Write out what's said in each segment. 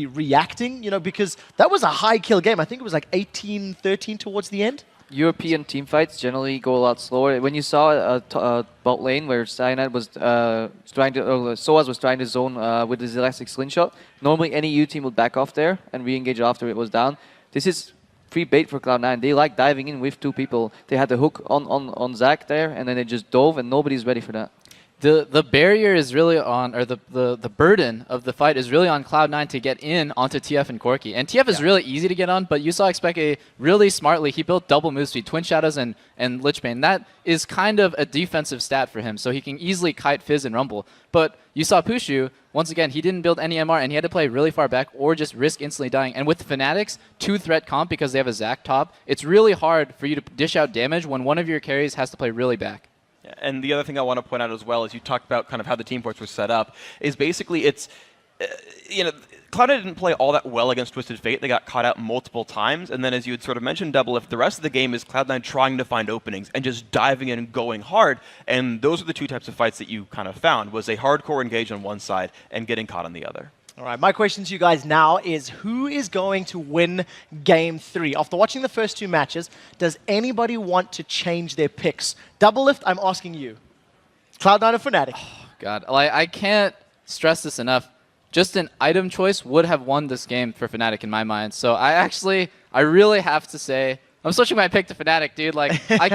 reacting, because that was a high kill game. I think it was like 18-13 towards the end. European team fights generally go a lot slower. When you saw a bot lane where Cyanide was Soaz was trying to zone with his elastic slingshot, normally any EU team would back off there and re-engage after it was down. This is free bait for Cloud9. They like diving in with two people. They had the hook on Zach there, and then they just dove, and nobody's ready for that. The barrier is really on, or the burden of the fight is really on Cloud9 to get in onto TF and Corki. And TF is really easy to get on, but you saw Expeke really smartly. He built double move speed, Twin Shadows and Lichbane. That is kind of a defensive stat for him, so he can easily kite Fizz and Rumble. But you saw Pushu, once again, he didn't build any MR, and he had to play really far back or just risk instantly dying. And with Fnatic's 2-threat comp, because they have a Zac top, it's really hard for you to dish out damage when one of your carries has to play really back. And the other thing I want to point out as well is you talked about kind of how the team forts were set up, is basically it's, Cloud9 didn't play all that well against Twisted Fate. They got caught out multiple times. And then as you had sort of mentioned, Double, if the rest of the game is Cloud9 trying to find openings and just diving in and going hard. And those are the two types of fights that you kind of found, was a hardcore engage on one side and getting caught on the other. All right, my question to you guys now is, who is going to win Game 3? After watching the first two matches, does anybody want to change their picks? Doublelift, I'm asking you. Cloud9 or Fnatic? Oh, God. I can't stress this enough. Just an item choice would have won this game for Fnatic in my mind. So I really have to say, I'm switching my pick to Fnatic, dude. Like, I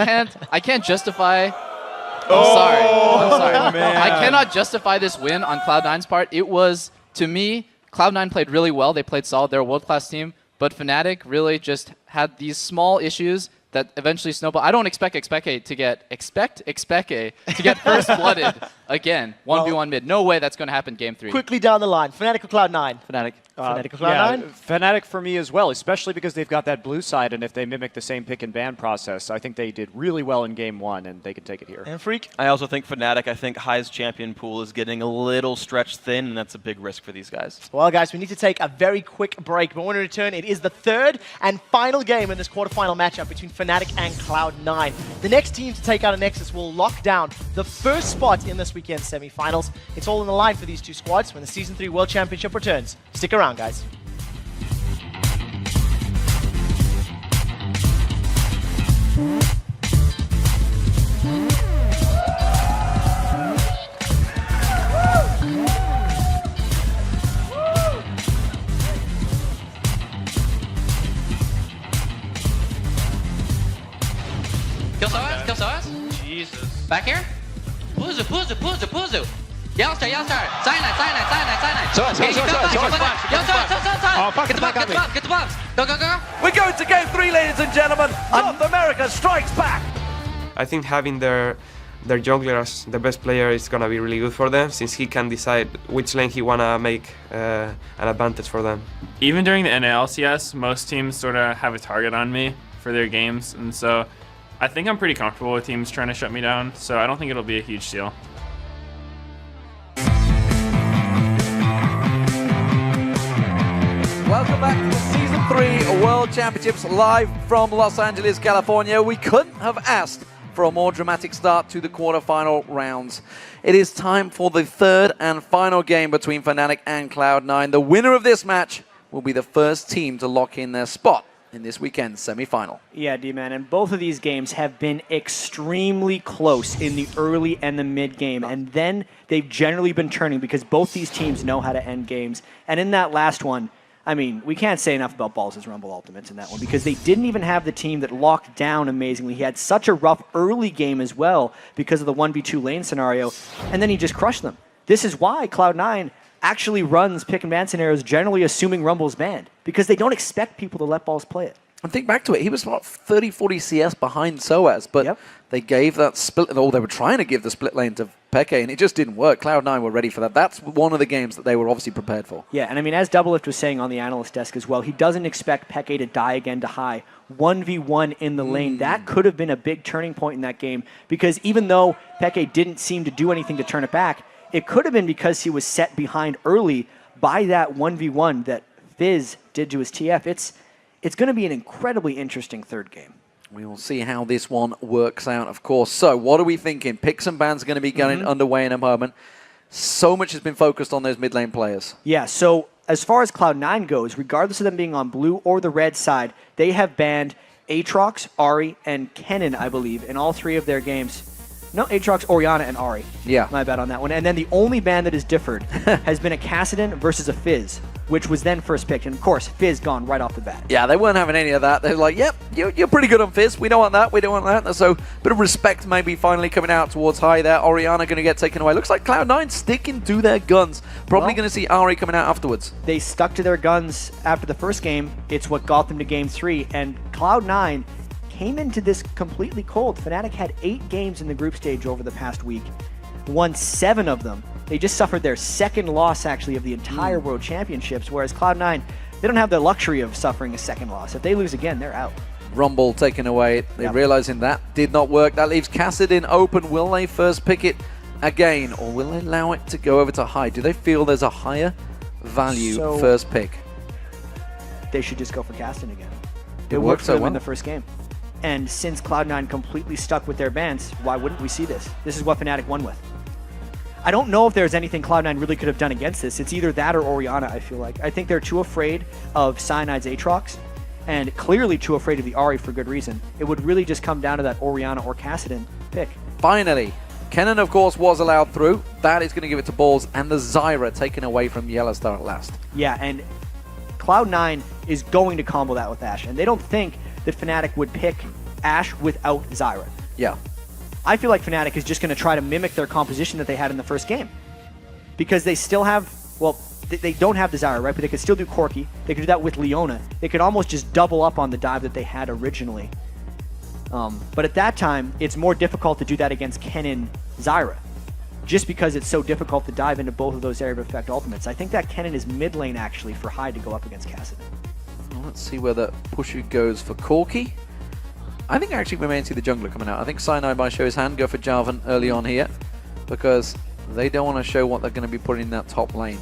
can't justify... I'm sorry. Man. I cannot justify this win on Cloud9's part. It was... To me, Cloud9 played really well. They played solid. They're a world-class team. But Fnatic really just had these small issues that eventually snowballed. I don't expect Expeke to get first blooded again. 1v1 mid. No way that's going to happen Game 3. Quickly down the line. Fnatic or Cloud9? Fnatic. Fnatic or Cloud9? Yeah, Fnatic for me as well, especially because they've got that blue side, and if they mimic the same pick and ban process, I think they did really well in Game 1, and they can take it here. And Freak? I also think Fnatic, I think High's champion pool is getting a little stretched thin, and that's a big risk for these guys. Well, guys, we need to take a very quick break. But when we return, it is the third and final game in this quarterfinal matchup between Fnatic and Cloud9. The next team to take out a Nexus will lock down the first spot in this weekend's semifinals. It's all in the line for these two squads when the Season 3 World Championship returns. Stick around, guys. Kill Soaz. Jesus. Back here. Puzu. Youngster. Cyanide. Soaz. Oh, fuck, get the bombs. Go. We're going to Game 3, ladies and gentlemen. North America strikes back. I think having their jungler as the best player is gonna be really good for them, since he can decide which lane he wanna make an advantage for them. Even during the NALCS, most teams sort of have a target on me for their games, and so I think I'm pretty comfortable with teams trying to shut me down, so I don't think it'll be a huge deal. Welcome back to the Season 3 World Championships live from Los Angeles, California. We couldn't have asked for a more dramatic start to the quarterfinal rounds. It is time for the third and final game between Fnatic and Cloud9. The winner of this match will be the first team to lock in their spot in this weekend's semifinal. Yeah, D-Man, and both of these games have been extremely close in the early and the mid game, and then they've generally been turning because both these teams know how to end games. And in that last one, I mean, we can't say enough about Balls' Rumble Ultimates in that one because they didn't even have the team that locked down amazingly. He had such a rough early game as well because of the 1v2 lane scenario, and then he just crushed them. This is why Cloud9 actually runs pick and ban scenarios generally assuming Rumble's banned because they don't expect people to let Balls play it. And think back to it, he was about 30-40 CS behind Soaz, but they gave that split, or they were trying to give the split lane to Peke, and it just didn't work. Cloud9 were ready for that. That's one of the games that they were obviously prepared for. Yeah, and I mean, as Doublelift was saying on the analyst desk as well, he doesn't expect Peke to die again to high. 1v1 in the lane, that could have been a big turning point in that game, because even though Peke didn't seem to do anything to turn it back, it could have been because he was set behind early by that 1v1 that Fizz did to his TF. It's going to be an incredibly interesting third game. We will see how this one works out, of course. So, what are we thinking? Picks and bans are going to be getting underway in a moment. So much has been focused on those mid lane players. Yeah, so as far as Cloud9 goes, regardless of them being on blue or the red side, they have banned Aatrox, Ahri, and Kennen, I believe, in all 3 of their games. No, Aatrox, Orianna, and Ahri. Yeah. My bad on that one. And then the only ban that has differed has been a Kassadin versus a Fizz, which was then first picked. And of course, Fizz gone right off the bat. Yeah, they weren't having any of that. They were like, yep, you're pretty good on Fizz. We don't want that. We don't want that. So a bit of respect maybe finally coming out towards High there. Orianna going to get taken away. Looks like Cloud9 sticking to their guns. Probably going to see Ahri coming out afterwards. They stuck to their guns after the first game. It's what got them to game 3. And Cloud9 came into this completely cold. Fnatic had 8 games in the group stage over the past week, won 7 of them. They just suffered their second loss, actually, of the entire World Championships, whereas Cloud9, they don't have the luxury of suffering a second loss. If they lose again, they're out. Rumble taken away. They realizing that did not work. That leaves Kassadin open. Will they first pick it again, or will they allow it to go over to High? Do they feel there's a higher value first pick? They should just go for Kassadin again. It worked so well in the first game. And since Cloud9 completely stuck with their bans, why wouldn't we see this? This is what Fnatic won with. I don't know if there's anything Cloud9 really could have done against this. It's either that or Orianna, I feel like. I think they're too afraid of Cyanide's Aatrox, and clearly too afraid of the Ahri for good reason. It would really just come down to that Orianna or Kassadin pick. Finally, Kennen, of course, was allowed through. That is going to give it to Balls, and the Zyra taken away from Yellowstar at last. Yeah, and Cloud9 is going to combo that with Ashe, and they don't think that Fnatic would pick Ashe without Zyra. Yeah. I feel like Fnatic is just going to try to mimic their composition that they had in the first game. Because they still have, well, they don't have the Zyra, right? But they could still do Corki. They could do that with Leona. They could almost just double up on the dive that they had originally. But at that time, it's more difficult to do that against Kennen Zyra. Just because it's so difficult to dive into both of those area of effect ultimates. I think that Kennen is mid lane, actually, for High to go up against Kassadin. Well, let's see where the Pushu goes for Corki. I think actually we may see the jungler coming out. I think Cyanide might show his hand, go for Jarvan early on here, because they don't want to show what they're going to be putting in that top lane.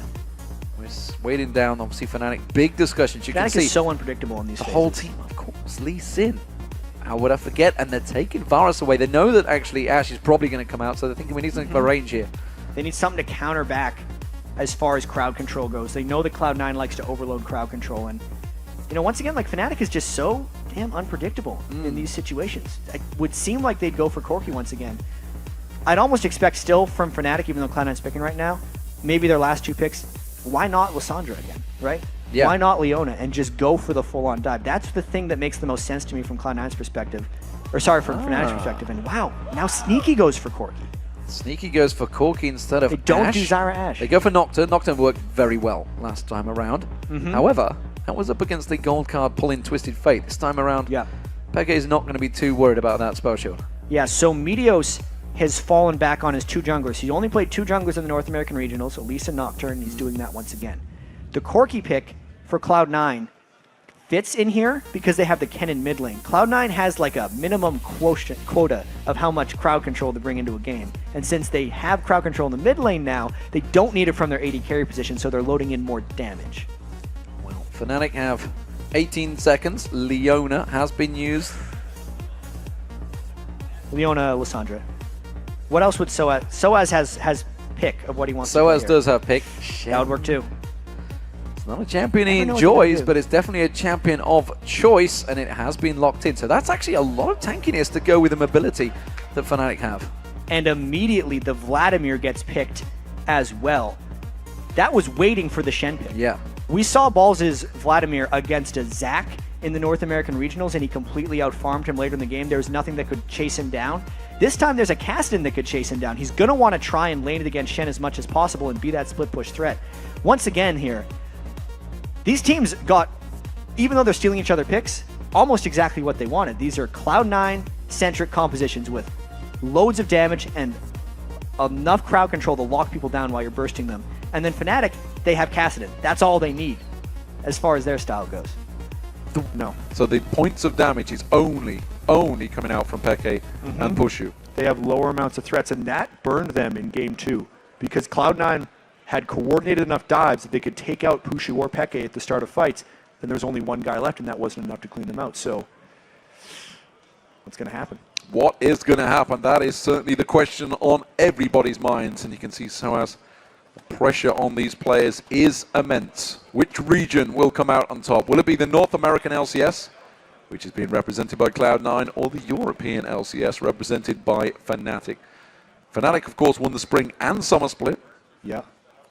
We're waiting down, obviously, Fnatic. Big discussions. You can see is so unpredictable in these the phases. whole team, of course, Lee Sin. How would I forget? And they're taking Varus away. They know that actually Ashe is probably going to come out, so they're thinking we need something for range here. They need something to counter back as far as crowd control goes. They know that Cloud9 likes to overload crowd control, and you know, once again, like Fnatic is just so damn unpredictable in these situations. It would seem like they'd go for Corki once again. I'd almost expect still from Fnatic, even though Cloud9's picking right now, maybe their last 2 picks, why not Lissandra again, right? Yeah. Why not Leona and just go for the full-on dive? That's the thing that makes the most sense to me from Cloud9's perspective. Or sorry, from Fnatic's perspective. And wow, now Sneaky goes for Corki. Sneaky goes for Corki instead of They don't Ashe. do Zyra Ashe. They go for Nocturne. Nocturne worked very well last time around. However, that was up against the gold card pulling Twisted Fate. This time around, Peke is not going to be too worried about that spell shield. Yeah, so Meteos has fallen back on his 2 junglers. He only played 2 junglers in the North American Regionals, so Lisa Nocturne, he's doing that once again. The Corki pick for Cloud9 fits in here because they have the Kennen mid lane. Cloud9 has like a minimum quota of how much crowd control to bring into a game. And since they have crowd control in the mid lane now, they don't need it from their AD carry position, so they're loading in more damage. Well, Fnatic have 18 seconds. Leona has been used. Leona, Lissandra. What else would Soaz? Soaz has pick of what he wants to do Soaz here. does have pick. That would work too. It's not a champion he I don't know what to enjoys, do. but it's definitely a champion of choice, and it has been locked in. So that's actually a lot of tankiness to go with the mobility that Fnatic have. And immediately the Vladimir gets picked as well. That was waiting for the Shen pick. Yeah. We saw Balls' Vladimir against a Zac in the North American Regionals, and he completely outfarmed him later in the game. There was nothing that could chase him down. This time there's a Kassadin that could chase him down. He's going to want to try and lane it against Shen as much as possible and be that split push threat. Once again here, these teams got, even though they're stealing each other picks, almost exactly what they wanted. These are Cloud9-centric compositions with loads of damage and enough crowd control to lock people down while you're bursting them. And then Fnatic, they have Kassadin. That's all they need as far as their style goes. No. So the points of damage is only coming out from Peke and Pushu. They have lower amounts of threats, and that burned them in Game 2 because Cloud9 had coordinated enough dives that they could take out Pushu or Peke at the start of fights, then there was only one guy left, and that wasn't enough to clean them out. So what's going to happen? What is going to happen? That is certainly the question on everybody's minds. And you can see Soaz The pressure on these players is immense. Which region will come out on top? Will it be the North American LCS, which is being represented by Cloud9, or the European LCS represented by Fnatic? Fnatic, of course, won the spring and summer split. Yeah.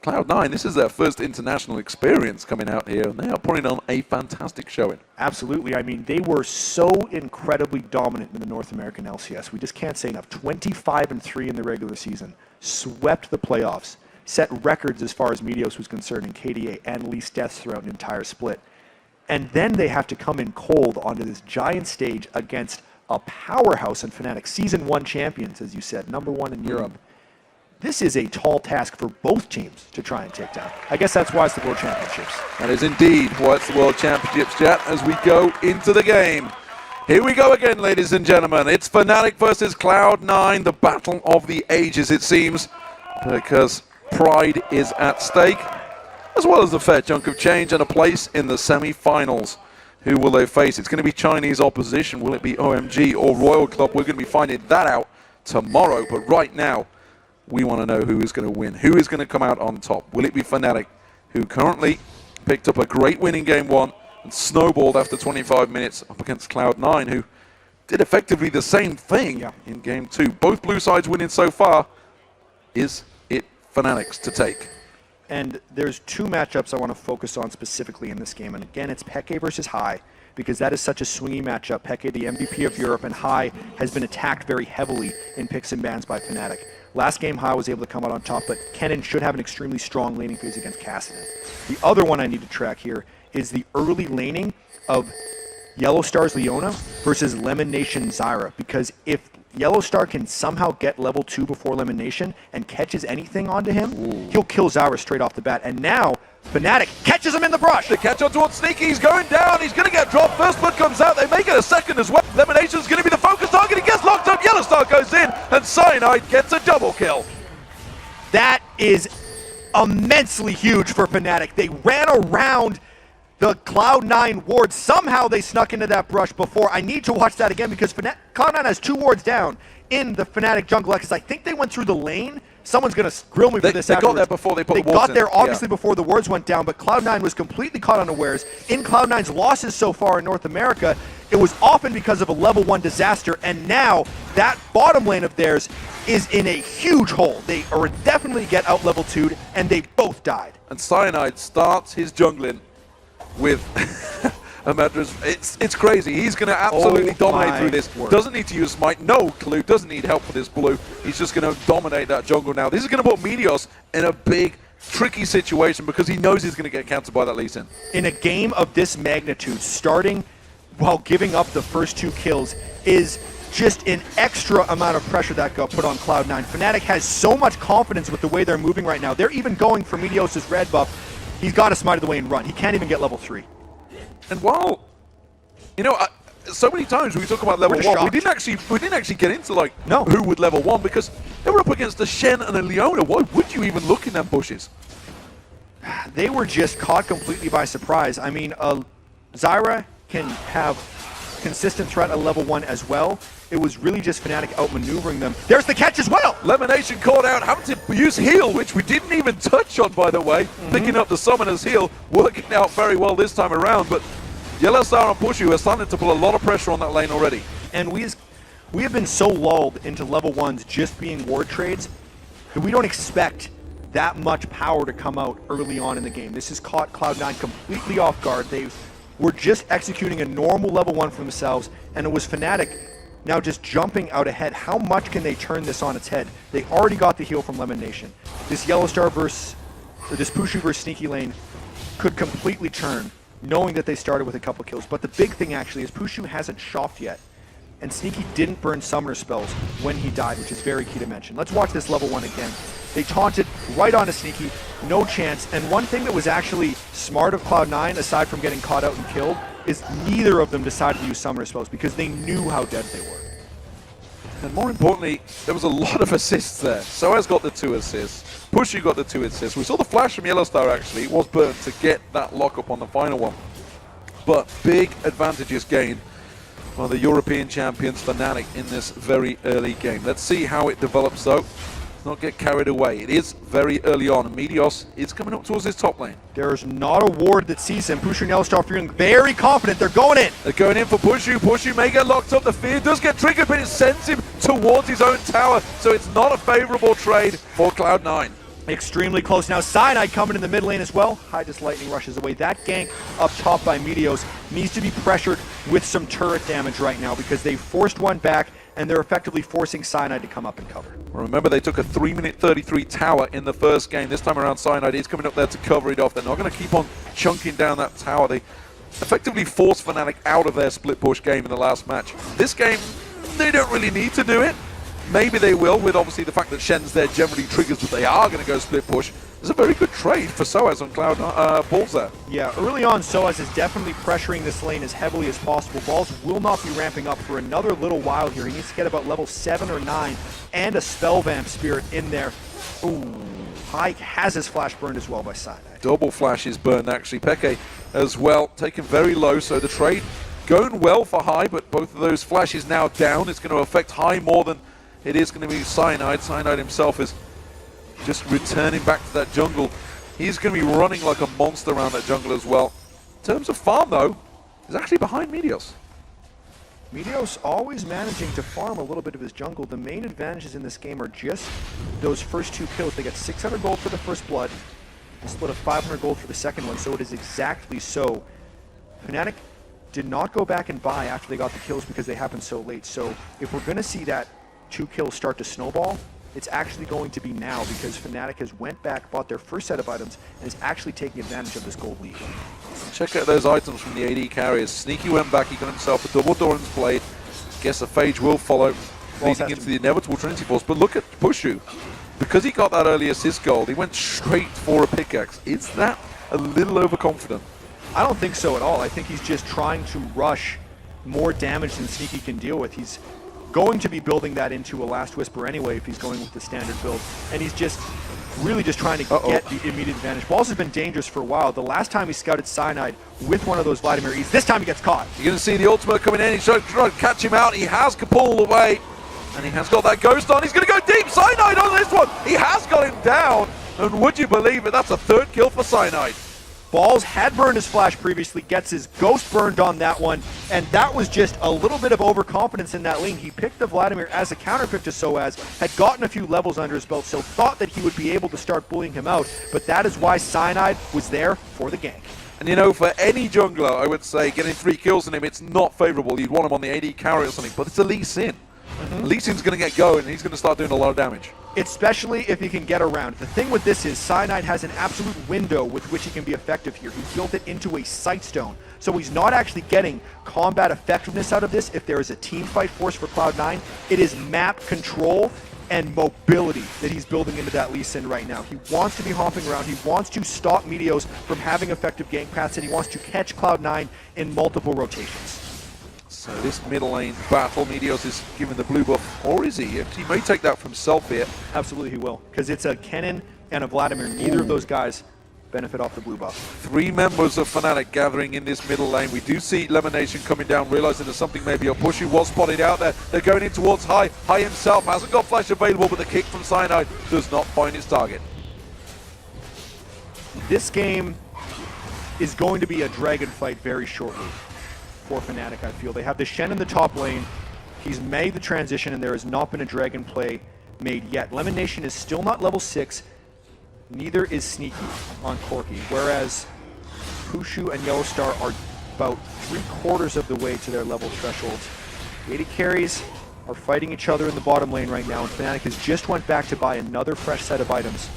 Cloud9, this is their first international experience coming out here, and they are putting on a fantastic showing. Absolutely. I mean, they were so incredibly dominant in the North American LCS. We just can't say enough. 25-3 in the regular season, swept the playoffs, set records as far as Meteos was concerned in KDA and least deaths throughout an entire split. And then they have to come in cold onto this giant stage against a powerhouse in Fnatic, Season 1 champions, as you said, #1 in Europe. This is a tall task for both teams to try and take down. I guess that's why it's the World Championships. That is indeed why it's the World Championships, chat, as we go into the game. Here we go again, ladies and gentlemen. It's Fnatic versus Cloud9, the battle of the ages, it seems, because pride is at stake, as well as a fair chunk of change and a place in the semi-finals. Who will they face? It's going to be Chinese opposition. Will it be OMG or Royal Club? We're going to be finding that out tomorrow, but right now, we want to know who is going to win. Who is going to come out on top? Will it be Fnatic, who currently picked up a great win in Game 1 and snowballed after 25 minutes up against Cloud9, who did effectively the same thing in Game 2. Both blue sides winning so far. Is it Fnatic's to take? And there's two matchups I want to focus on specifically in this game. And again, it's Peke versus Hai, because that is such a swingy matchup. Peke, the MVP of Europe, and Hai has been attacked very heavily in picks and bans by Fnatic. Last game, Hai was able to come out on top, but Kennen should have an extremely strong laning phase against Cassidy. The other one I need to track here is the early laning of Yellow Star's Leona versus Lemon Nation Zyra, because if Yellow Star can somehow get level 2 before Lemon Nation and catches anything onto him, he'll kill Zyra straight off the bat. And now, Fnatic catches him in the brush. The catch on towards Sneaky, he's going down, he's going to get dropped. First blood comes out, they make it a second as well. Lemon Nation's going to be the focus target, he gets locked up, Yellow Star goes in, and Cyanide gets a double kill. That is immensely huge for Fnatic. They ran around the Cloud9 ward. Somehow they snuck into that brush before. I need to watch that again because Cloud9 has 2 wards down in the Fnatic jungle because I think they went through the lane. Someone's going to grill me for this. They got there before they put the wards in. They got there obviously before the wards went down, but Cloud9 was completely caught unawares. In Cloud9's losses so far in North America, it was often because of a level 1 disaster, and now that bottom lane of theirs is in a huge hole. They are definitely get out level 2'd, and they both died. And Cyanide starts his jungling with a mattress. It's crazy. He's going to absolutely dominate through this. Doesn't need to use smite. No clue. Doesn't need help with this blue. He's just going to dominate that jungle now. This is going to put Meteos in a big, tricky situation because he knows he's going to get countered by that Lee Sin. In a game of this magnitude, starting while giving up the first 2 kills is just an extra amount of pressure that got put on Cloud9. Fnatic has so much confidence with the way they're moving right now. They're even going for Meteos' red buff. He's got to smite of the way and run. He can't even get level 3. And while, you know, so many times we talk about level 1, we didn't actually get into like who would level 1 because they were up against a Shen and a Leona. Why would you even look in them bushes? They were just caught completely by surprise. I mean, Zyra can have consistent threat at level 1 as well. It was really just Fnatic outmaneuvering them. There's the catch as well! Lemon Nation caught out, having to use heal, which we didn't even touch on, by the way. Picking up the Summoner's heal, working out very well this time around, but Yellow Star and Pushu are starting to put a lot of pressure on that lane already. And we have been so lulled into level 1s just being ward trades that we don't expect that much power to come out early on in the game. This has caught Cloud9 completely off guard. They were just executing a normal level 1 for themselves, and it was Fnatic now just jumping out ahead. How much can they turn this on its head? They already got the heal from Lemon Nation. This Yellow Star this Pushu versus Sneaky lane could completely turn, knowing that they started with a couple kills. But the big thing actually is Pushu hasn't shocked yet, and Sneaky didn't burn summoner spells when he died, which is very key to mention. Let's watch this level 1 again. They taunted right onto Sneaky, no chance. And one thing that was actually smart of Cloud9, aside from getting caught out and killed, is neither of them decided to use summoner spells because they knew how dead they were. And more importantly, there was a lot of assists there. Soaz got the 2 assists. Pushu got the 2 assists. We saw the flash from Yellow Star actually. It was burnt to get that lockup on the final one. But big advantages gained by the European champions Fnatic in this very early game. Let's see how it develops though. not get carried away. It is very early on, and Meteos is coming up towards his top lane. There's not a ward that sees him. Pushu and Yellowstar feeling very confident. They're going in. They're going in for Pushu. Pushu may get locked up. The fear does get triggered, but it sends him towards his own tower, so it's not a favorable trade for Cloud9. Extremely close now. Cyanide coming in the mid lane as well. Hydus Lightning rushes away. That gank up top by Meteos needs to be pressured with some turret damage right now because they forced one back and they're effectively forcing Cyanide to come up and cover. Remember, they took a 3-minute 33 tower in the first game. This time around, Cyanide is coming up there to cover it off. They're not going to keep on chunking down that tower. They effectively forced Fnatic out of their split push game in the last match. This game, they don't really need to do it. Maybe they will, with obviously the fact that Shen's there generally triggers that they are going to go split push. It's a very good trade for Soaz on Cloud Balls there. Yeah, early on, Soaz is definitely pressuring this lane as heavily as possible. Balls will not be ramping up for another little while here. He needs to get about level 7 or 9 and a Spell Vamp Spirit in there. Ooh, Pike has his flash burned as well by Cyanide. Double flash is burned, actually. Peke as well, taken very low, so the trade going well for High, but both of those flashes now down. It's going to affect High more than it is going to be Cyanide. Cyanide himself is just returning back to that jungle. He's going to be running like a monster around that jungle as well. In terms of farm, though, he's actually behind Meteos. Meteos always managing to farm a little bit of his jungle. The main advantages in this game are just those first 2 kills. They get 600 gold for the first blood, a split of 500 gold for the second one, so it is exactly so. Fnatic did not go back and buy after they got the kills because they happened so late. So if we're going to see that 2 kills start to snowball, it's actually going to be now because Fnatic has went back, bought their first set of items, and is actually taking advantage of this gold lead. Check out those items from the AD carriers. Sneaky went back, he got himself a double Doran's Blade. Guess a Phage will follow, leading into the inevitable Trinity Force. But look at Pushu. Because he got that early assist gold, he went straight for a pickaxe. Is that a little overconfident? I don't think so at all. I think he's just trying to rush more damage than Sneaky can deal with. He's going to be building that into a Last Whisper anyway if he's going with the standard build. And he's just really just trying to get the immediate advantage. Balls has been dangerous for a while. The last time he scouted Cyanide with one of those Vladimir E's, this time he gets caught. You're going to see the ultimate coming in. He's trying to catch him out. He has pulled away. And he has got that ghost on. He's going to go deep. Cyanide on this one. He has got him down. And would you believe it? That's a 3rd kill for Cyanide. Balls had burned his flash previously, gets his ghost burned on that one, and that was just a little bit of overconfidence in that lane. He picked the Vladimir as a counterpick to Soaz, had gotten a few levels under his belt, so thought that he would be able to start bullying him out, but that is why Cyanide was there for the gank. And you know, for any jungler, I would say getting 3 kills on him, it's not favorable. You'd want him on the AD carry or something, but it's a Lee Sin. Lee Sin's going to get going, and he's going to start doing a lot of damage. Especially if he can get around. The thing with this is Cyanide has an absolute window with which he can be effective here. He built it into a Sightstone, so he's not actually getting combat effectiveness out of this. If there is a team fight force for Cloud9, it is map control and mobility that he's building into that Lee Sin right now. He wants to be hopping around. He wants to stop Meteos from having effective gank paths, and he wants to catch Cloud9 in multiple rotations. So this middle lane battle, Meteos is given the blue buff, or is he? He may take that from self here. Absolutely he will, because it's a Kennen and a Vladimir. Neither of those guys benefit off the blue buff. 3 members of Fnatic gathering in this middle lane. We do see Lemonation coming down, realizing there's something maybe a Pushu was spotted out there. They're going in towards High. High himself hasn't got flash available, but the kick from Cyanide does not find its target. This game is going to be a dragon fight very shortly for Fnatic, I feel. They have the Shen in the top lane. He's made the transition, and there has not been a dragon play made yet. Lemonation is still not level 6. Neither is Sneaky on Corki, whereas Pushu and Yellowstar are about 3/4 of the way to their level thresholds. The AD carries are fighting each other in the bottom lane right now, and Fnatic has just went back to buy another fresh set of items.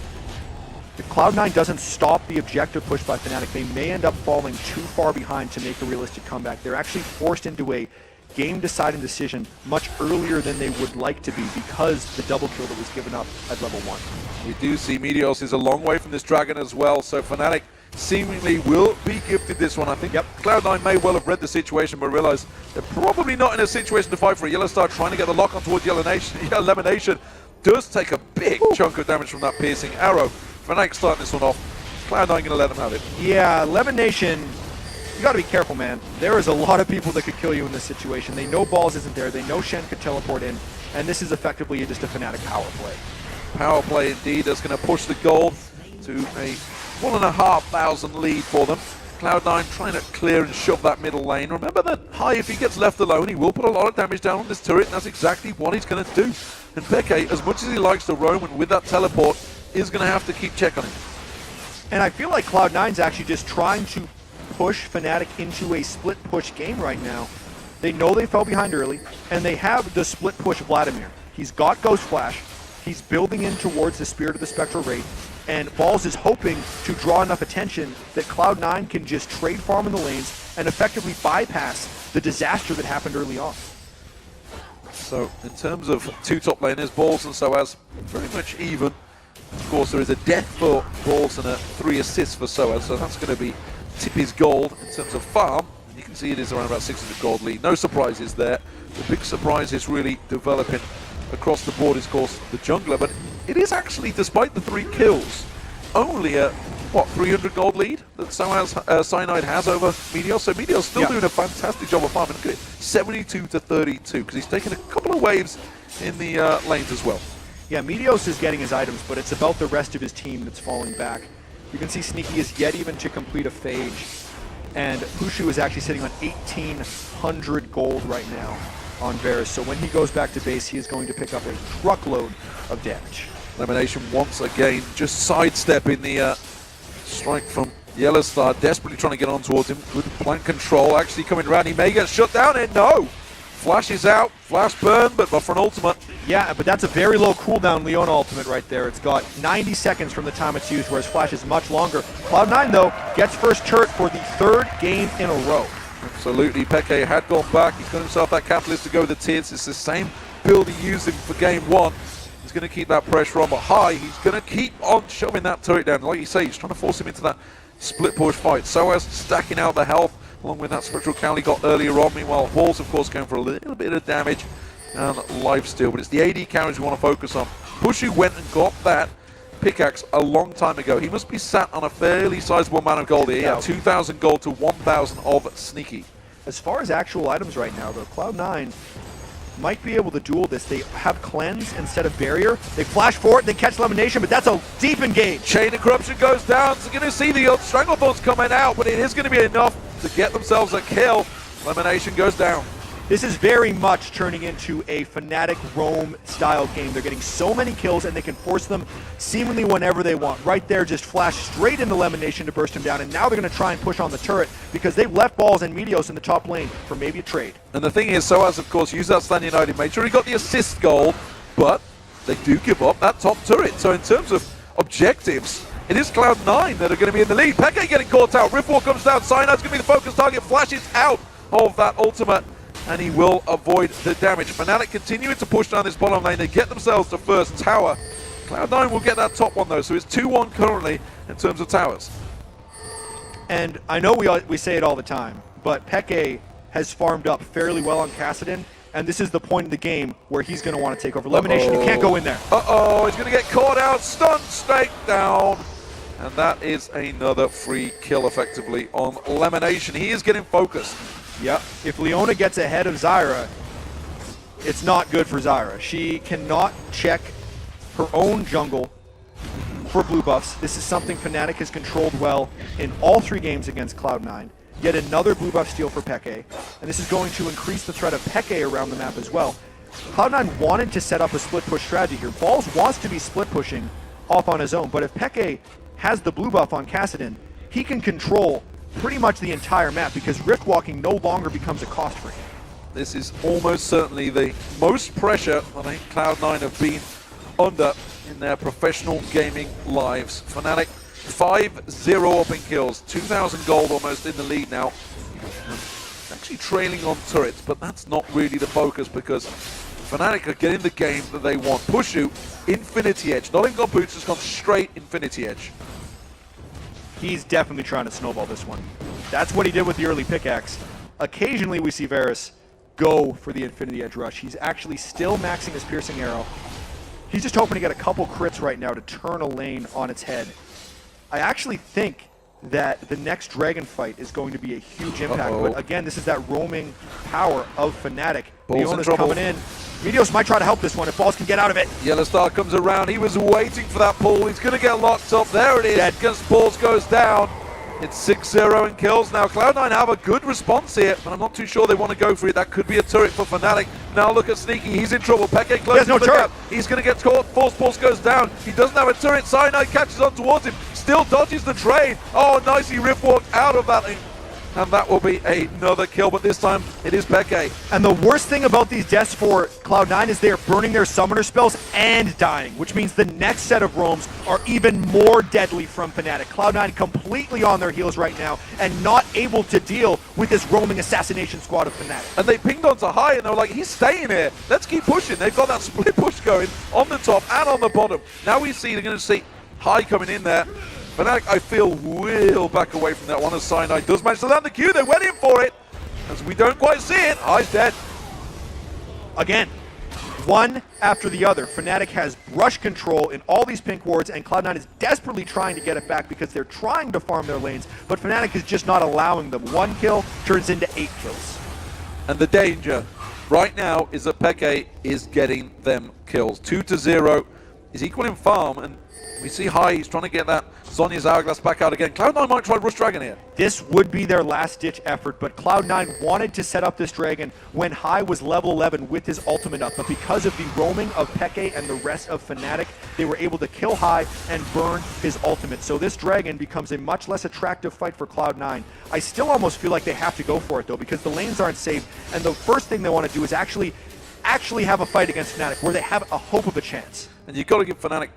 If Cloud9 doesn't stop the objective push by Fnatic, they may end up falling too far behind to make a realistic comeback. They're actually forced into a game-deciding decision much earlier than they would like to be because the double kill that was given up at level 1. We do see Meteos is a long way from this dragon as well, so Fnatic seemingly will be gifted this one. I think Cloud9 may well have read the situation, but realized they're probably not in a situation to fight for it. Yellowstar trying to get the lock on towards Lemonation does take a big chunk of damage from that piercing arrow. Fnatic starting this one off. Cloud9 going to let them have it. Yeah, Lemonation, you got to be careful, man. There is a lot of people that could kill you in this situation. They know Balls isn't there. They know Shen could teleport in, and this is effectively just a Fnatic power play. power play indeed. That's going to push the gold to a 1,500 lead for them. Cloud9 trying to clear and shove that middle lane. Remember that High, if he gets left alone, he will put a lot of damage down on this turret, and that's exactly what he's going to do. And Peke, as much as he likes to roam and with that teleport, is going to have to keep check on him. And I feel like Cloud9's actually just trying to push Fnatic into a split push game right now. They know they fell behind early, and they have the split push Vladimir. He's got Ghost Flash. He's building in towards the Spirit of the Spectral Wraith. And Balls is hoping to draw enough attention that Cloud9 can just trade farm in the lanes and effectively bypass the disaster that happened early on. So, in terms of two top laners, Balls and Soaz, very much even. Of course, there is a death for Balls and a 3 assists for Soaz, so that's going to be Tippy's gold in terms of farm. You can see it is around about 600 gold lead. No surprises there. The big surprise is really developing across the board is, of course, the jungler, but it is actually, despite the 3 kills, only a, 300 gold lead that Cyanide has over Meteor. So Meteor's still doing a fantastic job of farming. Look at it, 72 to 32, because he's taken a couple of waves in the lanes as well. Yeah, Meteos is getting his items, but it's about the rest of his team that's falling back. You can see Sneaky is yet even to complete a phage, and Pushu is actually sitting on 1,800 gold right now on Varus. So when he goes back to base, he is going to pick up a truckload of damage. Elimination once again, just sidestepping the strike from Yellowstar, desperately trying to get on towards him with plant control, actually coming around. He may get shut down, and no! Flash is out, flash burn, but for an ultimate. Yeah, but that's a very low cooldown Leona ultimate right there. It's got 90 seconds from the time it's used, whereas Flash is much longer. Cloud9, though, gets first turret for the 3rd game in a row. Absolutely, Peke had gone back. He's got himself that catalyst to go with the tiers. It's the same build he used him for game 1. He's going to keep that pressure on, but High, he's going to keep on shoving that turret down. Like you say, he's trying to force him into that split push fight. Soaz stacking out the health, along with that Spectral Cowl he got earlier on. Meanwhile, Balls, of course, going for a little bit of damage and lifesteal, but it's the AD carries we want to focus on. Pushu went and got that pickaxe a long time ago. He must be sat on a fairly sizable amount of gold here. Yeah, 2,000 gold to 1,000 of Sneaky. As far as actual items right now, though, Cloud9 might be able to duel this. They have Cleanse instead of Barrier. They flash forward, they catch Elimination, but that's a deep engage. Chain of Corruption goes down, so you're going to see the Stranglethorns coming out, but it is going to be enough to get themselves a kill. Elimination goes down. This is very much turning into a Fnatic roam style game. They're getting so many kills and they can force them seemingly whenever they want. Right there, just flash straight into Elimination to burst him down, and now they're going to try and push on the turret because they've left Balls and Meteos in the top lane for maybe a trade. And the thing is, Soaz, of course, used that Stand United, made sure he got the assist goal, but they do give up that top turret. So in terms of objectives, it is Cloud9 that are going to be in the lead. Peke getting caught out. Riftwall comes down. Cyanide's going to be the focus target. Flashes out of that ultimate, and he will avoid the damage. Fnatic continuing to push down this bottom lane. They get themselves to first tower. Cloud9 will get that top one, though, so it's 2-1 currently in terms of towers. And I know we say it all the time, but Peke has farmed up fairly well on Kassadin, and this is the point in the game where he's going to want to take over. Elimination, you can't go in there. Uh-oh, he's going to get caught out, stunned straight down. And that is another free kill, effectively, on Elimination. He is getting focused. Yep. If Leona gets ahead of Zyra, it's not good for Zyra. She cannot check her own jungle for blue buffs. This is something Fnatic has controlled well in all 3 games against Cloud9. Yet another blue buff steal for Peke, and this is going to increase the threat of Peke around the map as well. Cloud9 wanted to set up a split push strategy here. Balls wants to be split pushing off on his own, but if Peke has the blue buff on Kassadin, he can control pretty much the entire map because rift walking no longer becomes a cost for him. This is almost certainly the most pressure I think Cloud9 have been under in their professional gaming lives. Fnatic 5-0 up in kills, 2,000 gold almost in the lead now. Actually trailing on turrets, but that's not really the focus because Fnatic are getting the game that they want. Pushu, Infinity Edge, not even got boots, just gone straight Infinity Edge. He's definitely trying to snowball this one. That's what he did with the early pickaxe. Occasionally we see Varus go for the Infinity Edge rush. He's actually still maxing his piercing arrow. He's just hoping to get a couple crits right now to turn a lane on its head. I actually think that the next dragon fight is going to be a huge impact. But again, this is that roaming power of Fnatic. Leona's coming in. Meteos might try to help this one if Balls can get out of it. Yellow Star comes around. He was waiting for that pull. He's going to get locked up. There it is. Against Balls goes down. It's 6-0 in kills now. Cloud9 have a good response here, but I'm not too sure they want to go for it. That could be a turret for Fnatic. Now look at Sneaky. He's in trouble. Peke closes no the turret. gap. He's going to get caught. Force Pulse goes down. He doesn't have a turret. Cyanide catches on towards him. Still dodges the trade. Oh, nicely Rift walked out of that. And that will be another kill, but this time it is Peke. And the worst thing about these deaths for Cloud9 is they are burning their summoner spells and dying, which means the next set of roams are even more deadly from Fnatic. Cloud9 completely on their heels right now and not able to deal with this roaming assassination squad of Fnatic. And they pinged onto High and they were like, he's staying here. Let's keep pushing. They've got that split push going on the top and on the bottom. Now we see they're going to see High coming in there. Fnatic, I feel, will back away from that one as Cyanide does manage to land the Q. They went in for it. As we don't quite see it, High's dead. Again, one after the other. Fnatic has rush control in all these pink wards, and Cloud9 is desperately trying to get it back because they're trying to farm their lanes, but Fnatic is just not allowing them. 1 kill turns into 8 kills. And the danger right now is that Peke is getting them kills. 2-0 is equal in farm, and we see High, he's trying to get that Zhonya's Hourglass back out again. Cloud9 might try Rush Dragon here. This would be their last-ditch effort, but Cloud9 wanted to set up this Dragon when High was level 11 with his ultimate up, but because of the roaming of Peke and the rest of Fnatic, they were able to kill High and burn his ultimate. So this Dragon becomes a much less attractive fight for Cloud9. I still almost feel like they have to go for it, though, because the lanes aren't safe, and the first thing they want to do is actually have a fight against Fnatic where they have a hope of a chance. And you've got to give Fnatic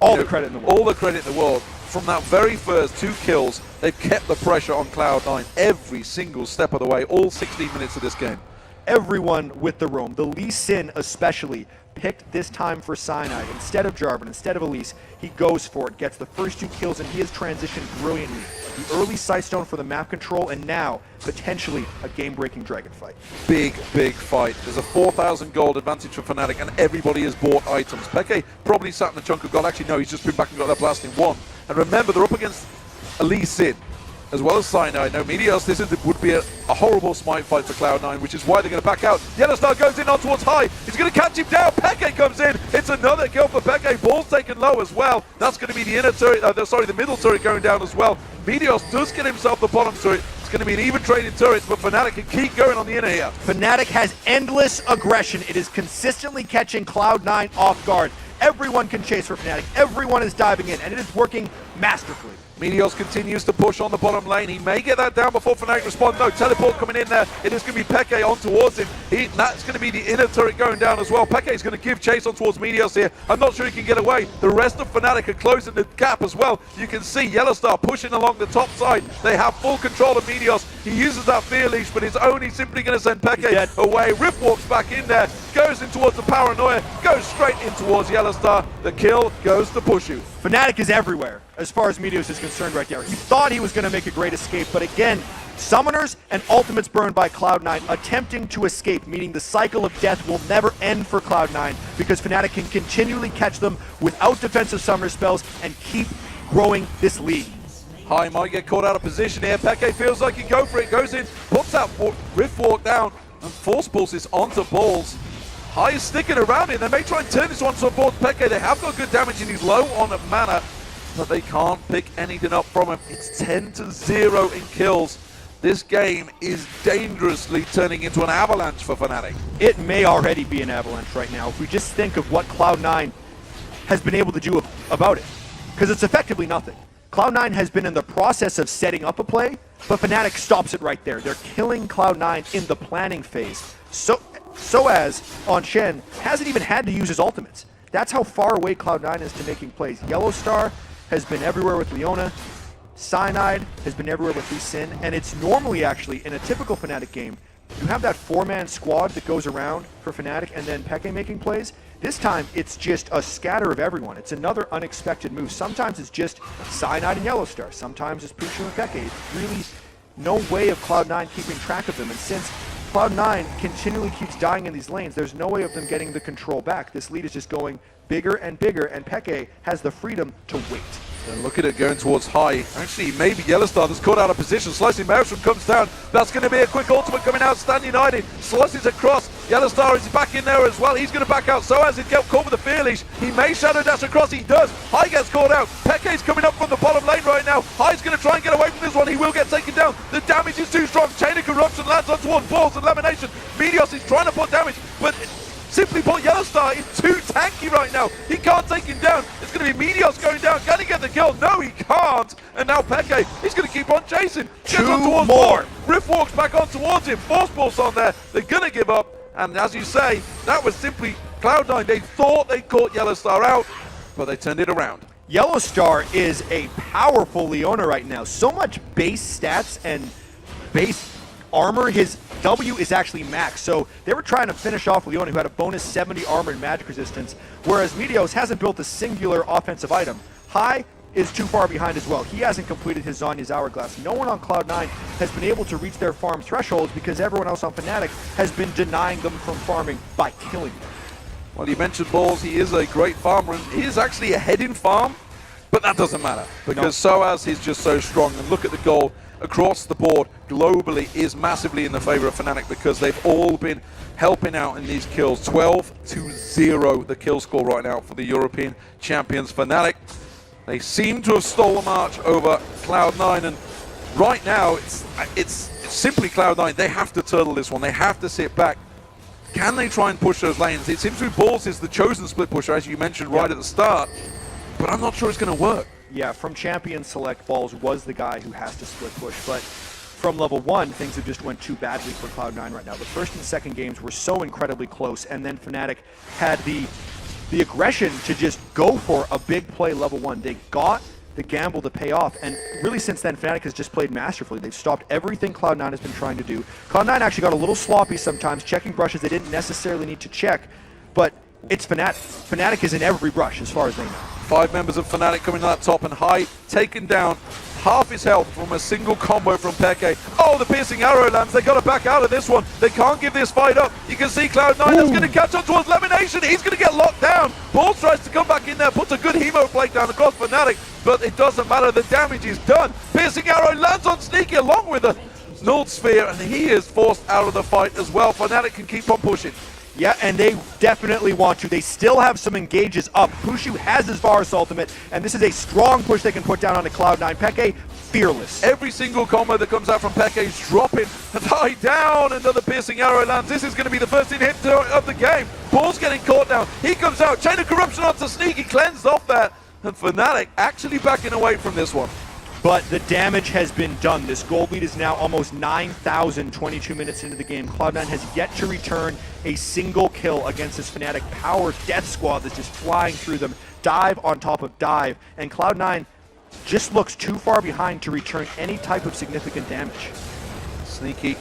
all the credit in the world. All the credit in the world. From that very first 2 kills, they've kept the pressure on Cloud9 every single step of the way, all 16 minutes of this game. Everyone with the roam, the Lee Sin especially, picked this time for Cyanide. Instead of Jarvan, instead of Elise, he goes for it, gets the first 2 kills, and he has transitioned brilliantly. The early Sightstone for the map control, and now, potentially, a game-breaking Dragon fight. Big, big fight. There's a 4,000 gold advantage for Fnatic, and everybody has bought items. Peke probably sat in the chunk of gold. Actually, no, he's just been back and got that blasting 1. And remember, they're up against Lee Sin, as well as Cyanide. No Meteos, this would be a horrible smite fight for Cloud9, which is why they're going to back out. Yellow Star goes in on towards High. He's going to catch him down. Peke comes in. It's another kill for Peke. Ball's taken low as well. That's going to be the inner turret, the middle turret going down as well. Meteos does get himself the bottom turret. It's going to be an even trade in turrets, but Fnatic can keep going on the inner here. Fnatic has endless aggression. It is consistently catching Cloud9 off guard. Everyone can chase for Fnatic. Everyone is diving in, and it is working masterfully. Meteos continues to push on the bottom lane. He may get that down before Fnatic respond. No, teleport coming in there. It is going to be Peke on towards him. That's going to be the inner turret going down as well. Peke is going to give chase on towards Meteos here. I'm not sure he can get away. The rest of Fnatic are closing the gap as well. You can see Yellow Star pushing along the top side. They have full control of Meteos. He uses that fear leash, but it's only simply going to send Peke away. Rift walks back in there, goes in towards the Paranoia, goes straight in towards Yellow Star. The kill goes to Pushu. Fnatic is everywhere as far as Meteos is concerned right there. He thought he was going to make a great escape, but again, summoners and ultimates burned by Cloud9 attempting to escape, meaning the cycle of death will never end for Cloud9 because Fnatic can continually catch them without defensive summoner spells and keep growing this lead. High might get caught out of position here. Peke feels like he can go for it, goes in, puts that Rift Walk down, and Force Pulses onto Balls. High is sticking around it. They may try and turn this one towards Peke. They have got good damage and he's low on mana, but they can't pick anything up from him. It's 10-0 in kills. This game is dangerously turning into an avalanche for Fnatic. It may already be an avalanche right now if we just think of what Cloud9 has been able to do about it, because it's effectively nothing. Cloud9 has been in the process of setting up a play, but Fnatic stops it right there. They're killing Cloud9 in the planning phase. So as on Shen hasn't even had to use his ultimates. That's how far away Cloud9 is to making plays. Yellow Star has been everywhere with Leona. Cyanide has been everywhere with Lee Sin. And it's normally actually, in a typical Fnatic game, you have that 4-man squad that goes around for Fnatic and then Peke making plays. This time, it's just a scatter of everyone. It's another unexpected move. Sometimes it's just Cyanide and Yellow Star. Sometimes it's Pushu and Peke. It's really no way of Cloud9 keeping track of them. And since Cloud9 continually keeps dying in these lanes, there's no way of them getting the control back. This lead is just going bigger and bigger, and Peke has the freedom to wait. And look at it going towards high. Actually, maybe Yellowstar that's caught out of position. Slicing Maelstrom comes down. That's going to be a quick ultimate coming out. Stand United slices across. Yellowstar is back in there as well. He's going to back out. So as it gets caught with the fear leash, he may shadow dash across. He does. High gets caught out. Peke's coming up from the bottom lane right now. High's going to try and get away from this one. He will get taken down. The damage is too strong. Chain of Corruption lands on towards Balls and Lamination. Meteos is trying to put damage, but simply put, Yellowstar is too tanky right now. He can't take him down. It's going to be Meteos going down. Can he get the kill? No, he can't. And now Peke, he's going to keep on chasing. Gets on towards more. Rift walks back on towards him. Force Pulse on there. They're going to give up. And as you say, that was simply Cloud9. They thought they caught Yellowstar out, but they turned it around. Yellowstar is a powerful Leona right now. So much base stats and base armor. His W is actually max, so they were trying to finish off Leona, who had a bonus 70 armor and magic resistance, whereas Meteos hasn't built a singular offensive item. High is too far behind as well. He hasn't completed his Zanya's Hourglass. No one on Cloud9 has been able to reach their farm thresholds because everyone else on Fnatic has been denying them from farming by killing them. Well, you mentioned Balls. He is a great farmer, and he is actually ahead in farm, but that doesn't matter because Soaz is just so strong. And look at the goal across the board globally is massively in the favor of Fnatic because they've all been helping out in these kills. 12-0 the kill score right now for the European champions Fnatic. They seem to have stolen the march over Cloud9, and right now it's simply Cloud9. They have to turtle this one. They have to sit back. Can they try and push those lanes? It seems to be Balls is the chosen split pusher, as you mentioned right at the start, but I'm not sure it's going to work. Yeah, from Champion Select, Balls was the guy who has to split push, but from level 1, things have just went too badly for Cloud9 right now. The first and second games were so incredibly close, and then Fnatic had the aggression to just go for a big play level 1. They got the gamble to pay off, and really since then, Fnatic has just played masterfully. They've stopped everything Cloud9 has been trying to do. Cloud9 actually got a little sloppy sometimes, checking brushes they didn't necessarily need to check, but it's Fnatic. Fnatic is in every brush as far as they know. 5 members of Fnatic coming to that top, and High taken down. Half his health from a single combo from Peke. Oh, the piercing arrow lands. They got to back out of this one. They can't give this fight up. You can see Cloud9 that's going to catch on towards Lamination. He's going to get locked down. Balls tries to come back in there, puts a good hemo flake down across Fnatic, but it doesn't matter. The damage is done. Piercing arrow lands on Sneaky along with a null sphere, and he is forced out of the fight as well. Fnatic can keep on pushing. Yeah, and they definitely want to. They still have some engages up. Pushu has his Varus ultimate, and this is a strong push they can put down onto Cloud9. Peke, fearless. Every single combo that comes out from Peke is dropping. High down, another piercing arrow lands. This is going to be the first hit of the game. Ball's getting caught now. He comes out. Chain of Corruption onto Sneaky, cleansed off that. And Fnatic actually backing away from this one. But the damage has been done. This gold lead is now almost 9,000 22 minutes into the game. Cloud9 has yet to return a single kill against this Fnatic power death squad that's just flying through them. Dive on top of dive. And Cloud9 just looks too far behind to return any type of significant damage. Sneaky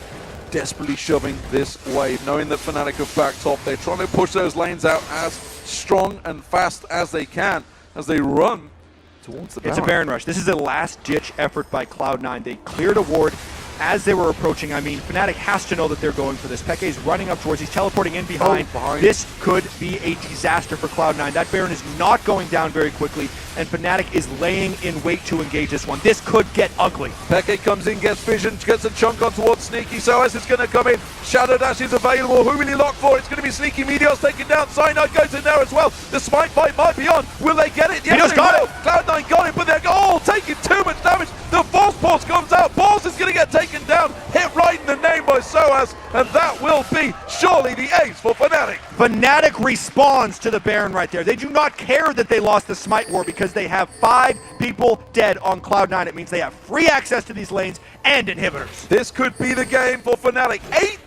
desperately shoving this wave, knowing that Fnatic have backed off. They're trying to push those lanes out as strong and fast as they can as they run towards the Baron. It's a Baron rush. This is a last-ditch effort by Cloud9. They cleared a ward as they were approaching. I mean, Fnatic has to know that they're going for this. Peke's running up towards, he's teleporting in behind. This could be a disaster for Cloud9. That Baron is not going down very quickly, and Fnatic is laying in wait to engage this one. This could get ugly. Peke comes in, gets vision, gets a chunk on towards Sneaky. So as it's going to come in, Shadow Dash is available. Who will he lock for? It's going to be Sneaky. Meteos taken down. Cyanide goes in there as well. The smite fight might be on. Will they get it? Yes, they will. Cloud9 got it, but they're all taking too much damage. The Force Pulse comes out. Balls is going to get taken down. Hit right in the name by Soaz, and that will be surely the ace for Fnatic. Fnatic responds to the Baron right there. They do not care that they lost the Smite War because they have 5 people dead on Cloud9. It means they have free access to these lanes and inhibitors. This could be the game for Fnatic.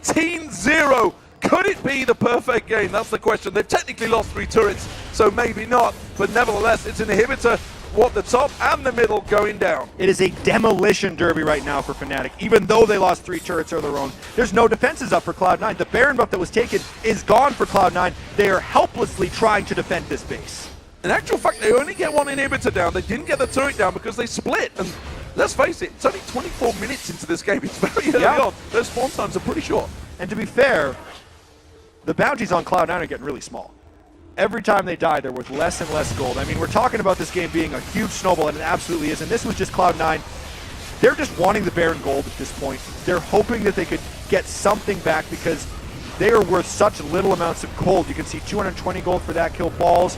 18-0. Could it be the perfect game? That's the question. They've technically lost 3 turrets, so maybe not. But nevertheless, it's an inhibitor. What, the top and the middle going down. It is a demolition derby right now for Fnatic. Even though they lost 3 turrets of their own, there's no defenses up for Cloud9. The Baron buff that was taken is gone for Cloud9. They are helplessly trying to defend this base. In actual fact, they only get 1 inhibitor down. They didn't get the turret down because they split. And let's face it, it's only 24 minutes into this game. It's very early on. Those spawn times are pretty short. And to be fair, the bounties on Cloud9 are getting really small. every time they die, they're worth less and less gold. I mean, we're talking about this game being a huge snowball, and it absolutely is. And this was just Cloud9. They're just wanting the Baron gold at this point. They're hoping that they could get something back because they are worth such little amounts of gold. You can see 220 gold for that kill. Balls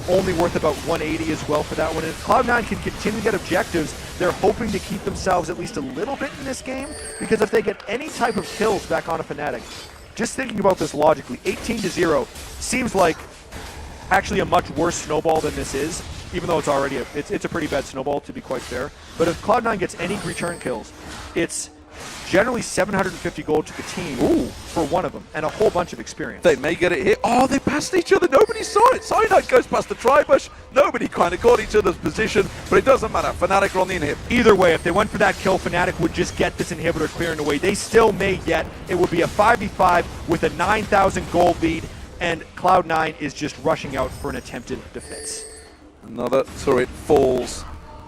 only worth about 180 as well for that one. And if Cloud9 can continue to get objectives, they're hoping to keep themselves at least a little bit in this game, because if they get any type of kills back on a Fnatic, just thinking about this logically, 18-0 seems like actually a much worse snowball than this is, even though it's already it's a pretty bad snowball, to be quite fair. But if Cloud9 gets any return kills, it's generally 750 gold to the team for one of them, and a whole bunch of experience. They may get it here. Oh, they passed each other. Nobody saw it. Cyanide goes past the tri-bush. Nobody kind of caught each other's position, but it doesn't matter. Fnatic are on the inhib. Either way, if they went for that kill, Fnatic would just get this inhibitor clearing away. They still may get. It would be a 5v5 with a 9,000 gold lead, and Cloud9 is just rushing out for an attempted defense. Another turret falls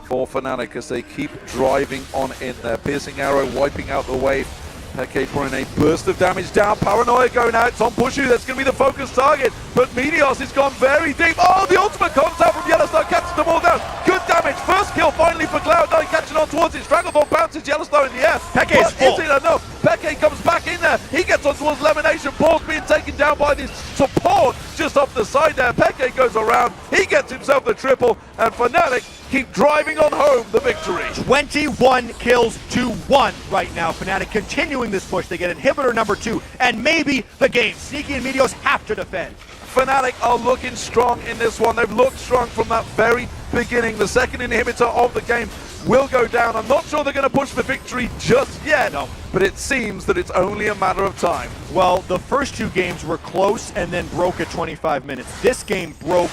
for Fnatic as they keep driving on in there. Piercing arrow wiping out the wave. Peke pouring a burst of damage down. Paranoia going out. It's on Pushu. That's going to be the focus target. But Meteos has gone very deep. Oh, the ultimate comes out from Yellowstar, catches them all down. Good damage. First kill finally for Cloud9, catching on towards it. Stranglethorn bounces Yellowstar in the air. Peke is full. Is it enough? Peke comes back in there. He gets on towards Elimination. Paul's being taken down by this support just off the side there. Peke goes around. He gets himself the triple. And Fnatic keep driving on home the victory. 21 kills to 1 right now. Fnatic continuing this push. They get inhibitor number 2 and maybe the game. Sneaky and Meteos have to defend. Fnatic are looking strong in this one. They've looked strong from that very beginning. The second inhibitor of the game will go down. I'm not sure they're going to push for victory just yet, but it seems that it's only a matter of time. Well, the first 2 games were close and then broke at 25 minutes. This game broke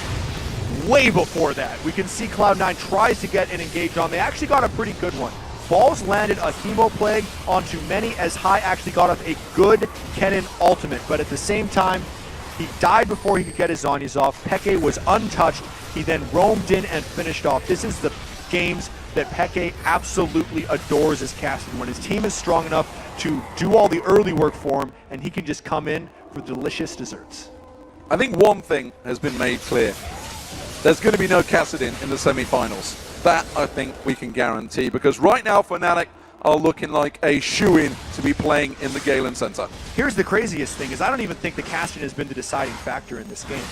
way before that. We can see Cloud9 tries to get an engage on. They actually got a pretty good one. Balls landed a Chemo Plague onto many, as High actually got off a good Kennen ultimate, but at the same time, he died before he could get his Zhonya's off. Peke was untouched. He then roamed in and finished off. This is the games that Peke absolutely adores as Cassidy, when his team is strong enough to do all the early work for him, and he can just come in for delicious desserts. I think one thing has been made clear. There's going to be no Kassadin in the semi-finals. That, I think, we can guarantee, because right now Fnatic are looking like a shoo-in to be playing in the Galen Center. Here's the craziest thing, is I don't even think the Kassadin has been the deciding factor in this game.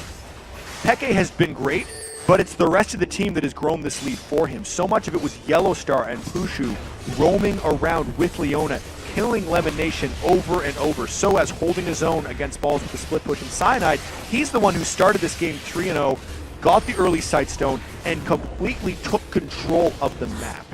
Peke has been great, but it's the rest of the team that has grown this lead for him. So much of it was Yellowstar and Pushu roaming around with Leona, killing Lemon Nation over and over, so as holding his own against Balls with the split push. And Cyanide, he's the one who started this game 3-0, got the early Sightstone, and completely took control of the map.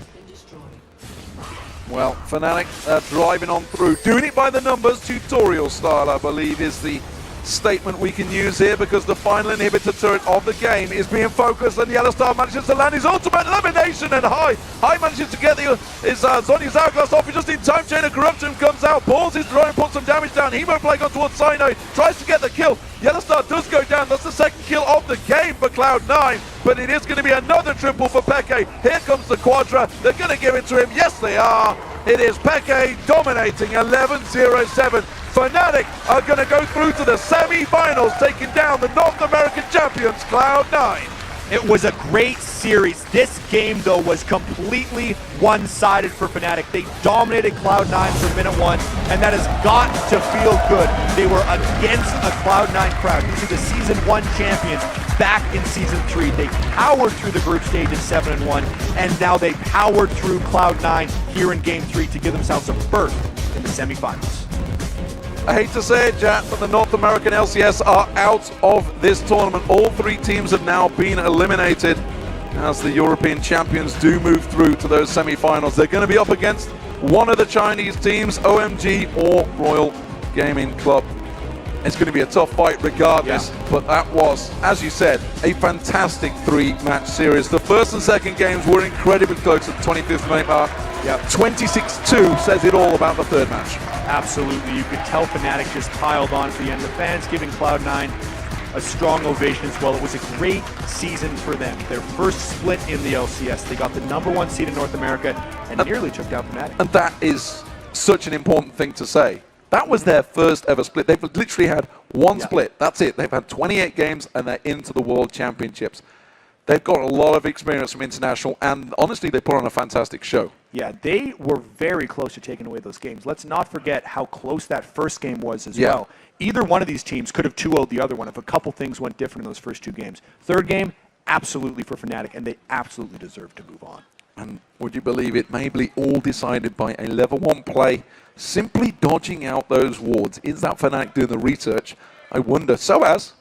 Well, Fnatic driving on through, doing it by the numbers, tutorial style, I believe, is the statement we can use here, because the final inhibitor turret of the game is being focused, and Yellowstar manages to land his ultimate elimination, and High manages to get his Zhonya's Hourglass off just in time. Chain of Corruption comes out, pulls his drone, puts some damage down. Hemo Plague on towards Cyno, tries to get the kill. Yellowstar does go down. That's the second kill of the game for Cloud9, but it is going to be another triple for Peke. Here comes the Quadra. They're going to give it to him. Yes, they are. It is Peke dominating 11-0-7. Fnatic are going to go through to the semi-finals, taking down the North American champions, Cloud9. It was a great series. This game, though, was completely one-sided for Fnatic. They dominated Cloud9 from minute 1, and that has got to feel good. They were against a Cloud9 crowd. These are the Season 1 champions back in Season 3. They powered through the group stage at 7-1, and now they powered through Cloud9 here in Game 3 to give themselves a berth in the semifinals. I hate to say it, Jack, but the North American LCS are out of this tournament. All 3 teams have now been eliminated as the European champions do move through to those semi-finals. They're going to be up against one of the Chinese teams, OMG or Royal Gaming Club. It's going to be a tough fight regardless, but that was, as you said, a fantastic 3-match series. The first and second games were incredibly close at the 25th minute mark. 26-2 says it all about the third match. Absolutely. You could tell Fnatic just piled on for the end. The fans giving Cloud9 a strong ovation as well. It was a great season for them. Their first split in the LCS. They got the #1 seed in North America and nearly took down Fnatic. And that is such an important thing to say. That was their first ever split. They've literally had one split. That's it. They've had 28 games, and they're into the World Championships. They've got a lot of experience from international, and honestly, they put on a fantastic show. Yeah, they were very close to taking away those games. Let's not forget how close that first game was as well. Either one of these teams could have 2-0'd the other one if a couple things went different in those first two games. Third game, absolutely for Fnatic, and they absolutely deserve to move on. And would you believe it, may be all decided by a level 1 play, simply dodging out those wards. Is that Fnatic doing the research? I wonder. So as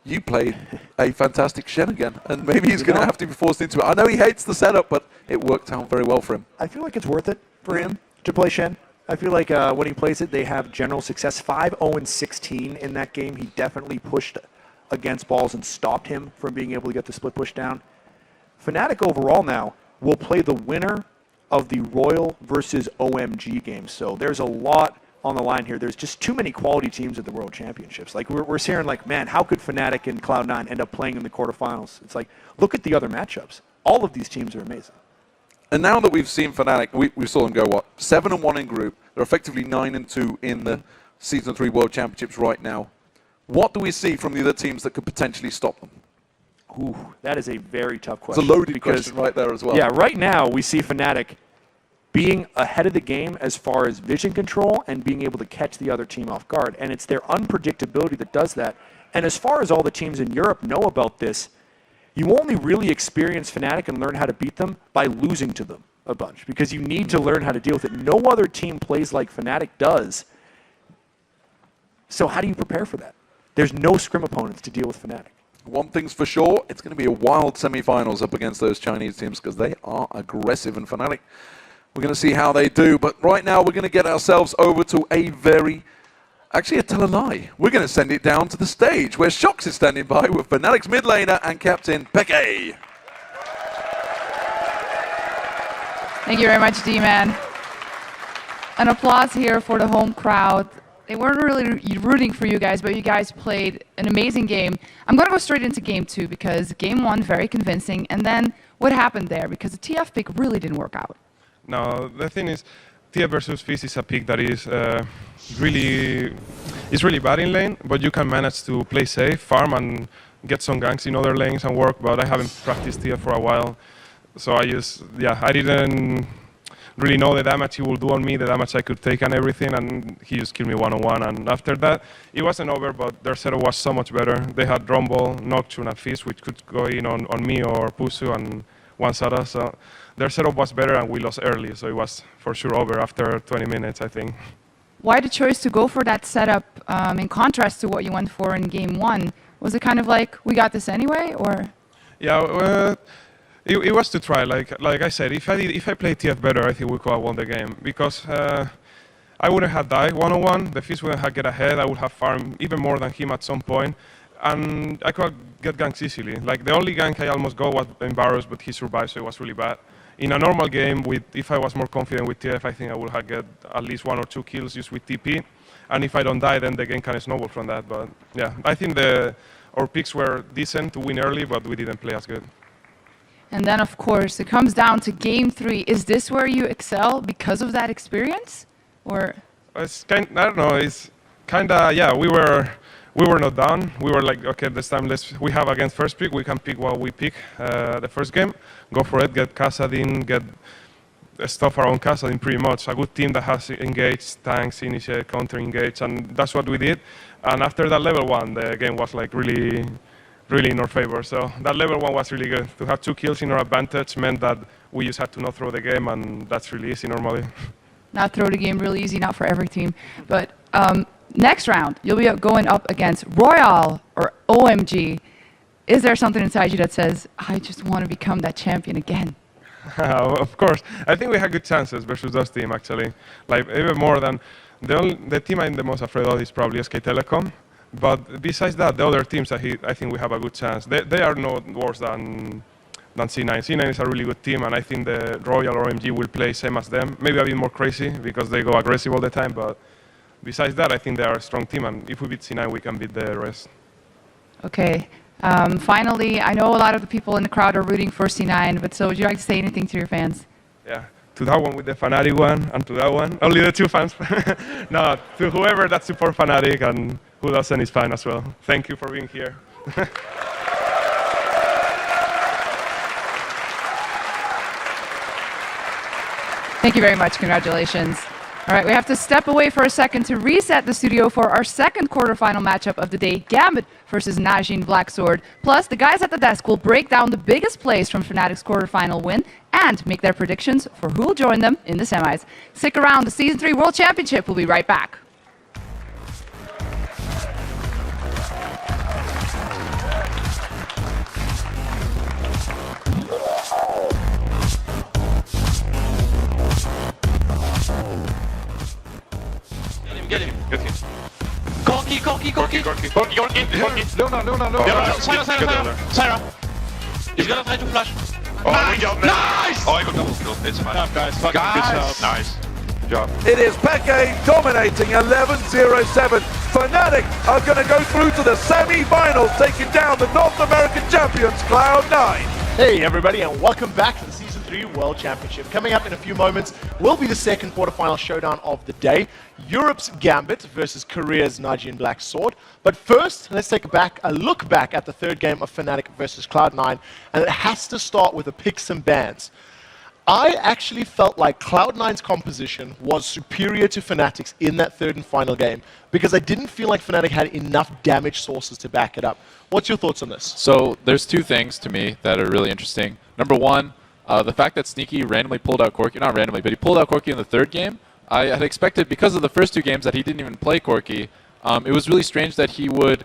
you played a fantastic Shen again, and maybe he's going to have to be forced into it. I know he hates the setup, but it worked out very well for him. I feel like it's worth it for him to play Shen. I feel like when he plays it, they have general success. 5-0-16 in that game. He definitely pushed against balls and stopped him from being able to get the split push down. Fnatic overall now will play the winner of the Royal versus OMG game. So there's a lot on the line here. There's just too many quality teams at the World Championships. Like we're hearing like, man, how could Fnatic and Cloud9 end up playing in the quarterfinals? It's like, look at the other matchups. All of these teams are amazing. And now that we've seen Fnatic, we saw them go, what, 7-1 in group. They're effectively 9-2 in the Season 3 World Championships right now. What do we see from the other teams that could potentially stop them? Ooh, that is a very tough question. It's a loaded question right there as well. Yeah, right now we see Fnatic being ahead of the game as far as vision control and being able to catch the other team off guard. And it's their unpredictability that does that. And as far as all the teams in Europe know about this, you only really experience Fnatic and learn how to beat them by losing to them a bunch, because you need to learn how to deal with it. No other team plays like Fnatic does. So how do you prepare for that? There's no scrim opponents to deal with Fnatic. One thing's for sure, it's going to be a wild semi-finals up against those Chinese teams because they are aggressive, and Fnatic, we're going to see how they do. But right now, we're going to get ourselves over to actually, I tell a lie. We're going to send it down to the stage where Shox is standing by with Fnatic's mid laner and captain Peke. Thank you very much, D-Man. An applause here for the home crowd. They weren't really rooting for you guys, but you guys played an amazing game. I'm going to go straight into game 2 because game 1, very convincing. And then what happened there? Because the TF pick really didn't work out. No, the thing is, TF versus Fizz is a pick that is really bad in lane, but you can manage to play safe, farm, and get some ganks in other lanes and work. But I haven't practiced TF for a while, so I didn't really know the damage he would do on me, the damage I could take and everything, and he just killed me one-on-one. And after that, it wasn't over, but their setup was so much better. They had Rumble, Nocturne, and Fizz, which could go in on me or Pusu and one Sada. So their setup was better, and we lost early, so it was for sure over after 20 minutes, I think. Why the choice to go for that setup in contrast to what you went for in game 1? Was it kind of like, we got this anyway, or? Yeah, it was to try. Like I said, if I played TF better, I think we could have won the game, because I wouldn't have died one-on-one. The Fizz wouldn't have get ahead. I would have farmed even more than him at some point, and I could get ganks easily. Like the only gank I almost got was in Barrows, but he survived, so it was really bad. In a normal game, if I was more confident with TF, I think I would have get at least 1 or 2 kills just with TP. And if I don't die, then the game can snowball from that. But yeah, I think our picks were decent to win early, but we didn't play as good. And then, of course, it comes down to game 3. Is this where you excel because of that experience, or? It's I don't know. It's kind of, yeah. We were not down. We were like, okay, this time we have against first pick. We can pick what we pick the first game. Go for it. Get Kassadin. Get stuff around Kassadin. Pretty much a good team that has engaged tanks, initiate, counter engage, and that's what we did. And after that level 1, the game was like really in our favor. So that level 1 was really good. To have 2 kills in our advantage meant that we just had to not throw the game, and that's really easy normally. Not throw the game really easy, not for every team. But next round, you'll be going up against Royal or OMG. Is there something inside you that says, I just want to become that champion again? Of course. I think we had good chances versus those teams, actually. Like, even more than... The team I'm the most afraid of is probably SK Telecom. But besides that, the other teams, I think we have a good chance. They are no worse than C9. C9 is a really good team, and I think the Royal or OMG will play same as them. Maybe a bit more crazy because they go aggressive all the time, but besides that, I think they are a strong team, and if we beat C9, we can beat the rest. Okay. Finally, I know a lot of the people in the crowd are rooting for C9, but so would you like to say anything to your fans? Yeah. to that one with the Fnatic one, and to that one. Only the two fans. No, to whoever that support Fnatic and who doesn't is fine as well. Thank you for being here. Thank you very much. Congratulations. All right, we have to step away for a second to reset the studio for our second quarterfinal matchup of the day, Gambit versus Najin Blacksword. Plus, the guys at the desk will break down the biggest plays from Fnatic's quarterfinal win and make their predictions for who will join them in the semis. Stick around, the Season 3 World Championship will be right back. Get him. Get him. Corky. No. Syra. He's gonna try to flash. Oh, we got Nice! Oh, I got double kill. It's fine. Guys. Nice. Good job. It is Peke dominating 11-0-7. Fnatic are going to go through to the semi-finals, taking down the North American champions, Cloud9. Hey everybody, and welcome back to the Season 3 World Championship. Coming up in a few moments will be the second quarterfinal showdown of the day. Europe's Gambit versus Korea's Najin Blacksword. But first, let's take a look back at the third game of Fnatic versus Cloud9, and it has to start with the picks and bans. I actually felt like Cloud9's composition was superior to Fnatic's in that third and final game because I didn't feel like Fnatic had enough damage sources to back it up. What's your thoughts on this? So there's two things to me that are really interesting. Number one, the fact that Sneaky randomly pulled out Corki, not randomly, but he pulled out Corki in the third game. I had expected, because of the first two games, that he didn't even play Corki. It was really strange that he would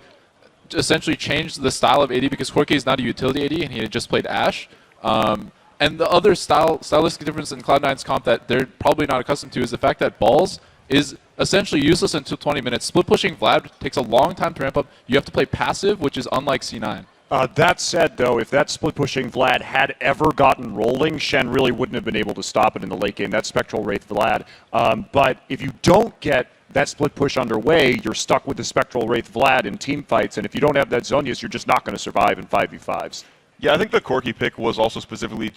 essentially change the style of AD because Corki is not a utility AD and he had just played Ashe. And the other stylistic difference in Cloud9's comp that they're probably not accustomed to is the fact that Balls is essentially useless until 20 minutes. Split pushing Vlad takes a long time to ramp up. You have to play passive, which is unlike C9. That said, though, if that split-pushing Vlad had ever gotten rolling, Shen really wouldn't have been able to stop it in the late game. That's Spectral Wraith Vlad. But if you don't get that split push underway, you're stuck with the Spectral Wraith Vlad in team fights, and if you don't have that Zonius, you're just not going to survive in 5v5s. Yeah, I think the Corki pick was also specifically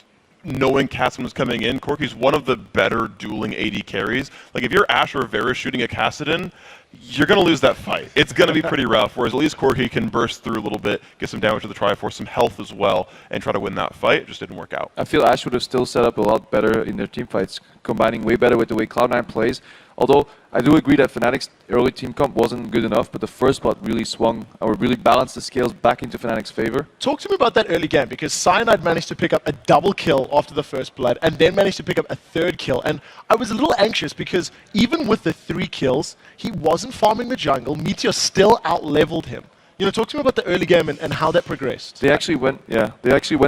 knowing Kassadin was coming in. Corki's one of the better dueling AD carries. Like, if you're Ashe or Varus shooting a Kassadin, you're going to lose that fight. It's going to be pretty rough, whereas at least Corki can burst through a little bit, get some damage to the Triforce, some health as well, and try to win that fight. It just didn't work out. I feel Ashe would have still set up a lot better in their team fights, combining way better with the way Cloud9 plays. Although, I do agree that Fnatic's early team comp wasn't good enough, but the first spot really swung, or really balanced the scales back into Fnatic's favor. Talk to me about that early game, because Cyanide managed to pick up a double kill after the first blood, and then managed to pick up a third kill. And I was a little anxious, because even with the 3 kills, he wasn't farming the jungle. Meteor still out-leveled him. You know, talk to me about the early game and how that progressed. They actually went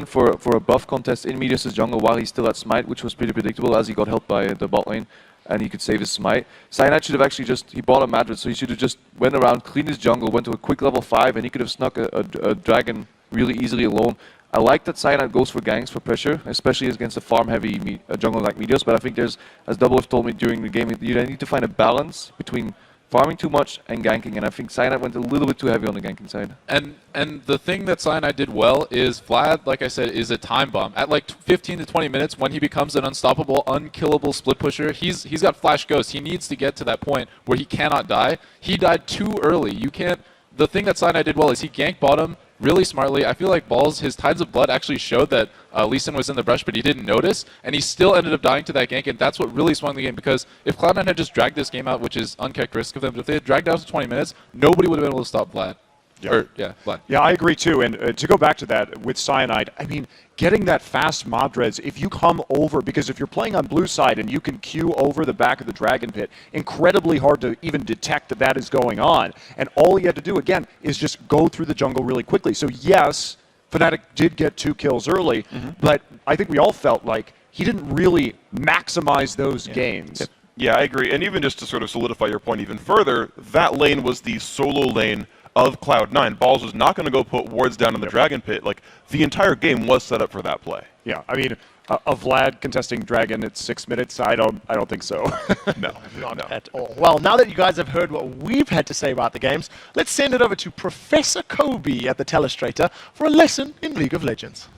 for a buff contest in Meteor's jungle while he's still at Smite, which was pretty predictable as he got helped by the bot lane. And he could save his Smite. Cyanide should have actually he bought a Madrid, so he should have just went around, cleaned his jungle, went to a quick level 5, and he could have snuck a dragon really easily alone. I like that Cyanide goes for ganks for pressure, especially against a farm-heavy jungle like Meteos, but I think there's, as Double have told me during the game, you need to find a balance between farming too much and ganking, and I think Cyanide went a little bit too heavy on the ganking side. And the thing that Cyanide did well is Vlad, like I said, is a time bomb. At like 15 to 20 minutes, when he becomes an unstoppable, unkillable split pusher, he's got Flash Ghost. He needs to get to that point where he cannot die. He died too early. You can't. The thing that Cyanide did well is he ganked bottom really smartly. I feel like Balls, his Tides of Blood actually showed that Lee Sin was in the brush, but he didn't notice, and he still ended up dying to that gank, and that's what really swung the game, because if Cloud9 had just dragged this game out, which is uncharacteristic of them, but if they had dragged out to 20 minutes, nobody would have been able to stop Vlad. Vlad. Yeah, I agree too. And to go back to that with Cyanide, I mean, getting that fast mob dreads, if you come over, because if you're playing on blue side and you can queue over the back of the Dragon Pit, incredibly hard to even detect that that is going on. And all you had to do, again, is just go through the jungle really quickly. So yes, Fnatic did get 2 kills early, but I think we all felt like he didn't really maximize those games. Yeah, I agree. And even just to sort of solidify your point even further, that lane was the solo lane of Cloud9. Balls was not going to go put wards down in the Dragon Pit. Like, the entire game was set up for that play. Yeah, I mean, a Vlad contesting Dragon at 6 minutes, I don't think so. No, not at all. Well, now that you guys have heard what we've had to say about the games, let's send it over to Professor Kobe at the Telestrator for a lesson in League of Legends.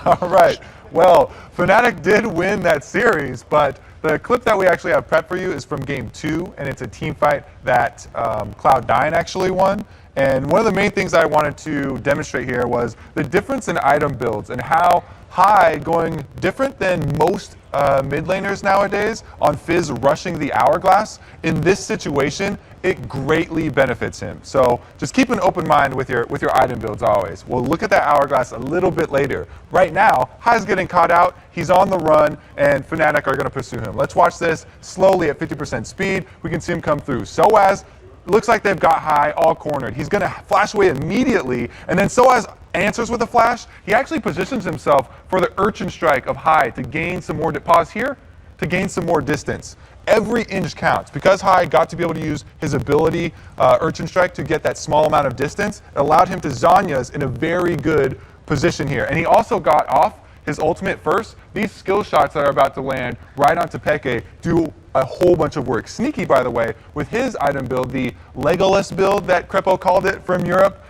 All right. Well, Fnatic did win that series, but the clip that we actually have prepped for you is from Game 2, and it's a team fight that Cloud9 actually won. And one of the main things I wanted to demonstrate here was the difference in item builds and how High going different than most mid laners nowadays on Fizz rushing the Hourglass. In this situation, it greatly benefits him. So just keep an open mind with your item builds always. We'll look at that Hourglass a little bit later. Right now, High's getting caught out, he's on the run, and Fnatic are going to pursue him. Let's watch this slowly at 50% speed. We can see him come through. Soaz, looks like they've got High all cornered. He's going to flash away immediately, and then Soaz answers with a flash. He actually positions himself for the Urchin Strike of High to gain some more, pause here, to gain some more distance. Every inch counts. Because High got to be able to use his ability, Urchin Strike, to get that small amount of distance, it allowed him to Zanya's in a very good position here. And he also got off his ultimate first. These skill shots that are about to land right onto Peke do a whole bunch of work. Sneaky, by the way, with his item build, the Legolas build that Crepo called it from Europe,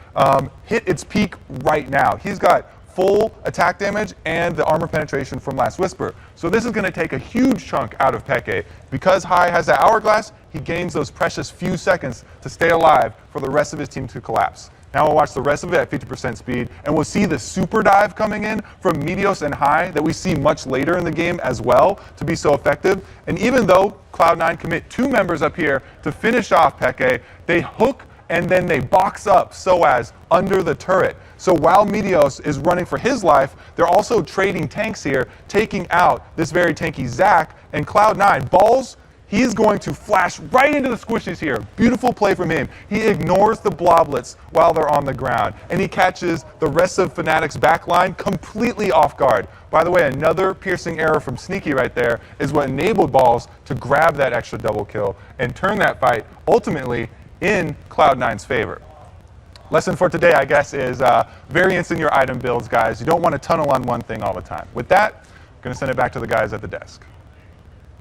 hit its peak right now. He's got full attack damage and the armor penetration from Last Whisper. So this is going to take a huge chunk out of Peke. Because High has that Hourglass, he gains those precious few seconds to stay alive for the rest of his team to collapse. Now we'll watch the rest of it at 50% speed, and we'll see the super dive coming in from Meteos and High that we see much later in the game as well to be so effective. And even though Cloud9 commit 2 members up here to finish off Peke, they hook and then they box up Soaz under the turret. So while Meteos is running for his life, they're also trading tanks here, taking out this very tanky Zac, and Cloud9, Balls, he's going to flash right into the squishies here. Beautiful play from him. He ignores the bloblets while they're on the ground, and he catches the rest of Fnatic's backline completely off guard. By the way, another piercing arrow from Sneaky right there is what enabled Balls to grab that extra double kill and turn that fight ultimately in Cloud9's favor. Lesson for today, I guess, is variance in your item builds, guys. You don't want to tunnel on one thing all the time. With that, I'm going to send it back to the guys at the desk.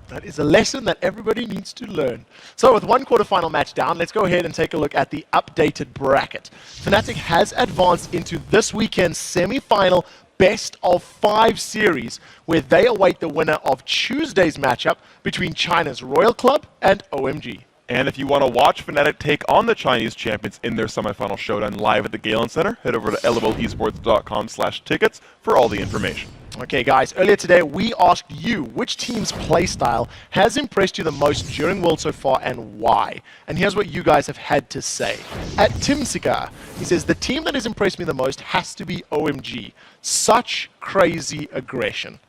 That is a lesson that everybody needs to learn. So with one quarterfinal match down, let's go ahead and take a look at the updated bracket. Fnatic has advanced into this weekend's semi-final best of 5 series, where they await the winner of Tuesday's matchup between China's Royal Club and OMG. And if you want to watch Fnatic take on the Chinese champions in their semifinal showdown live at the Galen Center, head over to lolesports.com/tickets for all the information. Okay, guys, earlier today we asked you which team's playstyle has impressed you the most during World so far and why. And here's what you guys have had to say. At Timsika, he says, the team that has impressed me the most has to be OMG. Such crazy aggression.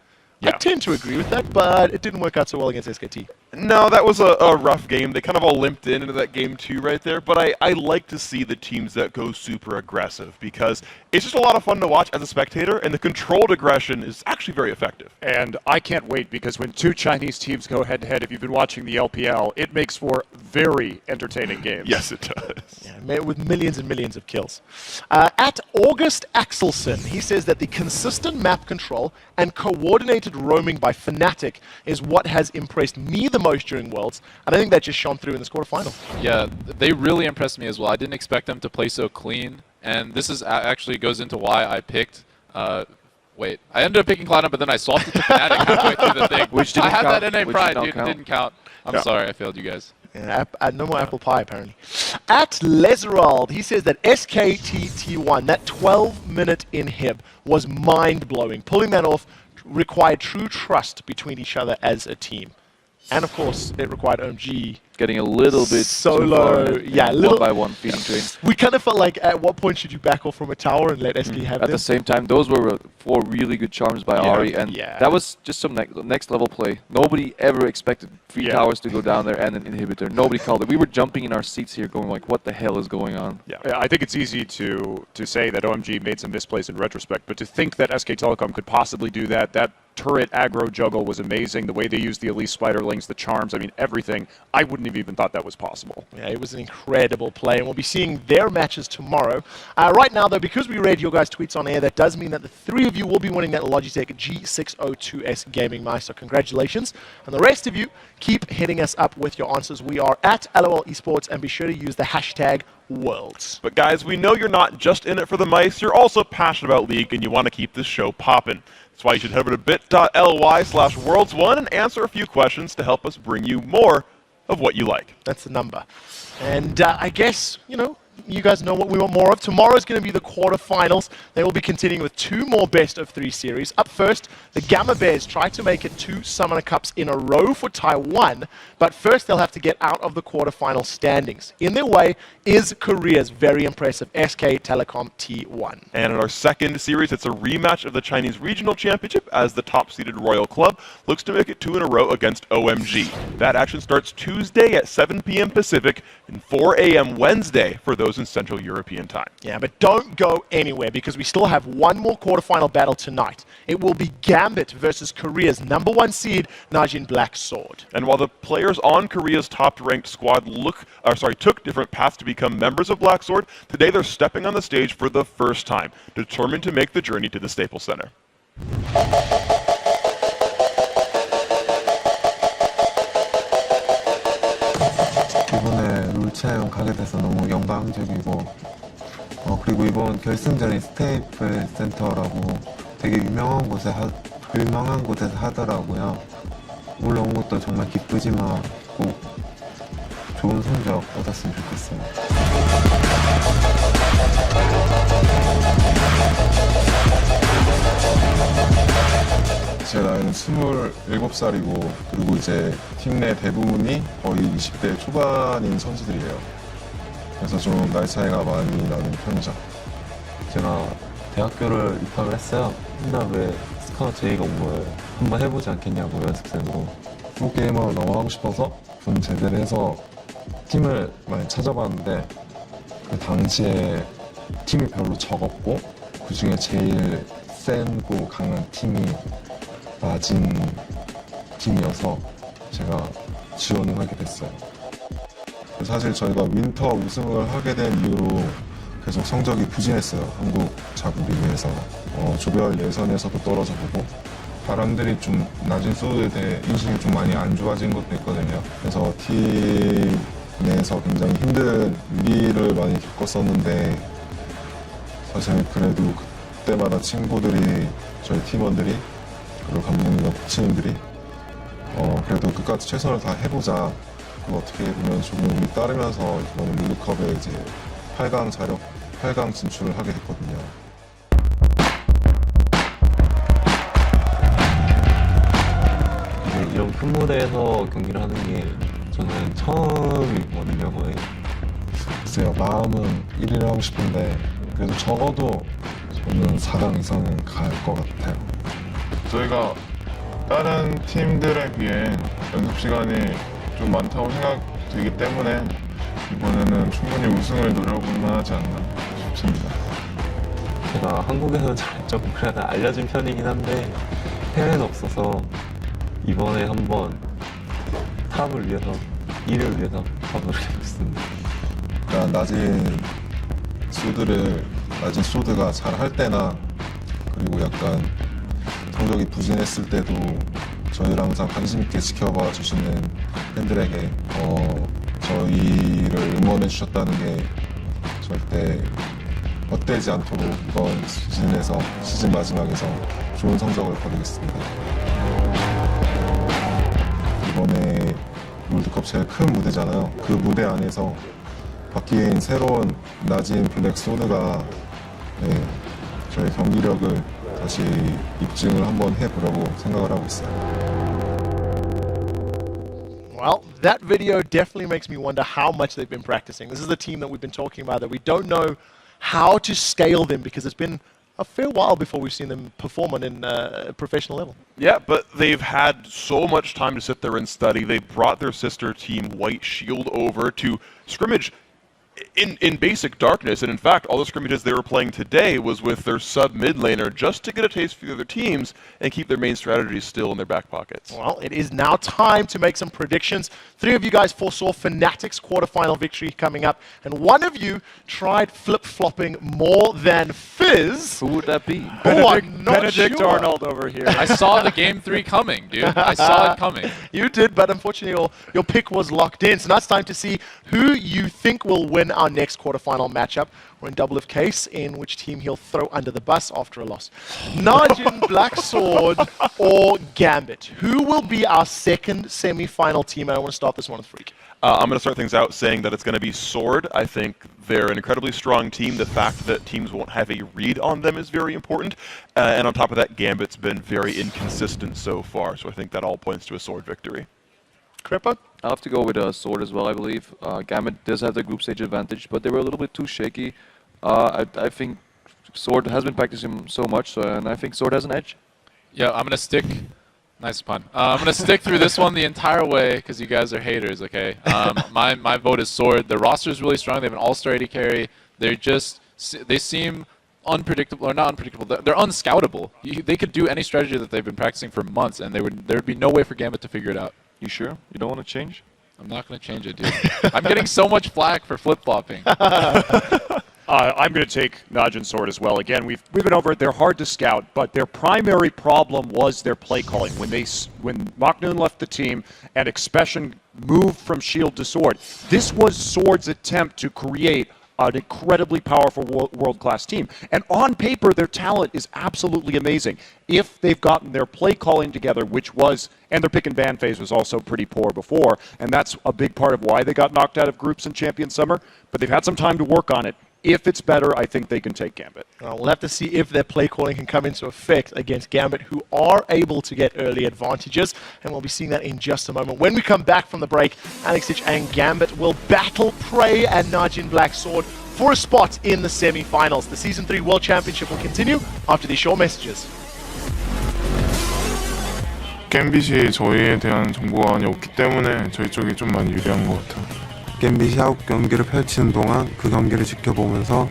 Yeah. I tend to agree with that, but it didn't work out so well against SKT. No, that was a rough game. They kind of all limped into that game too right there, but I like to see the teams that go super aggressive because it's just a lot of fun to watch as a spectator, and the controlled aggression is actually very effective. And I can't wait because when 2 Chinese teams go head-to-head, if you've been watching the LPL, it makes for very entertaining games. Yes, it does. Yeah, with millions and millions of kills. At August Axelson, he says that the consistent map control and coordinated roaming by Fnatic is what has impressed me the most during Worlds, and I think that just shone through in this quarterfinal. Yeah, they really impressed me as well. I didn't expect them to play so clean, and this is actually goes into why I picked. Wait, I ended up picking Cloud9, but then I swapped it to Fnatic halfway through the thing. Which didn't I had count. that NA Which pride, did not dude. count. Didn't count. I'm sorry, I failed you guys. Yeah, no more apple pie, apparently. At Lezerald, he says that SKTT1, that 12-minute inhib, was mind-blowing. Pulling that off required true trust between each other as a team. And of course, it required OMG getting a little bit solo, yeah, one by one feeding train. We kind of felt like, at what point should you back off from a tower and let SK have At the same time, those were 4 really good charms by Ari, and that was just some next level play. Nobody ever expected 3 towers to go down there and an inhibitor. Nobody called it. We were jumping in our seats here going like, what the hell is going on? Yeah, I think it's easy to say that OMG made some misplays in retrospect, but to think that SK Telecom could possibly do that turret aggro juggle was amazing. The way they used the Elise Spiderlings, the charms, I mean, everything. I wouldn't have even thought that was possible. Yeah, it was an incredible play, and we'll be seeing their matches tomorrow. Right now, though, because we read your guys' tweets on air, that does mean that the 3 of you will be winning that Logitech G602S gaming mice, so congratulations. And the rest of you, keep hitting us up with your answers. We are at LOL Esports, and be sure to use the hashtag Worlds. But guys, we know you're not just in it for the mice, you're also passionate about League and you want to keep this show popping. That's why you should head over to bit.ly/worlds1 and answer a few questions to help us bring you more of what you like. That's the number. And I guess, you guys know what we want more of. Tomorrow is going to be the quarterfinals. They will be continuing with 2 more best-of-3 series. Up first, the Gamma Bears try to make it 2 Summoner Cups in a row for Taiwan, but first they'll have to get out of the quarterfinal standings. In their way is Korea's very impressive SK Telecom T1. And in our second series, it's a rematch of the Chinese Regional Championship as the top-seeded Royal Club looks to make it 2 in a row against OMG. That action starts Tuesday at 7 p.m. Pacific and 4 a.m. Wednesday for those in Central European time. Yeah, but don't go anywhere because we still have one more quarterfinal battle tonight. It will be Gambit versus Korea's #1 seed, Najin Black Sword. And while the players on Korea's top-ranked squad took different paths to become members of Black Sword, today they're stepping on the stage for the first time, determined to make the journey to the Staples Center. 이번에 롤체험 가게 돼서 너무 영광적이고 그리고 이번 결승전이 스테이플 센터라고 되게 유명한 곳에서 하더라고요. 올라온 것도 정말 기쁘지만 꼭 좋은 성적 얻었으면 좋겠습니다. 제 나이는 27살이고 그리고 이제 팀 내 대부분이 거의 20대 초반인 선수들이에요. 그래서 좀 나이 차이가 많이 나는 편이죠. 제가 대학교를 입학을 했어요. 근데 왜 스카우트 제의가 온 거예요. 한번 해보지 않겠냐고 연습생으로. 프로게이머로 넘어가고 싶어서 좀 제대를 해서 팀을 많이 찾아봤는데 그 당시에 팀이 별로 적었고 그 중에 제일 세고 강한 팀이 낮은 팀이어서 제가 지원을 하게 됐어요. 사실 저희가 윈터 우승을 하게 된 이후로 계속 성적이 부진했어요. 한국 자국 리그에서 조별 예선에서도 떨어져 보고 사람들이 좀 낮은 소드에 대해 인식이 좀 많이 안 좋아진 것도 있거든요. 그래서 팀 내에서 굉장히 힘든 위기를 많이 겪었었는데 사실 그래도 그때마다 친구들이 저희 팀원들이 그리고 감독님과 코치님들이 그래도 끝까지 최선을 다 해보자. 그리고 어떻게 보면 조금 우리 따르면서 이번 롤드컵에 이제 8강 진출을 하게 됐거든요. 이런 큰 무대에서 경기를 하는 게 저는 처음이거든요, 거의. 글쎄요, 마음은 1위를 하고 싶은데 그래도 적어도 저는 4강 이상은 갈 것 같아요. 저희가 다른 팀들에 비해 연습 시간이 좀 많다고 생각되기 때문에 이번에는 충분히 우승을 노려볼 만하지 않나 싶습니다. 제가 한국에서는 조금 그래도 알려진 편이긴 한데 해외는 없어서 이번에 한번 탑을 위해서 1위를 위해서 한번 노력해보겠습니다. 그러니까 낮은 소드가 잘 할 때나 그리고 약간 성적이 부진했을 때도 저희를 항상 관심 있게 지켜봐 주시는 팬들에게 저희를 응원해 주셨다는 게 절대 헛되지 않도록 이번 시즌 마지막에서 좋은 성적을 거두겠습니다. 이번에 롤드컵 제일 큰 무대잖아요. 그 무대 안에서 바뀐 새로운 낮은 블랙 소드가 저희 경기력을 다시 입증을 한번 해보려고 생각을 하고 있어요. Well, that video definitely makes me wonder how much they've been practicing. This is the team that we've been talking about that we don't know how to scale them because it's been a fair while before we've seen them perform on a professional level. Yeah, but they've had so much time to sit there and study. They brought their sister team White Shield over to scrimmage in basic darkness, and in fact, all the scrimmages they were playing today was with their sub-mid laner just to get a taste for the other teams and keep their main strategies still in their back pockets. Well, it is now time to make some predictions. 3 of you guys foresaw Fnatic's quarterfinal victory coming up, and 1 of you tried flip-flopping more than Fizz. Who would that be? Benedict Arnold over here. I saw the game 3 coming, dude. I saw it coming. You did, but unfortunately your pick was locked in, so now it's time to see who you think will win win our next quarterfinal matchup. We're in double of case, in which team he'll throw under the bus after a loss. Najin, Black Sword, or Gambit? Who will be our second semi-final team? And I want to start this one with Freak. I'm going to start things out saying that it's going to be Sword. I think they're an incredibly strong team. The fact that teams won't have a read on them is very important. And on top of that, Gambit's been very inconsistent so far. So I think that all points to a Sword victory. Crippa? I'll have to go with Sword as well, I believe. Gambit does have the group stage advantage, but they were a little bit too shaky. I think Sword has been practicing so much, and I think Sword has an edge. Yeah, I'm going to stick... Nice pun. I'm going to stick through this one the entire way because you guys are haters, okay? My vote is Sword. The roster is really strong. They have an all-star AD carry. They seem unpredictable, or not unpredictable. They're unscoutable. They could do any strategy that they've been practicing for months, and there would be no way for Gambit to figure it out. You sure? You don't want to change? I'm not going to change it, dude. I'm getting so much flack for flip-flopping. I'm going to take Najin Sword as well. Again, we've been over it. They're hard to scout, but their primary problem was their play calling. When Moknoon left the team and Expression moved from Shield to Sword, this was Sword's attempt to create an incredibly powerful world-class team. And on paper, their talent is absolutely amazing. If they've gotten their play calling together, and their pick and ban phase was also pretty poor before, and that's a big part of why they got knocked out of groups in Champion Summer, but they've had some time to work on it. If it's better, I think they can take Gambit. We'll have to see if their play calling can come into effect against Gambit, who are able to get early advantages, and we'll be seeing that in just a moment. When we come back from the break, Alexich and Gambit will battle Prey and Najin Black Sword for a spot in the semi-finals. The Season 3 World Championship will continue after these short messages. 갬빗이 저희에 대한 정보가 많이 없기 때문에 저희 쪽이 좀 많이 유리한 것 같아요. 갬빗이 아웃 경기를 펼치는 동안 그 경기를 지켜보면서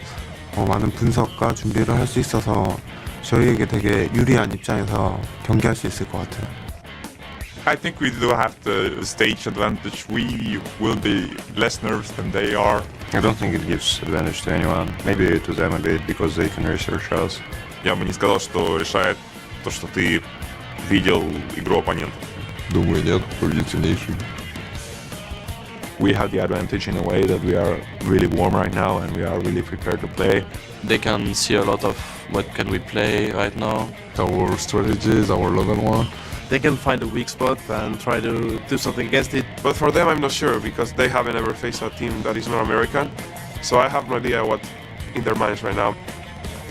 많은 분석과 준비를 할 수 있어서 저희에게 되게 유리한 입장에서 경기할 수 있을 것 같아요. I think we do have the stage advantage. We will be less nervous than they are. I don't think it gives advantage to anyone. Maybe to them a bit because they can research us. Я бы не сказал, что решает то, что ты видел игру оппонента. Думаю, нет, победит сильнейший. We have the advantage in a way that we are really warm right now and we are really prepared to play. They can see a lot of what can we play right now. Our strategies, our level 1. They can find a weak spot and try to do something against it. But for them I'm not sure because they haven't ever faced a team that is not American. So I have no idea what in their minds right now.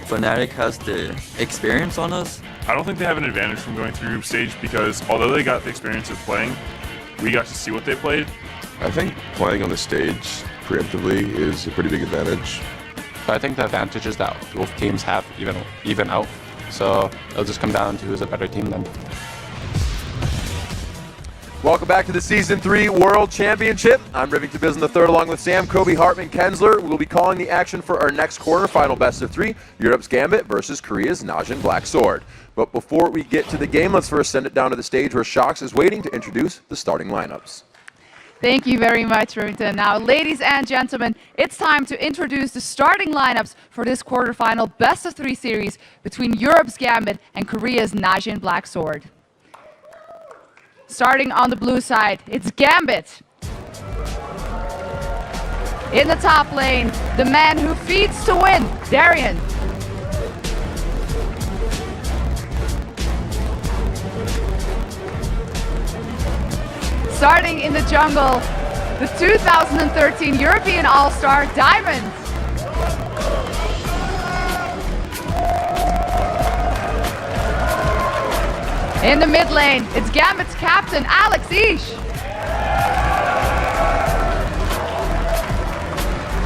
Fnatic has the experience on us. I don't think they have an advantage from going through group stage because although they got the experience of playing, we got to see what they played. I think playing on the stage preemptively is a pretty big advantage. I think the advantage is that both teams have even out, so it'll just come down to who's a better team then. Welcome back to the Season 3 World Championship. I'm Rivington Bisson III along with Sam, Kobe, Hartman, Kensler. We'll be calling the action for our next quarterfinal best of 3, Europe's Gambit versus Korea's Najin Black Sword. But before we get to the game, let's first send it down to the stage where Shox is waiting to introduce the starting lineups. Thank you very much, Rivington. Now, ladies and gentlemen, it's time to introduce the starting lineups for this quarterfinal best of 3 series between Europe's Gambit and Korea's Najin Black Sword. Starting on the blue side, it's Gambit. In the top lane, the man who feeds to win, Darian. Starting in the jungle, the 2013 European All-Star, Diamond. In the mid lane, it's Gambit's captain, Alex Ish.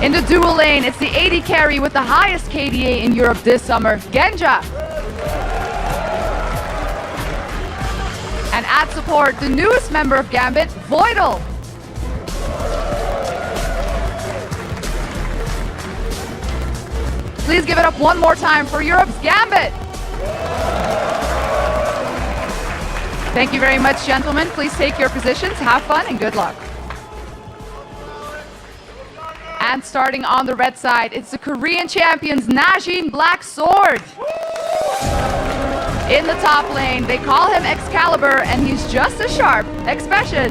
In the dual lane, it's the AD carry with the highest KDA in Europe this summer, Genja. And at support, the newest member of Gambit, Voidal. Please give it up one more time for Europe's Gambit. Thank you very much, gentlemen. Please take your positions, have fun, and good luck. And starting on the red side, it's the Korean champions, Najin Black Sword. In the top lane, they call him Excalibur, and he's just as sharp, Expression.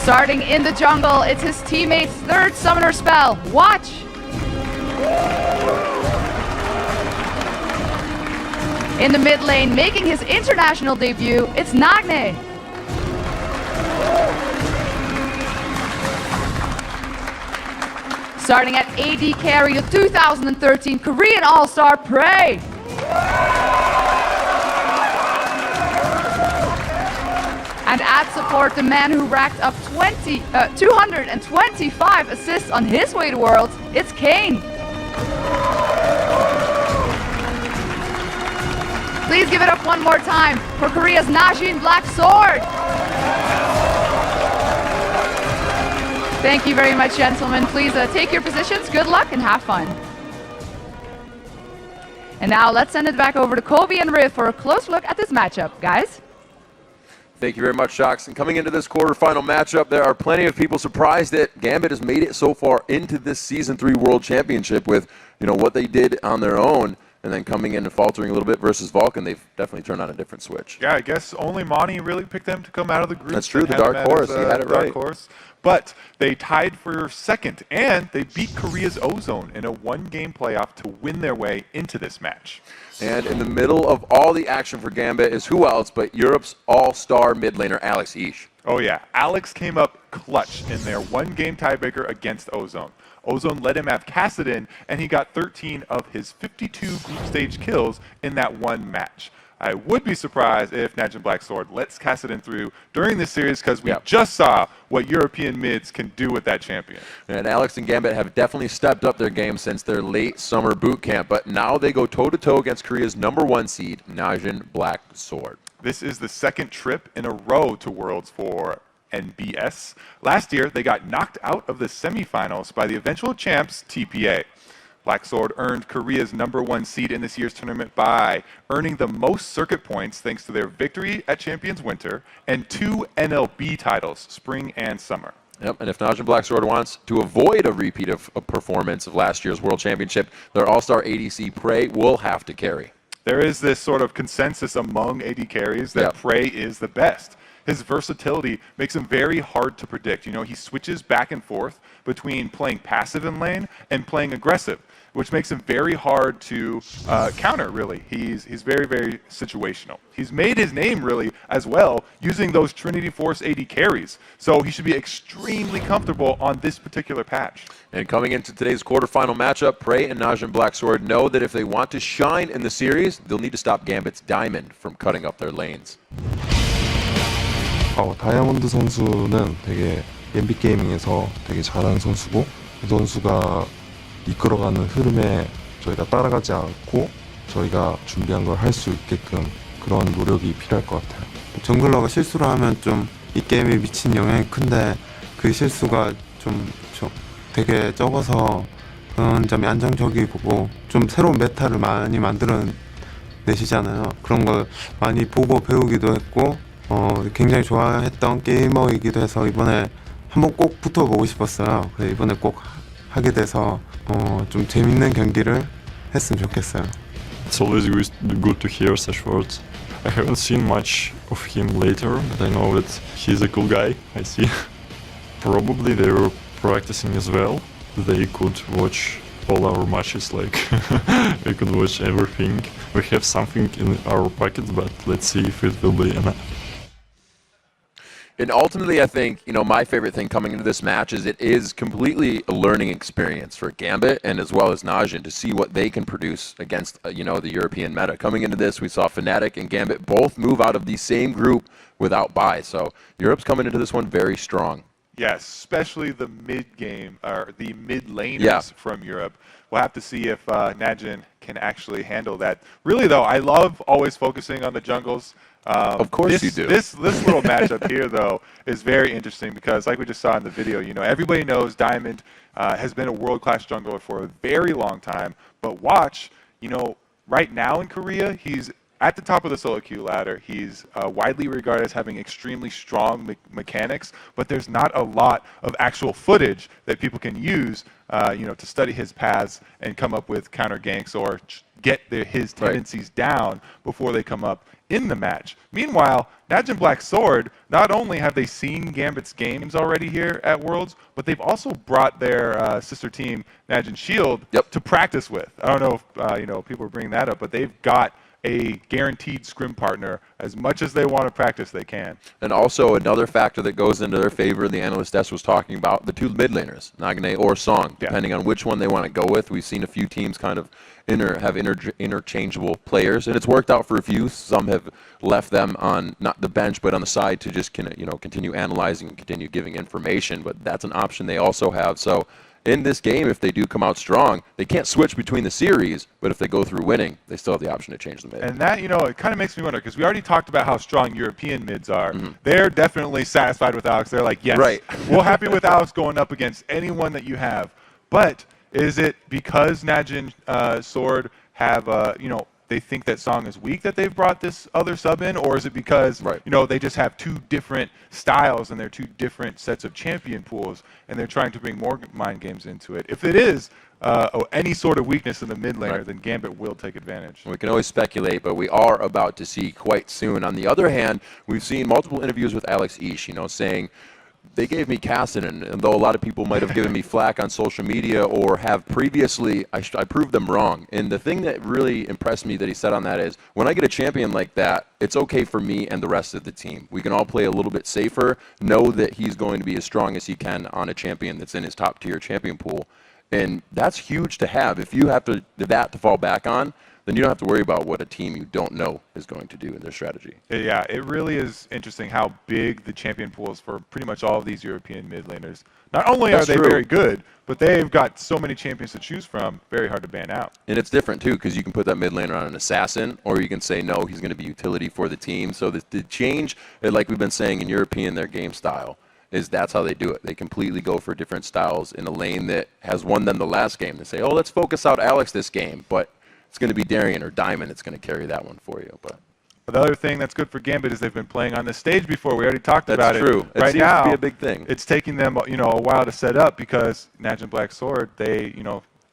Starting in the jungle, it's his teammate's third summoner spell. Watch! In the mid lane, making his international debut, it's Nagne. Starting at AD carry, the 2013 Korean All-Star Prey. And at support, the man who racked up 225 assists on his way to Worlds, it's Kane. Please give it up one more time for Korea's Najin Black Sword. Thank you very much, gentlemen. Please take your positions. Good luck and have fun. And now let's send it back over to Kobe and Riv for a close look at this matchup, guys. Thank you very much, Shocks. And coming into this quarterfinal matchup, there are plenty of people surprised that Gambit has made it so far into this Season 3 World Championship with, what they did on their own, and then coming in and faltering a little bit versus Vulcan. They've definitely turned on a different switch. Yeah, I guess only Monty really picked them to come out of the group. That's true, the dark horse. He had it right. Horse. But they tied for second, and they beat Korea's Ozone in a one-game playoff to win their way into this match. And in the middle of all the action for Gambit is who else but Europe's all-star mid laner, Alex Ish. Oh yeah, Alex came up clutch in their one-game tiebreaker against Ozone. Ozone let him have Kassadin, and he got 13 of his 52 group stage kills in that one match. I would be surprised if Najin Black Sword lets Kassadin through during this series because we just saw what European mids can do with that champion. And Alex and Gambit have definitely stepped up their game since their late summer boot camp, but now they go toe-to-toe against Korea's #1 seed, Najin Black Sword. This is the second trip in a row to Worlds for NBS. Last year, they got knocked out of the semifinals by the eventual champs, TPA. Black Sword earned Korea's #1 seed in this year's tournament by earning the most circuit points thanks to their victory at Champions Winter and 2 NLB titles, Spring and Summer. Yep, and if Najin Black Sword wants to avoid a repeat of a performance of last year's World Championship, their all-star ADC Prey will have to carry. There is this sort of consensus among AD carries that Prey is the best. His versatility makes him very hard to predict. He switches back and forth between playing passive in lane and playing aggressive, which makes him very hard to counter, really. He's very, very situational. He's made his name, really, as well, using those Trinity Force AD carries. So he should be extremely comfortable on this particular patch. And coming into today's quarterfinal matchup, Prey and Najin Black Sword know that if they want to shine in the series, they'll need to stop Gambit's Diamond from cutting up their lanes. 다이아몬드 선수는 되게 엔비 게이밍에서 되게 잘하는 선수고 그 선수가 이끌어가는 흐름에 저희가 따라가지 않고 저희가 준비한 걸 할 수 있게끔 그런 노력이 필요할 것 같아요. 정글러가 실수를 하면 좀 이 게임에 미친 영향이 큰데 그 실수가 좀 되게 적어서 그런 점이 안정적이고 좀 새로운 메타를 많이 만들어내시잖아요. 그런 걸 많이 보고 배우기도 했고 굉장히 좋아했던 게이머이기도 해서 이번에 한번 꼭 붙어보고 싶었어요. 그래서 이번에 꼭 하게 돼서 좀 재밌는 경기를 했으면 좋겠어요. It's always good to hear such words. I haven't seen much of him later, but I know that he's a cool guy, I see. Probably they were practicing as well. They could watch all our matches, we could watch everything. We have something in our pockets, but let's see if it will be enough. And ultimately, I think, my favorite thing coming into this match is it is completely a learning experience for Gambit and as well as Najin to see what they can produce against, the European meta. Coming into this, we saw Fnatic and Gambit both move out of the same group without bye. So Europe's coming into this one very strong. Yes, especially the mid-game, or the mid-laners from Europe. We'll have to see if Najin can actually handle that. Really, though, I love always focusing on the jungles. Of course you do. This little matchup here, though, is very interesting because, like we just saw in the video, everybody knows Diamond has been a world-class jungler for a very long time. But watch, right now in Korea, he's at the top of the solo queue ladder. He's widely regarded as having extremely strong mechanics, but there's not a lot of actual footage that people can use, to study his paths and come up with counter ganks or get his tendencies down before they come up in the match. Meanwhile, Najin Black Sword, not only have they seen Gambit's games already here at Worlds, but they've also brought their sister team, Najin Shield, to practice with. I don't know if people are bringing that up, but they've got a guaranteed scrim partner. As much as they want to practice, they can. And also another factor that goes into their favor, the analyst desk was talking about the two mid laners, Nagane or Song, depending on which one they want to go with. We've seen a few teams kind of have interchangeable players, and it's worked out for a few. Some have left them on not the bench, but on the side to just continue analyzing and continue giving information. But that's an option they also have. So in this game, if they do come out strong, they can't switch between the series, but if they go through winning, they still have the option to change the mid. And that, it kind of makes me wonder, because we already talked about how strong European mids are. They're definitely satisfied with Alex. They're like, yes, we're happy with Alex going up against anyone that you have. But is it because Najin Sword have, they think that Song is weak that they've brought this other sub in, or is it because they just have two different styles and they're two different sets of champion pools and they're trying to bring more mind games into it? If it is any sort of weakness in the mid laner, then Gambit will take advantage. We can always speculate, but we are about to see quite soon. On the other hand, we've seen multiple interviews with Alex Ish, saying, they gave me Cassidy, and though a lot of people might have given me flack on social media or have previously, I proved them wrong. And the thing that really impressed me that he said on that is, when I get a champion like that, it's okay for me and the rest of the team. We can all play a little bit safer, know that he's going to be as strong as he can on a champion that's in his top tier champion pool. And that's huge to have. If you have that to fall back on, then you don't have to worry about what a team you don't know is going to do in their strategy. Yeah, it really is interesting how big the champion pool is for pretty much all of these European mid laners. Not only are they very good, but they've got so many champions to choose from, very hard to ban out. And it's different, too, because you can put that mid laner on an assassin, or you can say, no, he's going to be utility for the team. So the change, like we've been saying in European, their game style, is that's how they do it. They completely go for different styles in a lane that has won them the last game. They say, oh, let's focus out Alex this game, but it's going to be Darian or Diamond that's going to carry that one for you. But the other thing that's good for Gambit is they've been playing on this stage before. We already talked about it. That's true. Right seems now, to be a big thing. It's taking them, a while to set up because Najin Black Sword, they,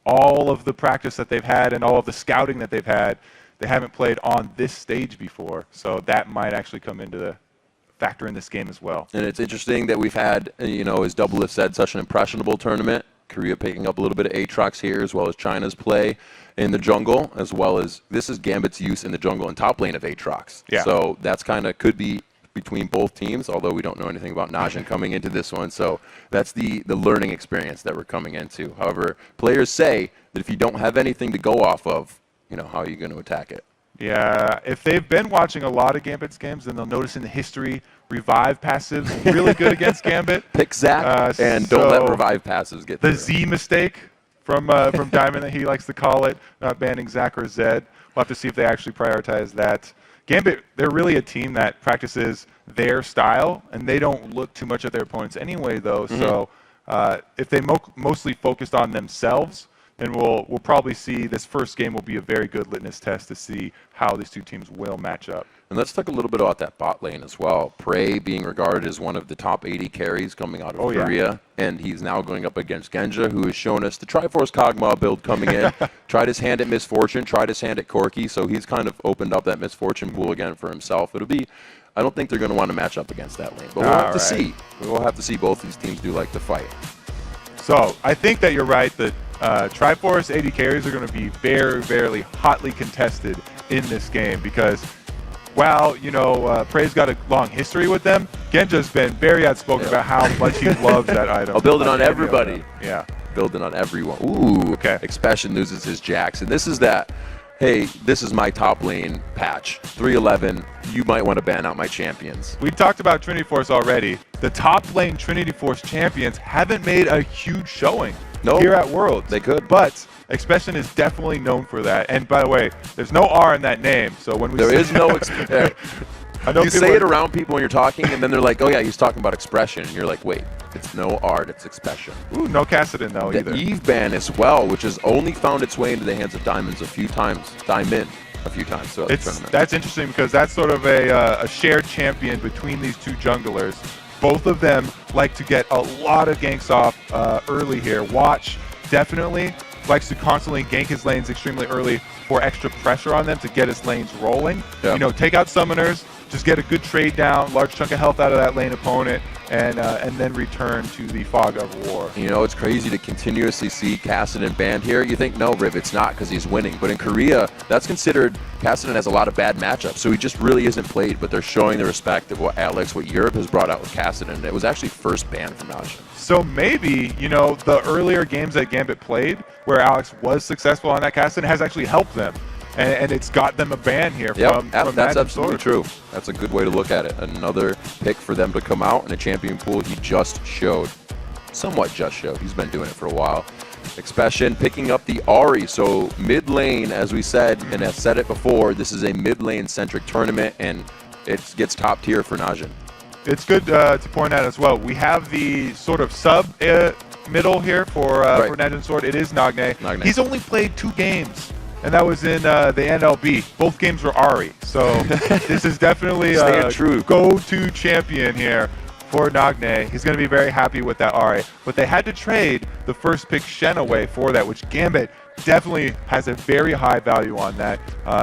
all of the practice that they've had and all of the scouting that they've had, they haven't played on this stage before. So that might actually come into the factor in this game as well. And it's interesting that we've had, as Double has said, such an impressionable tournament. Korea picking up a little bit of Aatrox here, as well as China's play in the jungle, as well as this is Gambit's use in the jungle and top lane of Aatrox. Yeah. So that's could be between both teams, although we don't know anything about Najin coming into this one. So that's the learning experience that we're coming into. However, players say that if you don't have anything to go off of, how are you going to attack it? Yeah, if they've been watching a lot of Gambit's games, then they'll notice in the history, revive passives really good against Gambit. Pick Zach and don't let revive passives get the through. Z mistake from Diamond that he likes to call it, not banning Zach or Zed. We'll have to see if they actually prioritize that. Gambit, they're really a team that practices their style, and they don't look too much at their opponents anyway, though. So if they mostly focused on themselves, then we'll probably see this first game will be a very good litmus test to see how these two teams will match up. And let's talk a little bit about that bot lane as well. Prey being regarded as one of the top 80 carries coming out of Korea, and he's now going up against Genja, who has shown us the Triforce Kog'Maw build coming in. Tried his hand at Misfortune, tried his hand at Corki, so he's kind of opened up that Misfortune pool again for himself. I don't think they're going to want to match up against that lane, but we'll have to see. We'll have to see. Both these teams do like to fight. So I think that you're right that Triforce 80 carries are going to be very, very hotly contested in this game because while, Prey's got a long history with them, Genja's been very outspoken about how much he loves that item. I'll build it on everybody. Yeah. Build it on everyone. Ooh, okay. Expression loses his Jax. And this is that, hey, this is my top lane patch. 311, you might want to ban out my champions. We talked about Trinity Force already. The top lane Trinity Force champions haven't made a huge showing here at Worlds. They could. But Expression is definitely known for that. And by the way, there's no R in that name. So when we There is no You say it around people when you're talking, and then they're like, oh yeah, he's talking about Expression. And you're like, wait, it's no art, it's Expression. Ooh, no Cassidy though either. The Eve ban as well, which has only found its way into the hands of Diamond a few times throughout the tournament. That's interesting because that's sort of a shared champion between these two junglers. Both of them like to get a lot of ganks off early here. Watch, definitely. likes to constantly gank his lanes extremely early for extra pressure on them to get his lanes rolling. Yeah. You know, take out summoners, just get a good trade down, large chunk of health out of that lane opponent, and then return to the fog of war. You know, it's crazy to continuously see Cassidy banned here. You think, no, Riv, it's not because he's winning. But in Korea, that's considered, Cassidy has a lot of bad matchups, so he just really isn't played. But they're showing the respect of what Alex, what Europe has brought out with Cassidy. It was actually first banned from Najin. So maybe, you know, the earlier games that Gambit played, where Alex was successful on that Cassidy, has actually helped them. And it's got them a ban here from that's absolutely Sword. true. That's a good way to look at it. Another pick for them to come out in a champion pool he just showed. Somewhat just showed. He's been doing it for a while. Expression picking up the Ahri. So mid lane, as we said, and I've said it before, this is a mid lane centric tournament, and it gets top tier for Najin. It's good to point out as well. We have the sort of sub middle here for Najin Sword. It is Nagne. He's only played 2 games. And that was in the NLB. Both games were Ahri. So this is definitely a go-to champion here for Nagne. He's going to be very happy with that Ahri. But they had to trade the first pick Shen away for that, which Gambit definitely has a very high value on that.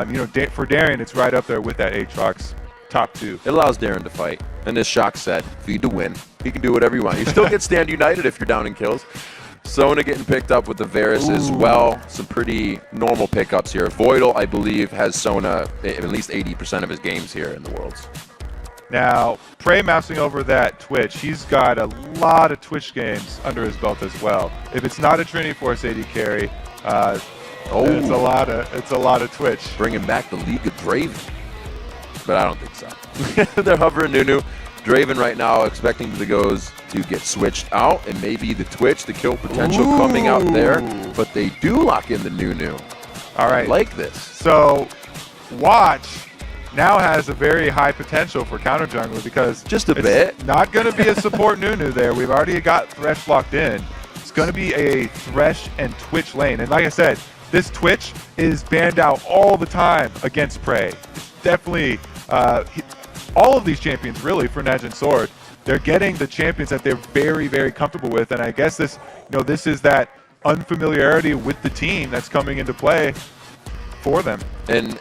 You know, for Darien, it's right up there with that Aatrox top 2. It allows Darren to fight. And as Shock said, feed to win. He can do whatever you want. You still get Stand United if you're down in kills. Sona getting picked up with the Varus as well. Some pretty normal pickups here. Voidal, I believe, has Sona at least 80% of his games here in the Worlds. Now, Prey mousing over that Twitch. He's got a lot of Twitch games under his belt as well. If it's not a Trinity Force AD carry, it's a lot of Twitch. Bringing back the League of Draven. But I don't think so. They're hovering Nunu. Draven right now expecting the goes to get switched out, and maybe the Twitch, the kill potential coming out there, but they do lock in the Nunu. All right. I like this. So, Watch now has a very high potential for counter jungler because just a bit. Not going to be a support Nunu there. We've already got Thresh locked in. It's going to be a Thresh and Twitch lane, and like I said, this Twitch is banned out all the time against Prey. It's definitely all of these champions really for Najin Sword, they're getting the champions that they're very, very comfortable with, and I guess this, you know, this is that unfamiliarity with the team that's coming into play for them. And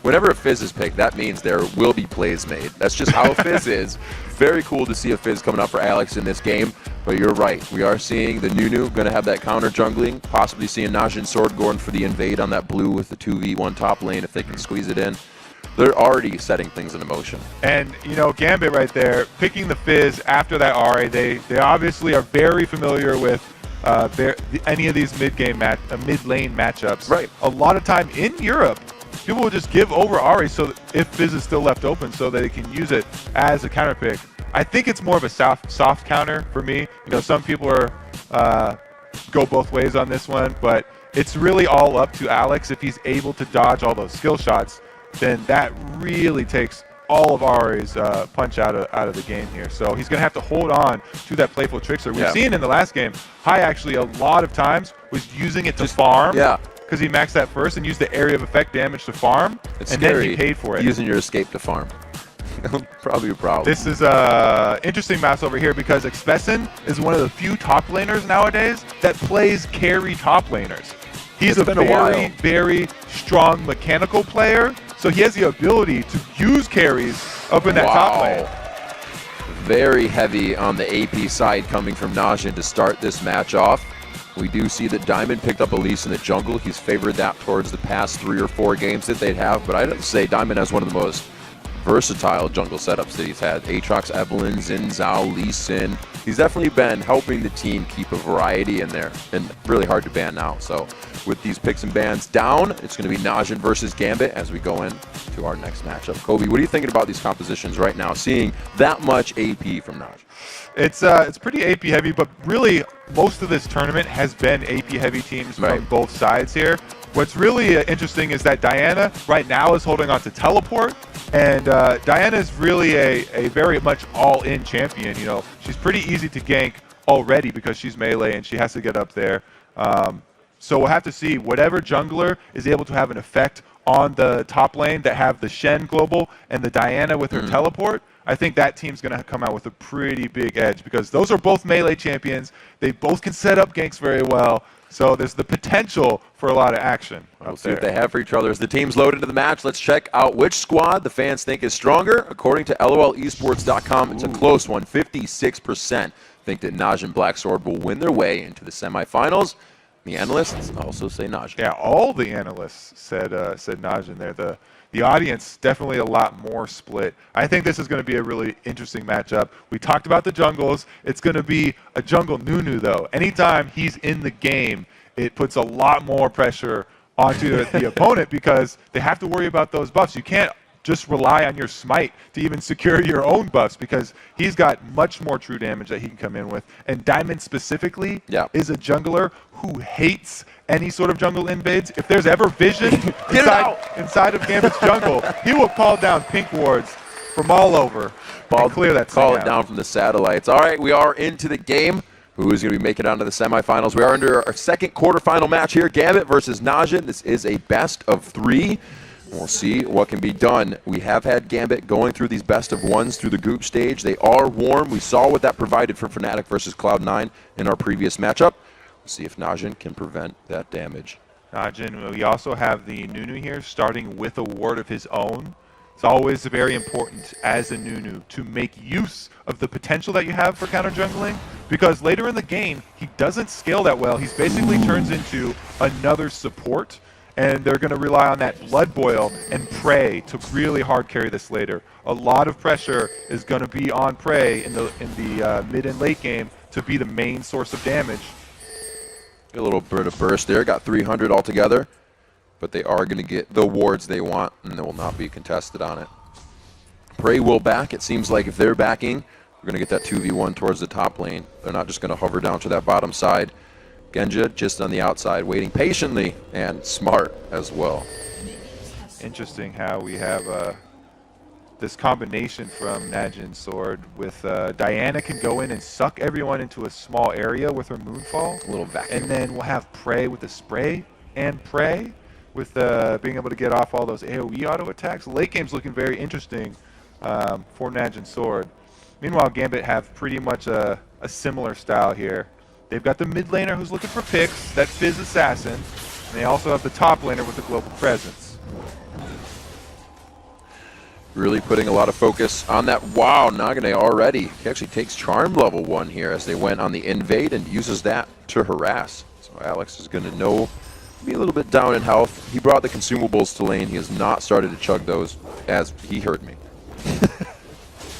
whenever a Fizz is picked, that means there will be plays made. That's just how Fizz is. Very cool to see a Fizz coming up for Alex in this game, but you're right. We are seeing the Nunu going to have that counter jungling, possibly seeing Najin Sword going for the invade on that blue with the 2v1 top lane if they can squeeze it in. They're already setting things into motion. And, you know, Gambit right there, picking the Fizz after that Ahri, they obviously are very familiar with any of these mid-lane matchups. Right. A lot of time in Europe, people will just give over Ahri so that if Fizz is still left open so that they can use it as a counter pick. I think it's more of a soft counter for me. You know, some people are go both ways on this one, but it's really all up to Alex. If he's able to dodge all those skill shots, then that really takes all of Ahri's punch out of the game here. So he's going to have to hold on to that playful trickster. We've seen in the last game, Hai actually a lot of times was using it to farm. Yeah. Because he maxed that first and used the area of effect damage to farm, It's and scary then he paid for it. using your escape to farm. Probably a problem. This is interesting mouse over here because Expesin is one of the few top laners nowadays that plays carry top laners. He's a very, very strong mechanical player, so he has the ability to use carries up in that top lane. Very heavy on the AP side coming from Najin to start this match off. We do see that Diamond picked up Elise in the jungle. He's favored that towards the past 3 or 4 games that they'd have, but I'd say Diamond has one of the most versatile jungle setups that he's had. Aatrox, Evelynn, Xin Zhao, Lee Sin. He's definitely been helping the team keep a variety in there, and really hard to ban now. So with these picks and bans down, it's going to be Najin versus Gambit as we go into our next matchup. Kobe, what are you thinking about these compositions right now, seeing that much AP from Najin? It's pretty AP heavy, but really most of this tournament has been AP heavy teams from both sides here. What's really interesting is that Diana right now is holding on to teleport, and Diana is really a very much all-in champion. You know, she's pretty easy to gank already because she's melee and she has to get up there. So we'll have to see whatever jungler is able to have an effect on the top lane that have the Shen global and the Diana with her teleport. I think that team's going to come out with a pretty big edge because those are both melee champions. They both can set up ganks very well. So there's the potential for a lot of action. We'll see what they have for each other. As the teams load into the match, let's check out which squad the fans think is stronger. According to LOLesports.com, it's a close one. 56% think that Naj and Black Sword will win their way into the semifinals. The analysts also say Naj. Yeah, all the analysts said Naj in there. The audience definitely a lot more split. I think this is going to be a really interesting matchup. We talked about the jungles. It's going to be a jungle Nunu though. Anytime he's in the game, it puts a lot more pressure onto the opponent because they have to worry about those buffs. You can't just rely on your smite to even secure your own buffs because he's got much more true damage that he can come in with. And Diamond specifically is a jungler who hates any sort of jungle invades. If there's ever vision inside of Gambit's jungle, he will call down pink wards from all over and clear that thing Call it out. down from the satellites. All right, we are into the game. Who is going to be making it onto the semifinals? We are under our second quarterfinal match here. Gambit versus Najin. This is a best of 3. We'll see what can be done. We have had Gambit going through these best of 1s through the group stage. They are warm. We saw what that provided for Fnatic versus Cloud9 in our previous matchup. We'll see if Najin can prevent that damage. Najin, we also have the Nunu here starting with a ward of his own. It's always very important as a Nunu to make use of the potential that you have for counter jungling because later in the game, he doesn't scale that well. He basically turns into another support. And they're going to rely on that Blood Boil and Prey to really hard carry this later. A lot of pressure is going to be on Prey in the mid and late game to be the main source of damage. A little bit of burst there. Got 300 altogether. But they are going to get the wards they want, and they will not be contested on it. Prey will back. It seems like if they're backing, we're going to get that 2v1 towards the top lane. They're not just going to hover down to that bottom side. Genja just on the outside, waiting patiently, and smart as well. Interesting how we have this combination from Najin's sword with Diana can go in and suck everyone into a small area with her Moonfall. A little vacuum. And then we'll have Prey with the spray and Prey with being able to get off all those AoE auto attacks. Late game's looking very interesting for Najin's sword. Meanwhile, Gambit have pretty much a similar style here. They've got the mid laner who's looking for picks, that Fizz Assassin, and they also have the top laner with the global presence. Really putting a lot of focus on that. Wow, Nagane already. He actually takes Charm level 1 here as they went on the invade and uses that to harass. So Alex is going to know, be a little bit down in health. He brought the consumables to lane. He has not started to chug those as he heard me.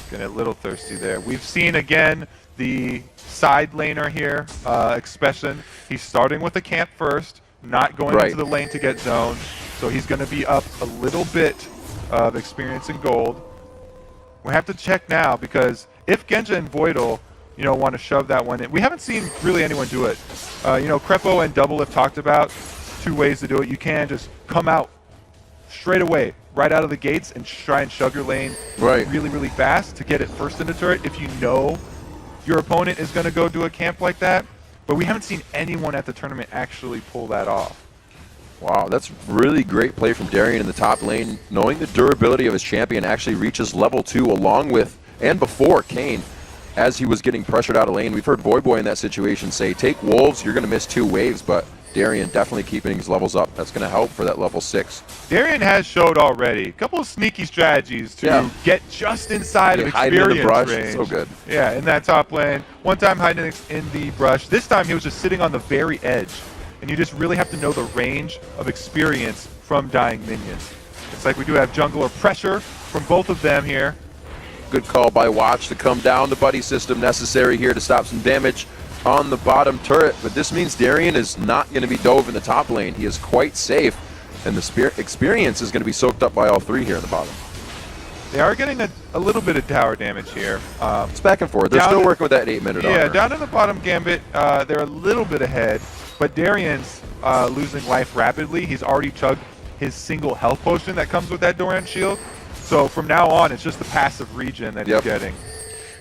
Getting a little thirsty there. We've seen again the side laner here, Expression. He's starting with the camp first, not going into the lane to get zoned. So he's going to be up a little bit of experience in gold. We have to check now because if Genja and Voidal, want to shove that one in, we haven't seen really anyone do it. Crepo and Double have talked about 2 ways to do it. You can just come out straight away, right out of the gates, and try and shove your lane really, really fast to get it first into turret if you know your opponent is going to go do a camp like that. But we haven't seen anyone at the tournament actually pull that off. Wow, that's really great play from Darian in the top lane, knowing the durability of his champion actually reaches level 2 along with, and before Kane, as he was getting pressured out of lane. We've heard Boy in that situation say, take Wolves, you're going to miss 2 waves, but Darian definitely keeping his levels up. That's going to help for that level 6. Darian has showed already a couple of sneaky strategies to get just inside of experience in the brush. range. So good. Yeah, in that top lane. One time hiding in the brush. This time he was just sitting on the very edge. And you just really have to know the range of experience from dying minions. It's like we do have jungler pressure from both of them here. Good call by Watch to come down. The buddy system necessary here to stop some damage on the bottom turret. But this means Darian is not going to be dove in the top lane. He is quite safe. And the experience is going to be soaked up by all 3 here in the bottom. They are getting a little bit of tower damage here. It's back and forth. They're still working with that 8-minute armor. Yeah, down in the bottom Gambit, they're a little bit ahead. But Darian's losing life rapidly. He's already chugged his single health potion that comes with that Doran shield. So from now on, it's just the passive regen that he's getting.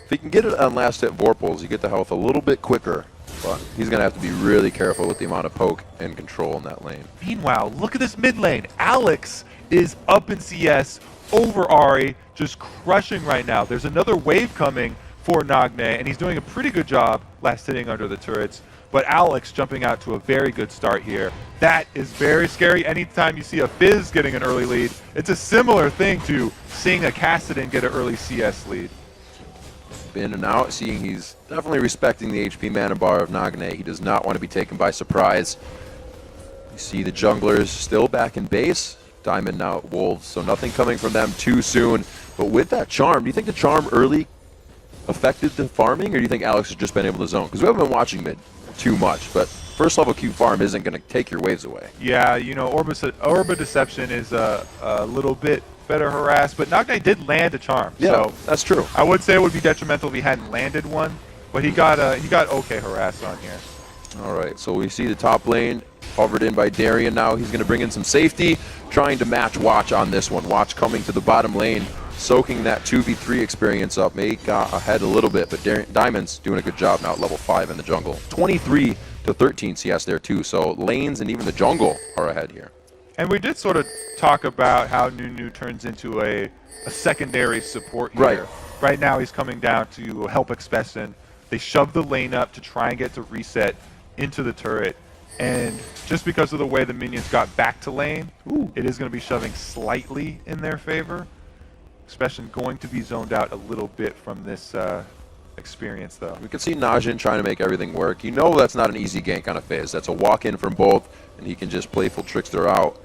If he can get it on last hit Vorpals, you get the health a little bit quicker. But he's going to have to be really careful with the amount of poke and control in that lane. Meanwhile, look at this mid lane. Alex is up in CS over Ari, just crushing right now. There's another wave coming for Nagne, and he's doing a pretty good job last hitting under the turrets. But Alex jumping out to a very good start here. That is very scary. Anytime you see a Fizz getting an early lead, it's a similar thing to seeing a Kassadin get an early CS lead. In and out, seeing he's definitely respecting the HP mana bar of Nagne. He does not want to be taken by surprise. You see the junglers still back in base. Diamond now at Wolves, so nothing coming from them too soon. But with that charm, do you think the charm early affected the farming, or do you think Alex has just been able to zone? Because we haven't been watching mid too much, but first level Q farm isn't going to take your waves away. Yeah, you know, Orba Deception is a little bit better harassed, but Nagne did land a charm. Yeah, so that's true. I would say it would be detrimental if he hadn't landed one, but he got okay harassed on here. All right, so we see the top lane hovered in by Darian now. He's going to bring in some safety, trying to match Watch on this one. Watch coming to the bottom lane, soaking that 2v3 experience up. May got ahead a little bit, but Diamond's doing a good job now at level 5 in the jungle. 23 to 13 CS there too, so lanes and even the jungle are ahead here. And we did sort of talk about how Nunu turns into a secondary support here. Right. Right now he's coming down to help Expessen. They shove the lane up to try and get to reset into the turret. And just because of the way the minions got back to lane, it is going to be shoving slightly in their favor. Expessen going to be zoned out a little bit from this experience, though. We can see Najin trying to make everything work. You know that's not an easy gank on a Fizz. That's a walk-in from both, and he can just playful trickster out.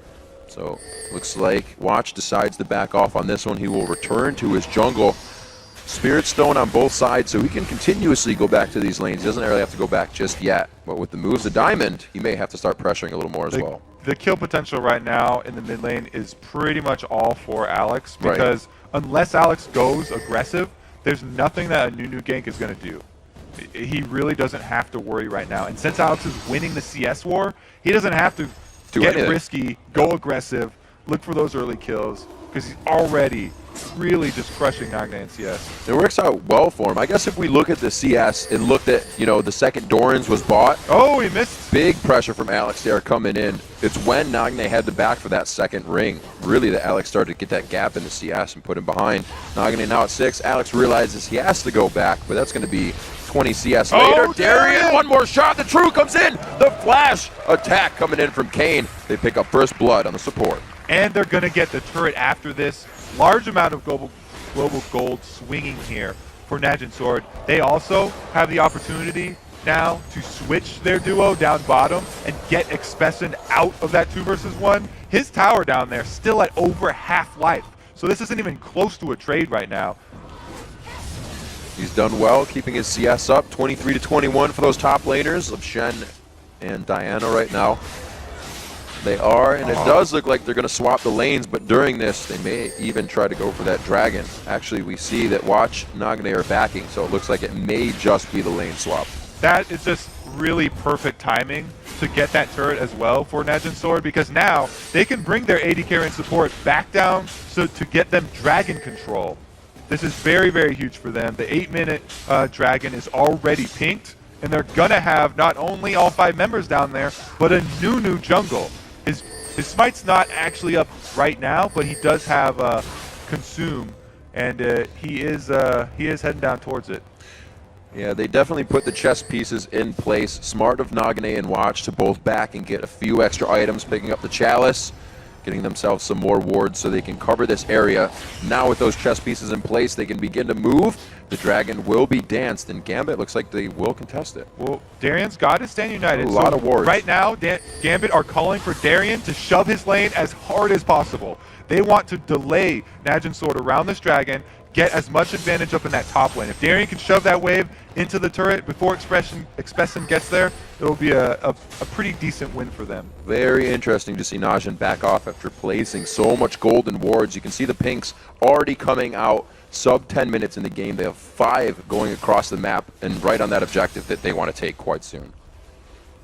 So looks like Watch decides to back off on this one. He will return to his jungle. Spirit Stone on both sides, so he can continuously go back to these lanes. He doesn't really have to go back just yet. But with the moves of Diamond, he may have to start pressuring a little more as well. The kill potential right now in the mid lane is pretty much all for Alex, because unless Alex goes aggressive, there's nothing that a Nunu gank is going to do. He really doesn't have to worry right now. And since Alex is winning the CS war, he doesn't have to get risky, go aggressive, look for those early kills, because he's already really just crushing Nagne in CS. It works out well for him. I guess if we look at the CS and looked at, you know, the second Doran's was bought. Oh, he missed. Big pressure from Alex there coming in. It's when Nagne had the back for that second ring, really, that Alex started to get that gap in the CS and put him behind. Nagne now at 6. Alex realizes he has to go back, but that's going to be 20 CS later. Darian, one more shot. The True comes in. The flash attack coming in from Kane. They pick up first blood on the support. And they're going to get the turret after this. Large amount of global gold swinging here for Najin Sword. They also have the opportunity now to switch their duo down bottom and get Expessen out of that 2 versus 1. His tower down there still at over half life. So this isn't even close to a trade right now. He's done well, keeping his CS up. 23 to 21 for those top laners of Shen and Diana right now. They are, and it does look like they're going to swap the lanes, but during this, they may even try to go for that dragon. Actually, we see that Watch Nagne are backing, so it looks like it may just be the lane swap. That is just really perfect timing to get that turret as well for Najin Sword, because now they can bring their AD carry and support back down so to get them dragon control. This is very, very huge for them. The 8-minute dragon is already pinked, and they're going to have not only all 5 members down there, but a new jungle. His smite's not actually up right now, but he does have consume, and he is heading down towards it. Yeah, they definitely put the chess pieces in place. Smart of Nagne and Watch to both back and get a few extra items, picking up the chalice, getting themselves some more wards so they can cover this area. Now with those chess pieces in place, they can begin to move. The dragon will be danced, and Gambit looks like they will contest it. Well, Darian's got to stand united. A lot of wards. Right now, Gambit are calling for Darian to shove his lane as hard as possible. They want to delay Najin Sword around this dragon, get as much advantage up in that top lane. If Darian can shove that wave into the turret before Expessen gets there, it'll be a pretty decent win for them. Very interesting to see Najin back off after placing so much golden wards. You can see the pinks already coming out. Sub 10 minutes in the game. They have 5 going across the map and right on that objective that they want to take quite soon.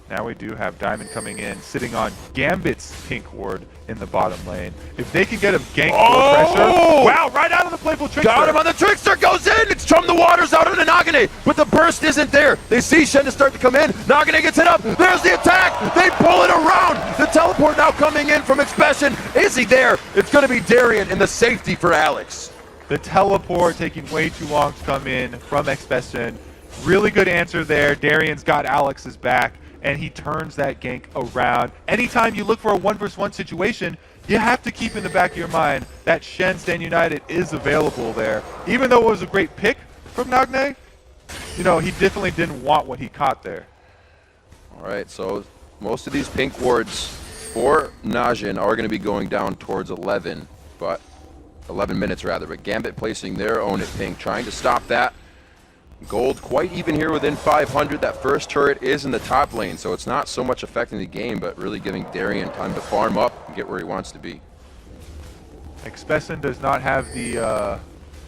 Now we do have Diamond coming in, sitting on Gambit's pink ward in the bottom lane. If they can get him ganked or pressure. Wow, right out of the playful Trickster. Got him on the Trickster, goes in! It's from the waters out on the Nagane, but the burst isn't there. They see Shen start to come in. Nagane gets hit up. There's the attack. They pull it around. The teleport now coming in from Expression. Is he there? It's going to be Darian in the safety for Alex. The teleport taking way too long to come in from Expression. Really good answer there. Darian's got Alex's back, and he turns that gank around. Anytime you look for a 1v1 situation, you have to keep in the back of your mind that Shen Stand United is available there. Even though it was a great pick from Nagne, you know, he definitely didn't want what he caught there. All right, so most of these pink wards for Najin are going to be going down towards 11 minutes rather, but Gambit placing their own at pink, trying to stop that. Gold quite even here within 500. That first turret is in the top lane, so it's not so much affecting the game, but really giving Darian time to farm up and get where he wants to be. Expression does not have the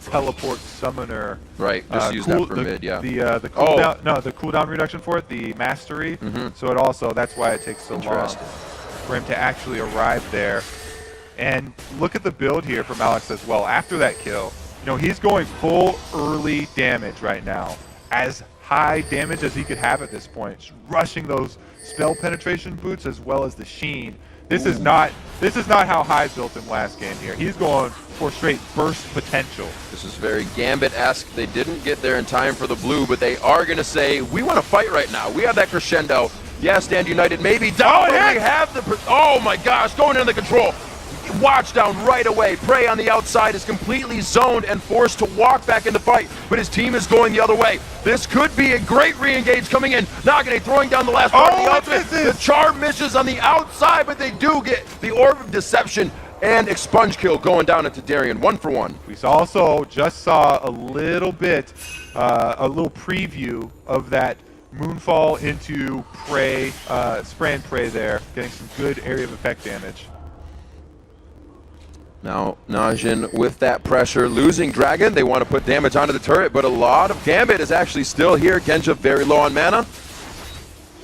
teleport summoner. Right, just use that for mid, yeah. The cooldown, no, the cooldown reduction for it, the mastery. So it also, that's why it takes so long for him to actually arrive there. And look at the build here from Alex as well. After that kill, you know, he's going full early damage right now. As high damage as he could have at this point. Just rushing those spell penetration boots as well as the sheen. This is not how High built him last game here. He's going for straight burst potential. This is very Gambit-esque. They didn't get there in time for the blue, but they are going to say, we want to fight right now. We have that crescendo. Yeah, Stand United maybe down, but we have the... Oh my gosh, going into the control. Watch down right away. Prey on the outside is completely zoned and forced to walk back in the fight, but his team is going the other way. This could be a great re-engage coming in. Nagane throwing down the last part of the ultimate. The charm misses on the outside, but they do get the Orb of Deception and Expunge kill going down into Darian, 1-for-1. We also just saw a little bit, a little preview of that Moonfall into Prey, Spray and Prey there, getting some good area of effect damage. Now, Najin with that pressure, losing Dragon. They want to put damage onto the turret, but a lot of Gambit is actually still here. Genja very low on mana.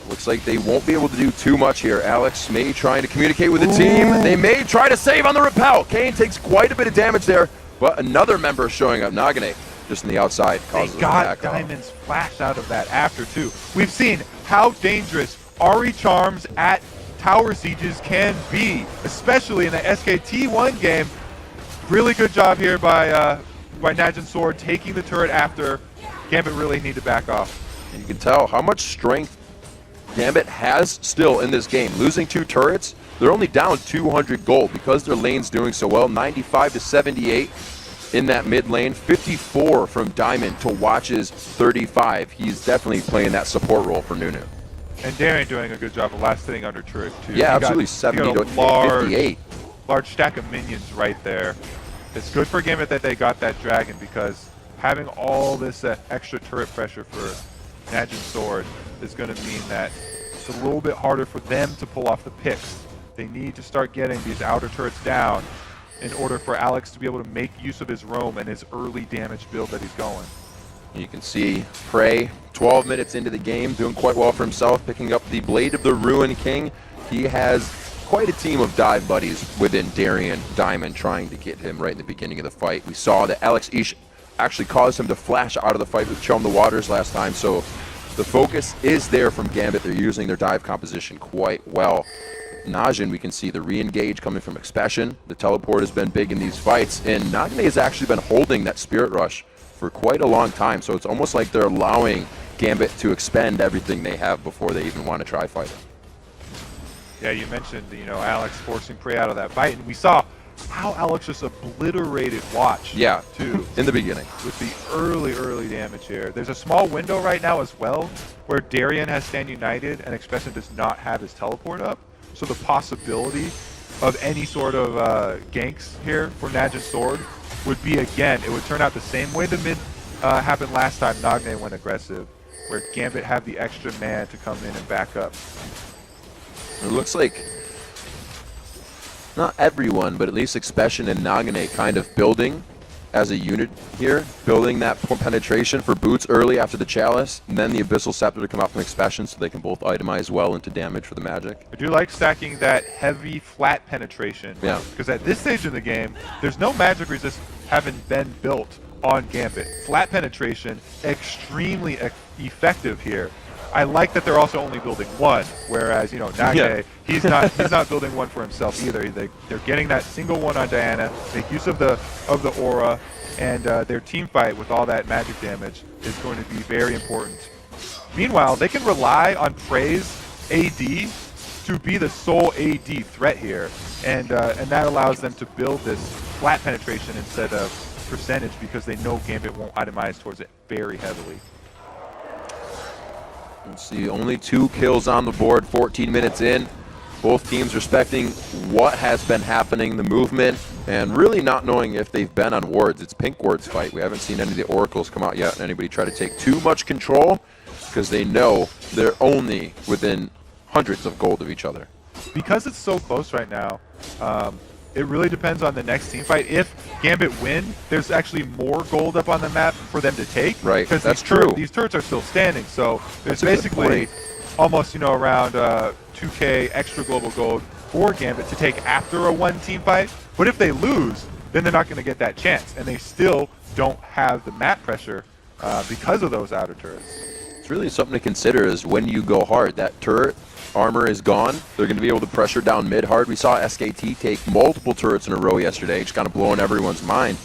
Looks like they won't be able to do too much here. Alex may trying to communicate with the team. They may try to save on the repel. Kane takes quite a bit of damage there, but another member showing up, Nagane, just on the outside. They got Diamond's flash out of that after, too. We've seen how dangerous Ari Charms at Tower Sieges can be, especially in the SKT1 game. Really good job here by Najin Sword taking the turret after. Gambit really need to back off. And you can tell how much strength Gambit has still in this game. Losing 2 turrets, they're only down 200 gold because their lane's doing so well. 95 to 78 in that mid lane. 54 from Diamond to Watch's 35. He's definitely playing that support role for Nunu. And Darian doing a good job of last sitting under turret too. Yeah, absolutely. 70 to 58. Large stack of minions right there. It's good for Gambit that they got that dragon, because having all this extra turret pressure for Najin Sword is going to mean that it's a little bit harder for them to pull off the picks. They need to start getting these outer turrets down in order for Alex to be able to make use of his roam and his early damage build that he's going. You can see Prey, 12 minutes into the game, doing quite well for himself, picking up the Blade of the Ruin King. He has quite a team of dive buddies within Darian Diamond trying to get him right in the beginning of the fight. We saw that Alex Ish actually caused him to flash out of the fight with Chum the Waters last time, so the focus is there from Gambit. They're using their dive composition quite well. Najin, we can see the re-engage coming from Expression. The teleport has been big in these fights, and Nagane has actually been holding that Spirit Rush for quite a long time, so it's almost like they're allowing Gambit to expend everything they have before they even want to try fighting. Yeah, you mentioned, you know, Alex forcing Prey out of that fight, and we saw how Alex just obliterated Watch. Yeah, too. In the beginning. With the early damage here. There's a small window right now as well where Darian has Stand United and Expression does not have his teleport up. So the possibility of any sort of ganks here for Najin Sword would be, again, it would turn out the same way the mid happened last time Nagne went aggressive, where Gambit had the extra man to come in and back up. It looks like not everyone, but at least Expression and Nagane kind of building as a unit here, building that penetration for boots early after the Chalice, and then the Abyssal Scepter to come out from Expression so they can both itemize well into damage for the Magic. I do like stacking that heavy flat penetration. Yeah. Because at this stage in the game, there's no magic resist having been built on Gambit. Flat penetration, extremely effective here. I like that they're also only building one, whereas, you know, Nage, he's not building one for himself either. They're getting that single one on Diana, make use of the aura, and their team fight with all that magic damage is going to be very important. Meanwhile, they can rely on Prey's AD to be the sole AD threat here, and that allows them to build this flat penetration instead of percentage because they know Gambit won't itemize towards it very heavily. Let's see, only 2 kills on the board, 14 minutes in. Both teams respecting what has been happening, the movement, and really not knowing if they've been on wards. It's Pink Ward's fight. We haven't seen any of the Oracles come out yet and anybody try to take too much control because they know they're only within hundreds of gold of each other. Because it's so close right now, it really depends on the next team fight. If Gambit win, there's actually more gold up on the map for them to take. Right, because that's true. These turrets are still standing, so there's That's a good basically point. almost, you know, around 2k extra global gold for Gambit to take after a one team fight. But if they lose, then they're not going to get that chance, and they still don't have the map pressure because of those outer turrets. It's really something to consider is when you go hard, that turret armor is gone. They're going to be able to pressure down mid hard. We saw SKT take multiple turrets in a row yesterday, just kind of blowing everyone's mind.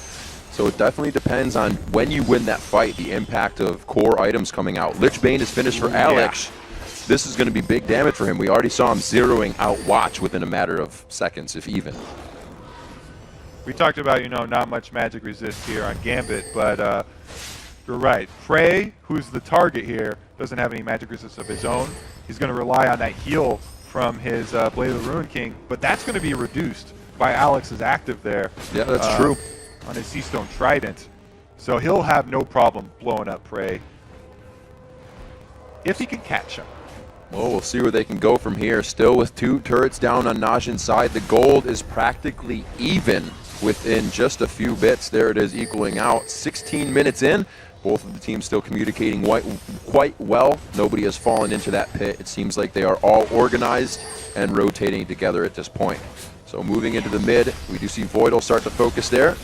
So it definitely depends on when you win that fight, the impact of core items coming out. Lich Bane is finished for Alex. This is going to be big damage for him. We already saw him zeroing out Watch within a matter of seconds, if even. We talked about, you know, not much magic resist here on Gambit, but you're right. Prey, who's the target here, doesn't have any magic resist of his own. He's going to rely on that heal from his Blade of the Ruin King, but that's going to be reduced by Alex's active there. Yeah, that's true. On his Seastone Trident. So he'll have no problem blowing up Prey if he can catch him. Well, we'll see where they can go from here. Still with 2 turrets down on Najin's side. The gold is practically even within just a few bits. There it is, equaling out. 16 minutes in. Both of the teams still communicating quite well. Nobody has fallen into that pit. It seems like they are all organized and rotating together at this point. So moving into the mid, we do see Voidal start to focus there.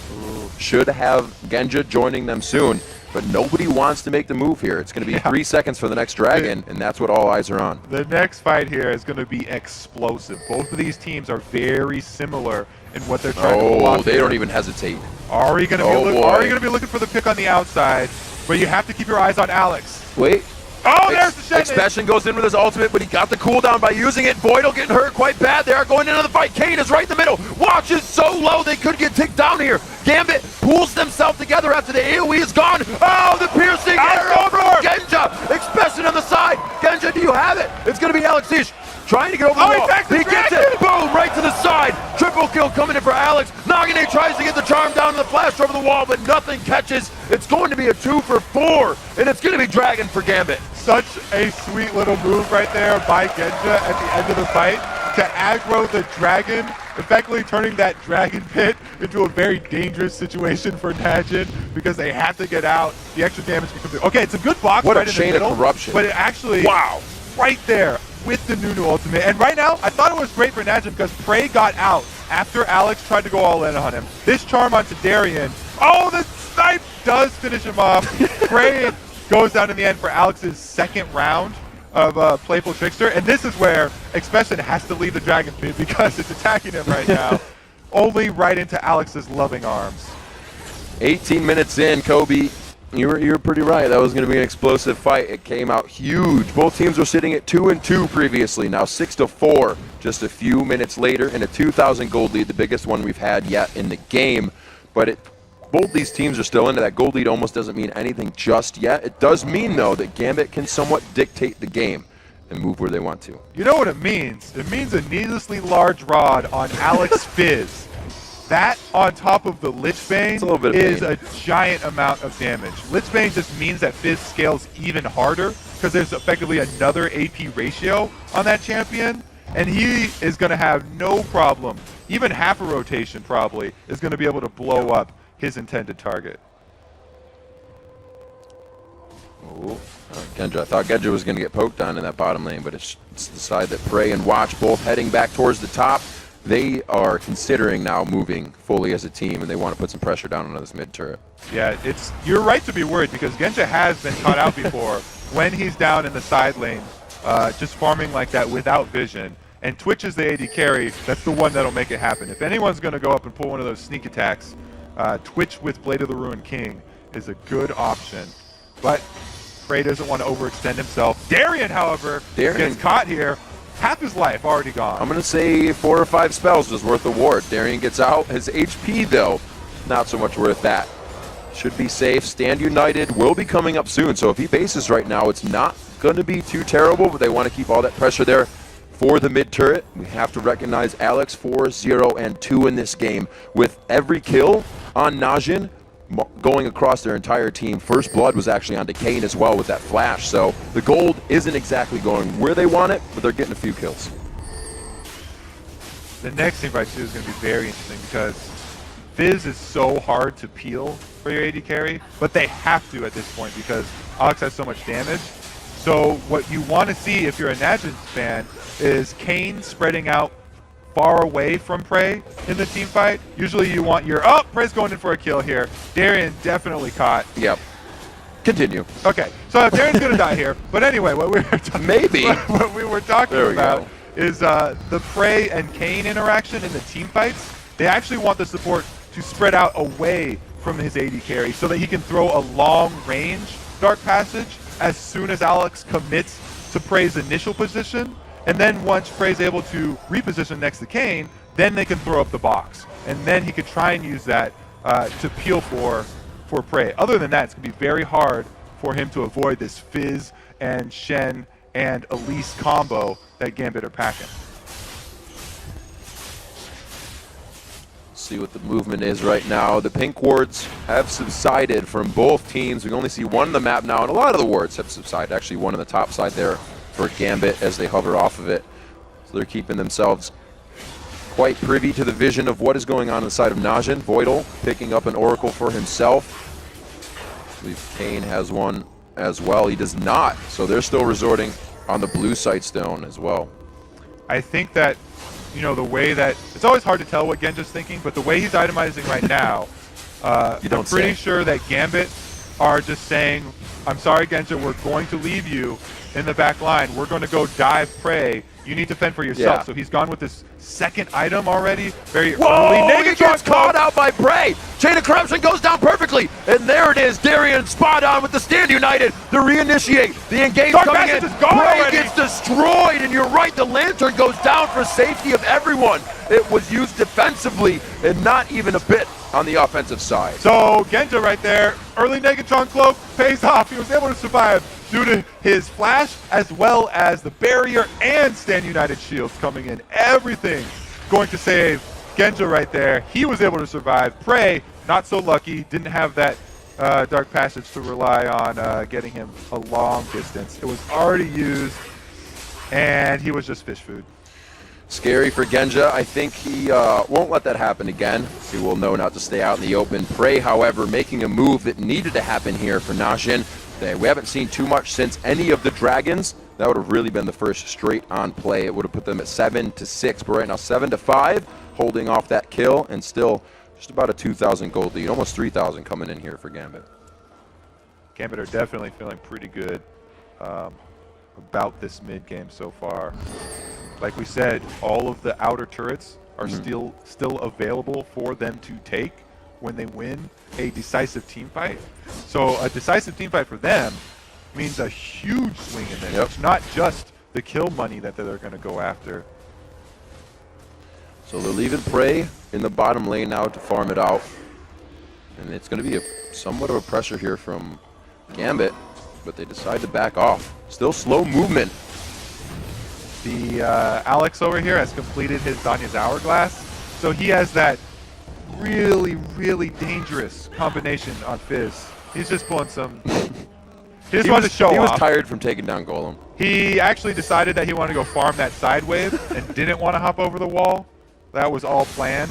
Should have Genja joining them soon, but nobody wants to make the move here. It's going to be 3 seconds for the next dragon, and that's what all eyes are on. The next fight here is going to be explosive. Both of these teams are very similar in what they're trying to block. Oh, they don't even hesitate. Ari going to be looking for the pick on the outside, but you have to keep your eyes on Alex. Wait. Oh, there's the shot. Expression goes in with his ultimate, but he got the cooldown by using it. Voidal getting hurt quite bad. They are going into the fight. Kane is right in the middle. Watch is so low they could get ticked down here. Gambit pulls themselves together after the AoE is gone. Oh, the piercing arrow from Genja. Expression on the side. Genja, do you have it? It's going to be Alex Ish trying to get over the wall. He gets it. Boom, right to the side. Triple kill coming in for Alex. Nagane tries to get the charm down to the flash over the wall, but nothing catches. It's going to be a 2 for 4, and it's going to be Dragon for Gambit. Such a sweet little move right there by Genja at the end of the fight to aggro the dragon, effectively turning that dragon pit into a very dangerous situation for Najin because they have to get out. The extra damage becomes... Okay, it's a good box What right a in the chain middle, of corruption. but it actually... Wow! Right there with the Nunu ultimate. And right now, I thought it was great for Najin because Prey got out after Alex tried to go all in on him. This charm onto Darien. Oh, the snipe does finish him off. Prey goes down in the end for Alex's second round of Playful Trickster, and this is where Expression has to leave the Dragon Pit because it's attacking him right now. Only right into Alex's loving arms. 18 minutes in, Kobe. You were pretty right. That was going to be an explosive fight. It came out huge. Both teams were sitting at 2-2 previously. Now 6-4 just a few minutes later in a 2,000 gold lead, the biggest one we've had yet in the game. But both these teams are still into that gold lead. Almost doesn't mean anything just yet. It does mean, though, that Gambit can somewhat dictate the game and move where they want to. You know what it means? It means a needlessly large rod on Alex Fizz. That on top of the Lich Bane is a giant amount of damage. Lich Bane just means that Fizz scales even harder because there's effectively another AP ratio on that champion, and he is going to have no problem. Even half a rotation probably is going to be able to blow up his intended target. Ooh. Genja. I thought Genja was going to get poked on in that bottom lane, but it's the side that Prey and Watch both heading back towards the top. They are considering now moving fully as a team, and they want to put some pressure down on this mid turret. Yeah, you're right to be worried because Genja has been caught out before when he's down in the side lane, just farming like that without vision. And Twitch is the AD carry. That's the one that'll make it happen. If anyone's going to go up and pull one of those sneak attacks, Twitch with Blade of the Ruined King is a good option. But Prey doesn't want to overextend himself. Darien, however, gets caught here. Half his life already gone. I'm going to say 4 or 5 spells was worth the ward. Darien gets out. His HP, though, not so much worth that. Should be safe. Stand United will be coming up soon. So if he bases right now, it's not going to be too terrible, but they want to keep all that pressure there for the mid turret. We have to recognize Alex 4, 0, and 2 in this game. With every kill on Najin going across their entire team. First blood was actually on Kane as well with that flash. So the gold isn't exactly going where they want it, but they're getting a few kills. The next team fight too is going to be very interesting because Fizz is so hard to peel for your AD carry, but they have to at this point because Alex has so much damage. So what you want to see if you're a Najin fan is Kane spreading out far away from Prey in the team fight. Usually you want your, Prey's going in for a kill here. Darien definitely caught. Yep. Continue. Okay, so Darien's going to die here. But anyway, what we were talking about is the Prey and Kane interaction in the team fights. They actually want the support to spread out away from his AD carry so that he can throw a long range Dark Passage as soon as Alex commits to Prey's initial position. And then once Prey's able to reposition next to Kane, then they can throw up the box. And then he could try and use that to peel for Prey. Other than that, it's going to be very hard for him to avoid this Fizz and Shen and Elise combo that Gambit are packing. See what the movement is right now. The pink wards have subsided from both teams. We can only see one on the map now, and a lot of the wards have subsided. Actually, one on the top side there for Gambit as they hover off of it. So they're keeping themselves quite privy to the vision of what is going on the side of Najin. Voidal picking up an Oracle for himself. I believe Kane has one as well. He does not. So they're still resorting on the blue site stone as well. I think that, you know, the way that, it's always hard to tell what Genja's thinking, but the way he's itemizing right now, I'm pretty sure that Gambit are just saying, I'm sorry, Genja, we're going to leave you in the back line. We're going to go dive Prey. You need to fend for yourself. Yeah. So he's gone with this second item already. Very early. Whoa! He gets caught out by Prey. Chain of Corruption goes down perfectly. And there it is. Darien spot on with the Stand United to reinitiate. The engage coming in. Prey gets destroyed. And you're right, the Lantern goes down for safety of everyone. It was used defensively and not even a bit on the offensive side. So Genja right there, early Negatron Cloak pays off. He was able to survive due to his flash as well as the barrier and Stand United shields coming in. Everything going to save Genja right there. He was able to survive. Prey, not so lucky, didn't have that Dark Passage to rely on getting him a long distance. It was already used, and he was just fish food. Scary for Genja. I think he won't let that happen again. He will know not to stay out in the open. Prey, however, making a move that needed to happen here for Najin. We haven't seen too much since any of the Dragons. That would have really been the first straight on play. It would have put them at 7-6, but right now 7-5, holding off that kill, and still just about a 2,000 gold lead, almost 3,000 coming in here for Gambit. Gambit are definitely feeling pretty good about this mid game so far. Like we said, all of the outer turrets are still available for them to take when they win a decisive team fight. So a decisive team fight for them means a huge swing in there. It's not just the kill money that they're going to go after. So they're leaving Prey in the bottom lane now to farm it out. And it's going to be somewhat of a pressure here from Gambit, but they decide to back off. Still slow movement. The Alex over here has completed his Danya's Hourglass, so he has that really, really dangerous combination on Fizz. He's just pulling some... He just wanted to show off. He was tired from taking down Golem. He actually decided that he wanted to go farm that side wave and didn't want to hop over the wall. That was all planned.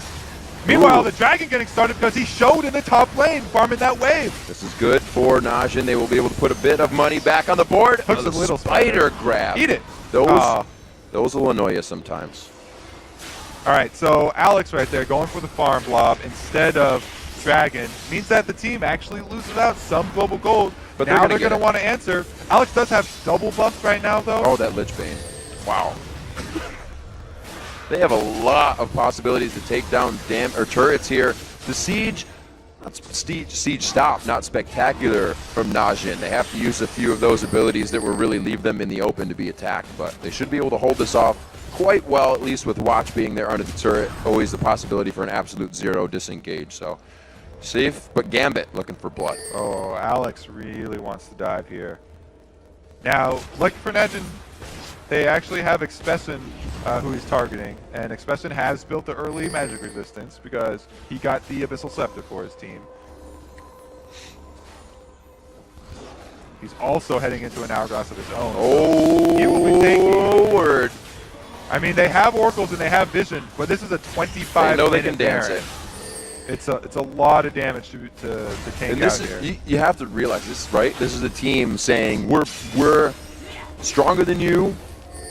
Meanwhile, Ooh. the Dragon getting started because he showed in the top lane, farming that wave. This is good for Najin. They will be able to put a bit of money back on the board. Hooks Oh, a little spider grab. Eat it. Those will annoy you sometimes. All right, so Alex right there going for the farm blob instead of Dragon means that the team actually loses out some global gold. But now they're going to want to answer. Alex does have double buffs right now, though. Oh, that Lich Bane. Wow. They have a lot of possibilities to take down turrets here. The siege stop, not spectacular from Najin. They have to use a few of those abilities that will really leave them in the open to be attacked, but they should be able to hold this off quite well, at least with Watch being there under the turret. Always the possibility for an absolute zero disengage, so safe, but Gambit looking for blood. Oh, Alex really wants to dive here. Now, lucky for Najin, they actually have Expesin who he's targeting, and Expesin has built the early magic resistance because he got the Abyssal Scepter for his team. He's also heading into an hourglass of his own. Oh, he will be taking. word. I mean, they have oracles and they have vision, but this is a 25 They know they minute can dance Baron. it. It's a lot of damage to tank And this out is here. you have to realize this, right? This is a team saying we're stronger than you.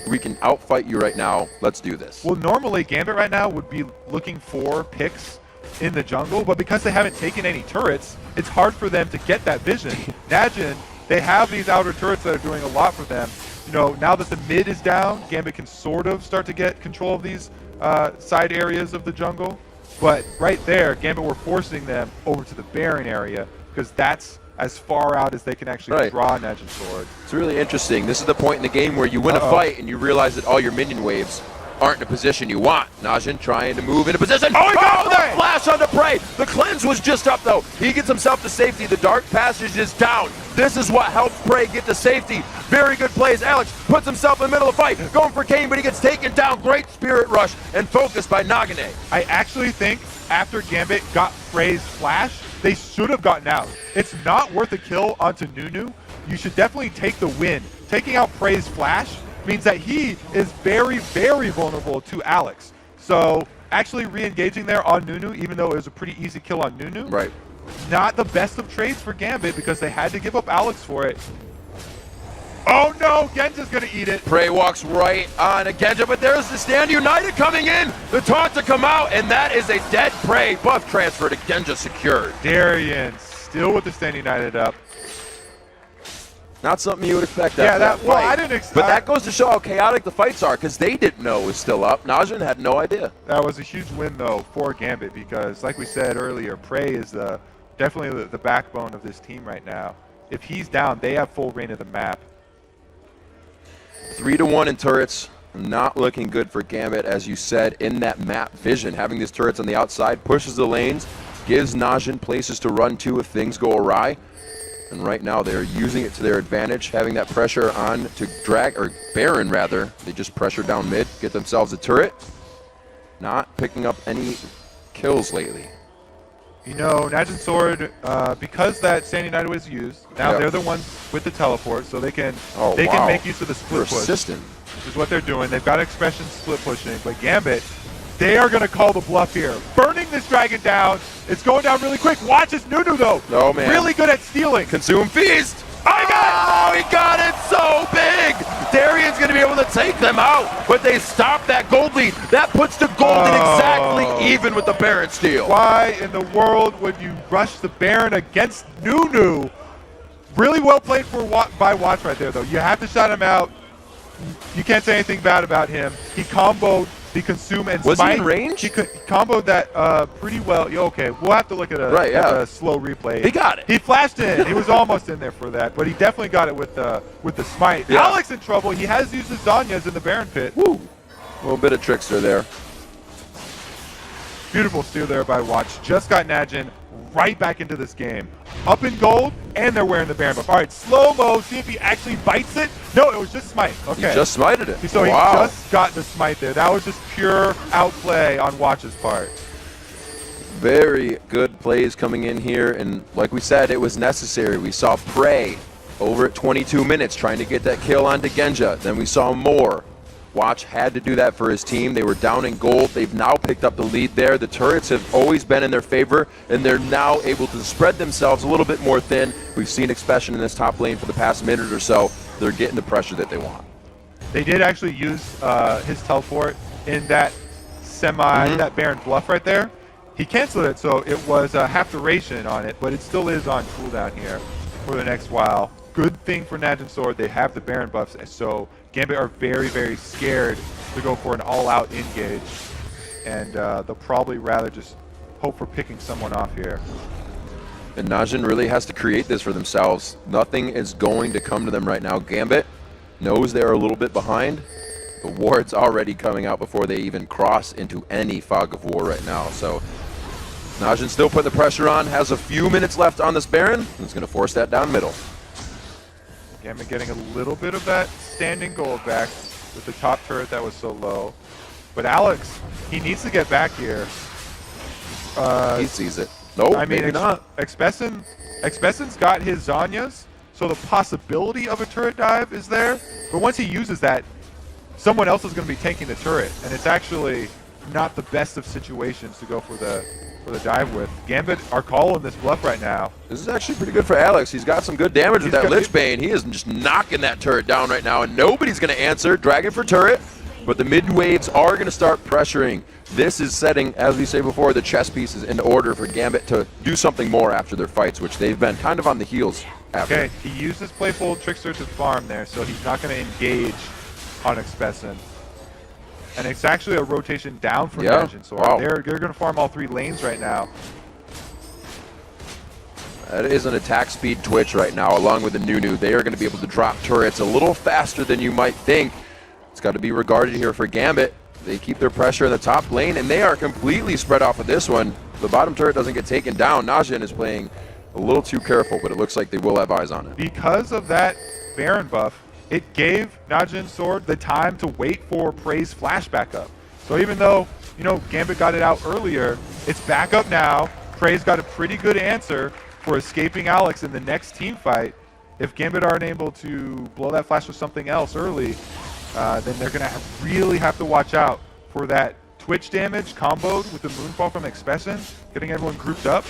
We can outfight you right now. Let's do this. Well, normally Gambit right now would be looking for picks in the jungle, but because they haven't taken any turrets, it's hard for them to get that vision. Najin, they have these outer turrets that are doing a lot for them. You know, now that the mid is down, Gambit can sort of start to get control of these side areas of the jungle. But right there, Gambit were forcing them over to the Baron area because that's as far out as they can actually draw Najin's sword. It's really interesting. This is the point in the game where you win a fight and you realize that all your minion waves aren't in a position you want. Najin trying to move into position. Oh, he got the flash onto Prey. The cleanse was just up though. He gets himself to safety. The dark passage is down. This is what helps Prey get to safety. Very good plays. Alex puts himself in the middle of the fight, going for Kane, but he gets taken down. Great spirit rush and focus by Nagane. I actually think after Gambit got Frey's flash, they should have gotten out. It's not worth a kill onto Nunu. You should definitely take the win. Taking out Prey's flash means that he is very, very vulnerable to Alex. So actually re-engaging there on Nunu, even though it was a pretty easy kill on Nunu, right? Not the best of trades for Gambit because they had to give up Alex for it. Oh no, Genja's gonna eat it. Prey walks right on a Genja, but there's the Stand United coming in. The taunt to come out, and that is a dead Prey. Buff transfer to Genja secured. Darian still with the Stand United up. Not something you would expect Yeah, after that well, fight. I didn't expect. But that goes to show how chaotic the fights are, because they didn't know it was still up. Najin had no idea. That was a huge win, though, for Gambit, because, like we said earlier, Prey is definitely the backbone of this team right now. If he's down, they have full reign of the map. 3-1 in turrets. Not looking good for Gambit, as you said, in that map vision. Having these turrets on the outside pushes the lanes, gives Najin places to run to if things go awry. And right now they're using it to their advantage, having that pressure on to Baron rather. They just pressure down mid, get themselves a turret. Not picking up any kills lately. You know, Najin's sword, because that Stand United was used, now they're the ones with the teleport, so they can can make use of the split push. Persistent. Which is what they're doing. They've got Expression split pushing, but Gambit, they are going to call the bluff here. Burning this dragon down. It's going down really quick. Watch this Nunu, though. Oh, man. Really good at stealing. Consume Feast. Oh, he got it so big. Darian's going to be able to take them out, but they stop that gold lead. That puts the gold in exactly even with the Baron steal. Why in the world would you rush the Baron against Nunu? Really well played by Watch right there, though. You have to shut him out. You can't say anything bad about him. He comboed the Consume and Was Smite. he in range? He comboed that pretty well. Okay, we'll have to look at a slow replay. He got it. He flashed in. He was almost in there for that, but he definitely got it with the Smite. Yeah. Alex in trouble. He has used his Zanyas in the Baron pit. Woo. A little bit of trickster there. Beautiful steal there by Watch. Just got Najin right back into this game. Up in gold, and they're wearing the Baron buff. All right, slow-mo, see if he actually bites it. No, it was just Smite. Okay. He just smited it. So Wow. he just got the Smite there. That was just pure outplay on Watch's part. Very good plays coming in here, and like we said, it was necessary. We saw Prey over at 22 minutes trying to get that kill onto Genja. Then we saw more Watch had to do that for his team. They were down in gold. They've now picked up the lead there. The turrets have always been in their favor, and they're now able to spread themselves a little bit more thin. We've seen Expression in this top lane for the past minute or so. They're getting the pressure that they want. They did actually use his teleport in that that Baron bluff right there. He canceled it, so it was half duration on it, but it still is on cooldown here for the next while. Good thing for Naj and Sword, they have the Baron buffs, so Gambit are very, very scared to go for an all-out engage, and they'll probably rather just hope for picking someone off here. And Najin really has to create this for themselves. Nothing is going to come to them right now. Gambit knows they're a little bit behind. The ward's already coming out before they even cross into any fog of war right now. So Najin still putting the pressure on, has a few minutes left on this Baron, and is going to force that down middle. Gambit getting a little bit of that standing gold back with the top turret that was so low. But Alex, he needs to get back here. He sees it. No, I mean, maybe not. Expression's got his Zanyas, so the possibility of a turret dive is there. But once he uses that, someone else is going to be taking the turret, and it's actually not the best of situations to go for the dive with. Gambit are calling this bluff right now. This is actually pretty good for Alex. He's got some good damage with that Lich Bane. He is just knocking that turret down right now, and nobody's going to answer. Dragon for turret, but the mid waves are going to start pressuring. This is setting, as we say before, the chess pieces in order for Gambit to do something more after their fights, which they've been kind of on the heels after. Okay, he used his Playful Trickster to farm there, so he's not going to engage on Expression. And it's actually a rotation down for Naj, so they're going to farm all 3 lanes right now. That is an attack speed twitch right now, along with the Nunu. They are going to be able to drop turrets a little faster than you might think. It's got to be regarded here for Gambit. They keep their pressure in the top lane, and they are completely spread off of this one. The bottom turret doesn't get taken down. Najin is playing a little too careful, but it looks like they will have eyes on it. Because of that Baron buff, it gave Najin Sword the time to wait for Prey's flash back up. So even though, you know, Gambit got it out earlier, it's back up now. Prey's got a pretty good answer for escaping Alex in the next team fight. If Gambit aren't able to blow that flash with something else early, then they're going to really have to watch out for that Twitch damage comboed with the Moonfall from Expression, getting everyone grouped up.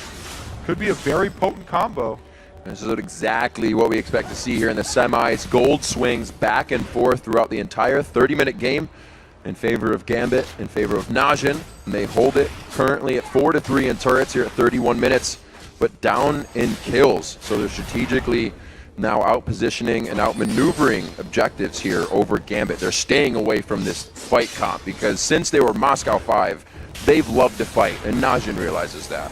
Could be a very potent combo. This is exactly what we expect to see here in the semis. Gold swings back and forth throughout the entire 30-minute game in favor of Gambit, in favor of Najin. And they hold it currently at 4-3 in turrets here at 31 minutes, but down in kills. So they're strategically now out-positioning and out-maneuvering objectives here over Gambit. They're staying away from this fight comp because since they were Moscow 5, they've loved to fight, and Najin realizes that.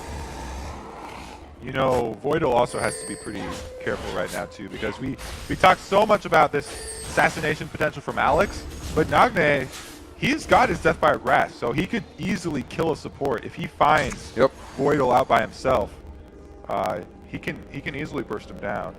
You know, Voidal also has to be pretty careful right now, too, because we talked so much about this assassination potential from Alex, but Nagne, he's got his Death by Grasp, so he could easily kill a support. If he finds Voidal out by himself, he can easily burst him down.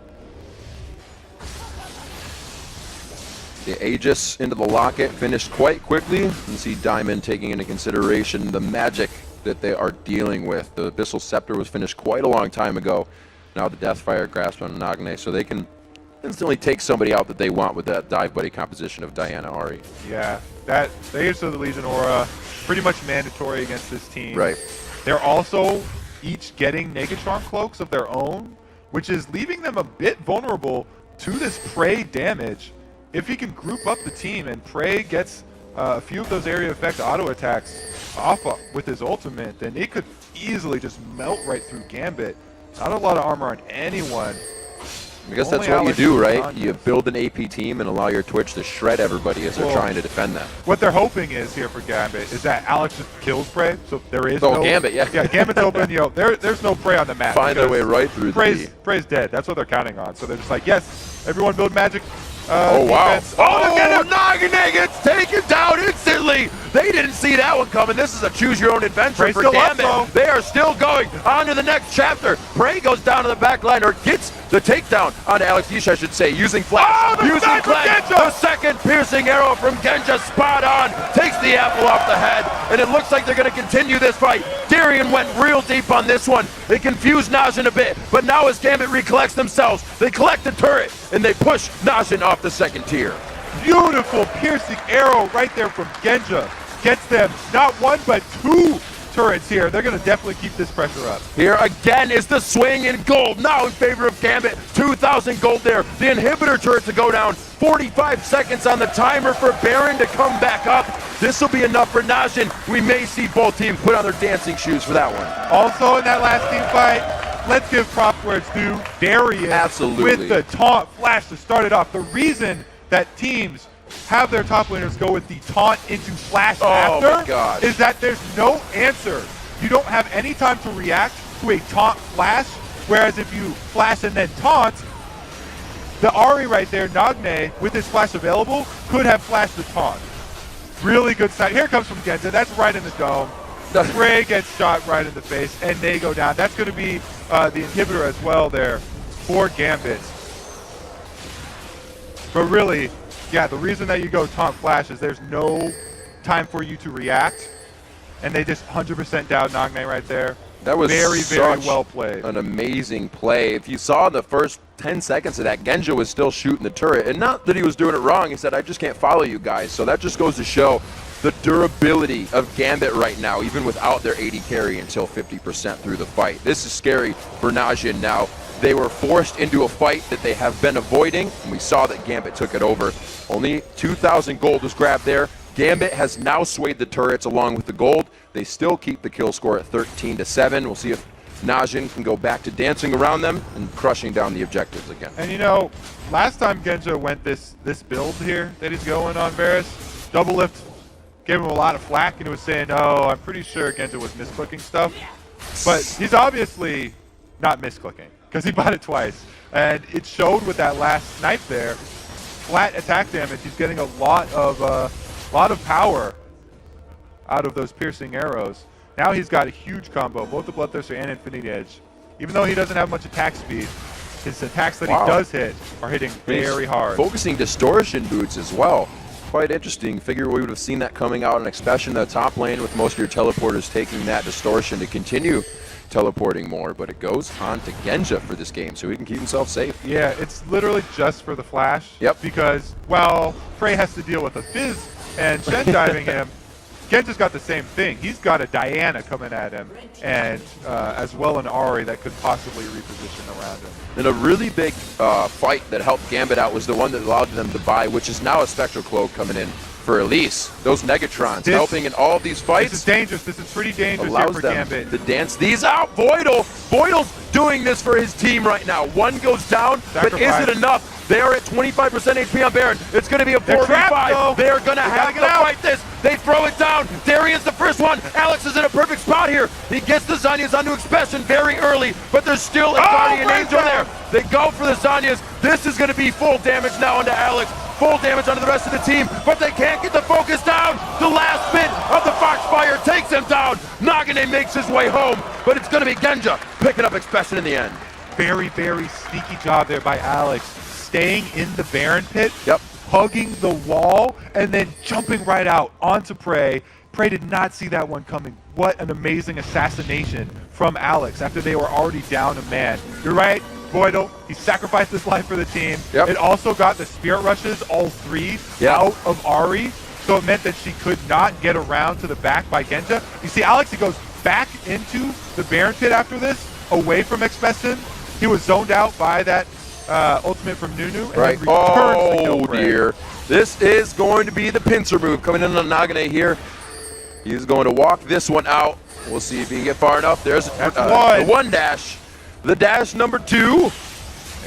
The Aegis into the Locket finished quite quickly. You can see Diamond taking into consideration the magic that they are dealing with. The Abyssal Scepter was finished quite a long time ago. Now the Deathfire Grasp on Nagne, so they can instantly take somebody out that they want with that dive buddy composition of Diana Ari. Yeah, that the Aegis of the Legion Aura, pretty much mandatory against this team. Right. They're also each getting Negatron Cloaks of their own, which is leaving them a bit vulnerable to this Prey damage. If he can group up the team and Prey gets a few of those area effect auto attacks off with his ultimate, then it could easily just melt right through Gambit. Not a lot of armor on anyone. I guess that's what you do, right? You build an AP team and allow your Twitch to shred everybody as they're trying to defend that. What they're hoping is here for Gambit is that Alex just kills Prey, so there is no... Gambit, yeah. Yeah, Gambit's open, you know, there's no Prey on the map. Find their way right through the... Prey's dead. That's what they're counting on. So they're just like, yes, everyone build magic. Oh, wow. Defense. Oh, Nagne gets taken down instantly. They didn't see that one coming. This is a choose-your-own adventure for Gambit. They are still going on to the next chapter. Prey goes down to the back line, or gets the takedown on Alex Yish, I should say, using flash. Oh, using flash. The second piercing arrow from Genja, spot on. Takes the apple off the head, and it looks like they're going to continue this fight. Darien went real deep on this one. They confused Najin a bit, but now as Gambit recollects themselves, they collect the turret, and they push Najin off the second tier. Beautiful piercing arrow right there from Genja. Gets them not one, but 2 turrets here. They're going to definitely keep this pressure up. Here again is the swing in gold, now in favor of Gambit. 2,000 gold there. The inhibitor turret to go down. 45 seconds on the timer for Baron to come back up. This will be enough for Najin. We may see both teams put on their dancing shoes for that one. Also in that last team fight, let's give props where it's due. Darius Absolutely. with the taunt flash to start it off. The reason that teams have their top laners go with the taunt into flash after my God. is that there's no answer. You don't have any time to react to a taunt flash, whereas if you flash and then taunt, the Ahri right there, Nagne, with his flash available, could have flashed the taunt. Really good sight. Here it comes from Genja. That's right in the dome. Frey gets shot right in the face, and they go down. That's going to be the inhibitor as well there for Gambit. But really, yeah, the reason that you go taunt flash is there's no time for you to react, and they just 100% down Nagne right there. That was very well played. An amazing play. If you saw in the first 10 seconds of that, Genja was still shooting the turret. And not that he was doing it wrong. He said, I just can't follow you guys. So that just goes to show the durability of Gambit right now, even without their 80 carry until 50% through the fight. This is scary for Najin now. They were forced into a fight that they have been avoiding, and we saw that Gambit took it over. Only 2,000 gold was grabbed there. Gambit has now swayed the turrets along with the gold. They still keep the kill score at 13-7. We'll see if Najin can go back to dancing around them and crushing down the objectives again. And you know, last time Genja went this build here that he's going on Varus, Double Lift gave him a lot of flack and he was saying, oh, I'm pretty sure Genja was misclicking stuff. But he's obviously not misclicking because he bought it twice. And it showed with that last snipe there. Flat attack damage. He's getting a lot of power out of those piercing arrows. Now he's got a huge combo, both the Bloodthirster and Infinity Edge. Even though he doesn't have much attack speed, his attacks that he does hit are hitting very hard. Focusing distortion boots as well. Quite interesting. Figure we would have seen that coming out, and especially in the top lane with most of your teleporters taking that distortion to continue teleporting more, but it goes on to Genja for this game, so he can keep himself safe. Yeah, it's literally just for the flash. Yep. Because, well, Frey has to deal with a Fizz and Shen diving him. Genja's got the same thing. He's got a Diana coming at him, and as well an Ahri that could possibly reposition around him. And a really big fight that helped Gambit out was the one that allowed them to buy, which is now a Spectral Cloak coming in for Elise. Those Negatrons helping in all of these fights. This is dangerous. This is pretty dangerous allows here for them Gambit. to dance these out. Voidal's doing this for his team right now. One goes down, but is it enough? They are at 25% HP on Baron. It's going to be a 4v5. They are going to have to fight this. They throw it down. Darius the first one. Alex is in a perfect spot here. He gets the Zanyas onto Expression very early, but there's still a Guardian Angel there. They go for the Zanyas. This is going to be full damage now onto Alex. Full damage onto the rest of the team, but they can't get the focus down. The last bit of the Foxfire takes him down. Nagane makes his way home, but it's going to be Genja picking up Expression in the end. Very, very sneaky job there by Alex. Staying in the Baron pit, hugging the wall, and then jumping right out onto Prey. Prey did not see that one coming. What an amazing assassination from Alex after they were already down a man. You're right, Voidal, he sacrificed his life for the team. It also got the Spirit Rushes, all three, out of Ahri, so it meant that she could not get around to the back by Genja. You see, Alex, he goes back into the Baron pit after this, away from Expesten. He was zoned out by that ultimate from Nunu. And Oh dear. This is going to be the pincer move coming in on Nagane here. He's going to walk this one out. We'll see if he can get far enough. There's the one dash. The dash number 2.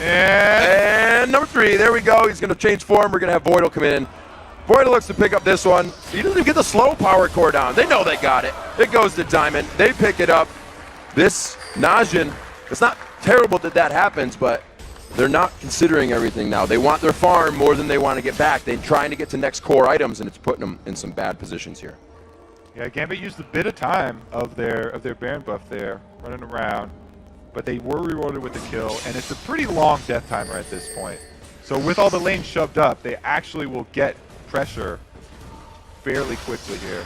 And number 3. There we go. He's going to change form. We're going to have Voidal come in. Voidal looks to pick up this one. He doesn't even get the slow power core down. They know they got it. It goes to Diamond. They pick it up. This Najin, it's not terrible that that happens, but they're not considering everything now. They want their farm more than they want to get back. They're trying to get to next core items, and it's putting them in some bad positions here. Yeah, Gambit used a bit of time of their Baron buff there, running around, but they were rewarded with the kill, and it's a pretty long death timer at this point. So with all the lanes shoved up, they actually will get pressure fairly quickly here.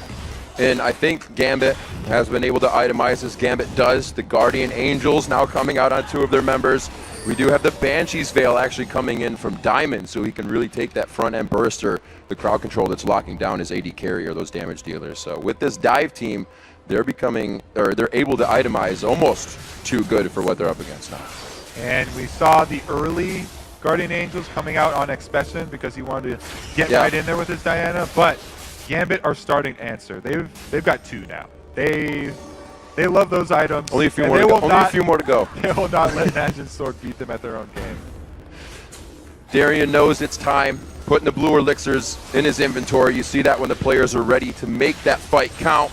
And I think Gambit has been able to itemize as Gambit does. The Guardian Angels now coming out on 2 of their members. We do have the Banshee's Veil actually coming in from Diamond, so he can really take that front end burster, the crowd control that's locking down his AD carrier, those damage dealers. So with this dive team, they're able to itemize almost too good for what they're up against now. And we saw the early Guardian Angels coming out on Expedition because he wanted to get right in there with his Diana, but Gambit are starting to answer. They've got 2 now. They love those items. Only a few more to go. They will not let Najin's sword beat them at their own game. Darian knows it's time, putting the blue elixirs in his inventory. You see that when the players are ready to make that fight count.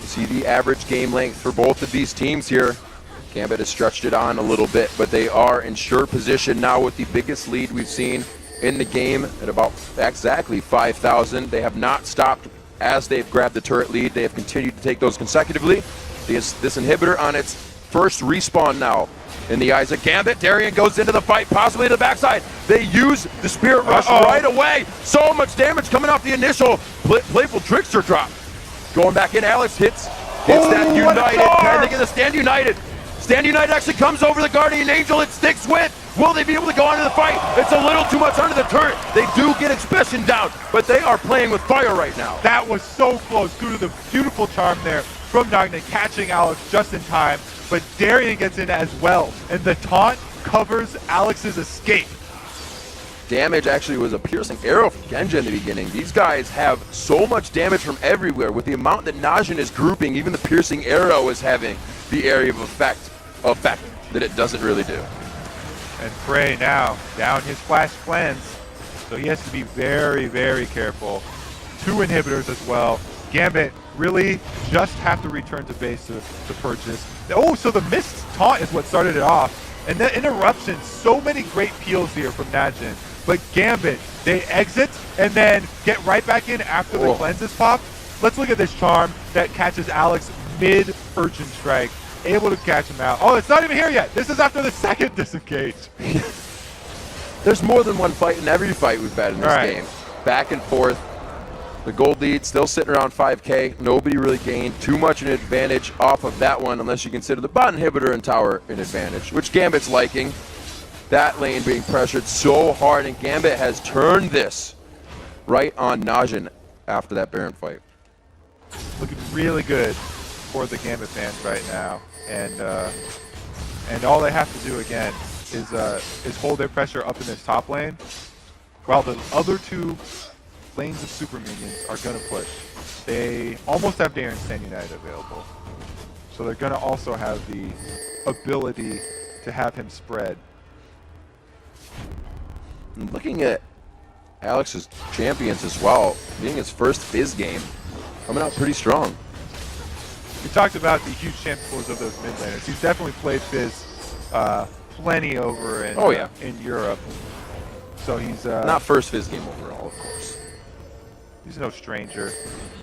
You see the average game length for both of these teams here. Gambit has stretched it on a little bit, but they are in sure position now with the biggest lead we've seen in the game at about exactly 5,000. They have not stopped as they've grabbed the turret lead. They have continued to take those consecutively. This inhibitor on its first respawn now in the eyes of Gambit. Darian goes into the fight, possibly to the backside. They use the Spirit Rush right away. So much damage coming off the initial Playful Trickster drop. Going back in, Alex hits that United. Can they get the Stand United? Stand United actually comes over the Guardian Angel. It sticks with. Will they be able to go into the fight? It's a little too much under the turret. They do get Expression down, but they are playing with fire right now. That was so close due to the beautiful charm there from Nagna catching Alex just in time, but Darian gets in as well, and the taunt covers Alex's escape. Damage actually was a piercing arrow from Genja in the beginning. These guys have so much damage from everywhere. With the amount that Najin is grouping, even the piercing arrow is having the area of effect that it doesn't really do. And Prey now down his flash cleanse, so he has to be very, very careful. 2 inhibitors as well. Gambit really just have to return to base to purchase. Oh, so the missed taunt is what started it off. And the interruption, so many great peels here from Najin. But Gambit, they exit and then get right back in after the cleanses pop. Let's look at this charm that catches Alex mid-Urchin Strike. Able to catch him out. Oh, it's not even here yet. This is after the second disengage. There's more than one fight in every fight we've had in this game. Back and forth. The gold lead still sitting around 5K. Nobody really gained too much an advantage off of that one unless you consider the bot inhibitor and tower an advantage, which Gambit's liking. That lane being pressured so hard, and Gambit has turned this right on Najin after that Baron fight. Looking really good for the Gambit fans right now, and all they have to do again is hold their pressure up in this top lane, while the other 2 lanes of super minions are gonna push. They almost have Darren Stand United available, so they're gonna also have the ability to have him spread. And looking at Alex's champions as well, being his first Fizz game, coming out pretty strong. We talked about the huge champ pools of those mid laners. He's definitely played Fizz plenty over in, in Europe. So he's not first Fizz game overall, of course. He's no stranger.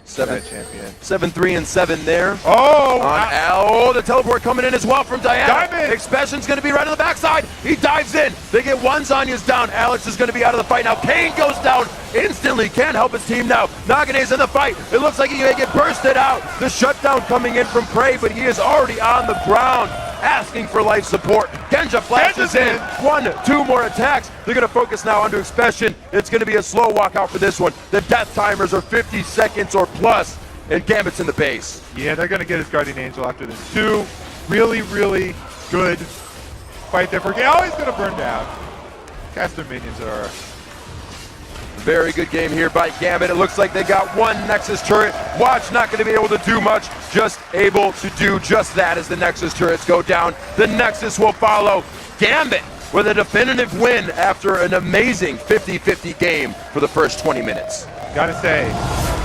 7 champion. 7-3 and 7 there. Oh! Oh, the teleport coming in as well from Diana. Diamond! Expression's going to be right on the backside. He dives in. They get one. Zanya's down. Alex is going to be out of the fight now. Kane goes down instantly. Can't help his team now. Nagane's in the fight. It looks like he may get bursted out. The shutdown coming in from Prey, but he is already on the ground, asking for life support. Genja flashes in. 1, 2 more attacks. They're going to focus now onto Expression. It's going to be a slow walkout for this one. The death timers are 50 seconds or plus, and Gambit's in the base. Yeah, they're going to get his Guardian Angel after this. 2 really, really good fight there for Gambit. Oh, he's going to burn down. Caster minions are... Very good game here by Gambit. It looks like they got 1 Nexus turret. Watch not going to be able to do much, just able to do just that as the Nexus turrets go down. The Nexus will follow. Gambit with a definitive win after an amazing 50-50 game for the first 20 minutes. Gotta say,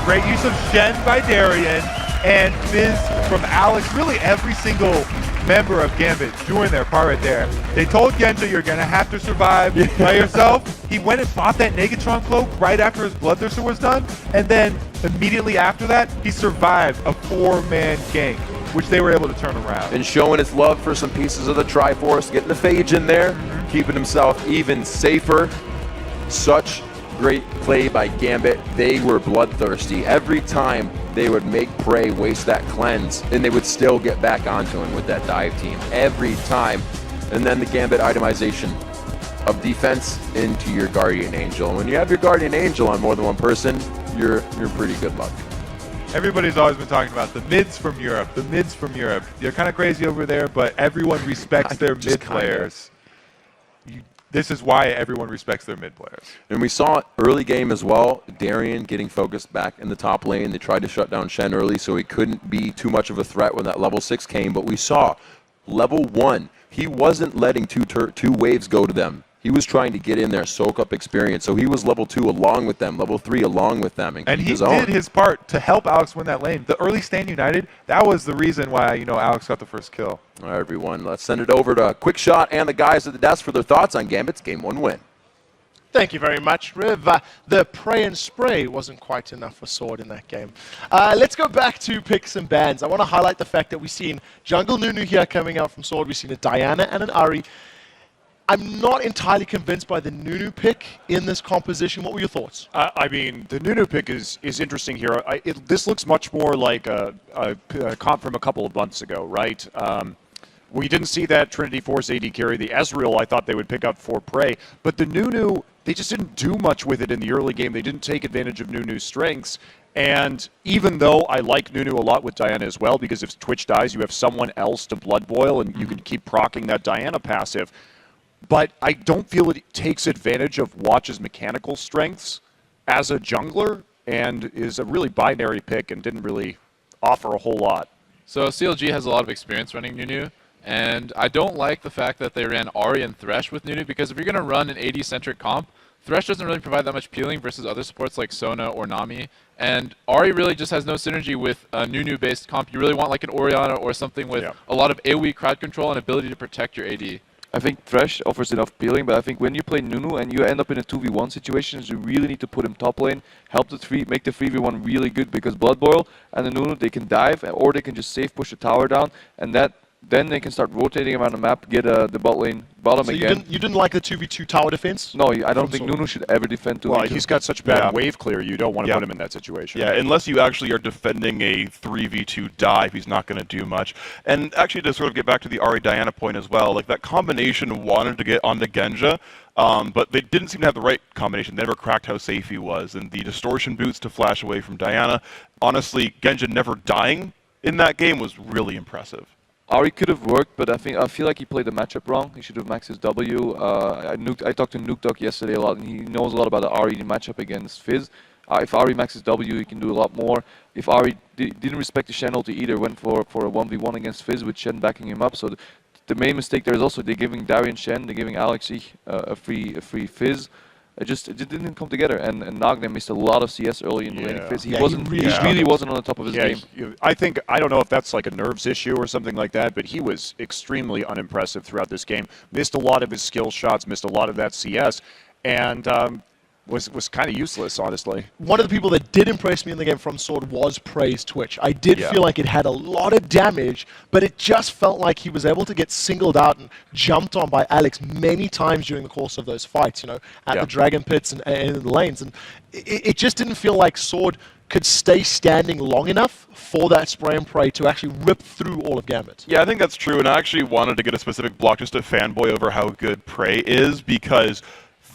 great use of Shen by Darian and Fizz from Alex. Really every single member of Gambit doing their part right there. They told Genja you're gonna have to survive by yourself. He went and bought that Negatron cloak right after his Bloodthirster was done, and then immediately after that, he survived a 4-man gank, which they were able to turn around. And showing his love for some pieces of the Triforce, getting the Phage in there, keeping himself even safer. Such great play by Gambit. They were bloodthirsty. Every time they would make Prey waste that cleanse, and they would still get back onto him with that dive team every time. And then the Gambit itemization of defense into your Guardian Angel. And when you have your Guardian Angel on more than one person, you're pretty good luck. Everybody's always been talking about the mids from Europe, the mids from Europe. They're kind of crazy over there, but everyone respects their mid players. This is why everyone respects their mid players. And we saw early game as well, Darien getting focused back in the top lane. They tried to shut down Shen early so he couldn't be too much of a threat when that level 6 came. But we saw level 1, he wasn't letting two waves go to them. He was trying to get in there, soak up experience. So he was level 2 along with them, level 3 along with them. And he did his part to help Alex win that lane. The early stand united, that was the reason why, Alex got the first kill. All right, everyone, let's send it over to Quick Shot and the guys at the desk for their thoughts on Gambit's Game 1 win. Thank you very much, Riv. The pray and spray wasn't quite enough for Sword in that game. Let's go back to picks and bans. I want to highlight the fact that we've seen Jungle Nunu here coming out from Sword. We've seen a Diana and an Ahri. I'm not entirely convinced by the Nunu pick in this composition. What were your thoughts? I mean, the Nunu pick is interesting here. This looks much more like a comp from a couple of months ago, right? We didn't see that Trinity Force AD carry. The Ezreal, I thought they would pick up for Prey. But the Nunu, they just didn't do much with it in the early game. They didn't take advantage of Nunu's strengths. And even though I like Nunu a lot with Diana as well, because if Twitch dies, you have someone else to Blood Boil, and you can keep proccing that Diana passive. But I don't feel it takes advantage of Watch's mechanical strengths as a jungler, and is a really binary pick and didn't really offer a whole lot. So CLG has a lot of experience running Nunu, and I don't like the fact that they ran Ahri and Thresh with Nunu, because if you're going to run an AD-centric comp, Thresh doesn't really provide that much peeling versus other supports like Sona or Nami, and Ahri really just has no synergy with a Nunu-based comp. You really want like an Orianna or something with a lot of AoE crowd control and ability to protect your AD. I think Thresh offers enough peeling, but I think when you play Nunu and you end up in a 2v1 situation, you really need to put him top lane, help make the 3v1 really good, because Blood Boil and the Nunu, they can dive, or they can just safe push the tower down, and then they can start rotating around the map, get the bot lane bottom so again. You didn't like the 2v2 tower defense? No, I don't think Nunu should ever defend 2v2. Well, he's got such bad wave clear, you don't want to put him in that situation. Yeah, unless you actually are defending a 3v2 dive, he's not going to do much. And actually, to sort of get back to the Ahri Diana point as well, like that combination wanted to get onto Genja, but they didn't seem to have the right combination. They never cracked how safe he was. And the distortion boots to flash away from Diana, honestly, Genja never dying in that game was really impressive. Ahri could have worked, but I feel like he played the matchup wrong. He should have maxed his W. I talked to Nukedog yesterday a lot, and he knows a lot about the Ahri matchup against Fizz. If Ahri maxes W, he can do a lot more. If Ahri didn't respect the Shen ulti either, went for a 1v1 against Fizz with Shen backing him up. So the main mistake there is also they're giving Darien Shen, they're giving Alexi a free Fizz. It didn't come together, and Nagna missed a lot of CS early in the laning phase. He really wasn't on the top of his game. I don't know if that's like a nerves issue or something like that, but he was extremely unimpressive throughout this game. Missed a lot of his skill shots, missed a lot of that CS, and was kind of useless, honestly. One of the people that did impress me in the game from Sword was Prey's Twitch. I did feel like it had a lot of damage, but it just felt like he was able to get singled out and jumped on by Alex many times during the course of those fights, at the Dragon Pits and in the lanes. And it just didn't feel like Sword could stay standing long enough for that spray and pray to actually rip through all of Gambit. Yeah, I think that's true, and I actually wanted to get a specific block just to fanboy over how good Prey is, because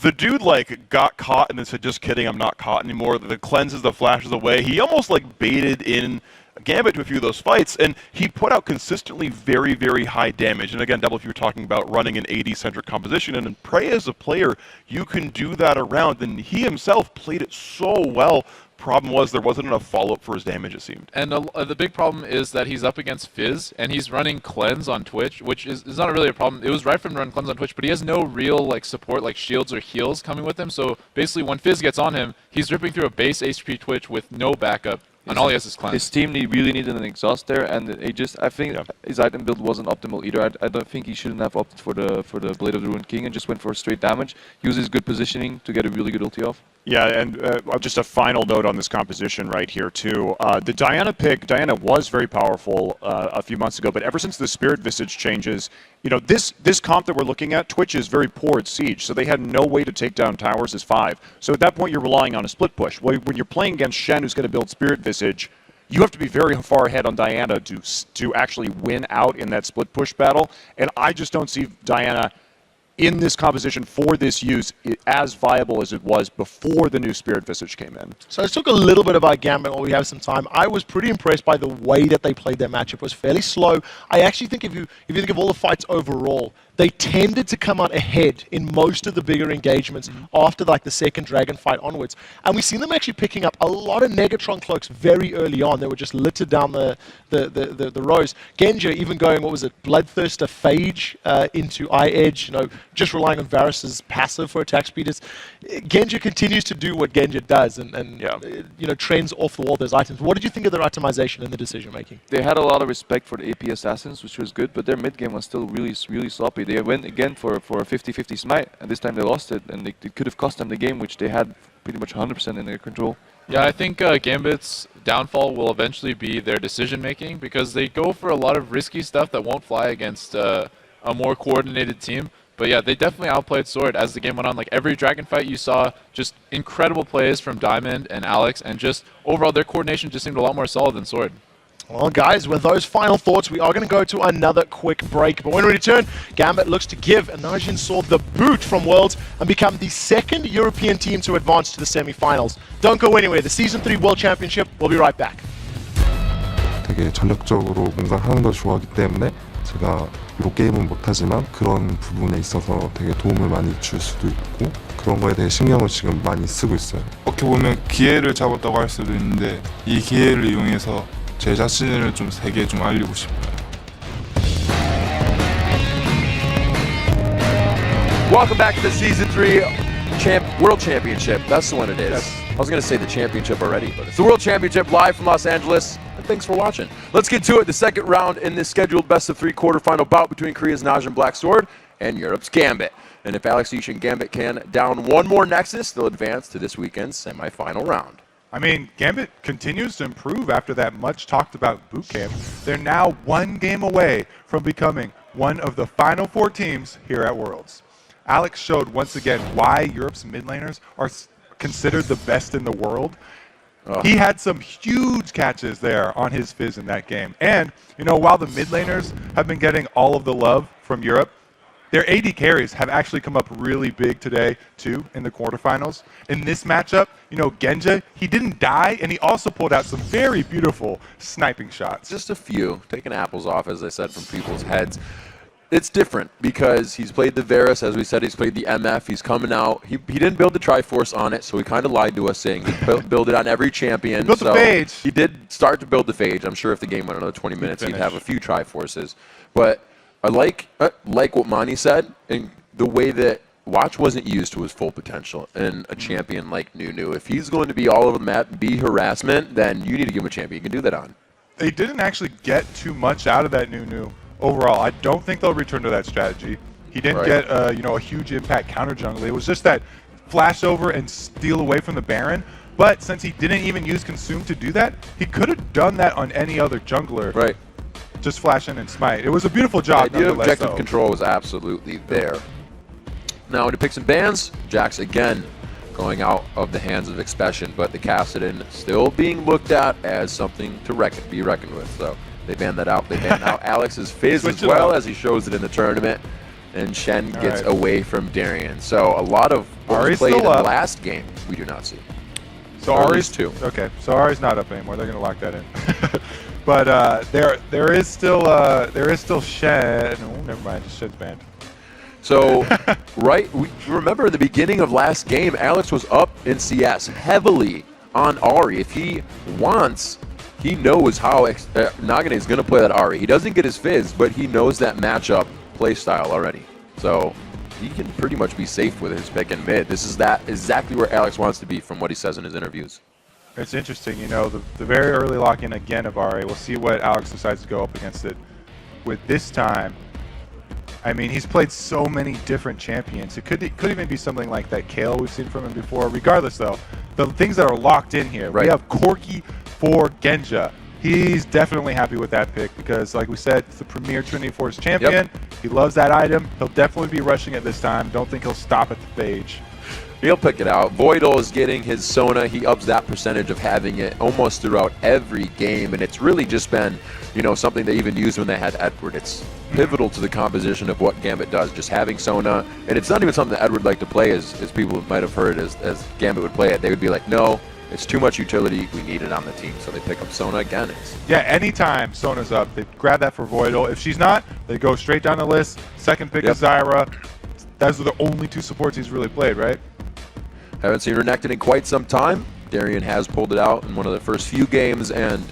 the dude, got caught and then said, just kidding, I'm not caught anymore. The cleanses, the flashes away. He almost, baited in Gambit to a few of those fights, and he put out consistently very, very high damage. And again, Double, if you were talking about running an AD-centric composition, and in Prey as a player, you can do that around, and he himself played it so well. Problem was there wasn't enough follow-up for his damage, it seemed. And the big problem is that he's up against Fizz, and he's running Cleanse on Twitch, which is not really a problem. It was right for him to run Cleanse on Twitch, but he has no real support like shields or heals coming with him. So basically when Fizz gets on him, he's ripping through a base HP Twitch with no backup, and all he has is Cleanse. His team really needed an exhaust there, and I think his item build wasn't optimal either. I don't think he shouldn't have opted for the Blade of the Ruined King and just went for straight damage. He uses good positioning to get a really good ulti off. Yeah, and just a final note on this composition right here, too. The Diana pick, Diana was very powerful a few months ago, but ever since the Spirit Visage changes, this comp that we're looking at, Twitch is very poor at Siege, so they had no way to take down towers as 5. So at that point, you're relying on a split push. When you're playing against Shen, who's going to build Spirit Visage, you have to be very far ahead on Diana to actually win out in that split push battle. And I just don't see Diana in this composition for this use as viable as it was before the new Spirit Visage came in. So let's talk a little bit about Gambit while we have some time. I was pretty impressed by the way that they played their matchup. It was fairly slow. I actually think if you think of all the fights overall, they tended to come out ahead in most of the bigger engagements after like the second Dragon fight onwards. And we've seen them actually picking up a lot of Negatron cloaks very early on. They were just littered down the rows. Genja even going, what was it, Bloodthirster Phage into Eye Edge, just relying on Varus's passive for attack speed. Genja continues to do what Genja does and trends off the wall those items. What did you think of their itemization and the decision making? They had a lot of respect for the AP assassins, which was good, but their mid game was still really sloppy. They went again for a 50-50 smite, and this time they lost it, and it could have cost them the game, which they had pretty much 100% in their control. Yeah, I think Gambit's downfall will eventually be their decision making, because they go for a lot of risky stuff that won't fly against a more coordinated team. But yeah, they definitely outplayed Sword as the game went on. Like every Dragon fight you saw, just incredible plays from Diamond and Alex, and just overall their coordination just seemed a lot more solid than Sword. Well, guys, with those final thoughts, we are going to go to another quick break. But when we return, Gambit looks to give Najin Sword the boot from Worlds and become the second European team to advance to the semi-finals. Don't go anywhere. The Season 3 World Championship, we'll be right back. 되게 전력적으로 뭔가 하는 걸 좋아하기 때문에 제가 이 게임은 못하지만 그런 부분에 있어서 되게 도움을 많이 줄 수도 있고 그런 거에 대해 신경을 지금 많이 쓰고 있어요. 어떻게 보면 기회를 잡았다고 할 수도 있는데 이 기회를 이용해서 제 자신을 좀 세계에 좀 알리고 싶어요. Welcome back to the Season 3 World Championship. That's the one it is. Yes. I was going to say the championship already, but it's the World Championship live from Los Angeles. And thanks for watching. Let's get to it. The second round in this scheduled best-of-3 quarterfinal bout between Korea's Najin Black Sword and Europe's Gambit. And if Alex Yish and Gambit can down one more Nexus, they'll advance to this weekend's semifinal round. I mean, Gambit continues to improve after that much talked about boot camp. They're now one game away from becoming one of the final 4 teams here at Worlds. Alex showed once again why Europe's mid laners are considered the best in the world. He had some huge catches there on his Fizz in that game. And, while the mid laners have been getting all of the love from Europe, their AD carries have actually come up really big today, too, in the quarterfinals. In this matchup, Genja, he didn't die, and he also pulled out some very beautiful sniping shots. Just a few, taking apples off, as I said, from people's heads. It's different because he's played the Varus, as we said, he's played the MF, he's coming out. He didn't build the Triforce on it, so he kind of lied to us saying he'd build it on every champion. He built the Phage. He did start to build the Phage. I'm sure if the game went another 20 minutes, he'd have a few Triforces. But I like what Mani said, and the way that Watch wasn't used to his full potential in a champion like Nunu. If he's going to be all over the map, be harassment, then you need to give him a champion you can do that on. They didn't actually get too much out of that Nunu overall. I don't think they'll return to that strategy. He didn't get a huge impact counter jungle. It was just that flash over and steal away from the Baron. But since he didn't even use Consume to do that, he could have done that on any other jungler. Right. Just flash in and smite. It was a beautiful job. The idea of objective control was absolutely there. Now into picks and bans, Jax again going out of the hands of Expression, but the Kassadin still being looked at as something to be reckoned with. So they banned that out. They banned out Alex's Fizz as well, as he shows it in the tournament. And Shen gets away from Darien. So a lot of what we played in the last game we do not see. So Ari's 2. Okay, so Ari's not up anymore. They're going to lock that in. But there is still Shen. Oh, never mind. Shen's banned. So, we remember the beginning of last game, Alex was up in CS heavily on Ari. If he wants, he knows how Nagane is going to play that Ari. He doesn't get his Fizz, but he knows that matchup play style already. So he can pretty much be safe with his pick and mid. This is exactly where Alex wants to be from what he says in his interviews. It's interesting, the very early lock-in again of Ari. We'll see what Alex decides to go up against it with this time. I mean, he's played so many different champions. It could even be something like that Kale we've seen from him before. Regardless, though, the things that are locked in here, we have Corki for Genja. He's definitely happy with that pick because, like we said, it's the premier Trinity Force champion. He loves that item. He'll definitely be rushing it this time. Don't think he'll stop at the Phage. He'll pick it out. Voidal is getting his Sona. He ups that percentage of having it almost throughout every game, and it's really just been, something they even used when they had Edward. It's pivotal to the composition of what Gambit does, just having Sona. And it's not even something that Edward liked to play, as people might have heard as Gambit would play it. They would be like, no, it's too much utility. We need it on the team. So they pick up Sona again. Yeah, anytime Sona's up, they grab that for Voidal. If she's not, they go straight down the list. Second pick is Zyra. Those are the only two supports he's really played, right? Haven't seen Renekton in quite some time. Darian has pulled it out in one of the first few games and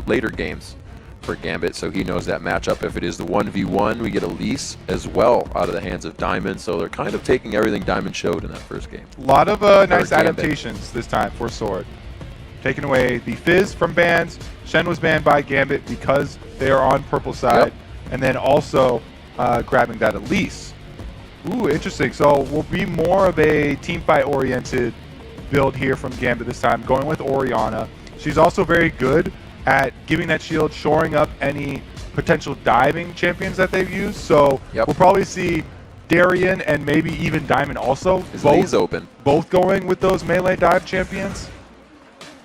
later games for Gambit, so he knows that matchup. If it is the 1v1, we get Elise as well out of the hands of Diamond, so they're kind of taking everything Diamond showed in that first game. A lot of nice adaptations this time for Sword. Taking away the Fizz from bans. Shen was banned by Gambit because they are on purple side, and then also grabbing that Elise. Ooh, interesting. So we'll be more of a teamfight oriented build here from Gambit this time, going with Orianna. She's also very good at giving that shield, shoring up any potential diving champions that they've used. So we'll probably see Darian and maybe even Diamond also. His lane's open. Both going with those melee dive champions.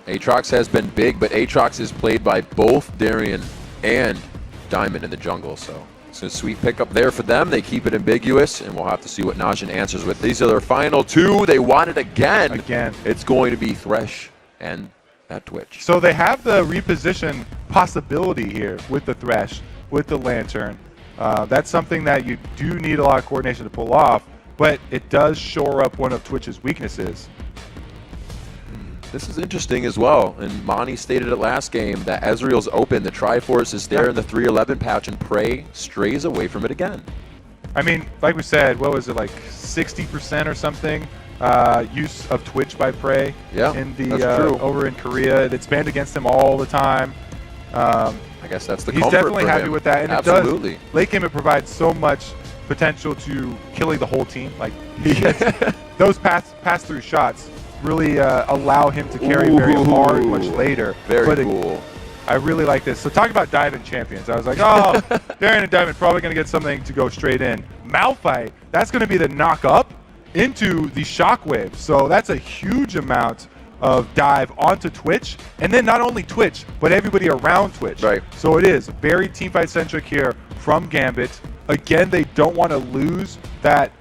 Aatrox has been big, but Aatrox is played by both Darian and Diamond in the jungle, so it's a sweet pickup there for them. They keep it ambiguous, and we'll have to see what Najin answers with. These are their final two. They want it again. It's going to be Thresh and that Twitch. So they have the reposition possibility here with the Thresh, with the Lantern. That's something that you do need a lot of coordination to pull off, but it does shore up one of Twitch's weaknesses. This is interesting as well, and Monty stated it last game that Ezreal's open, the Triforce is there in the 311 patch, and Prey strays away from it again. I mean, like we said, what was it, like 60% or something use of Twitch by Prey in the over in Korea. It's banned against him all the time. I guess that's the he's comfort definitely for happy him. with that, and Absolutely. it does. Late game, it provides so much potential to killing the whole team. Like he gets those pass-through shots really allow him to carry very hard much later. Very cool. I really like this. So talking about Diamond champions, I was like, oh, Darian and Diamond probably going to get something to go straight in. Malphite, that's going to be the knock up into the Shockwave. So that's a huge amount of dive onto Twitch, and then not only Twitch, but everybody around Twitch. Right. So it is very teamfight centric here from Gambit. Again, they don't want to lose that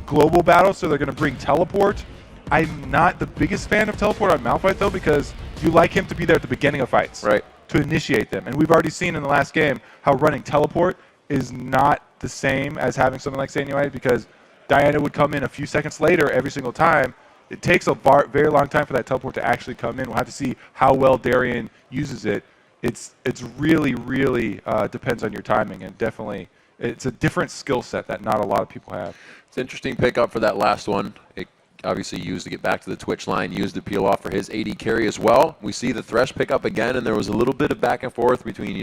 global battle, so they're going to bring Teleport. I'm not the biggest fan of Teleport on Malphite, though, because you like him to be there at the beginning of fights to initiate them. And we've already seen in the last game how running Teleport is not the same as having something like Sanuite, because Diana would come in a few seconds later every single time. It takes a very long time for that Teleport to actually come in. We'll have to see how well Darian uses it. It's really, really depends on your timing, and definitely it's a different skill set that not a lot of people have. It's an interesting pickup for that last one. It obviously used to get back to the Twitch line, used to peel off for his AD carry as well. We see the Thresh pick up again, and there was a little bit of back and forth between,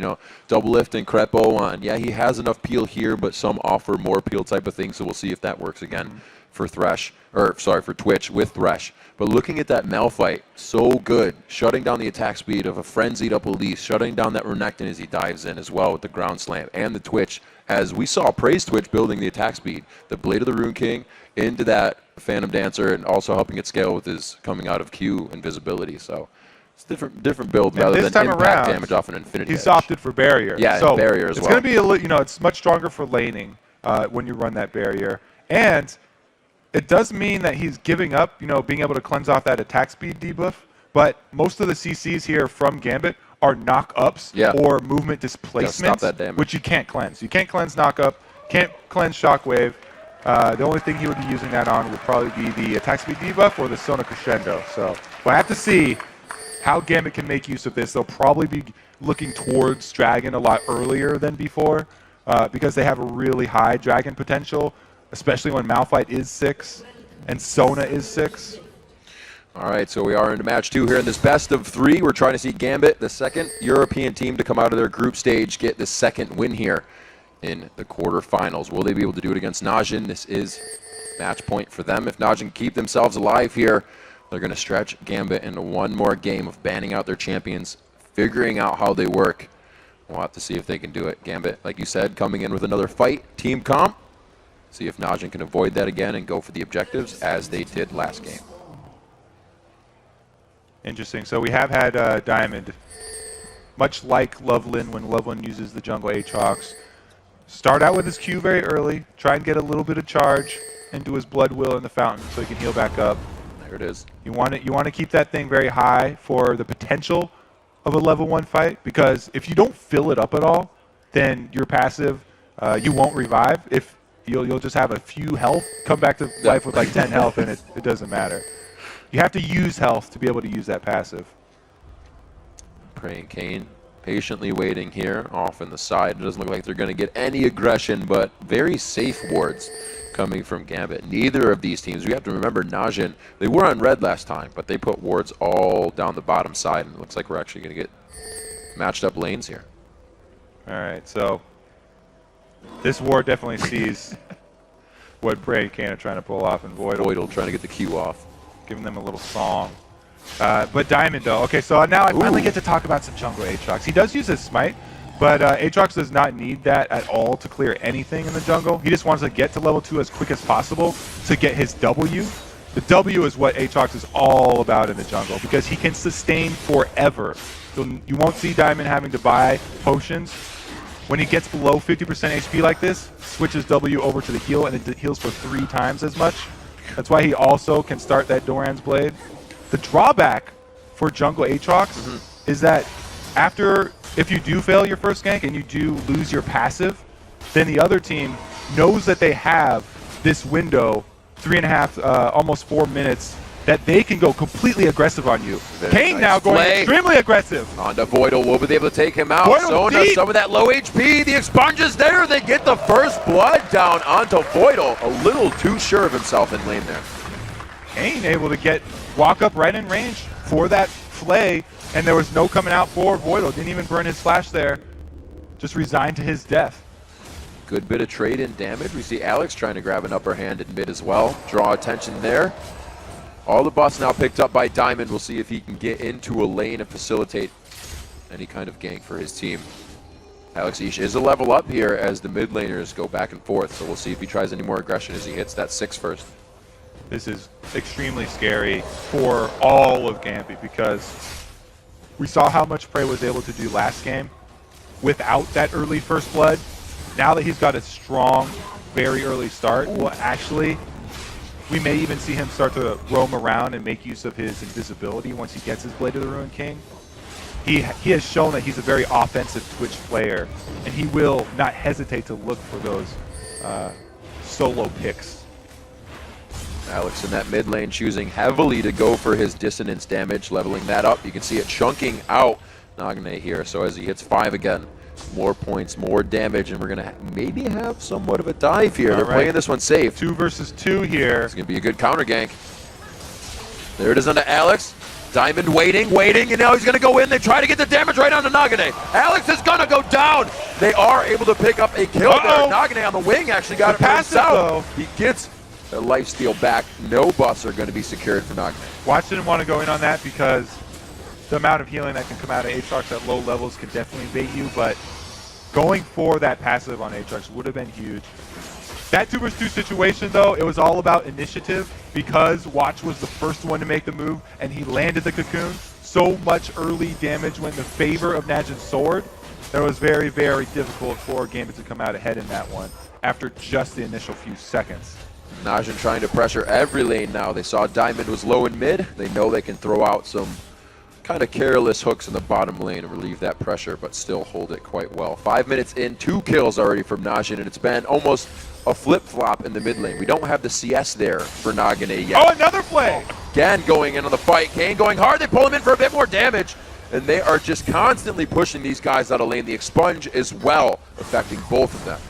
Double Lift and Crepo on, he has enough peel here, but some offer more peel type of thing, so we'll see if that works again for for Twitch with Thresh. But looking at that Malphite, so good, shutting down the attack speed of a frenzied up Elise, shutting down that Renekton as he dives in as well with the ground slam, and the Twitch, as we saw Praise Twitch building the attack speed, the Blade of the Rune King into that Phantom Dancer, and also helping it scale with his coming out of Q invisibility. So it's different build rather than impact damage off an Infinity He's Edge. opted for Barrier. Yeah, so Barrier as well. It's going to be it's much stronger for laning when you run that Barrier, and it does mean that he's giving up, being able to cleanse off that attack speed debuff. But most of the CCs here from Gambit are knock-ups or movement displacements, which you can't cleanse. You can't cleanse knock-up, can't cleanse Shockwave. The only thing he would be using that on would probably be the attack speed debuff or the Sona Crescendo. So we'll have to see how Gambit can make use of this. They'll probably be looking towards Dragon a lot earlier than before because they have a really high Dragon potential, especially when Malphite is 6 and Sona is 6. All right, so we are into match 2 here in this best of 3. We're trying to see Gambit, the second European team to come out of their group stage, get the second win here in the quarterfinals. Will they be able to do it against Najin? This is match point for them. If Najin keep themselves alive here, they're going to stretch Gambit into one more game of banning out their champions, figuring out how they work. We'll have to see if they can do it. Gambit, like you said, coming in with another fight, team comp. See if Najin can avoid that again and go for the objectives as they did last game. Interesting. So we have had Diamond, much like Loveland when Loveland uses the jungle Aatrox, start out with his Q very early, try and get a little bit of charge into his Blood Will in the fountain so he can heal back up. There it is. You want to keep that thing very high for the potential of a level 1 fight, because if you don't fill it up at all, then your passive, you won't revive. If you'll just have a few health, come back to life with like 10 health, and it doesn't matter. You have to use health to be able to use that passive. Praying Kane patiently waiting here off in the side. It doesn't look like they're going to get any aggression, but very safe wards coming from Gambit. Neither of these teams, we have to remember Najin, they were on red last time, but they put wards all down the bottom side, and it looks like we're actually going to get matched up lanes here. All right, so this ward definitely sees what Praying Kane are trying to pull off, and Voidal trying to get the Q off. Giving them a little song. But Diamond, though. Okay, so now I finally get to talk about some jungle Aatrox. He does use his smite, but Aatrox does not need that at all to clear anything in the jungle. He just wants to get to level 2 as quick as possible to get his W. The W is what Aatrox is all about in the jungle, because he can sustain forever. So you won't see Diamond having to buy potions. When he gets below 50% HP like this, switches W over to the heal, and it heals for 3 times as much. That's why he also can start that Doran's Blade. The drawback for jungle Aatrox is that if you do fail your first gank and you do lose your passive, then the other team knows that they have this window, 3.5, almost 4 minutes, that they can go completely aggressive on you. Kane now going extremely aggressive. Onto Voidal, will be able to take him out. Voidal Sona, some of that low HP. The expunge is there. They get the first blood down onto Voidal. A little too sure of himself in lane there. Kane able to walk up right in range for that flay, and there was no coming out for Voidal. Didn't even burn his flash there. Just resigned to his death. Good bit of trade in damage. We see Alex trying to grab an upper hand in mid as well. Draw attention there. All the buffs now picked up by Diamond. We'll see if he can get into a lane and facilitate any kind of gank for his team. Alex Ish is a level up here as the mid laners go back and forth, so we'll see if he tries any more aggression as he hits that 6 first. This is extremely scary for all of Gambit, because we saw how much Prey was able to do last game without that early first blood. Now that he's got a strong, very early start, we may even see him start to roam around and make use of his invisibility once he gets his Blade of the Ruined King. He has shown that he's a very offensive Twitch player, and he will not hesitate to look for those solo picks. Alex in that mid lane choosing heavily to go for his dissonance damage, leveling that up. You can see it chunking out Nagne here. So as he hits 5 again, more points, more damage, and we're going to maybe have somewhat of a dive here. They're playing this one safe. 2 versus 2 here. It's going to be a good counter gank. There it is onto Alex. Diamond waiting, and now he's going to go in. They try to get the damage right onto Nagane. Alex is going to go down. They are able to pick up a kill there. Nagane on the wing actually got it for himself. He gets the lifesteal back. No buffs are going to be secured for Nagane. Watch didn't want to go in on that because the amount of healing that can come out of Aatrox at low levels can definitely bait you, but going for that passive on Aatrox would have been huge. That 2 versus 2 situation, though, it was all about initiative because Watch was the first one to make the move, and he landed the cocoon. So much early damage went in the favor of Najin's sword that it was very, very difficult for Gambit to come out ahead in that one after just the initial few seconds. Najin trying to pressure every lane now. They saw Diamond was low in mid. They know they can throw out some kind of careless hooks in the bottom lane and relieve that pressure, but still hold it quite well. 5 minutes in, 2 kills already from Najin, and it's been almost a flip-flop in the mid lane. We don't have the CS there for Nagane yet. Oh, another play! Again going in on the fight. Kane going hard. They pull him in for a bit more damage, and they are just constantly pushing these guys out of lane. The expunge as well, affecting both of them.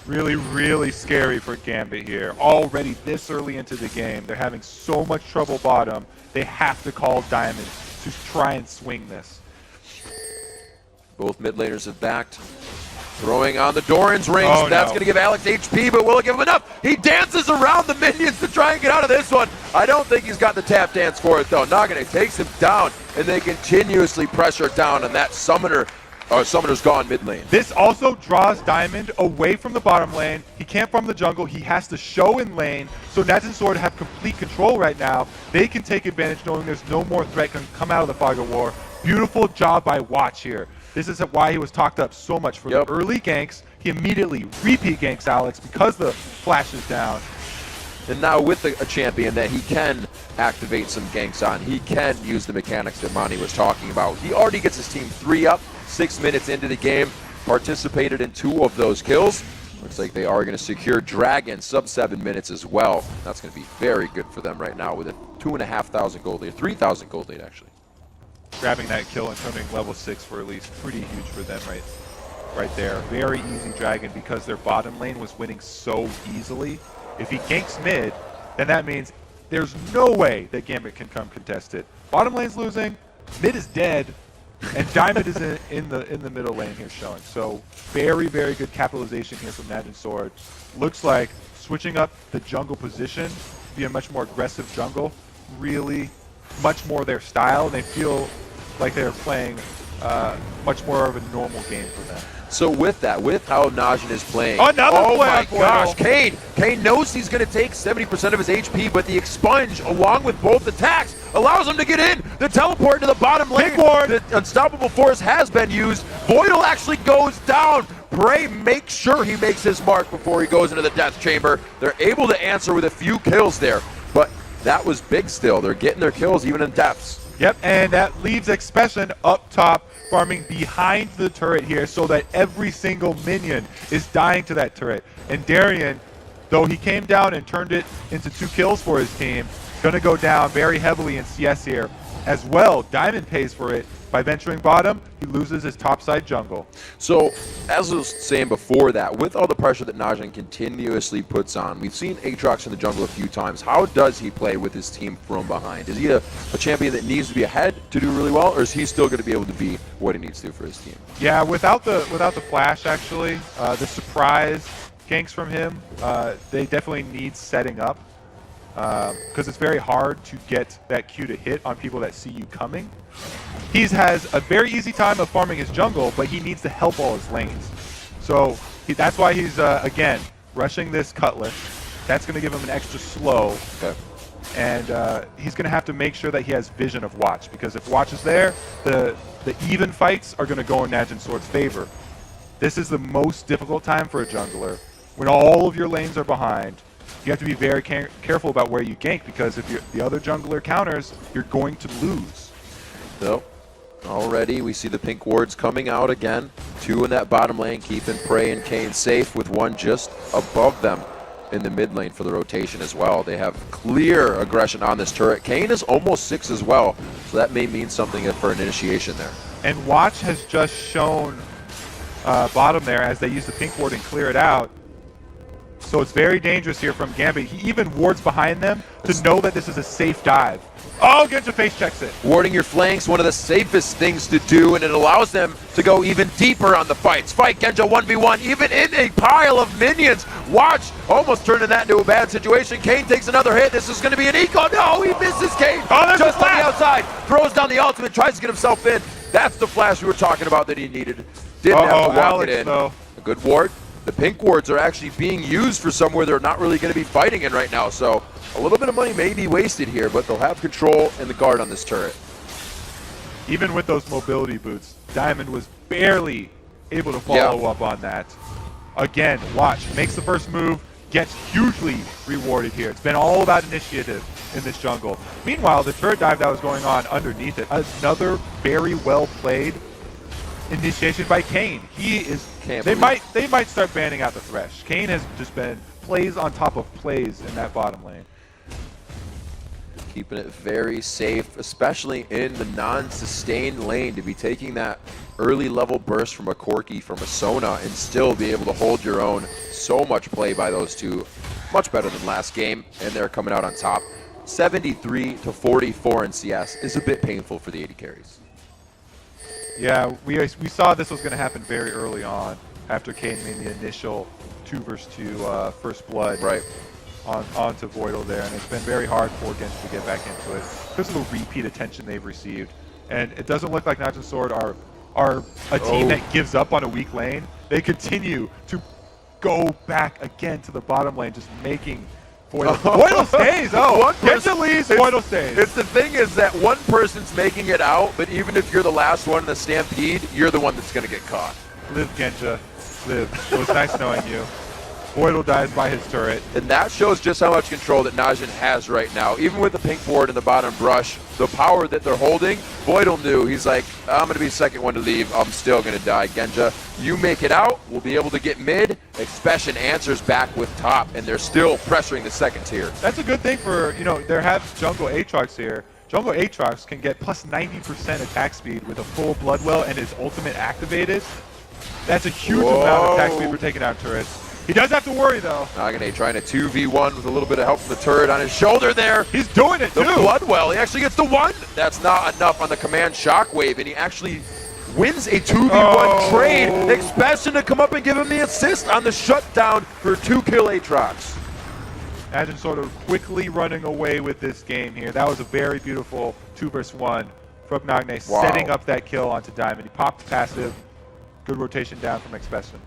Really, really scary for Gambit here. Already this early into the game, they're having so much trouble bottom, they have to call Diamond to try and swing this. Both mid laners have backed. Throwing on the Doran's rings. That's going to give Alex HP, but will it give him enough? He dances around the minions to try and get out of this one. I don't think he's got the tap dance for it, though. Nagane takes him down, and they continuously pressure down, and that summoner Summoner's gone mid lane. This also draws Diamond away from the bottom lane. He can't farm the jungle. He has to show in lane. So Nats and Sword have complete control right now. They can take advantage knowing there's no more threat can come out of the Fog of War. Beautiful job by Watch here. This is why he was talked up so much for the early ganks. He immediately repeat ganks Alex because the flash is down. And now with a champion that he can activate some ganks on, he can use the mechanics that Monty was talking about. He already gets his team 3 up, 6 minutes into the game, participated in 2 of those kills. Looks like they are going to secure Dragon sub 7 minutes as well. That's going to be very good for them right now with a 2,500 gold lead, 3,000 gold lead actually. Grabbing that kill and turning level 6 for at least pretty huge for them right there. Very easy Dragon because their bottom lane was winning so easily. If he ganks mid, then that means there's no way that Gambit can come contest it. Bottom lane's losing, mid is dead, and Diamond is in the middle lane here showing. So very, very good capitalization here from Nat and Sword. Looks like switching up the jungle position, be a much more aggressive jungle, really much more their style. They feel like they're playing much more of a normal game for them. So with that, with how Najin is playing, Another oh play my on gosh, Foil. Kane knows he's going to take 70% of his HP, but the expunge, along with both attacks, allows him to get in. The teleport to the bottom lane. The unstoppable force has been used. Voidal actually goes down. Prey makes sure he makes his mark before he goes into the death chamber. They're able to answer with a few kills there, but that was big still. They're getting their kills even in depths. Yep, and that leaves Expression up top, farming behind the turret here so that every single minion is dying to that turret. And Darien, though he came down and turned it into 2 kills for his team, gonna go down very heavily in CS here as well. Diamond pays for it by venturing bottom. He loses his topside jungle. So, as I was saying before that, with all the pressure that Najin continuously puts on, we've seen Aatrox in the jungle a few times. How does he play with his team from behind? Is he a champion that needs to be ahead to do really well, or is he still going to be able to be what he needs to for his team? Yeah, without the flash, actually, the surprise ganks from him, they definitely need setting up because it's very hard to get that Q to hit on people that see you coming. He has a very easy time of farming his jungle, but he needs to help all his lanes. So that's why he's, again, rushing this Cutlass. That's going to give him an extra slow. Okay. And he's going to have to make sure that he has vision of Watch, because if Watch is there, the even fights are going to go in Najin Sword's favor. This is the most difficult time for a jungler. When all of your lanes are behind, you have to be very careful about where you gank, because if the other jungler counters, you're going to lose. So, already we see the pink wards coming out again. 2 in that bottom lane, keeping Prey and Kane safe, with 1 just above them in the mid lane for the rotation as well. They have clear aggression on this turret. Kane is almost 6 as well, so that may mean something for an initiation there. And Watch has just shown bottom there as they use the pink ward and clear it out. So it's very dangerous here from Gambit. He even wards behind them to know that this is a safe dive. Oh, Genja face checks it. Warding your flanks, one of the safest things to do, and it allows them to go even deeper on the fights. Fight Genja 1v1, even in a pile of minions. Watch, almost turning that into a bad situation. Kane takes another hit. This is going to be an eco. No, he misses Kane. Oh, just on the outside. Throws down the ultimate, tries to get himself in. That's the flash we were talking about that he needed. Didn't have to walk Alex, it in. though. A good ward. The pink wards are actually being used for somewhere they're not really going to be fighting in right now. So a little bit of money may be wasted here, but they'll have control and the guard on this turret. Even with those mobility boots, Diamond was barely able to follow up on that. Again, Watch makes the first move, gets hugely rewarded here. It's been all about initiative in this jungle. Meanwhile, the turret dive that was going on underneath it, another very well played initiation by Kane. He is. They might start banning out the Thresh. Kane has just been plays on top of plays in that bottom lane. Keeping it very safe, especially in the non-sustained lane, to be taking that early level burst from a Corki, from a Sona, and still be able to hold your own. So much play by those two. Much better than last game, and they're coming out on top. 73-44 in CS is a bit painful for the AD carries. Yeah, we saw this was going to happen very early on after Kane made the initial 2 versus 2 first blood onto Voidal there, and it's been very hard for Genshin to get back into it because of the repeat attention they've received. And it doesn't look like Najin Sword are are a team that gives up on a weak lane, they continue to go back again to the bottom lane, just making Voidal stays. One Genja leaves, Voidal stays. It's the thing is that one person's making it out, but even if you're the last one in the stampede, you're the one that's going to get caught. Live, Genja. Live. It was nice knowing you. Voidal dies by his turret. And that shows just how much control that Najin has right now. Even with the pink board in the bottom brush, the power that they're holding, Voidal knew. He's like, I'm going to be second one to leave. I'm still going to die. Genja, you make it out. We'll be able to get mid. Expression answers back with top, and they're still pressuring the second tier. That's a good thing for, they have jungle Aatrox here. Jungle Aatrox can get plus 90% attack speed with a full Bloodwell and his ultimate activated. That's a huge amount of attack speed for taking out turrets. He does have to worry, though. Nagane trying to 2v1 with a little bit of help from the turret on his shoulder there. He's doing it, the too. Bloodwell, he actually gets the one. That's not enough on the command shockwave, and he actually wins a 2v1 trade. Expression to come up and give him the assist on the shutdown for 2-kill Aatrox. Imagine sort of quickly running away with this game here. That was a very beautiful 2 versus 1 from Nagane, setting up that kill onto Diamond. He popped passive. Good rotation down from Expression.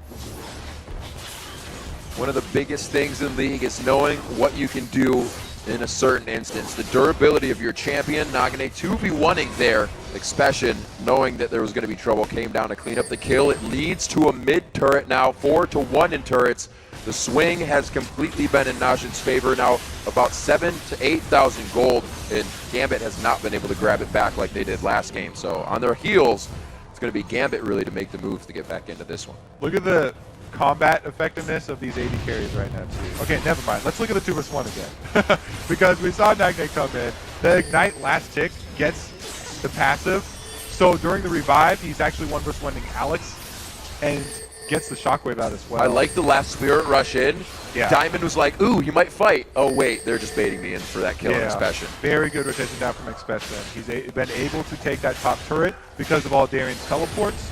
One of the biggest things in League is knowing what you can do in a certain instance. The durability of your champion, Nagane 2v1ing there. Expression, knowing that there was going to be trouble, came down to clean up the kill. It leads to a mid turret now, 4-1 in turrets. The swing has completely been in Najin's favor now, about 7,000 to 8,000 gold, and Gambit has not been able to grab it back like they did last game. So on their heels, it's going to be Gambit really to make the move to get back into this one. Look at the combat effectiveness of these AD carries right now, too. Okay, never mind. Let's look at the 2 versus 1 again. Because we saw Nagane come in. The Ignite last tick gets the passive. So during the revive, he's actually 1 versus 1ing Alex and gets the shockwave out as well. I like the last Spirit Rush in. Yeah. Diamond was like, ooh, he might fight. Oh, wait, they're just baiting me in for that kill in Expression. Very good rotation down from Expression. He's been able to take that top turret because of all Darian's teleports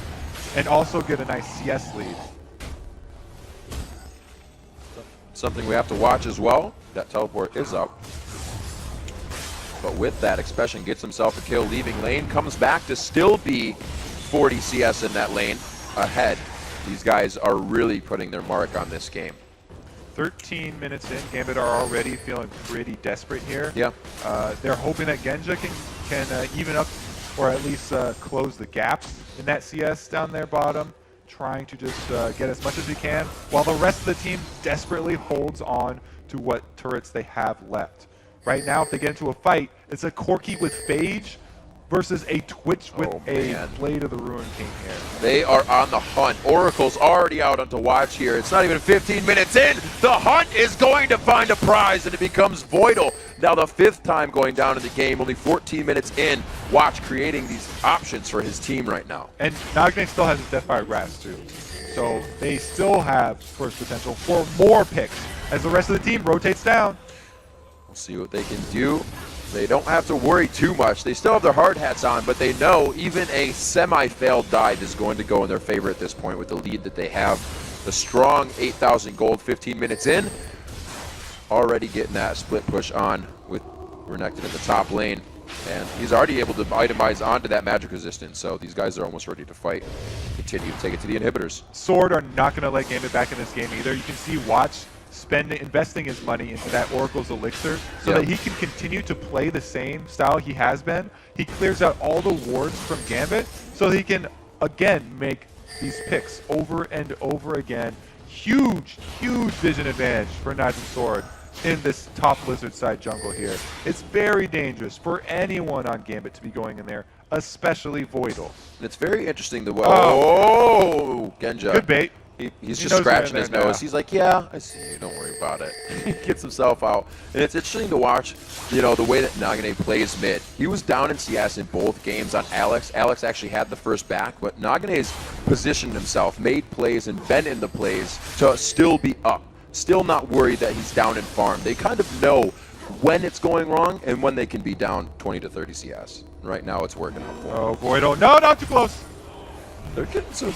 and also get a nice CS lead. Something we have to watch as well. That teleport is up. But with that, Expression gets himself a kill, leaving lane, comes back to still be 40 CS in that lane ahead. These guys are really putting their mark on this game. 13 minutes in, Gambit are already feeling pretty desperate here. Yeah. They're hoping that Genja can even up or at least close the gap in that CS down there bottom, trying to just get as much as he can, while the rest of the team desperately holds on to what turrets they have left. Right now, if they get into a fight, it's a Corki with Phage versus a Twitch with a Blade of the Ruin King here. They are on the hunt. Oracle's already out onto watch here. It's not even 15 minutes in. The hunt is going to find a prize, and it becomes Voidal. Now the 5th time going down in the game, only 14 minutes in. Watch creating these options for his team right now. And Nagane still has his Deathfire Grasp too. So they still have first potential for more picks as the rest of the team rotates down. We'll see what they can do. They don't have to worry too much. They still have their hard hats on, but they know even a semi-failed dive is going to go in their favor at this point with the lead that they have. The strong 8,000 gold 15 minutes in. Already getting that split push on with Renekton in the top lane. And he's already able to itemize onto that magic resistance, so these guys are almost ready to fight. Continue to take it to the inhibitors. Sword are not going to let Gambit back in this game either. You can see Watch investing his money into that Oracle's Elixir so that he can continue to play the same style he has been. He clears out all the wards from Gambit so he can, again, make these picks over and over again. Huge, huge vision advantage for Najin Sword in this top Blizzard side jungle here. It's very dangerous for anyone on Gambit to be going in there, especially Voidal. And it's very interesting the way... Oh, Genja. Good bait. He's just scratching his nose. He's like, yeah, I see you. Don't worry about it. He gets himself out. And it's interesting to watch, the way that Nagane plays mid. He was down in CS in both games on Alex. Alex actually had the first back, but Nagane's positioned himself, made plays, and been in the plays to still be up. Still not worried that he's down in farm. They kind of know when it's going wrong and when they can be down 20 to 30 CS. Right now, it's working out for them. Oh, Voidal. No, not too close. They're getting some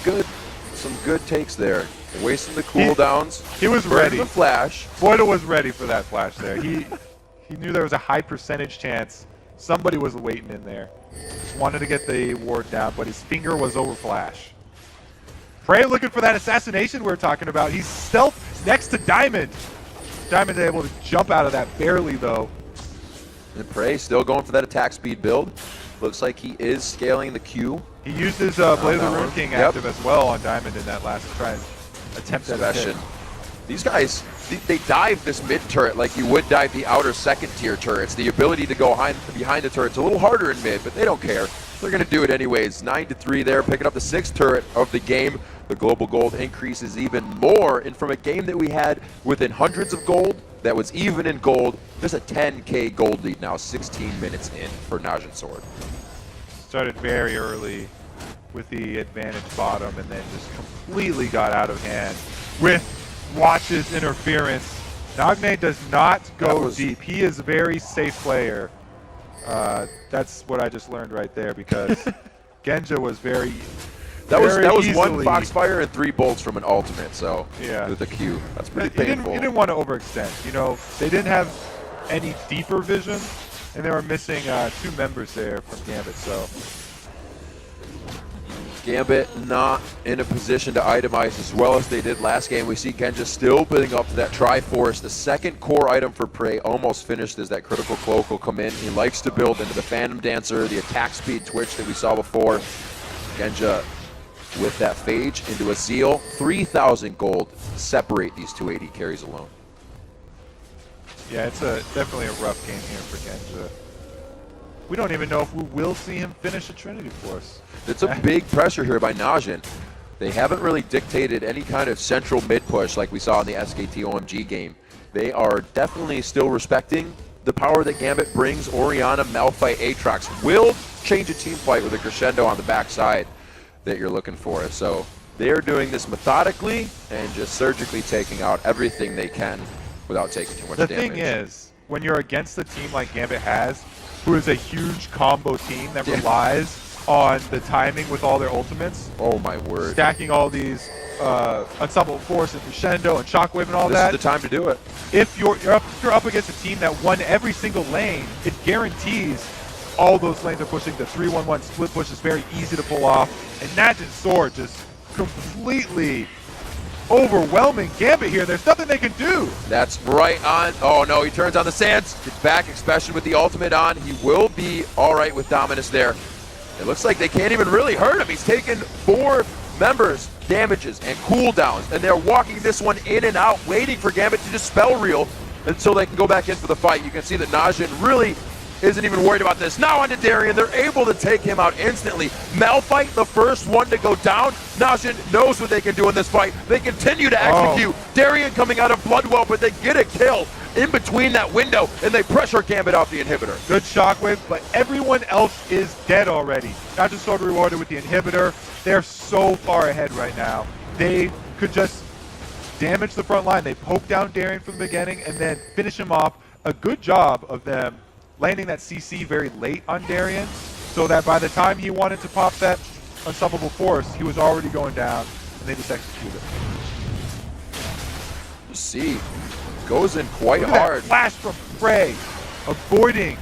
good takes there. Wasting the cooldowns. He was ready. The flash. Voidal was ready for that flash there. He knew there was a high percentage chance Somebody was waiting in there. Just wanted to get the ward down, but his finger was over Flash. Prey looking for that assassination we were talking about. He's stealth next to Diamond. Diamond's able to jump out of that barely, though. And Prey still going for that attack speed build. Looks like he is scaling the Q. He used his Blade of the Rune King active as well on Diamond in that last try and attempt at a hit. These guys, they dive this mid turret like you would dive the outer second tier turrets. The ability to go behind the turret's a little harder in mid, but they don't care. They're going to do it anyways. 9-3 there, picking up the 6th turret of the game. The global gold increases even more. And from a game that we had within hundreds of gold, that was even in gold, there's a 10K gold lead now, 16 minutes in for Najin Sword. Started very early with the advantage bottom and then just completely got out of hand with Watch's interference. Nagne does not go deep. He is a very safe player. That's what I just learned right there because Genja was very That was easily, one Foxfire and 3 bolts from an ultimate, so yeah. with a Q. That's pretty painful. You didn't want to overextend. You know, they didn't have any deeper vision, and they were missing 2 members there from Gambit, so. Gambit not in a position to itemize as well as they did last game. We see Genja still building up to that Triforce. The second core item for Prey almost finished as that critical cloak will come in. He likes to build into the Phantom Dancer, the attack speed twitch that we saw before. Genja with that Phage into a Zeal. 3,000 gold separate these 2 AD carries alone. Yeah, it's definitely a rough game here for Genja. We don't even know if we will see him finish a Trinity Force. It's a big pressure here by Najin. They haven't really dictated any kind of central mid push like we saw in the SKT OMG game. They are definitely still respecting the power that Gambit brings. Orianna, Malphite, Aatrox will change a team fight with a crescendo on the backside that you're looking for. So they are doing this methodically and just surgically taking out everything they can without taking too much damage. The thing is, when you're against a team like Gambit has, who is a huge combo team that relies on the timing with all their ultimates. Oh my word. Stacking all these Unstoppable Force and Crescendo and Shockwave and all that. This is the time to do it. If you're up against a team that won every single lane, it guarantees all those lanes are pushing. The 3-1-1 split push is very easy to pull off. And Najin Sword just completely overwhelming Gambit here. There's nothing they can do. That's right on. Oh no, he turns on the Sands. Gets back, especially with the ultimate on. He will be all right with Dominus there. It looks like they can't even really hurt him. He's taken 4 members damages and cooldowns, and they're walking this one in and out, waiting for Gambit to just spell reel until they can go back in for the fight. You can see that Najin really isn't even worried about this. Now onto Darien. They're able to take him out instantly. Malphite, the first one to go down. Najin knows what they can do in this fight. They continue to execute. Darien coming out of Bloodwell, but they get a kill in between that window, and they pressure Gambit off the inhibitor. Good Shockwave, but everyone else is dead already. Najin Sword rewarded with the inhibitor. They're so far ahead right now. They could just damage the front line. They poke down Darien from the beginning and then finish him off. A good job of them landing that CC very late on Darien, so that by the time he wanted to pop that Unstoppable Force, he was already going down, and they just executed it. You see, goes in quite Look at hard. That flash from Prey, avoiding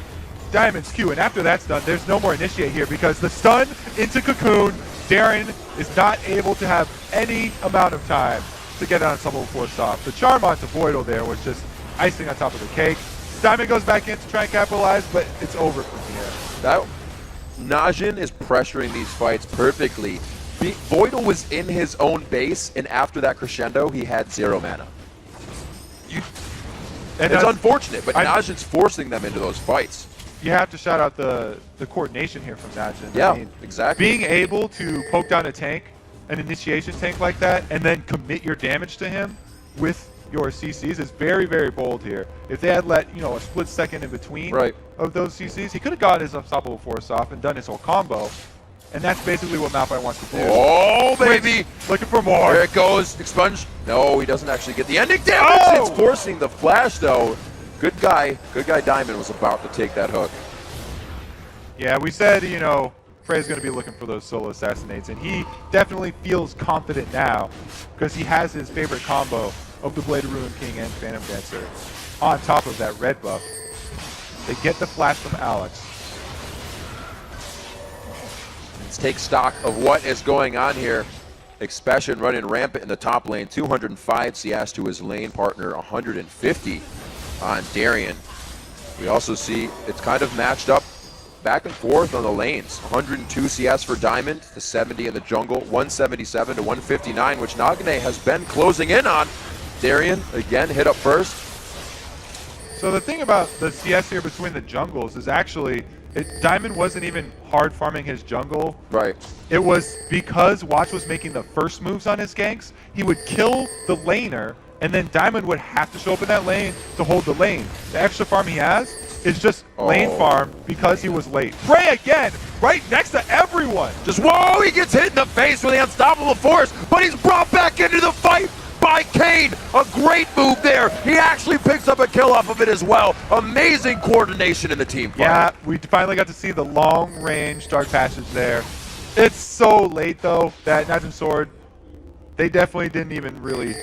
Diamond's Q, and after that's done, there's no more initiate here because the stun into Cocoon, Darien is not able to have any amount of time to get an Unstoppable Force off. The charm onto Voidal there was just icing on top of the cake. Diamond goes back in to try and capitalize, but it's over from here. Najin is pressuring these fights perfectly. Voidal was in his own base, and after that crescendo, he had 0 mana. It's unfortunate, but Najin's forcing them into those fights. You have to shout out the coordination here from Najin. Yeah, I mean, exactly. Being able to poke down a tank, an initiation tank like that, and then commit your damage to him with your CCs is very, very bold here. If they had let, a split second in between of those CCs, he could have got his Unstoppable Force off and done his whole combo. And that's basically what Malphite wants to do. Oh, baby! Looking for more. There it goes. Expunge. No, he doesn't actually get the ending damage. It's forcing the flash, though. Good guy Diamond was about to take that hook. Yeah, we said, Prey's going to be looking for those solo assassinates, and he definitely feels confident now because he has his favorite combo of the Blade of Ruin King and Phantom Dancer on top of that red buff. They get the flash from Alex. Let's take stock of what is going on here. Expression running rampant in the top lane. 205 CS to his lane partner. 150 on Darian. We also see it's kind of matched up back and forth on the lanes. 102 CS for Diamond to 70 in the jungle. 177 to 159, which Nagane has been closing in on. Darian, again, hit up first. So the thing about the CS here between the jungles is actually, Diamond wasn't even hard farming his jungle. Right. It was because Watch was making the first moves on his ganks, he would kill the laner, and then Diamond would have to show up in that lane to hold the lane. The extra farm he has is just lane farm because he was late. Frey again, right next to everyone. Just, whoa, he gets hit in the face with the unstoppable force, but he's brought back into the fight by Kane. A great move there. He actually picks up a kill off of it as well. Amazing coordination in the team fight. Yeah, we finally got to see the long-range Dark Passage there. It's so late, though, that Najin Sword, they definitely didn't even really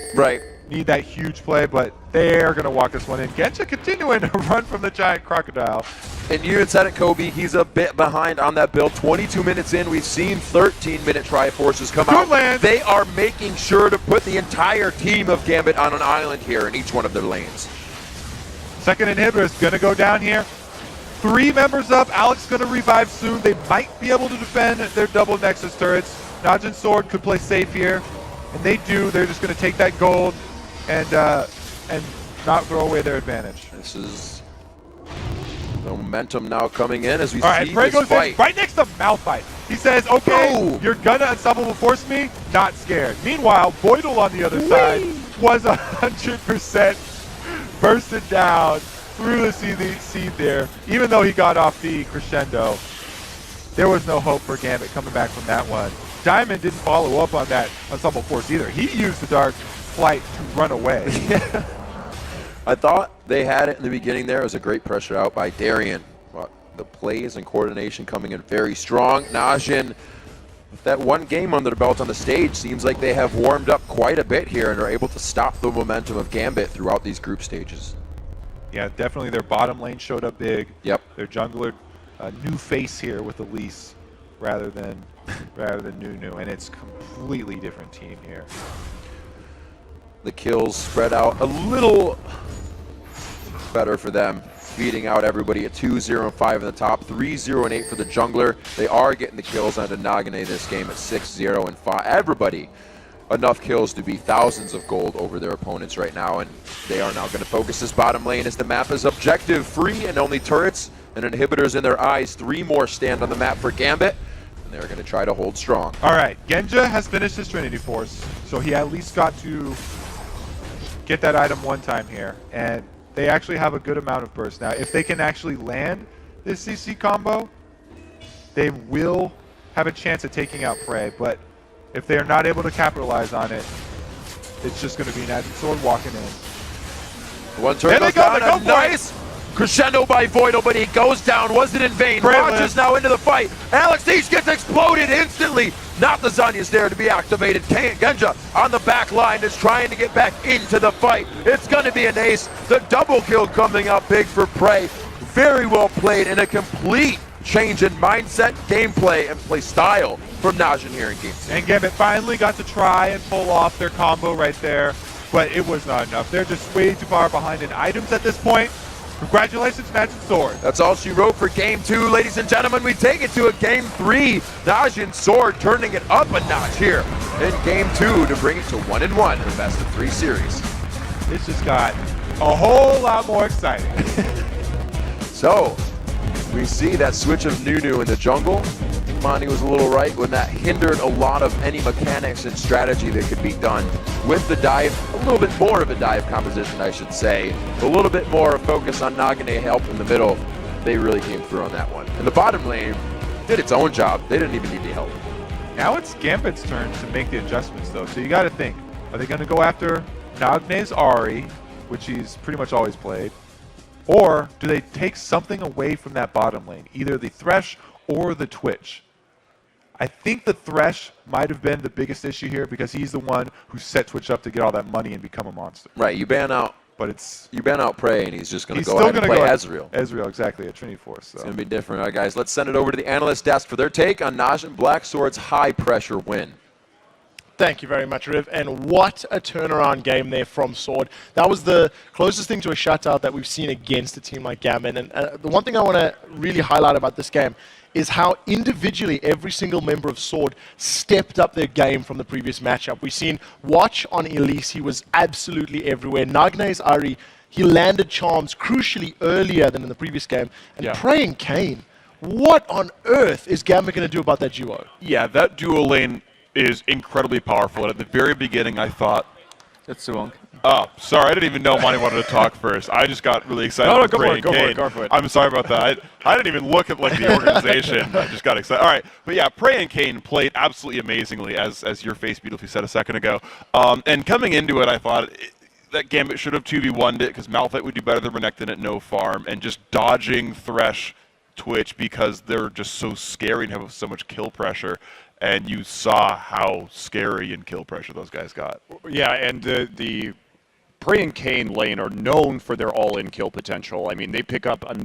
need that huge play, but they're going to walk this one in. Genja continuing to run from the giant crocodile. And you had said it, Kobe, he's a bit behind on that build. 22 minutes in, we've seen 13-minute Triforces come out. Land. They are making sure to put the entire team of Gambit on an island here in each one of their lanes. Second inhibitor is going to go down here. 3 members up. Alex going to revive soon. They might be able to defend their double Nexus turrets. Najin Sword could play safe here, and they do. They're just going to take that gold and not throw away their advantage. This is the momentum now coming in as we All right, see Frey this goes fight. in right next to Malphite. He says, okay, you're going to unstoppable force me? Not scared. Meanwhile, Voidal on the other side was 100% bursted down through the seed there. Even though he got off the crescendo, there was no hope for Gambit coming back from that one. Diamond didn't follow up on that unstoppable force either. He used the Dark Flight to run away. I thought they had it in the beginning there. It was a great pressure out by Darian. But the plays and coordination coming in very strong. Najin, with that one game under the belt on the stage, seems like they have warmed up quite a bit here and are able to stop the momentum of Gambit throughout these group stages. Yeah, definitely their bottom lane showed up big. Yep. Their jungler, a new face here with Elise rather than Nunu, and it's completely different team here. The kills spread out a little better for them, beating out everybody at 2-0-5 in the top, 3-0-8 for the jungler. They are getting the kills onto Nagane this game at 6-0-5. Everybody enough kills to be thousands of gold over their opponents right now, and they are now going to focus this bottom lane as the map is objective free and only turrets and inhibitors in their eyes. 3 more stand on the map for Gambit, and they're going to try to hold strong. All right, Genja has finished his Trinity Force, so he at least got to get that item one time here, and they actually have a good amount of burst now. If they can actually land this CC combo, they will have a chance at taking out Frey, but if they're not able to capitalize on it, it's just going to be Najin Sword walking in. One turret goes down, a nice crescendo by Voidal, but he goes down, wasn't in vain. Raj is now into the fight. Alex Deach gets exploded instantly. Not the Zanya's there to be activated. Genja on the back line is trying to get back into the fight. It's going to be an ace. The double kill coming up big for Prey. Very well played and a complete change in mindset, gameplay, and play style from Najin here in Game 2. And Gambit finally got to try and pull off their combo right there, but it was not enough. They're just way too far behind in items at this point. Congratulations, Najin Sword. That's all she wrote for Game 2, ladies and gentlemen. We take it to a Game 3. Najin Sword turning it up a notch here in Game 2 to bring it to 1-1 in the best of 3 series. This just got a whole lot more exciting. So, we see that switch of Nunu in the jungle. Monty was a little right when that hindered a lot of any mechanics and strategy that could be done with the dive. A little bit more of a dive composition, I should say. A little bit more focus on Nagane help in the middle. They really came through on that one. And the bottom lane did its own job. They didn't even need the help. Now it's Gambit's turn to make the adjustments, though. So you got to think, are they going to go after Nagne's Ahri, which he's pretty much always played, or do they take something away from that bottom lane, either the Thresh or the Twitch? I think the Thresh might have been the biggest issue here because he's the one who set Twitch up to get all that money and become a monster. Right, you ban out but it's You ban out Prey, and he's just going to go still ahead and gonna play go Ezreal. Ezreal, exactly, at Trinity Force. So. It's going to be different. All right, guys, let's send it over to the analyst desk for their take on Najin Blacksword's high-pressure win. Thank you very much, Riv. And what a turnaround game there from Sword. That was the closest thing to a shutout that we've seen against a team like Gambit. And the one thing I want to really highlight about this game is how individually every single member of Sword stepped up their game from the previous matchup. We've seen Watch on Elise. He was absolutely everywhere. Nagne's Ari, he landed charms crucially earlier than in the previous game. And Praying Kane, what on earth is Gambit going to do about that duo? Yeah, that duo lane is incredibly powerful. And at the very beginning, I thought... That's too long. Oh, sorry. I didn't even know Monty wanted to talk first. I just got really excited. No, Go for it. I'm sorry about that. I didn't even look at the organization. I just got excited. All right. But yeah, Prey and Kane played absolutely amazingly, as your face beautifully said a second ago. And coming into it, I thought that Gambit should have 2v1'd it because Malphite would do better than Renekton at no farm. And just dodging Thresh Twitch because they're just so scary and have so much kill pressure. And you saw how scary and kill pressure those guys got. Yeah, and the Prey and Kane lane are known for their all-in kill potential. I mean, they pick up a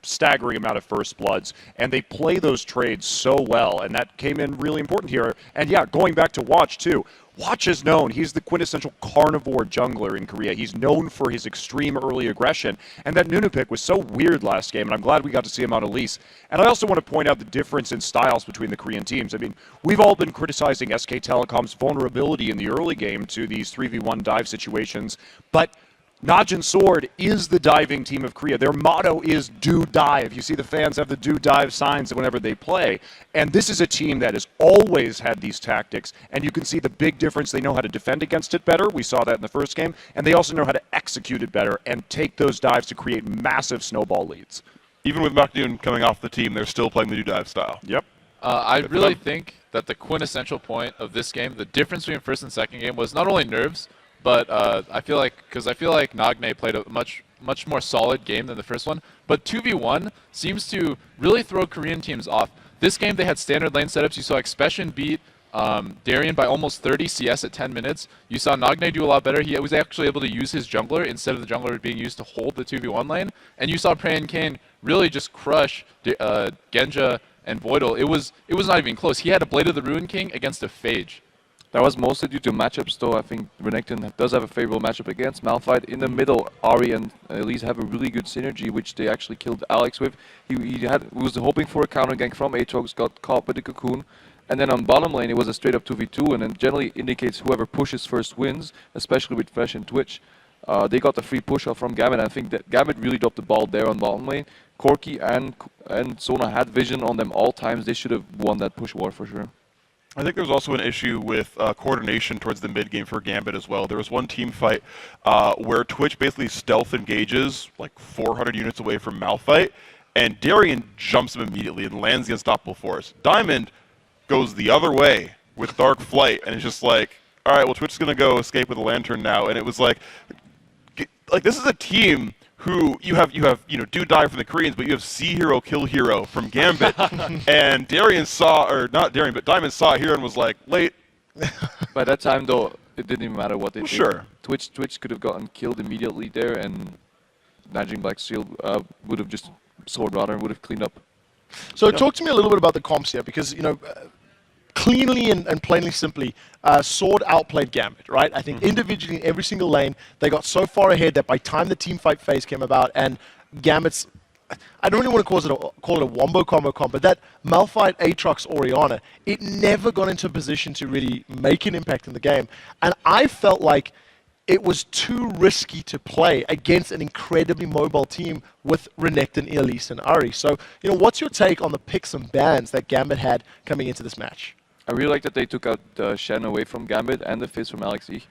staggering amount of first bloods, and they play those trades so well, and that came in really important here. And yeah, going back to Watch, too. Watch is known. He's the quintessential carnivore jungler in Korea. He's known for his extreme early aggression. And that Nunu pick was so weird last game, and I'm glad we got to see him on Elise. And I also want to point out the difference in styles between the Korean teams. I mean, we've all been criticizing SK Telecom's vulnerability in the early game to these 3v1 dive situations, but Najin Sword is the diving team of Korea. Their motto is do dive. You see the fans have the do dive signs whenever they play. And this is a team that has always had these tactics. And you can see the big difference. They know how to defend against it better. We saw that in the first game. And they also know how to execute it better and take those dives to create massive snowball leads. Even with Makdoon coming off the team, they're still playing the do dive style. Yep. I really think that the quintessential point of this game, the difference between first and second game, was not only nerves, but I feel like Nagne played a much more solid game than the first one. But 2v1 seems to really throw Korean teams off. This game they had standard lane setups. You saw Expression beat Darien by almost 30 CS at 10 minutes. You saw Nagne do a lot better. He was actually able to use his jungler instead of the jungler being used to hold the 2v1 lane. And you saw Prey and Kane really just crush Genja and Voidal. It was not even close. He had a Blade of the Ruin King against a Phage. That was mostly due to matchups, though. I think Renekton does have a favorable matchup against Malphite. In the middle, Ari and Elise have a really good synergy, which they actually killed Alex with. He was hoping for a counter gank from Aatrox, got caught with the cocoon. And then on bottom lane, it was a straight up 2v2, and it generally indicates whoever pushes first wins, especially with Fresh and Twitch. They got the free push off from Gambit. I think that Gambit really dropped the ball there on bottom lane. Corki and Sona had vision on them all times. They should have won that push war for sure. I think there's also an issue with coordination towards the mid game for Gambit as well. There was one team fight where Twitch basically stealth engages like 400 units away from Malphite, and Darien jumps him immediately and lands the Unstoppable Force. Diamond goes the other way with Dark Flight, and it's just like, all right, well, Twitch is going to go escape with a lantern now. And it was like this is a team who you have do die from the Koreans, but you have see hero, kill hero from Gambit. And Darien saw, or not Darien, but Diamond saw a hero and was like, late. By that time, though, it didn't even matter what they did. Sure. Twitch could have gotten killed immediately there, and Najin Black Shield would have just Sword Runner would have cleaned up. So talk to me a little bit about the comps here, because cleanly and plainly simply, Sword outplayed Gambit, right? I think individually in every single lane, they got so far ahead that by time the team fight phase came about and Gambit's, I don't really want to call it a wombo combo comp, but that Malphite, Aatrox, Orianna, it never got into a position to really make an impact in the game. And I felt like it was too risky to play against an incredibly mobile team with Renekton, Elise, and Ari. So, what's your take on the picks and bans that Gambit had coming into this match? I really like that they took out Shen away from Gambit and the Fizz from Alex E.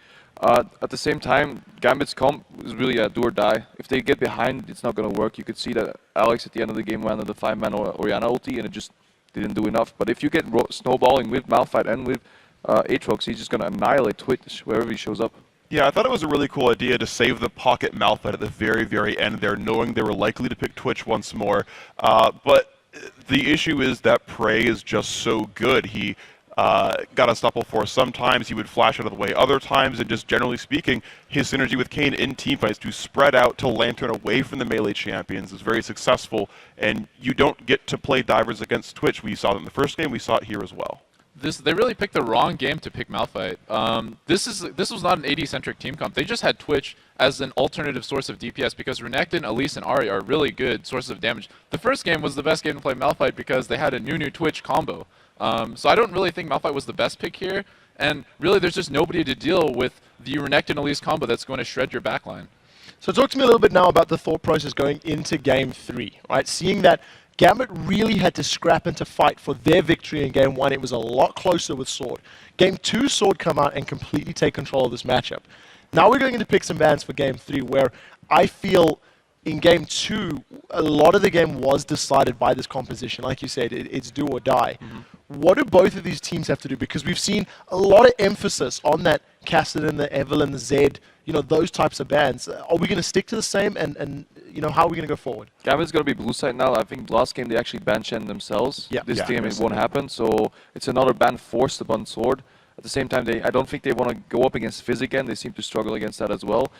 At the same time, Gambit's comp is really a do or die. If they get behind, it's not going to work. You could see that Alex at the end of the game went on the 5-man Orianna ulti, and it just didn't do enough. But if you get snowballing with Malphite and with Aatrox, he's just going to annihilate Twitch wherever he shows up. Yeah, I thought it was a really cool idea to save the pocket Malphite at the very, very end there, knowing they were likely to pick Twitch once more. But the issue is that Prey is just so good. He got unstoppable for sometimes. He would flash out of the way other times, and just generally speaking, his synergy with Kane in teamfights to spread out to lantern away from the melee champions is very successful, and you don't get to play divers against Twitch. We saw it in the first game, we saw it here as well. They really picked the wrong game to pick Malphite. This was not an AD-centric team comp. They just had Twitch as an alternative source of DPS because Renekton, Elise, and Ahri are really good sources of damage. The first game was the best game to play Malphite because they had a new Twitch combo. So I don't really think Malphite was the best pick here. And really, there's just nobody to deal with the Renekton Elise combo that's going to shred your backline. So talk to me a little bit now about the thought process going into Game 3, right? Seeing that Gambit really had to scrap and to fight for their victory in Game 1. It was a lot closer with Sword. Game 2, Sword come out and completely take control of this matchup. Now we're going into picks and bans for Game 3, where I feel in Game 2, a lot of the game was decided by this composition. Like you said, it's do or die. What do both of these teams have to do? Because we've seen a lot of emphasis on that Kassadin, the Evelyn, the Zed, those types of bans. Are we going to stick to the same, and how are we going to go forward? Gambit's going to be blue side now. I think last game they actually banned Shen themselves. This game it won't happen, so it's another ban forced upon Sword. At the same time, I don't think they want to go up against Fizz again. They seem to struggle against that as well.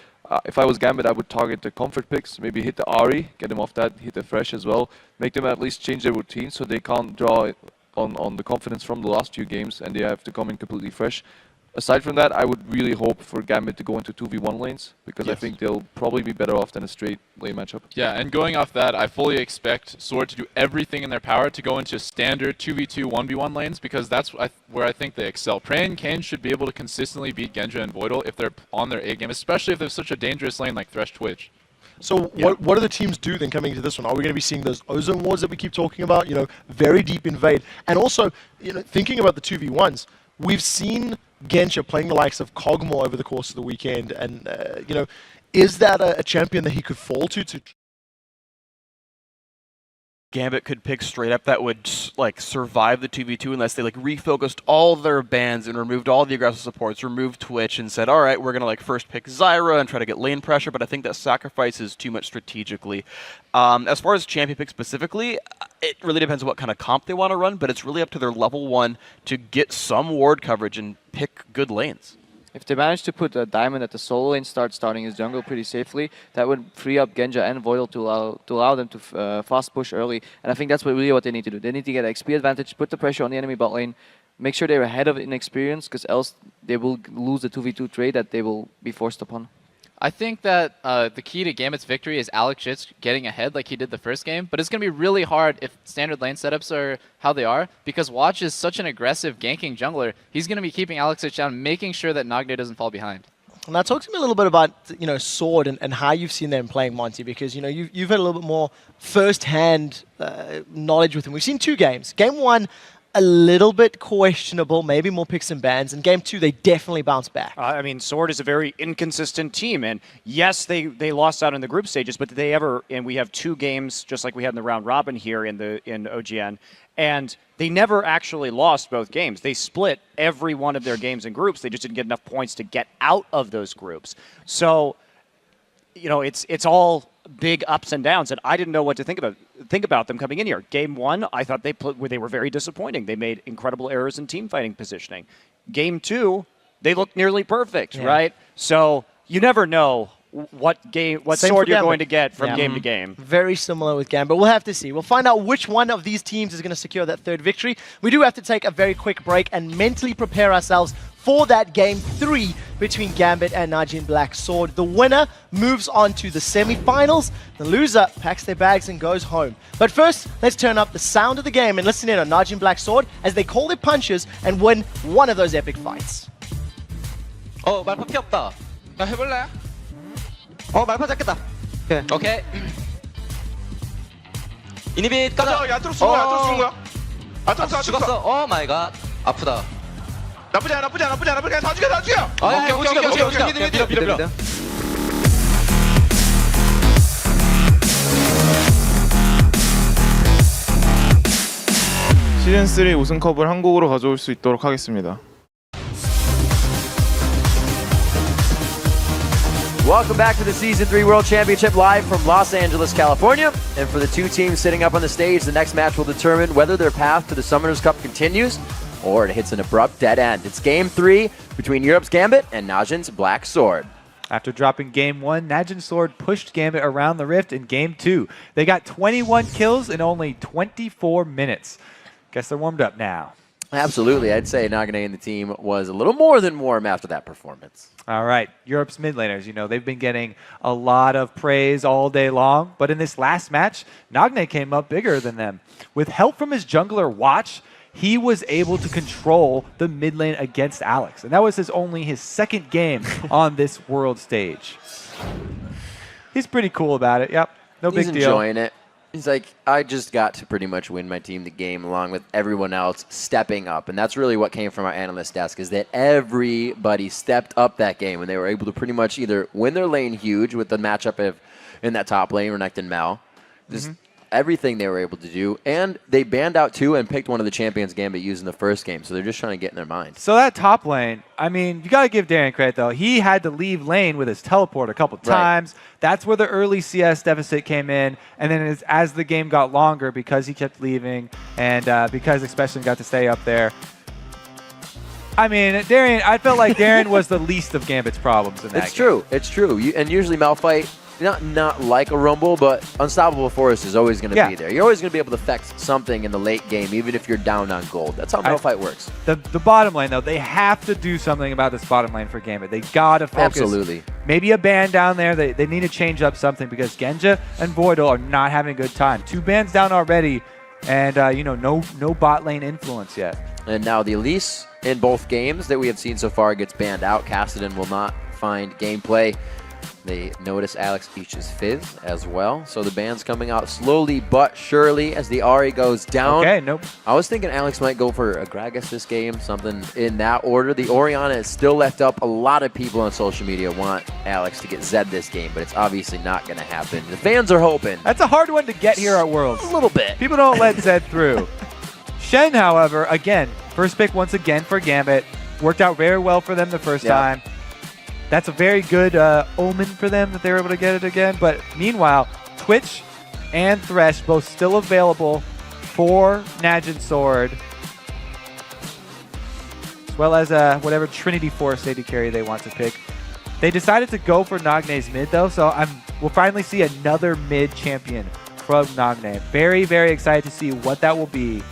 If I was Gambit, I would target the comfort picks, maybe hit the Ahri, get them off that, hit the Fresh as well, make them at least change their routine so they can't draw on the confidence from the last few games and they have to come in completely fresh. Aside from that, I would really hope for Gambit to go into 2v1 lanes because I think they'll probably be better off than a straight lane matchup. Yeah, and going off that, I fully expect Sword to do everything in their power to go into standard 2v2, 1v1 lanes because that's where I think they excel. Prey and Kane should be able to consistently beat Genja and Voidal if they're on their A game, especially if there's such a dangerous lane like Thresh Twitch. So what do the teams do then coming into this one? Are we going to be seeing those ozone wards that we keep talking about? Very deep invade. And also, thinking about the 2v1s, we've seen Genja playing the likes of Kog'Maw over the course of the weekend. And, is that a champion that he could fall to Gambit could pick straight up that would survive the 2v2 unless they refocused all their bans and removed all the aggressive supports, removed Twitch and said, all right, we're going to first pick Zyra and try to get lane pressure, but I think that sacrifices too much strategically. As far as champion pick specifically, it really depends on what kind of comp they want to run, but it's really up to their level 1 to get some ward coverage and pick good lanes. If they manage to put a Diamond at the solo lane, starting his jungle pretty safely, that would free up Genja and Voidal to allow them to fast push early. And I think that's really what they need to do. They need to get XP advantage, put the pressure on the enemy bot lane, make sure they're ahead of it in experience, because else they will lose the 2v2 trade that they will be forced upon. I think that the key to Gambit's victory is Alex Jitz getting ahead like he did the first game, but it's going to be really hard if standard lane setups are how they are, because Watch is such an aggressive ganking jungler. He's going to be keeping Alex Jitz down, making sure that Nagne doesn't fall behind. Now talk to me a little bit about Sword and how you've seen them playing, Monty, because you've had a little bit more first-hand knowledge with him. We've seen 2 games. Game 1, a little bit questionable, maybe more picks and bans. In Game 2, they definitely bounced back. Sword is a very inconsistent team, and yes, they lost out in the group stages, but did they ever? And we have 2 games, just like we had in the round robin here in OGN, and they never actually lost both games. They split every one of their games in groups. They just didn't get enough points to get out of those groups. So, it's all big ups and downs, and I didn't know what to think about them coming in here. Game 1, I thought they were very disappointing. They made incredible errors in team fighting positioning. Game 2, they looked nearly perfect, right? So you never know what sword you're going to get from game to game. Very similar with Gambit. We'll have to see. We'll find out which one of these teams is going to secure that 3rd victory. We do have to take a very quick break and mentally prepare ourselves for that Game 3 between Gambit and Najin Black Sword. The winner moves on to the semi-finals. The loser packs their bags and goes home. But first, let's turn up the sound of the game and listen in on Najin Black Sword as they call their punches and win one of those epic fights. 말파 피 없다. 나 해볼래? 말파 잡겠다. 오케이. 이니빗 가자. 야, 뚫어 쓰는 거야. 죽었어. 오 마이 갓. 아프다. 나쁘지 않아. 다 죽여. 오케이. 밀어. 시즌3 우승컵을 한국으로 가져올 수 있도록 하겠습니다. Welcome back to the Season 3 World Championship live from Los Angeles, California. And for the 2 teams sitting up on the stage, the next match will determine whether their path to the Summoners Cup continues or it hits an abrupt dead end. It's game 3 between Europe's Gambit and Najin's Black Sword. After dropping game 1, Najin's Sword pushed Gambit around the rift in game 2. They got 21 kills in only 24 minutes. Guess they're warmed up now. Absolutely. I'd say Nagane and the team was a little more than warm after that performance. All right, Europe's mid laners, they've been getting a lot of praise all day long, but in this last match, Nagne came up bigger than them. With help from his jungler Watch, he was able to control the mid lane against Alex, and that was only his second game on this world stage. He's pretty cool about it, yep, no big deal. He's enjoying it. He's like, I just got to pretty much win my team the game along with everyone else stepping up. And that's really what came from our analyst desk, is that everybody stepped up that game and they were able to pretty much either win their lane huge with the matchup in that top lane, Renekton and Mal. Just everything they were able to do. And they banned out 2 and picked one of the champions Gambit used in the first game. So they're just trying to get in their mind. So that top lane, you got to give Darren credit, though. He had to leave lane with his teleport a couple times. That's where the early CS deficit came in. And then as the game got longer, because he kept leaving and because especially got to stay up there, Darren, I felt like Darren was the least of Gambit's problems in that game. It's true. And usually Malphite, not like a Rumble, but Unstoppable Forest is always going to be there. You're always going to be able to affect something in the late game, even if you're down on gold. That's how Malphite works. The bottom lane, though, they have to do something about this bottom lane for Gambit. They got to focus. Absolutely. Maybe a ban down there. They need to change up something because Genja and Voidal are not having a good time. 2 bans down already, and no bot lane influence yet. And now the Elise in both games that we have seen so far gets banned out. Kassadin will not find gameplay. They notice Alex Beach's Fizz as well. So the ban's coming out slowly but surely as the Ahri goes down. Okay, nope. I was thinking Alex might go for a Gragas this game, something in that order. The Orianna is still left up. A lot of people on social media want Alex to get Zed this game, but it's obviously not going to happen. The fans are hoping. That's a hard one to get here at Worlds. A little bit. People don't let Zed through. Shen, however, again, first pick once again for Gambit. Worked out very well for them the first time. That's a very good omen for them that they were able to get it again. But meanwhile, Twitch and Thresh both still available for Najin's Sword, as well as whatever Trinity Force AD carry they want to pick. They decided to go for Nagne's mid, though, so we'll finally see another mid champion from Nagne. Very, very excited to see what that will be,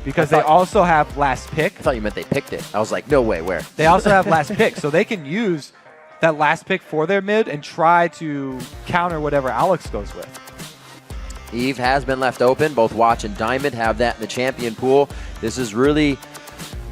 because they also have last pick. I thought you meant they picked it. I was like, no way, where? They also have last pick, so they can use that last pick for their mid and try to counter whatever Alex goes with. Eve has been left open. Both Watch and Diamond have that in the champion pool. This is really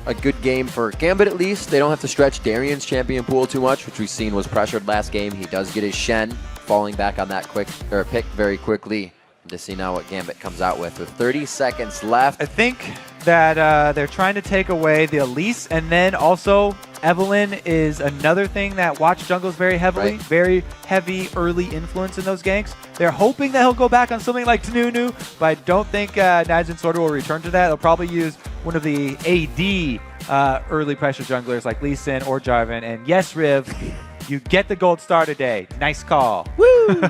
a good game for Gambit, at least. They don't have to stretch Darian's champion pool too much, which we've seen was pressured last game. He does get his Shen, falling back on that pick very quickly. To see now what Gambit comes out with 30 seconds left. I think that they're trying to take away the Elise, and then also Evelyn is another thing that Watch jungles very heavily, very heavy early influence in those ganks. They're hoping that he'll go back on something like Tanunu, but I don't think Najin Sorter will return to that. They'll probably use one of the AD early pressure junglers like Lee Sin or Jarvan. And yes, Riv, you get the gold star today. Nice call. Woo!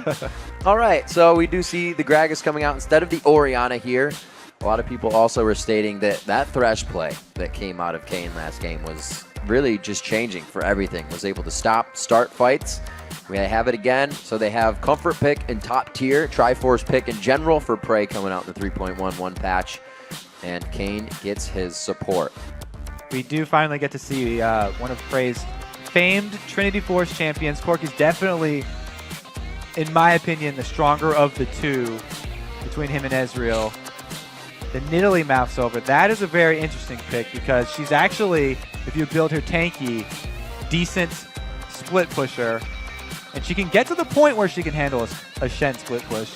All right, so we do see the Gragas coming out instead of the Orianna here. A lot of people also were stating that that Thresh play that came out of Kane last game was really just changing for everything. Was able to start fights. We have it again. So they have Comfort pick and top tier, Triforce pick in general for Prey coming out in the 3.11 patch. And Kane gets his support. We do finally get to see one of Prey's famed Trinity Force champions. Corky's definitely, in my opinion, the stronger of the two between him and Ezreal. The Nidalee mouths over. That is a very interesting pick because she's actually, if you build her tanky, decent split pusher. And she can get to the point where she can handle a Shen split push,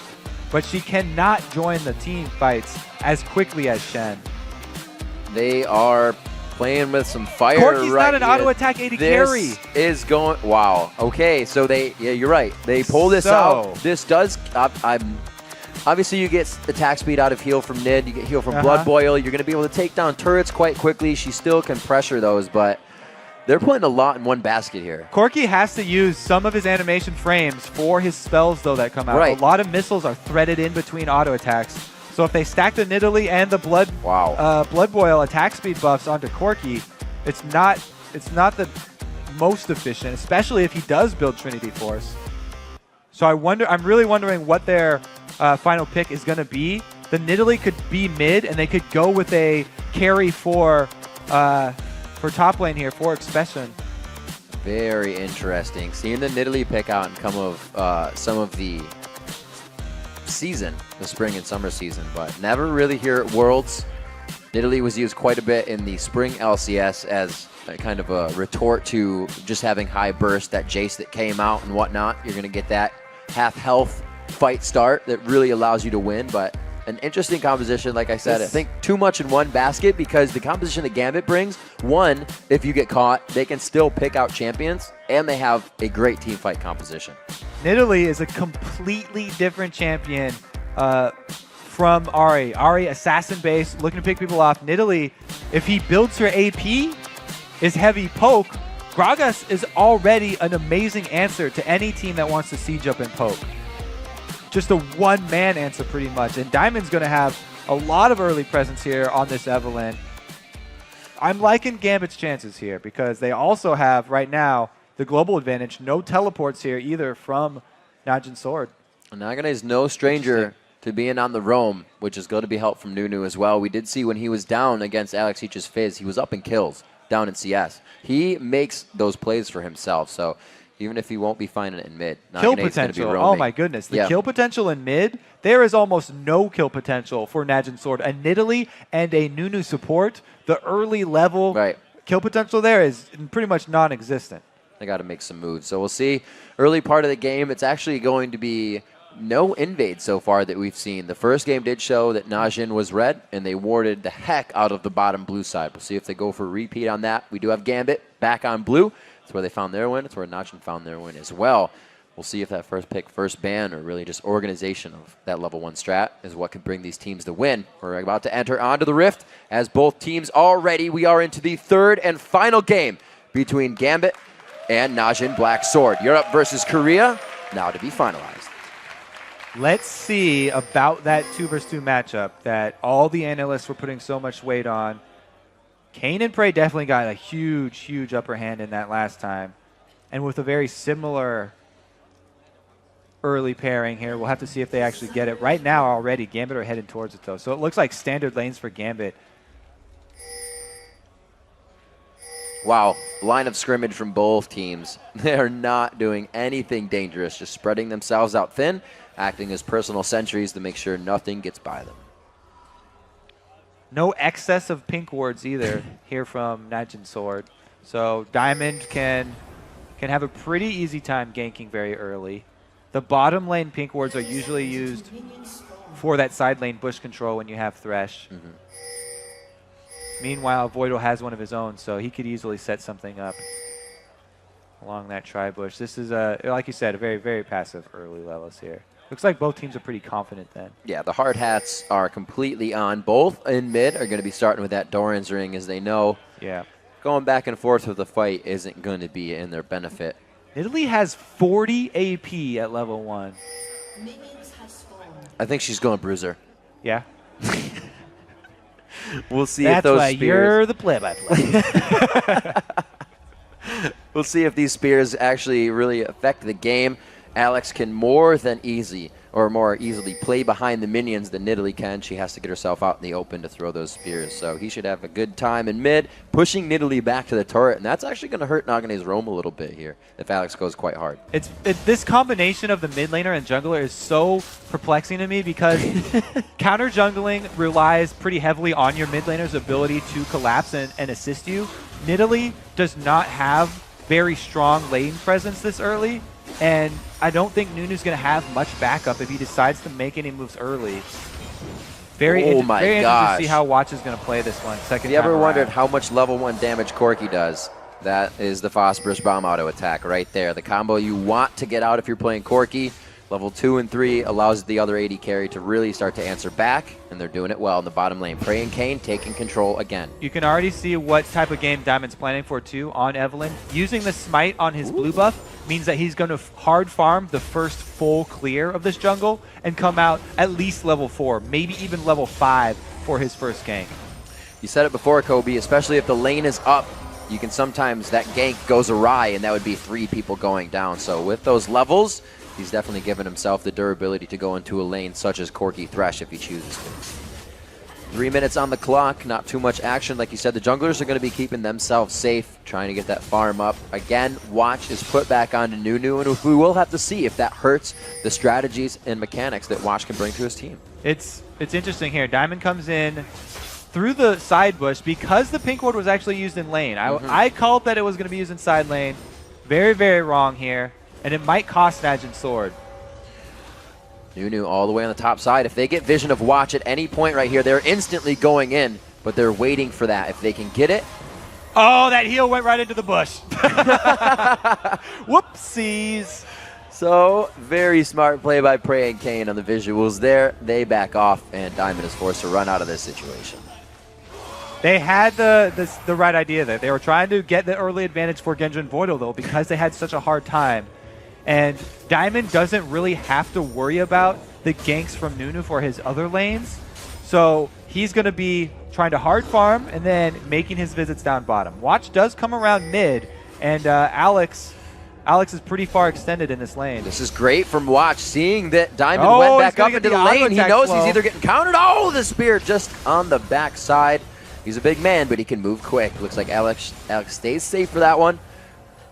but she cannot join the team fights as quickly as Shen. They are playing with some fire. Corky's right not an here. auto attack AD carry. This is going. Wow. Okay, so yeah, you're right. They pull this out. This does. Obviously, you get attack speed out of heal from Nid. You get heal from Blood Boil. You're going to be able to take down turrets quite quickly. She still can pressure those, but they're putting a lot in one basket here. Corky has to use some of his animation frames for his spells, though, that come out. A lot of missiles are threaded in between auto attacks. So if they stack the Nidalee and the Blood Boil attack speed buffs onto Corki, it's not the most efficient, especially if he does build Trinity Force. So I'm really wondering what their final pick is going to be. The Nidalee could be mid, and they could go with a carry for top lane here for Expression. Very interesting. Seeing the Nidalee pick out and come of some of the season, the spring and summer season, but never really here at Worlds. Nidalee was used quite a bit in the spring LCS as a kind of a retort to just having high burst, that Jace that came out and whatnot. You're going to get that half health fight start that really allows you to win, but an interesting composition. Like I said, I think too much in one basket, because the composition that Gambit brings, one, if you get caught, they can still pick out champions, and they have a great team fight composition. Nidalee is a completely different champion from Ahri. Ahri, assassin base, looking to pick people off. Nidalee, if he builds her AP, is heavy poke. Gragas is already an amazing answer to any team that wants to siege up and poke. Just a one-man answer pretty much. And Diamond's going to have a lot of early presence here on this Evelynn. I'm liking Gambit's chances here because they also have, right now, the global advantage. No teleports here either from Najin Sword. Nagane is no stranger to being on the roam, which is going to be help from Nunu as well. We did see when he was down against Alex Heach's Fizz, he was up in kills down in CS. He makes those plays for himself, so even if he won't be finding it in mid, kill potential. Oh my goodness. The kill potential in mid, there is almost no kill potential for Najin Sword. A Nidalee and a Nunu support, the early level kill potential there is pretty much non-existent. They got to make some moves. So we'll see. Early part of the game, it's actually going to be no invade so far that we've seen. The first game did show that Najin was red, and they warded the heck out of the bottom blue side. We'll see if they go for a repeat on that. We do have Gambit back on blue. That's where they found their win. That's where Najin found their win as well. We'll see if that first pick, first ban, or really just organization of that level 1 strat is what can bring these teams the win. We're about to enter onto the Rift as both teams are ready. We are into the third and final game between Gambit and Najin Black Sword. Europe versus Korea, now to be finalized. Let's see about that 2 versus 2 matchup that all the analysts were putting so much weight on. Kane and Prey definitely got a huge, huge upper hand in that last time. And with a very similar early pairing here, we'll have to see if they actually get it. Right now already, Gambit are headed towards it though. So it looks like standard lanes for Gambit. Wow, line of scrimmage from both teams. They are not doing anything dangerous, just spreading themselves out thin, acting as personal sentries to make sure nothing gets by them. No excess of pink wards either here from Najin Sword. So Diamond can have a pretty easy time ganking very early. The bottom lane pink wards are usually used for that side lane bush control when you have Thresh. Meanwhile, Voidal has one of his own, so he could easily set something up along that tri-bush. This is, like you said, a very, very passive early levels here. Looks like both teams are pretty confident then. Yeah, the hard hats are completely on. Both in mid are going to be starting with that Doran's ring, as they know. Yeah. Going back and forth with the fight isn't going to be in their benefit. Nidalee has 40 AP at level 1. I think she's going Bruiser. Yeah. We'll see if those spears... That's why you're the play-by-play. We'll see if these spears actually really affect the game. Alex can more easily play behind the minions than Nidalee can. She has to get herself out in the open to throw those spears. So he should have a good time in mid, pushing Nidalee back to the turret. And that's actually going to hurt Nagane's roam a little bit here if Alex goes quite hard. This combination of the mid laner and jungler is so perplexing to me because counter jungling relies pretty heavily on your mid laner's ability to collapse and assist you. Nidalee does not have very strong lane presence this early. And I don't think Nunu's going to have much backup if he decides to make any moves early. Very interesting to see how Watch is going to play this one. If you ever wondered how much level 1 damage Corki does, that is the Phosphorus Bomb auto attack right there. The combo you want to get out if you're playing Corki. Level 2 and 3 allows the other AD carry to really start to answer back, and they're doing it well in the bottom lane. Prey and Kane taking control again. You can already see what type of game Diamond's planning for too on Evelynn. Using the smite on his blue buff means that he's going to hard farm the first full clear of this jungle and come out at least level 4, maybe even level 5 for his first gank. You said it before, Kobe, especially if the lane is up, you can sometimes, that gank goes awry, and that would be 3 people going down. So with those levels, he's definitely given himself the durability to go into a lane such as Corki Thresh if he chooses to. 3 minutes on the clock, not too much action. Like you said, the junglers are going to be keeping themselves safe, trying to get that farm up. Again, Watch is put back onto Nunu, and we will have to see if that hurts the strategies and mechanics that Watch can bring to his team. It's interesting here. Diamond comes in through the side bush because the pink ward was actually used in lane. I called that it was going to be used in side lane. Very, very wrong here. And it might cost Najin's sword. Nunu all the way on the top side. If they get vision of Watch at any point right here, they're instantly going in, but they're waiting for that. If they can get it. Oh, that heal went right into the bush. Whoopsies. So, very smart play by Prey and Kane on the visuals there. They back off, and Diamond is forced to run out of this situation. They had the right idea there. They were trying to get the early advantage for Genji and Voidal, though, because they had such a hard time. And Diamond doesn't really have to worry about the ganks from Nunu for his other lanes. So he's going to be trying to hard farm and then making his visits down bottom. Watch does come around mid, and Alex is pretty far extended in this lane. This is great from Watch, seeing that Diamond went back up into the lane. He knows he's either getting countered. Oh, the spear just on the backside. He's a big man, but he can move quick. Looks like Alex stays safe for that one.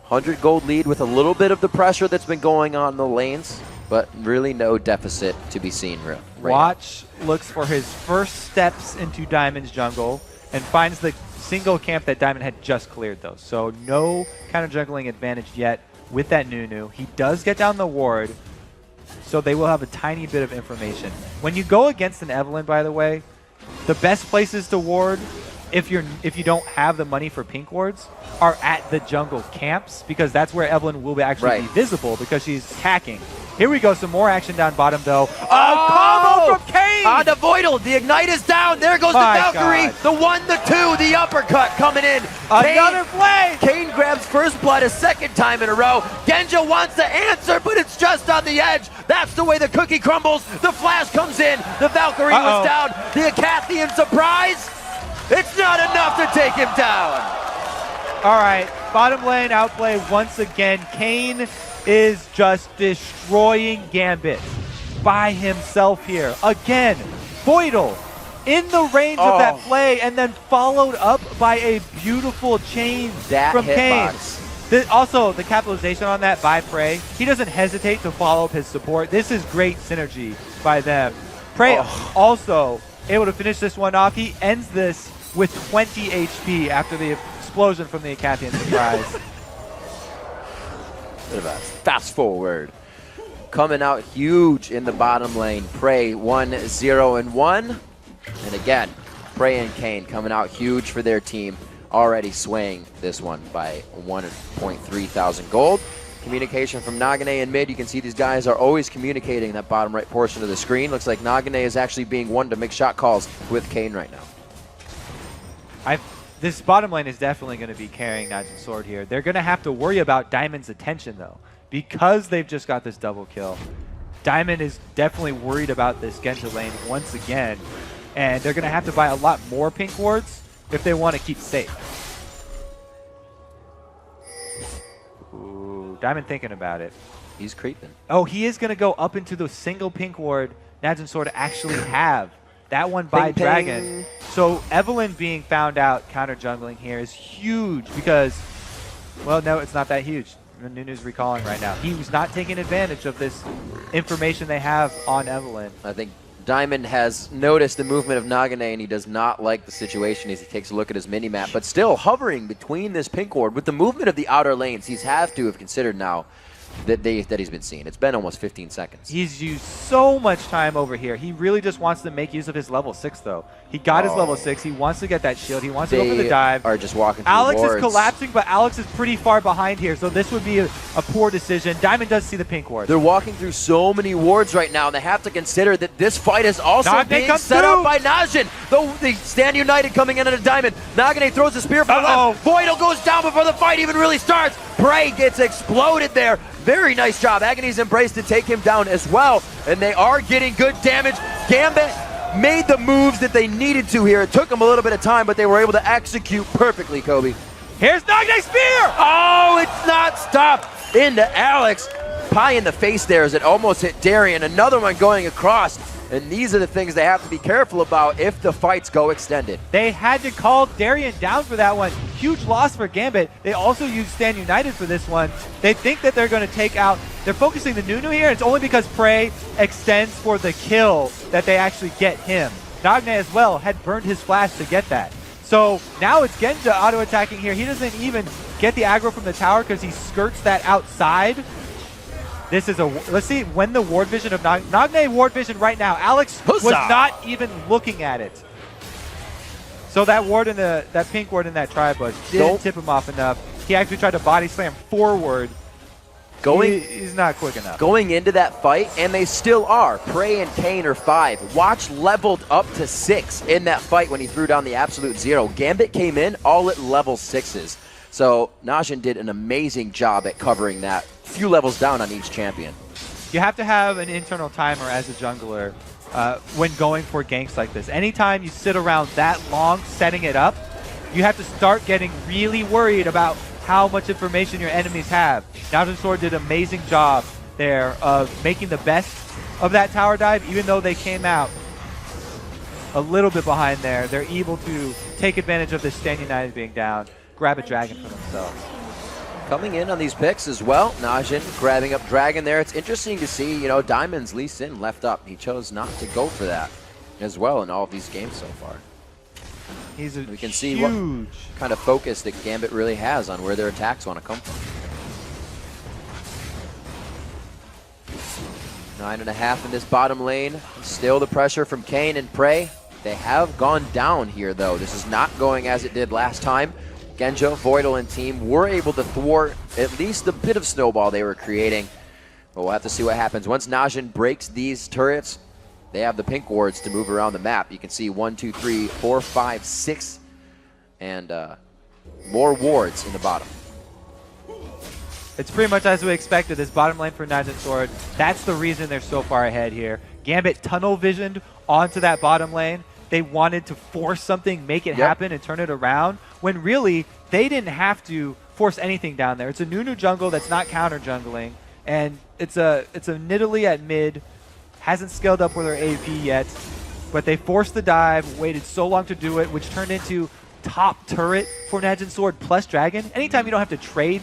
100 gold lead with a little bit of the pressure that's been going on in the lanes, but really no deficit to be seen right Watch looks for his first steps into Diamond's jungle and finds the single camp that Diamond had just cleared, though. So no counter jungling advantage yet with that Nunu. He does get down the ward, so they will have a tiny bit of information. When you go against an Evelynn, by the way, the best places to ward, if you don't have the money for pink wards, are at the jungle camps, because that's where Evelynn will actually be visible because she's attacking. Here we go, some more action down bottom though. Combo from Kane! On the Voidal, the Ignite is down. There goes the Valkyrie. The 1, the 2, the uppercut coming in. Another play! Kane grabs first blood a second time in a row. Genja wants to answer, but it's just on the edge. That's the way the cookie crumbles. The flash comes in. The Valkyrie was down. The Acathian surprise. It's not enough to take him down. All right, bottom lane outplay once again. Kane is just destroying Gambit by himself here. Again, Voidal in the range of that play, and then followed up by a beautiful chain from Kane. Also, the capitalization on that by Prey. He doesn't hesitate to follow up his support. This is great synergy by them. Prey also able to finish this one off. He ends this with 20 HP after the explosion from the Acathian surprise. Bit of a fast forward. Coming out huge in the bottom lane. Prey 1-0-1. And again, Prey and Kane coming out huge for their team. Already swaying this one by 1.3 thousand gold. Communication from Nagane in mid. You can see these guys are always communicating in that bottom right portion of the screen. Looks like Nagane is actually being one to make shot calls with Kane right now. This bottom lane is definitely going to be carrying Najin's sword here. They're going to have to worry about Diamond's attention, though, because they've just got this double kill. Diamond is definitely worried about this Genji lane once again, and they're going to have to buy a lot more pink wards if they want to keep safe. Ooh, Diamond thinking about it. He's creeping. Oh, he is going to go up into the single pink ward Najin's sword actually have. That one by Dragon. So Evelynn being found out counter jungling here is huge because, well, no, it's not that huge. Nunu's recalling right now. He was not taking advantage of this information they have on Evelynn. I think Diamond has noticed the movement of Nagane, and he does not like the situation as he takes a look at his mini-map, but still hovering between this pink ward with the movement of the outer lanes. He's have to have considered now that he's been seeing. It's been almost 15 seconds. He's used so much time over here. He really just wants to make use of his level 6, though. He got his level 6. He wants to get that shield. He wants to go for the dive. Are just walking through Alex wards. is collapsing, but Alex is pretty far behind here, so this would be a poor decision. Diamond does see the pink ward. They're walking through so many wards right now, and they have to consider that this fight is also Nagane being comes set through. up by Najin. Though they stand united coming in at a diamond. Nagane throws a spear for the left. Voidal goes down before the fight even really starts. Prey gets exploded there. Very nice job. Agony's Embrace to take him down as well, and they are getting good damage. Gambit made the moves that they needed to here. It took them a little bit of time, but they were able to execute perfectly, Kobe. Here's Nagane's spear! Oh, it's not stopped. Into Alex. Pie in the face there as it almost hit Darian. Another one going across. And these are the things they have to be careful about if the fights go extended. They had to call Darian down for that one. Huge loss for Gambit. They also used Stand United for this one. They think that they're going to take out... They're focusing the Nunu here. It's only because Prey extends for the kill that they actually get him. Nagne as well had burned his flash to get that. So now it's Genja auto-attacking here. He doesn't even get the aggro from the tower because he skirts that outside. This is a... Let's see when the ward vision of Nagne ward vision right now. Alex was not even looking at it. So that ward in that pink ward in that tri-bush didn't tip him off enough. He actually tried to body slam forward. He's not quick enough. Going into that fight, and they still are. Prey and Kane are 5. Watch leveled up to 6 in that fight when he threw down the absolute 0. Gambit came in all at level 6s. So Najin did an amazing job at covering that. Few levels down on each champion. You have to have an internal timer as a jungler when going for ganks like this. Anytime you sit around that long setting it up, you have to start getting really worried about how much information your enemies have. Najin Sword did an amazing job there of making the best of that tower dive, even though they came out a little bit behind there. They're able to take advantage of this Stand United being down, grab a dragon for themselves. Coming in on these picks as well, Najin grabbing up Dragon there. It's interesting to see, Diamond's Lee Sin left up. He chose not to go for that as well in all of these games so far. We can see what kind of focus that Gambit really has on where their attacks want to come from. 9.5 in this bottom lane. Still the pressure from Kane and Prey. They have gone down here, though. This is not going as it did last time. Genjo, Voidal, and team were able to thwart at least a bit of snowball they were creating. But we'll have to see what happens. Once Najin breaks these turrets, they have the pink wards to move around the map. You can see 1, 2, 3, 4, 5, 6, and more wards in the bottom. It's pretty much as we expected. This bottom lane for Najin Sword, that's the reason they're so far ahead here. Gambit tunnel visioned onto that bottom lane. They wanted to force something, make it happen, and turn it around, when really they didn't have to force anything down there. It's a Nunu jungle that's not counter jungling, and it's a Nidalee at mid, hasn't scaled up with her AP yet, but they forced the dive, waited so long to do it, which turned into top turret for Najin Sword plus dragon. Anytime you don't have to trade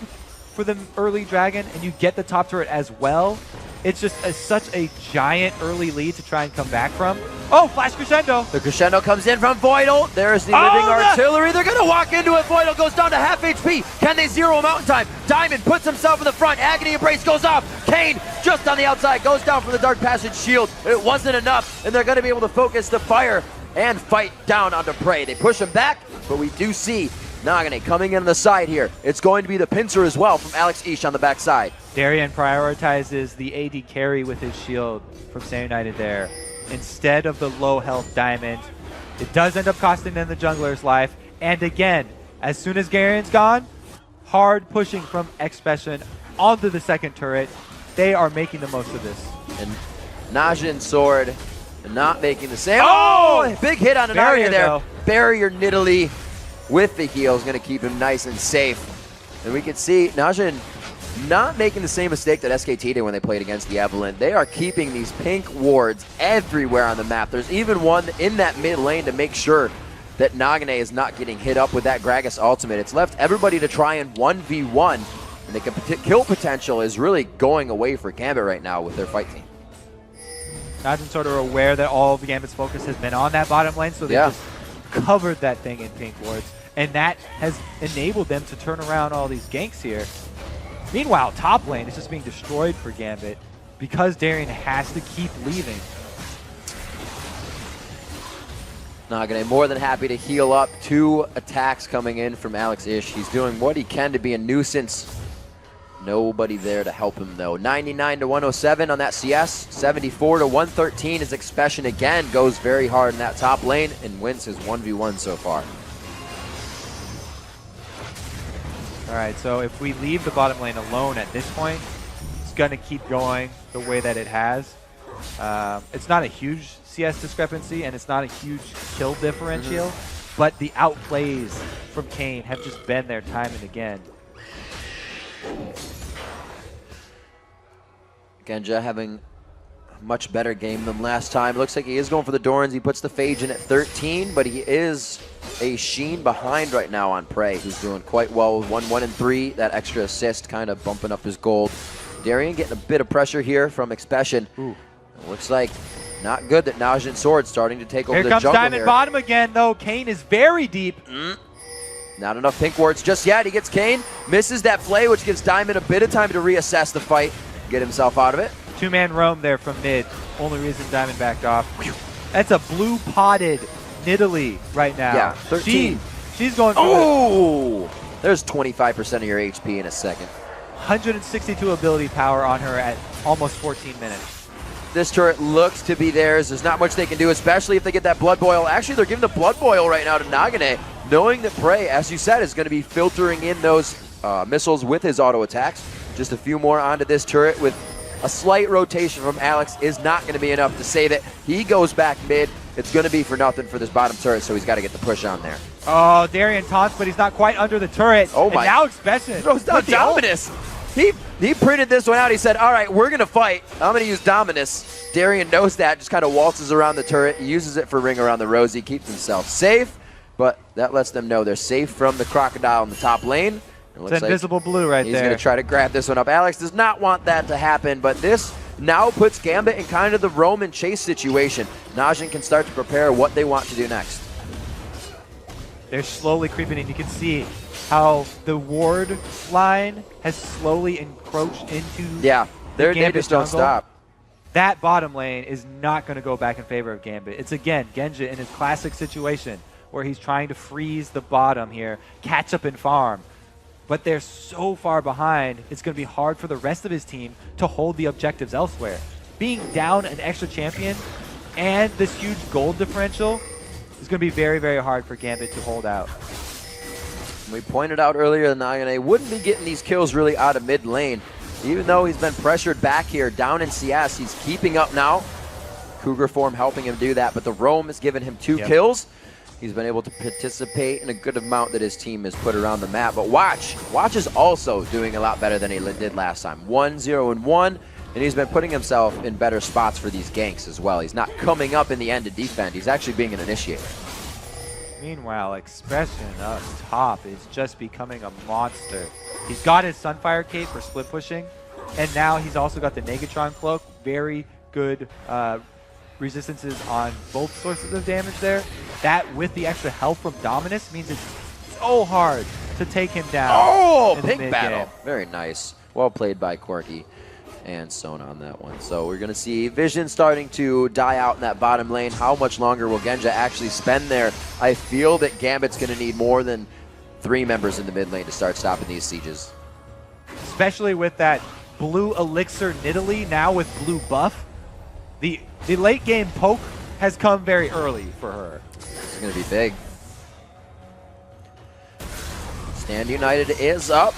for the early dragon and you get the top turret as well, it's just such a giant early lead to try and come back from. Oh, flash crescendo. The crescendo comes in from Voidal. There's the living artillery. They're going to walk into it. Voidal goes down to half HP. Can they zero him out in time? Diamond puts himself in the front. Agony Embrace goes off. Kane just on the outside goes down from the Dark Passage shield. It wasn't enough, and they're going to be able to focus the fire and fight down onto Prey. They push him back, but we do see Nagane coming in on the side here. It's going to be the pincer as well from Alex Ish on the backside. Darian prioritizes the AD carry with his shield from Stand United there instead of the low health Diamond. It does end up costing them the jungler's life. And again, as soon as Darian's gone, hard pushing from Expression onto the second turret. They are making the most of this. And Najin Sword not making the same. Oh! Big hit on an area there. Though. Barrier Nidalee with the heal is going to keep him nice and safe. And we can see Najin not making the same mistake that SKT did when they played against the Evelyn. They are keeping these pink wards everywhere on the map. There's even one in that mid lane to make sure that Nagane is not getting hit up with that Gragas ultimate. It's left everybody to try and 1v1, and the kill potential is really going away for Gambit right now with their fight team. Najin sort of aware that all of Gambit's focus has been on that bottom lane, so they just covered that thing in pink wards. And that has enabled them to turn around all these ganks here. Meanwhile, top lane is just being destroyed for Gambit because Darien has to keep leaving. Nagane more than happy to heal up. 2 attacks coming in from Alex Ish. He's doing what he can to be a nuisance. Nobody there to help him though. 99 to 107 on that CS. 74 to 113 as Expression again goes very hard in that top lane and wins his 1v1 so far. All right, so if we leave the bottom lane alone at this point, it's going to keep going the way that it has. It's not a huge CS discrepancy, and it's not a huge kill differential, but the outplays from Kane have just been there time and again. Genja having a much better game than last time. Looks like he is going for the Dorans. He puts the Phage in at 13, but he is a Sheen behind right now on Prey, who's doing quite well with 1-1 and 3. That extra assist kind of bumping up his gold. Darien getting a bit of pressure here from Expression. Looks like not good that Najin Sword starting to take over Here the comes jungle Diamond here. bottom again, though. Kane is very deep. Not enough pink wards just yet. He gets Kane, misses that play, which gives Diamond a bit of time to reassess the fight, get himself out of it. 2-man roam there from mid. Only reason Diamond backed off. That's a blue potted Nidalee right now. Yeah, 13. She's going for Oh! There's 25% of your HP in a second. 162 ability power on her at almost 14 minutes. This turret looks to be theirs. There's not much they can do, especially if they get that Blood Boil. Actually, they're giving the Blood Boil right now to Nagane, knowing that Prey, as you said, is going to be filtering in those missiles with his auto attacks. Just a few more onto this turret with a slight rotation from Alex is not going to be enough to save it. He goes back mid. It's going to be for nothing for this bottom turret, so he's got to get the push on there. Oh, Darien taunts, but he's not quite under the turret. Oh my. And now Expression throws down Dominus. He printed this one out. He said, all right, we're going to fight. I'm going to use Dominus. Darien knows that, just kind of waltzes around the turret. He uses it for Ring Around the Rosie, keeps himself safe, but that lets them know they're safe from the Crocodile in the top lane. It's invisible blue right he's there. He's going to try to grab this one up. Alex does not want that to happen, but this now puts Gambit in kind of the roam and chase situation. Najin can start to prepare what they want to do next. They're slowly creeping in. You can see how the ward line has slowly encroached into they Gambit just don't jungle. stop. That bottom lane is not going to go back in favor of Gambit. It's again Genja in his classic situation where he's trying to freeze the bottom here, catch up and farm. But they're so far behind, it's going to be hard for the rest of his team to hold the objectives elsewhere. Being down an extra champion and this huge gold differential is going to be very, very hard for Gambit to hold out. We pointed out earlier that Nagane wouldn't be getting these kills really out of mid lane. Even though he's been pressured back here, down in CS, he's keeping up now. Cougar form helping him do that, but the roam has given him 2 kills. He's been able to participate in a good amount that his team has put around the map. But Watch is also doing a lot better than he did last time. 1-0-1, and he's been putting himself in better spots for these ganks as well. He's not coming up in the end to defend. He's actually being an initiator. Meanwhile, Expression up top is just becoming a monster. He's got his Sunfire Cape for split pushing, and now he's also got the Negatron Cloak. Very good resistances on both sources of damage there. That with the extra help from Dominus means it's so hard to take him down. Oh, in the pink mid battle. game. Very nice. Well played by Corky and Sona on that one. So we're going to see Vision starting to die out in that bottom lane. How much longer will Genja actually spend there? I feel that Gambit's going to need more than 3 members in the mid lane to start stopping these sieges. Especially with that blue elixir Nidalee now with blue buff. The late game poke has come very early for her. It's going to be big. Stand United is up,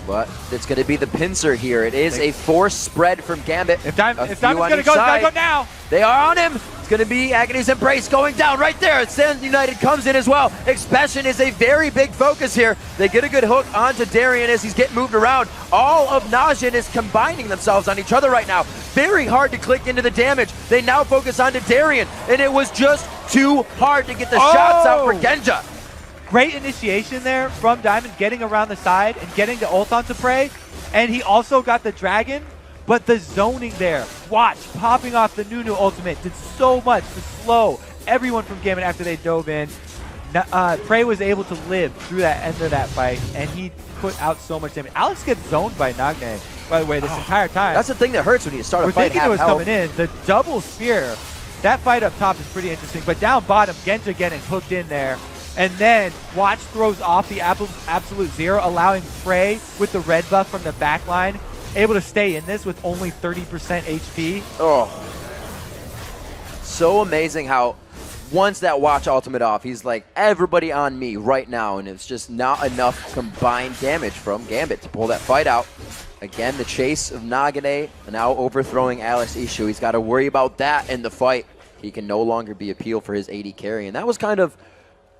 but it's going to be the pincer here. It is a forced spread from Gambit. If Diamond's going to go, it's got to go now. They are on him. It's going to be Agony's Embrace going down right there. Stand United comes in as well. Expression is a very big focus here. They get a good hook onto Darien as he's getting moved around. All of Najin is combining themselves on each other right now. Very hard to click into the damage. They now focus onto Darien, and it was just too hard to get the shots out for Genja. Great initiation there from Diamond, getting around the side and getting the ult onto Prey. And he also got the Dragon, but the zoning there. Watch, popping off the Nunu ultimate did so much to slow everyone from Gambit after they dove in. Prey was able to live through that end of that fight, and he put out so much damage. Alex gets zoned by Nagne, by the way, this entire time. That's the thing that hurts when you start a We're fight thinking half it was health. coming in. The double spear, that fight up top is pretty interesting. But down bottom, Genja getting hooked in there. And then Watch throws off the absolute zero, allowing Prey with the red buff from the back line, able to stay in this with only 30% HP. Oh. So amazing how once that Watch ultimate off, he's like, everybody on me right now, and it's just not enough combined damage from Gambit to pull that fight out. Again, the chase of Nagane, now overthrowing Alex Ishu. He's got to worry about that in the fight. He can no longer be appeal for his AD carry, and that was kind of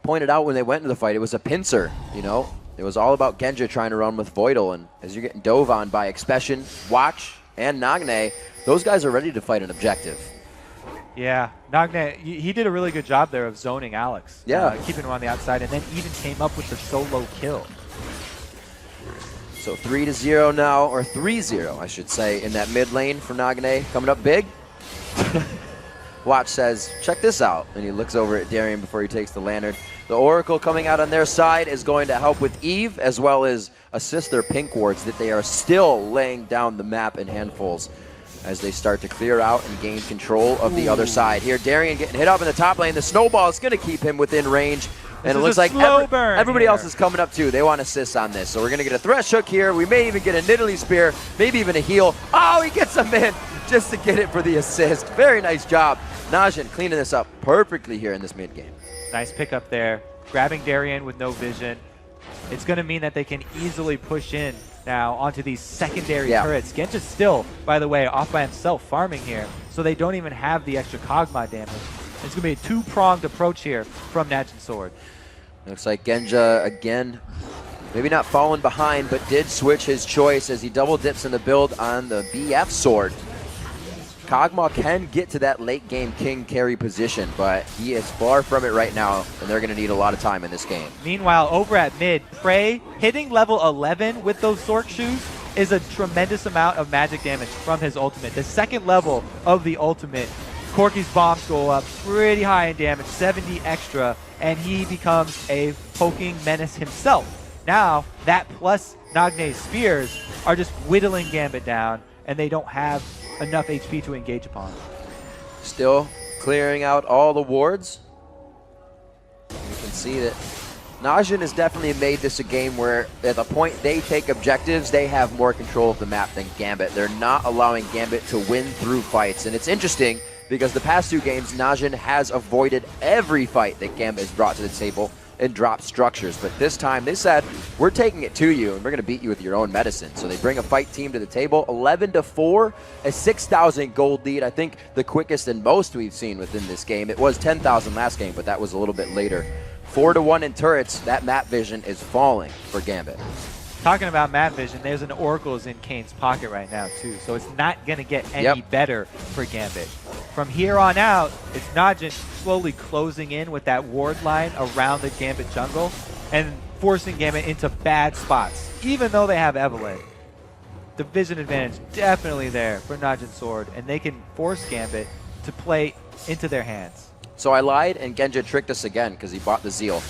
pointed out when they went into the fight. It was a pincer, you know? It was all about Genja trying to run with Voidal, and as you're getting dove on by Expression, Watch, and Nagane, those guys are ready to fight an objective. Yeah, Nagne, he did a really good job there of zoning Alex. Yeah. Keeping him on the outside, and then even came up with the solo kill. So 3-0 now, or 3-0, I should say, in that mid lane for Nagane. Coming up big. Watch says, check this out. And he looks over at Darian before he takes the lantern. The Oracle coming out on their side is going to help with Eve, as well as assist their pink wards that they are still laying down the map in handfuls as they start to clear out and gain control of the other side. Here, Darian getting hit up in the top lane. The snowball is going to keep him within range. And it looks like everybody else is coming up too. They want assists on this. So we're going to get a Thresh Hook here. We may even get a Nidalee Spear, maybe even a heal. Oh, he gets him in just to get it for the assist. Very nice job. Najin cleaning this up perfectly here in this mid game. Nice pickup there. Grabbing Darian with no vision. It's going to mean that they can easily push in now onto these secondary turrets. Genja's still, by the way, off by himself farming here, so they don't even have the extra Kog'Maw damage. It's going to be a two-pronged approach here from Najin Sword. Looks like Genja, again, maybe not falling behind, but did switch his choice as he double dips in the build on the BF Sword. Kog'Maw can get to that late game king carry position, but he is far from it right now, and they're going to need a lot of time in this game. Meanwhile, over at mid, Prey hitting level 11 with those Sork shoes is a tremendous amount of magic damage from his ultimate. The second level of the ultimate, Corki's bombs go up pretty high in damage, 70 extra, and he becomes a poking menace himself. Now, that plus Nagne's spears are just whittling Gambit down, and they don't have enough HP to engage upon. Still clearing out all the wards. You can see that Najin has definitely made this a game where at the point they take objectives, they have more control of the map than Gambit. They're not allowing Gambit to win through fights. And it's interesting because the past two games, Najin has avoided every fight that Gambit has brought to the table and dropped structures. But this time they said, we're taking it to you and we're going to beat you with your own medicine. So they bring a fight team to the table, 11-4, a 6,000 gold lead. I think the quickest and most we've seen within this game. It was 10,000 last game, but that was a little bit later. 4-1 in turrets. That map vision is falling for Gambit. Talking about map vision, there's an Oracle's in Kane's pocket right now too, so it's not going to get any better for Gambit. From here on out, it's Najin slowly closing in with that ward line around the Gambit jungle and forcing Gambit into bad spots, even though they have Evelyn. The vision advantage definitely there for Najin Sword, and they can force Gambit to play into their hands. So I lied, and Genja tricked us again because he bought the Zeal.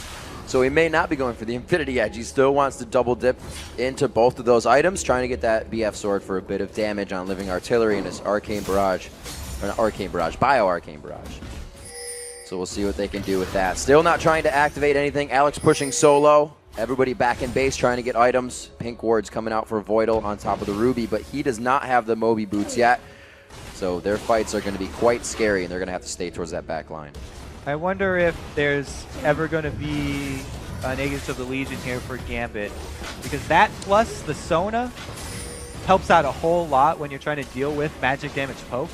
So he may not be going for the Infinity Edge. He still wants to double dip into both of those items, trying to get that BF Sword for a bit of damage on Living Artillery and his Arcane Barrage. Or not Arcane Barrage, Bio-Arcane Barrage. So we'll see what they can do with that. Still not trying to activate anything. Alex pushing solo. Everybody back in base trying to get items. Pink Ward's coming out for Voidal on top of the Ruby, but he does not have the Moby boots yet. So their fights are going to be quite scary, and they're going to have to stay towards that back line. I wonder if there's ever going to be an Aegis of the Legion here for Gambit, because that plus the Sona helps out a whole lot when you're trying to deal with magic damage poke.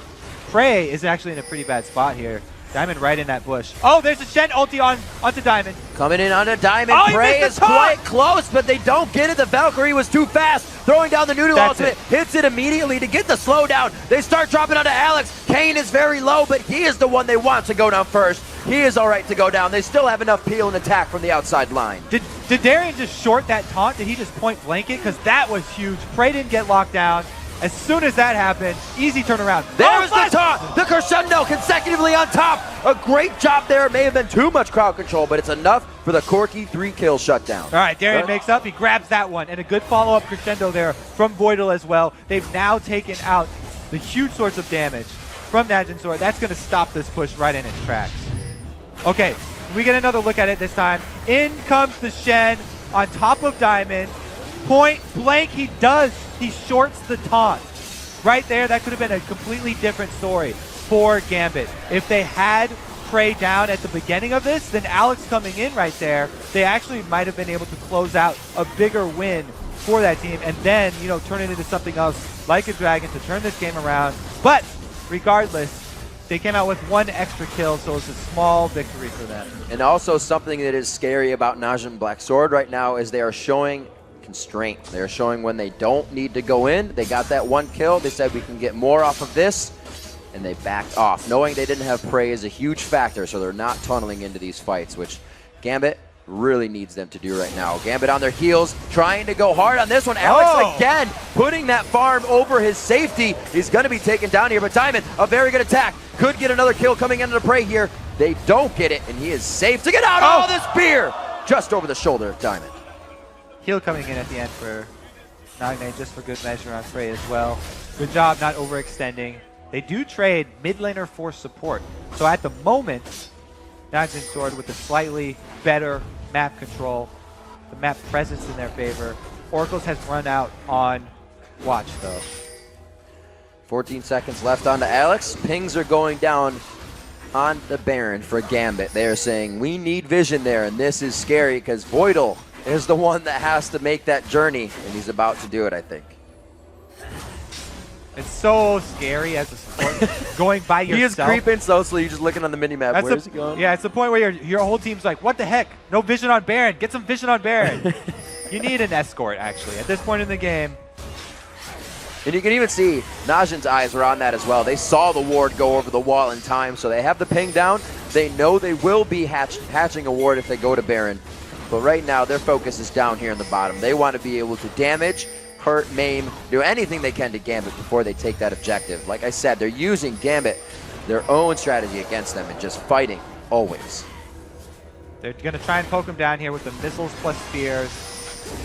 Prey is actually in a pretty bad spot here. Diamond right in that bush. Oh, there's a Shen ulti onto Diamond. Coming in onto Diamond. Oh, Prey is quite close, but they don't get it. The Valkyrie was too fast. Throwing down the Noodle ultimate. Hits it immediately to get the slowdown. They start dropping onto Alex. Kane is very low, but he is the one they want to go down first. He is all right to go down. They still have enough peel and attack from the outside line. Did Darian just short that taunt? Did he just point blank it? Because that was huge. Prey didn't get locked down. As soon as that happened, easy turnaround. There's the top, the crescendo consecutively on top. A great job there. It may have been too much crowd control, but it's enough for the Corki 3-kill shutdown. All right, Darian makes up. He grabs that one. And a good follow-up crescendo there from Voidal as well. They've now taken out the huge source of damage from Najin Sword. That's going to stop this push right in its tracks. Okay, we get another look at it this time. In comes the Shen on top of Diamond. Point blank, he shorts the taunt. Right there, that could have been a completely different story for Gambit. If they had Prey down at the beginning of this, then Alex coming in right there, they actually might have been able to close out a bigger win for that team and then, you know, turn it into something else like a Dragon to turn this game around. But regardless, they came out with one extra kill, so it's a small victory for them. And also something that is scary about Najin Black Sword right now is they are showing constraint. They're showing when they don't need to go in. They got that one kill. They said we can get more off of this, and they backed off. Knowing they didn't have Prey is a huge factor, so they're not tunneling into these fights, which Gambit really needs them to do right now. Gambit on their heels, trying to go hard on this one. Alex again putting that farm over his safety. He's going to be taken down here, but Diamond, a very good attack. Could get another kill coming into the Prey here. They don't get it, and he is safe to get out. Oh, the spear! Just over the shoulder of Diamond. Heal coming in at the end for Nagne, just for good measure on Prey as well. Good job not overextending. They do trade mid laner for support. So at the moment, Najin Sword with a slightly better map control, the map presence in their favor. Oracles has run out on Watch though. 14 seconds left on to Alex. Pings are going down on the Baron for Gambit. They are saying, we need vision there, and this is scary because Voidal is the one that has to make that journey, and he's about to do it, I think. It's so scary as a support going by yourself. He is creeping so slowly. You're just looking on the minimap. Where's he going? Yeah, it's the point where your whole team's like, what the heck? No vision on Baron. Get some vision on Baron. You need an escort, actually, at this point in the game. And you can even see Najin's eyes were on that as well. They saw the ward go over the wall in time, so they have the ping down. They know they will be hatching a ward if they go to Baron. But right now, their focus is down here in the bottom. They want to be able to damage, hurt, maim, do anything they can to Gambit before they take that objective. Like I said, they're using Gambit, their own strategy against them, and just fighting always. They're going to try and poke him down here with the missiles plus spears.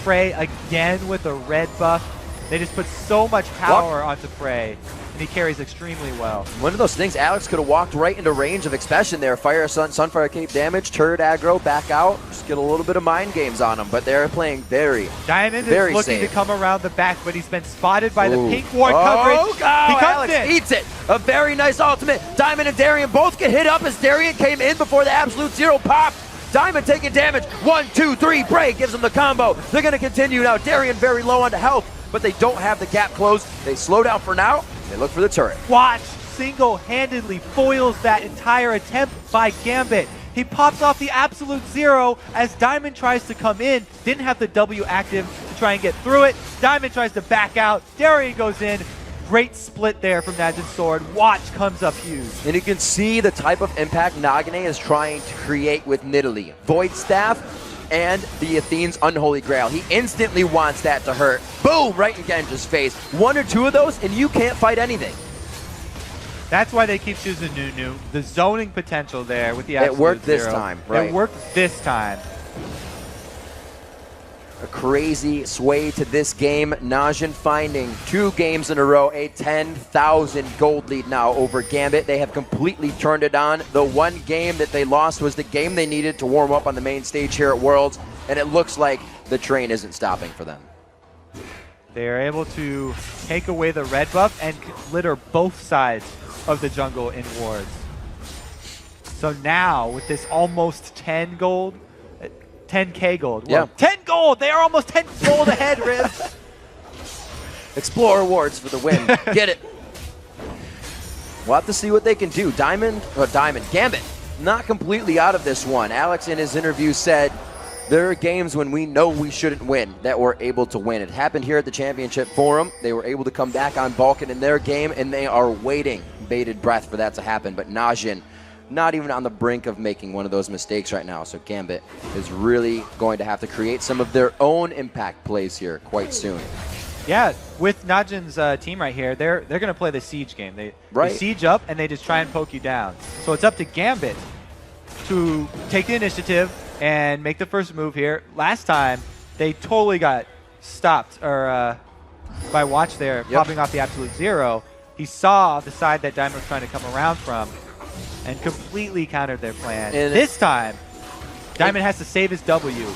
Prey again with a red buff. They just put so much power onto Prey, and he carries extremely well. One of those things, Alex could have walked right into range of Expression there. Fire Sunfire Cape damage, turret aggro, back out, just get a little bit of mind games on him, but they're playing very Diamond very is looking safe. to come around the back, but he's been spotted by the pink ward coverage. Oh, God. He comes Alex in. eats it. A very nice ultimate. Diamond and Darian both get hit up as Darian came in before the absolute zero pop. Diamond taking damage. 1, 2, 3. Prey gives him the combo. They're going to continue now. Darian very low on the health, but they don't have the gap closed. They slow down for now. They look for the turret. Watch single-handedly foils that entire attempt by Gambit. He pops off the absolute zero as Diamond tries to come in. Didn't have the W active to try and get through it. Diamond tries to back out. Darian goes in. Great split there from Najin Sword. Watch comes up huge. And you can see the type of impact Nagne is trying to create with Nidalee. Void Staff and the Athene's Unholy Grail. He instantly wants that to hurt. Boom! Right in Genji's face. One or two of those, and you can't fight anything. That's why they keep choosing Nunu. The zoning potential there with the absolute It worked this zero. time, right? It worked this time. A crazy sway to this game. Najin finding 2 games in a row, a 10,000 gold lead now over Gambit. They have completely turned it on. The one game that they lost was the game they needed to warm up on the main stage here at Worlds, and it looks like the train isn't stopping for them. They are able to take away the red buff and litter both sides of the jungle in wards. So now, with this almost 10 gold, 10k gold. Well, 10 gold! They are almost 10 gold ahead, Riv. Explore awards for the win. Get it. We'll have to see what they can do. Gambit, not completely out of this one. Alex in his interview said, there are games when we know we shouldn't win that we're able to win. It happened here at the Championship Forum. They were able to come back on Balkan in their game, and they are waiting, bated breath, for that to happen. But Najin, not even on the brink of making one of those mistakes right now. So Gambit is really going to have to create some of their own impact plays here quite soon. Yeah, with Najin's team right here, they're going to play the siege game. They siege up and they just try and poke you down. So it's up to Gambit to take the initiative and make the first move here. Last time, they totally got stopped or by Watch there, popping off the absolute zero. He saw the side that Diamond was trying to come around from and completely countered their plan. And this time, Diamond has to save his W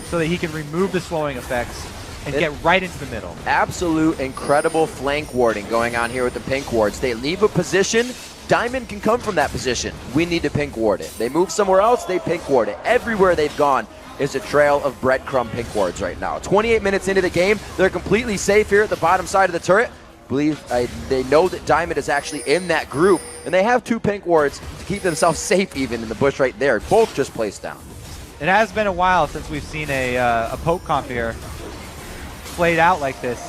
so that he can remove the slowing effects and get right into the middle. Absolute incredible flank warding going on here with the pink wards. They leave a position, Diamond can come from that position. We need to pink ward it. They move somewhere else, they pink ward it. Everywhere they've gone is a trail of breadcrumb pink wards right now. 28 minutes into the game, they're completely safe here at the bottom side of the turret. They know that Diamond is actually in that group, and they have 2 pink wards to keep themselves safe even in the bush right there. Both just placed down. It has been a while since we've seen a poke comp here played out like this.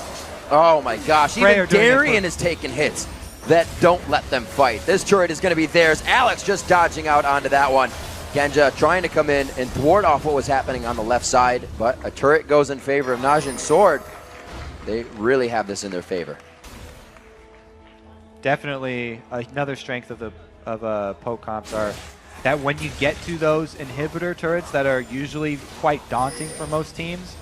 Oh my gosh, even Darian is taking hits that don't let them fight. This turret is going to be theirs. Alex just dodging out onto that one. Genja trying to come in and thwart off what was happening on the left side, but a turret goes in favor of Najin's sword. They really have this in their favor. Definitely another strength of the poke comps are that when you get to those inhibitor turrets that are usually quite daunting for most teams,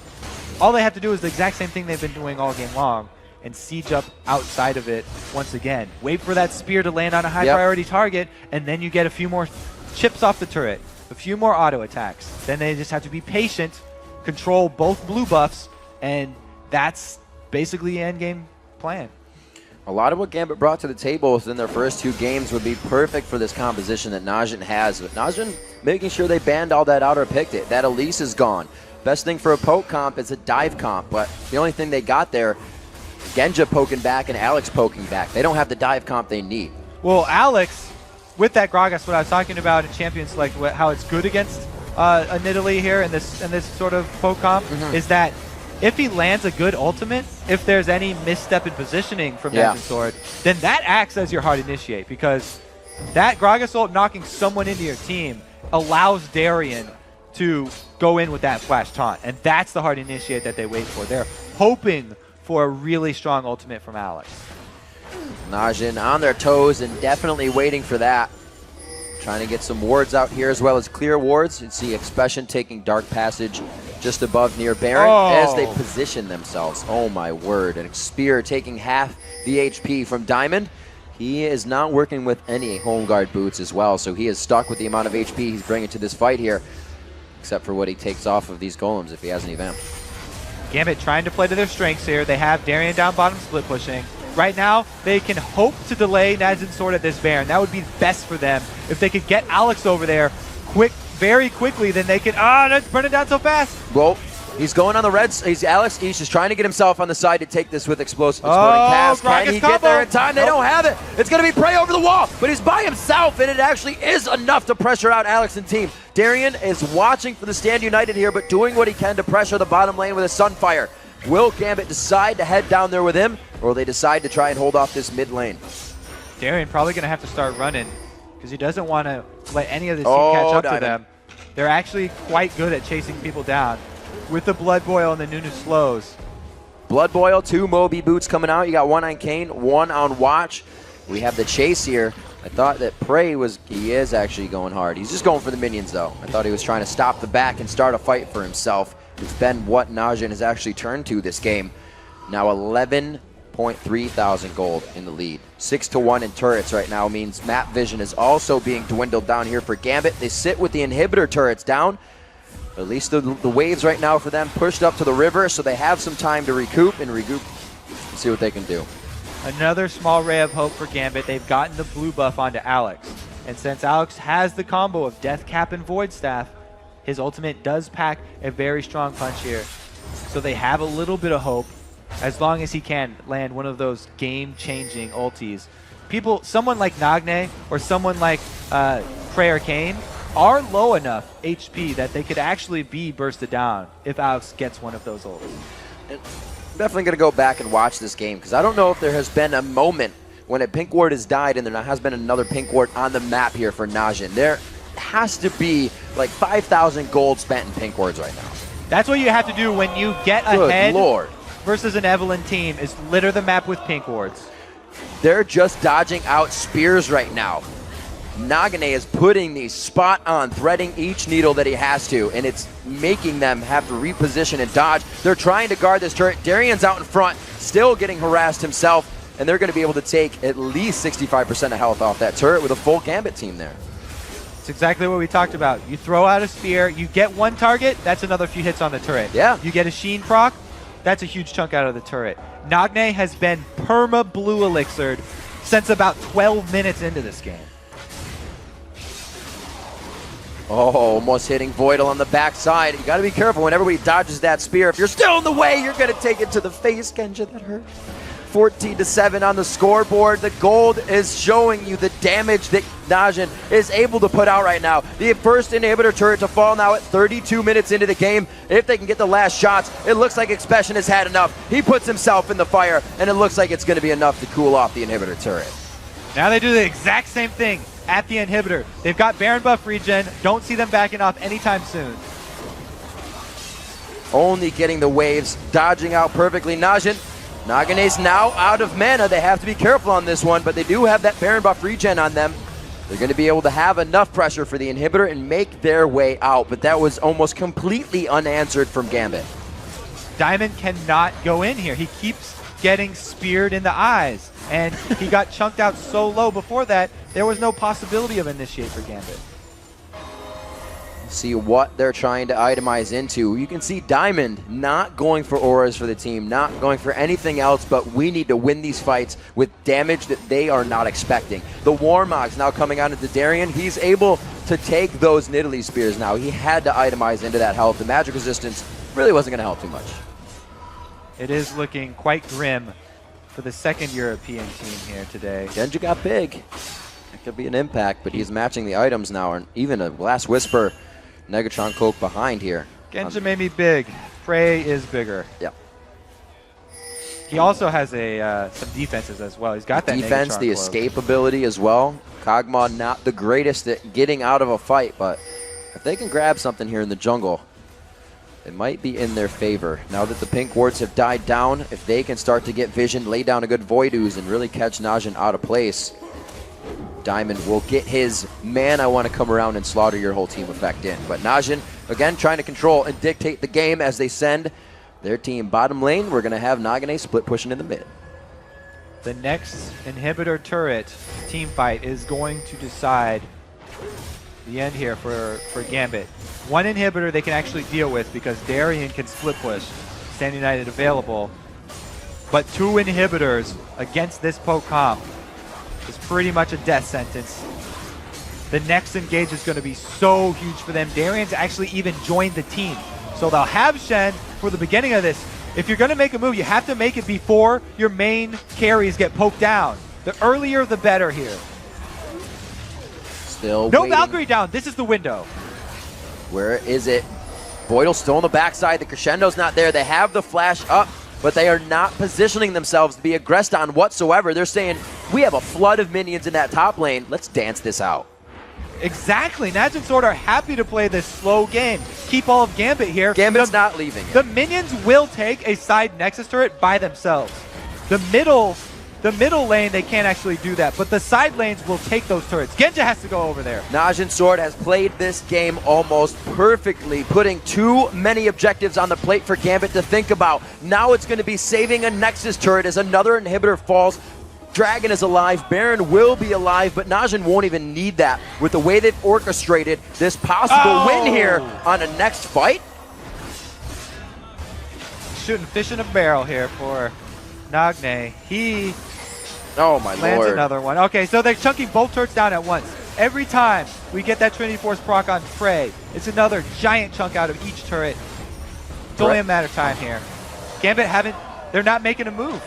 all they have to do is the exact same thing they've been doing all game long and siege up outside of it once again. Wait for that spear to land on a high priority target, and then you get a few more chips off the turret, a few more auto attacks. Then they just have to be patient, control both blue buffs, and that's basically the end game plan. A lot of what Gambit brought to the table within their first 2 games would be perfect for this composition that Najin has. But Najin making sure they banned all that out or picked it. That Elise is gone. Best thing for a poke comp is a dive comp, but the only thing they got there, Genja poking back and Alex poking back. They don't have the dive comp they need. Well, Alex, with that Gragas, what I was talking about in Champion Select, how it's good against a Nidalee here in this sort of poke comp, is that if he lands a good ultimate, if there's any misstep in positioning from Najin's sword, then that acts as your hard initiate, because that Gragas ult knocking someone into your team allows Darian to go in with that flash taunt, and that's the hard initiate that they wait for. They're hoping for a really strong ultimate from Alex. Najin on their toes and definitely waiting for that. Trying to get some wards out here as well as clear wards. You see Expression taking Dark Passage just above near Baron as they position themselves. Oh my word. And Spear taking half the HP from Diamond. He is not working with any home guard boots as well, so he is stuck with the amount of HP he's bringing to this fight here, except for what he takes off of these golems if he has any vamp. Gambit trying to play to their strengths here. They have Darian down bottom split pushing. Right now, they can hope to delay Najin's sword at this Baron. That would be best for them. If they could get Alex over there very quickly, then they could... that's burning down so fast. Well, he's going on the reds. Alex East is trying to get himself on the side to take this with explosive exploding cast. Can he get there in time? They don't have it. It's going to be Prey over the wall, but he's by himself, and it actually is enough to pressure out Alex and team. Darian is watching for the Stand United here, but doing what he can to pressure the bottom lane with a Sunfire. Will Gambit decide to head down there with him, or will they decide to try and hold off this mid lane? Darian probably going to have to start running because he doesn't want to let any of this team catch up to them. They're actually quite good at chasing people down with the Blood Boil and the Nunu slows. Blood Boil, 2 Moby boots coming out. You got 1 on Kane, 1 on Watch. We have the chase here. I thought that Prey he is actually going hard. He's just going for the minions though. I thought he was trying to stop the back and start a fight for himself. It's been what Najin has actually turned to this game. Now 11.3 thousand gold in the lead. 6-1 in turrets right now means map vision is also being dwindled down here for Gambit. They sit with the inhibitor turrets down. At least the waves right now for them pushed up to the river, so they have some time to recoup and see what they can do. Another small ray of hope for Gambit. They've gotten the blue buff onto Alex. And since Alex has the combo of Death Cap and Void Staff, his ultimate does pack a very strong punch here. So they have a little bit of hope as long as he can land one of those game-changing ultis. Someone like Nagne or someone like Prey or Kane are low enough HP that they could actually be bursted down if Alex gets one of those ults. Definitely going to go back and watch this game because I don't know if there has been a moment when a pink ward has died and there has been another pink ward on the map here for Najin. There has to be like 5,000 gold spent in pink wards right now. That's what you have to do when you get Good ahead Lord. versus an Evelyn team is litter the map with pink wards. They're just dodging out spears right now. Nagane is putting these spot on, threading each needle that he has to, and it's making them have to reposition and dodge. They're trying to guard this turret. Darian's out in front, still getting harassed himself, and they're going to be able to take at least 65% of health off that turret with a full Gambit team there. It's exactly what we talked about. You throw out a spear, you get one target, that's another few hits on the turret. Yeah. You get a Sheen proc, that's a huge chunk out of the turret. Nagne has been perma blue elixired since about 12 minutes into this game. Oh, almost hitting Voidal on the backside. You got to be careful whenever he dodges that spear. If you're still in the way, you're going to take it to the face, Genja. That hurt. 14-7 on the scoreboard. The gold is showing you the damage that Najin is able to put out right now. The first inhibitor turret to fall now at 32 minutes into the game. If they can get the last shots, it looks like Expression has had enough. He puts himself in the fire, and it looks like it's going to be enough to cool off the inhibitor turret. Now they do the exact same thing at the inhibitor. They've got Baron buff regen. Don't see them backing off anytime soon. Only getting the waves, dodging out perfectly. Nagane's now out of mana. They have to be careful on this one, but they do have that Baron buff regen on them. They're going to be able to have enough pressure for the inhibitor and make their way out, but that was almost completely unanswered from Gambit. Diamond cannot go in here. He keeps getting speared in the eyes, and he got chunked out so low before that, there was no possibility of initiate for Gambit. See what they're trying to itemize into. You can see Diamond not going for auras for the team, not going for anything else, but we need to win these fights with damage that they are not expecting. The Warmog's now coming out into Darian. He's able to take those Nidalee spears now. He had to itemize into that health. The magic resistance really wasn't going to help too much. It is looking quite grim for the second European team here today. Genja got big. It could be an impact, but he's matching the items now, and even a Last Whisper Negatron Cloak behind here. Genja may be big. Prey is bigger. Yep. He also has some defenses as well. He's got that defense, Negatron the Cloak. escape ability as well. Kog'Maw not the greatest at getting out of a fight, but if they can grab something here in the jungle, it might be in their favor. Now that the pink wards have died down, if they can start to get vision, lay down a good Void Ooze, and really catch Najin out of place, Diamond will get his man, I want to come around and slaughter your whole team effect in. But Najin, again, trying to control and dictate the game as they send their team bottom lane. We're going to have Nagane split pushing in the mid. The next inhibitor turret team fight is going to decide the end here for Gambit. One inhibitor they can actually deal with because Darian can split push, Stand United available. But two inhibitors against this poke comp is pretty much a death sentence. The next engage is going to be so huge for them. Darian's actually even joined the team. So they'll have Shen for the beginning of this. If you're going to make a move, you have to make it before your main carries get poked down. The earlier, the better here. Still no waiting. Valkyrie down. This is the window. Where is it? Voidal still on the backside. The crescendo's not there. They have the flash up, but they are not positioning themselves to be aggressed on whatsoever. They're saying, we have a flood of minions in that top lane. Let's dance this out. Exactly. Najin Sword are happy to play this slow game. Keep all of Gambit here. Gambit's not leaving. The minions will take a side Nexus turret by themselves. The middle lane, they can't actually do that, but the side lanes will take those turrets. Genja has to go over there. Najin Sword has played this game almost perfectly, putting too many objectives on the plate for Gambit to think about. Now it's going to be saving a Nexus turret as another inhibitor falls. Dragon is alive, Baron will be alive, but Najin won't even need that with the way they've orchestrated this possible win here on a next fight. Shooting fish in a barrel here for Nagne. He my lands lord. another one. Okay, so they're chunking both turrets down at once. Every time we get that Trinity Force proc on Prey, it's another giant chunk out of each turret. It's only a matter of time here. Gambit they're not making a move.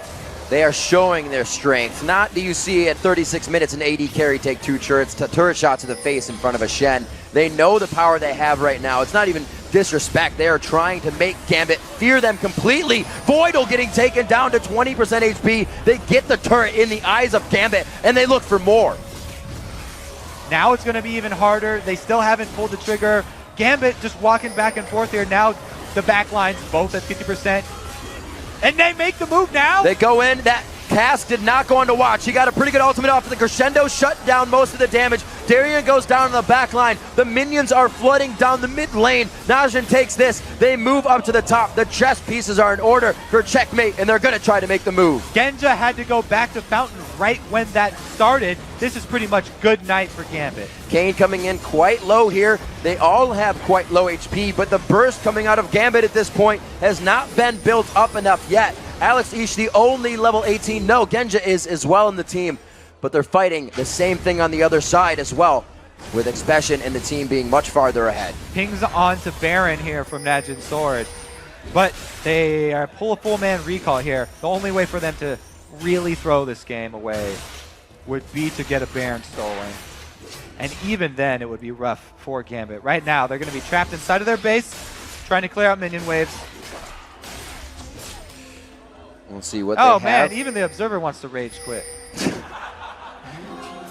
They are showing their strength. Not do you see at 36 minutes an AD carry take two turret shots to the face in front of a Shen. They know the power they have right now. It's not even disrespect. They are trying to make Gambit fear them completely. Voidal getting taken down to 20% HP. They get the turret in the eyes of Gambit, and they look for more. Now it's going to be even harder. They still haven't pulled the trigger. Gambit just walking back and forth here. Now the back lines both at 50%. And they make the move now. They go in. That Cask did not go on to watch. He got a pretty good ultimate off of the crescendo, shut down most of the damage. Darien goes down on the back line. The minions are flooding down the mid lane. Najin takes this. They move up to the top. The chess pieces are in order for checkmate, and they're going to try to make the move. Genja had to go back to Fountain right when that started. This is pretty much good night for Gambit. Kane coming in quite low here. They all have quite low HP, but the burst coming out of Gambit at this point has not been built up enough yet. Alex Ish, the only level 18. No, Genja is as well in the team, but they're fighting the same thing on the other side as well, with Expression and the team being much farther ahead. Pings on to Baron here from Najin Sword, but they pull a full man recall here. The only way for them to really throw this game away would be to get a Baron stolen. And even then, it would be rough for Gambit. Right now, they're going to be trapped inside of their base, trying to clear out minion waves. We'll see what they have. Oh man, even the Observer wants to rage quit.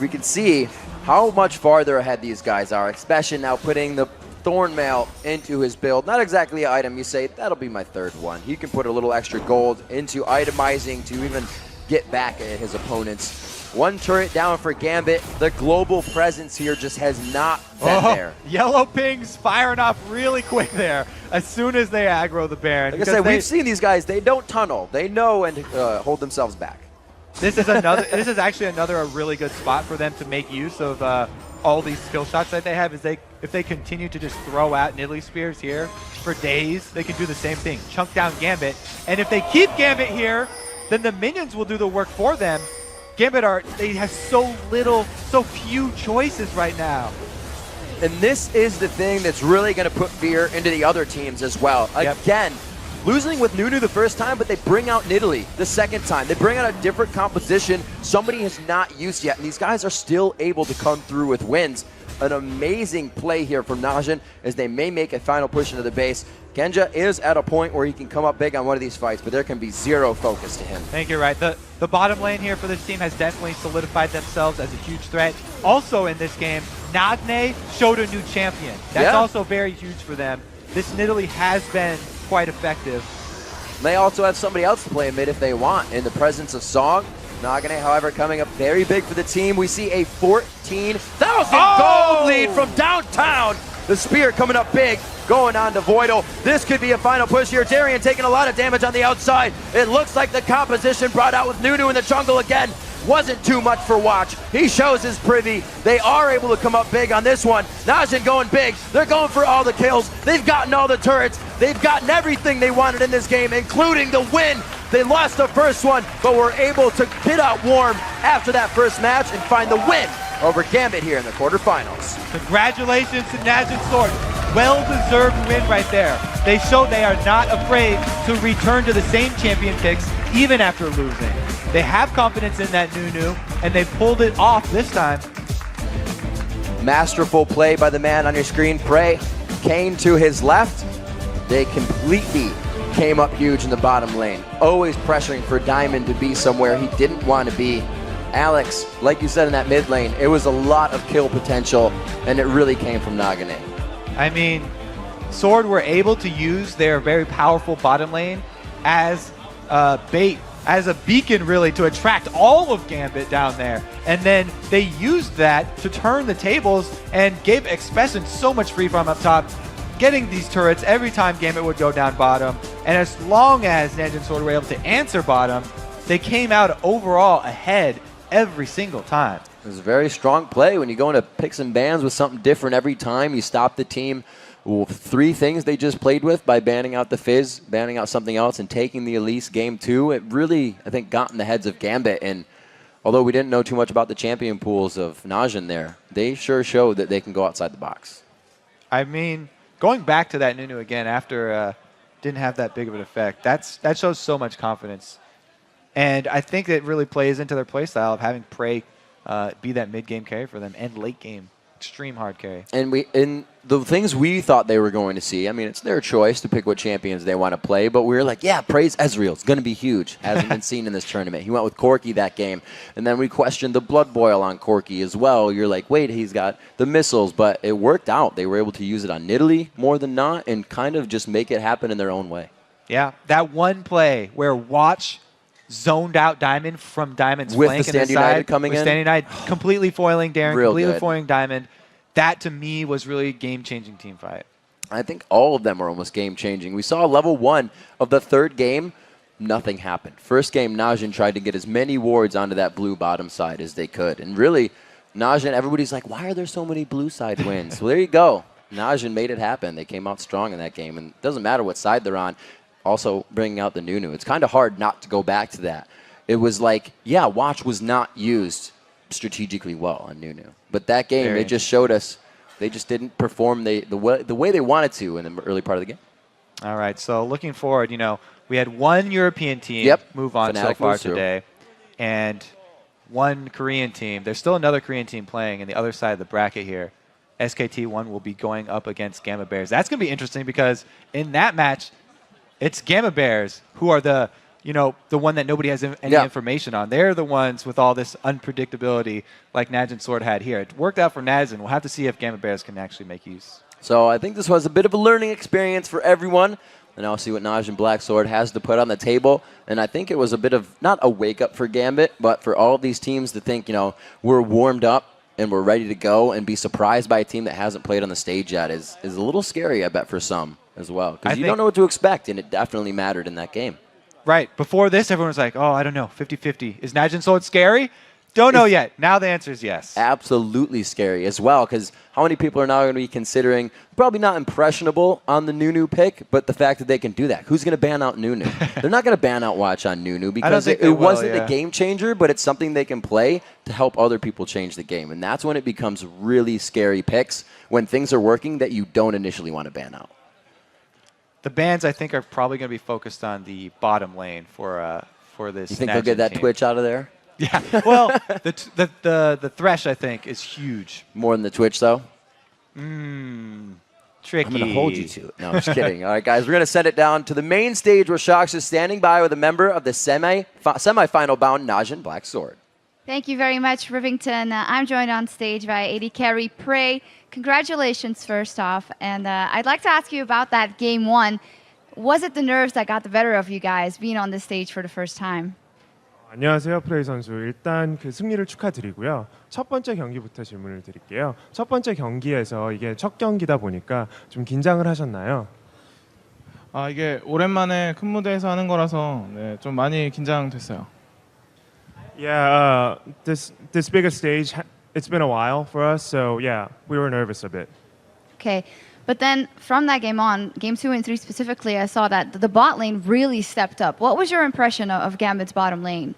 We can see how much farther ahead these guys are. Expression now putting the Thornmail into his build. Not exactly an item. You say, that'll be my third one. He can put a little extra gold into itemizing to even get back at his opponents. One turret down for Gambit. The global presence here just has not been there. Yellow pings firing off really quick there as soon as they aggro the Baron. Like I said, we've seen these guys. They don't tunnel. They know and hold themselves back. This is another. This is actually another really good spot for them to make use of all these skill shots that they have. If they continue to just throw out Nidalee Spears here for days, they can do the same thing. Chunk down Gambit, and if they keep Gambit here, then the minions will do the work for them. Gambit they have so few choices right now. And this is the thing that's really going to put fear into the other teams as well. Yep. Again, losing with Nunu the first time, but they bring out Nidalee the second time. They bring out a different composition somebody has not used yet, and these guys are still able to come through with wins. An amazing play here from Najin as they may make a final push into the base. Genja is at a point where he can come up big on one of these fights, but there can be zero focus to him. I think you're right. The bottom lane here for this team has definitely solidified themselves as a huge threat. Also in this game, Nagne showed a new champion. That's also very huge for them. This Nidalee has been quite effective. They also have somebody else to play mid if they want in the presence of Song. Nagane, however, coming up very big for the team. We see a 14,000 gold lead from downtown. The spear coming up big, going on to Voidal. This could be a final push here. Darien taking a lot of damage on the outside. It looks like the composition brought out with Nunu in the jungle again wasn't too much for Watch. He shows his privy. They are able to come up big on this one. Najin going big. They're going for all the kills. They've gotten all the turrets. They've gotten everything they wanted in this game, including the win. They lost the first one, but were able to get out warm after that first match and find the win over Gambit here in the quarterfinals. Congratulations to Najin Sword. Well-deserved win right there. They showed they are not afraid to return to the same champion picks even after losing. They have confidence in that Nunu, and they pulled it off this time. Masterful play by the man on your screen, Prey. Kane to his left. They completely came up huge in the bottom lane. Always pressuring for Diamond to be somewhere he didn't want to be. Alex, like you said in that mid lane, it was a lot of kill potential, and it really came from Nagane. I mean, Sword were able to use their very powerful bottom lane as bait, as a beacon really, to attract all of Gambit down there. And then they used that to turn the tables and gave Expression so much free farm up top, getting these turrets every time Gambit would go down bottom. And as long as Najin Sword were able to answer bottom, they came out overall ahead every single time. It was a very strong play when you go into picks and bans with something different every time. You stop the team with 3 things they just played with by banning out the Fizz, banning out something else, and taking the Elise game 2. It really, I think, got in the heads of Gambit. And although we didn't know too much about the champion pools of Najin there, they sure showed that they can go outside the box. I mean, going back to that Nunu again after didn't have that big of an effect, that shows so much confidence. And I think it really plays into their playstyle of having Prey be that mid-game carry for them and late-game extreme hard carry. And in the things we thought they were going to see, I mean, it's their choice to pick what champions they want to play, but we were like, yeah, praise Ezreal. It's going to be huge. Hasn't been seen in this tournament. He went with Corki that game, and then we questioned the Blood Boil on Corki as well. You're like, wait, he's got the missiles, but it worked out. They were able to use it on Nidalee more than not and kind of just make it happen in their own way. Yeah, that one play where Watch zoned out Diamond from Diamond's With flank the and the Stand United side, coming with in? Stand United completely foiling Darren, Real completely good. foiling Diamond. That to me was really a game-changing team fight. I think all of them are almost game-changing. We saw level 1 of the third game. Nothing happened. First game, Najin tried to get as many wards onto that blue bottom side as they could. And really, Najin, everybody's like, why are there so many blue side wins? Well, there you go. Najin made it happen. They came out strong in that game. And it doesn't matter what side they're on. Also, bringing out the Nunu. It's kind of hard not to go back to that. It was like, yeah, Watch was not used strategically well on Nunu. But that game, it just showed us they just didn't perform the way they wanted to in the early part of the game. All right, so looking forward, we had one European team move on Fnatic so far moves through. today, and one Korean team. There's still another Korean team playing in the other side of the bracket here. SKT1 will be going up against Gamma Bears. That's going to be interesting because in that match, it's Gamma Bears who are the one that nobody has any information on. They're the ones with all this unpredictability like Najin Sword had here. It worked out for Najin. We'll have to see if Gamma Bears can actually make use. So I think this was a bit of a learning experience for everyone. And I'll see what Najin Black Sword has to put on the table. And I think it was a bit of, not a wake-up for Gambit, but for all of these teams to think, we're warmed up and we're ready to go, and be surprised by a team that hasn't played on the stage yet is a little scary, I bet, for some as well. Because you don't know what to expect, and it definitely mattered in that game. Right. Before this, everyone was like, oh, I don't know, 50-50. Is Najin Sword scary? Don't know yet. Now the answer is yes. Absolutely scary as well, because how many people are now going to be considering, probably not impressionable on the Nunu pick, but the fact that they can do that. Who's going to ban out Nunu? They're not going to ban out Watch on Nunu because it wasn't a game changer, but it's something they can play to help other people change the game. And that's when it becomes really scary picks, when things are working that you don't initially want to ban out. The bans, I think, are probably going to be focused on the bottom lane for this. You think they'll get that team. Twitch out of there? Yeah. Well, the Thresh, I think, is huge. More than the Twitch, though? Tricky. I'm going to hold you to it. No, I'm just kidding. All right, guys, we're going to send it down to the main stage where Shox is standing by with a member of the semifinal bound Najin Black Sword. Thank you very much, Rivington. I'm joined on stage by AD Carry Prey. Congratulations, first off. And I'd like to ask you about that game one. Was it the nerves that got the better of you guys being on this stage for the first time? 안녕하세요, 프레이 선수. 일단 그 승리를 축하드리고요. 첫 번째 경기부터 질문을 드릴게요. 첫 번째 경기에서 이게 첫 경기다 보니까 좀 긴장을 하셨나요? 이게 오랜만에 큰 무대에서 하는 거라서 좀 많이 긴장됐어요. Yeah, this bigger stage, it's been a while for us, so yeah, we were nervous a bit. Okay. But then from that game on, game 2 and 3 specifically, I saw that the bot lane really stepped up. What was your impression of Gambit's bottom lane?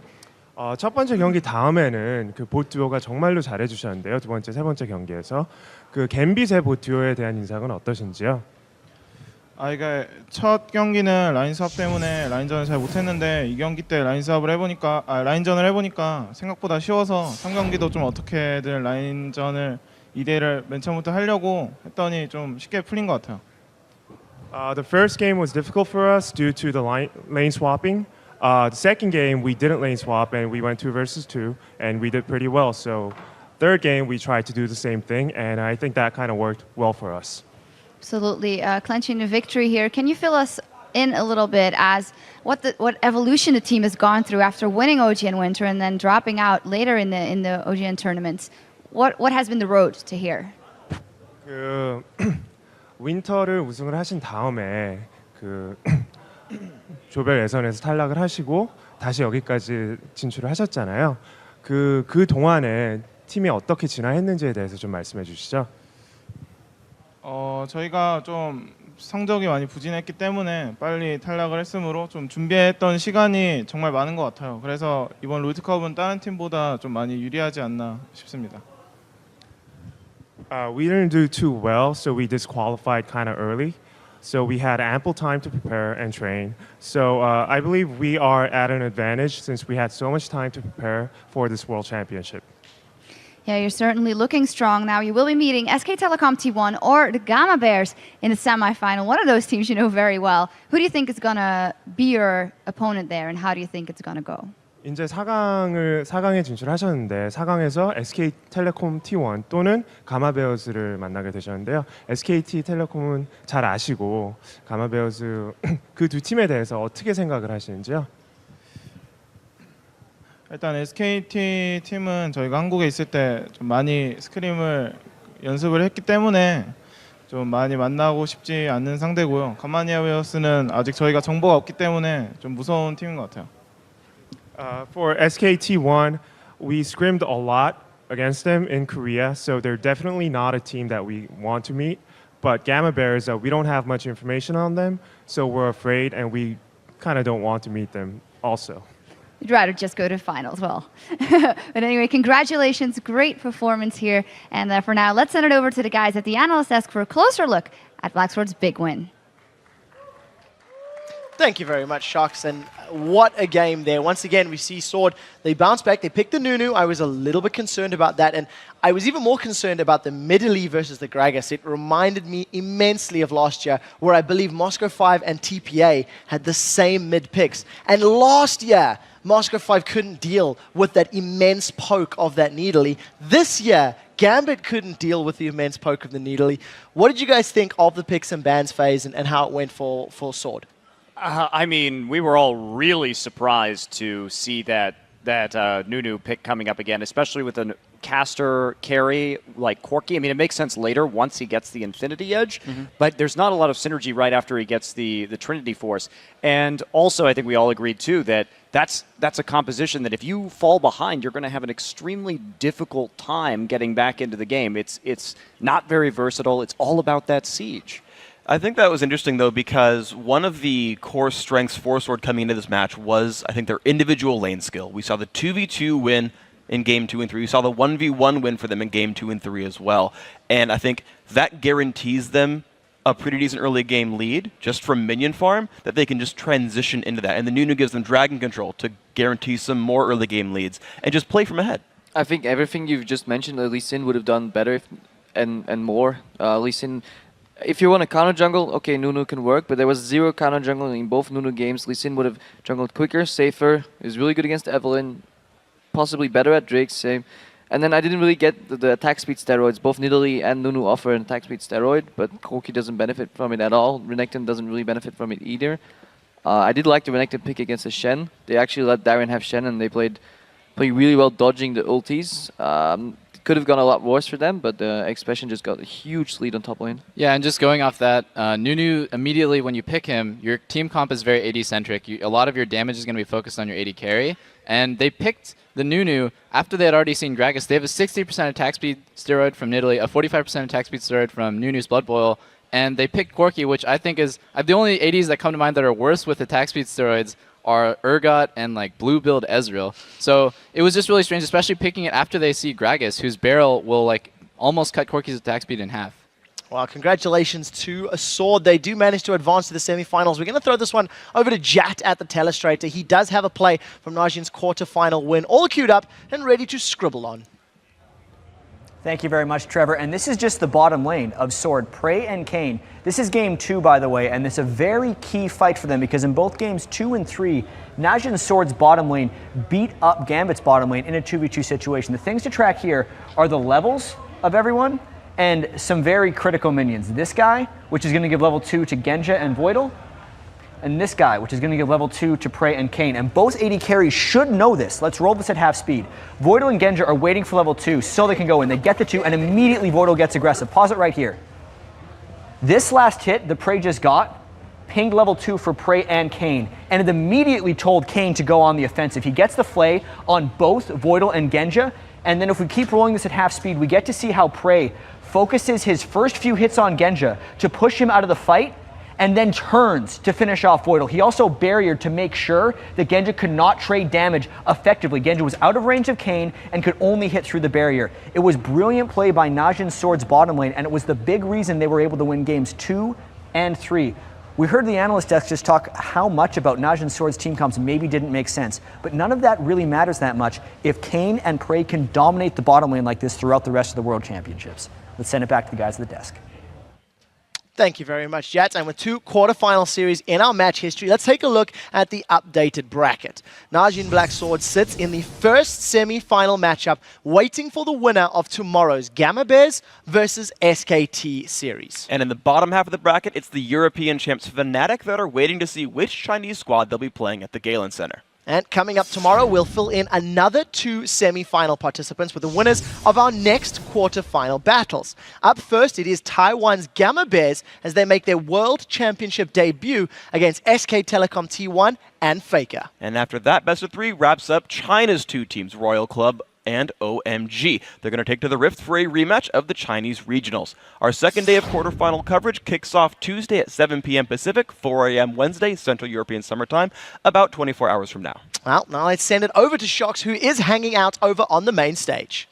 첫 번째 경기 다음에는 그 봇 듀오가 정말로 잘해주셨는데요. 두 번째, 세 번째 경기에서 그 갬빗의 봇 듀오에 대한 인상은 어떠신지요? 이게 첫 경기는 라인 수업 때문에 라인전을 잘 못했는데 이 경기 때 라인전을 해보니까 생각보다 쉬워서 3경기도 좀 어떻게든 라인전을 2대를 맨 처음부터 하려고 했더니 좀 쉽게 풀린 것 같아요. The first game was difficult for us due to the lane swapping. The second game we didn't lane swap and we went 2 versus 2 and we did pretty well. So third game we tried to do the same thing and I think that kind of worked well for us. Absolutely. Clenching the victory here. Can you fill us in a little bit as what evolution the team has gone through after winning OGN Winter and then dropping out later in the OGN tournaments? What has been the road to here? 그 윈터를 우승을 하신 다음에 그 조별 예선에서 탈락을 하시고 다시 여기까지 진출을 하셨잖아요. 그 동안에 팀이 어떻게 진화했는지에 대해서 좀 말씀해 주시죠. 저희가 좀 성적이 많이 부진했기 때문에 빨리 탈락을 했으므로 좀 준비했던 시간이 정말 많은 것 같아요. 그래서 이번 롤드컵은 다른 팀보다 좀 많이 유리하지 않나 싶습니다. We didn't do too well, so we disqualified kind of early. So we had ample time to prepare and train. So I believe we are at an advantage since we had so much time to prepare for this World Championship. Yeah, you're certainly looking strong now. You will be meeting SK Telecom T1 or the Gamma Bears in the semifinal. One of those teams you know very well. Who do you think is going to be your opponent there, and how do you think it's going to go? 이제 4강에 진출하셨는데 4강에서 SK텔레콤 T1 또는 가마베어스를 만나게 되셨는데요. SK텔레콤은 잘 아시고 가마베어스 그 두 팀에 대해서 어떻게 생각을 하시는지요? 일단 SKT 팀은 저희가 한국에 있을 때 좀 많이 스크림을 연습을 했기 때문에 좀 많이 만나고 싶지 않는 상대고요. 가마니아웨어스는 아직 저희가 정보가 없기 때문에 좀 무서운 팀인 것 같아요. For SKT1, we scrimmed a lot against them in Korea, so they're definitely not a team that we want to meet. But Gamma Bears, we don't have much information on them, so we're afraid and we kind of don't want to meet them also. You'd rather just go to finals. Well, but anyway, congratulations. Great performance here. And for now, let's send it over to the guys at the analyst desk for a closer look at Blacksword's big win. Thank you very much, Shocks, and what a game there. Once again, we see Sword. They bounce back. They picked the Nunu. I was a little bit concerned about that, and I was even more concerned about the Middle versus the Gragas. It reminded me immensely of last year, where I believe Moscow 5 and TPA had the same mid picks. And last year, Moscow 5 couldn't deal with that immense poke of that Needly. This year, Gambit couldn't deal with the immense poke of the Needly. What did you guys think of the picks and bans phase and how it went for Sword? I mean, we were all really surprised to see that Nunu pick coming up again, especially with a caster carry like Corki. I mean, it makes sense later once he gets the Infinity Edge, but there's not a lot of synergy right after he gets the Trinity Force. And also, I think we all agreed too that that's a composition that if you fall behind, you're going to have an extremely difficult time getting back into the game. It's not very versatile. It's all about that siege. I think that was interesting, though, because one of the core strengths for Sword coming into this match was, I think, their individual lane skill. We saw the 2v2 win in Game 2 and 3. We saw the 1v1 win for them in Game 2 and 3 as well. And I think that guarantees them a pretty decent early game lead, just from minion farm, that they can just transition into that. And the Nunu gives them Dragon Control to guarantee some more early game leads, and just play from ahead. I think everything you've just mentioned, Lee Sin would have done better and more. Lee Sin... If you want a counter jungle, okay, Nunu can work, but there was zero counter jungle in both Nunu games. Lee Sin would have jungled quicker, safer, is really good against Evelynn, possibly better at Drake, same. And then I didn't really get the attack speed steroids. Both Nidalee and Nunu offer an attack speed steroid, but Corki doesn't benefit from it at all. Renekton doesn't really benefit from it either. I did like the Renekton pick against the Shen. They actually let Darren have Shen, and they played really well dodging the ultis. Could have gone a lot worse for them, but the Expression just got a huge lead on top lane. Yeah, and just going off that, Nunu, immediately when you pick him, your team comp is very AD-centric. A lot of your damage is going to be focused on your AD carry. And they picked the Nunu after they had already seen Gragas. They have a 60% attack speed steroid from Nidalee, a 45% attack speed steroid from Nunu's Blood Boil, and they picked Corki, which I think is the only ADs that come to mind that are worse with attack speed steroids are Urgot and like blue build Ezreal. So it was just really strange, especially picking it after they see Gragas, whose barrel will like almost cut Corki's attack speed in half. Well, congratulations to Sword. They do manage to advance to the semifinals. We're going to throw this one over to Jat at the telestrator. He does have a play from Najin's quarterfinal win, all queued up and ready to scribble on. Thank you very much, Trevor. And this is just the bottom lane of Sword, Prey and Kayn. This is game 2, by the way, and this is a very key fight for them because in both games 2 and 3, Najin and Sword's bottom lane beat up Gambit's bottom lane in a 2v2 situation. The things to track here are the levels of everyone and some very critical minions. This guy, which is going to give level 2 to Genja and Voidal, and this guy, which is going to give level 2 to Prey and Kayn. And both AD carries should know this. Let's roll this at half speed. Voidal and Genja are waiting for level 2 so they can go in. They get the 2, and immediately Voidal gets aggressive. Pause it right here. This last hit the Prey just got pinged level 2 for Prey and Kayn, and it immediately told Kayn to go on the offensive. He gets the flay on both Voidal and Genja, and then if we keep rolling this at half speed, we get to see how Prey focuses his first few hits on Genja to push him out of the fight, and then turns to finish off Voidal. He also barriered to make sure that Genja could not trade damage effectively. Genja was out of range of Kayn and could only hit through the barrier. It was brilliant play by Najin Sword's bottom lane, and it was the big reason they were able to win games 2 and 3. We heard the analyst desk just talk how much about Najin Sword's team comps maybe didn't make sense, but none of that really matters that much if Kayn and Prey can dominate the bottom lane like this throughout the rest of the World Championships. Let's send it back to the guys at the desk. Thank you very much, Jats. And with 2 quarterfinal series in our match history, let's take a look at the updated bracket. Najin Black Sword sits in the first semi-final matchup, waiting for the winner of tomorrow's Gamma Bears versus SKT series. And in the bottom half of the bracket, it's the European champs Fnatic that are waiting to see which Chinese squad they'll be playing at the Galen Center. And coming up tomorrow, we'll fill in another 2 semi-final participants with the winners of our next quarter-final battles. Up first, it is Taiwan's Gamma Bears as they make their World Championship debut against SK Telecom T1 and Faker. And after that, best of 3 wraps up China's 2 teams, Royal Club and OMG. They're going to take to the Rift for a rematch of the Chinese regionals. Our second day of quarterfinal coverage kicks off Tuesday at 7 p.m. Pacific, 4 a.m. Wednesday, Central European Summer Time, about 24 hours from now. Well, now let's send it over to Shox, who is hanging out over on the main stage.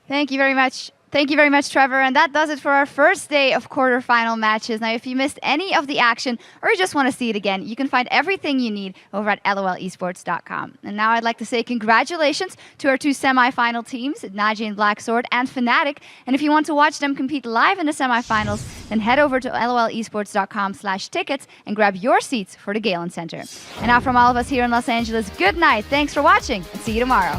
Thank you very much. Thank you very much, Trevor. And that does it for our first day of quarterfinal matches. Now, if you missed any of the action or you just want to see it again, you can find everything you need over at lolesports.com. And now I'd like to say congratulations to our 2 semifinal teams, Najin Black Sword and Fnatic. And if you want to watch them compete live in the semifinals, then head over to lolesports.com/tickets and grab your seats for the Galen Center. And now from all of us here in Los Angeles, good night. Thanks for watching and see you tomorrow.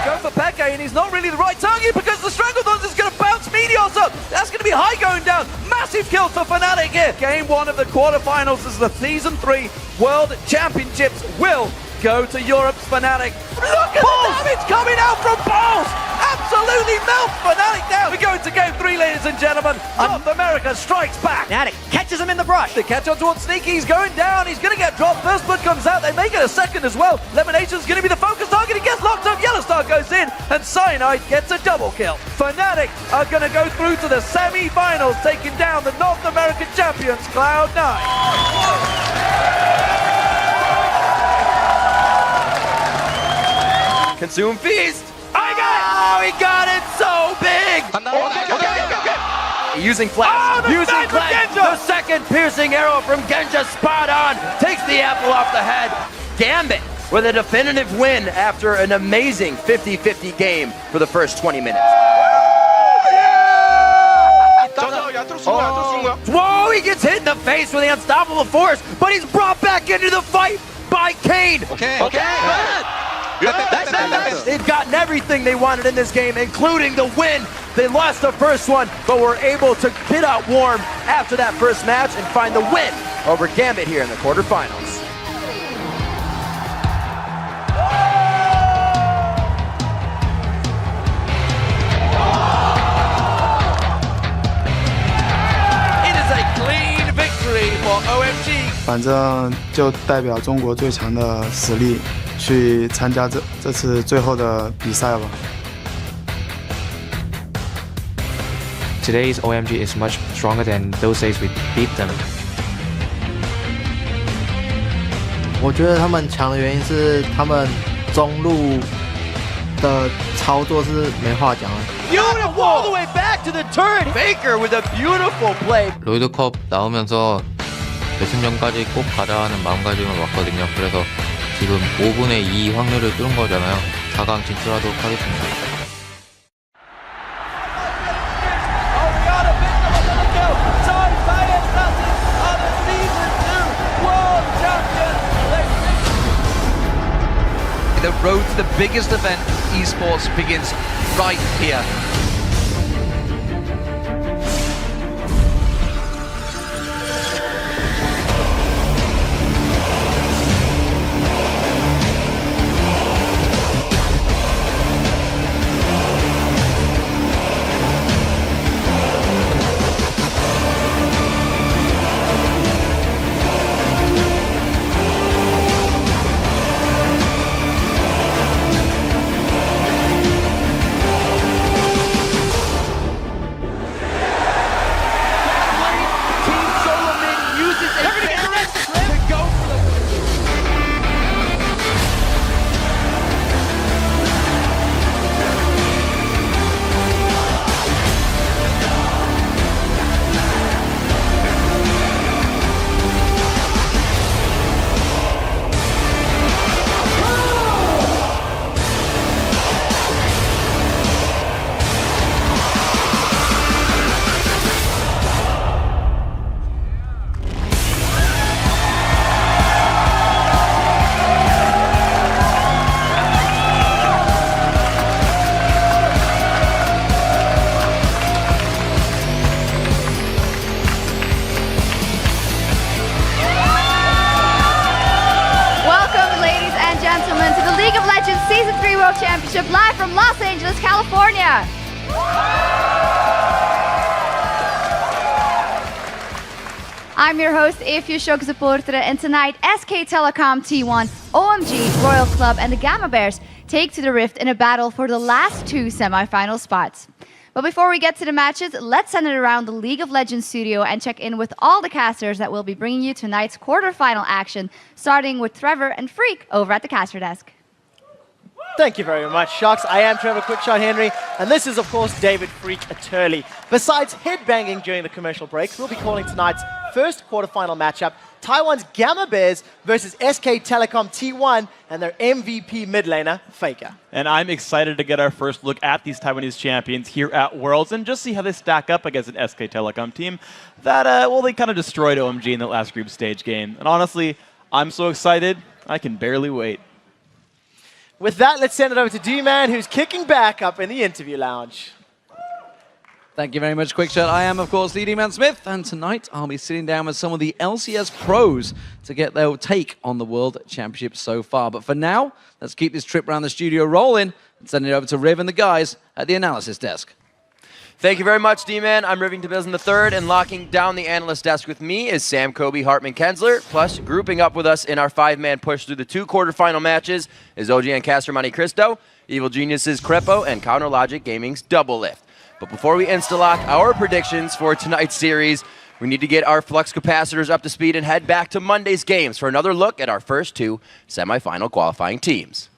Go for Peke, and he's not really the right target because the Stranglethorns is going to bounce Meteors up. That's going to be high going down. Massive kill for Fnatic here. Game 1 of the quarterfinals as the Season 3 World Championships will go to Europe's Fnatic. Look at the damage coming out from Pulse! Absolutely melts Fnatic down. We're going to Game 3, ladies and gentlemen. North America strikes back. Fnatic catches him in the brush. The catch on towards Sneaky. He's going down. He's going to get dropped. First blood comes out. They make it a second as well. Lemonation's going to be the focus target. He gets locked up. Yellowstar goes in. And Cyanide gets a double kill. Fnatic are going to go through to the semi-finals, taking down the North American champions, Cloud9. Consume Feast. I got it! Oh, he got it so big! Using Flash, using Flash, the second piercing arrow from Genja, spot on, takes the apple off the head. Gambit with a definitive win after an amazing 50-50 game for the first 20 minutes. Whoa, he gets hit in the face with the unstoppable force, but he's brought back into the fight by Cade. Okay. They've gotten everything they wanted in this game, including the win. They lost the first one, but were able to get out warm after that first match and find the win over Gambit here in the quarterfinals. It is a clean victory for OMG. 反正就代表中国最强的实力去参加这次最后的比赛吧。Today's OMG is much stronger than those days we beat them. 我觉得他们强的原因是他们中路的操作是没话讲的。 Beautiful! All the way back to the turret. Faker with a beautiful play. 롤드컵 나오면서 결승전까지 꼭 가자 하는 마음가짐을 왔거든요. 그래서 지금 5분의 2 확률을 뚫은 거잖아요. 4강 진출하도록 하겠습니다. The road to the biggest event in esports begins right here. World Championship live from Los Angeles, California. I'm your host, Evie Shoksupurtre, and tonight SK Telecom T1, OMG, Royal Club, and the Gamma Bears take to the Rift in a battle for the last 2 semi-final spots. But before we get to the matches, let's send it around the League of Legends studio and check in with all the casters that will be bringing you tonight's quarterfinal action, starting with Trevor and Freak over at the caster desk. Thank you very much, Sharks. I am Trevor Quickshot Henry, and this is, of course, David Freak Turley. Besides headbanging during the commercial breaks, we'll be calling tonight's first quarterfinal matchup, Taiwan's Gamma Bears versus SK Telecom T1 and their MVP mid laner, Faker. And I'm excited to get our first look at these Taiwanese champions here at Worlds and just see how they stack up against an SK Telecom team that, well, they kind of destroyed OMG in the last group stage game. And honestly, I'm so excited, I can barely wait. With that, let's send it over to D-Man, who's kicking back up in the interview lounge. Thank you very much, Quickshot. I am, of course, Lee D-Man Smith, and tonight I'll be sitting down with some of the LCS pros to get their take on the World Championship so far. But for now, let's keep this trip around the studio rolling and send it over to Riv and the guys at the analysis desk. Thank you very much, D-Man. I'm Rivington Bills in the third, and locking down the analyst desk with me is Sam, Kobe, Hartman, Kensler. Plus, grouping up with us in our 5-man push through the 2 quarterfinal matches is OG and Caster Monte Cristo, Evil Geniuses Crepo, and Counter Logic Gaming's Double Lift. But before we insta-lock our predictions for tonight's series, we need to get our flux capacitors up to speed and head back to Monday's games for another look at our first 2 semifinal qualifying teams.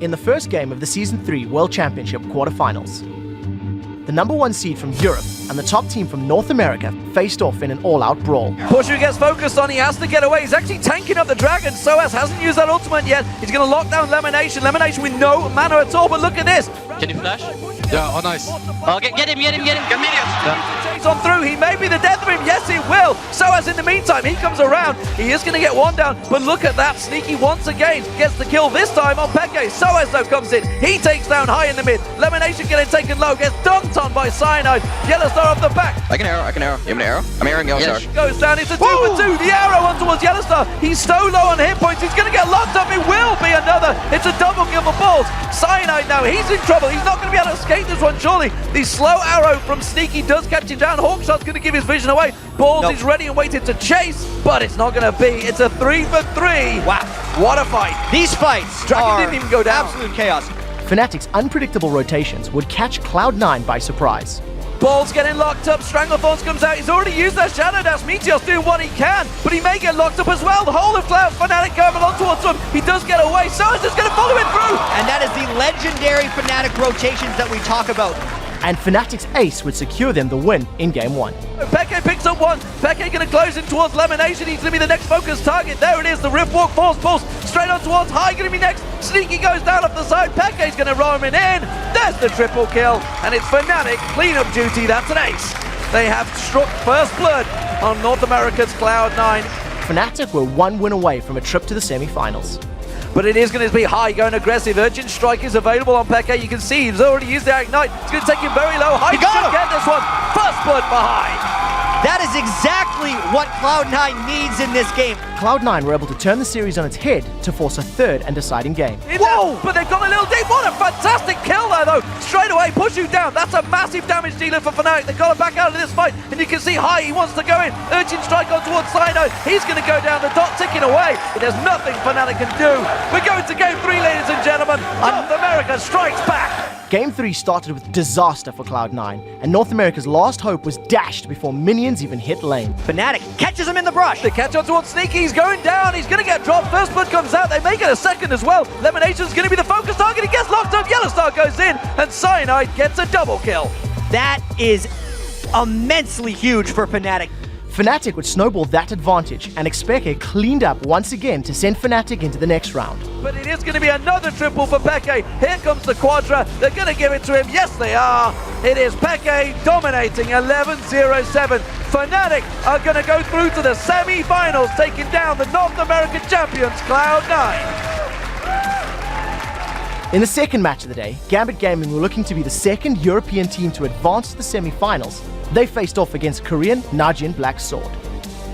In the first game of the Season 3 World Championship quarterfinals, the number 1 seed from Europe and the top team from North America faced off in an all-out brawl. Pushu gets focused on, he has to get away. He's actually tanking up the dragon. Soaz hasn't used that ultimate yet. He's going to lock down Lemonation. Lemonation with no mana at all, but look at this. Can you flash? Yeah, oh nice. Get him. Get minions. Chase on through, he may be the death of him. Yes, he will. Soaz in the meantime, he comes around. He is going to get one down, but look at that. Sneaky once again gets the kill this time on Peke. Soaz though comes in. He takes down high in the mid. Lemonation getting taken low, gets dunked on by Cyanide. Yellowstar off the back. I can arrow. You want an arrow? I'm arrowing Yellowstar. Yes. Goes down, it's a 2-for-2. The arrow on towards Yellowstar. He's so low on hit points, he's going to get locked up. It will be another. It's a double kill for Balls. Cyanide now, he's in trouble. He's not going to be able to escape this one, surely. The slow arrow from Sneaky does catch him down. Hawkshot's going to give his vision away. Balls is ready and waiting to chase, but it's not going to be. It's a 3-for-3. Wow, what a fight. These fights Dragon didn't even go down. Absolute chaos. Fnatic's unpredictable rotations would catch Cloud9 by surprise. Balls getting locked up, Stranglethorns comes out, he's already used that Shadow Dash, Meteor's doing what he can, but he may get locked up as well. The whole of Cloud, Fnatic going on towards him, he does get away, Soaz is going to follow him through! And that is the legendary Fnatic rotations that we talk about. And Fnatic's ace would secure them the win in Game 1. Peke picks up one, Peke going to close in towards Lemonation, he's going to be the next focus target, there it is, the Rift Walk falls, Pulse, straight on towards High, going to be next, Sneaky goes down off the side, Peke's going to roll him in, there's the triple kill, and it's Fnatic, clean-up duty, that's an ace. They have struck first blood on North America's Cloud9. Fnatic were 1 win away from a trip to the semi-finals. But it is going to be High going aggressive. Urgent Strike is available on Peke. You can see he's already used the Ignite. It's going to take him very low. High should get this one. First blood for High. That is exactly what Cloud9 needs in this game. Cloud9 were able to turn the series on its head to force a third and deciding game. Whoa! But they've gone a little deep. What a fantastic kill there, though. Straight away, push you down. That's a massive damage dealer for Fnatic. They've got to back out of this fight. And you can see High, he wants to go in. Urgent Strike on towards Cyno. He's going to go down, the dot ticking away. There's nothing Fnatic can do. We're going to Game 3, ladies and gentlemen. North America strikes back. Game 3 started with disaster for Cloud9, and North America's last hope was dashed before minions even hit lane. Fnatic catches him in the brush. The catch on towards Sneaky, he's going down, he's going to get dropped. First blood comes out, they may get a second as well. Lemonation's going to be the focus target, he gets locked up, Yellowstar goes in, and Cyanide gets a double kill. That is immensely huge for Fnatic. Fnatic would snowball that advantage, and Xpeke cleaned up once again to send Fnatic into the next round. But it is going to be another triple for Peke. Here comes the Quadra. They're going to give it to him. Yes, they are. It is Peke dominating 11-0-7. Fnatic are going to go through to the semi-finals, taking down the North American champions, Cloud9. In the second match of the day, Gambit Gaming were looking to be the second European team to advance to the semi-finals. They faced off against Korean Najin Black Sword.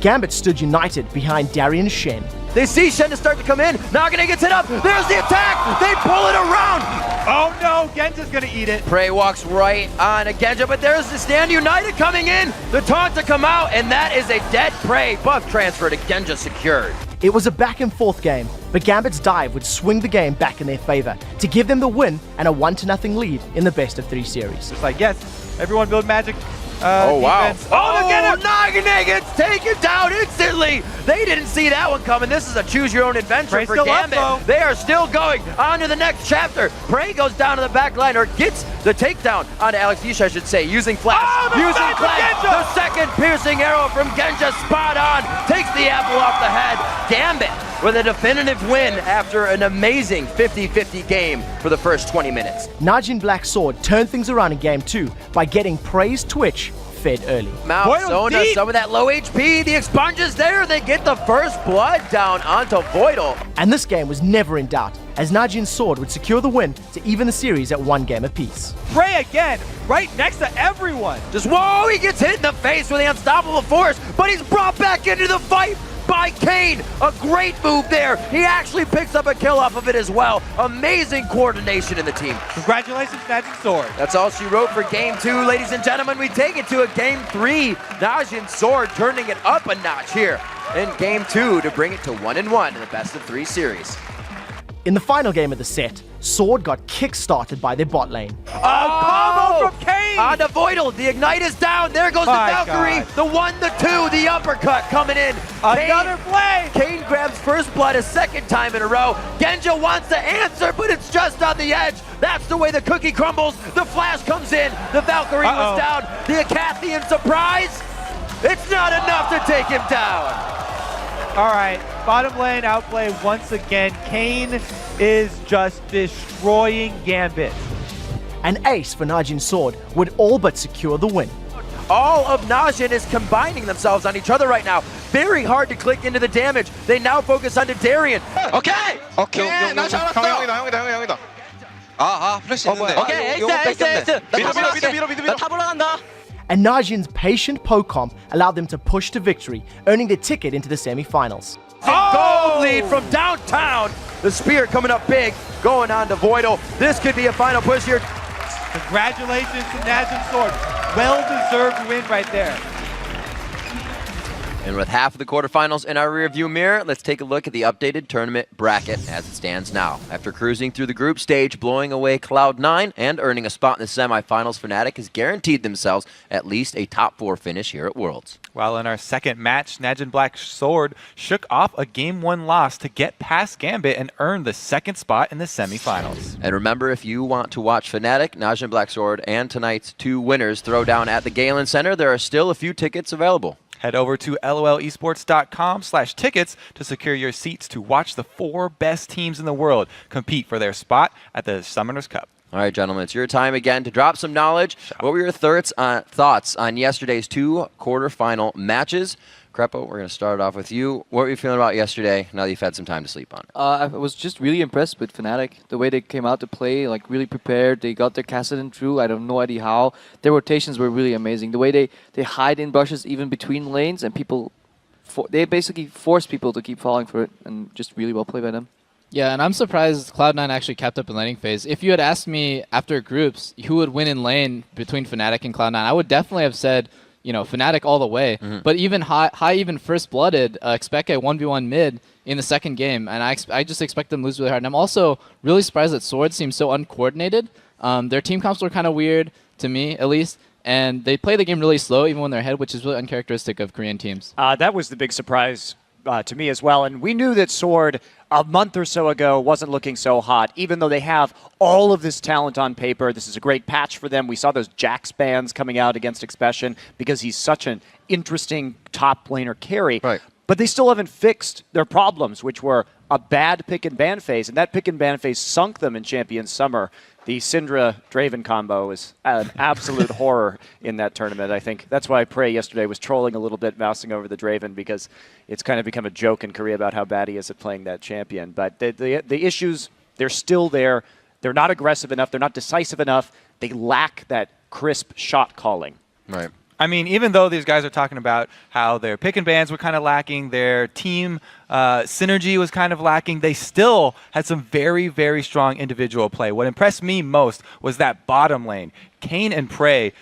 Gambit stood united behind Darian Shen, They see Shen start to come in. Nagane gets hit up. There's the attack. They pull it around. Oh no, Genja's gonna eat it. Prey walks right on a Genja, but there's the Stand United coming in. The taunt to come out, and that is a dead Prey. Buff transfer to Genja secured. It was a back and forth game, but Gambit's dive would swing the game back in their favor to give them the win and a 1-0 lead in the best of 3 series. It's like, yes, everyone build magic. Oh, wow. Defense. Oh, look at him. Nagane gets taken down instantly. They didn't see that one coming. This is a choose-your-own-adventure Prey's for still up, Gambit. though. They are still going on to the next chapter. Prey goes down to the back line, or gets the takedown onto Alex Yish, I should say, using flash. Using flash. The second piercing arrow from Genja, spot on. Takes the apple off the head. Gambit with a definitive win after an amazing 50-50 game for the first 20 minutes. Najin Black Sword turned things around in game 2 by getting Prey's Twitch fed early. Mount Zona, some of that low HP. The expunge is there. They get the first blood down onto Voidal. And this game was never in doubt, as Najin's Sword would secure the win to even the series at 1 game apiece. Prey again, right next to everyone. Just whoa, he gets hit in the face with the unstoppable force, but he's brought back into the fight by Kane. A great move there. He actually picks up a kill off of it as well. Amazing coordination in the team. Congratulations, Najin Sword. That's all she wrote for game 2, ladies and gentlemen. We take it to a game 3. Najin Sword turning it up a notch here in game 2 to bring it to 1-1 in the best of 3 series. In the final game of the set, Sword got kick-started by their bot lane. Combo from Kane! On to Voidal, the Ignite is down, there goes the Valkyrie, the 1, the 2, the uppercut coming in. Another play! Kane grabs first blood a second time in a row. Genja wants to answer, but it's just on the edge. That's the way the cookie crumbles. The flash comes in, the Valkyrie was down. The Acathian surprise, it's not enough to take him down. All right, bottom lane outplay once again. Kane is just destroying Gambit. An ace for Najin Sword would all but secure the win. All of Najin is combining themselves on each other right now. Very hard to click into the damage. They now focus on Darian. 오케이. 오케이. 나 잡았어. 형이다. 플래시 있는데. 오케이. 에이스. 밀어. 탑 올라간다. And Najin's patient poke comp allowed them to push to victory, earning their ticket into the semi-finals. Gold lead from downtown. The spear coming up big, going on to Voidal. This could be a final push here. Congratulations to Najin Sword. Well-deserved win right there. And with half of the quarterfinals in our rearview mirror, let's take a look at the updated tournament bracket as it stands now. After cruising through the group stage, blowing away Cloud9, and earning a spot in the semifinals, Fnatic has guaranteed themselves at least a top 4 finish here at Worlds. While in our second match, Najin Black Sword shook off a Game 1 loss to get past Gambit and earn the second spot in the semifinals. And remember, if you want to watch Fnatic, Najin Black Sword, and tonight's 2 winners throw down at the Galen Center, there are still a few tickets available. Head over to lolesports.com/tickets to secure your seats to watch the 4 best teams in the world compete for their spot at the Summoners Cup. All right, gentlemen, it's your time again to drop some knowledge. What were your thoughts on yesterday's 2 quarterfinal matches? Crepo, we're going to start off with you. What were you feeling about yesterday now that you've had some time to sleep on it? I was just really impressed with Fnatic. The way they came out to play, like really prepared. They got their Kassadin through. I have no idea how. Their rotations were really amazing. The way they hide in brushes even between lanes, and people, they basically force people to keep falling for it, and just really well played by them. Yeah, and I'm surprised Cloud9 actually kept up in laning phase. If you had asked me after groups who would win in lane between Fnatic and Cloud9, I would definitely have said, you know, Fnatic all the way. But even high even first blooded, expect a 1v1 mid in the second game, and I just expect them to lose really hard. And I'm also really surprised that Sword seems so uncoordinated. Their team comps were kind of weird to me, at least. And they play the game really slow, even when they're ahead, which is really uncharacteristic of Korean teams. That was the big surprise to me as well. And we knew that Sword a month or so ago wasn't looking so hot, even though they have all of this talent on paper. This is a great patch for them. We saw those Jax bans coming out against Expression because he's such an interesting top laner carry. Right. But they still haven't fixed their problems, which were a bad pick and ban phase, and that pick and ban phase sunk them in Champions Summer. The Syndra-Draven combo is an absolute horror in that tournament. I think that's why Prey yesterday was trolling a little bit, mousing over the Draven, because it's kind of become a joke in Korea about how bad he is at playing that champion. But the issues, they're still there. They're not aggressive enough. They're not decisive enough. They lack that crisp shot calling. Right. I mean, even though these guys are talking about how their pick and bans were kind of lacking, their team synergy was kind of lacking, they still had some very, very strong individual play. What impressed me most was that bottom lane. Kayn and Prey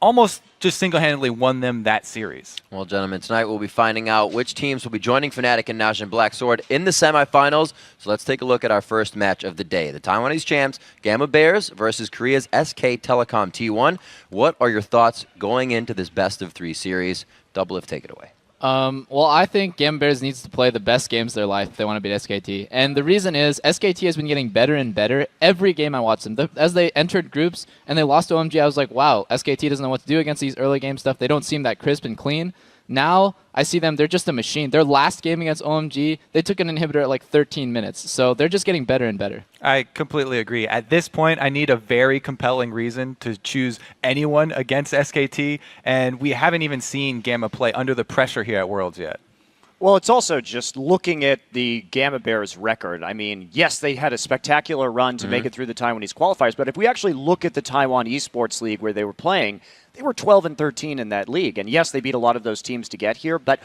almost just single-handedly won them that series. Well, gentlemen, tonight we'll be finding out which teams will be joining Fnatic and Najin Black Sword in the semifinals. So let's take a look at our first match of the day. The Taiwanese champs, Gamma Bears versus Korea's SK Telecom T1. What are your thoughts going into this best-of-3 series? Doublelift, take it away. Well, I think Gamma Bears needs to play the best games of their life if they want to beat SKT. And the reason is SKT has been getting better and better every game I watch them. As they entered groups and they lost to OMG, I was like, wow, SKT doesn't know what to do against these early game stuff. They don't seem that crisp and clean. Now, I see them, they're just a machine. Their last game against OMG, they took an inhibitor at like 13 minutes. So they're just getting better and better. I completely agree. At this point, I need a very compelling reason to choose anyone against SKT, and we haven't even seen Gamma play under the pressure here at Worlds yet. Well, it's also just looking at the Gamma Bears record. I mean, yes, they had a spectacular run to make it through the Taiwanese qualifiers, but if we actually look at the Taiwan Esports League where they were playing, they were 12-13 in that league. And yes, they beat a lot of those teams to get here, but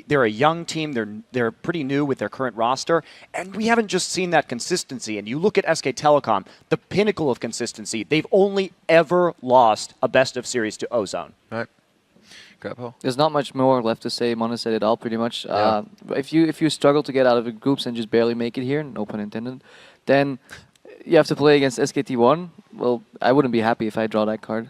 they're a young team. They're pretty new with their current roster, and we haven't just seen that consistency. And you look at SK Telecom, the pinnacle of consistency. They've only ever lost a best-of-series to Ozone. Right. There's not much more left to say. Mona said it all pretty much. Yeah. If you struggle to get out of the groups and just barely make it here, no pun intended, then you have to play against SKT1. Well, I wouldn't be happy if I draw that card.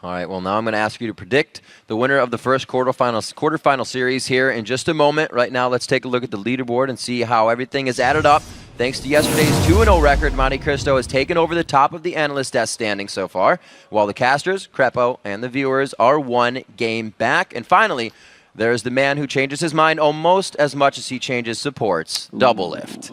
All right, well, now I'm going to ask you to predict the winner of the first quarterfinal series here in just a moment. Right now, let's take a look at the leaderboard and see how everything is added up. Thanks to yesterday's 2-0 record, Monte Cristo has taken over the top of the analyst desk standing so far, while the casters, Crepo, and the viewers are 1 game back. And finally, there's the man who changes his mind almost as much as he changes supports, Doublelift.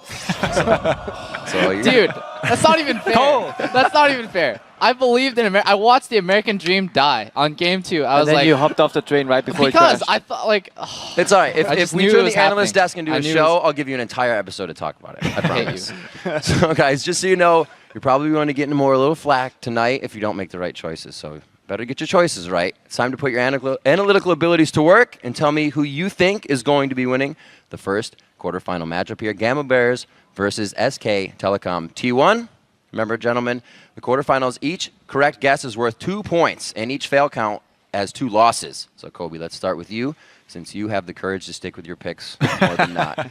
Dude, that's not even fair. That's not even fair. I believed in America. I watched the American Dream die on game 2. I was and then like, you hopped off the train right before because it crashed. I thought like it's all right. If we turn the analyst desk into a show, I'll give you an entire episode to talk about it. I promise. So guys, just so you know, you're probably going to get into a little flack tonight if you don't make the right choices. So better get your choices right. It's time to put your analytical abilities to work and tell me who you think is going to be winning the first quarterfinal matchup here. Gamma Bears versus SK Telecom T1. Remember, gentlemen, the quarterfinals, each correct guess is worth 2 points, and each fail count as 2 losses. So, Kobe, let's start with you, since you have the courage to stick with your picks more than not.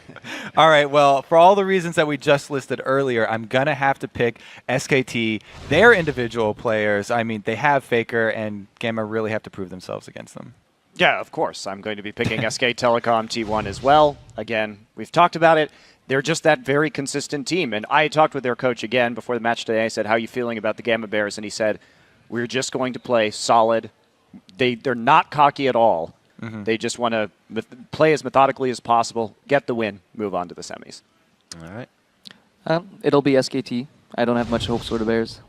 All right, well, for all the reasons that we just listed earlier, I'm going to have to pick SKT, their individual players. I mean, they have Faker, and Gamma really have to prove themselves against them. Yeah, of course. I'm going to be picking SK Telecom T1 as well. Again, we've talked about it. They're just that very consistent team. And I talked with their coach again before the match today. I said, how are you feeling about the Gamma Bears? And he said, we're just going to play solid. They're not cocky at all. They just want to play as methodically as possible, get the win, move on to the semis. All right. It'll be SKT. I don't have much hopes for the Bears.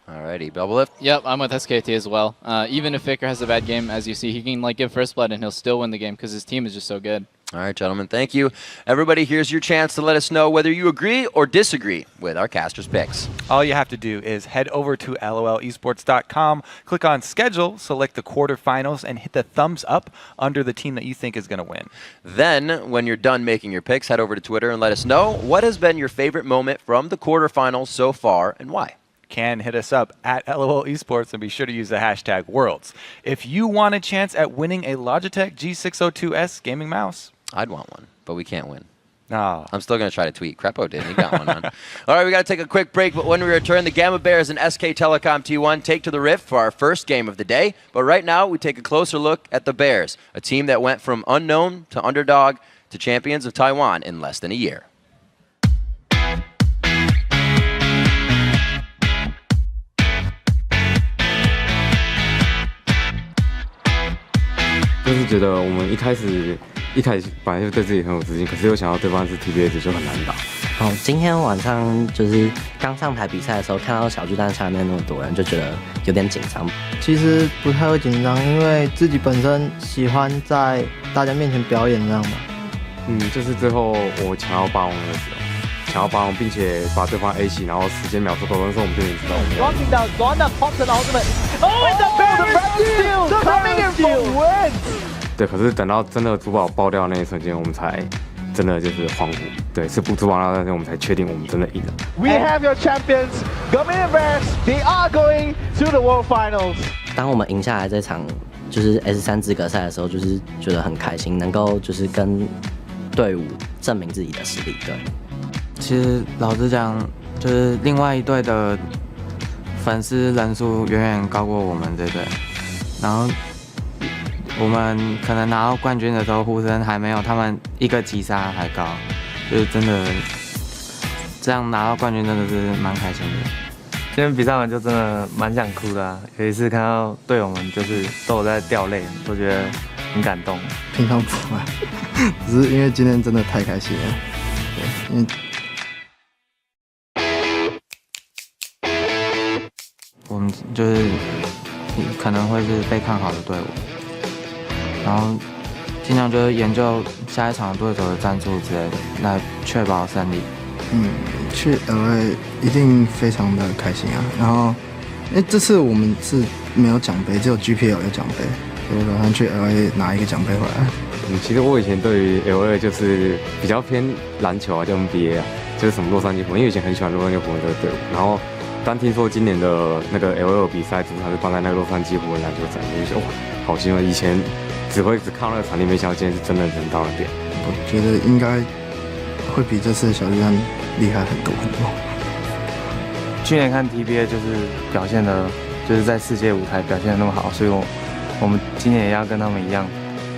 Alrighty, Doublelift. Yep, I'm with SKT as well. Even if Faker has a bad game, as you see, he can give first blood and he'll still win the game because his team is just so good. All right, gentlemen, thank you. Everybody, here's your chance to let us know whether you agree or disagree with our casters' picks. All you have to do is head over to lolesports.com, click on Schedule, select the quarterfinals, and hit the thumbs up under the team that you think is going to win. Then, when you're done making your picks, head over to Twitter and let us know what has been your favorite moment from the quarterfinals so far and why. Can hit us up at LOL Esports and be sure to use the hashtag Worlds. If you want a chance at winning a Logitech G602S gaming mouse, I'd want one, but we can't win. No. I'm still going to try to tweet. Crepo did. He got one on. All right, we got to take a quick break, but when we return, the Gamma Bears and SK Telecom T1 take to the Rift for our first game of the day. But right now, we take a closer look at the Bears, a team that went from unknown to underdog to champions of Taiwan in less than a year. 就是觉得我们一开始本来就对自己很有自信，可是又想到对方是 TBS 就很难打。今天晚上就是刚上台比赛的时候，看到小巨蛋下面那么多人，就觉得有点紧张。其实不太会紧张，因为自己本身喜欢在大家面前表演这样嘛。就是最后我抢到霸王的时候。想要把我们，并且把对方 A 系，然后时间秒出口的时候，我们就已经知道。Rocking down, Zonda pops an ultimate. Oh, and the barrier steal coming in for wins. 对，可是等到真的珠宝爆掉那一瞬间，我们才真的就是恍惚。对，是珠宝那瞬间，我们才确定我们真的赢了。We have your champions, Gaming Bears. They are going to the World Finals. 当我们赢下来这场就是 S3资格赛的时候，就是觉得很开心，能够就是跟队伍证明自己的实力。对，其实老实讲，就是另外一队的粉丝人数远远高过我们这队，然后我们可能拿到冠军的时候，呼声还没有他们一个击杀还高，就是真的这样拿到冠军真的是蛮开心的。今天比赛完就真的蛮想哭的啊！有一次看到队友们就是都有在掉泪，都觉得很感动。平常不会，只是因为今天真的太开心了。对，因为我们就是可能会是被看好的队伍，然后尽量就是研究下一场对手的战术之类的，来确保胜利。去 LA 一定非常的开心啊！然后，这次我们是没有奖杯，只有 GPL 有奖杯，所以我打算去 LA 拿一个奖杯回来。其实我以前对于 LA 就是比较偏篮球啊，就 NBA 啊，就是什么洛杉矶湖人，因为以前很喜欢洛杉矶湖人这个队伍。然后当听说今年的那个 LL 比赛主场是放在那个洛杉矶湖人篮球场，我就觉得哇，好兴奋！以前只看到那个场地，没想到今天是真的能到那边。我觉得应该会比这次小巨蛋厉害很多很多。去年看 TBA 就是表现的，就是在世界舞台表现的那么好，所以我们今年也要跟他们一样。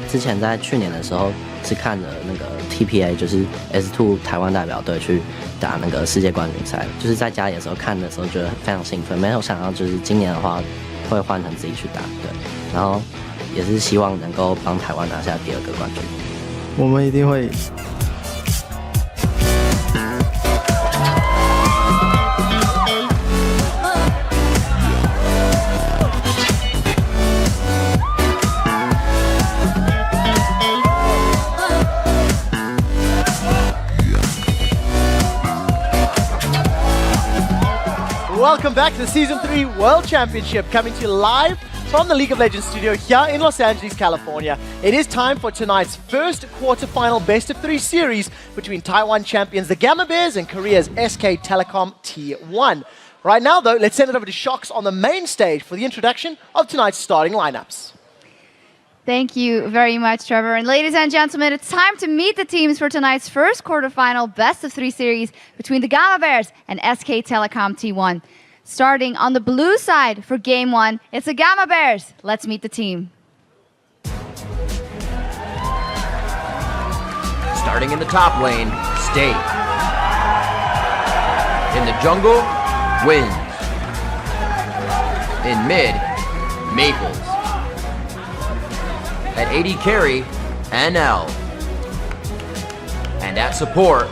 之前在去年的时候是看着那个 TPA， 就是 S2 台湾代表队去打那个世界冠军赛，就是在家里的时候看的时候觉得非常兴奋，没有想到就是今年的话会换成自己去打，对，然后也是希望能够帮台湾拿下第2个冠军。我们一定会赢。Welcome back to the Season 3 World Championship, coming to you live from the League of Legends studio here in Los Angeles, California. It is time for tonight's first quarterfinal best-of-3 series between Taiwan champions the Gamma Bears and Korea's SK Telecom T1. Right now, though, let's send it over to Shox on the main stage for the introduction of tonight's starting lineups. Thank you very much, Trevor. And ladies and gentlemen, it's time to meet the teams for tonight's first quarterfinal best-of-3 series between the Gamma Bears and SK Telecom T1. Starting on the blue side for Game 1, it's the Gamma Bears. Let's meet the team. Starting in the top lane, State. In the jungle, Wins. In mid, Maples. At AD carry, NL. And at support,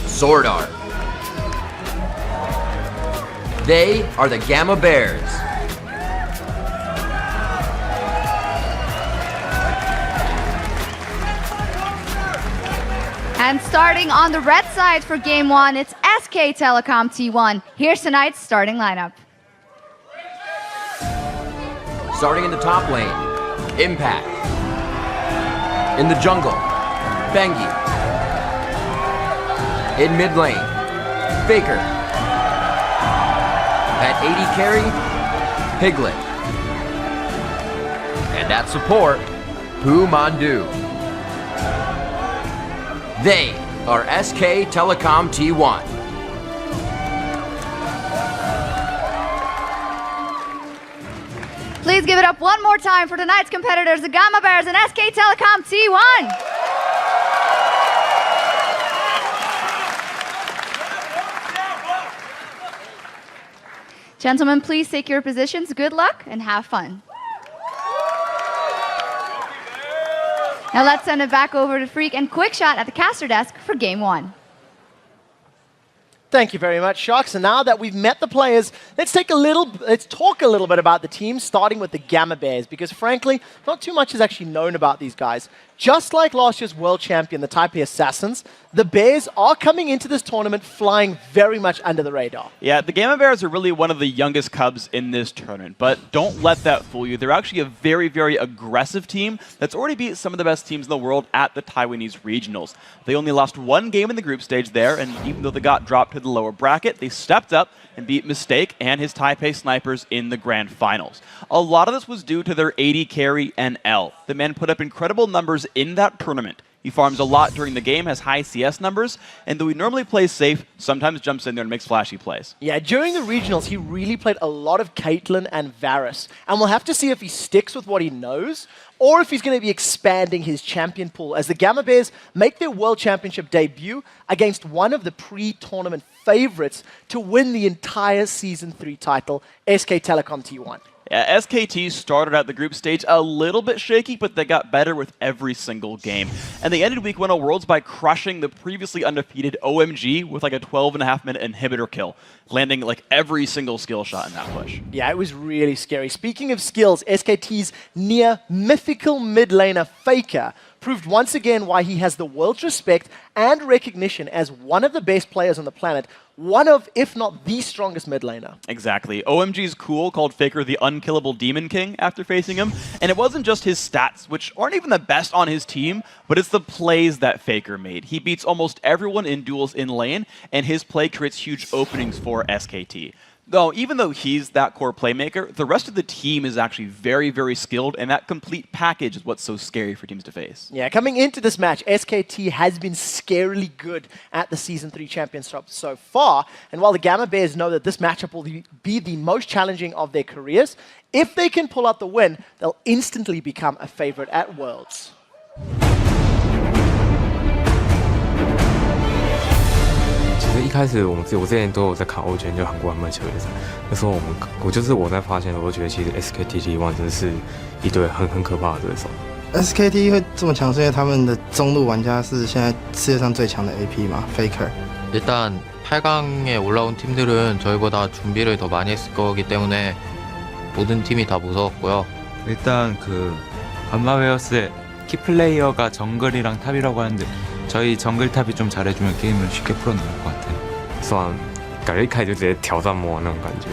Sword Art. They are the Gamma Bears. And starting on the red side for Game 1, it's SK Telecom T1. Here's tonight's starting lineup. Starting in the top lane, Impact. In the jungle, Bengi. In mid lane, Faker. At AD carry, Piglet. And at support, Pu Mandu. They are SK Telecom T1. Please give it up one more time for tonight's competitors, the Gamma Bears and SK Telecom T1. Gentlemen, please take your positions. Good luck and have fun. Now let's send it back over to Freak and Quick Shot at the caster desk for Game 1. Thank you very much, Shox. And now that we've met the players, let's talk a little bit about the team, starting with the Gamma Bears, because frankly, not too much is actually known about these guys. Just like last year's world champion, the Taipei Assassins, the Bears are coming into this tournament flying very much under the radar. Yeah, the Gamma Bears are really one of the youngest Cubs in this tournament, but don't let that fool you. They're actually a very, very aggressive team that's already beat some of the best teams in the world at the Taiwanese regionals. They only lost one game in the group stage there, and even though they got dropped to the lower bracket, they stepped up and beat Mistake and his Taipei Snipers in the grand finals. A lot of this was due to their AD carry NL. The man put up incredible numbers in that tournament. He farms a lot during the game, has high CS numbers, and though he normally plays safe, sometimes jumps in there and makes flashy plays. Yeah, during the regionals, he really played a lot of Caitlyn and Varus, and we'll have to see if he sticks with what he knows, or if he's going to be expanding his champion pool as the Gamma Bears make their World Championship debut against one of the pre-tournament favorites to win the entire Season 3 title, SK Telecom T1. SKT started out the group stage a little bit shaky, but they got better with every single game. And they ended Week 1 of Worlds by crushing the previously undefeated OMG with like a 12.5-minute inhibitor kill, landing like every single skill shot in that push. Yeah, it was really scary. Speaking of skills, SKT's near mythical mid laner Faker proved once again why he has the world's respect and recognition as one of the best players on the planet, one of, if not the strongest mid laner. Exactly. OMG's cool called Faker the unkillable Demon King after facing him, and it wasn't just his stats, which aren't even the best on his team, but it's the plays that Faker made. He beats almost everyone in duels in lane, and his play creates huge openings for SKT. Though, even though he's that core playmaker, the rest of the team is actually very, very skilled, and that complete package is what's so scary for teams to face. Yeah, coming into this match, SKT has been scarily good at the Season 3 Championship so far, and while the Gamma Bears know that this matchup will be the most challenging of their careers, if they can pull out the win, they'll instantly become a favorite at Worlds.其实一开始我之前都有在看欧圈，就韩国韩麦球赛。那时候我在发现，我就觉得其实 SKT T1 真的是一队很可怕的对手。SKT 会这么强，是因为他们的中路玩家是现在世界上最强的 AP 嘛 ，Faker。 일단 8강에 올라온 팀들은 저희보다 준비를 더 많이 했을 거기 때문에 모든 팀이 다 무서웠고요. 일단 그 밤마웨어스의 키플레이어가 정글이랑 탑이라고 하는데 저희 정글 탑이 좀 잘해주면 게임을 쉽게 풀어놓을 것 같아요. 是吧？感觉一开始就直接挑战魔王那种感觉。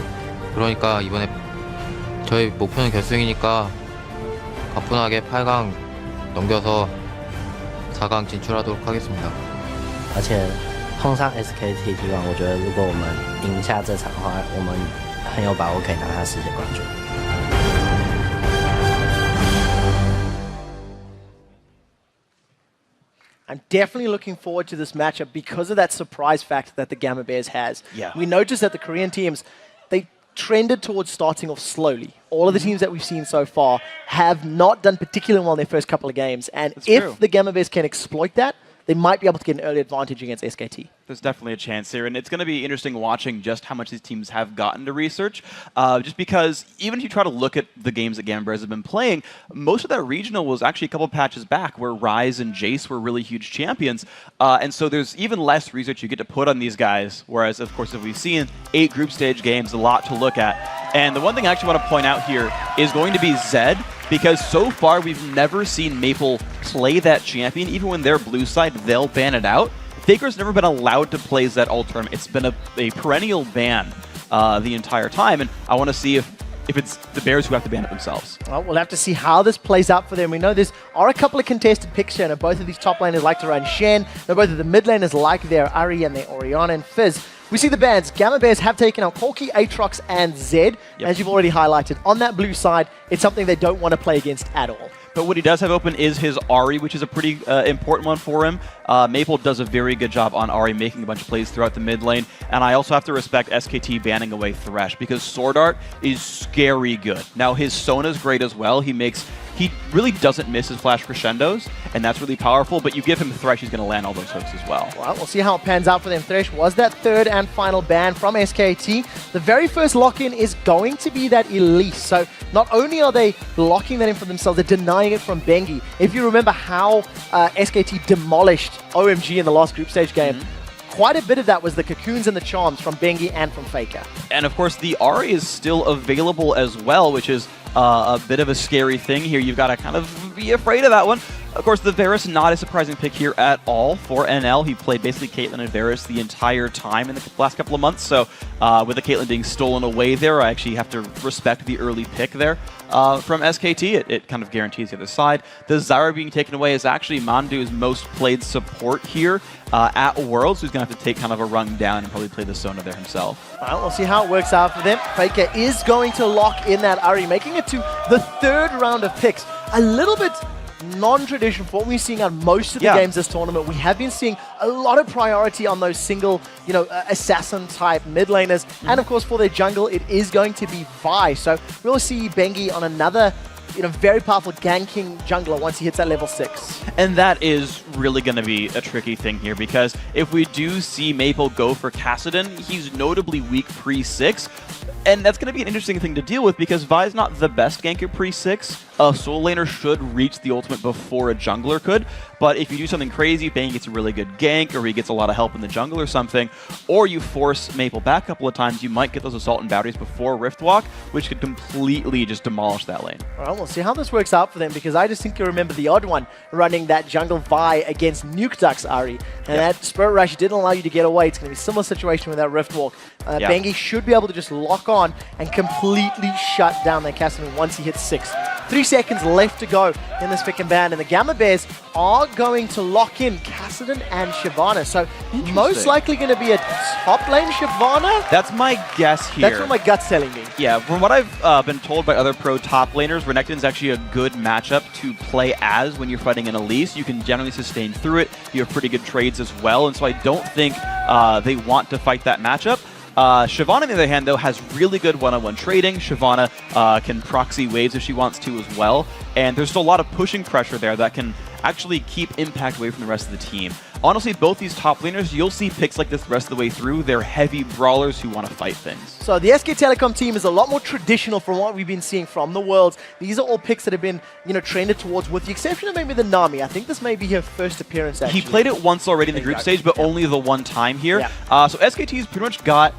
그러니까 이번에 저희 목표는 결승이니까 가뿐하게 8강 넘겨서 4강 진출하도록 하겠습니다. 而且碰上 SKT T1，我觉得如果我们赢下这场的话，我们很有把握可以拿下世界冠军。 I'm definitely looking forward to this matchup because of that surprise factor that the Gamma Bears has. Yeah. We noticed that the Korean teams, they trended towards starting off slowly. All of the teams that we've seen so far have not done particularly well in their first couple of games. And if the Gamma Bears can exploit that, they might be able to get an early advantage against SKT. There's definitely a chance here, and it's going to be interesting watching just how much these teams have gotten to research, just because even if you try to look at the games that Gamma Bears have been playing, most of that regional was actually a couple patches back where Ryze and Jace were really huge champions, and so there's even less research you get to put on these guys, whereas, of course, if we've seen 8 group stage games, a lot to look at. And the one thing I actually want to point out here is going to be Zed, because so far we've never seen Maple play that champion. Even when they're blue side, they'll ban it out. Faker's never been allowed to play Zed all tournament. It's been a perennial ban the entire time, and I want to see if it's the Bears who have to ban it themselves. Well, we'll have to see how this plays out for them. We know there are a couple of contested picks here, and both of these top laners like to run Shen. Now both of the mid laners like their Ari and their Orianna and Fizz. We see the bans. Gamma Bears have taken out Corki, Aatrox, and Zed, as you've already highlighted. On that blue side, it's something they don't want to play against at all. But what he does have open is his Ahri, which is a pretty important one for him. Maple does a very good job on Ahri, making a bunch of plays throughout the mid lane. And I also have to respect SKT banning away Thresh, because Sword Art is scary good. Now, his Sona is great as well. He really doesn't miss his flash crescendos, and that's really powerful, but you give him Thresh, he's going to land all those hooks as well. Well, we'll see how it pans out for them. Thresh was that third and final ban from SKT. The very first lock-in is going to be that Elise. So not only are they locking that in for themselves, they're denying it from Bengi. If you remember how SKT demolished OMG in the last group stage game, quite a bit of that was the cocoons and the charms from Bengi and from Faker. And of course, the Ahri is still available as well, which is a bit of a scary thing here. You've got to kind of be afraid of that one. Of course, the Varus not a surprising pick here at all for NL. He played basically Caitlyn and Varus the entire time in the last couple of months, so with the Caitlyn being stolen away there, I actually have to respect the early pick there from SKT. It kind of guarantees the other side. The Zyra being taken away is actually Mandu's most played support here at Worlds, who's going to have to take kind of a run down and probably play the Sona there himself. Well, we'll see how it works out for them. Faker is going to lock in that Ahri, making it to the third round of picks. A little bit non-traditional for what we're seeing on most of the games this tournament. We have been seeing a lot of priority on those single, assassin-type mid laners. And of course, for their jungle, it is going to be Vi. So we'll see Bengi on another very powerful ganking jungler once he hits that level 6. And that is really going to be a tricky thing here, because if we do see Maple go for Kassadin, he's notably weak pre-6, and that's going to be an interesting thing to deal with, because Vi's not the best ganker pre-6. A soul laner should reach the ultimate before a jungler could, but if you do something crazy, Bang gets a really good gank, or he gets a lot of help in the jungle or something, or you force Maple back a couple of times, you might get those Assault and Batteries before Riftwalk, which could completely just demolish that lane. Well, we'll see how this works out for them, because I just think you remember the odd one running that jungle Vi against Nuke Duck's Ahri, and that Spirit Rush didn't allow you to get away. It's going to be a similar situation with that Riftwalk. Bengi should be able to just lock on and completely shut down their Kassadin once he hits 6. 3 seconds left to go in this pick and ban, and the Gamma Bears are going to lock in Kassadin and Shyvana. So most likely going to be a top lane Shyvana. That's my guess here. That's what my gut's telling me. Yeah, from what I've been told by other pro top laners, Renekton's actually a good matchup to play as when you're fighting an Elise. You can generally sustain through it. You have pretty good trades as well, and so I don't think they want to fight that matchup. Shyvana, on the other hand, though, has really good one-on-one trading. Shyvana can proxy waves if she wants to as well. And there's still a lot of pushing pressure there that can actually keep Impact away from the rest of the team. Honestly, both these top laners, you'll see picks like this the rest of the way through. They're heavy brawlers who want to fight things. So the SK Telecom team is a lot more traditional from what we've been seeing from the Worlds. These are all picks that have been, trended towards, with the exception of maybe the Nami. I think this may be her first appearance, actually. He played it once already in the group stage, but only the one time here. So SKT's pretty much got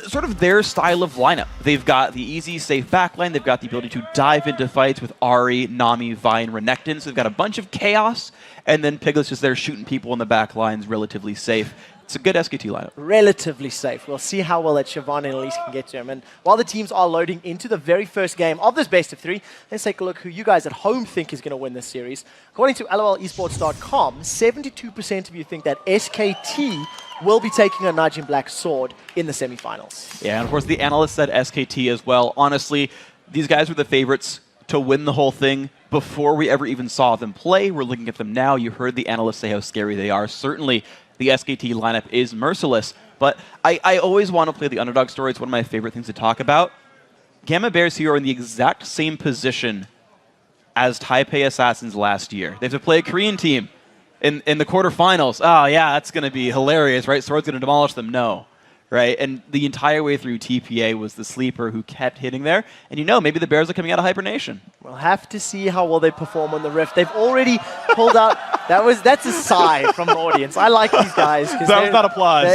sort of their style of lineup. They've got the easy, safe backline. They've got the ability to dive into fights with Ahri, Nami, Vi, and Renekton. So they've got a bunch of chaos, and then Piglet's just there shooting people in the back lines, relatively safe. It's a good SKT lineup. Relatively safe. We'll see how well that Shyvana and Elise can get to him. And while the teams are loading into the very first game of this best of 3, let's take a look who you guys at home think is going to win this series. According to LOLesports.com, 72% of you think that SKT will be taking on Najin Black's sword in the semifinals. Yeah, and of course the analysts said SKT as well. Honestly, these guys were the favorites to win the whole thing before we ever even saw them play. We're looking at them now. You heard the analysts say how scary they are. Certainly, the SKT lineup is merciless, but I always want to play the underdog story. It's one of my favorite things to talk about. Gamma Bears here are in the exact same position as Taipei Assassins last year. They have to play a Korean team in the quarterfinals. Oh, yeah, that's going to be hilarious, right? Sword's going to demolish them. No. Right? And the entire way through, TPA was the sleeper who kept hitting there. And maybe the Bears are coming out of hibernation. We'll have to see how well they perform on the Rift. They've already pulled out... That's a sigh from the audience. I like these guys. That was not applause.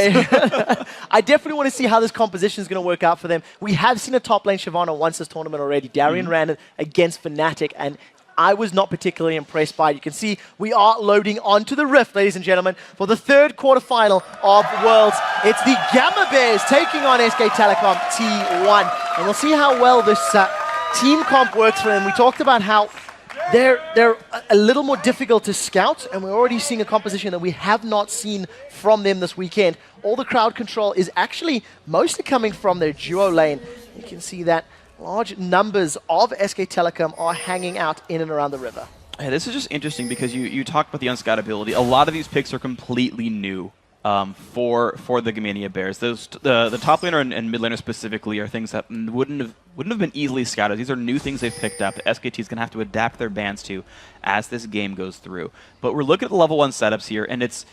I definitely want to see how this composition is going to work out for them. We have seen a top lane Shyvana once this tournament already. Darian ran it against Fnatic, and I was not particularly impressed by it. You can see we are loading onto the Rift, ladies and gentlemen, for the third quarterfinal of Worlds. It's the Gamma Bears taking on SK Telecom T1. And we'll see how well this team comp works for them. We talked about how they're a little more difficult to scout, and we're already seeing a composition that we have not seen from them this weekend. All the crowd control is actually mostly coming from their duo lane. You can see that large numbers of SK Telecom are hanging out in and around the river. Yeah, this is just interesting because you talked about the unscoutability. A lot of these picks are completely new for the Gamania Bears. The top laner and mid laner specifically are things that wouldn't have been easily scouted. These are new things they've picked up that SKT is going to have to adapt their bans to as this game goes through. But we're looking at the level 1 setups here, and it's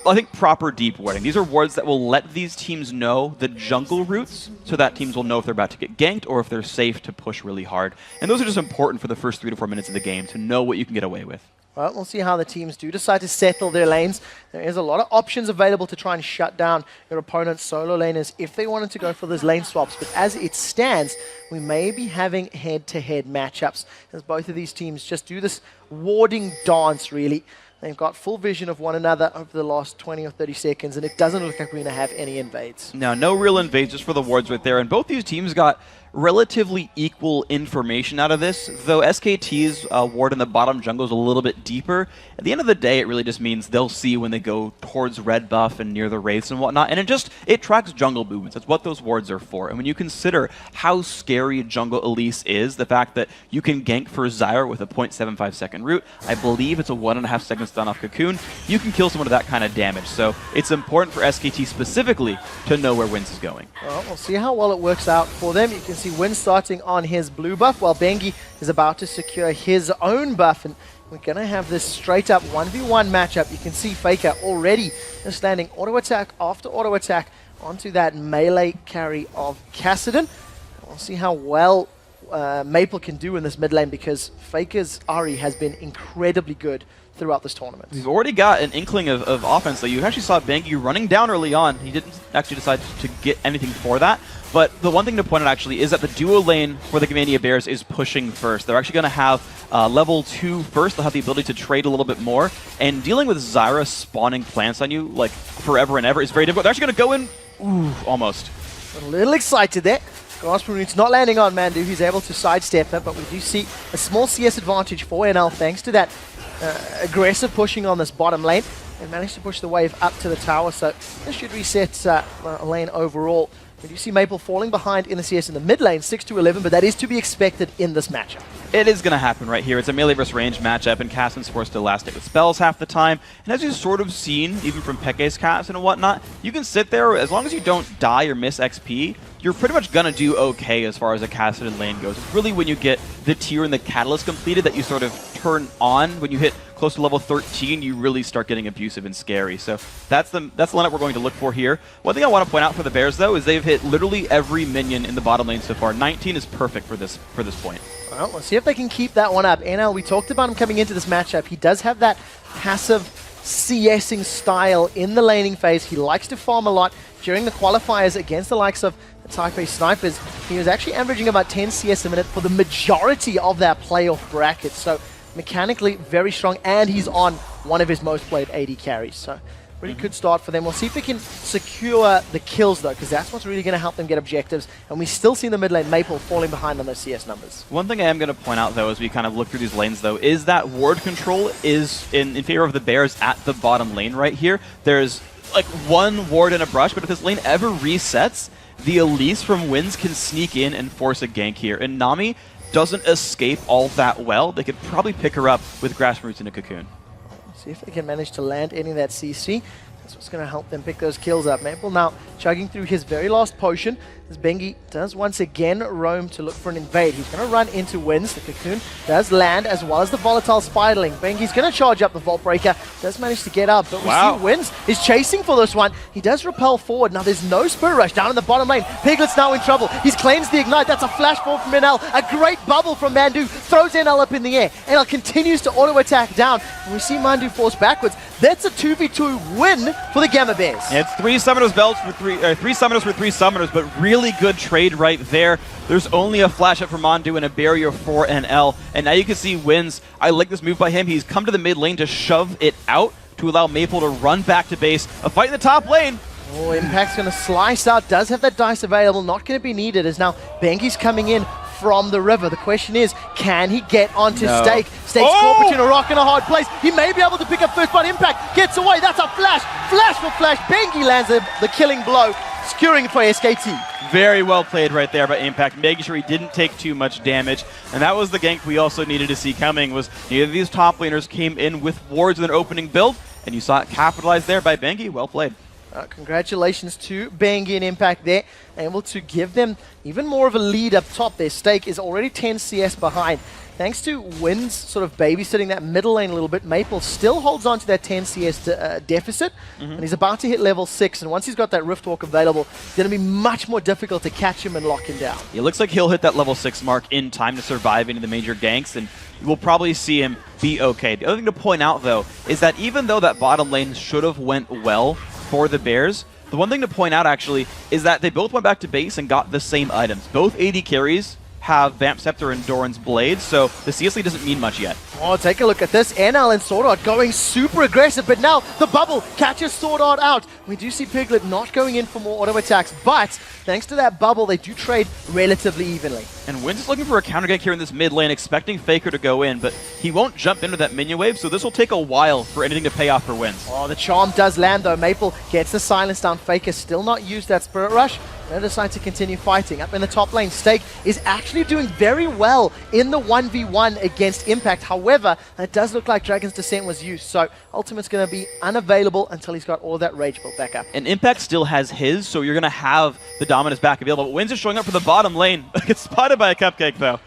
I think, proper deep warding. These are wards that will let these teams know the jungle routes so that teams will know if they're about to get ganked or if they're safe to push really hard. And those are just important for the first 3 to 4 minutes of the game to know what you can get away with. Well, we'll see how the teams do decide to settle their lanes. There is a lot of options available to try and shut down your opponent's solo laners if they wanted to go for those lane swaps. But as it stands, we may be having head-to-head matchups as both of these teams just do this warding dance, really. They've got full vision of one another over the last 20 or 30 seconds, and it doesn't look like we're going to have any invades. No real invades, just for the wards right there. And both these teams got relatively equal information out of this, though SKT's ward in the bottom jungle is a little bit deeper. At the end of the day, it really just means they'll see when they go towards red buff and near the wraiths and whatnot, and it tracks jungle movements. That's what those wards are for. And when you consider how scary jungle Elise is, the fact that you can gank for Zyra with a 0.75 second root, I believe it's a 1.5 second stun off Cocoon, you can kill someone with that kind of damage. So it's important for SKT specifically to know where Wins is going. Well, we'll see how well it works out for them. You can see Win starting on his blue buff, while Bengi is about to secure his own buff, and we're going to have this straight up 1v1 matchup. You can see Faker already just landing auto attack after auto attack onto that melee carry of Kassadin. We'll see how well Maple can do in this mid lane, because Faker's Ahri has been incredibly good throughout this tournament. We've already got an inkling of offense, though. You actually saw Bengi running down early on. He didn't actually decide to get anything for that. But the one thing to point out, actually, is that the duo lane for the Gamania Bears is pushing first. They're actually going to have level 2 first. They'll have the ability to trade a little bit more. And dealing with Zyra spawning plants on you, like, forever and ever is very difficult. They're actually going to go in... Ooh, almost. A little excited there. It's not landing on Mandu. He's able to sidestep it, but we do see a small CS advantage for NL thanks to that aggressive pushing on this bottom lane, and managed to push the wave up to the tower, so this should reset lane overall. We do see Maple falling behind in the CS in the mid lane, 6-11, but that is to be expected in this matchup. It is going to happen right here. It's a melee versus range matchup, and Kassadin's forced to last it with spells half the time. And as you've sort of seen, even from Peke's Kassadin and whatnot, you can sit there, as long as you don't die or miss XP, you're pretty much going to do okay as far as a Kassadin lane goes. It's really when you get the tier and the catalyst completed that you sort of turn on. When you hit close to level 13, you really start getting abusive and scary. So that's the lineup we're going to look for here. One thing I want to point out for the Bears, though, is they've hit literally every minion in the bottom lane so far. 19 is perfect for this point. Well, let's see if they can keep that one up. NL, we talked about him coming into this matchup. He does have that passive CSing style in the laning phase. He likes to farm a lot. During the qualifiers against the likes of the Taipei Snipers, he was actually averaging about 10 CS a minute for the majority of that playoff bracket. So mechanically very strong, and he's on one of his most played AD carries. So pretty good start for them. We'll see if they can secure the kills, though, because that's what's really going to help them get objectives. And we still see the mid lane Maple falling behind on those CS numbers. One thing I am going to point out, though, as we kind of look through these lanes, though, is that ward control is in favor of the Bears at the bottom lane right here. There's like one ward and a brush, but if this lane ever resets, the Elise from Wins can sneak in and force a gank here. And Nami doesn't escape all that well. They could probably pick her up with grass roots and a cocoon. See if they can manage to land any of that CC. That's what's going to help them pick those kills up. Maple now chugging through his very last potion, as Bengi does once again roam to look for an invade. He's going to run into Wins. The cocoon does land, as well as the volatile spiderling. Bengi's going to charge up the Vault Breaker. Does manage to get up, but we see Wins is chasing for this one. He does repel forward. Now there's no Spirit Rush down in the bottom lane. Piglet's now in trouble. He claims the Ignite. That's a flash ball from NL. A great bubble from Mandu. Throws NL up in the air. NL continues to auto attack down. And we see Mandu force backwards. That's a 2v2 win for the Gamma Bears. It's three summoners belts for three summoners for three summoners, but really good trade right there. There's only a flash up for Mandu and a barrier for NL, and now you can see Wins. I like this move by him. He's come to the mid lane to shove it out to allow Maple to run back to base. A fight in the top lane. Oh, Impact's going to slice out. Does have that dice available. Not going to be needed, as now Bengi's coming in from the river. The question is, can he get onto Stake? Stake's caught between a rock and a hard place. He may be able to pick up first, but Impact gets away. That's a flash. Flash for flash. Bengi lands the killing blow, securing it for SKT. Very well played right there by Impact, making sure he didn't take too much damage. And that was the gank we also needed to see coming, was neither of these top laners came in with wards in their opening build, and you saw it capitalized there by Bengi. Well played. Congratulations to Bengi and Impact there, able to give them even more of a lead up top. Their stake is already 10 CS behind. Thanks to Wins sort of babysitting that middle lane a little bit, Maple still holds on to that 10 CS deficit, and he's about to hit level 6, and once he's got that Riftwalk available, it's going to be much more difficult to catch him and lock him down. It looks like he'll hit that level 6 mark in time to survive any of the major ganks, and we'll probably see him be okay. The other thing to point out, though, is that even though that bottom lane should have went well for the Bears, the one thing to point out, actually, is that they both went back to base and got the same items. Both AD carries have Vamp Scepter and Doran's Blade, so the CS lead doesn't mean much yet. Oh, take a look at this. NL and Sword Art going super aggressive, but now the bubble catches Sword Art out. We do see Piglet not going in for more auto attacks, but thanks to that bubble, they do trade relatively evenly. And Wins is looking for a counter gank here in this mid lane, expecting Faker to go in, but he won't jump into that minion wave, so this will take a while for anything to pay off for Wins. Oh, the charm does land, though. Maple gets the silence down. Faker still not used that Spirit Rush. They decide to continue fighting. Up in the top lane, Stake is actually doing very well in the 1v1 against Impact. However, it does look like Dragon's Descent was used, so Ultimate's going to be unavailable until he's got all that rage built back up. And Impact still has his, so you're going to have the Dominus back available. But Wins is showing up for the bottom lane. Gets spotted by a Cupcake, though.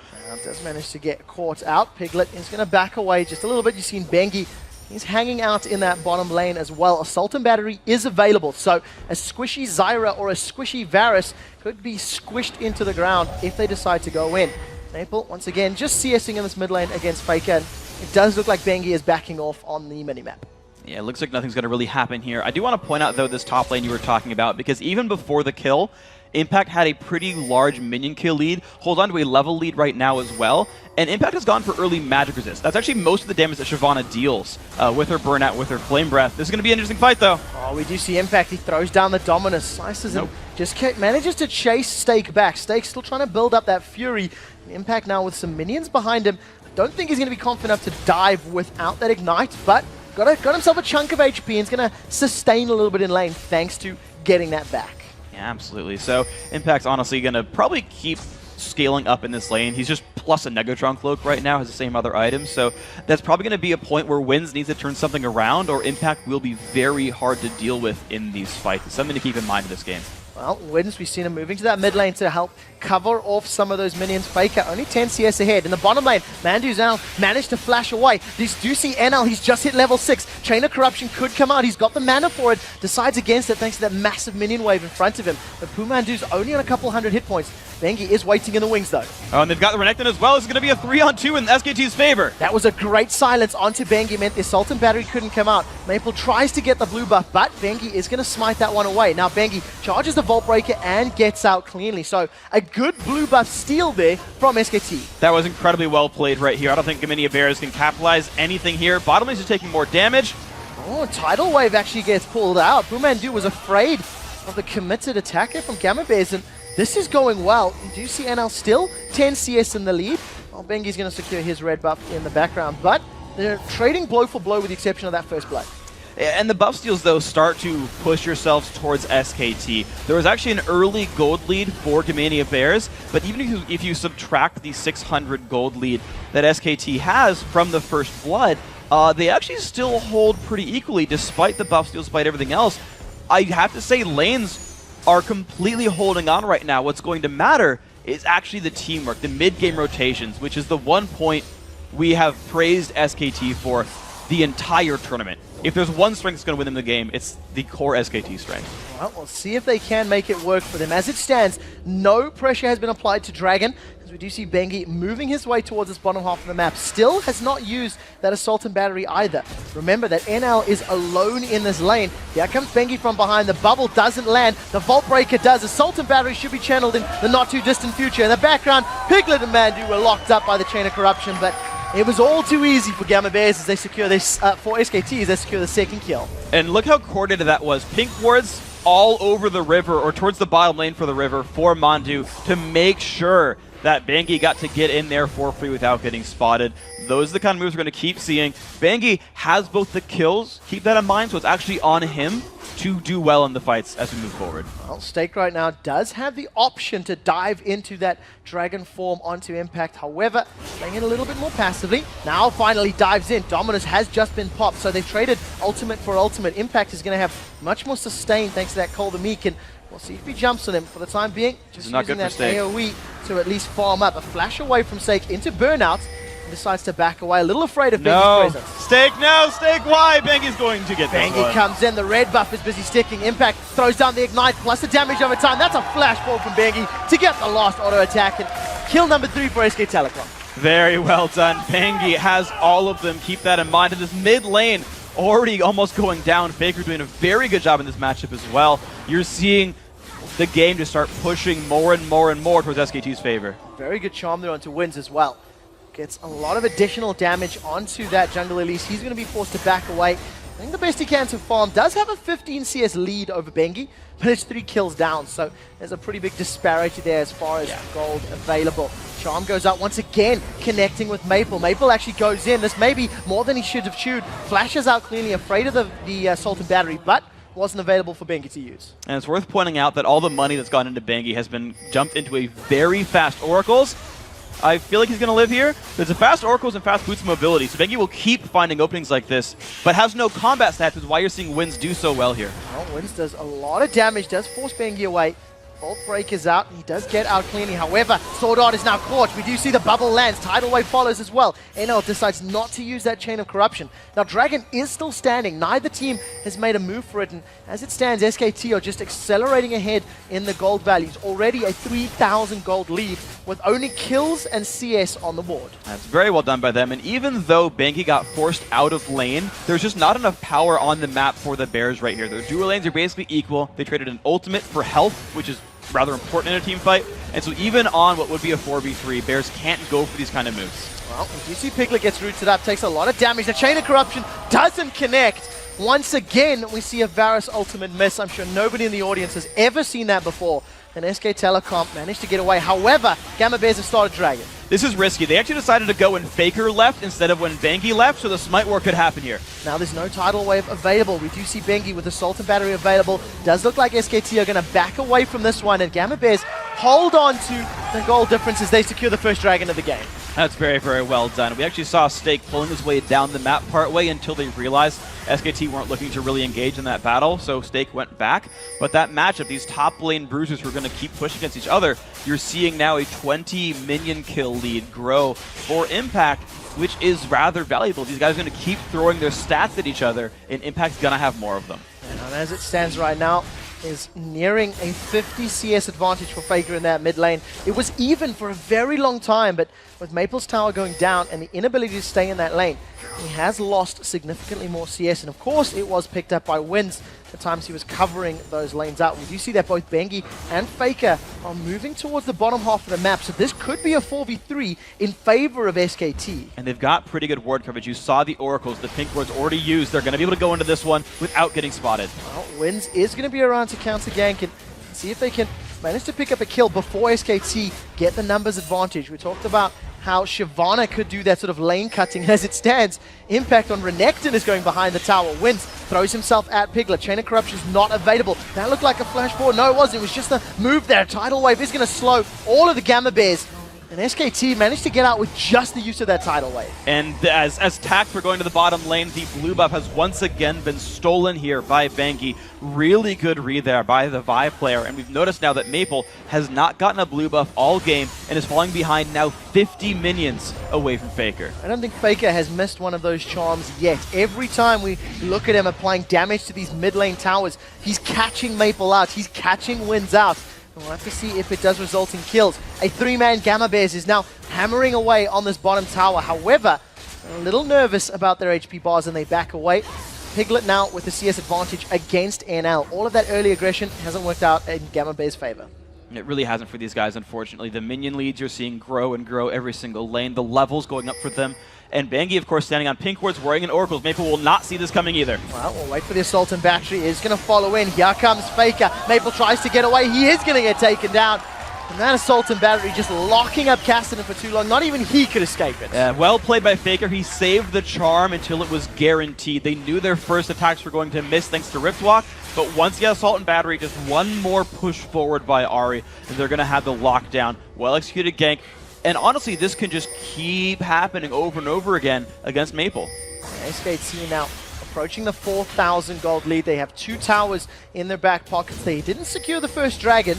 Does manage to get caught out. Piglet is going to back away just a little bit. You've seen Bengi. He's hanging out in that bottom lane as well. Assault and Battery is available, so a squishy Zyra or a squishy Varus could be squished into the ground if they decide to go in. Maple, once again, just CSing in this mid lane against Faker. It does look like Bengi is backing off on the minimap. Yeah, it looks like nothing's going to really happen here. I do want to point out, though, this top lane you were talking about, because even before the kill, Impact had a pretty large minion kill lead, hold on to a level lead right now as well, and Impact has gone for early magic resist. That's actually most of the damage that Shyvana deals with her burnout, with her flame breath. This is going to be an interesting fight, though. Oh, we do see Impact. He throws down the Dominus, slices and just manages to chase Stake back. Stake still trying to build up that fury. Impact now with some minions behind him. Don't think he's going to be confident enough to dive without that ignite, but got himself a chunk of HP and is going to sustain a little bit in lane thanks to getting that back. Yeah, absolutely. So Impact's honestly going to probably keep scaling up in this lane. He's just plus a Negatron Cloak right now, has the same other items, so that's probably going to be a point where Wins needs to turn something around, or Impact will be very hard to deal with in these fights. It's something to keep in mind in this game. Well, Wins, we've seen him moving to that mid lane to help cover off some of those minions. Faker only 10 CS ahead. In the bottom lane, Mandu's now managed to flash away. These do see NL, he's just hit level 6. Chain of Corruption could come out. He's got the mana for it. Decides against it thanks to that massive minion wave in front of him. But Pumandu's only on a couple hundred hit points. Bengi is waiting in the wings, though. Oh, and they've got the Renekton as well. It's going to be a 3-on-2 in SKT's favor. That was a great silence onto Bengi. Meant the Assault and Battery couldn't come out. Maple tries to get the blue buff, but Bengi is going to smite that one away. Now Bengi charges the Vault Breaker and gets out cleanly. So a good blue buff steal there from SKT. That was incredibly well played right here. I don't think Gamania Bears can capitalize anything here. Bottom lane is taking more damage. Oh, Tidal Wave actually gets pulled out. Pumandu was afraid of the committed attacker from Gamma Bears, and this is going well. You do see NL still 10 CS in the lead. Well, Bengi's going to secure his red buff in the background, but they're trading blow for blow with the exception of that first blood. And the buff steals, though, start to push yourselves towards SKT. There was actually an early gold lead for Gamania Bears, but even if you subtract the 600 gold lead that SKT has from the first blood, they actually still hold pretty equally despite the buff steals, despite everything else. I have to say lanes are completely holding on right now. What's going to matter is actually the teamwork, the mid-game rotations, which is the one point we have praised SKT for the entire tournament. If there's one strength that's going to win them the game, it's the core SKT strength. Well, we'll see if they can make it work for them. As it stands, no pressure has been applied to Dragon, as we do see Bengi moving his way towards this bottom half of the map. Still has not used that Assault and Battery either. Remember that NL is alone in this lane. Here comes Bengi from behind. The bubble doesn't land. The Vault Breaker does. Assault and Battery should be channeled in the not too distant future. In the background, Piglet and Mandu were locked up by the Chain of Corruption, but it was all too easy for Gamma Bears as they secure this, for SKT as they secure the second kill. And look how coordinated that was. Pink wards all over the river, or towards the bottom lane for the river, for Mandu, to make sure that Bengi got to get in there for free without getting spotted. Those are the kind of moves we're going to keep seeing. Bengi has both the kills, keep that in mind, so it's actually on him to do well in the fights as we move forward. Well, Stake right now does have the option to dive into that Dragon form onto Impact. However, playing it a little bit more passively. Now finally dives in. Dominus has just been popped, so they've traded ultimate for ultimate. Impact is going to have much more sustain thanks to that Call the Meek, and we'll see if he jumps on him. For the time being, just using that AoE to at least farm up. A flash away from Stake into Burnout. Decides to back away, a little afraid of Bengi's presence. Stake now, Stake why? Bengi's going to get this Bengi comes in, the red buff is busy sticking. Impact throws down the Ignite, plus the damage over time. That's a flash ball from Bengi to get the last auto attack, and kill number 3 for SK Telecom. Very well done. Bengi has all of them. Keep that in mind. In this mid lane, already almost going down. Faker doing a very good job in this matchup as well. You're seeing the game just start pushing more and more and more towards SKT's favor. Very good charm there onto Wins as well. Gets a lot of additional damage onto that jungle Elise. He's going to be forced to back away. I think the best he can to farm. Does have a 15 CS lead over Bengi, but it's 3 kills down, so there's a pretty big disparity there as far as gold available. Charm goes out once again, connecting with Maple. Maple actually goes in. This may be more than he should have chewed. Flashes out cleanly, afraid of the Salt and Battery, but wasn't available for Bengi to use. And it's worth pointing out that all the money that's gone into Bengi has been dumped into a very fast Oracles. I feel like he's going to live here. There's a fast Oracles and fast boots mobility, so Bengi will keep finding openings like this, but has no combat stats, which is why you're seeing Wins do so well here. Well, Wins does a lot of damage, does force Bengi away. Bolt Break is out, he does get out cleanly. However, Sword Art is now caught. We do see the bubble lands. Tidal Wave follows as well. NL decides not to use that Chain of Corruption. Now, Dragon is still standing. Neither team has made a move for it, and as it stands, SKT are just accelerating ahead in the gold values. Already a 3,000 gold lead with only kills and CS on the board. That's very well done by them, and even though Bengi got forced out of lane, there's just not enough power on the map for the Bears right here. Their dual lanes are basically equal. They traded an ultimate for health, which is rather important in a team fight, and so even on what would be a 4v3, Bears can't go for these kind of moves. Well, you see Piglet gets rooted up, takes a lot of damage. The Chain of Corruption doesn't connect. Once again, we see a Varus ultimate miss. I'm sure nobody in the audience has ever seen that before. And SK Telecom managed to get away. However, Gamma Bears have started Dragon. This is risky. They actually decided to go when Faker left instead of when Bengi left, so the Smite War could happen here. Now there's no Tidal Wave available. We do see Bengi with the Salt and Battery available. Does look like SKT are going to back away from this one, and Gamma Bears hold on to the goal difference as they secure the first Dragon of the game. That's very, very well done. We actually saw Stake pulling his way down the map partway until they realized SKT weren't looking to really engage in that battle, so Stake went back. But that matchup, these top lane bruisers who are going to keep pushing against each other, you're seeing now a 20 minion kill lead grow for Impact, which is rather valuable. These guys are going to keep throwing their stats at each other, and Impact's going to have more of them. And as it stands right now, is nearing a 50 CS advantage for Faker in that mid lane. It was even for a very long time, but with Maple's tower going down and the inability to stay in that lane, he has lost significantly more CS, and of course it was picked up by Wins the times he was covering those lanes out. We do see that both Bengi and Faker are moving towards the bottom half of the map, so this could be a 4v3 in favor of SKT. And they've got pretty good ward coverage. You saw the Oracles, the pink ward's already used. They're going to be able to go into this one without getting spotted. Well, Wins is going to be around to counter gank and see if they can manage to pick up a kill before SKT get the numbers advantage. We talked about how Shyvana could do that sort of lane cutting. As it stands, Impact on Renekton is going behind the tower. Wins, throws himself at Piglet. Chain of Corruption's not available. That looked like a flash forward. No, it wasn't. It was just a move there. Tidal Wave is going to slow all of the Gamma Bears. And SKT managed to get out with just the use of that Tidal Wave. And as Tax were going to the bottom lane, the blue buff has once again been stolen here by Bengi. Really good read there by the Vi player. And we've noticed now that Maple has not gotten a blue buff all game and is falling behind now 50 minions away from Faker. I don't think Faker has missed one of those charms yet. Every time we look at him applying damage to these mid lane towers, he's catching Maple out. He's catching Wins out. We'll have to see if it does result in kills. A 3-man Gamma Bears is now hammering away on this bottom tower. However, a little nervous about their HP bars and they back away. Piglet now with the CS advantage against NL. All of that early aggression hasn't worked out in Gamma Bears' favor. It really hasn't for these guys, unfortunately. The minion leads you're seeing grow and grow every single lane. The levels going up for them. And Bengi, of course, standing on pink wards, wearing an Oracles. Maple will not see this coming either. Well, we'll wait for the Assault and Battery. Is going to follow in. Here comes Faker. Maple tries to get away. He is going to get taken down. And that assault and battery just locking up Cassidy for too long. Not even he could escape it. Yeah, well played by Faker. He saved the charm until it was guaranteed. They knew their first attacks were going to miss thanks to Riftwalk, but once you get assault and battery, just one more push forward by Ari, and they're going to have the lockdown. Well executed gank. And honestly, this can just keep happening over and over again against Maple. SKT now approaching the 4,000 gold lead. They have 2 towers in their back pockets. They didn't secure the first dragon.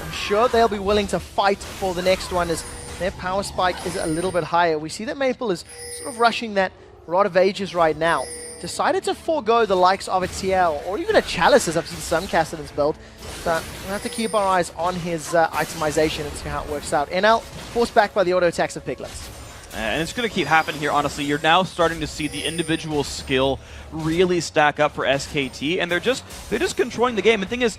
I'm sure they'll be willing to fight for the next one as their power spike is a little bit higher. We see that Maple is sort of rushing that Rod of Ages right now. Decided to forego the likes of a TL or even a Chalice, as I've seen some Kassadin's build. But we'll have to keep our eyes on his itemization and see how it works out. NL forced back by the auto attacks of Piglets. And it's going to keep happening here, honestly. You're now starting to see the individual skill really stack up for SKT, and they're just controlling the game. The thing is,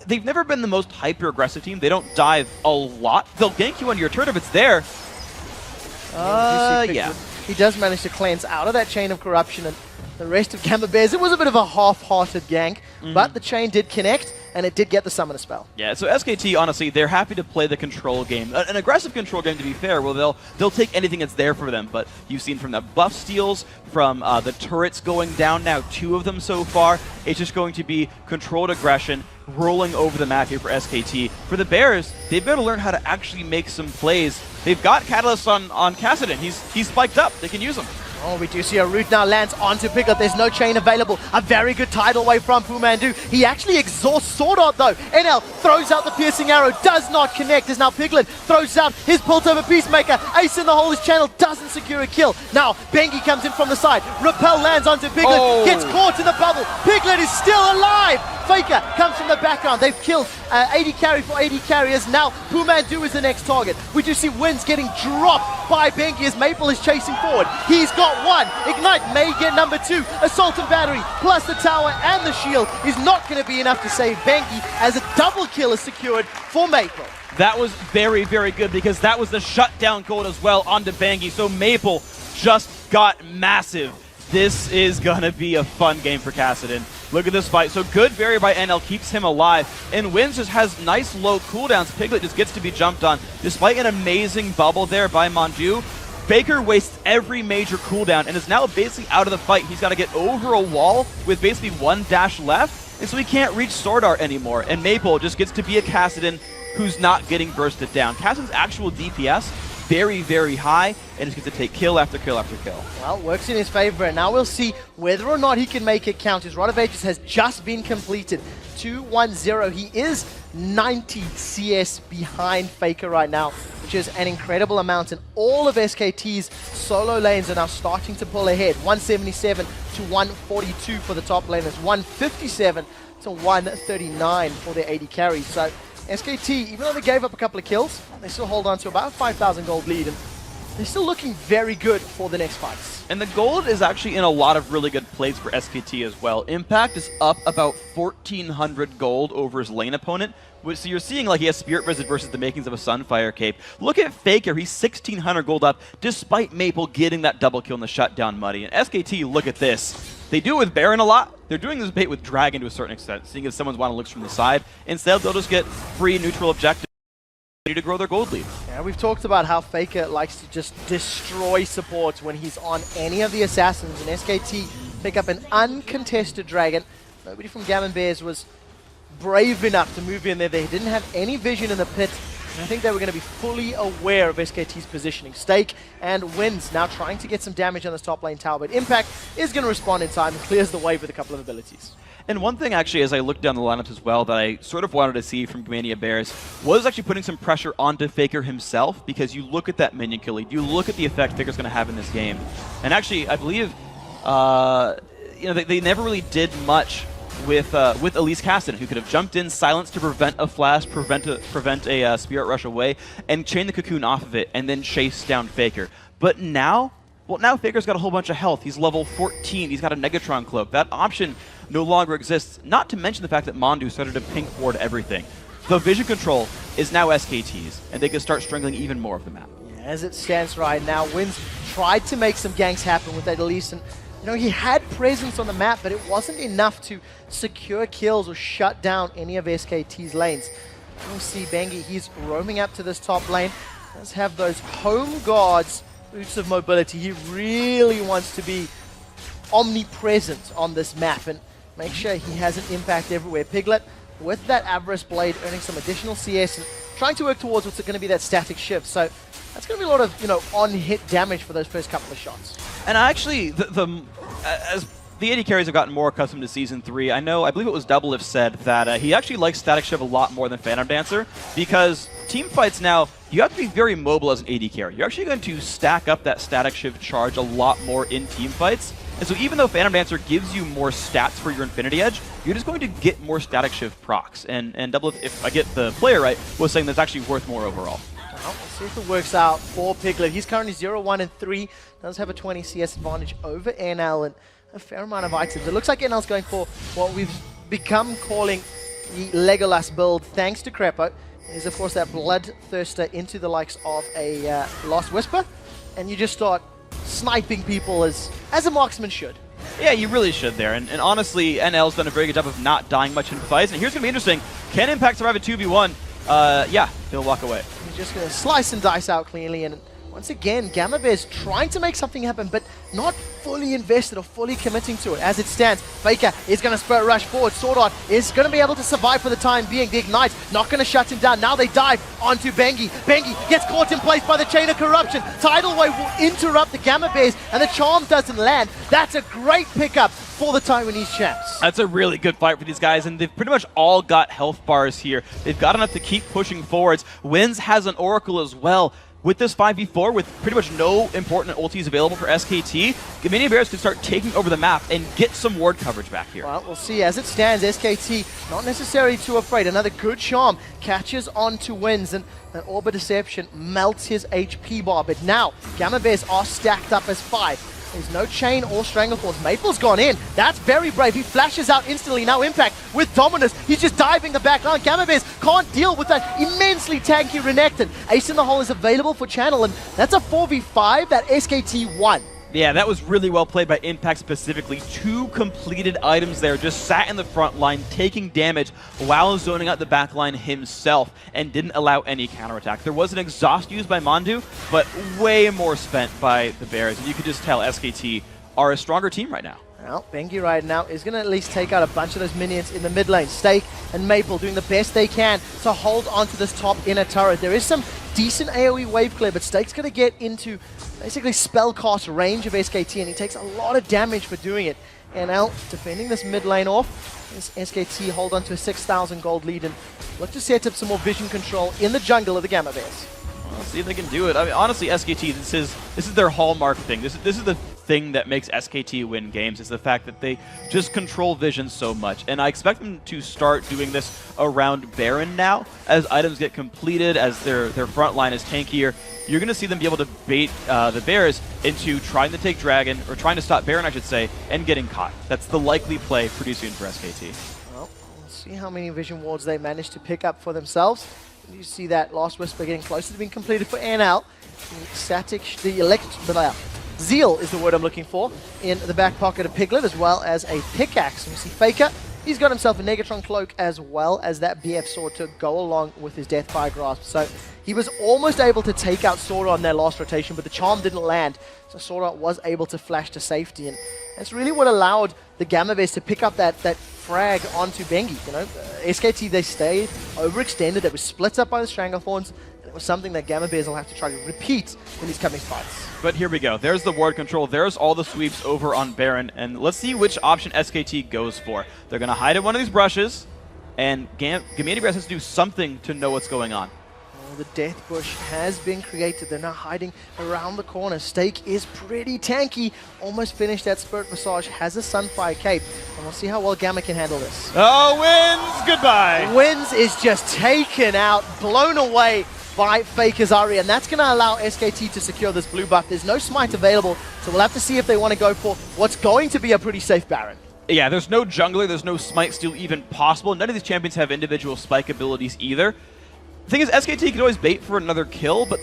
they've never been the most hyper-aggressive team. They don't dive a lot. They'll gank you on your turn if it's there. Yeah. He does manage to cleanse out of that chain of corruption, and the rest of Gamma Bears, it was a bit of a half-hearted gank, but the chain did connect, and it did get the summoner spell. Yeah, so SKT, honestly, they're happy to play the control game. An aggressive control game, to be fair, well, they'll take anything that's there for them, but you've seen from the buff steals, from the turrets going down now, 2 of them so far, it's just going to be controlled aggression, rolling over the map here for SKT. For the Bears, they've got to learn how to actually make some plays. They've got Catalyst on Kassadin. He's spiked up. They can use him. Oh, we do see a root now lands onto Piglet. There's no chain available. A very good tidal wave from Pumandu. He actually exhausts Sword Art though. NL throws out the piercing arrow, does not connect as now Piglet throws out his Pult over Peacemaker. Ace in the hole, his channel doesn't secure a kill. Now Bengi comes in from the side. Repel lands onto Piglet, gets caught in the bubble. Piglet is still alive. Faker comes from the background. They've killed 80 carry for 80 carriers. Now Pumandu is the next target. We do see Wins getting dropped by Bengi as Maple is chasing forward. He's got 1. Ignite may get number 2. Assault and battery plus the tower and the shield is not going to be enough to save Bengi as a double kill is secured for Maple. That was very, very good because that was the shutdown gold as well onto Bengi. So Maple just got massive. This is going to be a fun game for Kassadin. Look at this fight. So good barrier by NL keeps him alive. And Wins just has nice low cooldowns. Piglet just gets to be jumped on. Despite an amazing bubble there by Mondu, Faker wastes every major cooldown and is now basically out of the fight. He's got to get over a wall with basically 1 dash left. And so he can't reach Sword Art anymore. And Maple just gets to be a Kassadin who's not getting bursted down. Kassadin's actual DPS very, very high, and just gets to take kill after kill after kill. Well, works in his favor, and now we'll see whether or not he can make it count. His Rod of Ages has just been completed. 2-1-0. He is 90 CS behind Faker right now, which is an incredible amount, and all of SKT's solo lanes are now starting to pull ahead. 177 to 142 for the top laners, 157 to 139 for their 80 carries. So SKT, even though they gave up a couple of kills, they still hold on to about 5,000 gold lead, and they're still looking very good for the next fights. And the gold is actually in a lot of really good plays for SKT as well. Impact is up about 1,400 gold over his lane opponent. So you're seeing like he has Spirit Blizzard versus the makings of a Sunfire Cape. Look at Faker, he's 1,600 gold up, despite Maple getting that double kill in the shutdown Muddy. And SKT, look at this. They do it with Baron a lot. They're doing this bait with Dragon to a certain extent, seeing if someone's want to look from the side. Instead, they'll just get free neutral objectives to grow their gold lead. Yeah, we've talked about how Faker likes to just destroy supports when he's on any of the assassins, and SKT pick up an uncontested Dragon. Nobody from Gammon Bears was brave enough to move in there. They didn't have any vision in the pit. And I think they were going to be fully aware of SKT's positioning. Stake and Wins now trying to get some damage on this top lane tower, but Impact is going to respond in time and clears the way with a couple of abilities. And one thing actually, as I looked down the lineup as well, that I sort of wanted to see from Mania Bears was actually putting some pressure onto Faker himself, because you look at that minion kill lead, you look at the effect Faker's going to have in this game. And actually, I believe they never really did much with Elise Kassadin, who could have jumped in, silenced to prevent a flash, prevent a Spirit Rush away, and chain the cocoon off of it, and then chase down Faker. But now, well, now Faker's got a whole bunch of health. He's level 14. He's got a Negatron Cloak. That option no longer exists, not to mention the fact that Mondu started to pink ward everything. The vision control is now SKT's, and they can start strangling even more of the map. Yeah, as it stands right now, Wins tried to make some ganks happen with that Elise, and he had presence on the map, but it wasn't enough to secure kills or shut down any of SKT's lanes. We see Bengi, he's roaming up to this top lane. Does have those home guards, boots of mobility. He really wants to be omnipresent on this map and make sure he has an impact everywhere. Piglet, with that Avarice Blade, earning some additional CS and trying to work towards what's going to be that static shift. So that's going to be a lot of, on-hit damage for those first couple of shots. And actually, as the AD carries have gotten more accustomed to Season 3, I believe it was Doublelift said that he actually likes Static Shift a lot more than Phantom Dancer because team fights now, you have to be very mobile as an AD carry. You're actually going to stack up that Static Shift charge a lot more in team fights. And so even though Phantom Dancer gives you more stats for your Infinity Edge, you're just going to get more Static Shift procs. And Doublelift, if I get the player right, was saying that's actually worth more overall. Well, let's see if it works out for Piglet. He's currently 0-1-3, does have a 20 CS advantage over NL and a fair amount of items. It looks like NL's going for what we've become calling the Legolas build, thanks to Crepo. Is of course that Bloodthirster into the likes of a Lost Whisper, and you just start sniping people as a marksman should. Yeah, you really should there. And honestly, NL's done a very good job of not dying much in fights. And here's going to be interesting. Can Impact survive a 2v1? Yeah, he'll walk away. He's just going to slice and dice out cleanly. And once again, Gamma Bear's trying to make something happen, but not fully invested or fully committing to it. As it stands, Faker is going to spurt rush forward. Sword Art is going to be able to survive for the time being. The Ignite not going to shut him down. Now they dive onto Bengi. Bengi gets caught in place by the Chain of Corruption. Tidal Wave will interrupt the Gamma Bears, and the Charm doesn't land. That's a great pickup for the Taiwanese champs. That's a really good fight for these guys, and they've pretty much all got health bars here. They've got enough to keep pushing forwards. Wins has an Oracle as well. With this 5v4, with pretty much no important ultis available for SKT, Gamania Bears can start taking over the map and get some ward coverage back here. Well, we'll see. As it stands, SKT not necessarily too afraid. Another good charm catches on to Wins, and that Orb of Deception melts his HP bar. But now, Gamma Bears are stacked up as 5. There's no chain or Strangleforce. Maple's gone in. That's very brave. He flashes out instantly. Now Impact with Dominus. He's just diving the back line. Gamma Bears can't deal with that immensely tanky Renekton. Ace in the Hole is available for Channel, and that's a 4v5 that SKT won. Yeah, that was really well played by Impact specifically. 2 completed items there, just sat in the front line, taking damage while zoning out the back line himself, and didn't allow any counterattack. There was an exhaust used by Mandu, but way more spent by the Bears, and you could just tell SKT are a stronger team right now. Well, Bengi right now is going to at least take out a bunch of those minions in the mid lane. Stake and Maple doing the best they can to hold onto this top inner turret. There is some decent AoE wave clear, but Stake's going to get into basically spellcast range of SKT, and he takes a lot of damage for doing it. NL defending this mid lane off. As SKT hold on to a 6,000 gold lead and look to set up some more vision control in the jungle of the Gamma Bears. Let's see if they can do it. I mean, honestly, SKT, this is their hallmark thing. This is the thing that makes SKT win games, is the fact that they just control vision so much. And I expect them to start doing this around Baron now. As items get completed, as their front line is tankier, you're going to see them be able to bait the Bears into trying to take Dragon, or trying to stop Baron, I should say, and getting caught. That's the likely play pretty soon for SKT. Well, we'll see how many vision wards they manage to pick up for themselves. You see that Lost Whisper getting closer to being completed for NL. Zeal is the word I'm looking for in the back pocket of Piglet, as well as a pickaxe. And we see Faker. He's got himself a Negatron Cloak as well as that BF Sword to go along with his Deathfire Grasp. So he was almost able to take out Sword on their last rotation, but the charm didn't land. So Sword Art was able to flash to safety, and that's really what allowed the Gamma Bears to pick up that frag onto Bengi. You know, SKT, they stayed overextended. It was split up by the Stranglethorns. And it was something that Gamma Bears will have to try to repeat in these coming fights. But here we go. There's the ward control. There's all the sweeps over on Baron. And let's see which option SKT goes for. They're going to hide in one of these brushes, and Gamania Bears has to do something to know what's going on. The Death Bush has been created. They're now hiding around the corner. Stake is pretty tanky. Almost finished that Spirit Massage. Has a Sunfire Cape. And we'll see how well Gamma can handle this. Oh, Wins! Goodbye! Wins is just taken out, blown away by Faker's Ari. And that's going to allow SKT to secure this blue buff. There's no smite available, so we'll have to see if they want to go for what's going to be a pretty safe Baron. Yeah, there's no jungler. There's no smite steal even possible. None of these champions have individual spike abilities either. The thing is, SKT can always bait for another kill, but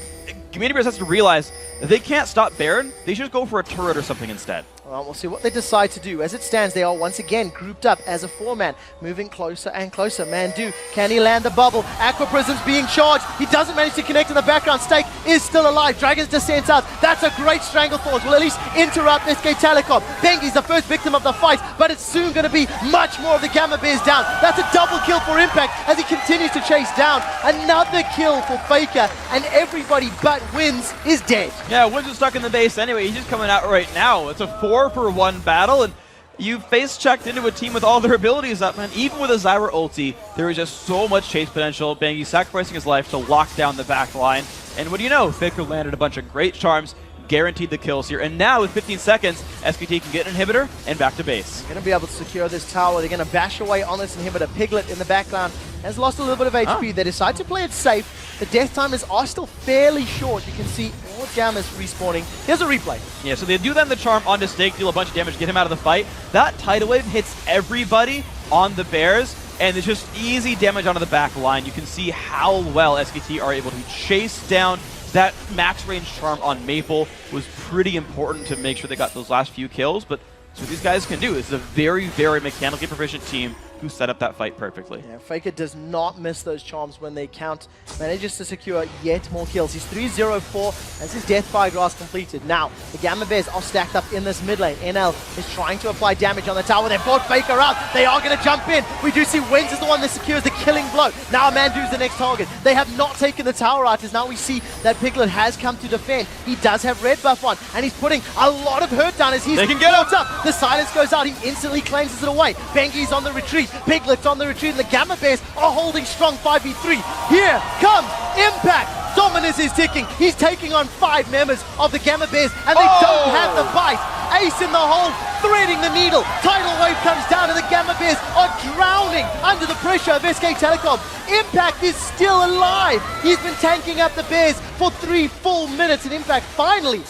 Gamania Bears has to realize that they can't stop Baron. They should just go for a turret or something instead. Well, we'll see what they decide to do. As it stands, they are once again grouped up as a 4-man, moving closer and closer. Mandu, can he land the bubble? Aqua Prism's being charged. He doesn't manage to connect in the background. Stake is still alive. Dragon's descent out. That's a great Stranglethorns. Will at least interrupt SK Telecom. Bengi's the first victim of the fight, but it's soon going to be much more of the Gamma Bears down. That's a double kill for Impact as he continues to chase down. Another kill for Faker, and everybody but Wins is dead. Yeah, Wins is stuck in the base anyway. He's just coming out right now. It's a 4-for-1 battle, and you face-checked into a team with all their abilities up, man. Even with a Zyra ulti, there is just so much chase potential. Bengi sacrificing his life to lock down the back line. And what do you know? Faker landed a bunch of great charms, guaranteed the kills here. And now with 15 seconds, SKT can get an inhibitor and back to base. They're going to be able to secure this tower. They're going to bash away on this inhibitor. Piglet in the background has lost a little bit of HP. They decide to play it safe. The death timers are still fairly short. You can see all Gammas respawning. Here's a replay. Yeah, so they do then the charm onto Stake, deal a bunch of damage, get him out of the fight. That tidal wave hits everybody on the Bears, and it's just easy damage onto the back line. You can see how well SKT are able to chase down that max range charm on Maple. Was pretty important to make sure they got those last few kills, but that's what these guys can do. This is a very, very mechanically proficient team who set up that fight perfectly. Yeah, Faker does not miss those charms when they count. Manages to secure yet more kills. He's 3-0-4 as his Deathfire Grass completed. Now, the Gamma Bears are stacked up in this mid lane. NL is trying to apply damage on the tower. They've brought Faker out. They are going to jump in. We do see Wins is the one that secures the killing blow. Now Mandu's the next target. They have not taken the tower out, as now we see that Piglet has come to defend. He does have red buff on, and he's putting a lot of hurt down as he's caught up. The silence goes out. He instantly claims it away. Bengi's on the retreat. Piglet's on the retreat, and the Gamma Bears are holding strong 5v3. Here comes Impact. Dominus is ticking. He's taking on 5 members of the Gamma Bears, and they don't have the bite. Ace in the hole, threading the needle. Tidal wave comes down, and the Gamma Bears are drowning under the pressure of SK Telecom. Impact is still alive. He's been tanking up the Bears for 3 full minutes, and Impact finally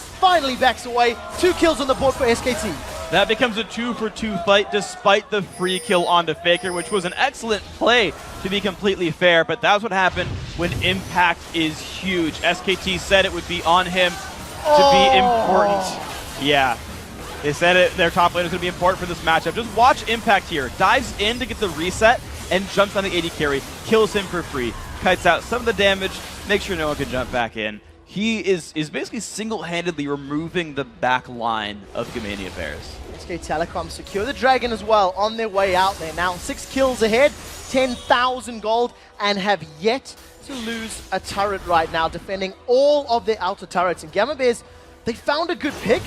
backs away. 2 kills on the board for SKT. That becomes a 2-for-2 fight despite the free kill onto Faker, which was an excellent play to be completely fair, but that's what happened when Impact is huge. SKT said it would be on him to be important. Yeah, they said it. Their top lane is going to be important for this matchup. Just watch Impact here. Dives in to get the reset and jumps on the AD carry, kills him for free, kites out some of the damage, makes sure no one can jump back in. He is basically single-handedly removing the back line of Gamania Bears. SK Telecom secure the Dragon as well on their way out there. Now 6 kills ahead, 10,000 gold, and have yet to lose a turret right now, defending all of their outer turrets. And Gamma Bears, they found a good pick,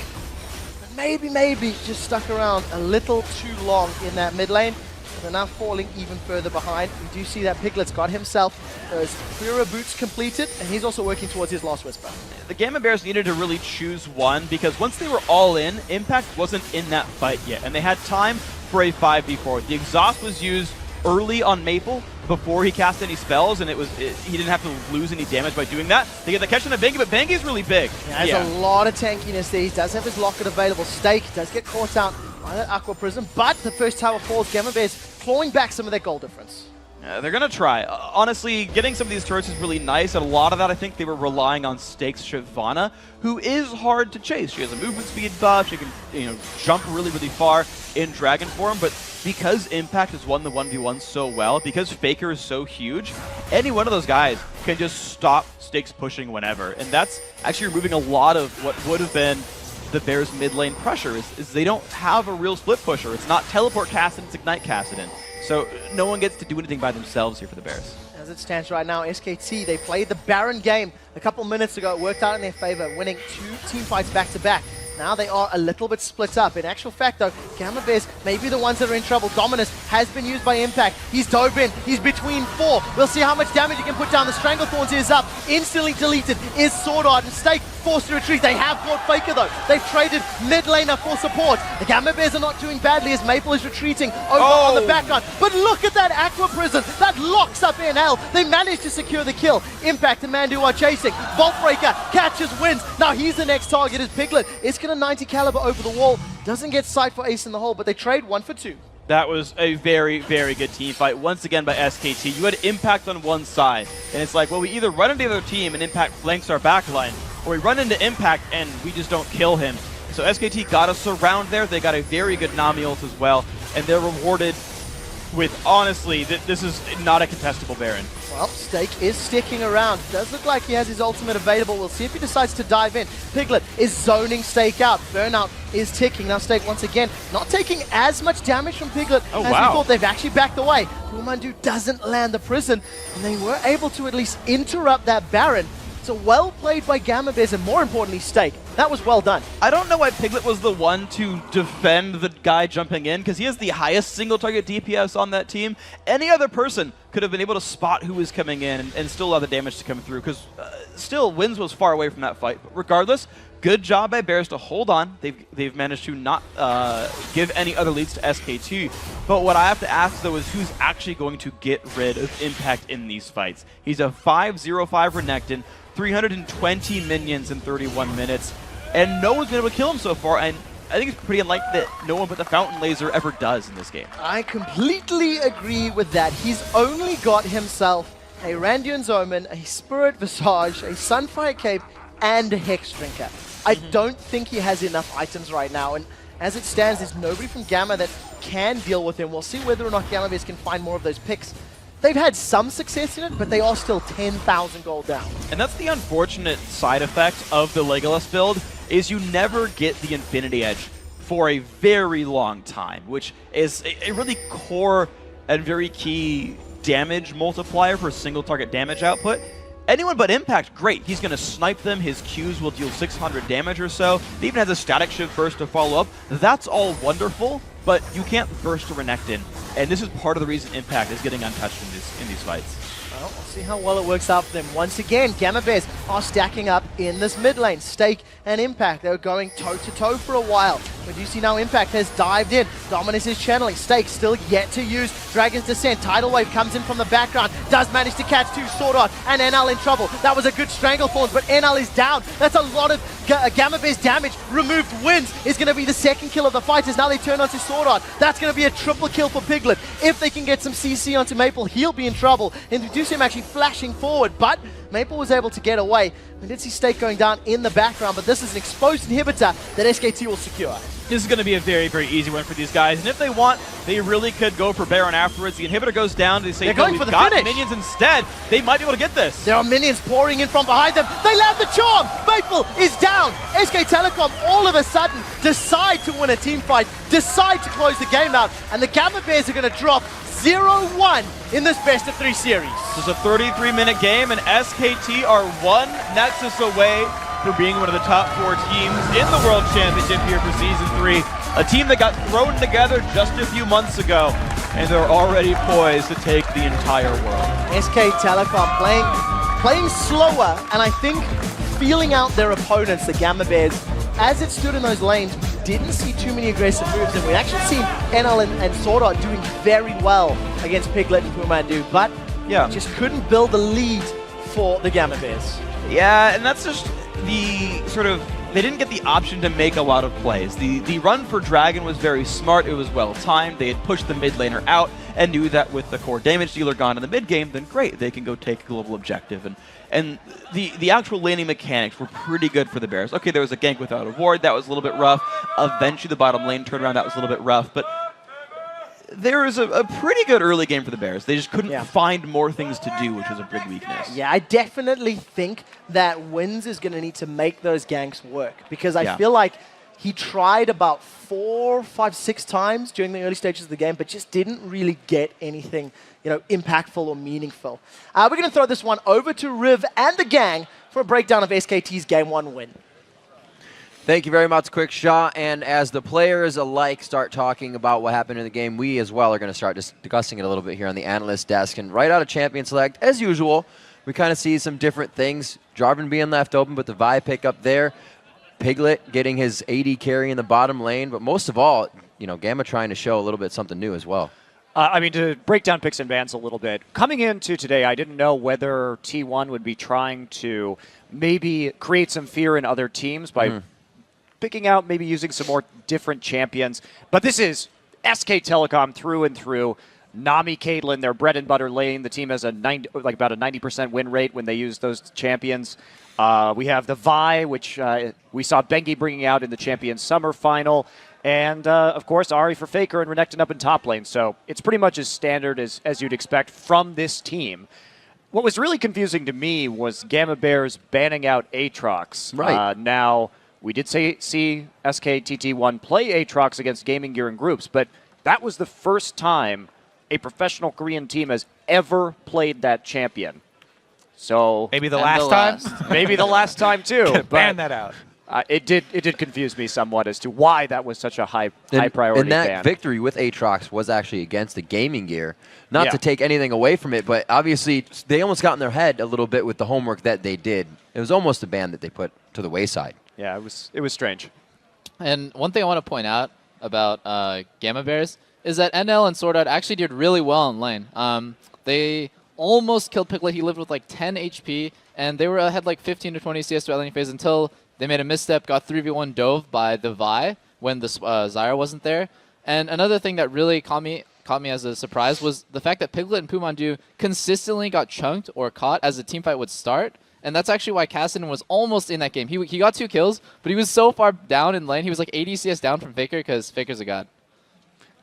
but maybe just stuck around a little too long in that mid lane. They're now falling even further behind. We do see that Piglet's got himself those clearer boots completed, and he's also working towards his Lost Whisper. The Gamma Bears needed to really choose one, because once they were all in, Impact wasn't in that fight yet, and they had time for a 5v4. The exhaust was used early on Maple before he cast any spells, and he didn't have to lose any damage by doing that. They get the catch on the Bengi, but Bengi's really big. Yeah, there's a lot of tankiness there. He does have his locket available. Stake does get caught out by that Aqua Prism, but the first tower falls. Gamma Bears clawing back some of their goal difference. They're going to try. Honestly, getting some of these turrets is really nice, and a lot of that I think they were relying on Stake's Shyvana, who is hard to chase. She has a movement speed buff, she can jump really, really far in Dragon form, but because Impact has won the 1v1 so well, because Faker is so huge, any one of those guys can just stop Stake's pushing whenever, and that's actually removing a lot of what would have been the Bears mid lane pressure, is they don't have a real split pusher. It's not teleport Kassadin, it's ignite Kassadin. So no one gets to do anything by themselves here for the Bears. As it stands right now, SKT, they played the Baron game a couple minutes ago. It worked out in their favor, winning 2 team fights back to back. Now they are a little bit split up. In actual fact, though, Gamma Bears may be the ones that are in trouble. Dominus has been used by Impact. He's dove in. He's between 4. We'll see how much damage he can put down. The Stranglethorns is up. Instantly deleted is Sword Art, and Stake forced to retreat. They have caught Faker, though. They've traded mid laner for support. The Gamma Bears are not doing badly as Maple is retreating over on the background. But look at that Aqua Prism. That locks up NL. They managed to secure the kill. Impact and Mandu are chasing. Vault Breaker catches, wins. Now he's the next target as Piglet. It's going to 90 caliber over the wall. Doesn't get sight for Ace in the hole, but they trade 1 for 2. That was a very, very good team fight, once again by SKT. You had Impact on one side, and it's like, well, we either run into the other team and Impact flanks our backline, or we run into Impact and we just don't kill him. So SKT got a surround there. They got a very good Nami ult as well, and they're rewarded with, honestly, this is not a contestable Baron. Well, Stake is sticking around. Does look like he has his ultimate available. We'll see if he decides to dive in. Piglet is zoning Stake out. Burnout is ticking. Now Stake, once again, not taking as much damage from Piglet as we thought. They've actually backed away. Kumandu doesn't land the prison, and they were able to at least interrupt that Baron. So well played by Gamma Bears, and more importantly, Stake. That was well done. I don't know why Piglet was the one to defend the guy jumping in, because he has the highest single target DPS on that team. Any other person could have been able to spot who was coming in and still allow the damage to come through, because still, Wins was far away from that fight. But regardless, good job by Bears to hold on. They've managed to not give any other leads to SKT. But what I have to ask, though, is who's actually going to get rid of Impact in these fights? He's a 5/0/5 Renekton, 320 minions in 31 minutes, and no one's been able to kill him so far, and I think it's pretty unlikely that no one but the Fountain Laser ever does in this game. I completely agree with that. He's only got himself a Randion's Omen, a Spirit Visage, a Sunfire Cape, and a Hex Drinker. I don't think he has enough items right now, and as it stands, there's nobody from Gamma that can deal with him. We'll see whether or not Gamma Bears can find more of those picks. They've had some success in it, but they are still 10,000 gold down. And that's the unfortunate side effect of the Legolas build, is you never get the Infinity Edge for a very long time, which is a really core and very key damage multiplier for single target damage output. Anyone but Impact, great. He's going to snipe them. His Qs will deal 600 damage or so. He even has a Static Shift burst to follow up. That's all wonderful, but you can't burst a Renekton. And this is part of the reason Impact is getting untouched in these fights. Well, we'll see how well it works out for them. Once again, Gamma Bears are stacking up in this mid lane. Stake and Impact, they were going toe-to-toe for a while. But you see now Impact has dived in. Dominus is channeling. Stake still yet to use Dragon's Descent. Tidal Wave comes in from the background. Does manage to catch two Sword Art, and NL in trouble. That was a good Stranglethorns, but NL is down. That's a lot of Gamma Bears damage. Removed Wins is going to be the second kill of the fighters. Now they turn onto Sword Art. That's going to be a triple kill for Piglet. If they can get some CC onto Maple, he'll be in trouble. And we do see him actually flashing forward, but Maple was able to get away. We did see Stake going down in the background, but this is an exposed inhibitor that SKT will secure. This is going to be a very, very easy one for these guys. And if they want, they really could go for Baron afterwards. The inhibitor goes down. They say, they're going for the finish. Minions instead. They might be able to get this. There are minions pouring in from behind them. They land the charm. Maple is down. SK Telecom all of a sudden decide to win a team fight, decide to close the game out, and the Gamma Bears are going to drop 0-1 in this best of 3 series. This is a 33-minute game, and SKT are one Nexus away from being one of the top 4 teams in the World Championship here for Season 3. A team that got thrown together just a few months ago, and they're already poised to take the entire world. SK Telecom playing slower, and I think feeling out their opponents, the Gamma Bears. As it stood in those lanes, we didn't see too many aggressive moves, and we actually seen NL and Sword Art doing very well against Piglet and Kumandu, but just couldn't build the lead for the Gamma Bears. Yeah, and that's just the sort of, they didn't get the option to make a lot of plays. The run for Dragon was very smart, it was well timed, they had pushed the mid laner out and knew that with the core damage dealer gone in the mid game, then great, they can go take a global objective. And the actual laning mechanics were pretty good for the Bears. Okay, there was a gank without a ward, that was a little bit rough. Eventually the bottom lane turnaround, that was a little bit rough, but there was a pretty good early game for the Bears. They just couldn't find more things to do, which was a big weakness. Yeah, I definitely think that Wins is going to need to make those ganks work, because I feel like he tried about 4, 5, 6 times during the early stages of the game, but just didn't really get anything, impactful or meaningful. We're going to throw this one over to Riv and the gang for a breakdown of SKT's Game 1 win. Thank you very much, Quick Shot. And as the players alike start talking about what happened in the game, we as well are going to start discussing it a little bit here on the analyst desk. And right out of Champion Select, as usual, we kind of see some different things. Jarvan being left open, but the Vi pick up there. Piglet getting his AD carry in the bottom lane. But most of all, Gamma trying to show a little bit something new as well. To break down picks and bans a little bit, coming into today, I didn't know whether T1 would be trying to maybe create some fear in other teams by picking out, maybe using some more different champions. But this is SK Telecom through and through. Nami, Caitlyn, their bread and butter lane. The team has about a 90% win rate when they use those champions. We have the Vi, which we saw Bengi bringing out in the Champions Summer Final. And, of course, Ari for Faker and Renekton up in top lane. So it's pretty much as standard as you'd expect from this team. What was really confusing to me was Gamma Bears banning out Aatrox. Right. Now, we did see SKTT1 play Aatrox against Gaming Gear in groups, but that was the first time a professional Korean team has ever played that champion. So maybe the last time? Maybe the last time, too. Ban that out. It did confuse me somewhat as to why that was such a high priority and that ban. victory with Aatrox was actually against the Gaming Gear. Not to take anything away from it, but obviously they almost got in their head a little bit with the homework that they did. It was almost a ban that they put to the wayside. Yeah, it was strange. And one thing I want to point out about Gamma Bears is that NL and Sword Art actually did really well in lane. They almost killed Piglet. He lived with like 10 HP, and they had like 15 to 20 CS throughout lane phase until they made a misstep, got 3v1 dove by the Vi when the Zyra wasn't there. And another thing that really caught me as a surprise was the fact that Piglet and Pumandu consistently got chunked or caught as the teamfight would start. And that's actually why Cassidy was almost in that game. He got 2 kills, but he was so far down in lane. He was like 80 CS down from Faker because Faker's a god.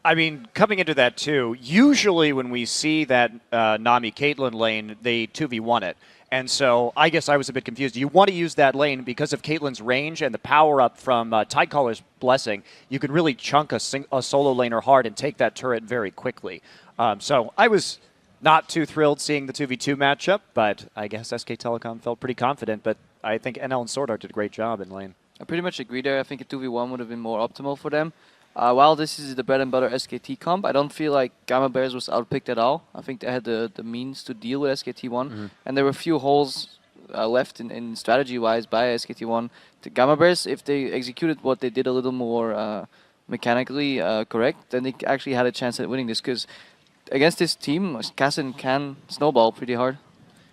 I mean, coming into that too, usually when we see that Nami Caitlyn lane, they 2v1 it. And so I guess I was a bit confused. You want to use that lane because of Caitlyn's range and the power-up from Tidecaller's Blessing. You can really chunk a solo laner hard and take that turret very quickly. So I was not too thrilled seeing the 2v2 matchup, but I guess SK Telecom felt pretty confident. But I think NL and Sword Art did a great job in lane. I pretty much agree there. I think a 2v1 would have been more optimal for them. While this is the bread and butter SKT comp, I don't feel like Gamma Bears was outpicked at all. I think they had the means to deal with SKT1, and there were a few holes left in strategy-wise by SKT1. The Gamma Bears, if they executed what they did a little more mechanically correct, then they actually had a chance at winning this, because against this team, Kassin can snowball pretty hard.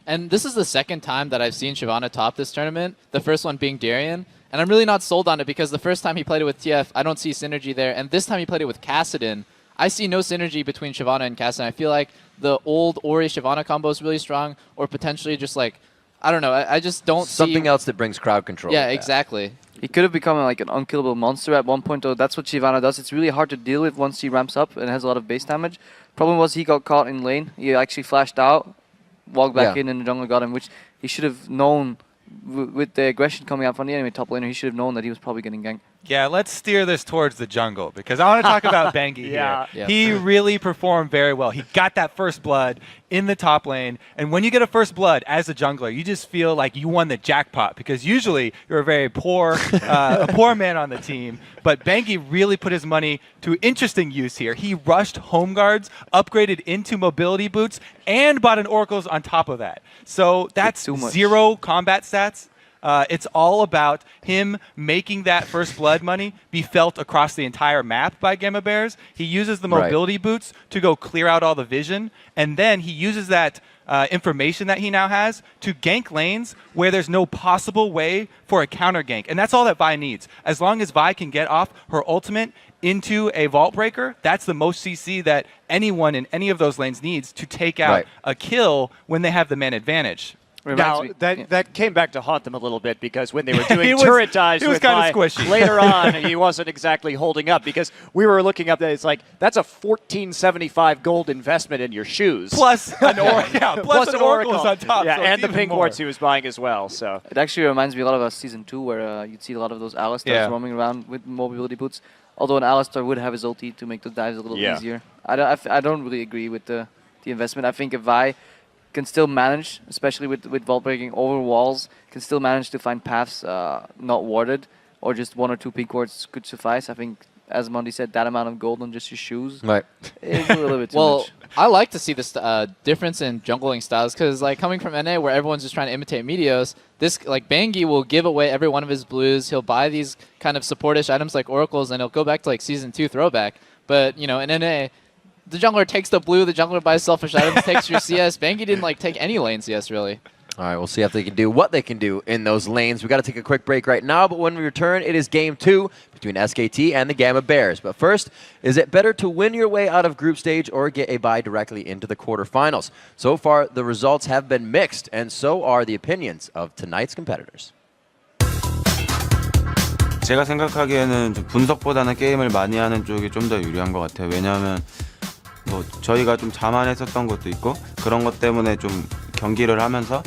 And this is the second time that I've seen Shyvana top this tournament, the first one being Darien. And I'm really not sold on it because the first time he played it with TF, I don't see synergy there. And this time he played it with Kassadin, I see no synergy between Shyvana and Kassadin. I feel like the old Ori-Shyvana combo is really strong, or potentially just like, I don't know, I just don't see... Something else that brings crowd control. Yeah, exactly. He could have become like an unkillable monster at one point, though. That's what Shyvana does. It's really hard to deal with once he ramps up and has a lot of base damage. Problem was he got caught in lane. He actually flashed out, walked back in, and the jungler got him, which he should have known. With the aggression coming out from the enemy top laner, he should have known that he was probably getting ganked. Yeah, let's steer this towards the jungle, because I want to talk about Bengi here. Yeah. He really performed very well. He got that first blood in the top lane, and when you get a first blood as a jungler, you just feel like you won the jackpot, because usually you're a very poor man on the team. But Bengi really put his money to interesting use here. He rushed home guards, upgraded into mobility boots, and bought an Oracles on top of that. So that's 0 combat stats. It's all about him making that first blood money be felt across the entire map by Gamma Bears. He uses the mobility boots to go clear out all the vision, and then he uses that information that he now has to gank lanes where there's no possible way for a counter gank. And that's all that Vi needs. As long as Vi can get off her ultimate into a vault breaker, that's the most CC that anyone in any of those lanes needs to take out a kill when they have the man advantage. Now, that came back to haunt them a little bit, because when they were doing turret dives he was with kind of Vi, squishy. later on, he wasn't exactly holding up, because we were looking up that it's like, that's a 1475 gold investment in your shoes. Plus an Oracles on top. Yeah, so and the even pink more. wards he was buying as well. So it actually reminds me a lot of Season 2, where you'd see a lot of those Alistars roaming around with mobility boots. Although an Alistar would have his ulti to make those dives a little easier. I don't really agree with the investment. I think if Vi can still manage, especially with vault breaking over walls, can still manage to find paths not warded, or just 1 or 2 pink wards could suffice. I think, as Mondi said, that amount of gold on just your shoes is a little bit too much. I like to see this difference in jungling styles, because like coming from NA where everyone's just trying to imitate Meteos, this like Bengi will give away every one of his blues. He'll buy these kind of supportish items like Oracles, and he'll go back to like Season 2 throwback. But you know, in NA, the jungler takes the blue, the jungler buys selfish items, takes your CS. Bengi didn't like take any lane CS really. All right, we'll see if they can do what they can do in those lanes. We've got to take a quick break right now, but when we return, it is game 2 between SKT and the Gamma Bears. But first, is it better to win your way out of group stage or get a bye directly into the quarterfinals? So far, the results have been mixed, and so are the opinions of tonight's competitors. 제가 생각하기에는 좀 분석보다는 게임을 많이 하는 쪽이 좀 더 유리한 것 같아요. 왜냐하면 뭐 저희가 좀 자만했었던 것도 있고 그런 것 때문에 좀 경기를 하면서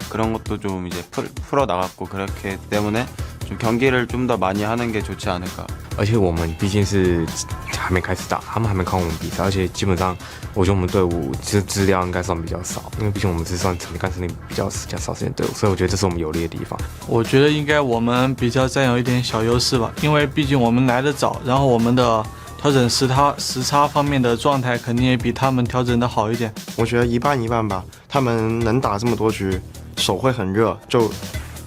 그런 것도 좀 이제 풀어 나갔고 그렇기 때문에 좀 경기를 좀 더 많이 하는 게 좋지 않을까. 而且我们毕竟是还没开始打，他们还没看我们比赛，而且基本上我觉得我们队伍资料应该算比较少，因为毕竟我们是算干成比较少时间队伍，所以我觉得这是我们有利的地方。我觉得应该我们比较占有一点小优势吧，因为毕竟我们来得早，然后我们的调整时差方面的状态肯定也比他们调整的好一点。我觉得一半一半吧，他们能打这么多局，手会很热，就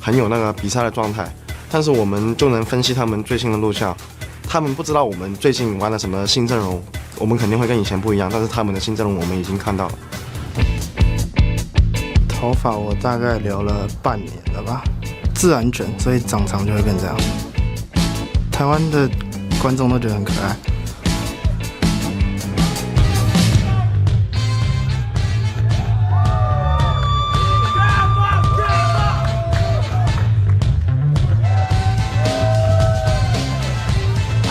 很有那个比赛的状态。但是我们就能分析他们最新的录像，他们不知道我们最近玩了什么新阵容，我们肯定会跟以前不一样，但是他们的新阵容我们已经看到了。头发我大概留了半年了吧，自然卷，所以长长就会变这样。台湾的观众都觉得很可爱。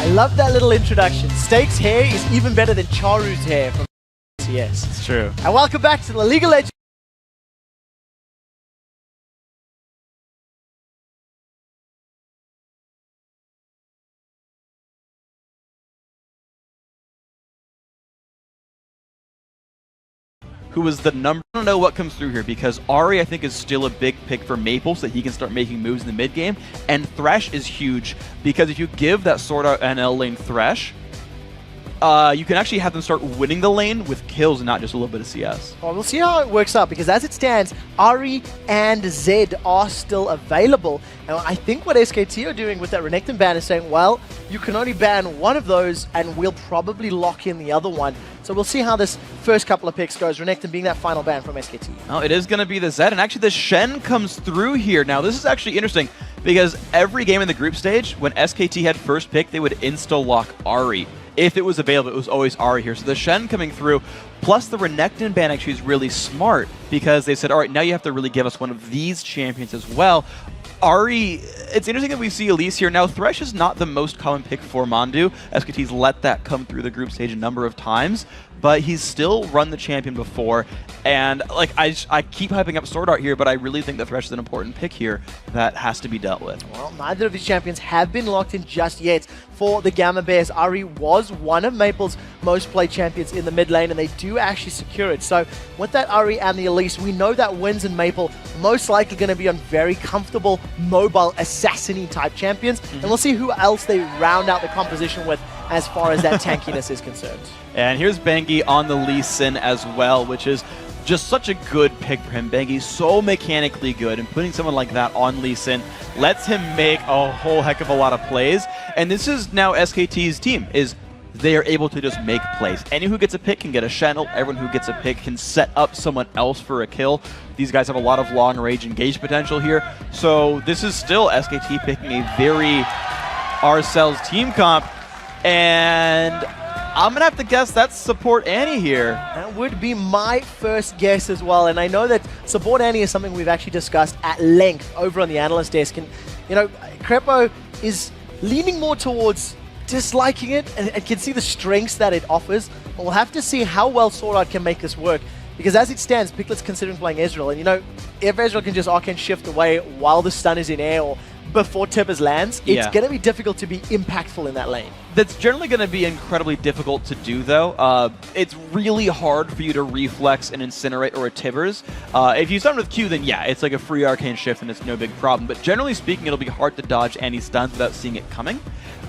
I love that little introduction. Stake's hair is even better than Charu's hair from CS. It's true. And welcome back to the League of Legends. Who was the number? I don't know what comes through here because Ari, I think, is still a big pick for Maple so that he can start making moves in the mid game. And Thresh is huge because if you give that Sword Art NL lane Thresh, you can actually have them start winning the lane with kills and not just a little bit of CS. Well, we'll see how it works out because as it stands, Ari and Zed are still available. And I think what SKT are doing with that Renekton ban is saying, well, you can only ban one of those and we'll probably lock in the other one. So we'll see how this first couple of picks goes, Renekton being that final ban from SKT. Oh, it is going to be the Zed, and actually the Shen comes through here. Now, this is actually interesting because every game in the group stage, when SKT had first pick, they would insta-lock Ari. If it was available, it was always Ari here. So the Shen coming through, plus the Renekton ban actually is really smart because they said, all right, now you have to really give us one of these champions as well. Ari, it's interesting that we see Elise here. Now, Thresh is not the most common pick for Mandu. SKT's let that come through the group stage a number of times, but he's still run the champion before. And like I keep hyping up Sword Art here, but I really think that Thresh is an important pick here that has to be dealt with. Well, neither of these champions have been locked in just yet for the Gamma Bears. Ari was one of Maple's most played champions in the mid lane, and they do actually secure it. So with that Ari and the Elise, we know that wins in Maple most likely going to be on very comfortable, mobile, assassin-y type champions. And we'll see who else they round out the composition with as far as that tankiness is concerned. And here's Bengi on the Lee Sin as well, which is just such a good pick for him. Bengi's so mechanically good, and putting someone like that on Lee Sin lets him make a whole heck of a lot of plays. And this is now SKT's team, is they are able to just make plays. Anyone who gets a pick can get a Channel. Everyone who gets a pick can set up someone else for a kill. These guys have a lot of long-range engage potential here. So this is still SKT picking a very ourselves team comp. And I'm going to have to guess that's Support Annie here. That would be my first guess as well. And I know that Support Annie is something we've actually discussed at length over on the analyst desk. And, you know, Crepo is leaning more towards disliking it and can see the strengths that it offers. But we'll have to see how well Sword Art can make this work. Because as it stands, Piclet's considering playing Ezreal. And, you know, if Ezreal can just Arcane Shift away while the stun is in air or before Tibbers lands, it's going to be difficult to be impactful in that lane. That's generally going to be incredibly difficult to do, though. It's really hard for you to reflex an Incinerate or a Tibbers. If you stun with Q, then yeah, it's like a free Arcane Shift and it's no big problem. But generally speaking, it'll be hard to dodge any stuns without seeing it coming.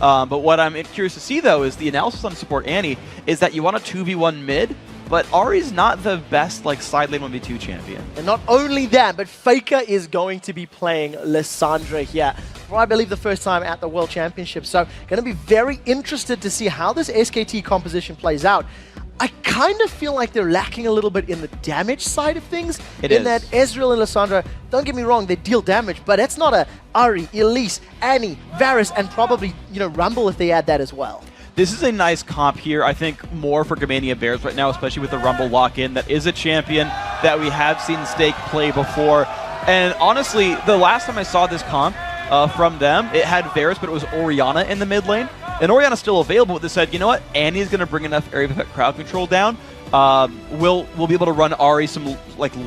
But what I'm curious to see, though, is the analysis on Support Annie is that you want a 2v1 mid, but Ari's not the best like side lane 1v2 champion. And not only that, but Faker is going to be playing Lissandra here for, I believe, the first time at the World Championship. So going to be very interested to see how this SKT composition plays out. I kind of feel like they're lacking a little bit in the damage side of things. It in is. that Ezreal and Lissandra, don't get me wrong, they deal damage, but it's not a Ahri, Elise, Annie, Varus, and probably, Rumble if they add that as well. This is a nice comp here, I think, more for Gamania Bears right now, especially with the Rumble lock-in. That is a champion that we have seen Stake play before. And honestly, the last time I saw this comp from them, it had Varus, but it was Orianna in the mid lane. And Orianna's still available, but they said, you know what, Annie's going to bring enough area of effect crowd control down. We'll be able to run Ahri some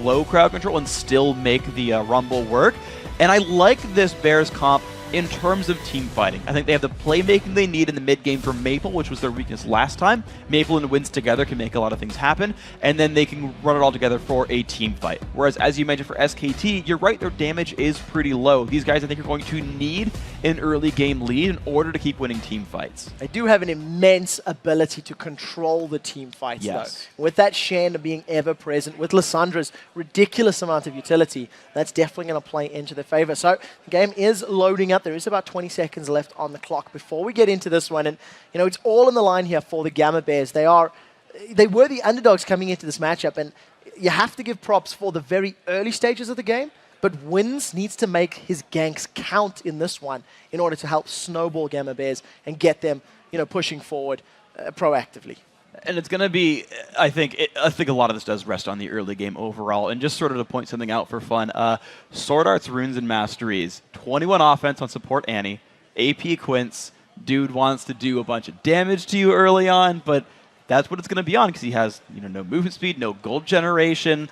low crowd control and still make the Rumble work. And I like this Bears comp in terms of team fighting. I think they have the playmaking they need in the mid game for Maple, which was their weakness last time. Maple and Wins together can make a lot of things happen, and then they can run it all together for a team fight. Whereas, as you mentioned for SKT, you're right, their damage is pretty low. These guys, I think, are going to need an early game lead in order to keep winning team fights. They do have an immense ability to control the team fights, Yes. though. With that Shen being ever present, with Lissandra's ridiculous amount of utility, that's definitely going to play into their favor. So the game is loading up. There is about 20 seconds left on the clock before we get into this one. And, it's all in the line here for the Gamma Bears. They were the underdogs coming into this matchup. And you have to give props for the very early stages of the game. But Wins needs to make his ganks count in this one in order to help snowball Gamma Bears and get them, pushing forward proactively. And it's going to be, I think a lot of this does rest on the early game overall. And just sort of to point something out for fun, Sword Arts, Runes, and Masteries, 21 offense on support Annie, AP Quince, dude wants to do a bunch of damage to you early on, but that's what it's going to be on because he has no movement speed, no gold generation.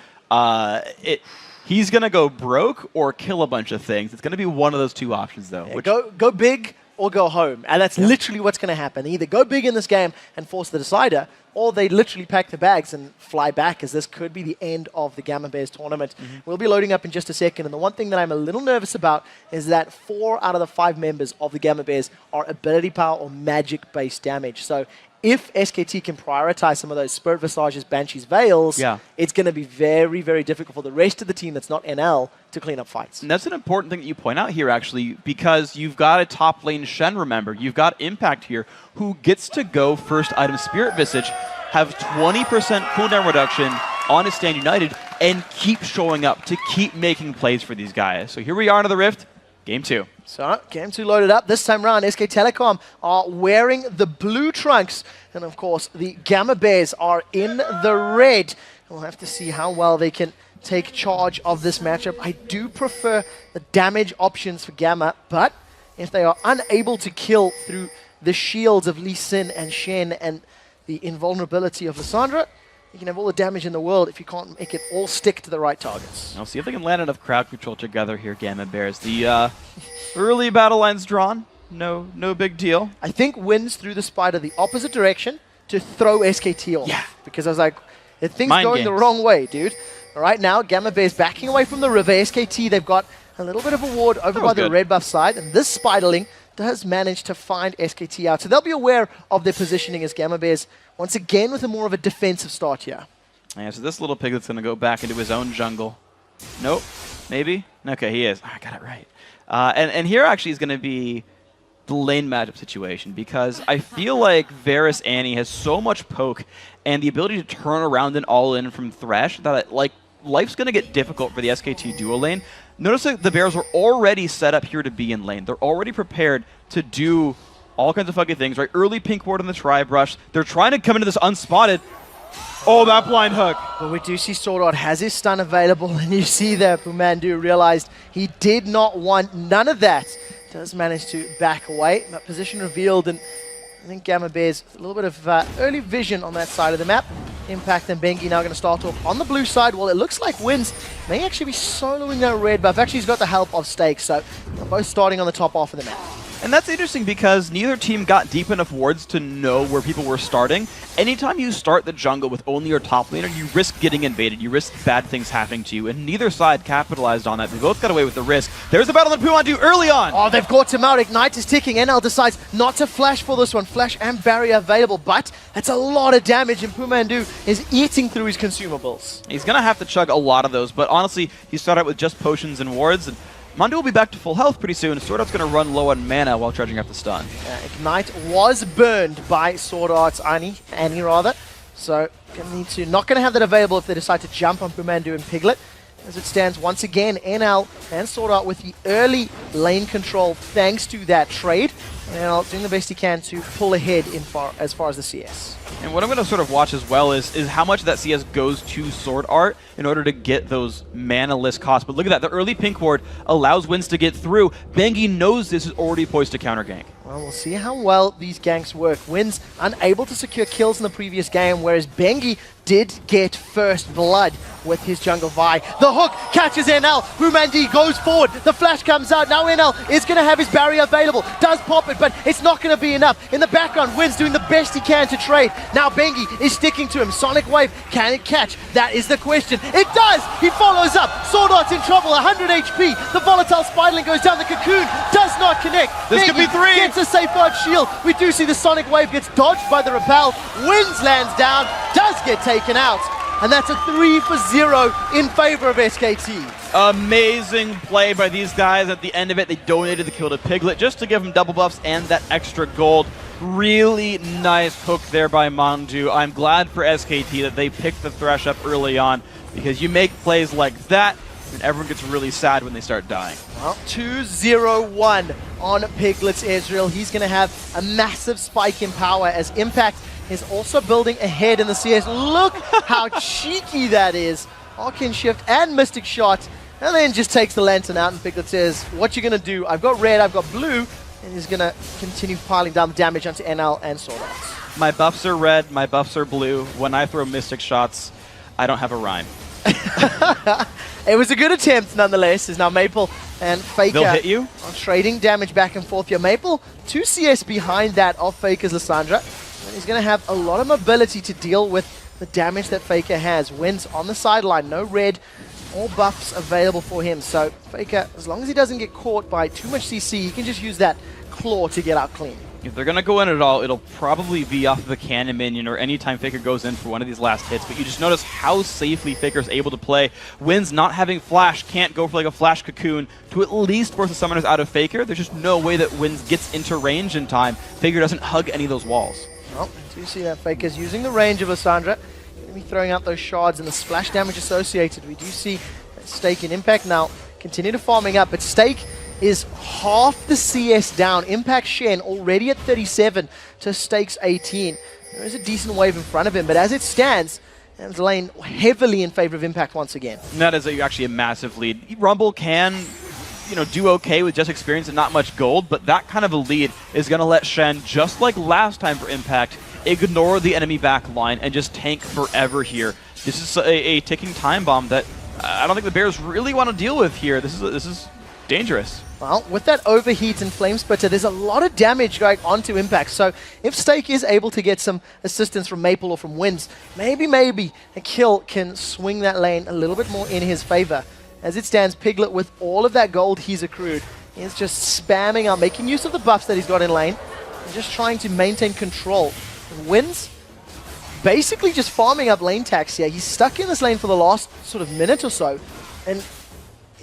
He's going to go broke or kill a bunch of things. It's going to be one of those two options, though. Yeah, go big or go home. And that's literally what's going to happen. They either go big in this game and force the decider, or they literally pack the bags and fly back, as this could be the end of the Gamma Bears tournament. We'll be loading up in just a second, and the one thing that I'm a little nervous about is that 4 out of the 5 members of the Gamma Bears are ability power or magic-based damage. So if SKT can prioritize some of those Spirit Visages, Banshees, Veils, it's going to be very, very difficult for the rest of the team that's not NL to clean up fights. And that's an important thing that you point out here, actually, because you've got a top lane Shen, remember. You've got Impact here, who gets to go first item Spirit Visage, have 20% cooldown reduction on his Stand United, and keep showing up to keep making plays for these guys. So here we are into the Rift. Game 2. So, game 2 loaded up. This time around, SK Telecom are wearing the blue trunks. And, of course, the Gamma Bears are in the red. We'll have to see how well they can take charge of this matchup. I do prefer the damage options for Gamma, but if they are unable to kill through the shields of Lee Sin and Shen and the invulnerability of Lissandra, you can have all the damage in the world if you can't make it all stick to the right targets. I'll see if they can land enough crowd control together here, Gamma Bears. The early battle line's drawn. No big deal. I think Wins through the spider the opposite direction to throw SKT off. Yeah. Because I was like, things going the wrong way, dude. All right, now Gamma Bears backing away from the river. SKT, they've got a little bit of a ward over by the red buff side. And this Spiderling does manage to find SKT out. So they'll be aware of their positioning as Gamma Bears, once again with a more of a defensive start here. Yeah, so this little piglet's going to go back into his own jungle. Nope. Maybe? Okay, he is. I got it right. And here actually is going to be the lane matchup situation, because I feel like Varus Annie has so much poke and the ability to turn around and all in from Thresh that life's going to get difficult for the SKT duo lane. Notice that the Bears are already set up here to be in lane. They're already prepared to do all kinds of fucking things, right? Early pink ward on the Tri-Brush. They're trying to come into this unspotted. Oh, that blind hook. But we do see Sword Art has his stun available, and you see there Pumandu realized he did not want none of that. Does manage to back away. That position revealed, and I think Gamma Bears a little bit of early vision on that side of the map. Impact and Bengi now going to start off on the blue side. Well, it looks like Wins may actually be soloing that red buff. Actually, he's got the help of Stakes, so they're both starting on the top half of the map. And that's interesting because neither team got deep enough wards to know where people were starting. Anytime you start the jungle with only your top laner, you risk getting invaded. You risk bad things happening to you, and neither side capitalized on that. They both got away with the risk. There's a battle on Pumandu early on. Oh, they've got him out. Ignite is ticking. NL decides not to flash for this one. Flash and barrier available, but that's a lot of damage, and Pumandu is eating through his consumables. He's going to have to chug a lot of those, but honestly, he started out with just potions and wards, and Mandu will be back to full health pretty soon. Sword Art's going to run low on mana while charging up the stun. Ignite was burned by Sword Art's Annie rather. So not going to have that available if they decide to jump on Bumandu and Piglet. As it stands, once again, NL and Sword Art with the early lane control thanks to that trade. NL doing the best he can to pull ahead as far as the CS. And what I'm going to sort of watch as well is how much that CS goes to Sword Art in order to get those mana-less costs. But look at that, the early pink ward allows Wins to get through. Bengi knows this is already poised to counter gank. Well, we'll see how well these ganks work. Wins unable to secure kills in the previous game, whereas Bengi did get first blood with his jungle Vi. The hook catches NL. Rumandi goes forward. The flash comes out. Now NL is going to have his barrier available. Does pop it, but it's not going to be enough. In the background, Wins doing the best he can to trade. Now Bengi is sticking to him. Sonic Wave, can it catch? That is the question. It does! He follows up. Sword Art's in trouble. 100 HP. The volatile Spiderling goes down. The cocoon does not connect. This could be 3. Gets a safeguard shield. We do see the Sonic Wave gets dodged by the repel. Wins lands down. Does get taken out. And that's a 3-for-0 in favor of SKT. Amazing play by these guys. At the end of it, they donated the kill to Piglet just to give him double buffs and that extra gold. Really nice hook there by Mandu. I'm glad for SKT that they picked the Thresh up early on, because you make plays like that and everyone gets really sad when they start dying. Well, 2-0-1 on Piglet's Ezreal. He's going to have a massive spike in power as Impact is also building ahead in the CS. Look how cheeky that is. Arcane Shift and Mystic Shot, and then just takes the Lantern out, and Piglet says, what you going to do? I've got red, I've got blue, and he's going to continue piling down the damage onto NL and Sword Art. My buffs are red, my buffs are blue. When I throw Mystic Shots, I don't have a rhyme. It was a good attempt nonetheless, as now Maple and Faker They'll hit you? are trading damage back and forth here. Maple, 2 CS behind that of Faker's Lissandra. And he's going to have a lot of mobility to deal with the damage that Faker has. Wins on the sideline, no red or buffs available for him. So Faker, as long as he doesn't get caught by too much CC, he can just use that claw to get out clean. If they're going to go in at all, it'll probably be off of a cannon minion or anytime Faker goes in for one of these last hits. But you just notice how safely Faker's able to play. Wins not having flash, can't go for like a flash cocoon to at least force the summoners out of Faker. There's just no way that Wins gets into range in time. Faker doesn't hug any of those walls. Well, do you see that Faker's using the range of Lissandra? Going to be throwing out those shards and the splash damage associated. We do see Stake and Impact now continue to farming up, but Stake is half the CS down. Impact Shen already at 37 to Stake's 18. There is a decent wave in front of him, but as it stands, and lane heavily in favor of Impact once again. And that is actually a massive lead. Rumble can, do okay with just experience and not much gold, but that kind of a lead is going to let Shen, just like last time for Impact, ignore the enemy back line and just tank forever here. This is a ticking time bomb that I don't think the Bears really want to deal with here. This is dangerous. Well, with that overheat and flame splitter, there's a lot of damage going onto Impact. So if Stake is able to get some assistance from Maple or from Wins, maybe a kill can swing that lane a little bit more in his favor. As it stands, Piglet, with all of that gold he's accrued, is just spamming out, making use of the buffs that he's got in lane, and just trying to maintain control. And Wins, basically just farming up lane tax here. He's stuck in this lane for the last sort of minute or so, and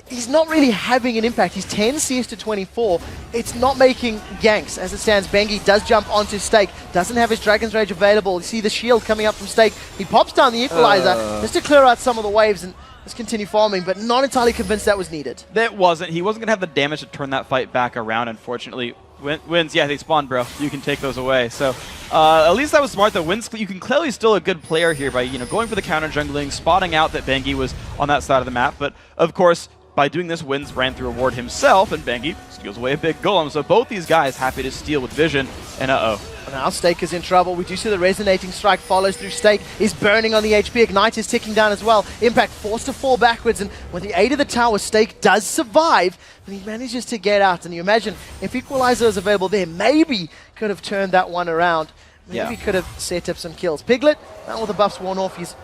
he's not really having an impact. He's 10 CS to 24. It's not making ganks. As it stands, Bengi does jump onto Stake. Doesn't have his Dragon's Rage available. You see the shield coming up from Stake. He pops down the Equalizer just to clear out some of the waves and just continue farming, but not entirely convinced that was needed. That wasn't. He wasn't going to have the damage to turn that fight back around, unfortunately. Wins, yeah, they spawned, bro. You can take those away. So at least that was smart, though. Wins, you can clearly still a good player here by going for the counter jungling, spotting out that Bengi was on that side of the map. But of course, by doing this, Wins ran through a ward himself, and Bengi steals away a big golem. So both these guys happy to steal with vision, and Now Stake is in trouble. We do see the resonating strike follows through. Stake is burning on the HP. Ignite is ticking down as well. Impact forced to fall backwards, and with the aid of the tower, Stake does survive, and he manages to get out. And you imagine, if Equalizer is available there, maybe could have turned that one around. Maybe could have set up some kills. Piglet, now with the buffs worn off, he's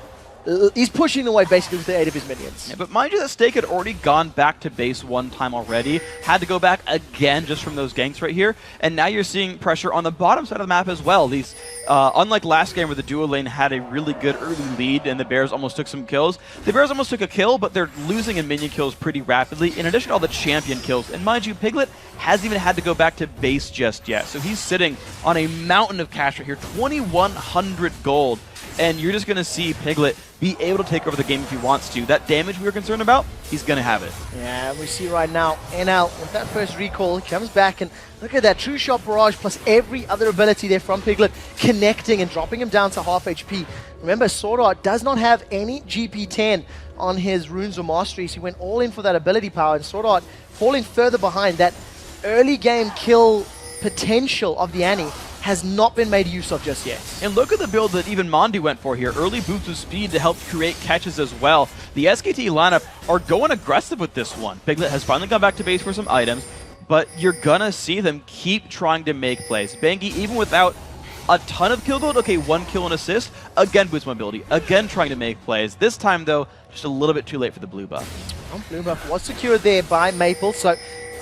pushing away basically with the aid of his minions. Yeah, but mind you that Stake had already gone back to base one time already, had to go back again just from those ganks right here, and now you're seeing pressure on the bottom side of the map as well. These, unlike last game where the duo lane had a really good early lead and the Bears almost took some kills, the Bears almost took a kill, but they're losing in minion kills pretty rapidly, in addition to all the champion kills. And mind you, Piglet hasn't even had to go back to base just yet, so he's sitting on a mountain of cash right here, 2,100 gold. and you're just going to see Piglet be able to take over the game if he wants to. That damage we were concerned about, he's going to have it. Yeah, we see right now, NL, with that first recall, he comes back and look at that, True Shot Barrage plus every other ability there from Piglet, connecting and dropping him down to half HP. Remember, Sword Art does not have any GP10 on his runes or masteries. He went all in for that ability power, and Sword Art falling further behind. That early game kill potential of the Annie has not been made use of just yet. And look at the build that even Mondi went for here. Early boost of speed to help create catches as well. The SKT lineup are going aggressive with this one. Piglet has finally gone back to base for some items, but you're gonna see them keep trying to make plays. Bengi, even without a ton of kill gold, okay, 1 kill and assist, again boost mobility, again trying to make plays. This time though, just a little bit too late for the blue buff. Well, blue buff was secured there by Maple, so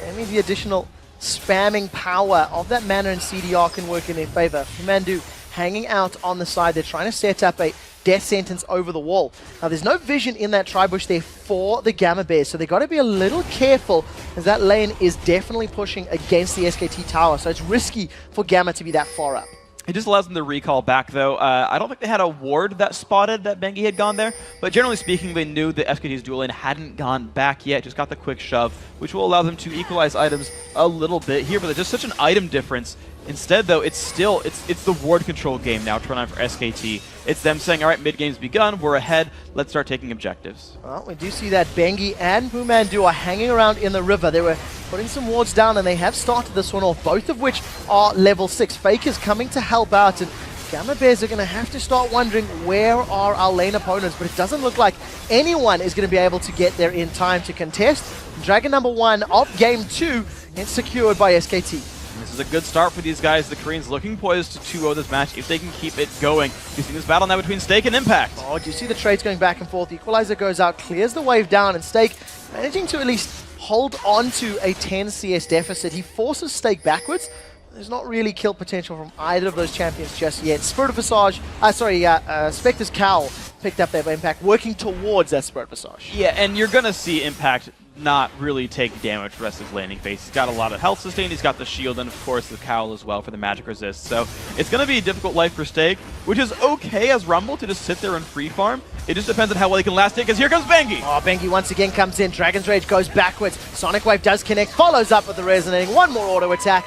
maybe the additional spamming power of that mana and CDR can work in their favor. Mandu hanging out on the side. They're trying to set up a death sentence over the wall. Now, there's no vision in that tri-bush there for the Gamma Bears, so they've got to be a little careful as that lane is definitely pushing against the SKT tower, so it's risky for Gamma to be that far up. It just allows them to recall back, though. I don't think they had a ward that spotted that Bengi had gone there, but generally speaking, they knew the SKT's duel lane hadn't gone back yet, just got the quick shove, which will allow them to equalize items a little bit here, but there's just such an item difference. Instead, though, it's the ward control game now, turn on for SKT. It's them saying, all right, mid-game's begun, we're ahead, let's start taking objectives. Well, we do see that Bengi and Pumandu are hanging around in the river. They were putting some wards down, and they have started this one off, both of which are level 6. Faker's coming to help out, and Gamma Bears are going to have to start wondering where are our lane opponents, but it doesn't look like anyone is going to be able to get there in time to contest. Dragon number 1 of Game 2 is secured by SKT. This is a good start for these guys. The Koreans looking poised to 2-0 this match if they can keep it going. You see this battle now between Stake and Impact. Oh, do you see the trades going back and forth? The Equalizer goes out, clears the wave down, and Stake managing to at least hold on to a 10 CS deficit. He forces Stake backwards. There's not really kill potential from either of those champions just yet. Spirit of Visage, Spectre's Cowl picked up there by Impact, working towards that Spirit Visage. Yeah, and you're going to see Impact not really take damage for the rest of his landing phase. He's got a lot of health sustain, he's got the shield, and of course the cowl as well for the magic resist. So it's going to be a difficult life for Stake, which is okay as Rumble to just sit there and free farm. It just depends on how well he can last it, because here comes Bengi! Oh, Bengi once again comes in, Dragon's Rage goes backwards, Sonic Wave does connect, follows up with the resonating, one more auto attack.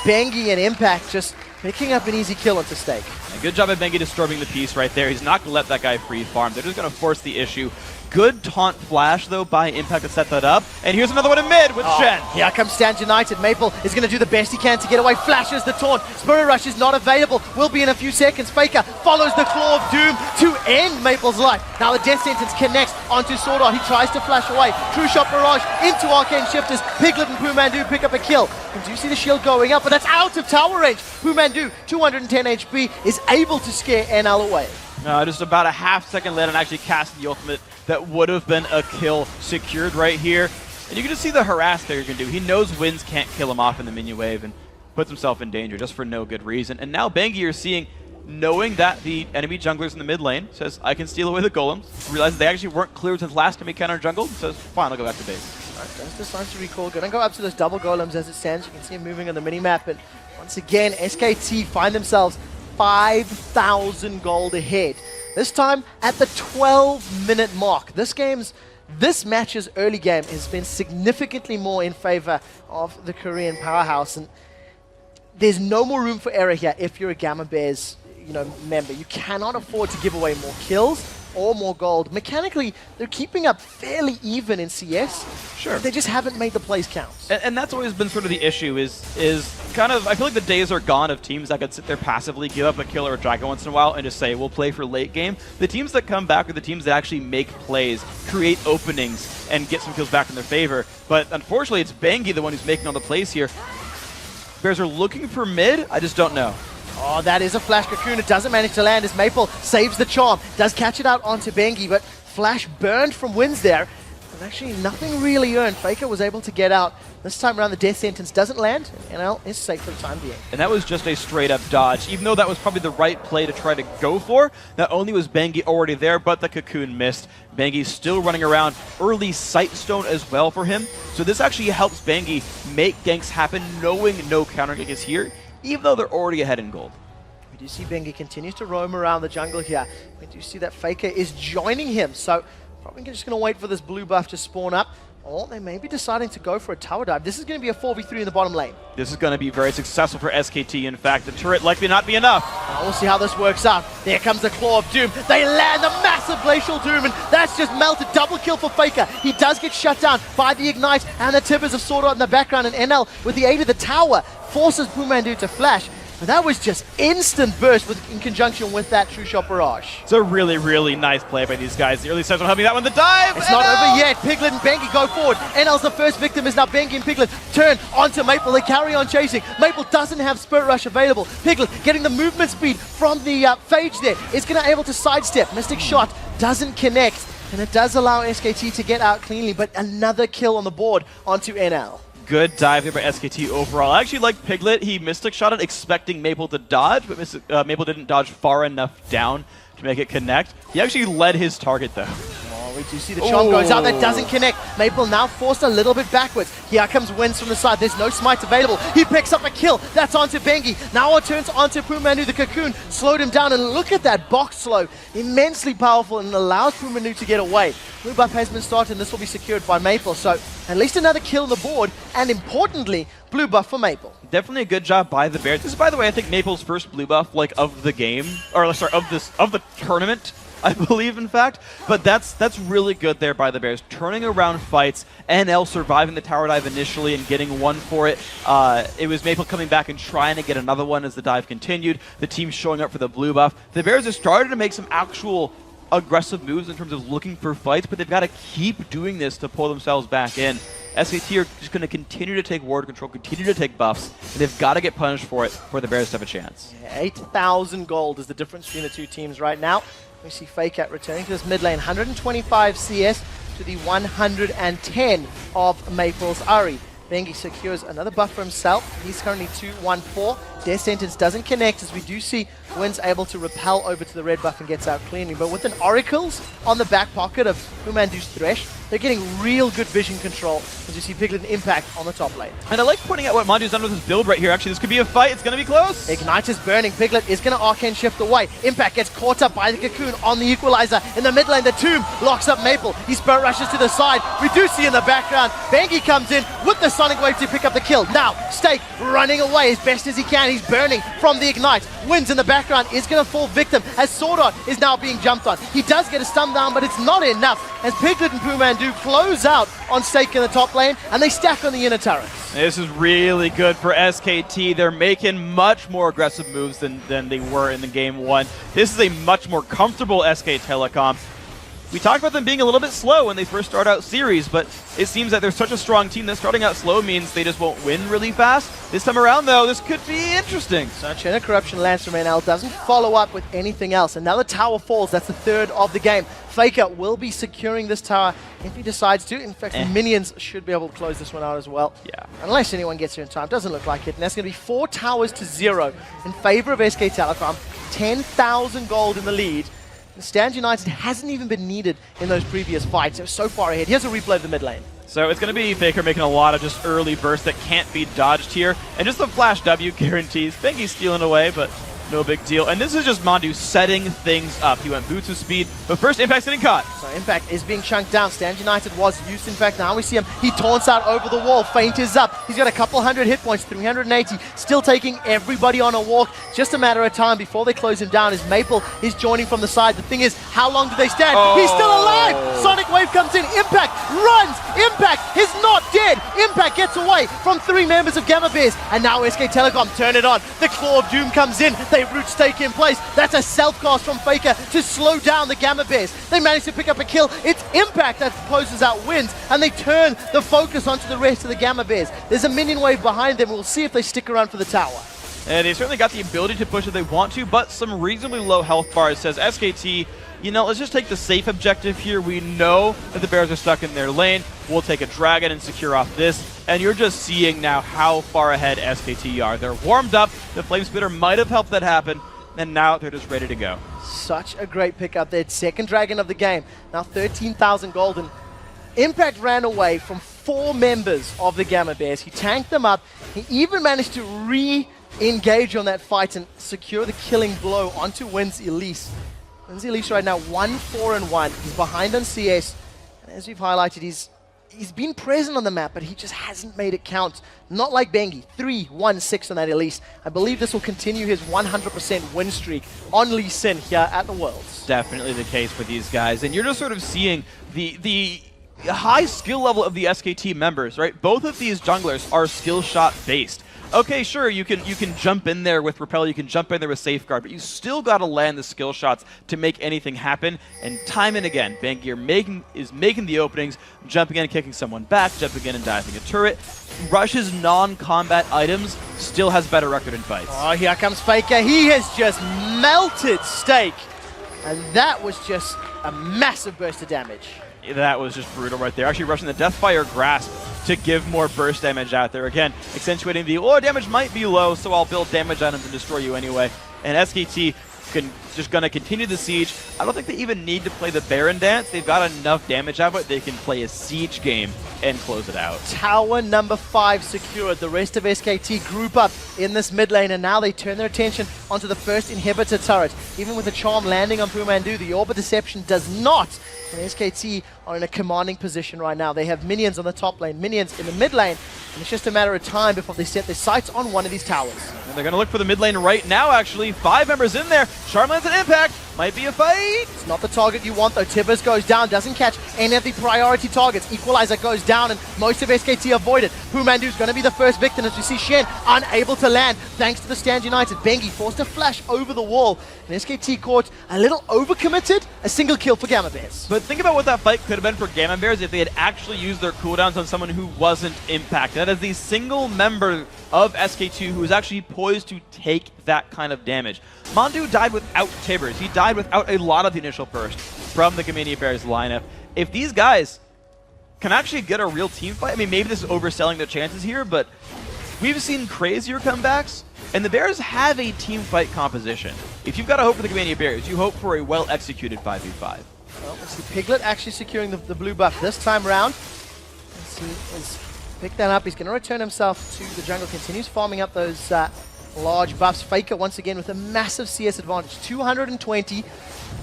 Bengi and Impact just picking up an easy kill onto Stake. And good job at Bengi disturbing the piece right there. He's not going to let that guy free farm. They're just going to force the issue. Good taunt flash, though, by Impact to set that up. And here's another one in mid with Shen. Here comes Stand United. Maple is going to do the best he can to get away. Flashes the taunt. Spirit Rush is not available. Will be in a few seconds. Faker follows the Claw of Doom to end Maple's life. Now the Death Sentence connects onto Sword Art. He tries to flash away. True Shot Barrage into Arcane Shifters. Piglet and Pumandu pick up a kill. And do you see the shield going up? But that's out of tower range. Pumandu, 210 HP, is able to scare NL away. Just about a half second late and actually cast the ultimate. That would have been a kill secured right here. And you can just see the harass that you're going to do. He knows Winds can't kill him off in the minion wave and puts himself in danger just for no good reason. And now Bengi, you're seeing, knowing that the enemy junglers in the mid lane, says, I can steal away the golems. Realizes they actually weren't cleared since last time he countered jungle. Says, fine, I'll go back to base. Alright, just decide to recall. Gonna go up to those double golems as it stands. You can see him moving on the minimap. And once again, SKT find themselves 5,000 gold ahead. This time at the 12-minute mark. This match's early game has been significantly more in favor of the Korean powerhouse, and there's no more room for error here if you're a Gamma Bears, member. You cannot afford to give away more kills or more gold. Mechanically, they're keeping up fairly even in CS. Sure. They just haven't made the plays count. And that's always been sort of the issue is kind of, I feel like the days are gone of teams that could sit there passively, give up a kill or a dragon once in a while and just say, we'll play for late game. The teams that come back are the teams that actually make plays, create openings, and get some kills back in their favor. But unfortunately, it's Bengi the one who's making all the plays here. Bears are looking for mid, I just don't know. Oh, that is a flash cocoon. It doesn't manage to land as Maple saves the charm. Does catch it out onto Bengi, but flash burned from Winds there. And actually nothing really earned. Faker was able to get out. This time around the Death Sentence doesn't land. NL is safe for the time being. And that was just a straight up dodge. Even though that was probably the right play to try to go for, not only was Bengi already there, but the cocoon missed. Bengi's still running around. Early Sightstone as well for him. So this actually helps Bengi make ganks happen, knowing no counter gank is here, even though they're already ahead in gold. We do see Bengi continues to roam around the jungle here. We do see that Faker is joining him, so probably just going to wait for this blue buff to spawn up. Or they may be deciding to go for a tower dive. This is going to be a 4v3 in the bottom lane. This is going to be very successful for SKT. In fact, the turret likely not be enough. We'll see how this works out. There comes the Claw of Doom. They land a massive Glacial Doom, and that's just melted. Double kill for Faker. He does get shut down by the Ignite and the Tibbers of Sword Art in the background, and NL, with the aid of the tower, forces Pumandu to flash. But that was just instant burst in conjunction with that True Shot Barrage. It's a really, really nice play by these guys. The early steps will help me that one. The dive! It's not over yet. Piglet and Bengi go forward. NL's the first victim, is now Bengi and Piglet turn onto Maple. They carry on chasing. Maple doesn't have Spirit Rush available. Piglet getting the movement speed from the Phage there. Is going to able to sidestep. Mystic Shot doesn't connect. And it does allow SKT to get out cleanly, but another kill on the board onto NL. Good dive there by SKT overall. I actually like Piglet. He Mystic Shot it, expecting Maple to dodge, but Maple didn't dodge far enough down to make it connect. He actually led his target, though. We do see the chomp goes out, that doesn't connect. Maple now forced a little bit backwards. Here comes Wins from the side, there's no smite available. He picks up a kill, that's onto Bengi. Now it turns onto Pumandu, the Cocoon slowed him down, and look at that box slow. Immensely powerful and allows Pumandu to get away. Blue buff has been started and this will be secured by Maple, so at least another kill on the board, and importantly, blue buff for Maple. Definitely a good job by the Bears. This is, by the way, I think Maple's first blue buff of the game, or sorry, of the tournament. I believe, in fact. But that's really good there by the Bears. Turning around fights, NL surviving the tower dive initially and getting one for it. It was Maple coming back and trying to get another one as the dive continued. The team showing up for the blue buff. The Bears have started to make some actual aggressive moves in terms of looking for fights, but they've got to keep doing this to pull themselves back in. SKT are just going to continue to take ward control, continue to take buffs, and they've got to get punished for it for the Bears to have a chance. Yeah, 8,000 gold is the difference between the two teams right now. We see Fakeat returning to this mid lane, 125 CS to the 110 of Maple's Ari. Bengi secures another buff for himself. He's currently 2-1-4. Death Sentence doesn't connect, as we do see Wynn's able to repel over to the red buff and gets out cleanly. But with an Oracles on the back pocket of Pumandu's Thresh, they're getting real good vision control as you see Piglet and Impact on the top lane. And I like pointing out what Mandu's done with his build right here. Actually, this could be a fight. It's going to be close. Ignite is burning. Piglet is going to Arcane Shift away. Impact gets caught up by the Cocoon on the Equalizer. In the mid lane, the Tomb locks up Maple. He Spirit Rushes to the side. We do see in the background, Bengi comes in with the Sonic Wave to pick up the kill. Now, Stake running away as best as he can. He's burning from the Ignite. Wins in the background is going to fall victim as Sword Art is now being jumped on. He does get a stun down, but it's not enough as Piglet and Pumandu close out on Stake in the top lane, and they stack on the inner turrets. This is really good for SKT. They're making much more aggressive moves than they were in the game one. This is a much more comfortable SK Telecom. We talked about them being a little bit slow when they first start out series, but it seems that they're such a strong team that starting out slow means they just won't win really fast. This time around, though, this could be interesting. So Chain of Corruption lands from NL, doesn't follow up with anything else. Another tower falls, that's the third of the game. Faker will be securing this tower if he decides to. In fact, the minions should be able to close this one out as well. Yeah. Unless anyone gets here in time. Doesn't look like it. And that's going to be 4 towers to 0 in favor of SK Telecom. 10,000 gold in the lead. Stand United hasn't even been needed in those previous fights. It was so far ahead. Here's a replay of the mid lane. So it's going to be Faker making a lot of just early bursts that can't be dodged here. And just the flash W guarantees. Bengi's stealing away, but no big deal. And this is just Mandu setting things up. He went boots of speed, but first Impact's getting caught. So Impact is being chunked down. Stand United was used. In fact, now we see him. He taunts out over the wall. Feint is up. He's got a couple hundred hit points, 380. Still taking everybody on a walk. Just a matter of time before they close him down as Maple is joining from the side. The thing is, how long do they stand? He's still alive! Sonic Wave comes in. Impact runs! Impact is not dead! Impact gets away from 3 members of Gamma Bears. And now SK Telecom turn it on. The Claw of Doom comes in. They root Stake in place. That's a self-cast from Faker to slow down the Gamma Bears. They manage to pick up a kill. It's Impact that closes out Wins, and they turn the focus onto the rest of the Gamma Bears. There's a minion wave behind them. We'll see if they stick around for the tower. And they've certainly got the ability to push if they want to, but some reasonably low health bars says SKT, you know, let's just take the safe objective here. We know that the Bears are stuck in their lane. We'll take a dragon and secure off this. And you're just seeing now how far ahead SKT are. They're warmed up. The Flame Spitter might have helped that happen. And now they're just ready to go. Such a great pickup there. Second dragon of the game. Now 13,000 gold. And Impact ran away from 4 members of the Gamma Bears. He tanked them up. He even managed to engage on that fight and secure the killing blow onto Wins Elise. Wins Elise right now 1-4-1. He's behind on CS. And as we've highlighted, he's been present on the map, but he just hasn't made it count. Not like Bengi, 3-1-6 on that Elise. I believe this will continue his 100% win streak on Lee Sin here at the Worlds. Definitely the case for these guys. And you're just sort of seeing the high skill level of the SKT members, right? Both of these junglers are skill shot based. Okay, sure, you can jump in there with Repel, you can jump in there with Safeguard, but you still got to land the skill shots to make anything happen. And time and again, Bangier is making the openings, jumping in and kicking someone back, jumping in and diving a turret. Rush's non-combat items still has better record in fights. Oh, here comes Faker. He has just melted Stake. And that was just a massive burst of damage. That was just brutal right there. Actually rushing the Deathfire Grasp to give more burst damage out there. Again, accentuating the, oh, damage might be low, so I'll build damage items and destroy you anyway. And SKT just going to continue the siege. I don't think they even need to play the Baron dance. They've got enough damage out of it. They can play a siege game and close it out. Tower number 5 secured. The rest of SKT group up in this mid lane, and now they turn their attention onto the first inhibitor turret. Even with the charm landing on Pumandu, the Orb of Deception does not. And SKT are in a commanding position right now. They have minions on the top lane, minions in the mid lane, and it's just a matter of time before they set their sights on one of these towers. And they're going to look for the mid lane right now, actually. 5 members in there. Charm lands an impact. Might be a fight. It's not the target you want, though. Tibbers goes down, doesn't catch any of the priority targets. Equalizer goes down, and most of SKT avoid it. Pumandu's going to be the first victim, as we see Shen unable to land, thanks to the Stand United. Bengi forced to flash over the wall, and SKT caught a little overcommitted. A single kill for Gamma Bears. But think about what that fight could have been for Gamma Bears if they had actually used their cooldowns on someone who wasn't impacted. That is the single member of SK2 who is actually poised to take that kind of damage. Mondu died without Tibbers. He died without a lot of the initial burst from the Gamma Bears lineup. If these guys can actually get a real team fight, I mean, maybe this is overselling their chances here, but we've seen crazier comebacks, and the Bears have a team fight composition. If you've got to hope for the Gamma Bears, you hope for a well-executed 5v5. Well, let's see Piglet actually securing the blue buff this time around. Let's see, he's picked that up. He's going to return himself to the jungle, continues farming up those large buffs. Faker once again with a massive CS advantage, 220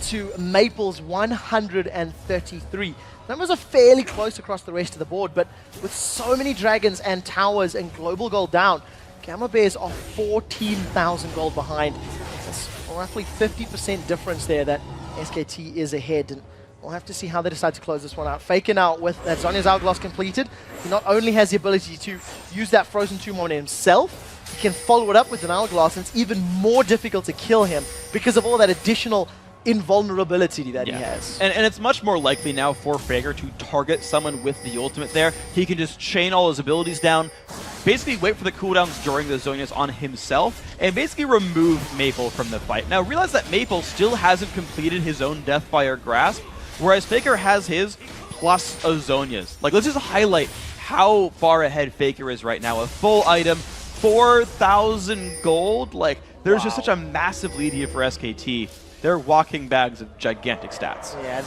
to Maple's 133. Numbers are fairly close across the rest of the board, but with so many dragons and towers and global gold down, Gamma Bears are 14,000 gold behind. That's roughly 50% difference there that SKT is ahead, and we'll have to see how they decide to close this one out. Faker now with that Zhonya's Hourglass completed. He not only has the ability to use that Frozen Tomb on himself, he can follow it up with an Hourglass, and it's even more difficult to kill him because of all that additional invulnerability that he has. And it's much more likely now for Faker to target someone with the ultimate there. He can just chain all his abilities down, basically wait for the cooldowns during the Zhonya's on himself, and basically remove Maple from the fight. Now realize that Maple still hasn't completed his own Deathfire Grasp, whereas Faker has his plus a Zhonya's. Like, let's just highlight how far ahead Faker is right now. A full item, 4,000 gold. Like, there's just such a massive lead here for SKT. They're walking bags of gigantic stats. Yeah,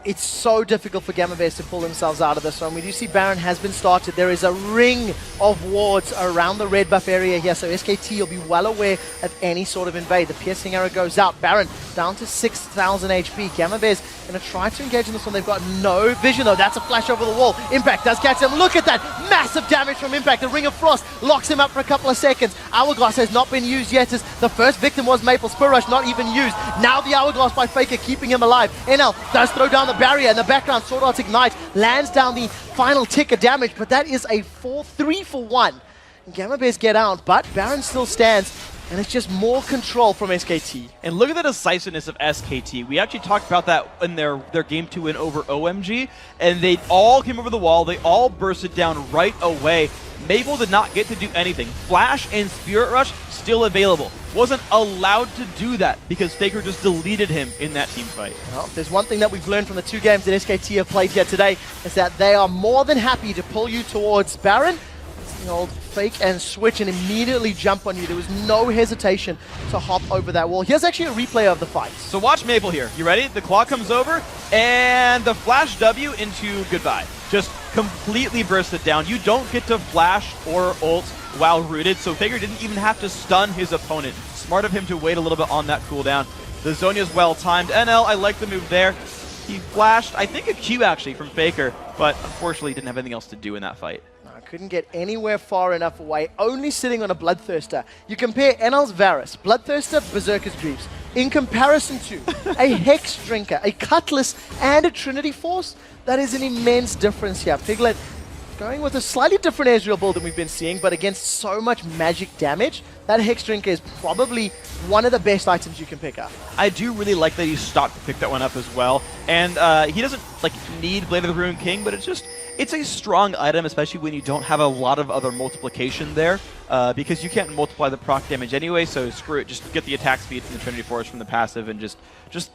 it's so difficult for Gamma Bears to pull themselves out of this one. We do see Baron has been started. There is a ring of wards around the red buff area here, so SKT will be well aware of any sort of invade. The piercing arrow goes out. Baron down to 6,000 HP. Gamma Bears going to try to engage in this one. They've got no vision, though. That's a flash over the wall. Impact does catch him. Look at that. Massive damage from Impact. The Ring of Frost locks him up for a couple of seconds. Hourglass has not been used yet, as the first victim was Maple. Spur Rush not even used. Now the Hourglass by Faker keeping him alive. NL does throw down the barrier. In the background, Sword Art Ignite lands down the final tick of damage, but that is a 3 for 1. And Gamma Bears get out, but Baron still stands, and it's just more control from SKT. And look at the decisiveness of SKT. We actually talked about that in their Game 2 win over OMG, and they all came over the wall. They all bursted down right away. Maple did not get to do anything. Flash and Spirit Rush still available. Wasn't allowed to do that because Faker just deleted him in that team fight. Well, there's one thing that we've learned from the 2 games that SKT have played here today, is that they are more than happy to pull you towards Baron. It's the old fake and switch and immediately jump on you. There was no hesitation to hop over that wall. Here's actually a replay of the fight. So watch Maple here. You ready? The claw comes over, and the flash W into goodbye. Just completely burst it down. You don't get to flash or ult while rooted, so Faker didn't even have to stun his opponent. Smart of him to wait a little bit on that cooldown. The Zhonya's well timed. NL, I like the move there. He flashed, I think, a Q actually from Faker, but unfortunately didn't have anything else to do in that fight. Couldn't get anywhere far enough away, only sitting on a Bloodthirster. You compare NL's Varus, Bloodthirster, Berserker's Greaves, in comparison to a Hex Drinker, a Cutlass, and a Trinity Force. That is an immense difference here. Piglet going with a slightly different Ezreal build than we've been seeing, but against so much magic damage, that Hex Drinker is probably one of the best items you can pick up. I do really like that he stopped to pick that one up as well. And he doesn't need Blade of the Ruined King, but it's a strong item, especially when you don't have a lot of other multiplication there, because you can't multiply the proc damage anyway, so screw it, just get the attack speed from the Trinity Force from the passive and just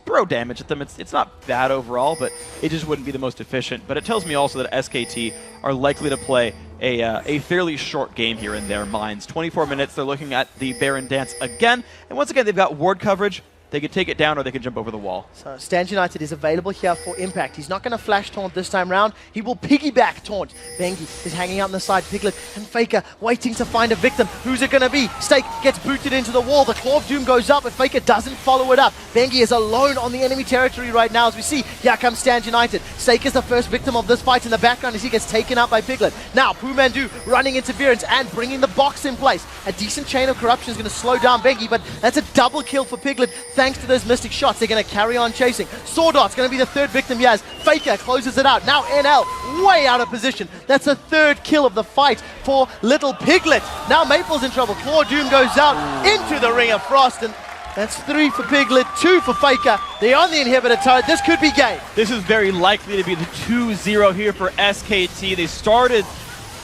throw damage at them. It's not bad overall, but it just wouldn't be the most efficient. But it tells me also that SKT are likely to play a fairly short game here in their minds. 24 minutes, they're looking at the Baron Dance again, and once again, they've got ward coverage. They could take it down or they could jump over the wall. So Stand United is available here for impact. He's not going to flash taunt this time round. He will piggyback taunt. Bengi is hanging out on the side. Piglet and Faker waiting to find a victim. Who's it going to be? Stake gets booted into the wall. The Claw of Doom goes up, but Faker doesn't follow it up. Bengi is alone on the enemy territory right now as we see. Here comes Stand United. Stake is the first victim of this fight in the background as he gets taken out by Piglet. Now Pumandu running interference and bringing the box in place. A decent chain of corruption is going to slow down Bengi, but that's a double kill for Piglet thanks to those Mystic shots. They're going to carry on chasing. Sawdart's going to be the third victim he has. Faker closes it out. Now NL way out of position. That's a third kill of the fight for Little Piglet. Now Maple's in trouble. Claw Doom goes out into the Ring of Frost, and that's 3 for Piglet, 2 for Faker. They're on the inhibitor turret. This could be game. This is very likely to be the 2-0 here for SKT. They started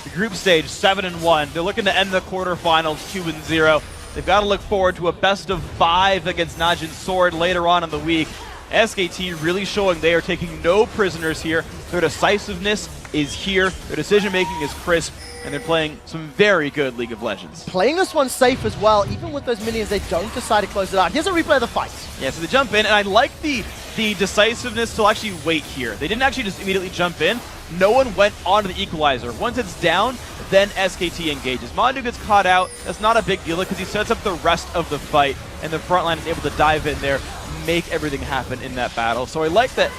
the group stage 7-1. They're looking to end the quarterfinals 2-0. They've got to look forward to a best of 5 against Najin Sword later on in the week. SKT really showing they are taking no prisoners here. Their decisiveness is here. Their decision-making is crisp. And they're playing some very good League of Legends. Playing this one safe as well. Even with those minions, they don't decide to close it out. Here's a replay of the fight. Yeah, so they jump in, and I like the decisiveness to actually wait here. They didn't actually just immediately jump in. No one went onto the equalizer. Once it's down, then SKT engages. Mandu gets caught out. That's not a big deal because he sets up the rest of the fight, and the front line is able to dive in there, make everything happen in that battle. So I like that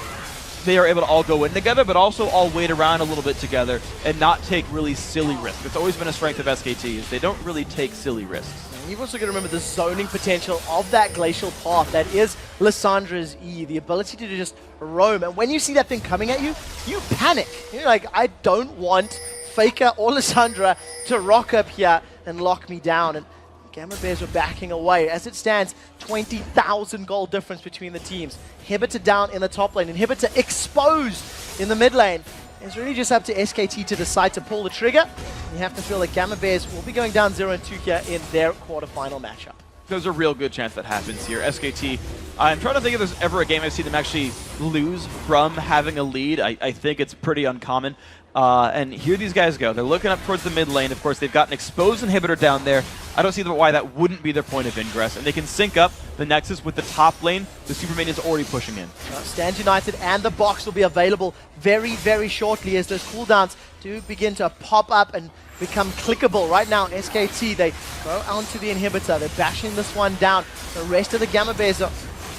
they are able to all go in together, but also all wait around a little bit together and not take really silly risks. It's always been a strength of SKT, is they don't really take silly risks. And you've also got to remember the zoning potential of that Glacial Path. That is Lyssandra's E, the ability to just roam. And when you see that thing coming at you, you panic. You're like, I don't want Faker or Lysandra to rock up here and lock me down. And Gamma Bears are backing away. As it stands, 20,000 gold difference between the teams. Inhibitor down in the top lane. Inhibitor exposed in the mid lane. It's really just up to SKT to decide to pull the trigger. You have to feel like Gamma Bears will be going down 0-2 here in their quarterfinal matchup. There's a real good chance that happens here. SKT, I'm trying to think if there's ever a game I've seen them actually lose from having a lead. I think it's pretty uncommon. And here these guys go. They're looking up towards the mid lane. Of course, they've got an exposed inhibitor down there. I don't see why that wouldn't be their point of ingress. And they can sync up the Nexus with the top lane. The Superman is already pushing in. Stand United and the box will be available very, very shortly as those cooldowns do begin to pop up and become clickable. Right now, SKT, they go onto the inhibitor. They're bashing this one down. The rest of the Gamma Bears are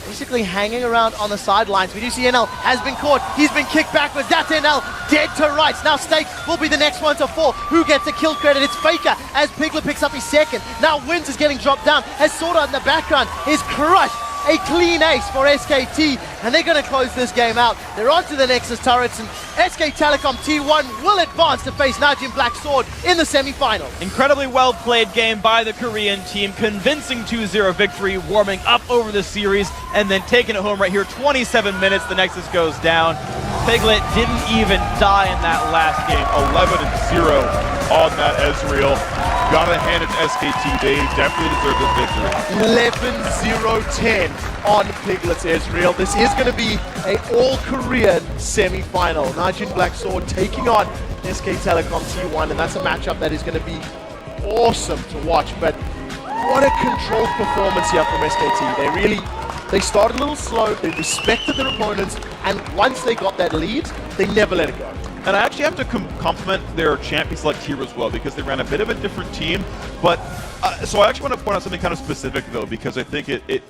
basically hanging around on the sidelines. We do see NL has been caught. He's been kicked backwards. That's NL dead to rights. Now Stake will be the next one to fall. Who gets the kill credit? It's Faker as Piglet picks up his second. Now Wins is getting dropped down as Sword in the background is crushed. A clean ace for SKT, and they're going to close this game out. They're onto the Nexus turrets, and SK Telecom T1 will advance to face Najin Black Sword in the semi-final. Incredibly well played game by the Korean team, convincing 2-0 victory, warming up over the series, and then taking it home right here. 27 minutes, the Nexus goes down. Piglet didn't even die in that last game. 11-0 on that Ezreal. Gotta hand it to SKT. They definitely deserve this victory. 11-0-10 on Piglet's Ezreal. This is going to be an all-Korean semi-final. Najin Black Sword taking on SK Telecom T1, and that's a matchup that is going to be awesome to watch. But what a controlled performance here from SKT. They started a little slow, they respected their opponents, and once they got that lead, they never let it go. And I actually have to compliment their champion select here as well, because they ran a bit of a different team. But so I actually want to point out something kind of specific, though, because I think it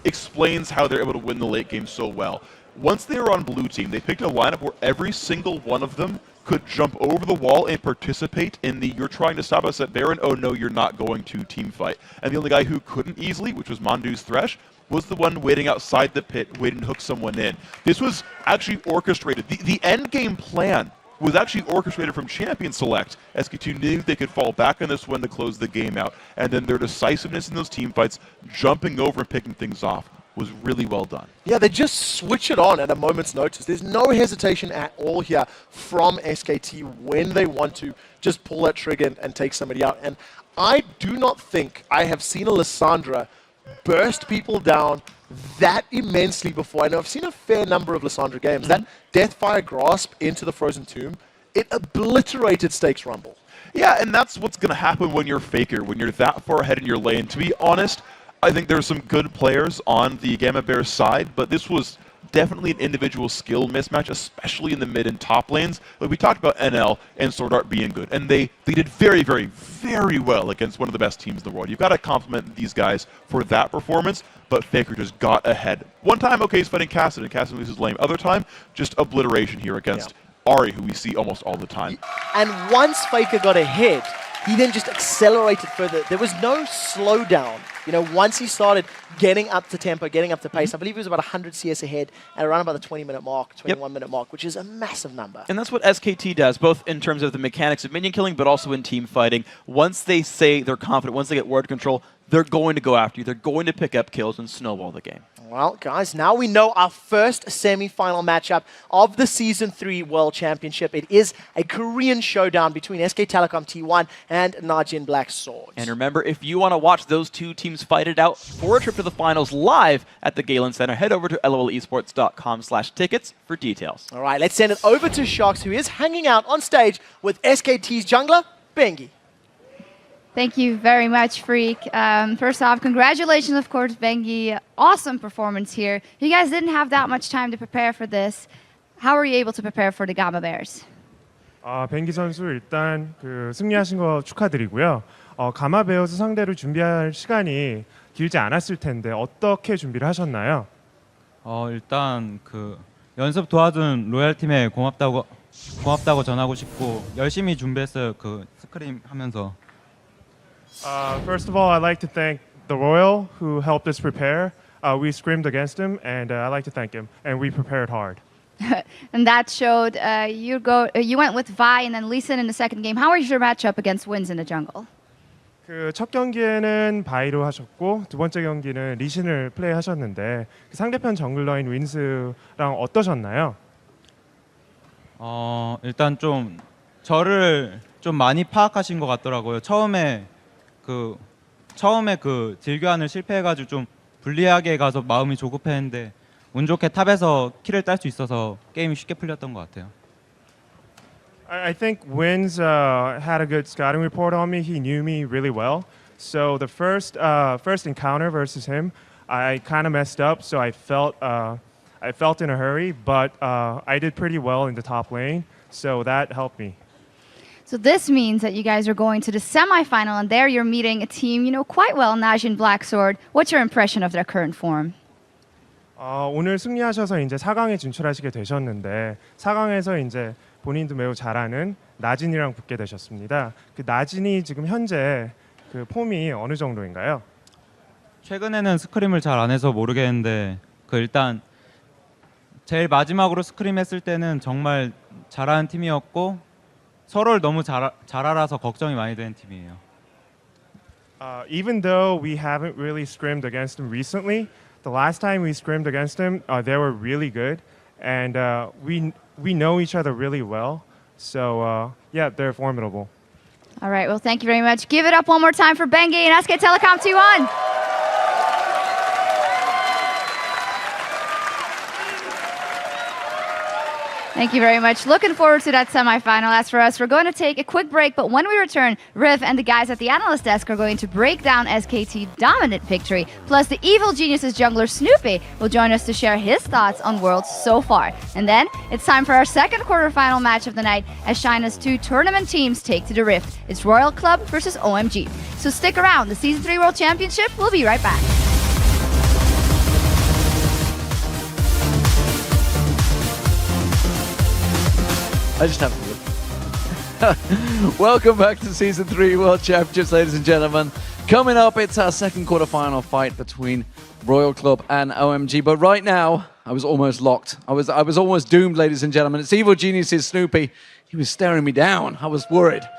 explains how they're able to win the late game so well. Once they were on blue team, they picked a lineup where every single one of them could jump over the wall and participate in the "you're trying to stop us at Baron, oh no, you're not going to" team fight. And the only guy who couldn't easily, which was Mondu's Thresh, was the one waiting outside the pit, waiting to hook someone in. This was actually orchestrated. The end game plan was actually orchestrated from champion select. SK2 knew they could fall back on this one to close the game out. And then their decisiveness in those team fights, jumping over and picking things off, was really well done. Yeah, they just switch it on at a moment's notice. There's no hesitation at all here from SKT when they want to just pull that trigger and take somebody out. And I do not think I have seen a Lissandra burst people down that immensely before. I know I've seen a fair number of Lissandra games. That Deathfire Grasp into the Frozen Tomb, it obliterated Stakes Rumble. Yeah, and that's what's going to happen when you're Faker, when you're that far ahead in your lane. To be honest, I think there's some good players on the Gamma Bears side, but this was definitely an individual skill mismatch, especially in the mid and top lanes. Like we talked about NL and Sword Art being good, and they did very, very, very well against one of the best teams in the world. You've got to compliment these guys for that performance, but Faker just got ahead. One time, okay, he's fighting Cassidy, and Cassidy loses lame. Other time, just obliteration here against Ari, who we see almost all the time. And once Faker got ahead, he then just accelerated further. There was no slowdown. You know, once he started getting up to tempo, getting up to pace, I believe he was about 100 CS ahead at around about the 20-minute mark, 21-minute mark, which is a massive number. And that's what SKT does, both in terms of the mechanics of minion killing, but also in team fighting. Once they say they're confident, once they get word control, they're going to go after you. They're going to pick up kills and snowball the game. Well, guys, now we know our first semi-final matchup of the Season 3 World Championship. It is a Korean showdown between SK Telecom T1 and Najin Black Swords. And remember, if you want to watch those two teams fight it out for a trip to the finals live at the Galen Center, head over to lolesports.com/tickets for details. All right, let's send it over to Sharks, who is hanging out on stage with SKT's jungler, Bengi. Thank you very much, Freak. First off, congratulations, of course, Bengi. Awesome performance here. You guys didn't have that much time to prepare for this. How were you able to prepare for the Gamma Bears? 벤기 선수 일단 승리하신 거 축하드리고요. 가마 베어스 상대로 준비할 시간이 길지 않았을 텐데 어떻게 준비를 하셨나요? 일단 연습 도와준 로얄 팀에 고맙다고 전하고 싶고 열심히 준비했어요. 스크림 하면서. First of all, I'd like to thank the Royal who helped us prepare. We scrimmed against him, and I'd like to thank him. And we prepared hard. And that showed you went with Vi and then Lee Sin in the second game. How was your matchup against Wins in the jungle? 첫 경기에는 바이로 하셨고 두 번째 경기는 리신을 플레이하셨는데 상대편 정글러인 윈스랑 어떠셨나요? 일단 좀 저를 좀 많이 파악하신 것 같더라고요. 처음에 딜교환을 실패해가지고 좀 불리하게 가서 마음이 조급했는데 운 좋게 탑에서 킬을 딸 수 있어서 게임이 쉽게 풀렸던 것 같아요. I think Wins had a good scouting report on me. He knew me really well. So the first encounter versus him, I kind of messed up. So I felt in a hurry, but I did pretty well in the top lane. So that helped me. So this means that you guys are going to the semifinal, and there you're meeting a team you know quite well, Najin Black Sword. What's your impression of their current form? 오늘 승리하셔서 이제 4강에 진출하시게 되셨는데 4강에서 이제 본인도 매우 잘 아는 나진이랑 붙게 되셨습니다. 그 나진이 지금 현재 그 폼이 어느 정도인가요? 최근에는 스크림을 잘 안 해서 모르겠는데 일단 제일 마지막으로 스크림 했을 때는 정말 잘하는 팀이었고 서로를 너무 잘 알아서 걱정이 많이 되는 팀이에요. Even though we haven't really scrimmed against them recently, the last time we scrimmed against them, they were really good, and we know each other really well. So yeah, they're formidable. All right, well, thank you very much. Give it up one more time for Bengi and SK Telecom T1. Thank you very much. Looking forward to that semifinal. As for us, we're going to take a quick break, but when we return, Riv and the guys at the analyst desk are going to break down SKT dominant victory. Plus, the Evil Geniuses jungler Snoopy will join us to share his thoughts on Worlds so far. And then it's time for our second quarterfinal match of the night as China's two tournament teams take to the Rift. It's Royal Club versus OMG. So stick around. The Season 3 World Championship will be right back. I just have to. Welcome back to Season 3 World Championships, ladies and gentlemen. Coming up, it's our second quarterfinal fight between Royal Club and OMG. But right now, I was almost locked. I was almost doomed, ladies and gentlemen. It's Evil Geniuses Snoopy. He was staring me down. I was worried.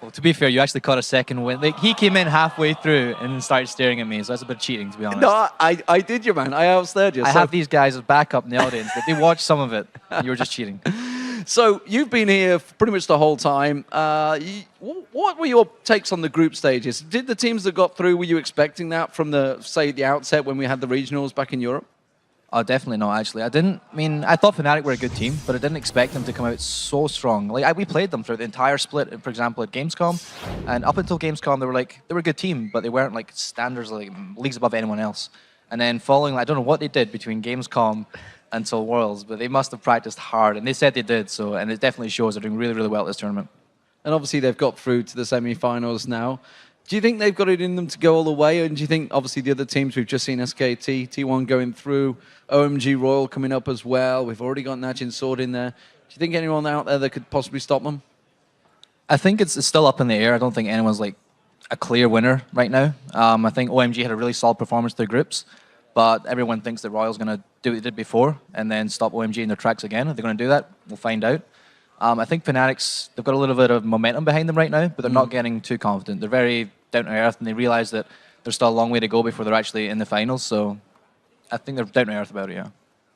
Well, to be fair, you actually caught a second win. Like, he came in halfway through and then started staring at me, so that's a bit cheating, to be honest. No, I did you, man. I outstared you. I have these guys as backup in the audience. They watched some of it. You were just cheating. So you've been here pretty much the whole time. What were your takes on the group stages? Did the teams that got through, were you expecting that from the outset when we had the regionals back in Europe? Oh, definitely not, actually. I thought Fnatic were a good team, but I didn't expect them to come out so strong. Like, we played them through the entire split, for example, at Gamescom. And up until Gamescom, they were a good team, but they weren't like standards, like leagues above anyone else. And then following, I don't know what they did between Gamescom until Worlds, but they must have practiced hard, and they said they did, so, and it definitely shows they're doing really, really well at this tournament. And obviously they've got through to the semi-finals now. Do you think they've got it in them to go all the way, and do you think, obviously, the other teams, we've just seen SKT, T1 going through, OMG Royal coming up as well, we've already got Najin Sword in there. Do you think anyone out there that could possibly stop them? I think it's still up in the air. I don't think anyone's like a clear winner right now. I think OMG had a really solid performance through groups, but everyone thinks that Royal's going to do what they did before and then stop OMG in their tracks again. If they're going to do that, we'll find out. I think Fnatic's, they've got a little bit of momentum behind them right now, but they're not getting too confident. They're very down to earth, and they realize that there's still a long way to go before they're actually in the finals, so I think they're down to earth about it, yeah.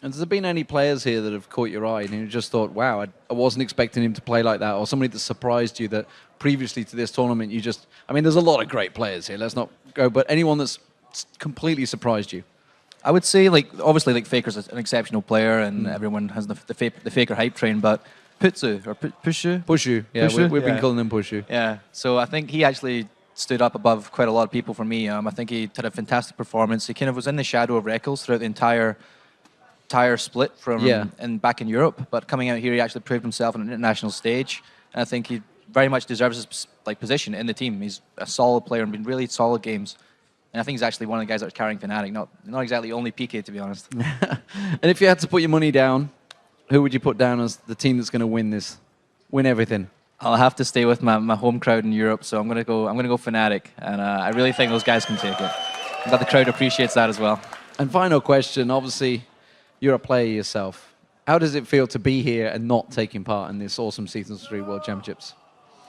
And has there been any players here that have caught your eye and you just thought, wow, I wasn't expecting him to play like that, or somebody that surprised you that previously to this tournament you just, I mean, there's a lot of great players here, let's not go, but anyone that's completely surprised you? I would say, like, obviously, like, Faker's an exceptional player, and everyone has the Faker hype train, but Putsu, or Pushu? Pushu, yeah, Pushu? we've been calling him Pushu. Yeah, so I think he actually stood up above quite a lot of people for me. I think he had a fantastic performance. He kind of was in the shadow of Reckles throughout the entire split from and back in Europe, but coming out here, he actually proved himself on an international stage, and I think he very much deserves his position in the team. He's a solid player and been really solid games. And I think he's actually one of the guys that was carrying Fnatic, not exactly only PK, to be honest. And if you had to put your money down, who would you put down as the team that's going to win everything? I'll have to stay with my home crowd in Europe, so I'm gonna go Fnatic, and I really think those guys can take it. I'm glad the crowd appreciates that as well. And final question, obviously, you're a player yourself. How does it feel to be here and not taking part in this awesome Season 3 World Championships?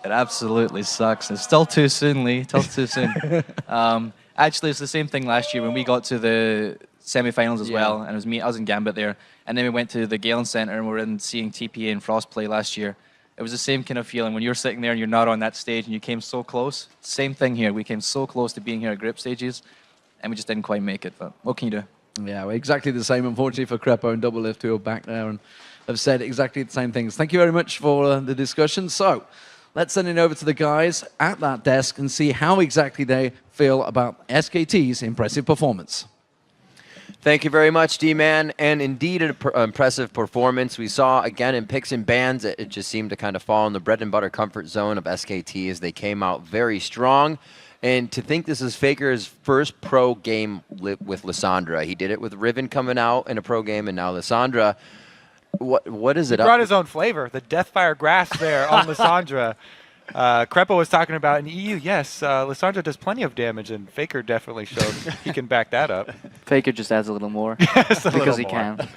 It absolutely sucks. It's still too soon, Lee. Still too soon. Actually, it's the same thing last year when we got to the semi-finals as well, and it was me. I was in Gambit there, and then we went to the Galen Center and we were in seeing TPA and Frost play last year. It was the same kind of feeling when you're sitting there and you're not on that stage and you came so close. Same thing here. We came so close to being here at group stages, and we just didn't quite make it. But what can you do? Yeah, well, exactly the same, unfortunately, for Crepo and Double Lift, who are back there and have said exactly the same things. Thank you very much for the discussion. So, let's send it over to the guys at that desk and see how exactly they feel about SKT's impressive performance. Thank you very much, D-Man. And indeed, an impressive performance. We saw, again, in picks and bans, it just seemed to kind of fall in the bread and butter comfort zone of SKT as they came out very strong. And to think this is Faker's first pro game with Lissandra. He did it with Riven coming out in a pro game, and now Lissandra. What is it? He brought his own flavor, the Deathfire Grass there on Lissandra. Crepo was talking about in EU, yes, Lissandra does plenty of damage, and Faker definitely showed he can back that up. Faker just adds a little more because he can.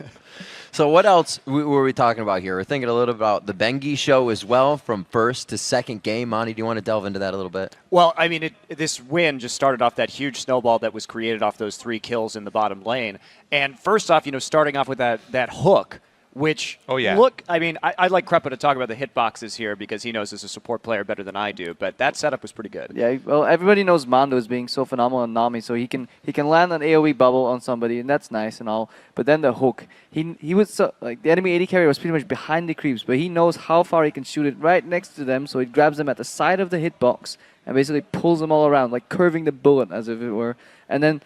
So what else were we talking about here? We're thinking a little about the Bengi show as well, from first to second game. Monty, do you want to delve into that a little bit? Well, I mean, this win just started off that huge snowball that was created off those 3 kills in the bottom lane. And first off, starting off with that hook which yeah. look, I mean, I'd like Krepa to talk about the hitboxes here because he knows as a support player better than I do, but that setup was pretty good. Yeah, well, everybody knows Mando as being so phenomenal on Nami, so he can land an AoE bubble on somebody, and that's nice and all. But then the hook, he was so, like the enemy AD carrier was pretty much behind the creeps, but he knows how far he can shoot it right next to them, so he grabs them at the side of the hitbox and basically pulls them all around, like curving the bullet as if it were, and then.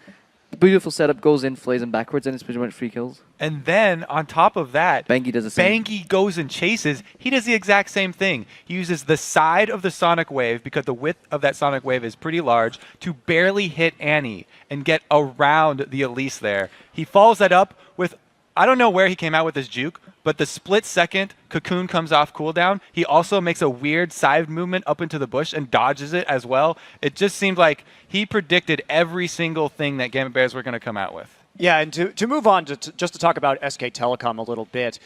Beautiful setup, goes in, flays them backwards, and it's pretty much free kills. And then, on top of that, Banky does the same. Banky goes and chases. He does the exact same thing. He uses the side of the sonic wave, because the width of that sonic wave is pretty large, to barely hit Annie and get around the Elise there. He follows that up with, I don't know where he came out with his juke, but the split second Cocoon comes off cooldown. He also makes a weird side movement up into the bush and dodges it as well. It just seemed like he predicted every single thing that Gambit Bears were going to come out with. Yeah, and to move on just to talk about SK Telecom a little bit,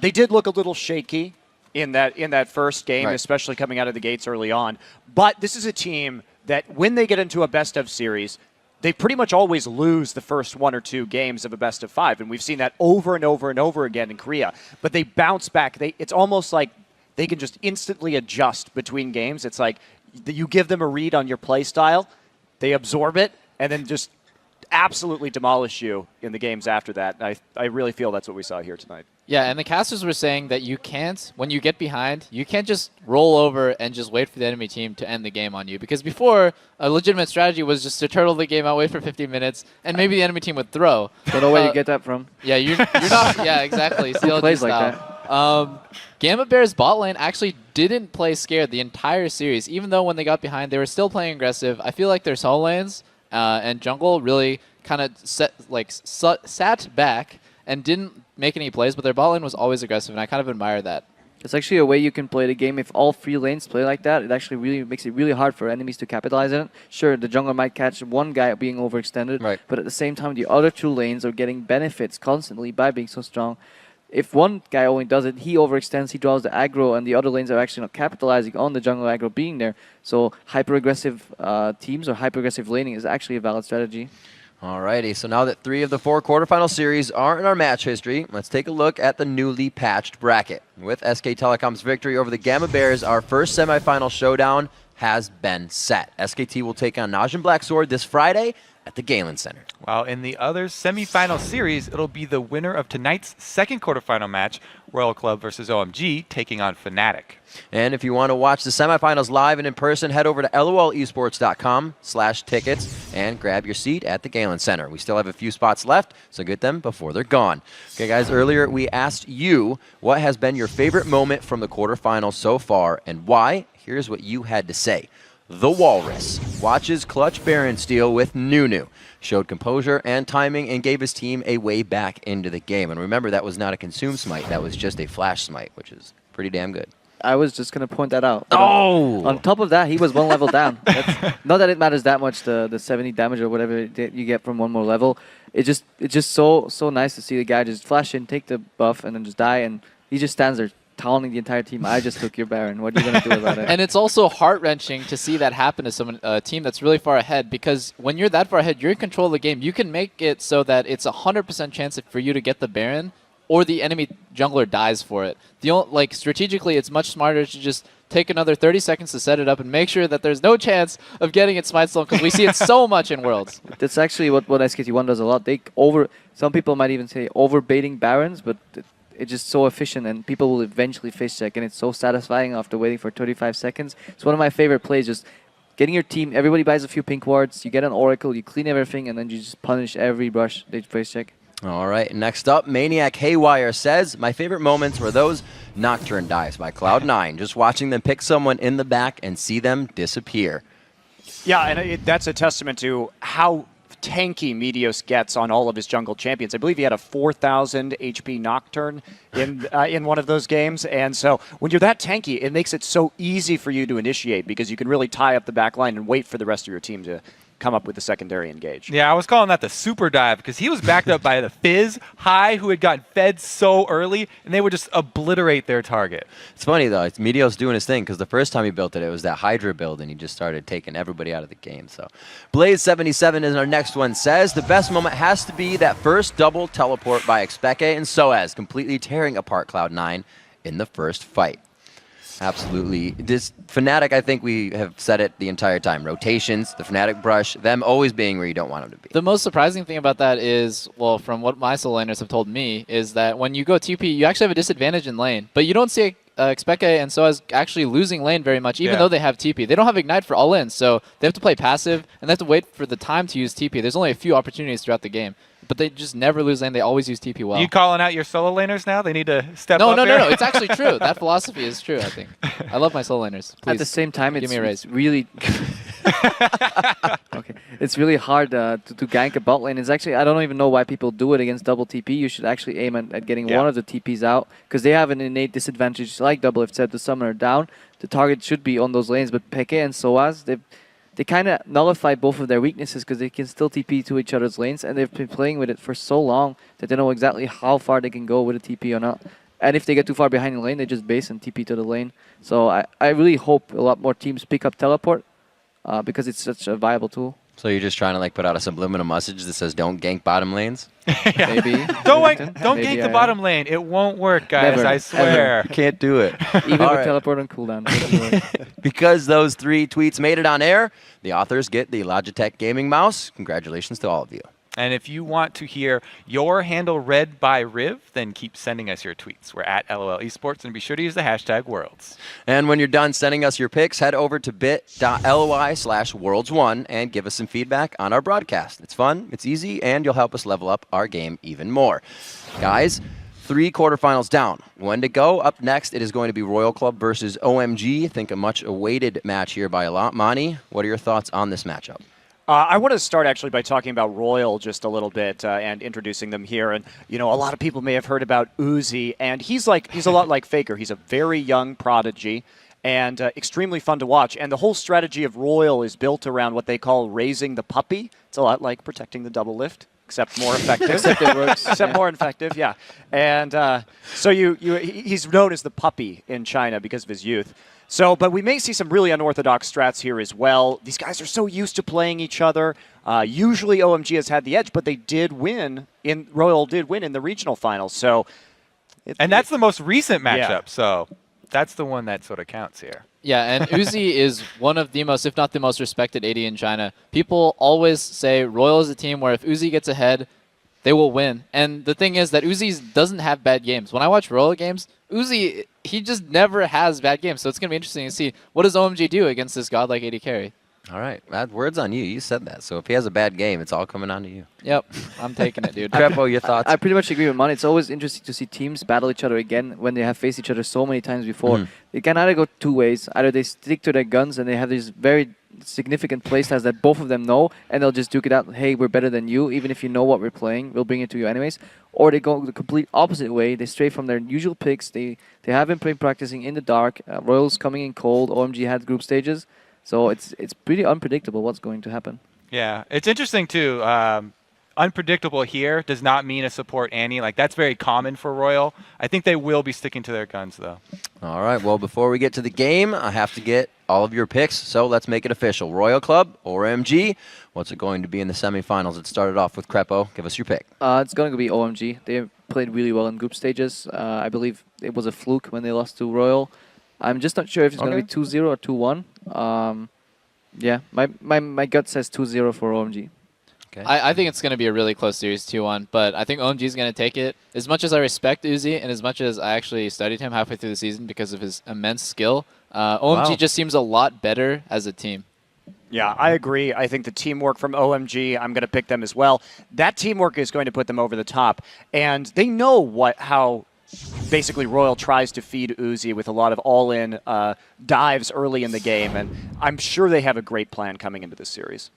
they did look a little shaky in that first game, especially coming out of the gates early on. But this is a team that when they get into a best-of series, they pretty much always lose the first 1 or 2 games of a best-of-5, and we've seen that over and over and over again in Korea. But they bounce back. It's almost like they can just instantly adjust between games. It's like you give them a read on your play style, they absorb it, and then just absolutely demolish you in the games after that. And I really feel that's what we saw here tonight. Yeah, and the casters were saying that you can't, when you get behind, you can't just roll over and just wait for the enemy team to end the game on you. Because before, a legitimate strategy was just to turtle the game out, wait for 15 minutes, and maybe the enemy team would throw. Don't know where you get that from. Yeah, you're not. Yeah, exactly. CLG plays style. like that. Gambit Bears bot lane actually didn't play scared the entire series. Even though when they got behind, they were still playing aggressive. I feel like their solo lanes and jungle really kind of sat back and didn't make any plays, but their bot lane was always aggressive, and I kind of admire that. It's actually a way you can play the game. If all 3 lanes play like that, it actually really makes it really hard for enemies to capitalize on it. Sure, the jungler might catch one guy being overextended, but at the same time, the other 2 lanes are getting benefits constantly by being so strong. If one guy only does it, he overextends, he draws the aggro, and the other lanes are actually not capitalizing on the jungle aggro being there. So hyper-aggressive teams or hyper-aggressive laning is actually a valid strategy. Alrighty, so now that 3 of the 4 quarterfinal series are in our match history, let's take a look at the newly patched bracket. With SK Telecom's victory over the Gamma Bears, our first semifinal showdown has been set. SKT will take on Najin Black Sword this Friday at the Galen Center. While in the other semifinal series, it'll be the winner of tonight's second quarterfinal match, Royal Club versus OMG, taking on Fnatic. And if you want to watch the semifinals live and in person, head over to lolesports.com/tickets and grab your seat at the Galen Center. We still have a few spots left, so get them before they're gone. Okay, guys, earlier we asked you what has been your favorite moment from the quarterfinals so far and why. Here's what you had to say. The Walrus watches Clutch Baron steal with Nunu, showed composure and timing, and gave his team a way back into the game. And remember, that was not a consume smite, that was just a flash smite, which is pretty damn good. I was just going to point that out. Oh! On top of that, he was 1 level down. Not that it matters that much, the 70 damage or whatever you get from 1 more level. It's just so nice to see the guy just flash in, take the buff, and then just die, and he just stands there taunting the entire team. I just took your Baron. What are you going to do about it? And it's also heart-wrenching to see that happen to a team that's really far ahead, because when you're that far ahead, you're in control of the game. You can make it so that it's 100% chance for you to get the Baron, or the enemy jungler dies for it. Strategically, it's much smarter to just take another 30 seconds to set it up and make sure that there's no chance of getting it smite stolen, because we see it so much in Worlds. That's actually what SKT1 does a lot. Some people might even say over-baiting Barons, but it's just so efficient, and people will eventually face check, and it's so satisfying after waiting for 35 seconds. It's one of my favorite plays, just getting your team, everybody buys a few pink wards, you get an Oracle, you clean everything, and then you just punish every brush they face check. All right, next up, Maniac Haywire says, my favorite moments were those Nocturne dives by Cloud9, just watching them pick someone in the back and see them disappear. Yeah, and that's a testament to how tanky Meteos gets on all of his jungle champions. I believe he had a 4,000 HP Nocturne in one of those games, and so when you're that tanky, it makes it so easy for you to initiate, because you can really tie up the back line and wait for the rest of your team to come up with the secondary engage. Yeah, I was calling that the super dive because he was backed up by the Fizz High, who had gotten fed so early, and they would just obliterate their target. It's funny, though. It's Meteos doing his thing because the first time he built it, it was that Hydra build, and he just started taking everybody out of the game. So Blaze77 is our next one. Says the best moment has to be that first double teleport by Expeke and Soaz, completely tearing apart Cloud9 in the first fight. Absolutely. This Fnatic, I think we have said it the entire time. Rotations, the Fnatic brush, them always being where you don't want them to be. The most surprising thing about that is, well, from what my solo laners have told me, is that when you go TP, you actually have a disadvantage in lane. But you don't see Expeke and Soaz actually losing lane very much, even though they have TP. They don't have Ignite for all in, so they have to play passive, and they have to wait for the time to use TP. There's only a few opportunities throughout the game. But they just never lose lane. They always use TP well. You calling out your solo laners now? They need to step up No. there? It's actually true. That philosophy is true, I think. I love my solo laners. Please, at the same time, give me a raise. it's really okay. It's really hard to gank a bot lane. It's actually, I don't even know why people do it against double TP. You should actually aim at getting one of the TPs out because they have an innate disadvantage. Like double, if said the summoner down, the target should be on those lanes. But Peke and Soaz, they kind of nullify both of their weaknesses because they can still TP to each other's lanes, and they've been playing with it for so long that they know exactly how far they can go with a TP or not. And if they get too far behind the lane, they just base and TP to the lane. So I really hope a lot more teams pick up teleport because it's such a viable tool. So you're just trying to like put out a subliminal message that says don't gank bottom lanes? Maybe. Don't gank the bottom lane. It won't work, guys. Never. I swear. You can't do it. Even All with right. teleport on cooldown. Because those 3 tweets made it on air, the authors get the Logitech Gaming Mouse. Congratulations to all of you. And if you want to hear your handle read by Riv, then keep sending us your tweets. We're at LOL Esports, and be sure to use the hashtag Worlds. And when you're done sending us your picks, head over to bit.ly/Worlds1 and give us some feedback on our broadcast. It's fun, it's easy, and you'll help us level up our game even more. Guys, 3 quarterfinals down. When to go? Up next, it is going to be Royal Club versus OMG. I think a much awaited match here by a lot. Mani, what are your thoughts on this matchup? I want to start actually by talking about Royal just a little bit and introducing them here. And a lot of people may have heard about Uzi, and he's a lot like Faker. He's a very young prodigy and extremely fun to watch. And the whole strategy of Royal is built around what they call raising the puppy. It's a lot like protecting the double lift, except more effective. Except it works. Except more effective, yeah. And so he's known as the puppy in China because of his youth. So, but we may see some really unorthodox strats here as well. These guys are so used to playing each other. Usually OMG has had the edge, but Royal did win in the regional finals. So, and that's the most recent matchup, Yeah. so that's the one that sort of counts here. Yeah, and Uzi is one of the most, if not the most respected AD in China. People always say Royal is a team where if Uzi gets ahead, they will win. And the thing is that Uzi doesn't have bad games. When I watch Royal games, Uzi, he just never has bad games. So it's going to be interesting to see what does OMG do against this godlike AD carry. All right, word's on you. You said that. So if he has a bad game, it's all coming on to you. Yep, I'm taking it, dude. Crepo, your thoughts? I pretty much agree with Mani. It's always interesting to see teams battle each other again when they have faced each other so many times before. It can either go 2 ways. Either they stick to their guns and they have these very significant playstyles that both of them know, and they'll just duke it out. Hey, we're better than you. Even if you know what we're playing, we'll bring it to you anyways. Or they go the complete opposite way. They stray from their usual picks. They haven't been practicing in the dark. Royals coming in cold. OMG had group stages. So it's pretty unpredictable what's going to happen. Yeah, it's interesting too. Unpredictable here does not mean a support Annie. Like, that's very common for Royal. I think they will be sticking to their guns, though. All right, well, before we get to the game, I have to get all of your picks, so let's make it official. Royal Club or OMG? What's it going to be in the semifinals? It started off with Crepo. Give us your pick. It's going to be OMG. They played really well in group stages. I believe it was a fluke when they lost to Royal. I'm just not sure if it's going to be 2-0 or 2-1. Yeah, my gut says 2-0 for OMG. Okay. I think it's going to be a really close series, 2-1, but I think OMG is going to take it. As much as I respect Uzi and as much as I actually studied him halfway through the season because of his immense skill, OMG just seems a lot better as a team. Yeah, I agree. I think the teamwork from OMG, I'm going to pick them as well. That teamwork is going to put them over the top, and they know how basically Royal tries to feed Uzi with a lot of all-in dives early in the game, and I'm sure they have a great plan coming into this series.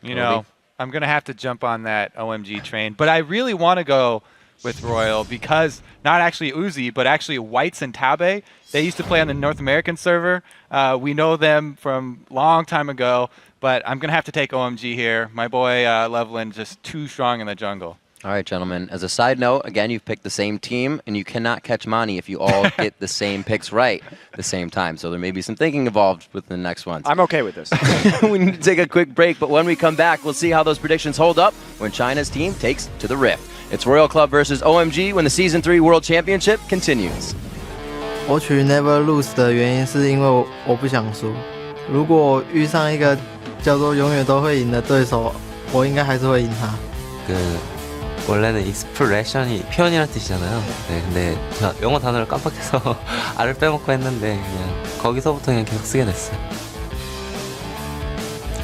You know, I'm going to have to jump on that OMG train, but I really want to go with Royal because not actually Uzi, but actually Whites and Tabe. They used to play on the North American server. We know them from long time ago, but I'm going to have to take OMG here. My boy Loveland just too strong in the jungle. All right, gentlemen. As a side note, again, you've picked the same team, and you cannot catch Mani if you all get the same picks right at the same time. So there may be some thinking involved with the next ones. I'm okay with this. We need to take a quick break, but when we come back, we'll see how those predictions hold up when China's team takes to the Rift. It's Royal Club versus OMG when the Season 3 World Championship continues. 我取 Never Lose 的原因是因为我不想输。如果我遇上一个叫做永远都会赢的对手，我应该还是会赢他。 원래는 익스프레션이 표현이라는 뜻이잖아요. 네, 근데 제가 영어 단어를 깜빡해서 R을 빼먹고 했는데 그냥 거기서부터 그냥 계속 쓰게 됐어요.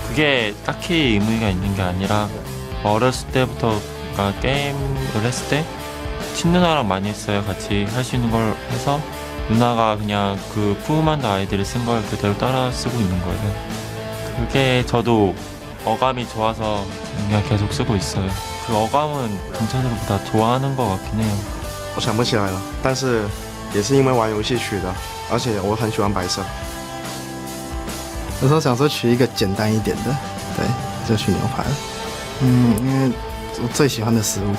그게 딱히 의미가 있는 게 아니라 어렸을 때부터 그러니까 게임을 했을 때 친누나랑 많이 했어요. 같이 할 수 있는 걸 해서 누나가 그냥 그 푸우만드 아이디를 쓴 걸 그대로 따라 쓰고 있는 거예요. 그게 저도 어감이 좋아서 그냥 계속 쓰고 있어요. 그 어감은 전체적으로 좋아하는 것 같긴 해요. 我想不起来了，但是也是因为玩游戏取的，而且我很喜欢白色。有时候想说取一个简单一点的，对，就取牛排了。因为我最喜欢的食物。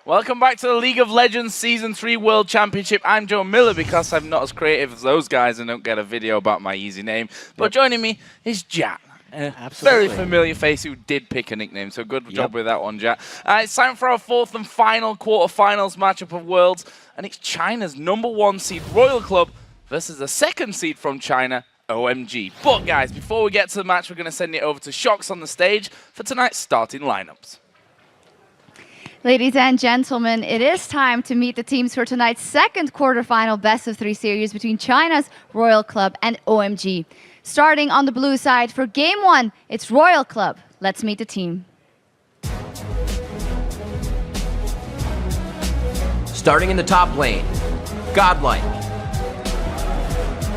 Welcome back to the League of Legends Season 3 World Championship. I'm Joe Miller because I'm not as creative as those guys and don't get a video about my easy name. But joining me is Jat. A very familiar face who did pick a nickname, so good job with that one, Jat. It's time for our fourth and final quarterfinals matchup of Worlds, and it's China's #1 seed Royal Club versus the second seed from China, OMG. But guys, before we get to the match, we're going to send it over to Shox on the stage for tonight's starting lineups. Ladies and gentlemen, it is time to meet the teams for tonight's second quarterfinal best-of-3 series between China's Royal Club and OMG. Starting on the blue side for Game 1, it's Royal Club. Let's meet the team. Starting in the top lane, Godlike.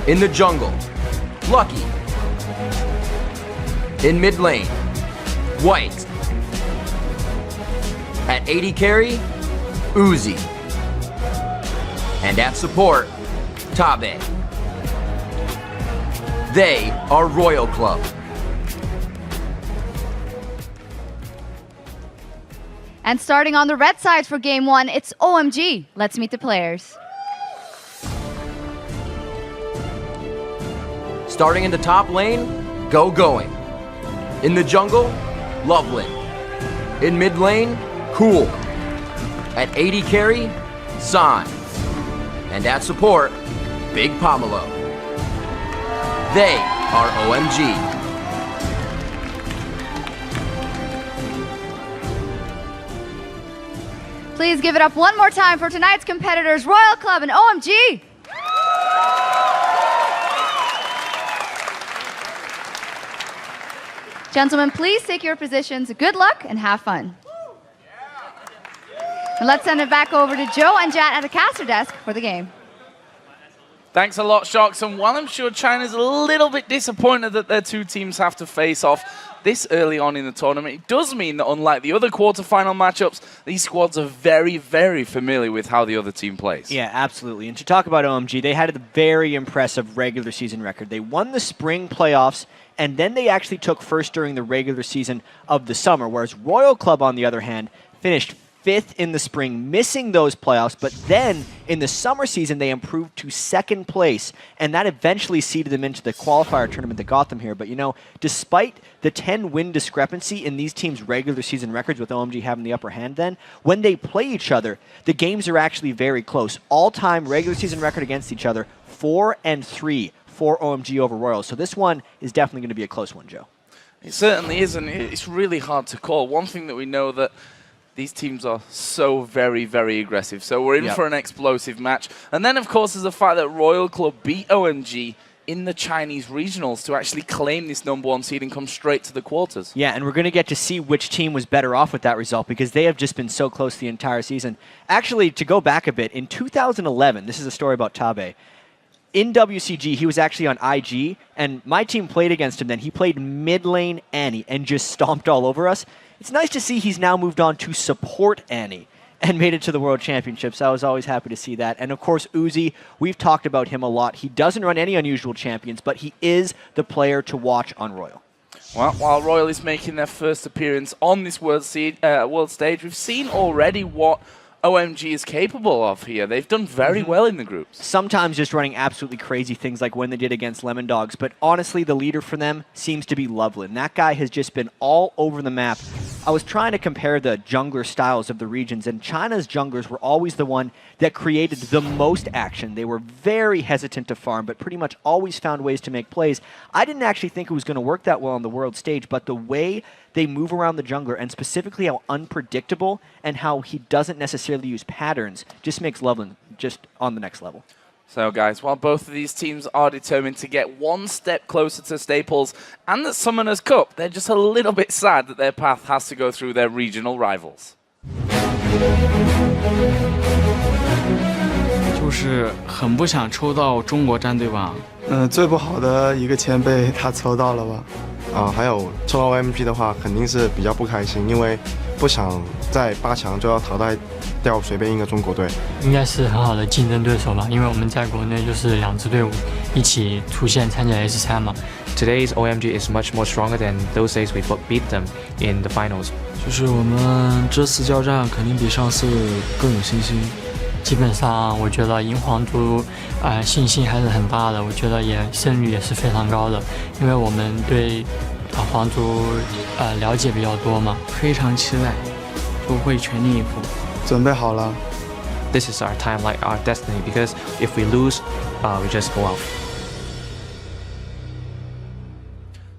In the jungle, Lucky. In mid lane, White. At 80 carry, Uzi. And at support, Tabe. They are Royal Club. And starting on the red side for Game 1, it's OMG. Let's meet the players. Starting in the top lane, Going. In the jungle, Loveland. In mid lane, Cool. At 80 carry, San. And at support, Big Pomelo. They are OMG. Please give it up one more time for tonight's competitors, Royal Club and OMG. Gentlemen, please take your positions. Good luck and have fun. And let's send it back over to Joe and Jat at the caster desk for the game. Thanks a lot, Shox. And while I'm sure China's a little bit disappointed that their two teams have to face off this early on in the tournament, it does mean that unlike the other quarterfinal matchups, these squads are very, very familiar with how the other team plays. Yeah, absolutely. And to talk about OMG, they had a very impressive regular season record. They won the spring playoffs, and then they actually took first during the regular season of the summer, whereas Royal Club, on the other hand, finished 5th in the spring, missing those playoffs, but then in the summer season they improved to 2nd place, and that eventually seeded them into the qualifier tournament that got them here. But you know, despite the 10-win discrepancy in these teams' regular season records, with OMG having the upper hand then, when they play each other, the games are actually very close. All-time regular season record against each other, 4-3 for OMG over Royal. So this one is definitely going to be a close one, Joe. It certainly is, and it's really hard to call. One thing that we know that these teams are so very, very aggressive. So we're in for an explosive match. And then, of course, there's the fact that Royal Club beat OMG in the Chinese regionals to actually claim this #1 seed and come straight to the quarters. Yeah, and we're going to get to see which team was better off with that result because they have just been so close the entire season. Actually, to go back a bit, in 2011, this is a story about Tabe. in WCG, he was actually on IG, and my team played against him then. He played mid lane Annie and just stomped all over us. It's nice to see he's now moved on to support Annie and made it to the World Championships. I was always happy to see that. And of course, Uzi, we've talked about him a lot. He doesn't run any unusual champions, but he is the player to watch on Royal. Well, while Royal is making their first appearance on this world stage, we've seen already what OMG is capable of here. They've done very well in the groups. Sometimes just running absolutely crazy things like when they did against Lemon Dogs, but honestly, the leader for them seems to be Loveland. That guy has just been all over the map. I was trying to compare the jungler styles of the regions, and China's junglers were always the one that created the most action. They were very hesitant to farm, but pretty much always found ways to make plays. I didn't actually think it was going to work that well on the world stage, but the way they move around the jungler, and specifically how unpredictable and how he doesn't necessarily use patterns, just makes Loveland just on the next level. So, guys, while both of these teams are determined to get one step closer to Staples and the Summoners Cup, they're just a little bit sad that their path has to go through their regional rivals. 就是很不想抽到中国战队吧。最不好的一个前辈他抽到了吧？还有抽到 OMG 的话，肯定是比较不开心，因为不想在8强就要淘汰掉随便一个中国队。应该是很好的竞争对手吧，因为我们在国内就是2支队伍一起出现参加 S3嘛。Today's OMG is much more stronger than those days we beat them in the finals. 就是我们这次交战肯定比上次更有信心。基本上我觉得银皇族信心还是很大的，我觉得胜率也是非常高的，因为我们对皇族了解比较多嘛。非常期待，我会全力以赴。准备好了。This is our time, like our destiny, because if we lose, we just go out.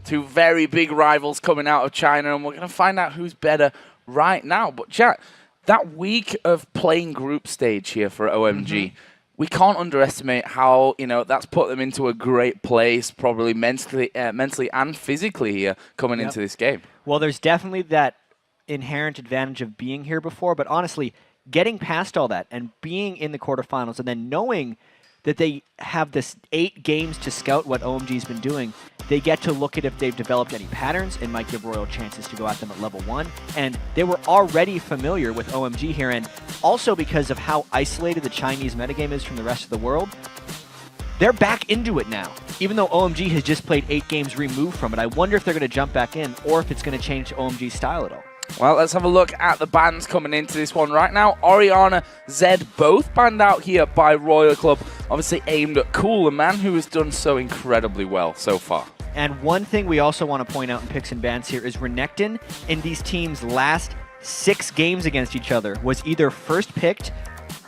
Two very big rivals coming out of China, and we're going to find out who's better right now. But Jack, that week of playing group stage here for OMG, we can't underestimate how, that's put them into a great place, probably mentally and physically here coming into this game. Well, there's definitely that inherent advantage of being here before, but honestly, getting past all that and being in the quarterfinals and then knowing that they have this 8 games to scout what OMG's been doing, they get to look at if they've developed any patterns. It might give Royal chances to go at them at level 1. And they were already familiar with OMG here, and also because of how isolated the Chinese metagame is from the rest of the world, they're back into it now. Even though OMG has just played 8 games removed from it, I wonder if they're going to jump back in or if it's going to change OMG's style at all. Well, let's have a look at the bans coming into this one right now. Oriana, Zed, both banned out here by Royal Club. Obviously aimed at Cool, a man who has done so incredibly well so far. And one thing we also want to point out in picks and bans here is Renekton in these teams' last 6 games against each other was either first picked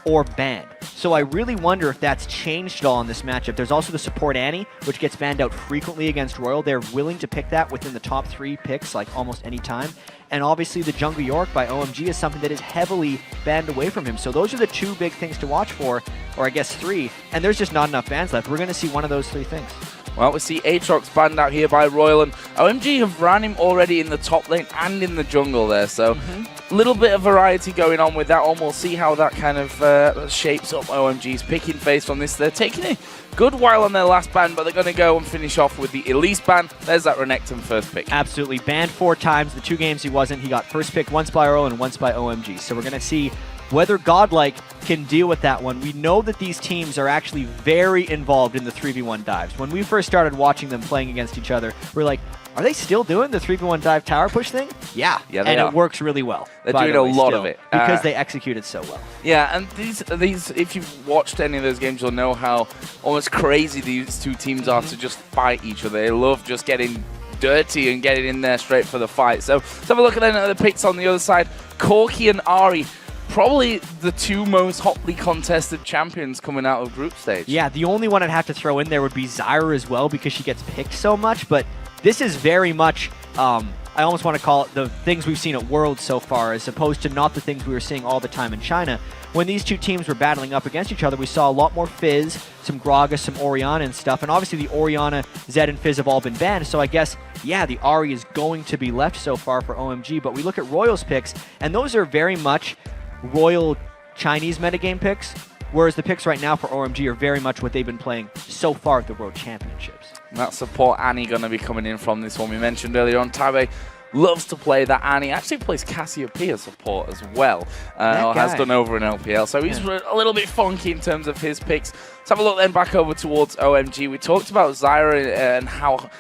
or banned. So I really wonder if that's changed at all in this matchup. There's also the support Annie, which gets banned out frequently against Royal. They're willing to pick that within the top 3 picks, like almost any time. And obviously the Jungle York by OMG is something that is heavily banned away from him. So those are the 2 big things to watch for, or I guess 3, and there's just not enough bans left. We're going to see one of those 3 things. Well, we see Aatrox banned out here by Royal, and OMG have ran him already in the top lane and in the jungle there, so a little bit of variety going on with that one. We'll see how that kind of shapes up OMG's picking phase from this. They're taking a good while on their last ban, but they're going to go and finish off with the Elise ban. There's that Renekton first pick. Absolutely. Banned 4 times. The 2 games he wasn't. He got first picked once by Royal and once by OMG. So we're going to see whether Godlike can deal with that one. We know that these teams are actually very involved in the 3v1 dives. When we first started watching them playing against each other, we're like, are they still doing the 3v1 dive tower push thing? Yeah, they and are. It works really well. They're doing a lot of it. Because they execute it so well. Yeah, and these, if you've watched any of those games, you'll know how almost crazy these 2 teams are to just fight each other. They love just getting dirty and getting in there straight for the fight. So let's have a look at the picks on the other side. Corki and Ari, probably the 2 most hotly contested champions coming out of group stage. Yeah, the only one I'd have to throw in there would be Zyra as well, because she gets picked so much, but this is very much, I almost want to call it the things we've seen at Worlds so far, as opposed to not the things we were seeing all the time in China. When these 2 teams were battling up against each other, we saw a lot more Fizz, some Gragas, some Oriana and stuff, and obviously the Oriana, Zed, and Fizz have all been banned, so I guess, yeah, the Ahri is going to be left so far for OMG, but we look at Royal's picks, and those are very much Royal Chinese metagame picks. whereas the picks right now for OMG are very much what they've been playing so far at the World Championships. And that support Annie going to be coming in from this one. We mentioned earlier on, Tabe loves to play that Annie. Actually plays Cassiopeia support as well. Or has done over in LPL. So he's a little bit funky in terms of his picks. Let's have a look then back over towards OMG. We talked about Zyra and how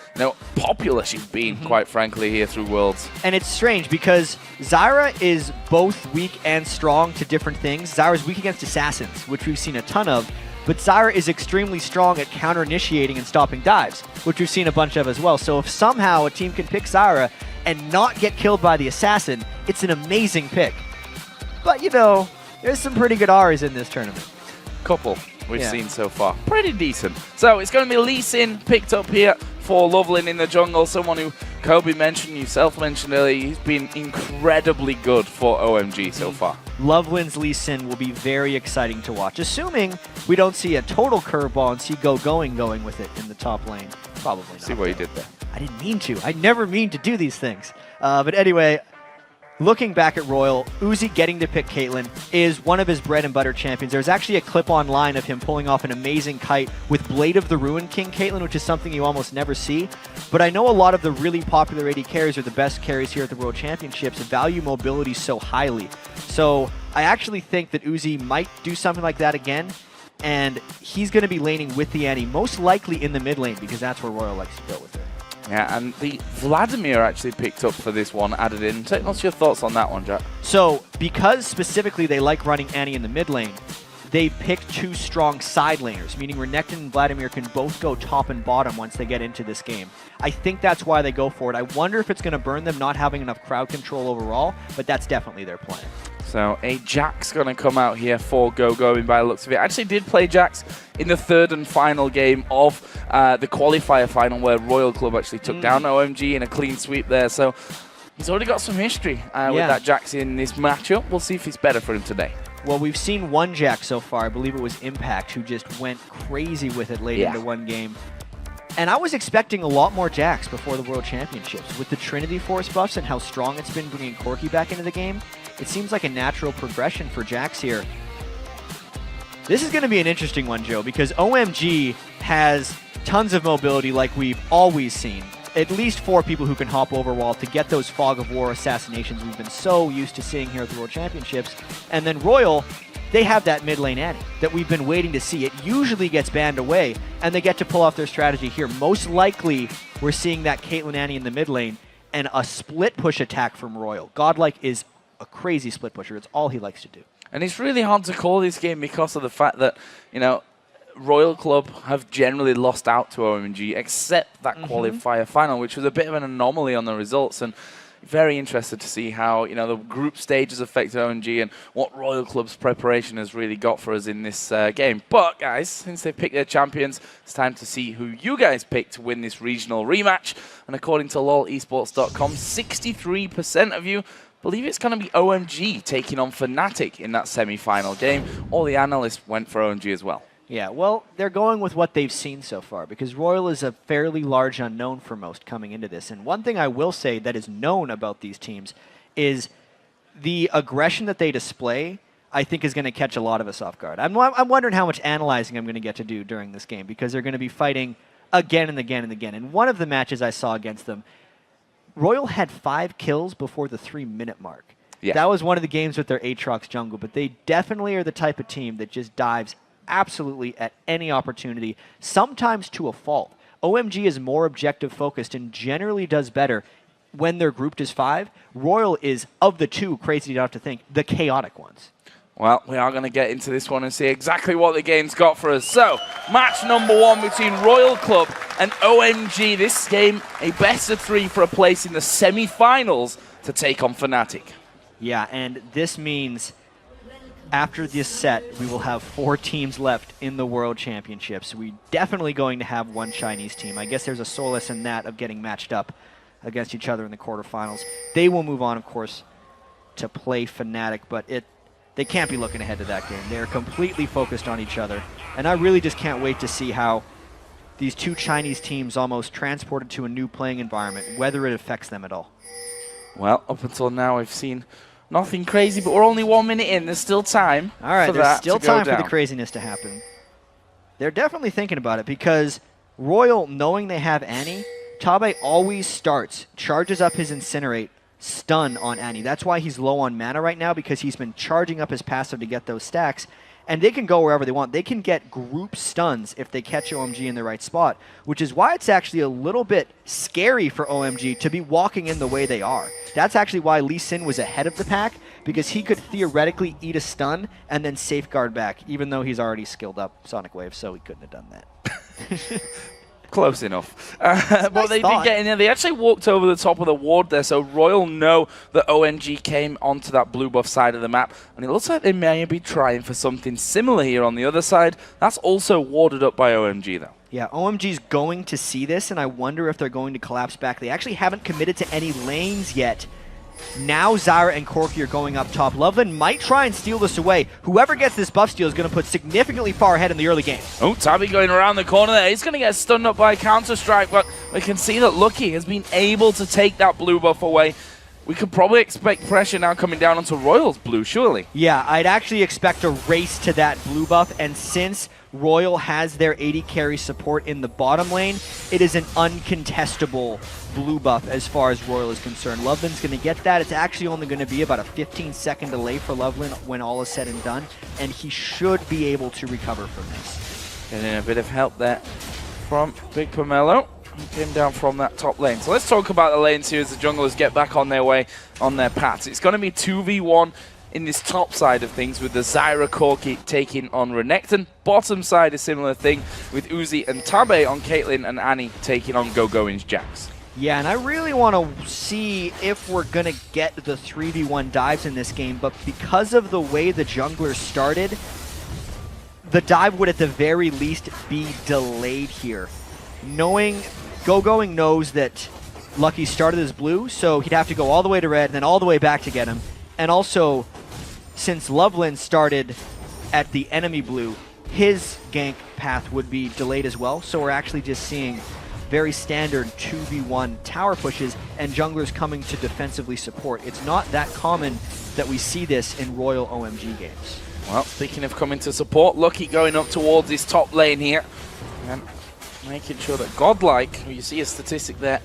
popular she's been, quite frankly, here through Worlds. And it's strange because Zyra is both weak and strong to different things. Zyra's weak against assassins, which we've seen a ton of. But Zyra is extremely strong at counter-initiating and stopping dives, which we've seen a bunch of as well. So if somehow a team can pick Zyra and not get killed by the assassin, it's an amazing pick. But, there's some pretty good Aries in this tournament. Couple we've seen so far. Pretty decent. So it's going to be Lee Sin picked up here for Lovelin in the jungle, someone who Kobe mentioned, yourself mentioned earlier. He's been incredibly good for OMG so far. Lovelin's Lee Sin will be very exciting to watch, assuming we don't see a total curveball and see going with it in the top lane. Probably not. See what you did there. I didn't mean to. I never mean to do these things. But anyway, looking back at Royal, Uzi getting to pick Caitlyn is one of his bread and butter champions. There's actually a clip online of him pulling off an amazing kite with Blade of the Ruin King Caitlyn, which is something you almost never see. But I know a lot of the really popular AD carries, or the best carries here at the World Championships, value mobility so highly. So I actually think that Uzi might do something like that again, and he's going to be laning with the Annie, most likely in the mid lane, because that's where Royal likes to go with it. Yeah, and the Vladimir actually picked up for this one, added in. What's your thoughts on that one, Jack? So, because specifically they like running Annie in the mid lane, they picked two strong side laners, meaning Renekton and Vladimir can both go top and bottom once they get into this game. I think that's why they go for it. I wonder if it's going to burn them not having enough crowd control overall, but that's definitely their plan. So a Jax going to come out here for Going by the looks of it. I actually did play Jax in the third and final game of the qualifier final where Royal Club actually took down OMG in a clean sweep there. So he's already got some history with that Jax in this matchup. We'll see if it's better for him today. Well, we've seen one Jax so far. I believe it was Impact, who just went crazy with it late into one game. And I was expecting a lot more Jax before the World Championships. With the Trinity Force buffs and how strong it's been bringing Corki back into the game, it seems like a natural progression for Jax here. This is going to be an interesting one, Joe, because OMG has tons of mobility like we've always seen. At least 4 people who can hop over wall to get those Fog of War assassinations we've been so used to seeing here at the World Championships. And then Royal, they have that mid lane Annie that we've been waiting to see. It usually gets banned away, and they get to pull off their strategy here. Most likely, we're seeing that Caitlyn Annie in the mid lane and a split push attack from Royal. Godlike is a crazy split pusher. It's all he likes to do. And it's really hard to call this game because of the fact that, Royal Club have generally lost out to OMG, except that qualifier final, which was a bit of an anomaly on the results. And very interested to see how the group stages affect OMG and what Royal Club's preparation has really got for us in this game. But guys, since they've picked their champions, it's time to see who you guys picked to win this regional rematch. And according to lolesports.com, 63% of you believe it's going to be OMG taking on Fnatic in that semi-final game. All the analysts went for OMG as well. Yeah, well, they're going with what they've seen so far, because Royal is a fairly large unknown for most coming into this. And one thing I will say that is known about these teams is the aggression that they display, I think, is going to catch a lot of us off guard. I'm wondering how much analyzing I'm going to get to do during this game, because they're going to be fighting again and again and again. And one of the matches I saw against them, Royal had 5 kills before the 3-minute mark. Yeah. That was one of the games with their Aatrox jungle, but they definitely are the type of team that just dives absolutely at any opportunity, sometimes to a fault. OMG is more objective focused and generally does better when they're grouped as 5. Royal is, of the two, crazy enough to think, the chaotic ones. Well, we are going to get into this one and see exactly what the game's got for us. So, match number 1 between Royal Club and OMG. This game, a best of 3 for a place in the semi-finals to take on Fnatic. Yeah, and this means after this set, we will have 4 teams left in the World Championships. We're definitely going to have one Chinese team. I guess there's a solace in that of getting matched up against each other in the quarterfinals. They will move on, of course, to play Fnatic, but they can't be looking ahead to that game. They're completely focused on each other, and I really just can't wait to see how these 2 Chinese teams almost transported to a new playing environment, whether it affects them at all. Well, up until now, we've seen Nothing crazy, but we're only 1 minute in. There's still time. All right, for there's that still to go time for down. the craziness to happen. They're definitely thinking about it because Royal, knowing they have Annie, Tabe always starts, charges up his Incinerate, stun on Annie. That's why he's low on mana right now, because he's been charging up his passive to get those stacks. And they can go wherever they want. They can get group stuns if they catch OMG in the right spot, which is why it's actually a little bit scary for OMG to be walking in the way they are. That's actually why Lee Sin was ahead of the pack, because he could theoretically eat a stun and then safeguard back, even though he's already skilled up Sonic Wave, so he couldn't have done that. Close enough. But they did get in there. They actually walked over the top of the ward there, so Royal know that OMG came onto that blue buff side of the map, and it looks like they may be trying for something similar here on the other side. That's also warded up by OMG, though. Yeah, OMG's going to see this, and I wonder if they're going to collapse back. They actually haven't committed to any lanes yet. Now Zyra and Corki are going up top. Loveland might try and steal this away. Whoever gets this buff steal is going to put significantly far ahead in the early game. Oh, Tabby going around the corner there. He's going to get stunned up by Counter-Strike, but we can see that Lucky has been able to take that blue buff away. We could probably expect pressure now coming down onto Royal's blue, surely. Yeah, I'd actually expect a race to that blue buff, and since Royal has their 80 carry support in the bottom lane, it is an uncontestable blue buff as far as Royal is concerned. Loveland's going to get that. It's actually only going to be about a 15-second delay for Loveland when all is said and done, and he should be able to recover from this. Getting a bit of help there from Big Pomelo. He came down from that top lane. So let's talk about the lanes here as the junglers get back on their way, on their paths. It's going to be 2v1 in this top side of things with the Zyra Corki taking on Renekton. Bottom side, a similar thing with Uzi and Tabe on Caitlyn and Annie taking on Go-Going's Jax. Yeah, and I really want to see if we're going to get the 3v1 dives in this game, but because of the way the junglers started, the dive would at the very least be delayed here. Knowing Go-Going knows that Lucky started as blue, so he'd have to go all the way to red and then all the way back to get him. And also, since Loveland started at the enemy blue, his gank path would be delayed as well. So we're actually just seeing very standard 2v1 tower pushes and junglers coming to defensively support. It's not that common that we see this in Royal OMG games. Well, speaking of coming to support, Lucky going up towards his top lane here. And making sure that Godlike, you see a statistic there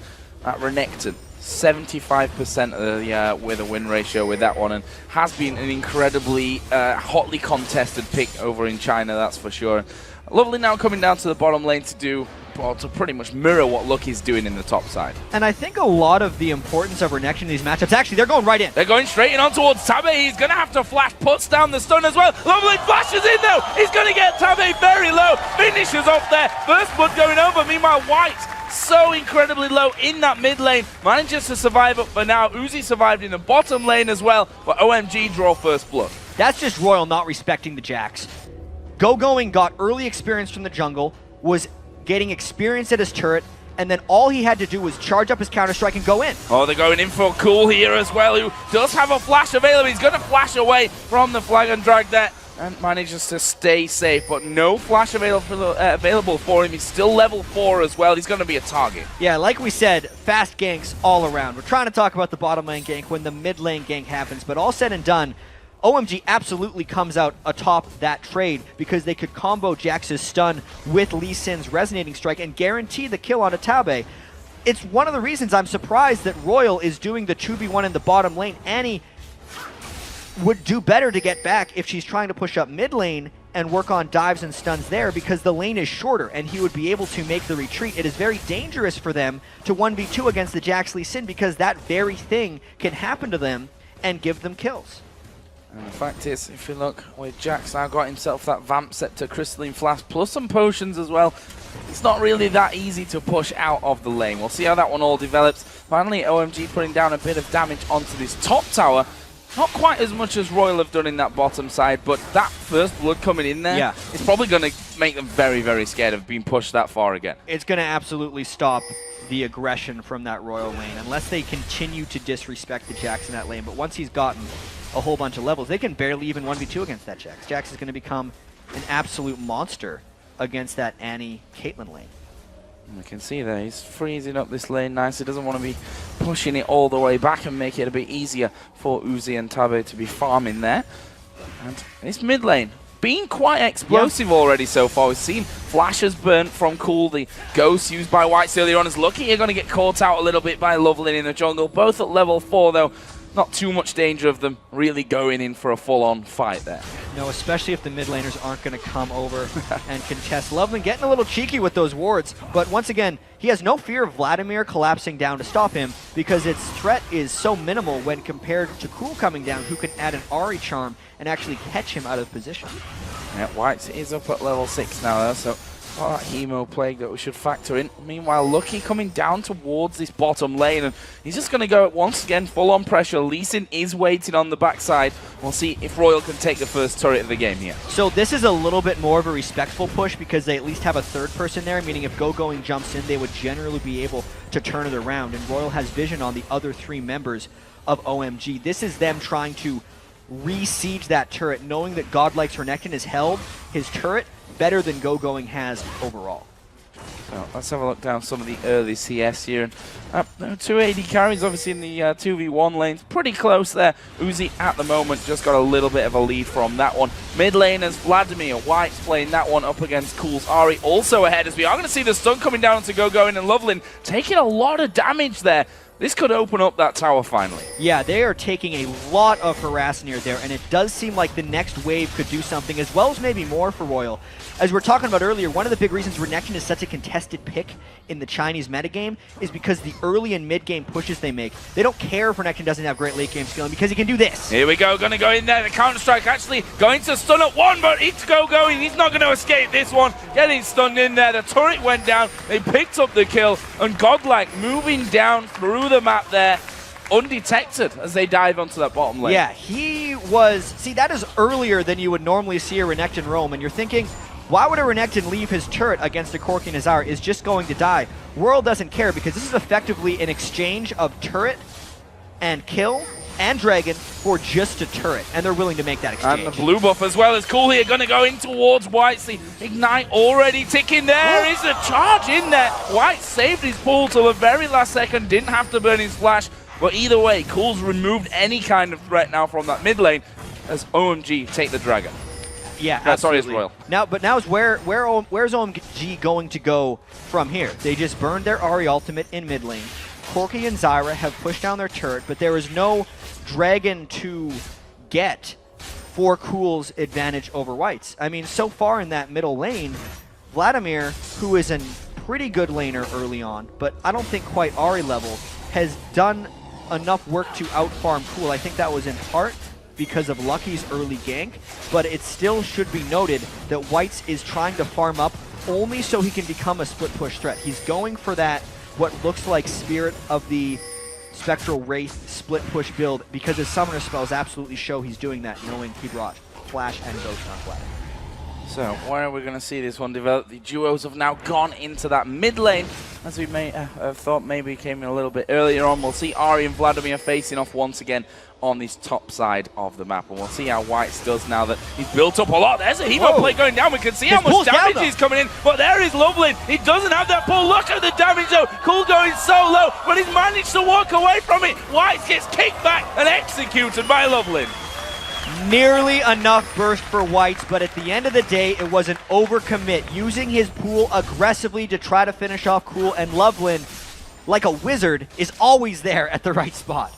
at Renekton, 75% of the with a win ratio with that one, and has been an incredibly hotly contested pick over in China, that's for sure. Lovely now coming down to the bottom lane to do, well, to pretty much mirror what Lucky's doing in the top side. And I think a lot of the importance of Renekton in these matchups, actually, they're going right in. They're going straight in on towards Tabe. He's going to have to flash, puts down the stun as well. Lovely flashes in though. He's going to get Tabe very low. Finishes off there. First blood going over. Meanwhile, White so incredibly low in that mid lane. Manages to survive up for now. Uzi survived in the bottom lane as well, but OMG draw first blood. That's just Royal not respecting the Jax. Go-Going got early experience from the jungle, was getting experience at his turret, and then all he had to do was charge up his Counter-Strike and go in. Oh, they're going in for Cool here as well, who does have a flash available. He's going to flash away from the flag and drag that and manages to stay safe, but no flash available for him. He's still level 4 as well. He's going to be a target. Yeah, like we said, fast ganks all around. We're trying to talk about the bottom lane gank when the mid lane gank happens, but all said and done, OMG absolutely comes out atop that trade because they could combo Jax's stun with Lee Sin's resonating strike and guarantee the kill on Tabe. It's one of the reasons I'm surprised that Royal is doing the 2v1 in the bottom lane. Annie would do better to get back if she's trying to push up mid lane and work on dives and stuns there because the lane is shorter and he would be able to make the retreat. It is very dangerous for them to 1v2 against the Jax Lee Sin because that very thing can happen to them and give them kills. And the fact is, if you look, with Jax now got himself that Vamp set to Crystalline Flask, plus some potions as well. It's not really that easy to push out of the lane. We'll see how that one all develops. Finally, OMG putting down a bit of damage onto this top tower. Not quite as much as Royal have done in that bottom side, but that first blood coming in there is probably going to make them very, very scared of being pushed that far again. It's going to absolutely stop the aggression from that Royal lane, unless they continue to disrespect the Jax in that lane. But once he's gotten a whole bunch of levels, they can barely even 1v2 against that Jax. Jax is going to become an absolute monster against that Annie Caitlyn lane. We can see there, he's freezing up this lane nicely. Doesn't want to be pushing it all the way back and make it a bit easier for Uzi and Tabe to be farming there. And this mid lane being quite explosive already so far. We've seen flashes burnt from Cool, the ghost used by Whites earlier on. Is lucky you're going to get caught out a little bit by Lovelin in the jungle. Both at level 4 though. Not too much danger of them really going in for a full-on fight there. No, especially if the mid laners aren't going to come over and contest. Loveland getting a little cheeky with those wards, but once again, he has no fear of Vladimir collapsing down to stop him because its threat is so minimal when compared to Cool coming down, who can add an Ahri charm and actually catch him out of position. Yeah, Whites is up at level 6 now though, so that Hemo Plague that we should factor in. Meanwhile, Lucky coming down towards this bottom lane, and he's just going to go once again full-on pressure. Lee Sin is waiting on the backside. We'll see if Royal can take the first turret of the game here. So this is a little bit more of a respectful push because they at least have a third person there, meaning if Go-Going jumps in, they would generally be able to turn it around, and Royal has vision on the other 3 members of OMG. This is them trying to re-siege that turret, knowing that Godlike's Renekton has held his turret better than Go-Going has overall. So let's have a look down some of the early CS here. And 2 AD carries obviously in the 2v1 lanes. Pretty close there. Uzi at the moment just got a little bit of a lead from that one. Mid laners, Vladimir, White's playing that one up against Cool's Ahri. Also ahead as we are going to see the stun coming down to Go-Going and Lovelin taking a lot of damage there. This could open up that tower finally. Yeah, they are taking a lot of harass near there, and it does seem like the next wave could do something, as well as maybe more for Royal. As we were talking about earlier, one of the big reasons Renekton is such a contested pick in the Chinese metagame is because the early and mid-game pushes they make. They don't care if Renekton doesn't have great late-game skilling because he can do this. Here we go, gonna go in there. The Counter-Strike actually going to stun at one, but it's Go-Going. He's not gonna escape this one. Getting stunned in there. The turret went down. They picked up the kill, and Godlike moving down through the map there, undetected as they dive onto that bottom lane. Yeah, he was... See, that is earlier than you would normally see a Renekton roam, and you're thinking, why would a Renekton leave his turret against a Corki Nazar? Is just going to die. World doesn't care because this is effectively an exchange of turret and kill and dragon for just a turret, and they're willing to make that exchange. And the blue buff as well as Cool here, going to go in towards White. The Ignite already ticking there. Is a charge in there. White saved his pull till the very last second, didn't have to burn his flash. But either way, Cool's removed any kind of threat now from that mid lane as OMG take the dragon. Yeah, no, sorry, it's absolutely. Royal. Now is where's OMG going to go from here? They just burned their Ahri ultimate in mid lane. Corki and Zyra have pushed down their turret, but there is no dragon to get for Cool's advantage over White's. I mean, so far in that middle lane, Vladimir, who is a pretty good laner early on, but I don't think quite Ahri level, has done enough work to outfarm Cool. I think that was in part because of Lucky's early gank, but it still should be noted that Whites is trying to farm up only so he can become a split push threat. He's going for that, what looks like Spirit of the Spectral Wraith split push build, because his summoner spells absolutely show he's doing that, knowing he brought Flash and Ghost on Vladimir. So where are we going to see this one develop? The duos have now gone into that mid lane, as we may have thought maybe came in a little bit earlier on. We'll see Ahri and Vladimir facing off once again on this top side of the map, and we'll see how Whites does now that he's built up a lot. There's a Hemo play going down. We can see how much damage is coming in, but there is Lovelin. He doesn't have that pull. Look at the damage though. Cool going so low, but he's managed to walk away from it. Whites gets kicked back and executed by Lovelin. Nearly enough burst for Whites, but at the end of the day, it was an overcommit, using his pool aggressively to try to finish off Cool, and Lovelin, like a wizard, is always there at the right spot.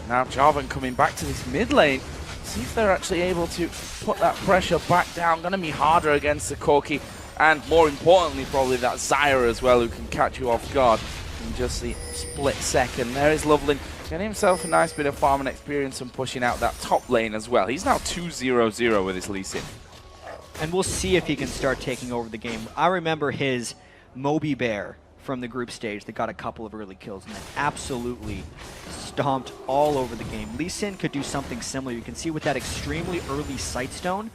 Now Jarvan coming back to this mid lane. See if they're actually able to put that pressure back down. Going to be harder against the Corki, and more importantly probably that Zyra as well, who can catch you off guard in just the split second. There is Lovelin getting himself a nice bit of farming experience and pushing out that top lane as well. He's now 2-0-0 with his Lee Sin. And we'll see if he can start taking over the game. I remember his Moby Bear from the group stage that got a couple of early kills and then absolutely stomped all over the game. Lee Sin could do something similar. You can see with that extremely early Sightstone,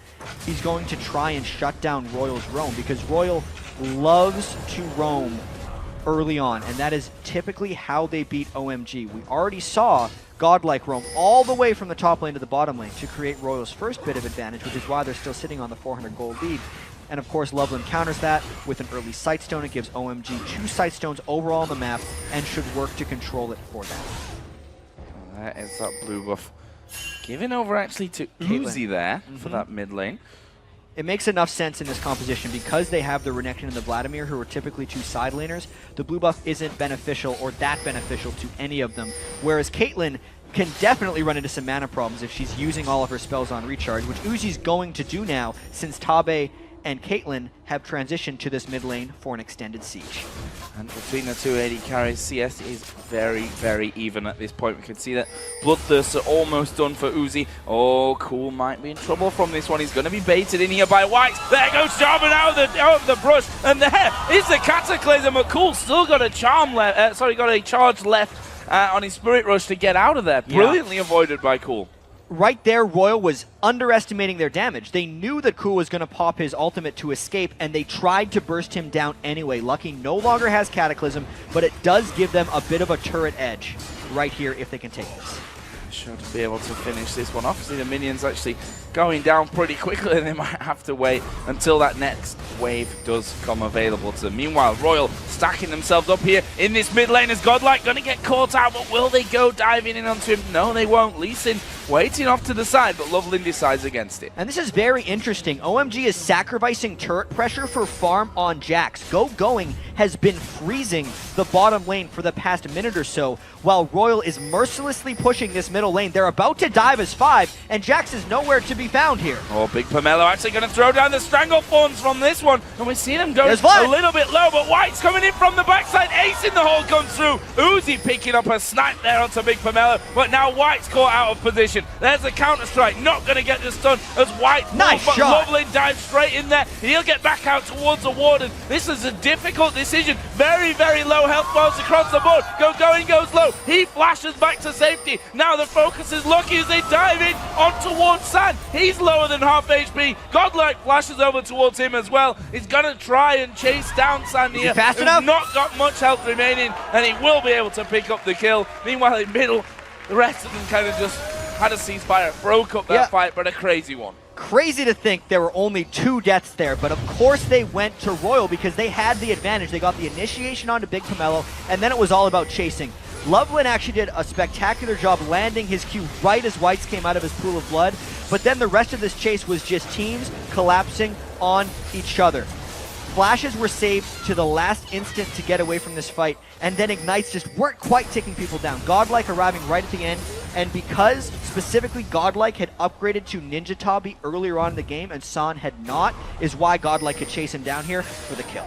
he's going to try and shut down Royal's roam, because Royal loves to roam early on, and that is typically how they beat OMG. We already saw Godlike roam all the way from the top lane to the bottom lane to create Royal's first bit of advantage, which is why they're still sitting on the 400 gold lead. And of course, Loveland counters that with an early Sightstone. It gives OMG 2 Sightstones overall on the map and should work to control it for them. That is that blue buff. Giving over actually to Uzi there for that mid lane. It makes enough sense in this composition because they have the Renekton and the Vladimir, who are typically 2 side laners. The blue buff isn't beneficial or that beneficial to any of them, whereas Caitlyn can definitely run into some mana problems if she's using all of her spells on recharge, which Uzi's going to do now since Tabe and Caitlyn have transitioned to this mid lane for an extended siege. And between the two AD carries, CS is very, very even at this point. We can see that Bloodthirsts are almost done for Uzi. Oh, Cool might be in trouble from this one. He's going to be baited in here by White. There goes Jarvan out of the brush. And there is the Cataclysm, but Cool still got a charm left. Got a charge left on his Spirit Rush to get out of there. Brilliantly avoided by Cool. Right there, Royal was underestimating their damage. They knew that Cool was going to pop his ultimate to escape, and they tried to burst him down anyway. Lucky no longer has Cataclysm, but it does give them a bit of a turret edge right here if they can take this. Should be able to finish this one off. See the minions actually going down pretty quickly, and they might have to wait until that next wave does come available to them. Meanwhile, Royal stacking themselves up here in this mid lane as Godlike going to get caught out, but will they go diving in onto him? No, they won't. Lee Sin waiting off to the side, but Loveland decides against it. And this is very interesting. OMG is sacrificing turret pressure for farm on Jax. Going has been freezing the bottom lane for the past minute or so, while Royal is mercilessly pushing this middle lane. They're about to dive as 5, and Jax is nowhere to be found here. Oh, Big Pomelo actually going to throw down the Stranglethorns from this one, and we see them go a little bit low, but White's coming in from the backside. Ace in the hole comes through. Uzi picking up a snipe there onto Big Pomelo, but now White's caught out of position. There's a counter-strike, not going to get the stun as White nice but shot. Loveland dives straight in there. He'll get back out towards the Warden. This is a difficult decision. Very, very low health bars across the board. Going goes low. He flashes back to safety. Now the focus is Lucky as they dive in on towards San. He's lower than half HP. Godlike flashes over towards him as well. He's going to try and chase down San here. Fast who's enough? Not got much health remaining, and he will be able to pick up the kill. Meanwhile, in middle, the rest of them kind of just had a ceasefire, broke up that fight, but a crazy one. Crazy to think there were only 2 deaths there, but of course they went to Royal because they had the advantage. They got the initiation onto Big Pomelo, and then it was all about chasing. Loveland actually did a spectacular job landing his Q right as Whites came out of his pool of blood, but then the rest of this chase was just teams collapsing on each other. Flashes were saved to the last instant to get away from this fight, and then Ignites just weren't quite taking people down. Godlike arriving right at the end, and because specifically Godlike had upgraded to Ninja Tabi earlier on in the game and San had not, is why Godlike could chase him down here for the kill.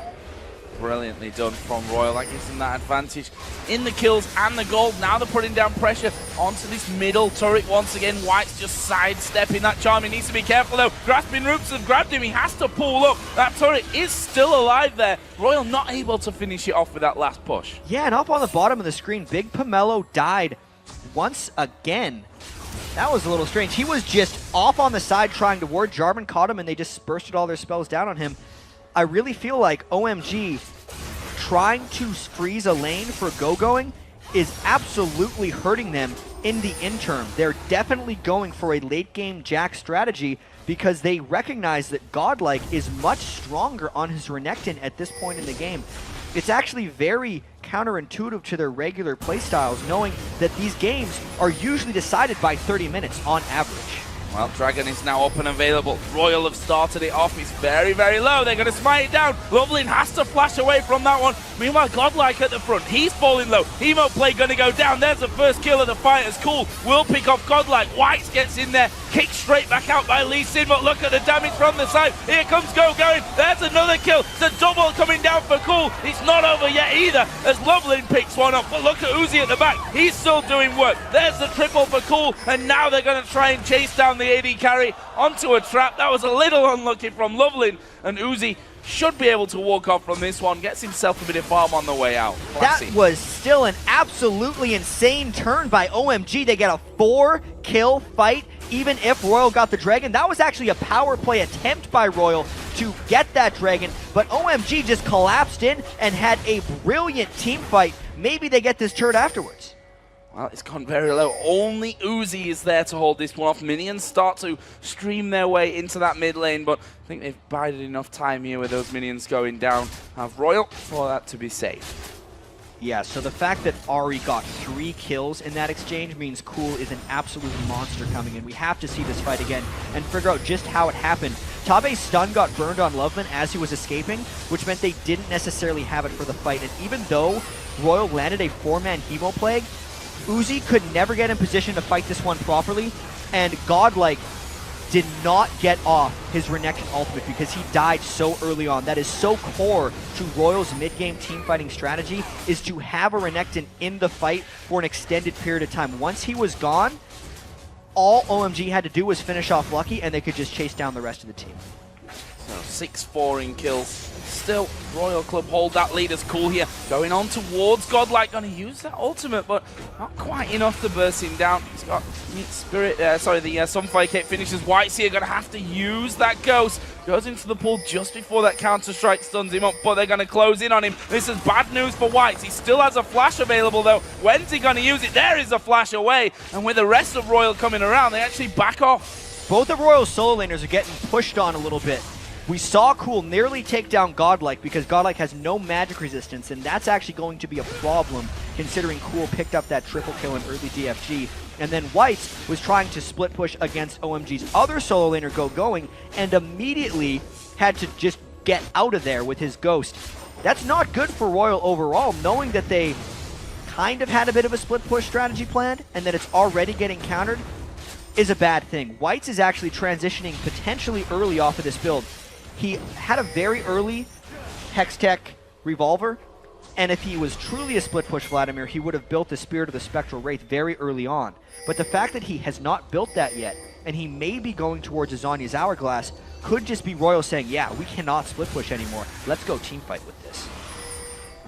Brilliantly done from Royal. That gives them that advantage in the kills and the gold. Now they're putting down pressure onto this middle turret once again. White's just sidestepping that charm. He needs to be careful though. Grasping Roots have grabbed him. He has to pull up. That turret is still alive there. Royal not able to finish it off with that last push. Yeah, and up on the bottom of the screen, Big Pomelo died once again. That was a little strange. He was just off on the side trying to ward. Jarvan caught him and they just bursted all their spells down on him. I really feel like OMG trying to freeze a lane for going is absolutely hurting them in the interim. They're definitely going for a late game Jack strategy because they recognize that Godlike is much stronger on his Renekton at this point in the game. It's actually very counterintuitive to their regular playstyles, knowing that these games are usually decided by 30 minutes on average. Well, Dragon is now up and available. Royal have started it off. He's very, very low. They're going to smite it down. Loveland has to flash away from that one. Meanwhile, Godlike at the front. He's falling low. Emo play going to go down. There's the first kill of the fight. As Cool will pick off Godlike. White gets in there. Kicked straight back out by Lee Sin. But look at the damage from the side. Here comes going. There's another kill. It's a double coming down for Cool. It's not over yet either as Loveland picks one up. But look at Uzi at the back. He's still doing work. There's the triple for Cool. And now they're going to try and chase down the AD carry onto a trap. That was a little unlucky from Loveland, and Uzi should be able to walk off from this one. Gets himself a bit of farm on the way out. Classy. That was still an absolutely insane turn by OMG. They get a 4-kill fight, even if Royal got the Dragon. That was actually a power play attempt by Royal to get that Dragon, but OMG just collapsed in and had a brilliant team fight. Maybe they get this turret afterwards. Well, it's gone very low. Only Uzi is there to hold this one off. Minions start to stream their way into that mid lane, but I think they've bided enough time here with those minions going down. Have Royal for that to be safe. Yeah, so the fact that Ari got 3 kills in that exchange means Cool is an absolute monster coming in. We have to see this fight again and figure out just how it happened. Tabe's stun got burned on Loveman as he was escaping, which meant they didn't necessarily have it for the fight. And even though Royal landed a 4-man Hemo Plague, Uzi could never get in position to fight this one properly, and Godlike did not get off his Renekton ultimate because he died so early on. That is so core to Royal's mid-game team-fighting strategy, is to have a Renekton in the fight for an extended period of time. Once he was gone, all OMG had to do was finish off Lucky, and they could just chase down the rest of the team. So 6-4 in kills. Still, Royal Club hold that lead as Cool here. Going on towards Godlike, going to use that ultimate, but not quite enough to burst him down. He's got Spirit, the Sunfire Cape finishes. White's here, going to have to use that Ghost. Goes into the pool just before that Counter-Strike stuns him up, but they're going to close in on him. This is bad news for White. He still has a flash available, though. When's he going to use it? There is a flash away, and with the rest of Royal coming around, they actually back off. Both of Royal's solo laners are getting pushed on a little bit. We saw Cool nearly take down Godlike because Godlike has no magic resistance, and that's actually going to be a problem considering Cool picked up that triple kill in early DFG. And then White was trying to split push against OMG's other solo laner Going and immediately had to just get out of there with his Ghost. That's not good for Royal overall, knowing that they kind of had a bit of a split push strategy planned and that it's already getting countered is a bad thing. White's is actually transitioning potentially early off of this build. He had a very early Hextech Revolver, and if he was truly a split push Vladimir, he would have built the Spirit of the Spectral Wraith very early on. But the fact that he has not built that yet, and he may be going towards a Zhonya's Hourglass, could just be Royal saying, yeah, we cannot split push anymore. Let's go team fight with this.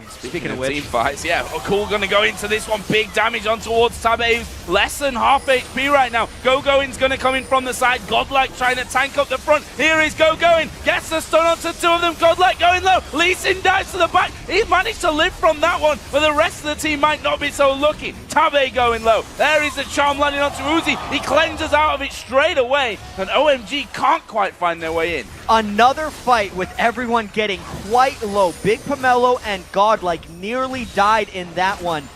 Speaking of team fights, yeah, Cool going to go into this one. Big damage on towards Tabe, who's less than half HP right now. Going's going to come in from the side. Godlike trying to tank up the front. Here is Going. Gets the stun onto 2 of them. Godlike going low. Lee Sin dives to the back. He managed to live from that one, but the rest of the team might not be so lucky. Tabe going low. There is the charm landing onto Uzi. He cleanses out of it straight away, and OMG can't quite find their way in. Another fight with everyone getting quite low. Big Pomelo and Godlike nearly died in that one.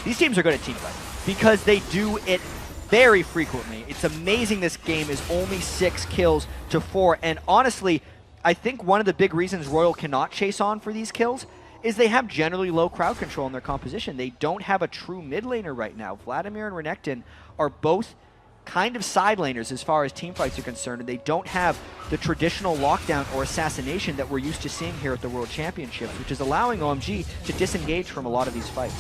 These teams are good at team fight because they do it very frequently. It's amazing this game is only 6 kills to 4, and honestly, I think one of the big reasons Royal cannot chase on for these kills is they have generally low crowd control in their composition. They don't have a true mid laner right now. Vladimir and Renekton are both kind of side laners as far as team fights are concerned, and they don't have the traditional lockdown or assassination that we're used to seeing here at the World Championships, which is allowing OMG to disengage from a lot of these fights.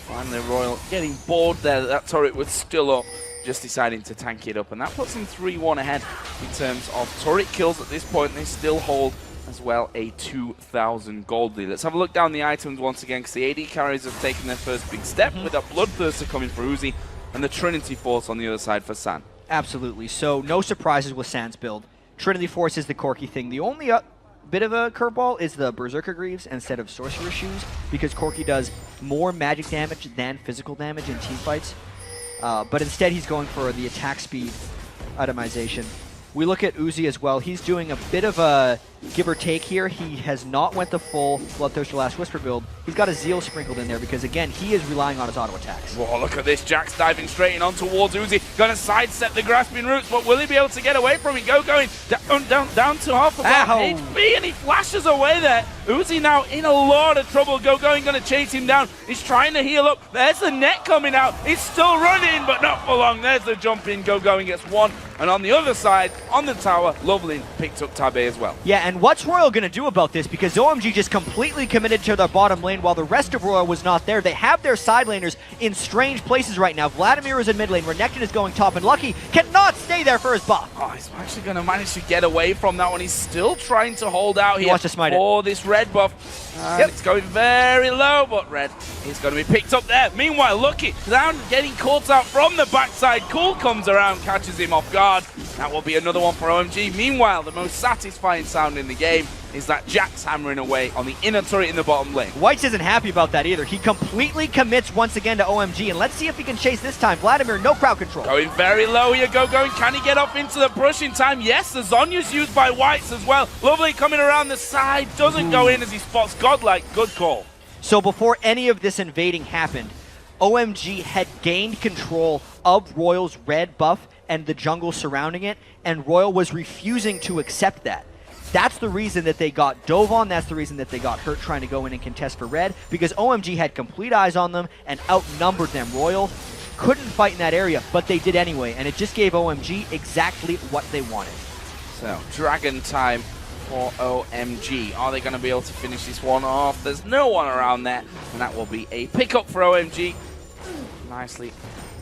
Finally, Royal getting bored there. That turret was still up, just deciding to tank it up, and that puts them 3-1 ahead in terms of turret kills at this point. They still hold as well a 2,000 gold lead. Let's have a look down the items once again, because the AD carries have taken their first big step with that Bloodthirster coming for Uzi and the Trinity Force on the other side for San. Absolutely. So no surprises with San's build. Trinity Force is the Corki thing. The only bit of a curveball is the Berserker Greaves instead of Sorcerer Shoes, because Corki does more magic damage than physical damage in team fights. But instead he's going for the attack speed itemization. We look at Uzi as well. He's doing a bit of a give or take here. He has not went the full Bloodthirster Last Whisper build. He's got a Zeal sprinkled in there because, again, he is relying on his auto attacks. Whoa, look at this. Jax diving straight in on towards Uzi. Going to sidestep the Grasping Roots, but will he be able to get away from it? Going down to half of that HP, and he flashes away there. Uzi now in a lot of trouble. Going to chase him down. He's trying to heal up. There's the net coming out. He's still running, but not for long. There's the jump in. Going gets one. And on the other side, on the tower, Loveland picked up Tabe as well. Yeah, and what's Royal going to do about this? Because OMG just completely committed to their bottom lane while the rest of Royal was not there. They have their side laners in strange places right now. Vladimir is in mid lane. Renekton is going top, and Lucky cannot stay there for his buff. Oh, he's actually going to manage to get away from that one. He's still trying to hold out he here wants to smite for this red buff. And it's going very low, but red is going to be picked up there. Meanwhile, Lucky down, getting caught out from the backside. Cool comes around, catches him off guard. That will be another one for OMG. Meanwhile, the most satisfying sound in the game is that Jack's hammering away on the inner turret in the bottom lane. Whites isn't happy about that either. He completely commits once again to OMG, and let's see if he can chase this time. Vladimir, no crowd control. Going very low here, going. Can he get up into the brush in time? Yes, the Zonya's used by Whites as well. Lovely coming around the side. Doesn't go in as he spots Godlike. Good call. So before any of this invading happened, OMG had gained control of Royal's red buff and the jungle surrounding it, and Royal was refusing to accept that. That's the reason that they got dove on. That's the reason that they got hurt trying to go in and contest for red, because OMG had complete eyes on them and outnumbered them. Royal couldn't fight in that area, but they did anyway, and it just gave OMG exactly what they wanted. So, Dragon time for OMG. Are they going to be able to finish this one off? There's no one around there, and that will be a pickup for OMG. Nicely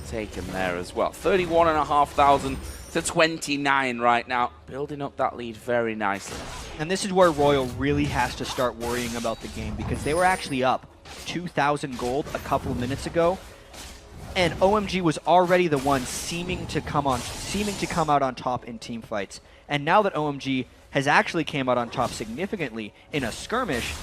taken there as well. 31,500 to 29 right now. Building up that lead very nicely. And this is where Royal really has to start worrying about the game, because they were actually up 2,000 gold a couple of minutes ago, and OMG was already the one seeming to come out on top in team fights. And now that OMG has actually came out on top significantly in a skirmish,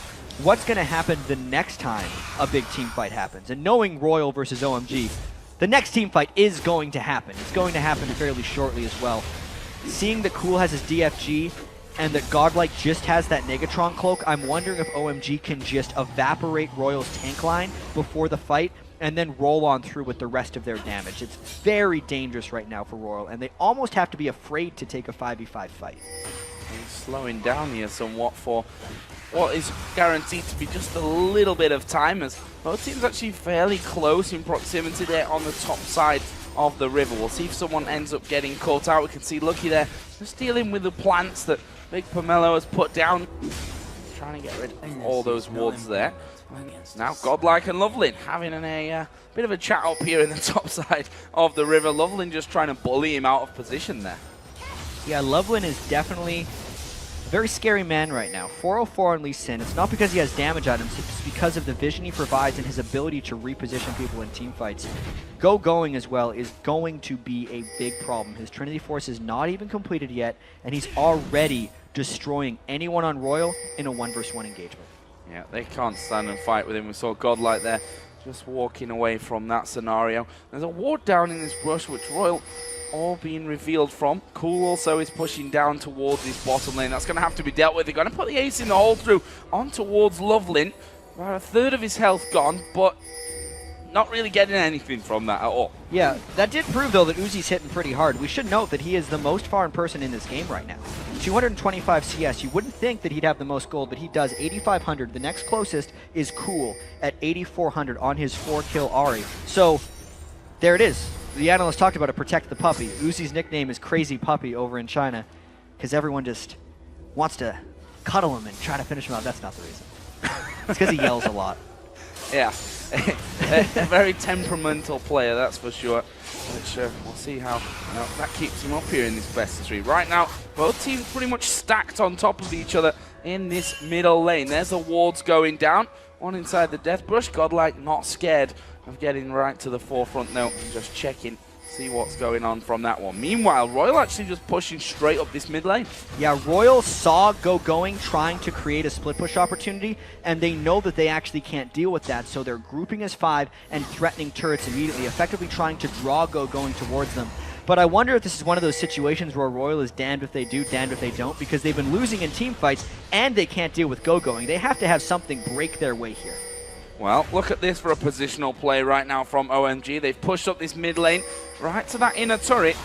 what's going to happen the next time a big team fight happens? And knowing Royal versus OMG, the next team fight is going to happen. It's going to happen fairly shortly as well. Seeing that Cool has his DFG and that Godlike just has that Negatron cloak, I'm wondering if OMG can just evaporate Royal's tank line before the fight and then roll on through with the rest of their damage. It's very dangerous right now for Royal, and they almost have to be afraid to take a 5v5 fight. He's slowing down here somewhat for what is guaranteed to be just a little bit of time, as both teams actually fairly close in proximity there on the top side of the river. We'll see if someone ends up getting caught out. We can see Lucky there just dealing with the plants that Big Pomelo has put down. Trying to get rid of all those wards there. And now Godlike and Lovelin having a bit of a chat up here in the top side of the river. Lovelin just trying to bully him out of position there. Yeah, Lovelin is definitely a very scary man right now. 404 on Lee Sin. It's not because he has damage items, it's because of the vision he provides and his ability to reposition people in team fights. Going as well is going to be a big problem. His Trinity Force is not even completed yet, and he's already destroying anyone on Royal in a 1v1 engagement. Yeah, they can't stand and fight with him. We saw Godlike there just walking away from that scenario. There's a ward down in this brush, which Royal all being revealed from. Cool also is pushing down towards this bottom lane. That's going to have to be dealt with. They're going to put the ace in the hole through on towards Lovelin. About a third of his health gone, but not really getting anything from that at all. Yeah, that did prove, though, that Uzi's hitting pretty hard. We should note that he is the most foreign person in this game right now. 225 CS. You wouldn't think that he'd have the most gold, but he does. 8,500. The next closest is Cool at 8,400 on his 4-kill Ahri. So, there it is. The analyst talked about it, protect the puppy. Uzi's nickname is Crazy Puppy over in China, because everyone just wants to cuddle him and try to finish him out. That's not the reason. It's because he yells a lot. Yeah. a very temperamental player, that's for sure. Which we'll see how that keeps him up here in this best of 3. Right now, both teams pretty much stacked on top of each other in this middle lane. There's the wards going down. One inside the death brush. Godlike not scared of getting right to the forefront now and just checking, see what's going on from that one. Meanwhile, Royal actually just pushing straight up this mid lane. Yeah, Royal saw Going trying to create a split push opportunity, and they know that they actually can't deal with that, so they're grouping as 5 and threatening turrets immediately, effectively trying to draw Going towards them. But I wonder if this is one of those situations where Royal is damned if they do, damned if they don't, because they've been losing in team fights, and they can't deal with Going. They have to have something break their way here. Well, look at this for a positional play right now from OMG. They've pushed up this mid lane right to that inner turret.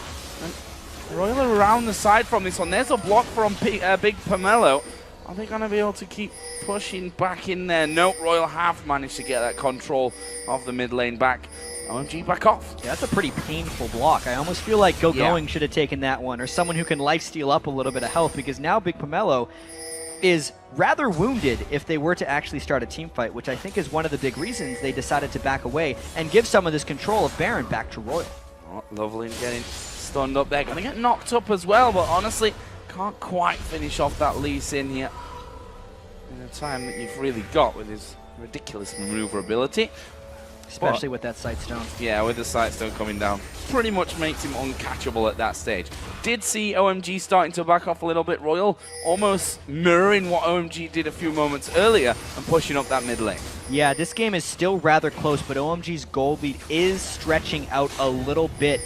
And Royal are around the side from this one. There's a block from Big Pomelo. Are they going to be able to keep pushing back in there? Nope, Royal have managed to get that control of the mid lane back. OMG back off. Yeah, that's a pretty painful block. I almost feel like Going should have taken that one, or someone who can lifesteal up a little bit of health, because now Big Pomelo is rather wounded if they were to actually start a team fight, which I think is one of the big reasons they decided to back away and give some of this control of Baron back to Royal. Oh, lovely getting stunned up there. Going to get knocked up as well, but honestly, can't quite finish off that Lee Sin here in the time that you've really got with his ridiculous maneuverability. especially with that Sightstone. Yeah, with the Sightstone coming down. Pretty much makes him uncatchable at that stage. Did see OMG starting to back off a little bit. Royal almost mirroring what OMG did a few moments earlier and pushing up that mid lane. Yeah, this game is still rather close, but OMG's gold lead is stretching out a little bit.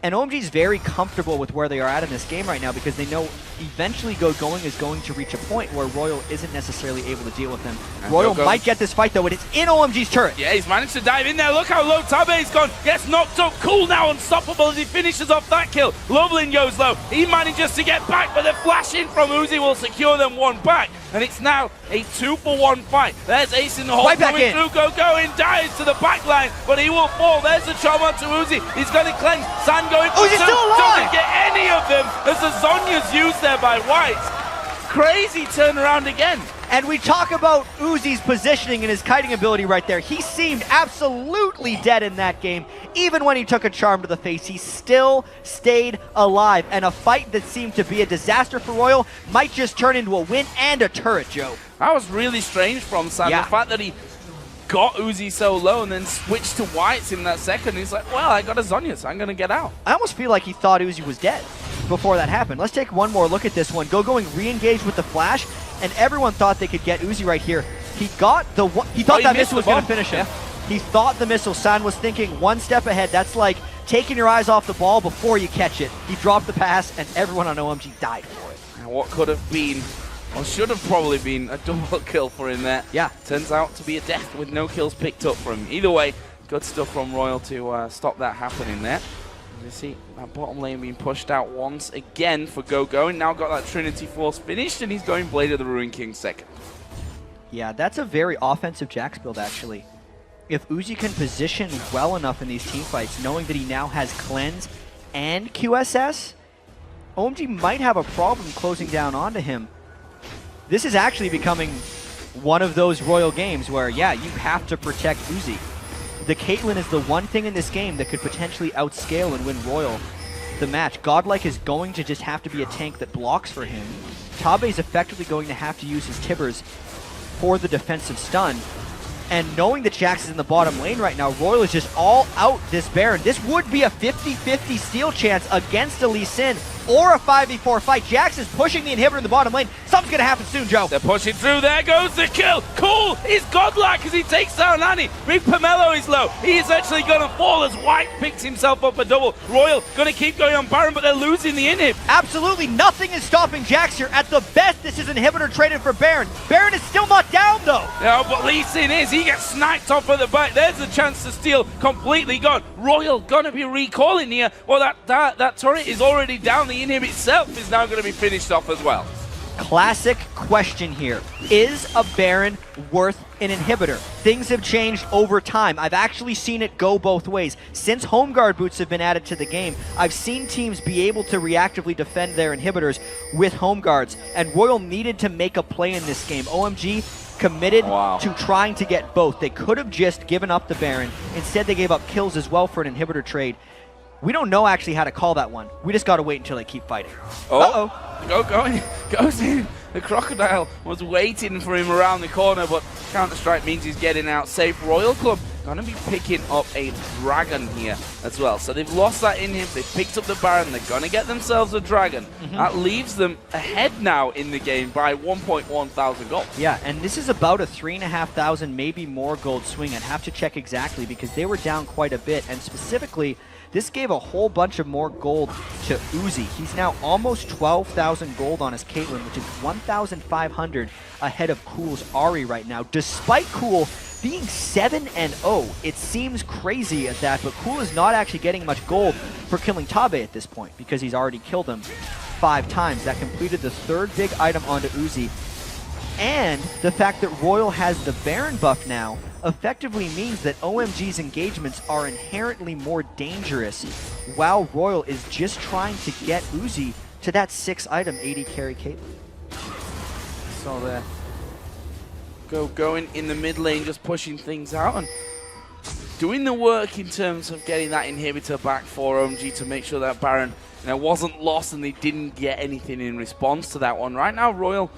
And OMG's very comfortable with where they are at in this game right now because they know eventually Going is going to reach a point where Royal isn't necessarily able to deal with them. And Royal Go-Go might get this fight though, and it's in OMG's turret. Yeah, he's managed to dive in there. Look how low Tabe's gone. Gets knocked up. Cool now, unstoppable as he finishes off that kill. Lovelin goes low. He manages to get back, but the flash in from Uzi will secure them one back. And it's now a 2-for-1 fight. There's Ace in the hole coming through. Go in, dives to the back line, but he will fall. There's the charm onto Uzi. He's going to cleanse. San going for Uzi's still alive! Doesn't get any of them as the Zonya's used there by White. Crazy turnaround again. And we talk about Uzi's positioning and his kiting ability right there. He seemed absolutely dead in that game. Even when he took a charm to the face, he still stayed alive. And a fight that seemed to be a disaster for Royal might just turn into a win and a turret, Joe. That was really strange from Sam. Yeah. The fact that he got Uzi so low and then switched to Whites in that second. He's like, well, I got a Zonya, so I'm going to get out. I almost feel like he thought Uzi was dead before that happened. Let's take one more look at this one. Going re-engaged with the flash, and everyone thought they could get Uzi right here. He got the he thought that missile was going to finish him. Yeah. He thought the missile. San was thinking one step ahead. That's like taking your eyes off the ball before you catch it. He dropped the pass, and everyone on OMG died for it. And what could have been, or should have probably been, a double kill for him there. Yeah. Turns out to be a death with no kills picked up for him. Either way, good stuff from Royal to stop that happening there. You see that bottom lane being pushed out once again for Go-Go, and now got that Trinity Force finished, and he's going Blade of the Ruin King second. Yeah, that's a very offensive Jax build, actually. If Uzi can position well enough in these team fights, knowing that he now has Cleanse and QSS, OMG might have a problem closing down onto him. This is actually becoming one of those Royal games where, yeah, you have to protect Uzi. The Caitlyn is the one thing in this game that could potentially outscale and win Royal the match. Godlike is going to just have to be a tank that blocks for him. Tabe is effectively going to have to use his Tibbers for the defensive stun. And knowing that Jax is in the bottom lane right now, Royal is just all out this Baron. This would be a 50-50 steal chance against a Lee Sin or a 5v4 fight. Jax is pushing the inhibitor in the bottom lane. Something's going to happen soon, Joe. They're pushing through. There goes the kill. Cool. He's godlike as he takes down Annie. Big Pomelo is low. He is actually going to fall as White picks himself up a double. Royal going to keep going on Baron, but they're losing the inhib. Absolutely nothing is stopping Jax here. At the best, this is inhibitor traded for Baron. Baron is still not down, though. No, but Lee Sin is. He gets sniped off at the back. There's the chance to steal. Completely gone. Royal going to be recalling here. Well, that turret is already down. The inhib itself is now going to be finished off as well. Classic question here. Is a Baron worth an inhibitor? Things have changed over time. I've actually seen it go both ways. Since home guard boots have been added to the game, I've seen teams be able to reactively defend their inhibitors with home guards, and Royal needed to make a play in this game. OMG committed to trying to get both. They could have just given up the Baron. Instead, they gave up kills as well for an inhibitor trade. We don't know actually how to call that one. We just got to wait until they keep fighting. Goes in. The Crocodile was waiting for him around the corner, but Counter-Strike means he's getting out safe. Royal Club going to be picking up a Dragon here as well. So they've lost that in him. They've picked up the Baron. They're going to get themselves a Dragon. That leaves them ahead now in the game by 1.1 thousand gold. Yeah, and this is about a 3,500, maybe more gold swing. I'd have to check exactly because they were down quite a bit, and specifically, this gave a whole bunch of more gold to Uzi. He's now almost 12,000 gold on his Caitlyn, which is 1,500 ahead of Cool's Ahri right now. Despite Cool being 7-0, it seems crazy at that, but Cool is not actually getting much gold for killing Tabe at this point because he's already killed him 5 times. That completed the 3rd big item onto Uzi. And the fact that Royal has the Baron buff now effectively means that OMG's engagements are inherently more dangerous while Royal is just trying to get Uzi to that 6 item 80 carry Caitlyn. So there. Going in the mid lane, just pushing things out and doing the work in terms of getting that inhibitor back for OMG to make sure that Baron wasn't lost and they didn't get anything in response to that one. Right now, Royal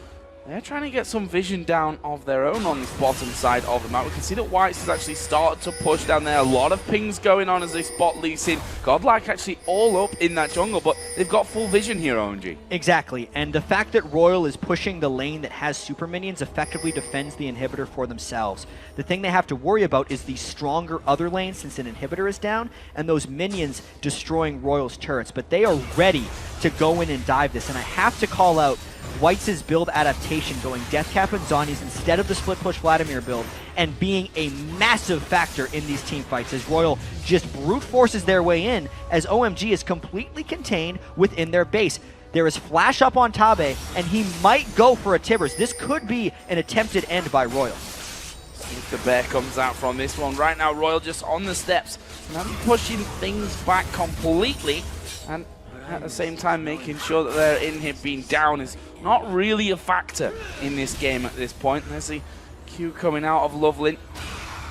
they're trying to get some vision down of their own on this bottom side of the map. We can see that Whites has actually started to push down there. A lot of pings going on as they spot Lee Sin. Godlike actually all up in that jungle, but they've got full vision here, OMG. Exactly, and the fact that Royal is pushing the lane that has super minions effectively defends the inhibitor for themselves. The thing they have to worry about is the stronger other lane since an inhibitor is down, and those minions destroying Royal's turrets. But they are ready to go in and dive this, and I have to call out Whites' build adaptation, going Deathcap and Zhonya's instead of the split push Vladimir build, and being a massive factor in these team fights as Royal just brute forces their way in as OMG is completely contained within their base. There is flash up on Tabe, and he might go for a Tibbers. This could be an attempted end by Royal. See if the bear comes out from this one. Right now, Royal just on the steps, now pushing things back completely, and at the same time making sure that their inhib being down is not really a factor in this game at this point. There's the Q coming out of Lovelin.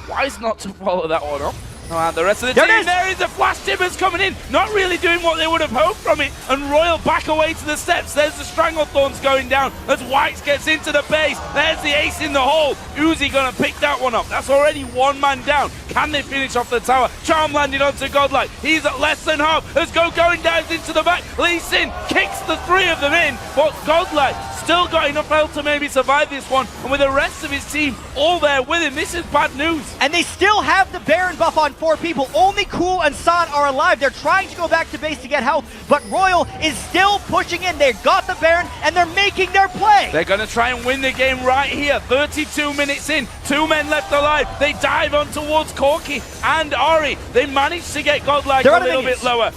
Wise not to follow that one up. The rest of the team, there is a flash Tibbers coming in, not really doing what they would have hoped from it, and Royal back away to the steps. There's the Stranglethorns going down as Whites gets into the base. There's the ace in the hole. Uzi gonna pick that one up. That's already one man down. Can they finish off the tower? Charm landing onto Godlike. He's at less than half as going down into the back. Lee Sin kicks the three of them in, but Godlike still got enough health to maybe survive this one, and with the rest of his team all there with him, this is bad news. And they still have the Baron buff on 4 people. Only Cool and San are alive. They're trying to go back to base to get health, but Royal is still pushing in. They've got the Baron, and they're making their play. They're going to try and win the game right here. 32 minutes in, 2 men left alive. They dive on towards Corki and Ari. They managed to get Godlike a little bit lower.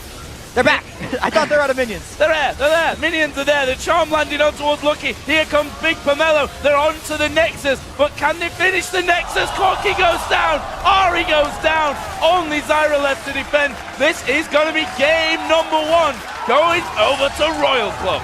They're back. I thought they're out of minions. They're there. Minions are there. The Charm landing on towards Lucky. Here comes Big Pomelo. They're on to the Nexus, but can they finish the Nexus? Corki goes down. Ari goes down. Only Zyra left to defend. This is going to be game number 1, going over to Royal Club.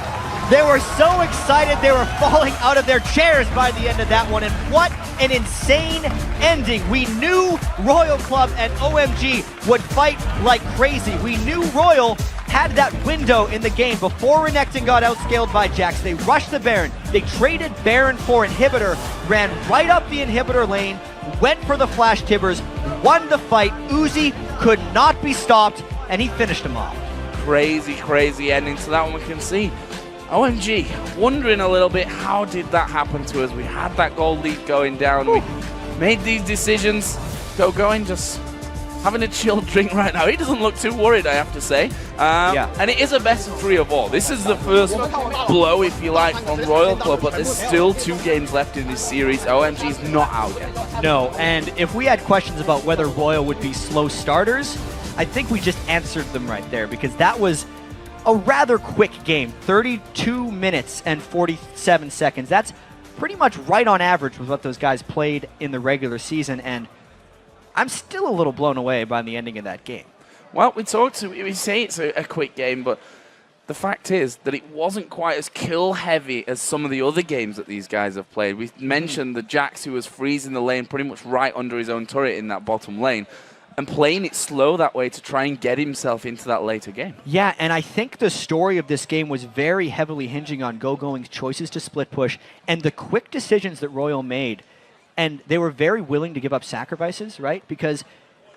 They were so excited they were falling out of their chairs by the end of that one, and what an insane ending. We knew Royal Club and OMG would fight like crazy. We knew Royal had that window in the game before Renekton got outscaled by Jax. They rushed the Baron. They traded Baron for Inhibitor, ran right up the Inhibitor lane, went for the Flash Tibbers, won the fight. Uzi could not be stopped, and he finished him off. Crazy ending to that one. We can see OMG wondering a little bit, how did that happen to us? We had that gold lead going down. We made these decisions. Going just having a chilled drink right now. He doesn't look too worried, I have to say. And it is a best of 3 of all. This is the first blow, if you like, from Royal Club, but there's still 2 games left in this series. OMG's not out yet. No, and if we had questions about whether Royal would be slow starters, I think we just answered them right there, because that was a rather quick game. 32 minutes and 47 seconds. That's pretty much right on average with what those guys played in the regular season, and I'm still a little blown away by the ending of that game. Well, we say it's a quick game, but the fact is that it wasn't quite as kill-heavy as some of the other games that these guys have played. We mentioned the Jax, who was freezing the lane pretty much right under his own turret in that bottom lane, and playing it slow that way to try and get himself into that later game. Yeah, and I think the story of this game was very heavily hinging on GoGoing's choices to split push and the quick decisions that Royal made. And they were very willing to give up sacrifices, right? Because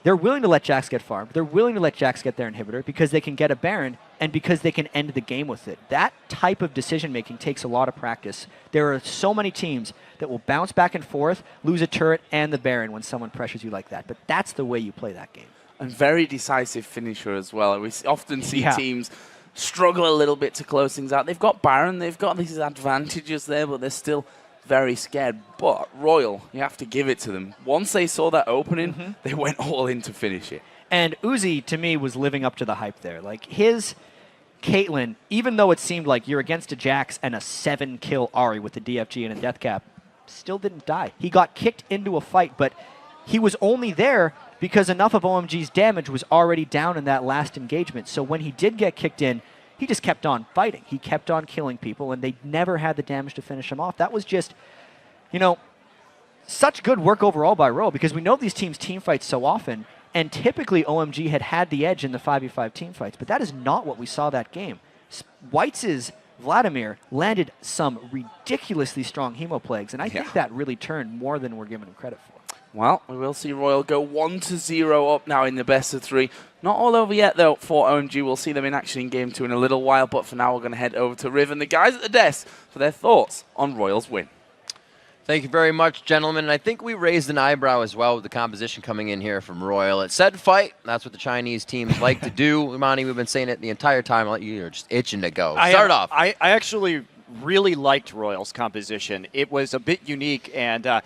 they're willing to let Jax get farmed. They're willing to let Jax get their inhibitor because they can get a Baron and because they can end the game with it. That type of decision-making takes a lot of practice. There are so many teams that will bounce back and forth, lose a turret and the Baron when someone pressures you like that. But that's the way you play that game. And very decisive finisher as well. We often see teams struggle a little bit to close things out. They've got Baron, they've got these advantages there, but they're still very scared. But Royal, you have to give it to them. Once they saw that opening, they went all in to finish it. And Uzi, to me, was living up to the hype there. Like, his Caitlyn, even though it seemed like you're against a Jax and a 7-kill Ahri with a DFG and a death cap, still didn't die. He got kicked into a fight, but he was only there because enough of OMG's damage was already down in that last engagement. So when he did get kicked in, he just kept on fighting. He kept on killing people, and they never had the damage to finish him off. That was just, you know, such good work overall by Royal, because we know these teams team fight so often, and typically OMG had the edge in the 5v5 team fights, but that is not what we saw that game. Whites' Vladimir landed some ridiculously strong hemo plagues, and I think that really turned more than we're giving him credit for. Well, we will see Royal go 1-0 up now in the best of 3. Not all over yet, though, for OMG. We'll see them in action in Game 2 in a little while, but for now we're going to head over to Riv and the guys at the desk for their thoughts on Royal's win. Thank you very much, gentlemen. And I think we raised an eyebrow as well with the composition coming in here from Royal. It said fight. That's what the Chinese teams like to do. Imani, we've been saying it the entire time. You're just itching to go. Start off. I actually really liked Royal's composition. It was a bit unique, and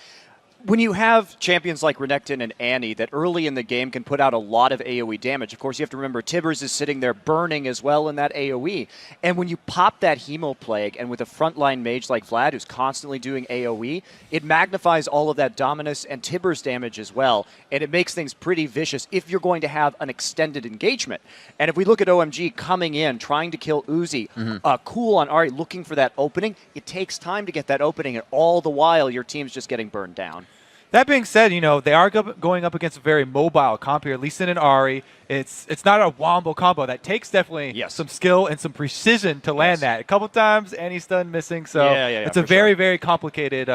when you have champions like Renekton and Annie that early in the game can put out a lot of AoE damage, of course you have to remember Tibbers is sitting there burning as well in that AoE. And when you pop that Hemo Plague, and with a frontline mage like Vlad who's constantly doing AoE, it magnifies all of that Dominus and Tibbers damage as well, and it makes things pretty vicious if you're going to have an extended engagement. And if we look at OMG coming in, trying to kill Uzi, cool on Ahri, looking for that opening, it takes time to get that opening, and all the while your team's just getting burned down. That being said, they are going up against a very mobile comp here. Lee Sin and Ahri, it's not a wombo combo. That takes definitely some skill and some precision to land that. A couple times, Annie's stun missing, so it's a very, very complicated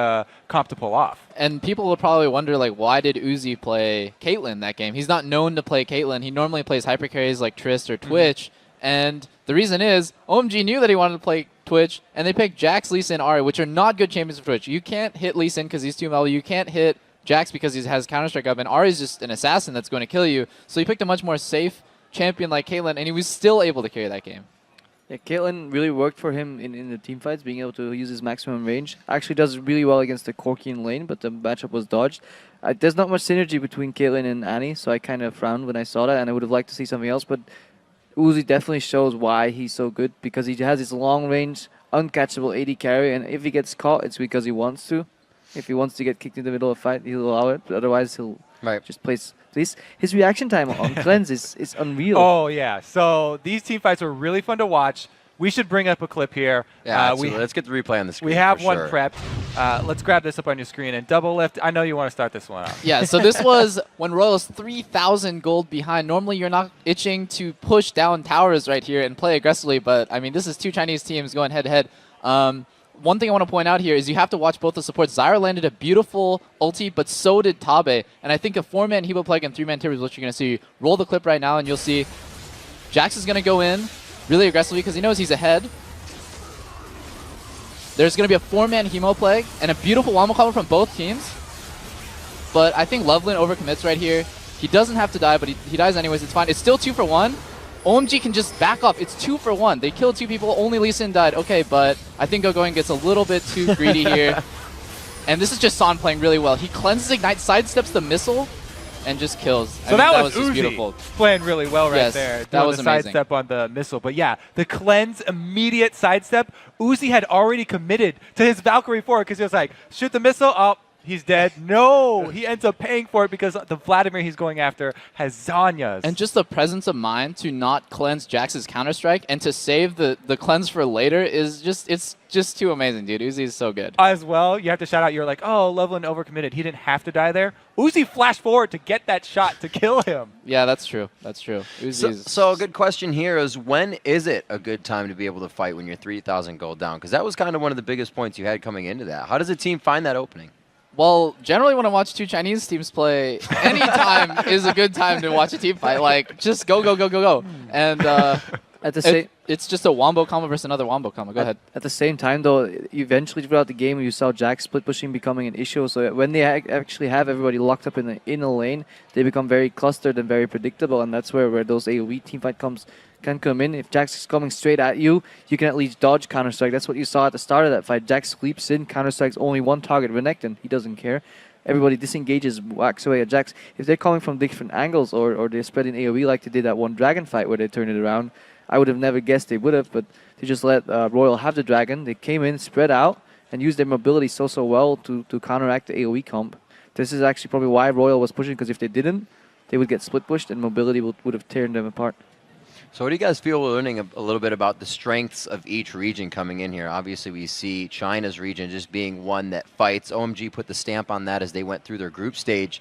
comp to pull off. And people will probably wonder, why did Uzi play Caitlyn that game? He's not known to play Caitlyn. He normally plays hyper carries like Trist or Twitch, and the reason is OMG knew that he wanted to play Twitch, and they picked Jax, Lee Sin, Ahri, which are not good champions for Twitch. You can't hit Lee Sin because he's too mellow. You can't hit Jax because he has Counter-Strike up, and Ahri's just an assassin that's going to kill you. So he picked a much more safe champion like Caitlyn, and he was still able to carry that game. Yeah, Caitlyn really worked for him in the team fights, being able to use his maximum range. Actually does really well against the Corki in lane, but the matchup was dodged. There's not much synergy between Caitlyn and Annie, so I kind of frowned when I saw that, and I would have liked to see something else, but Uzi definitely shows why he's so good, because he has this long range, uncatchable AD carry, and if he gets caught, it's because he wants to. If he wants to get kicked in the middle of a fight, he'll allow it, but otherwise he'll just place. His reaction time on Cleanse is unreal. Oh, yeah. So these team fights were really fun to watch. We should bring up a clip here. Yeah, let's get the replay on the screen. We have one sure. prepped. Let's grab this up on your screen and double lift. I know you want to start this one off. Yeah, so this was when Royal's 3,000 gold behind. Normally you're not itching to push down towers right here and play aggressively, but I mean, this is two Chinese teams going head-to-head. One thing I want to point out here is you have to watch both the supports. Zyra landed a beautiful ulti, but so did Tabe. And I think a 4-man Hebo Plague and 3-man Tibbers is what you're going to see. Roll the clip right now, and you'll see Jax is going to go in really aggressively because he knows he's ahead. There's going to be a 4-man Hemo Plague and a beautiful wombo combo from both teams. But I think Loveland overcommits right here. He doesn't have to die, but he dies anyways. It's fine. It's still 2 for 1. OMG can just back off. It's 2 for 1. They killed 2 people. Only Lee Sin died. Okay, but I think Gogoing gets a little bit too greedy here. And this is just Son playing really well. He cleanses Ignite, sidesteps the missile, and just kills. So that was just Uzi beautiful. Playing really well right there. That was the amazing. sidestep on the missile. But yeah, the cleanse, immediate sidestep. Uzi had already committed to his Valkyrie forward because he was like, shoot the missile, oh, he's dead. No, he ends up paying for it because the Vladimir he's going after has Zanya's. And just the presence of mind to not cleanse Jax's Counter-Strike and to save the cleanse for later is it's just too amazing, dude. Uzi is so good. As well, you have to shout out, you're like, oh, Loveland overcommitted. He didn't have to die there. Uzi flashed forward to get that shot to kill him. Yeah, that's true. That's true. So a good question here is, when is it a good time to be able to fight when you're 3,000 gold down? Because that was kind of one of the biggest points you had coming into that. How does a team find that opening? Well, generally when I watch two Chinese teams play, any time is a good time to watch a team fight. Like, just go, go, go, go, go. And it's just a wombo combo versus another wombo combo. Go ahead. At the same time, though, eventually throughout the game, you saw Jax split pushing becoming an issue. So when they actually have everybody locked up in the inner lane, they become very clustered and very predictable. And that's where those AoE teamfight can come in. If Jax is coming straight at you, you can at least dodge Counter-Strike. That's what you saw at the start of that fight. Jax sweeps in, Counter-Strikes only one target, Renekton. He doesn't care. Everybody disengages, whacks away at Jax. If they're coming from different angles or they're spreading AoE like they did that one Dragon fight where they turned it around, I would have never guessed they would have, but they just let Royal have the Dragon. They came in, spread out, and used their mobility so well to counteract the AoE comp. This is actually probably why Royal was pushing, because if they didn't, they would get split pushed and mobility would have torn them apart. So what do you guys feel learning a little bit about the strengths of each region coming in here? Obviously, we see China's region just being one that fights. OMG put the stamp on that as they went through their group stage.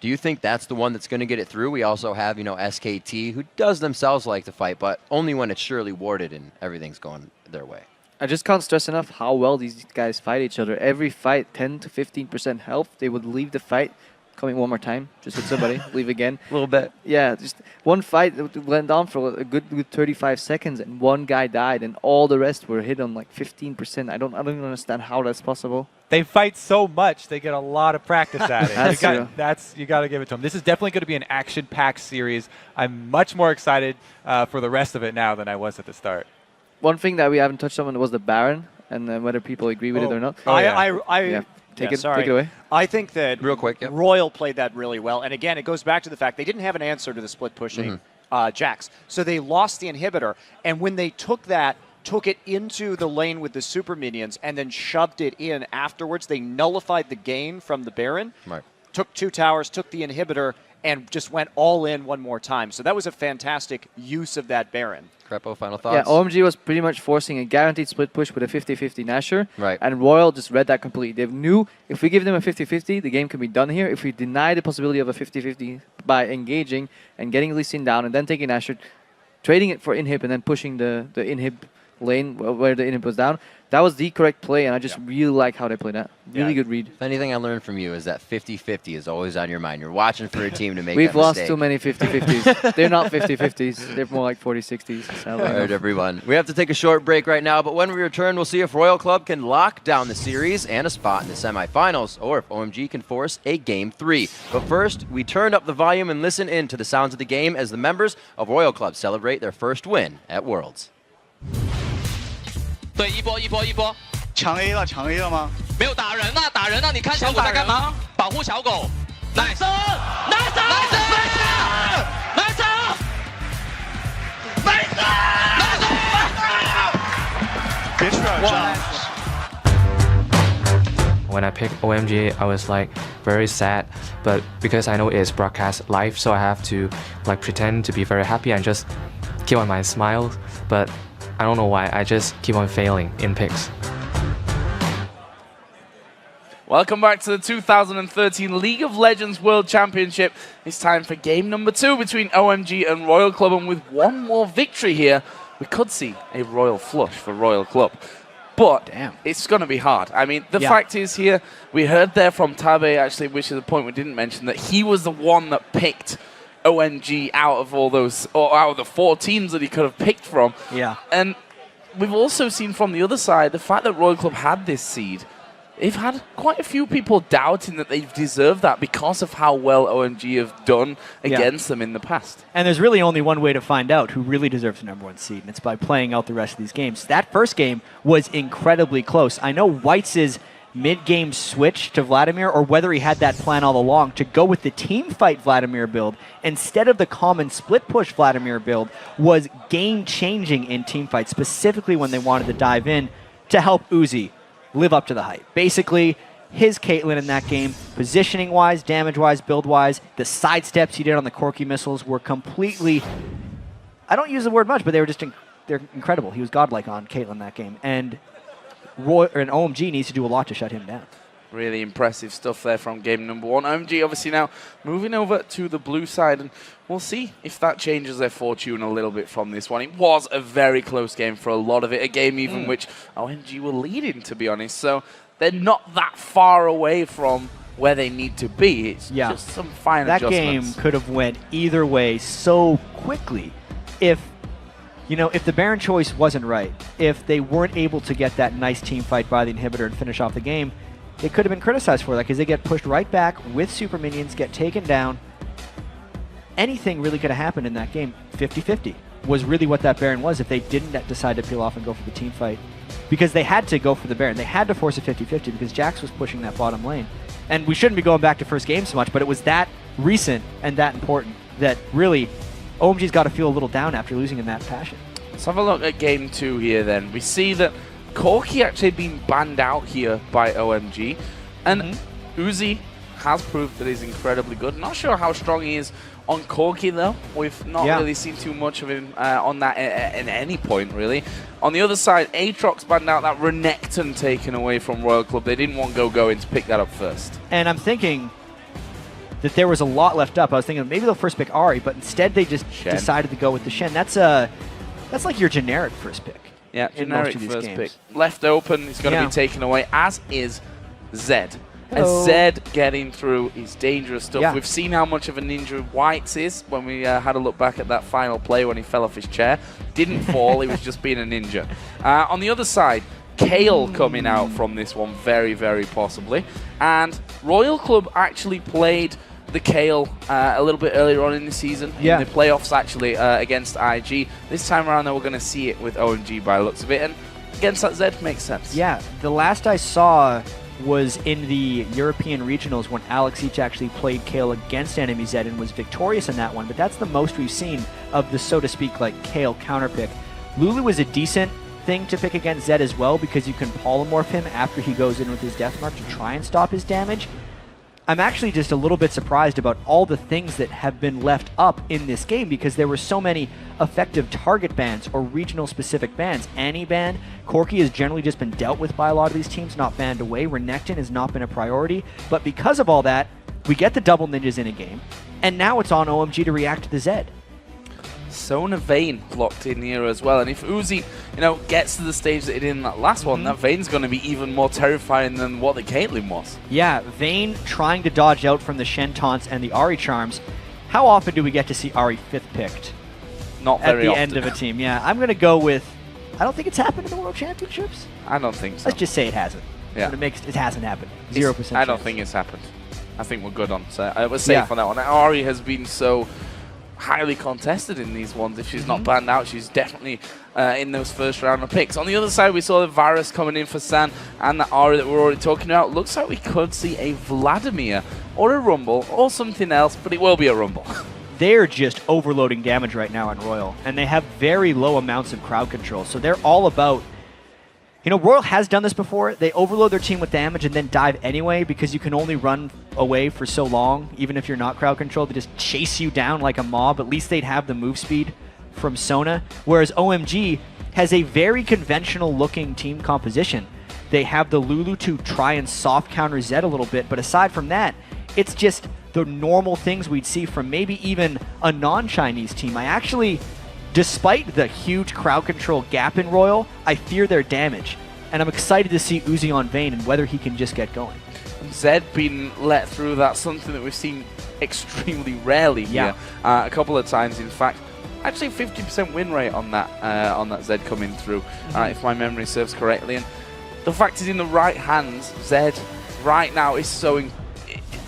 Do you think that's the one that's going to get it through? We also have, SKT, who does themselves like to fight, but only when it's surely warded and everything's going their way. I just can't stress enough how well these guys fight each other. Every fight, 10 to 15% health. They would leave the fight. Coming one more time, just hit somebody, leave again. A little bit. Yeah, just one fight that went on for a good 35 seconds, and one guy died, and all the rest were hit on like 15%. I don't even understand how that's possible. They fight so much, they get a lot of practice at it. That's you got to give it to them. This is definitely going to be an action-packed series. I'm much more excited for the rest of it now than I was at the start. One thing that we haven't touched on was the Baron, and whether people agree with it or not. Take it away. I think that real quick, Royal played that really well. And again, it goes back to the fact they didn't have an answer to the split pushing Jax. So they lost the inhibitor. And when they took it into the lane with the super minions and then shoved it in afterwards, they nullified the gain from the Baron, took 2 towers, took the inhibitor, and just went all in one more time. So that was a fantastic use of that Baron. Crepo, final thoughts? Yeah, OMG was pretty much forcing a guaranteed split push with a 50-50 Nasher. Right. And Royal just read that completely. They knew if we give them a 50-50, the game can be done here. If we deny the possibility of a 50-50 by engaging and getting Lee Sin down and then taking Nasher, trading it for inhib and then pushing the inhib lane where the inhib was down, that was the correct play, and I just really like how they played that. Really good read. If anything I learned from you is that 50-50 is always on your mind. You're watching for a team to make We've that lost mistake. too many 50-50s. They're not 50-50s. They're more like 40-60s. All right, everyone. We have to take a short break right now, but when we return, we'll see if Royal Club can lock down the series and a spot in the semifinals, or if OMG can force a Game 3. But first, we turn up the volume and listen in to the sounds of the game as the members of Royal Club celebrate their first win at Worlds. 对，一波，抢 A 了，抢 A 了吗？没有打人啊，打人啊！你看小狗在干嘛？保护小狗。nice， When I picked OMG, I was like very sad, but because I know it's broadcast live, so I have to like pretend to be very happy and just keep on my smile. But I don't know why, I just keep on failing in picks. Welcome back to the 2013 League of Legends World Championship. It's time for game number 2 between OMG and Royal Club, and with one more victory here, we could see a Royal flush for Royal Club. But it's going to be hard. I mean, the fact is here, we heard there from Tabe, actually, which is a point we didn't mention, that he was the one that picked OMG out of all those, or out of the 4 teams that he could have picked from. Yeah. And we've also seen from the other side, the fact that Royal Club had this seed, they've had quite a few people doubting that they've deserved that because of how well OMG have done against them in the past. And there's really only one way to find out who really deserves the #1 seed, and it's by playing out the rest of these games. That first game was incredibly close. I know White's mid-game switch to Vladimir, or whether he had that plan all along, to go with the team fight Vladimir build instead of the common split push Vladimir build, was game-changing in team fights, specifically when they wanted to dive in to help Uzi live up to the hype. Basically, his Caitlyn in that game, positioning-wise, damage-wise, build-wise, the sidesteps he did on the Corki missiles were completely, I don't use the word much, but they were just they're incredible. He was godlike on Caitlyn that game, and OMG needs to do a lot to shut him down. Really impressive stuff there from game number 1. OMG obviously now moving over to the blue side, and we'll see if that changes their fortune a little bit from this one. It was a very close game for a lot of it, a game even which OMG were leading, to be honest. So they're not that far away from where they need to be. It's just some fine adjustments. That game could have went either way so quickly if the Baron choice wasn't right, if they weren't able to get that nice team fight by the inhibitor and finish off the game. They could have been criticized for that because they get pushed right back with super minions, get taken down. Anything really could have happened in that game. 50-50 was really what that Baron was if they didn't decide to peel off and go for the team fight. Because they had to go for the Baron. They had to force a 50-50 because Jax was pushing that bottom lane. And we shouldn't be going back to first game so much, but it was that recent and that important that really OMG's got to feel a little down after losing in that fashion. Let's have a look at game 2 here then. We see that Corki actually been banned out here by OMG, and Uzi has proved that he's incredibly good. Not sure how strong he is on Corki though. We've not really seen too much of him on that at any point really. On the other side, Aatrox banned out, that Renekton taken away from Royal Club. They didn't want Go in to pick that up first. And I'm thinking that there was a lot left up. I was thinking maybe they'll first pick Ahri, but instead they just decided to go with the Shen. That's like your generic first pick. Yeah, in most generic of these first games. pick. Left open, it's going to Yeah. be taken away, as is Zed. Hello. And Zed getting through is dangerous stuff. Yeah. We've seen how much of a ninja Whites is when we had a look back at that final play when he fell off his chair. Didn't fall, he was just being a ninja. On the other side, Kale coming out from this one, very, very possibly. And Royal Club actually played the Kale a little bit earlier on in the season, Yeah. in the playoffs actually, against IG. This time around, though, we're going to see it with OMG by the looks of it. And against that Zed makes sense. Yeah, the last I saw was in the European regionals when Alex each actually played Kale against Enemy Zed and was victorious in that one, but that's the most we've seen of the, so to speak, like Kale counterpick. Lulu is a decent thing to pick against Zed as well because you can polymorph him after he goes in with his Death Mark to try and stop his damage. I'm actually just a little bit surprised about all the things that have been left up in this game because there were so many effective target bans or regional specific bans. Annie ban, Corki has generally just been dealt with by a lot of these teams, not banned away. Renekton has not been a priority. But because of all that, we get the double ninjas in a game, and now it's on OMG to react to the Zed. Sona Vayne locked in here as well, and if Uzi, gets to the stage that it did in that last one, that Vayne's going to be even more terrifying than what the Caitlyn was. Yeah, Vayne trying to dodge out from the Shen taunts and the Ahri charms. How often do we get to see Ahri 5th picked? Not at very the often. end of a team. Yeah, I'm going to go with, I don't think it's happened in the World Championships. I don't think so. Let's just say it hasn't. Yeah. But it hasn't happened. 0% I don't chance. think it's happened. I think we're good on. So I was safe Yeah. on that one. Ahri has been so highly contested in these ones. If she's not banned out, she's definitely in those first round of picks. On the other side, we saw the Varus coming in for San and the Ahri that we're already talking about. Looks like we could see a Vladimir or a Rumble or something else, but it will be a Rumble. They're just overloading damage right now on Royal, and they have very low amounts of crowd control. So they're all about, Royal has done this before. They overload their team with damage and then dive anyway because you can only run away for so long, even if you're not crowd controlled. They just chase you down like a mob. At least they'd have the move speed from Sona, whereas OMG has a very conventional looking team composition. They have the Lulu to try and soft counter Zed a little bit, but aside from that, it's just the normal things we'd see from maybe even a non-Chinese team. I actually, despite the huge crowd control gap in Royal, I fear their damage. And I'm excited to see Uzi on Vayne and whether he can just get going. Zed being let through, that's something that we've seen extremely rarely here. A couple of times, in fact. Actually, 50% win rate on that Zed coming through, if my memory serves correctly. And the fact is, in the right hands, Zed right now is so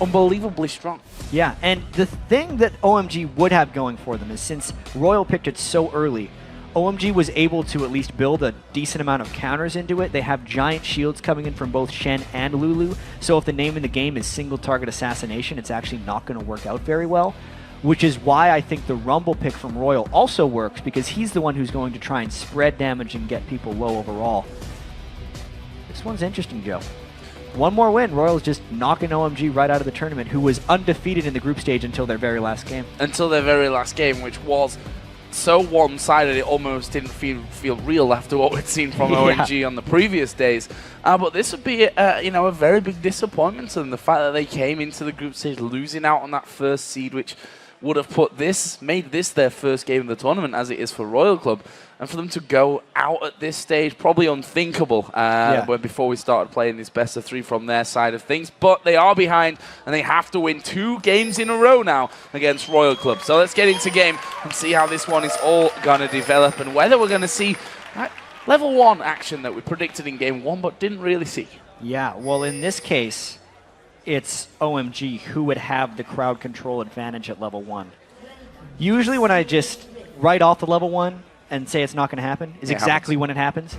unbelievably strong. Yeah, and the thing that OMG would have going for them is since Royal picked it so early, OMG was able to at least build a decent amount of counters into it. They have giant shields coming in from both Shen and Lulu, so if the name in the game is single target assassination, it's actually not going to work out very well, which is why I think the Rumble pick from Royal also works, because he's the one who's going to try and spread damage and get people low overall. This one's interesting, Joe. One more win, Royal's just knocking OMG right out of the tournament, who was undefeated in the group stage until their very last game. Until their very last game, which was so one-sided it almost didn't feel real after what we'd seen from OMG on the previous days. But this would be a very big disappointment to them. The fact that they came into the group stage losing out on that first seed, which would have made this their first game of the tournament, as it is for Royal Club. And for them to go out at this stage, probably unthinkable before we started playing this best of 3 from their side of things. But they are behind, and they have to win 2 games in a row now against Royal Club. So let's get into game and see how this one is all going to develop and whether we're going to see level 1 action that we predicted in game 1 but didn't really see. Yeah, well, in this case, it's OMG who would have the crowd control advantage at level 1. Usually when I just write off the level 1 and say it's not going to happen is exactly when it happens.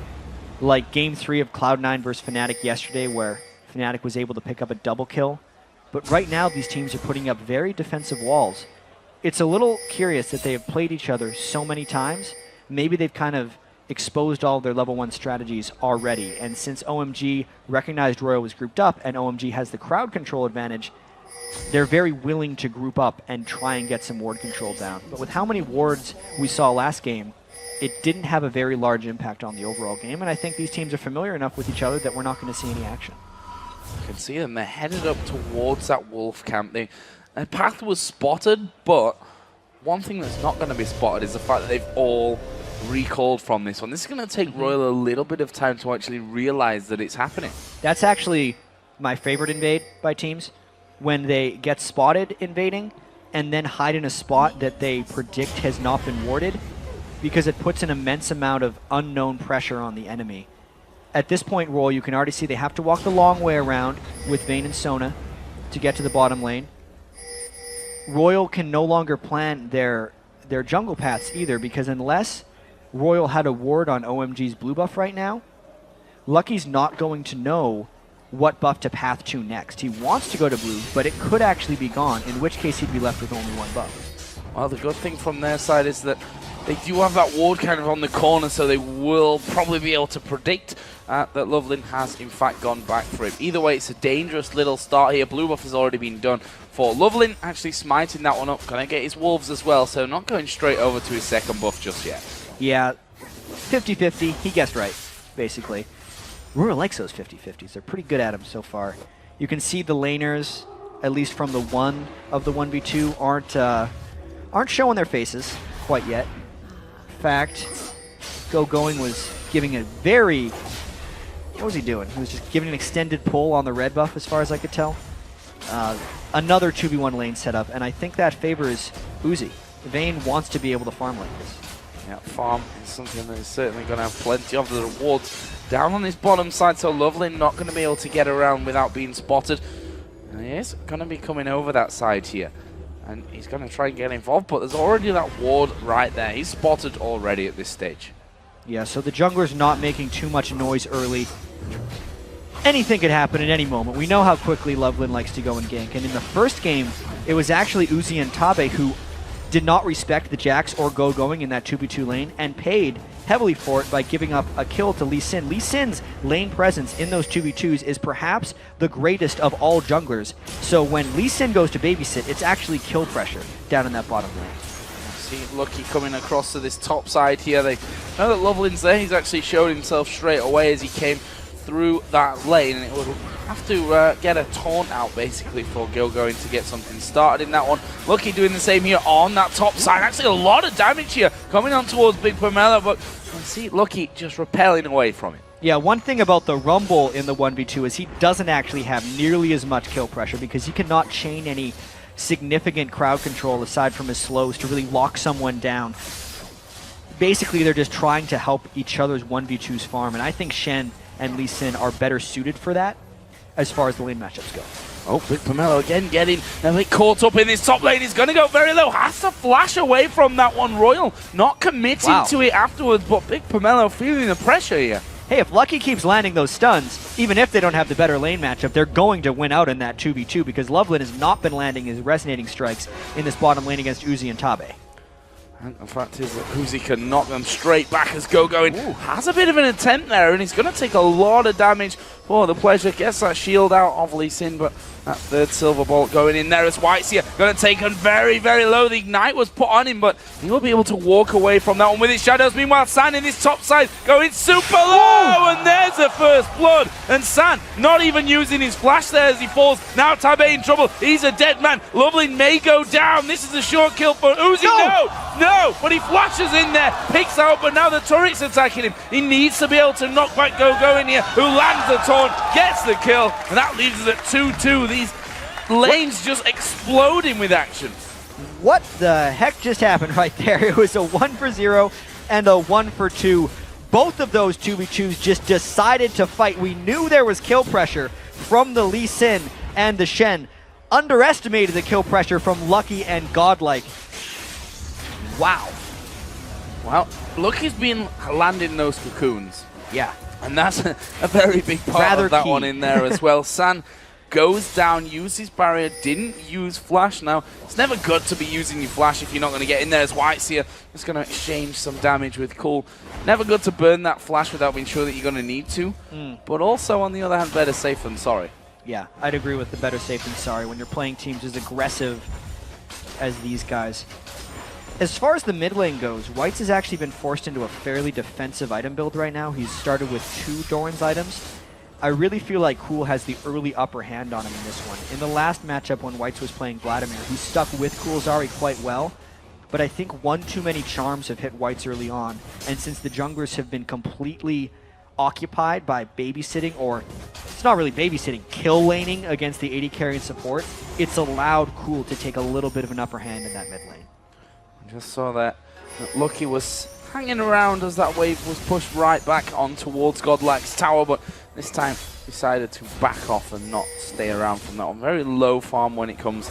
Like game 3 of Cloud9 versus Fnatic yesterday, where Fnatic was able to pick up a double kill. But right now these teams are putting up very defensive walls. It's a little curious that they have played each other so many times. Maybe they've kind of exposed all of their level 1 strategies already. And since OMG recognized Royal was grouped up and OMG has the crowd control advantage, they're very willing to group up and try and get some ward control down. But with how many wards we saw last game, it didn't have a very large impact on the overall game. And I think these teams are familiar enough with each other that we're not going to see any action. You can see them. They're headed up towards that wolf camp. Their path was spotted, but one thing that's not going to be spotted is the fact that they've all recalled from this one. This is going to take Royal a little bit of time to actually realize that it's happening. That's actually my favorite invade by teams, when they get spotted invading and then hide in a spot that they predict has not been warded, because it puts an immense amount of unknown pressure on the enemy. At this point, Royal, you can already see they have to walk the long way around with Vayne and Sona to get to the bottom lane. Royal can no longer plan their jungle paths either, because unless Royal had a ward on OMG's blue buff right now, Lucky's not going to know what buff to path to next. He wants to go to blue, but it could actually be gone, in which case he'd be left with only one buff. Well, the good thing from their side is that they do have that ward kind of on the corner, so they will probably be able to predict that Lovelin has in fact gone back for him. Either way, it's a dangerous little start here. Blue buff has already been done for Lovelin, actually smiting that one up. Gonna get his wolves as well, so not going straight over to his second buff just yet. Yeah, 50-50, he guessed right, basically. Royal likes those 50-50s. They're pretty good at them so far. You can see the laners, at least from the one of the 1v2, aren't showing their faces quite yet. In fact, Going was giving a very... What was he doing? He was just giving an extended pull on the red buff, as far as I could tell. Another 2v1 lane setup, and I think that favors Uzi. Vayne wants to be able to farm like this. Yeah, farm is something that is certainly going to have plenty of. The rewards down on his bottom side, so Lovelin not going to be able to get around without being spotted. And he is going to be coming over that side here. And he's going to try and get involved, but there's already that ward right there. He's spotted already at this stage. Yeah, so the jungler's not making too much noise early. Anything could happen at any moment. We know how quickly Lovelin likes to go and gank. And in the first game, it was actually Uzi and Tabe who did not respect the Jax or going in that 2v2 lane and paid heavily for it by giving up a kill to Lee Sin. Lee Sin's lane presence in those 2v2s is perhaps the greatest of all junglers. So when Lee Sin goes to babysit, it's actually kill pressure down in that bottom lane. See Lucky coming across to this top side here. They know that Lovelin's there. He's actually showed himself straight away as he came through that lane, and it would have to get a taunt out basically for Going to get something started in that one. Lucky doing the same here on that top side. Actually a lot of damage here coming on towards Big Pomelo, but you see Lucky just repelling away from it. Yeah, one thing about the Rumble in the 1v2 is he doesn't actually have nearly as much kill pressure because he cannot chain any significant crowd control aside from his slows to really lock someone down. Basically, they're just trying to help each other's 1v2s farm, and I think Shen and Lee Sin are better suited for that as far as the lane matchups go. Oh, Big Pomelo again getting a bit caught up in this top lane. He's going to go very low. Has to flash away from that one. Royal not committing to it afterwards, but Big Pomelo feeling the pressure here. Hey, if Lucky keeps landing those stuns, even if they don't have the better lane matchup, they're going to win out in that 2v2 because Lovelin has not been landing his resonating strikes in this bottom lane against Uzi and Tabe. And the fact is that Uzi can knock them straight back as Going has a bit of an attempt there, and he's going to take a lot of damage for the pleasure. Gets that shield out of Lee Sin, but that third silver bolt going in there as White's here. Going to take him very, very low. The ignite was put on him, but he will be able to walk away from that one with his shadows. Meanwhile, San in this top side going super low, and there's the first blood. And San not even using his flash there as he falls. Now Tabe in trouble. He's a dead man. Lovelin may go down. This is a short kill for Uzi. No, but he flashes in there, picks out, but now the turret's attacking him. He needs to be able to knock back Go in here, who lands the taunt, gets the kill, and that leaves us at 2-2. These lanes just exploding with action. What the heck just happened right there? It was a 1-for-0 and a 1-for-2. Both of those 2v2s just decided to fight. We knew there was kill pressure from the Lee Sin and the Shen. Underestimated the kill pressure from Lucky and Godlike. Wow. Well, Lucky's been landing those cocoons. Yeah. And that's a very big part of that one in there as well. San goes down, uses barrier, didn't use flash. Now, it's never good to be using your flash if you're not going to get in there. As White's here, just going to exchange some damage with Cool. Never good to burn that flash without being sure that you're going to need to. But also, on the other hand, better safe than sorry. Yeah, I'd agree with the better safe than sorry when you're playing teams as aggressive as these guys. As far as the mid lane goes, White's has actually been forced into a fairly defensive item build right now. He's started with 2 Doran's items. I really feel like Cool has the early upper hand on him in this one. In the last matchup when White's was playing Vladimir, he stuck with Cool Zari quite well. but I think one too many charms have hit Whites early on, and since the junglers have been completely occupied by babysitting, or it's not really babysitting, kill laning against the AD carry and support, it's allowed Cool to take a little bit of an upper hand in that mid lane. Just saw that Lucky was hanging around as that wave was pushed right back on towards Godlike's tower, but this time decided to back off and not stay around from that one. Very low farm when it comes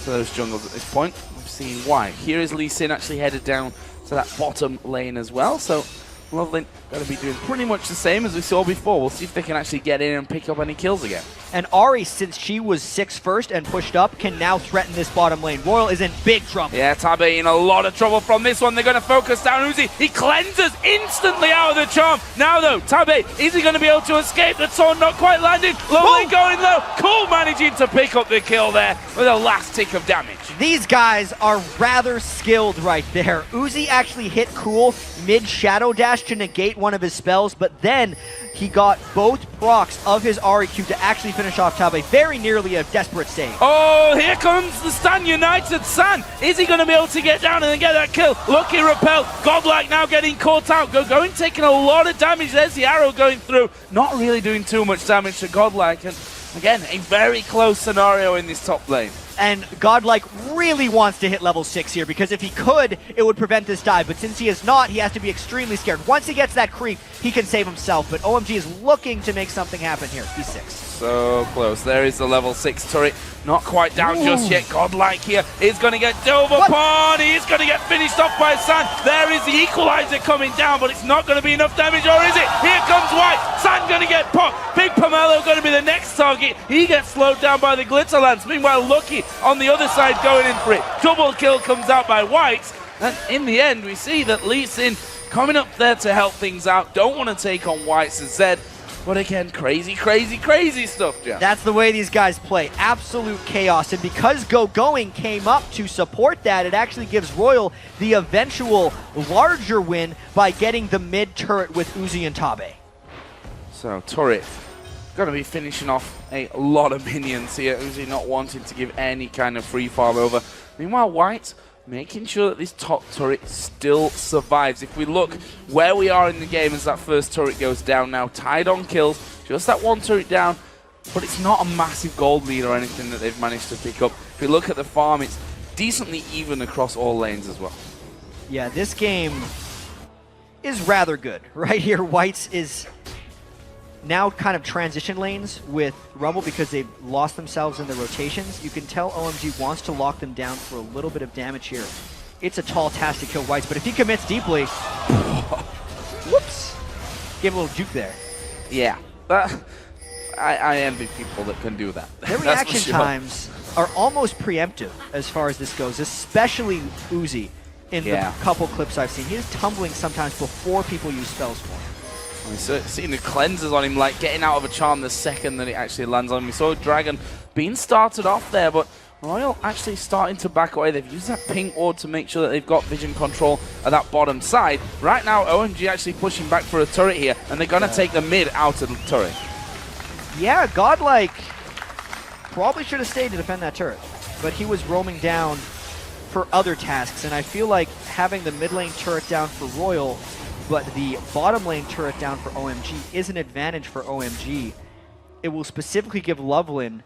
to those jungles at this point. We've seen why. Here is Lee Sin actually headed down to that bottom lane as well, so Loveland going to be doing pretty much the same as we saw before. We'll see if they can actually get in and pick up any kills again. And Ahri, since she was 6 first and pushed up, can now threaten this bottom lane. Royal is in big trouble. Yeah, Tabe in a lot of trouble from this one. They're going to focus down Uzi. He cleanses instantly out of the charm. Now though, Tabe, is he going to be able to escape? The sword not quite landing. Lovely going low. Cool managing to pick up the kill there with a last tick of damage. These guys are rather skilled right there. Uzi actually hit Cool mid-Shadow Dash to negate one of his spells, but then he got both procs of his REQ to actually finish off Tabe. Very nearly a desperate save. Oh, here comes the Stan United San. Is he going to be able to get down and then get that kill? Lucky repel. Godlike now getting caught out. Going taking a lot of damage. There's the arrow going through. Not really doing too much damage to Godlike. And again, a very close scenario in this top lane. And Godlike really wants to hit level 6 here, because if he could, it would prevent this dive. But since he is not, he has to be extremely scared. Once he gets that creep, he can save himself. But OMG is looking to make something happen here. He's 6. So close. There is the level 6 turret. Not quite down just yet. Godlike here is going to get dove upon. He is going to get finished off by San. There is the equalizer coming down, but it's not going to be enough damage, or is it? Here comes White. San going to get popped. Big Pomelo going to be the next target. He gets slowed down by the Glitter Lance. Meanwhile, Lucky on the other side going in for it. Double kill comes out by White. And in the end, we see that Lee Sin coming up there to help things out. Don't want to take on White's and Zed. But again, crazy, crazy, crazy stuff, Jeff. That's the way these guys play. Absolute chaos. And because Going came up to support that, it actually gives Royal the eventual larger win by getting the mid turret with Uzi and Tabe. So, turret going to be finishing off a lot of minions here. Uzi not wanting to give any kind of free farm over. Meanwhile, White making sure that this top turret still survives. If we look where we are in the game as that first turret goes down now, tied on kills, just that one turret down, but it's not a massive gold lead or anything that they've managed to pick up. If we look at the farm, it's decently even across all lanes as well. Yeah, this game is rather good. Right here, White's is now kind of transition lanes with Rumble because they've lost themselves in the rotations. You can tell OMG wants to lock them down for a little bit of damage here. It's a tall task to kill Whites, but if he commits deeply, whoops, give a little juke there. Yeah, I envy people that can do that. Their reaction times are almost preemptive as far as this goes, especially Uzi in the couple clips I've seen. He is tumbling sometimes before people use spells for him. We've seen the cleansers on him, like getting out of a charm the second that it actually lands on him. We saw Dragon being started off there, but Royal actually starting to back away. They've used that pink ward to make sure that they've got vision control at that bottom side. Right now, OMG actually pushing back for a turret here, and they're going to take the mid out of the turret. Yeah, Godlike probably should have stayed to defend that turret, but he was roaming down for other tasks, and I feel like having the mid lane turret down for Royal but the bottom lane turret down for OMG is an advantage for OMG. It will specifically give Loveland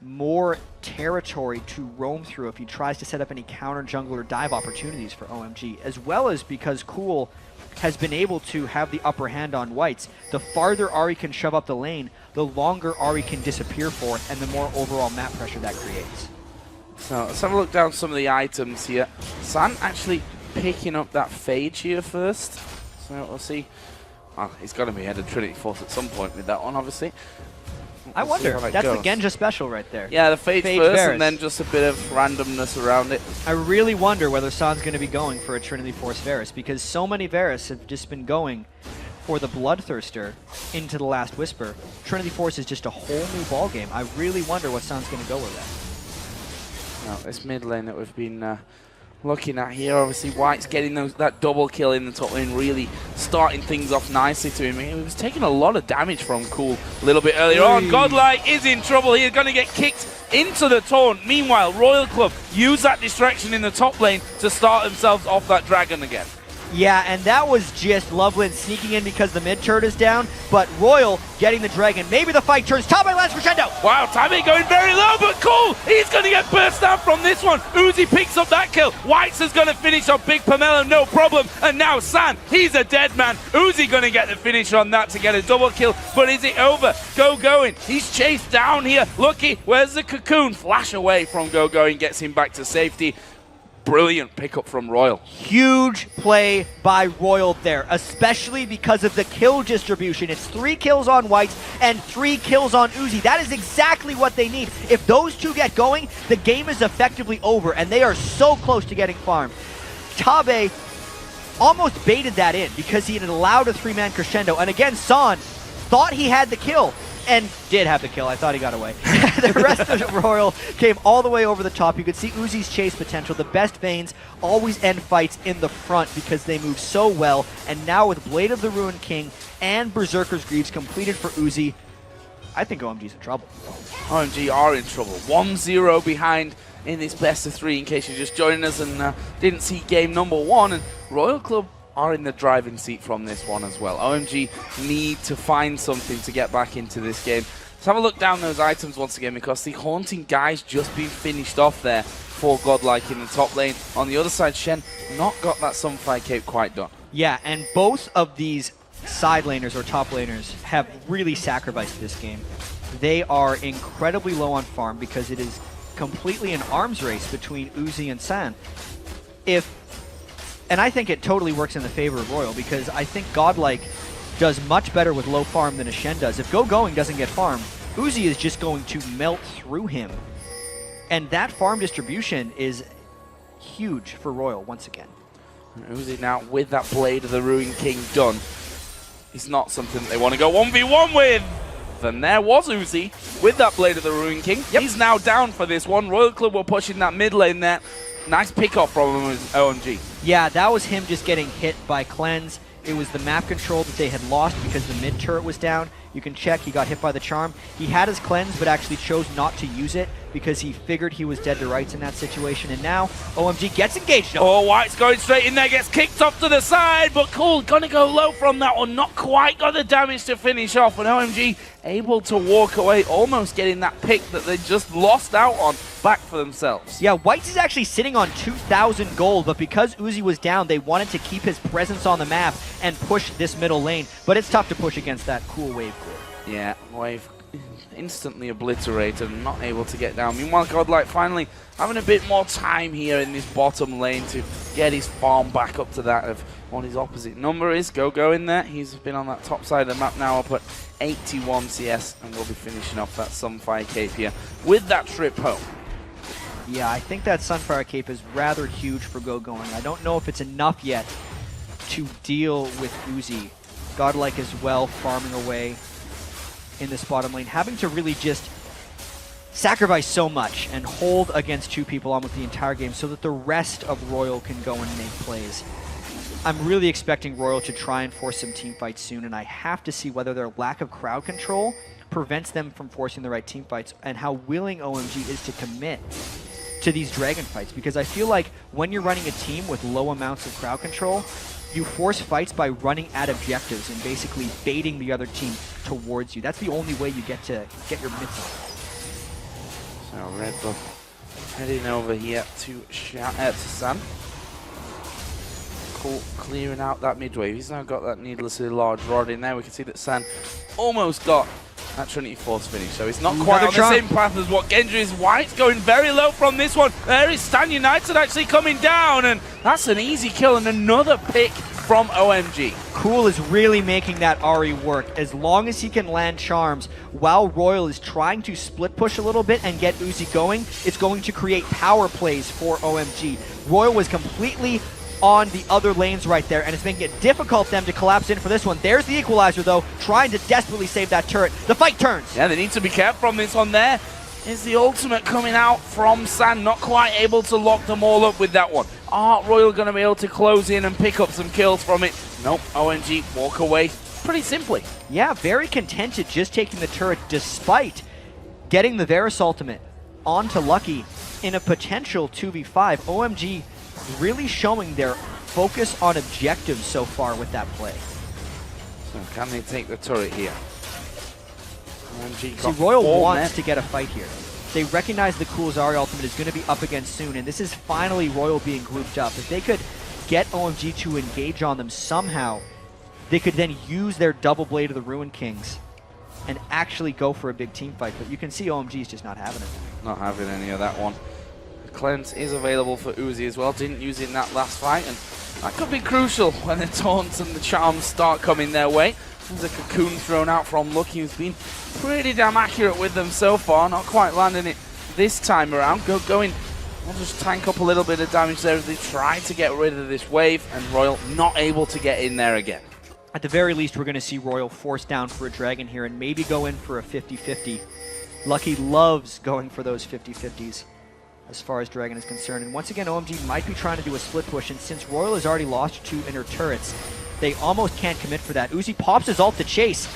more territory to roam through if he tries to set up any counter jungle or dive opportunities for OMG, as well as because Cool has been able to have the upper hand on Whites. The farther Ahri can shove up the lane, the longer Ahri can disappear for it, and the more overall map pressure that creates. So let's have a look down some of the items here. San actually picking up that Phage here first. So we'll see. Well, he's got to be headed Trinity Force at some point with that one, obviously. I wonder. That's the Genja special right there. Yeah, the Phage first, Varus. And then just a bit of randomness around it. I really wonder whether San's going to be going for a Trinity Force Varus, because so many Varus have just been going for the Bloodthirster into the Last Whisper. Trinity Force is just a whole new ballgame. I really wonder what San's going to go with that. Now, this mid lane that we've been looking at here. Obviously, White's getting that double kill in the top lane, really starting things off nicely to him. He was taking a lot of damage from Cool a little bit earlier on. Godlike is in trouble. He's going to get kicked into the taunt. Meanwhile, Royal Club use that distraction in the top lane to start themselves off that dragon again. Yeah, and that was just Loveland sneaking in because the mid turret is down, but Royal getting the dragon. Maybe the fight turns. Tabe lands crescendo. Wow, Tabe going very low, but Cool. He's going to get burst out from this one. Uzi picks up that kill. Whites is going to finish on Big Pomelo, no problem. And now San, he's a dead man. Uzi going to get the finish on that to get a double kill, but is it over? Go-Going, he's chased down here. Lucky, where's the cocoon? Flash away from Go-Going, gets him back to safety. Brilliant pickup from Royal. Huge play by Royal there, especially because of the kill distribution. It's 3 kills on White and 3 kills on Uzi. That is exactly what they need. If those two get going, the game is effectively over, and they are so close to getting farmed. Tabe almost baited that in because he had allowed a 3-man crescendo, and again, San thought he had the kill. And did have the kill. I thought he got away. The rest of Royal came all the way over the top. You could see Uzi's chase potential. The best Vanes always end fights in the front because they move so well. And now with Blade of the Ruined King and Berserker's Greaves completed for Uzi, I think OMG's in trouble. OMG are in trouble. 1-0 behind in this best of 3 in case you're just joining us and didn't see game number 1. And Royal Club are in the driving seat from this one as well. OMG need to find something to get back into this game. Let's have a look down those items once again because the Haunting Guy's just been finished off there for Godlike in the top lane. On the other side, Shen not got that Sunfire Cape quite done. Yeah, and both of these side laners or top laners have really sacrificed this game. They are incredibly low on farm because it is completely an arms race between Uzi and San. And I think it totally works in the favor of Royal because I think Godlike does much better with low farm than a Shen does. If Go-Going doesn't get farmed, Uzi is just going to melt through him. And that farm distribution is huge for Royal once again. And Uzi now with that Blade of the Ruined King done. It's not something they want to go 1v1 with. And there was Uzi with that Blade of the Ruined King. Yep. He's now down for this one. Royal Club were pushing that mid lane there. Nice pick-off from him with OMG. Yeah, that was him just getting hit by Cleanse. It was the map control that they had lost because the mid turret was down. You can check, he got hit by the charm. He had his Cleanse, but actually chose not to use it because he figured he was dead to rights in that situation. And now, OMG gets engaged. Oh, White's going straight in there, gets kicked off to the side, but Cool gonna go low from that one. Not quite got the damage to finish off, and OMG able to walk away, almost getting that pick that they just lost out on back for themselves. Yeah, White's is actually sitting on 2,000 gold, but because Uzi was down, they wanted to keep his presence on the map and push this middle lane. But it's tough to push against that Cool wave clear. Yeah, wave instantly obliterated and not able to get down. Meanwhile, Godlike finally having a bit more time here in this bottom lane to get his farm back up to that of what his opposite number is. Go in there. He's been on that top side of the map now up at 81 CS and will be finishing off that Sunfire Cape here with that trip home. Yeah, I think that Sunfire Cape is rather huge for Go-Going. I don't know if it's enough yet to deal with Uzi. Godlike as well, farming away in this bottom lane, having to really just sacrifice so much and hold against 2 people almost the entire game so that the rest of Royal can go and make plays. I'm really expecting Royal to try and force some team fights soon, and I have to see whether their lack of crowd control prevents them from forcing the right team fights and how willing OMG is to commit to these dragon fights, because I feel like when you're running a team with low amounts of crowd control, you force fights by running at objectives and basically baiting the other team towards you. That's the only way you get to get your mitts on. So Red Buff heading over here to San. Cool, clearing out that mid wave. He's now got that needlessly large rod in there. We can see that San almost got that Trinity Force finish, so it's not quite on the same path as what Genji is. White's going very low from this one. There is Stan United actually coming down, and that's an easy kill and another pick from OMG. Cool is really making that Ahri work as long as he can land charms while Royal is trying to split push a little bit and get Uzi going. It's going to create power plays for OMG. Royal was completely on the other lanes right there, and it's making it difficult for them to collapse in for this one. There's the equalizer, though, trying to desperately save that turret. The fight turns. Yeah, they need to be careful from this one there. is the ultimate coming out from San. Not quite able to lock them all up with that one. Are Royal going to be able to close in and pick up some kills from it? Nope, OMG walk away pretty simply. Yeah, very contented just taking the turret despite getting the Varus ultimate onto Lucky in a potential 2v5. OMG really showing their focus on objectives so far with that play. So can they take the turret here? OMG See, Royal wants to get a fight here. They recognize the cool Zarya ultimate is going to be up against soon, and this is finally Royal being grouped up. If they could get OMG to engage on them somehow, they could then use their double blade of the Ruin Kings and actually go for a big team fight. But you can see OMG is just not having it. Not having any of that one. The cleanse is available for Uzi as well. Didn't use it in that last fight, and that could be crucial when the taunts and the charms start coming their way. There's a cocoon thrown out from Lucky, who's been pretty damn accurate with them so far. Not quite landing it this time around. Going. We'll just tank up a little bit of damage there as they try to get rid of this wave, and Royal not able to get in there again. At the very least, we're going to see Royal force down for a Dragon here and maybe go in for a 50-50. Lucky loves going for those 50-50s as far as Dragon is concerned. And once again, OMG might be trying to do a split push, and since Royal has already lost 2 inner turrets, they almost can't commit for that. Uzi pops his ult to chase,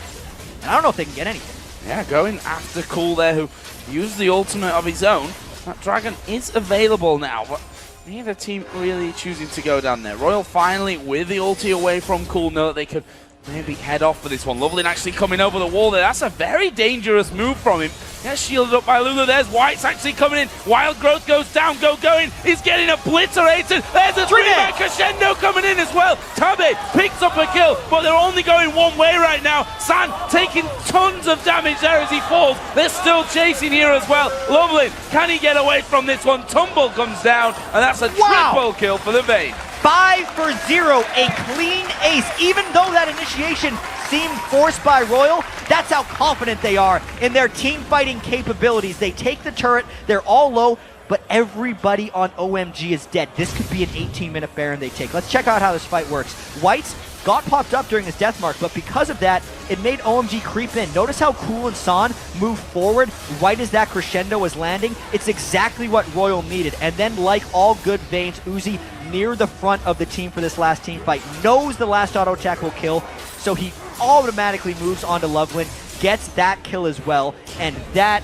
and I don't know if they can get anything. Yeah, going after Cool there, who used the ultimate of his own. That Dragon is available now, but neither team really choosing to go down there. Royal finally with the ulti away from Cool, know that they could maybe head off for this one. Lovelin actually coming over the wall there. That's a very dangerous move from him. Gets shielded up by Lulu. There's White's actually coming in. Wild Growth goes down. Going. He's getting obliterated. There's a three-man crescendo coming in as well. Tabe picks up a kill, but they're only going one way right now. San taking tons of damage there as he falls. They're still chasing here as well. Lovelin, can he get away from this one? Tumble comes down, and that's a triple kill for the Vayne. 5 for 0, a clean ace. Even though that initiation seemed forced by Royal, that's how confident they are in their team fighting capabilities. They take the turret, they're all low, but everybody on OMG is dead. This could be an 18-minute Baron they take. Let's check out how this fight works. White's got popped up during his death mark, but because of that, it made OMG creep in. Notice how Cool and San move forward right as that crescendo was landing. It's exactly what Royal needed. And then, like all good Vaynes, Uzi near the front of the team for this last team fight, knows the last auto attack will kill, so he automatically moves onto Lovelin, gets that kill as well, and that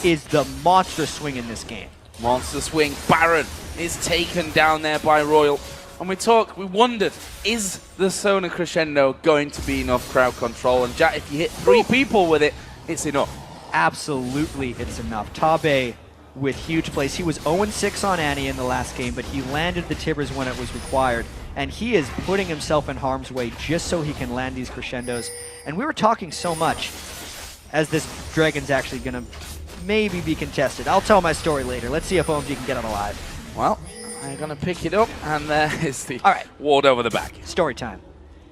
is the monster swing in this game. Monster swing. Baron is taken down there by Royal. And we wondered, is the Sona Crescendo going to be enough crowd control? And Jack, if you hit 3 people with it, it's enough. Absolutely, it's enough. Tabe with huge plays. He was 0-6 on Annie in the last game, but he landed the Tibbers when it was required. And he is putting himself in harm's way just so he can land these crescendos. And we were talking so much as this Dragon's actually going to maybe be contested. I'll tell my story later. Let's see if OMG can get it alive. Well, I'm going to pick it up, and there is the ward over the back. Story time.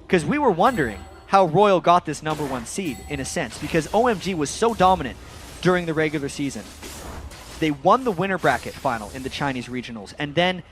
Because we were wondering how Royal got this #1 seed, in a sense, because OMG was so dominant during the regular season. They won the winner bracket final in the Chinese regionals, and then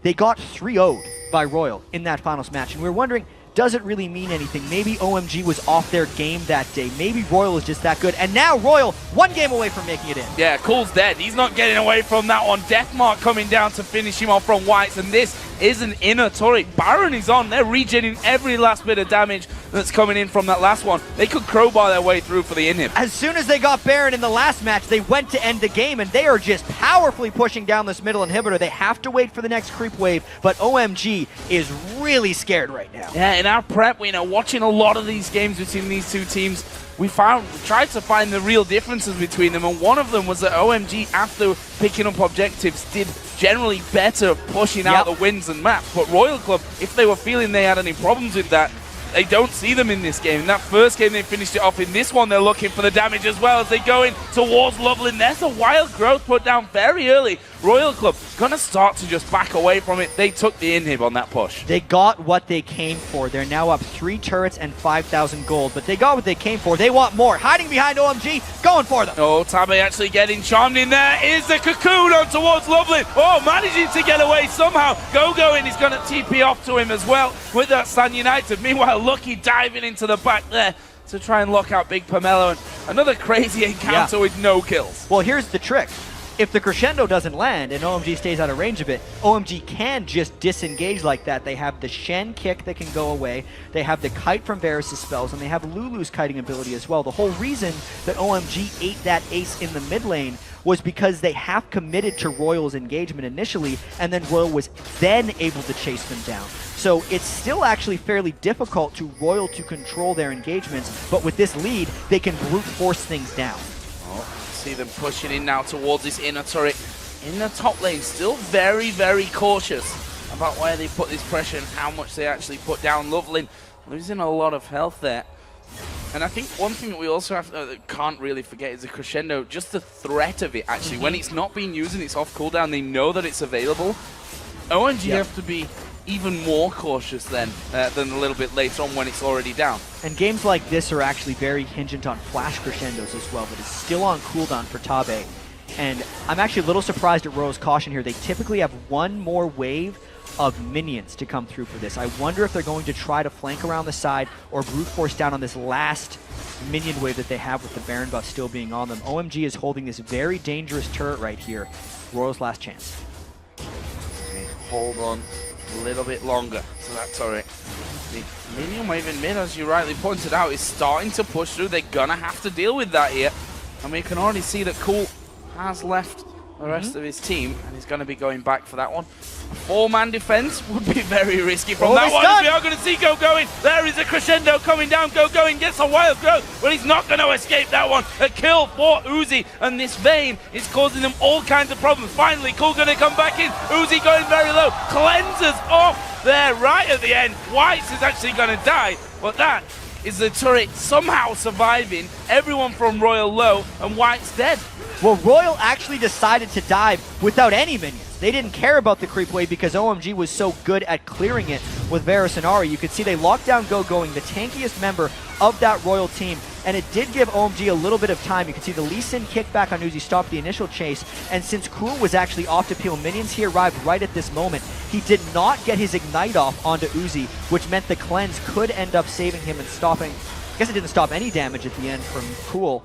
they got 3-0'd by Royal in that finals match. And we were wondering, does it really mean anything? Maybe OMG was off their game that day. Maybe Royal is just that good. And now Royal, 1 game away from making it in. Yeah, Cool's dead. He's not getting away from that one. Deathmark coming down to finish him off from Whites, and this is an inner turret. Baron is on. They're regenerating every last bit of damage that's coming in from that last one. They could crowbar their way through for the inhib. As soon as they got Baron in the last match, they went to end the game, and they are just powerfully pushing down this middle inhibitor. They have to wait for the next creep wave, but OMG is really scared right now. Yeah, in our prep, watching a lot of these games between these two teams, we tried to find the real differences between them, and one of them was that OMG, after picking up objectives, did generally better pushing out the wins and maps. But Royal Club, if they were feeling they had any problems with that, they don't see them in this game. In that first game, they finished it off. In this one, they're looking for the damage as well as they go in towards Lovelin. There's a Wild Growth put down very early. Royal Club gonna start to just back away from it. They took the inhib on that push. They got what they came for. They're now up 3 turrets and 5,000 gold, but they got what they came for. They want more. Hiding behind OMG, going for them. Oh, Tabe actually getting charmed in there. Is the cocoon on towards Lovelin. Oh, managing to get away somehow. Go-Going is gonna TP off to him as well with that San United. Meanwhile, Lucky diving into the back there. to try and lock out Big Pomelo. And another crazy encounter with no kills. Well, here's the trick. If the crescendo doesn't land and OMG stays out of range of it, OMG can just disengage like that. They have the Shen kick that can go away. They have the kite from Varus' spells, and they have Lulu's kiting ability as well. The whole reason that OMG ate that ace in the mid lane was because they half committed to Royal's engagement initially, and then Royal was then able to chase them down. So it's still actually fairly difficult to Royal to control their engagements, but with this lead, they can brute force things down. See them pushing in now towards this inner turret in the top lane. Still very, very cautious about where they put this pressure and how much they actually put down. Lovelin losing a lot of health there. And I think one thing that we also have can't really forget is the crescendo, just the threat of it actually. When it's not being used and it's off cooldown, they know that it's available. OMG have to be even more cautious than a little bit later on when it's already down. And games like this are actually very hingent on flash crescendos as well, but it's still on cooldown for Tabe. And I'm actually a little surprised at Royal's caution here. They typically have one more wave of minions to come through for this. I wonder if they're going to try to flank around the side or brute force down on this last minion wave that they have with the Baron buff still being on them. OMG is holding this very dangerous turret right here. Royal's last chance. Okay, hold on a little bit longer to that turret. The minion wave in mid, as you rightly pointed out, is starting to push through. They're gonna have to deal with that here. And we can already see that Cool has left the rest of his team and he's gonna be going back for that one. A four-man defense would be very risky from that one. We are going to see Go going. There is a crescendo coming down. Go going gets a wild growth, but he's not going to escape that one. A kill for Uzi, and this Vayne is causing them all kinds of problems. Finally, Cool going to come back in. Uzi going very low. Cleansers off there right at the end. Whites is actually going to die, but that is the turret somehow surviving. Everyone from Royal low, and White's dead. Well, Royal actually decided to dive without any minions. They didn't care about the creep wave because OMG was so good at clearing it with Varus and Ahri. You could see they locked down Go going, the tankiest member of that Royal team, and it did give OMG a little bit of time. You could see the Lee Sin kickback on Uzi stopped the initial chase, and since Cool was actually off to peel minions, he arrived right at this moment. He did not get his Ignite off onto Uzi, which meant the cleanse could end up saving him and stopping. I guess it didn't stop any damage at the end from Cool.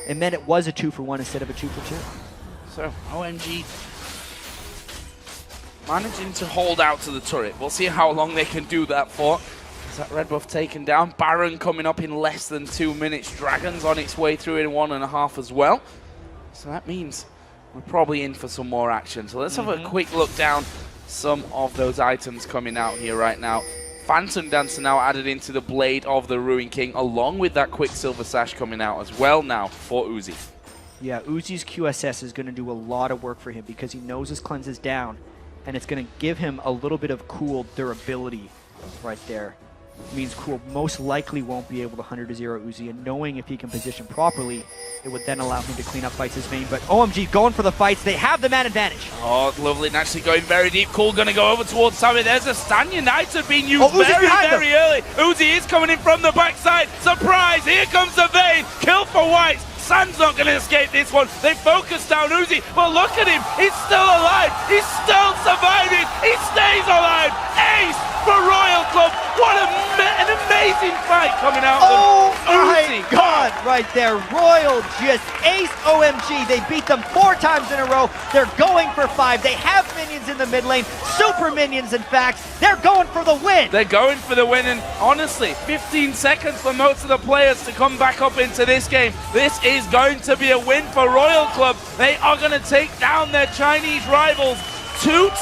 It meant it was a 2-for-1 instead of a 2-for-2. So, OMG managing to hold out to the turret. We'll see how long they can do that for. Is that red buff taken down? Baron coming up in less than 2 minutes. Dragon's on its way through in 1.5 as well. So that means we're probably in for some more action. So let's have a quick look down some of those items coming out here right now. Phantom Dancer now added into the Blade of the Ruin King, along with that Quicksilver Sash coming out as well now for Uzi. Yeah, Uzi's QSS is going to do a lot of work for him because he knows his cleanse is down, and it's going to give him a little bit of Cool durability right there. It means Cool most likely won't be able to 100-0 Uzi, and knowing if he can position properly, it would then allow him to clean up fights as Vayne. But OMG going for the fights. They have the man advantage. Oh, lovely. And actually going very deep. Cool going to go over towards Sammy. There's a Stan United being used very early. Uzi is coming in from the backside. Surprise! Here comes the Vayne. Kill for White. San's not going to escape this one. They focus down Uzi, but look at him. He's still alive. He's still surviving. He stays alive. Ace for Royal Club. What an amazing fight coming out of Uzi. My God, right there. Royal just ace OMG. They beat them 4 times in a row. They're going for 5. They have minions in the mid lane. Super minions, in fact. They're going for the win. They're going for the win, and honestly, 15 seconds for most of the players to come back up into this game. This is going to be a win for Royal Club. They are going to take down their Chinese rivals 2-0.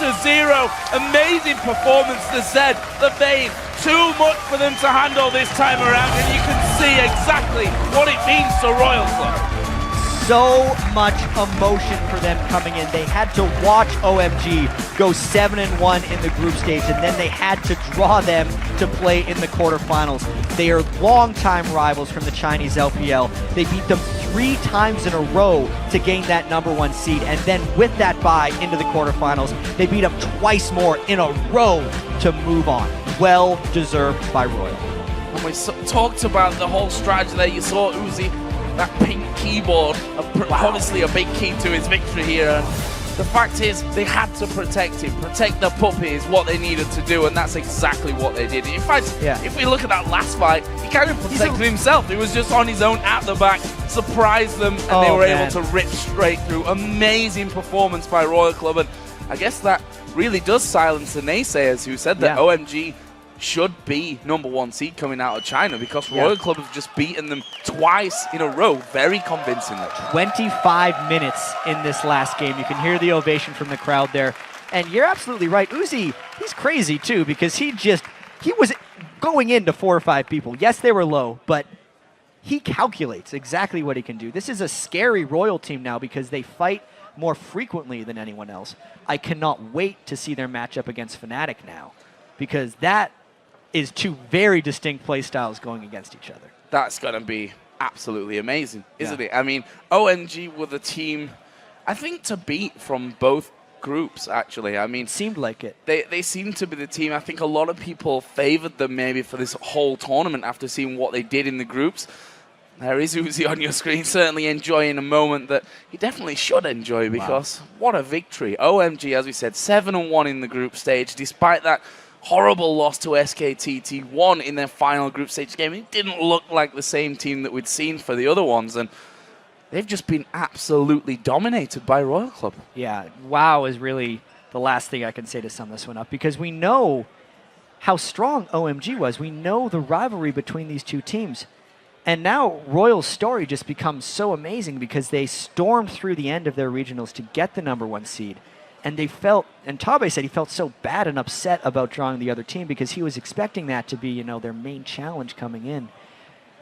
Amazing performance, the Zed, the Vayne. Too much for them to handle this time around, and you can see exactly what it means to Royal Club. So much emotion for them coming in. They had to watch OMG go 7-1 in the group stage, and then they had to draw them to play in the quarterfinals. They are longtime rivals from the Chinese LPL. They beat them 3 times in a row to gain that #1 seed, and then with that bye into the quarterfinals, they beat them twice more in a row to move on. Well deserved by Royal. And we talked about the whole strategy there. You saw Uzi, that pink keyboard, obviously a big key to his victory here. the fact is they had to protect him. Protect the puppy is what they needed to do, and that's exactly what they did. In fact, if we look at that last fight, he kind of protected himself. He was just on his own at the back, surprised them, and they were able to rip straight through. Amazing performance by Royal Club, and I guess that really does silence the naysayers who said that OMG should be #1 seed coming out of China, because Royal Club have just beaten them twice in a row very convincingly. 25 minutes in this last game. You can hear the ovation from the crowd there. And you're absolutely right. Uzi, he's crazy too, because he was going into 4 or 5 people. Yes, they were low, but he calculates exactly what he can do. This is a scary Royal team now because they fight more frequently than anyone else. I cannot wait to see their matchup against Fnatic now, because that is 2 very distinct play styles going against each other. That's going to be absolutely amazing, isn't it? I mean, OMG were the team, I think, to beat from both groups, actually. I mean, seemed like it. They seemed to be the team. I think a lot of people favored them maybe for this whole tournament after seeing what they did in the groups. There is Uzi on your screen, certainly enjoying a moment that he definitely should enjoy, because what a victory. OMG, as we said, 7-1 in the group stage, despite that horrible loss to SKTT, won in their final group stage game. It didn't look like the same team that we'd seen for the other ones, and they've just been absolutely dominated by Royal Club. Yeah, wow is really the last thing I can say to sum this one up, because we know how strong OMG was. We know the rivalry between these 2 teams. And now Royal's story just becomes so amazing because they stormed through the end of their regionals to get the #1 seed. And they felt, and Tabe said he felt so bad and upset about drawing the other team because he was expecting that to be, their main challenge coming in.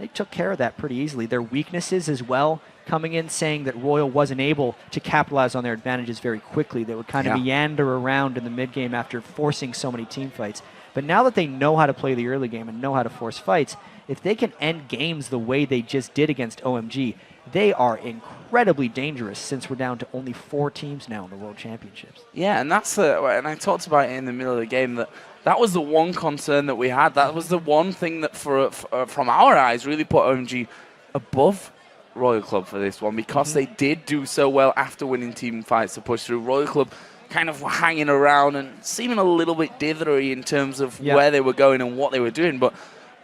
They took care of that pretty easily. Their weaknesses as well, coming in saying that Royal wasn't able to capitalize on their advantages very quickly. They would kind of meander around in the mid-game after forcing so many team fights. But now that they know how to play the early game and know how to force fights, if they can end games the way they just did against OMG, they are incredibly dangerous, since we're down to only 4 teams now in the World Championships. Yeah, and that's and I talked about it in the middle of the game, that was the one concern that we had. That was the one thing that, from our eyes, really put OMG above Royal Club for this one, because they did do so well after winning team fights to push through. Royal Club kind of hanging around and seeming a little bit dithery in terms of where they were going and what they were doing, but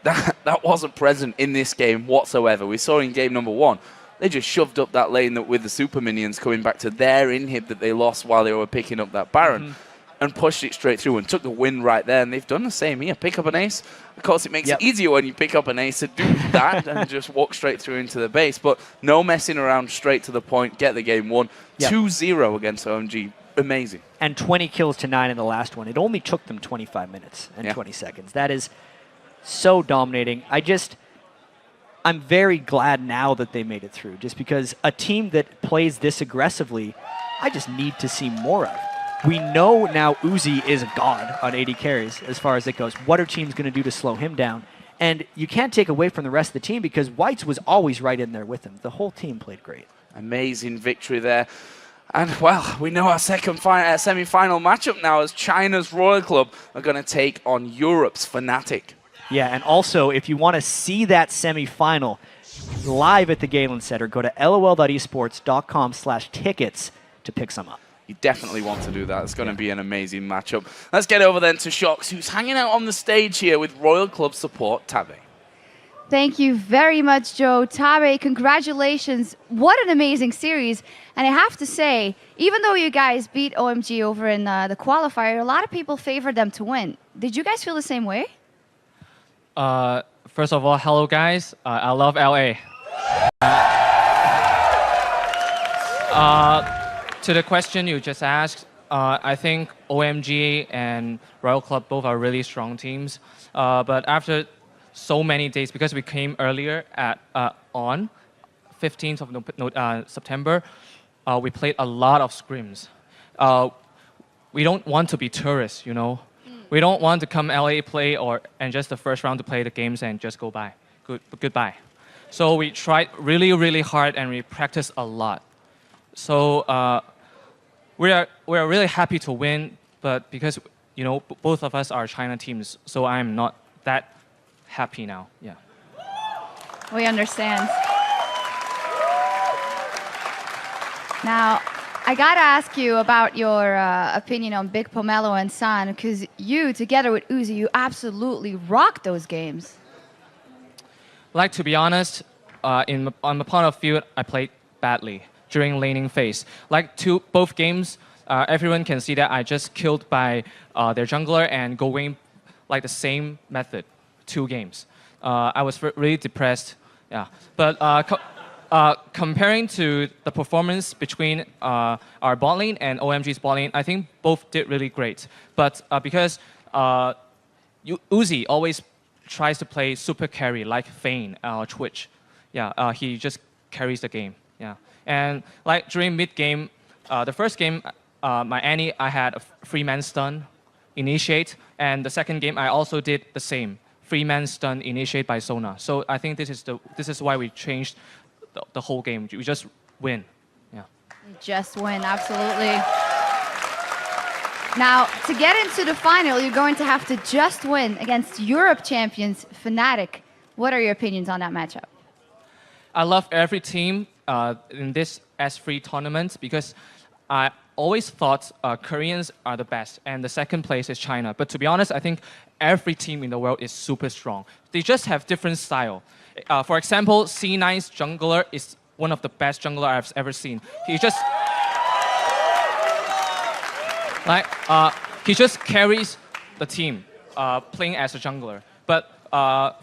that wasn't present in this game whatsoever. We saw in game #1, they just shoved up that lane with the super minions coming back to their inhib that they lost while they were picking up that Baron, and pushed it straight through and took the win right there. And they've done the same here. Pick up an ace. Of course, it makes it easier when you pick up an ace to do that and just walk straight through into the base. But no messing around, straight to the point, get the game won. 2-0 against OMG. Amazing. And 20 kills to 9 in the last one. It only took them 25 minutes and 20 seconds. That is so dominating. I'm very glad now that they made it through, just because a team that plays this aggressively, I just need to see more of. We know now Uzi is a god on AD carries as far as it goes. What are teams going to do to slow him down? And you can't take away from the rest of the team, because Whites was always right in there with him. The whole team played great. Amazing victory there. And, well, we know our second semi-final matchup now, as China's Royal Club are going to take on Europe's Fnatic. Yeah, and also, if you want to see that semi-final live at the Galen Center, go to lol.esports.com/tickets to pick some up. You definitely want to do that. It's going to be an amazing matchup. Let's get over then to Shox, who's hanging out on the stage here with Royal Club support Tabe. Thank you very much, Joe. Tabe, congratulations. What an amazing series. And I have to say, even though you guys beat OMG over in the qualifier, a lot of people favored them to win. Did you guys feel the same way? First of all, hello guys. I love LA. To the question you just asked, I think OMG and Royal Club both are really strong teams. But after so many days, because we came earlier on 15th of September, we played a lot of scrims. We don't want to be tourists, you know. We don't want to come LA play and just the first round to play the games and just go by. Goodbye. So we tried really, really hard and we practiced a lot. So we are really happy to win, but because both of us are China teams, so I'm not that happy now. Yeah. We understand. Now, I I gotta ask you about your opinion on Big Pomelo and San, because you, together with Uzi, you absolutely rocked those games. Like, to be honest, on the point of view, I played badly during laning phase. Like, both games, everyone can see that I just killed by their jungler and going like the same method, 2 games. I was really depressed. Yeah, but comparing to the performance between our bot lane and OMG's bot lane, I think both did really great. But because Uzi always tries to play super carry like Vayne or Twitch, yeah, he just carries the game. Yeah, and like during mid game, the first game, my Annie, I had a 3-man stun, initiate, and the second game I also did the same, 3-man stun, initiate by Sona. So I think this is why we changed the whole game. We just win. Yeah. You just win, absolutely. Now, to get into the final, you're going to have to just win against Europe champions Fnatic. What are your opinions on that matchup? I love every team in this S3 tournament because I always thought Koreans are the best, and the second place is China. But to be honest, I think every team in the world is super strong. They just have different style. For example, C9's jungler is one of the best jungler I've ever seen. He just he just carries the team playing as a jungler. But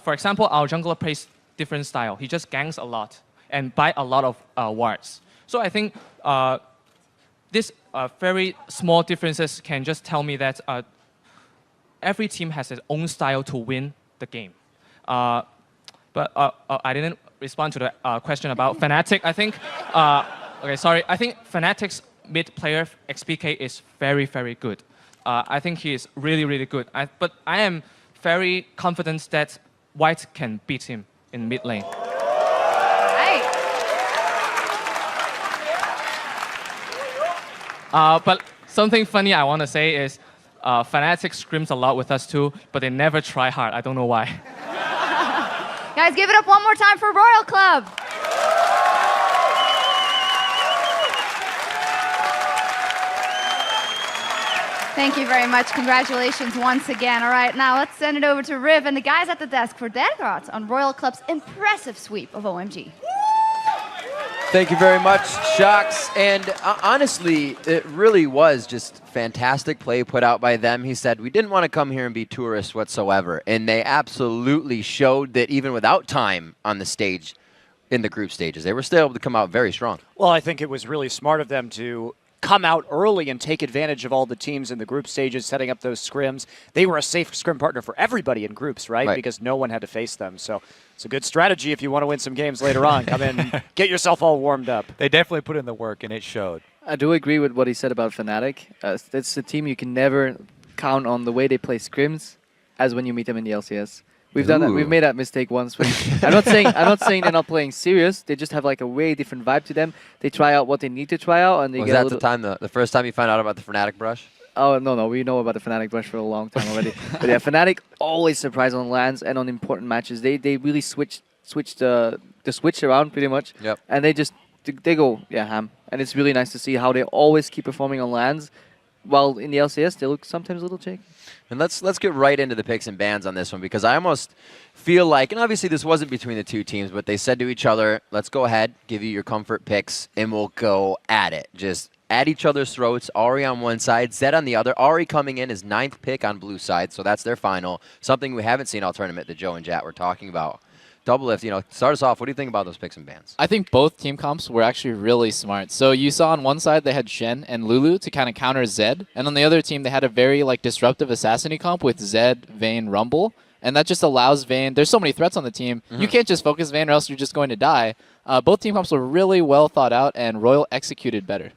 for example, our jungler plays different style. He just ganks a lot and buy a lot of wards. So I think these very small differences can just tell me that every team has its own style to win the game. But I didn't respond to the question about Fnatic. I think, okay, sorry. I think Fnatic's mid player XPK is very, very good. I think he is really, really good. But I am very confident that White can beat him in mid lane. But something funny I want to say is Fnatic scrims a lot with us too, but they never try hard. I don't know why. Guys, give it up one more time for Royal Club. Thank you very much. Congratulations once again. All right, now let's send it over to Riv and the guys at the desk for their thoughts on Royal Club's impressive sweep of OMG. Thank you very much, Shocks. And honestly, it really was just fantastic play put out by them. He said, we didn't want to come here and be tourists whatsoever. And they absolutely showed that even without time on the stage, in the group stages, they were still able to come out very strong. Well, I think it was really smart of them to come out early and take advantage of all the teams in the group stages, setting up those scrims. They were a safe scrim partner for everybody in groups, right? Because no one had to face them. So it's a good strategy if you want to win some games later on. Come in, get yourself all warmed up. They definitely put in the work, and it showed. I do agree with what he said about Fnatic. It's a team you can never count on the way they play scrims as when you meet them in the LCS. We've done that. We've made that mistake once. I'm not saying they're not playing serious. They just have like a way different vibe to them. They try out what they need to try out, and they get the time the first time you found out about the Fnatic brush? Oh no, we know about the Fnatic brush for a long time already. But yeah, Fnatic always surprise on lands and on important matches. They really switch the switch around pretty much. Yep. And they go ham. And it's really nice to see how they always keep performing on lands, while in the LCS they look sometimes a little shaky. And let's get right into the picks and bans on this one, because I almost feel like, and obviously this wasn't between the two teams, but they said to each other, let's go ahead, give you your comfort picks, and we'll go at it. Just at each other's throats. Ari on one side, Zed on the other. Ari coming in as 9th pick on blue side, so that's their final. Something we haven't seen all tournament that Joe and Jat were talking about. Doublelift, start us off. What do you think about those picks and bans? I think both team comps were actually really smart. So you saw on one side they had Shen and Lulu to kind of counter Zed, and on the other team they had a very disruptive assassin comp with Zed, Vayne, Rumble, and that just allows Vayne. There's so many threats on the team. You can't just focus Vayne or else you're just going to die. Both team comps were really well thought out, and Royal executed better.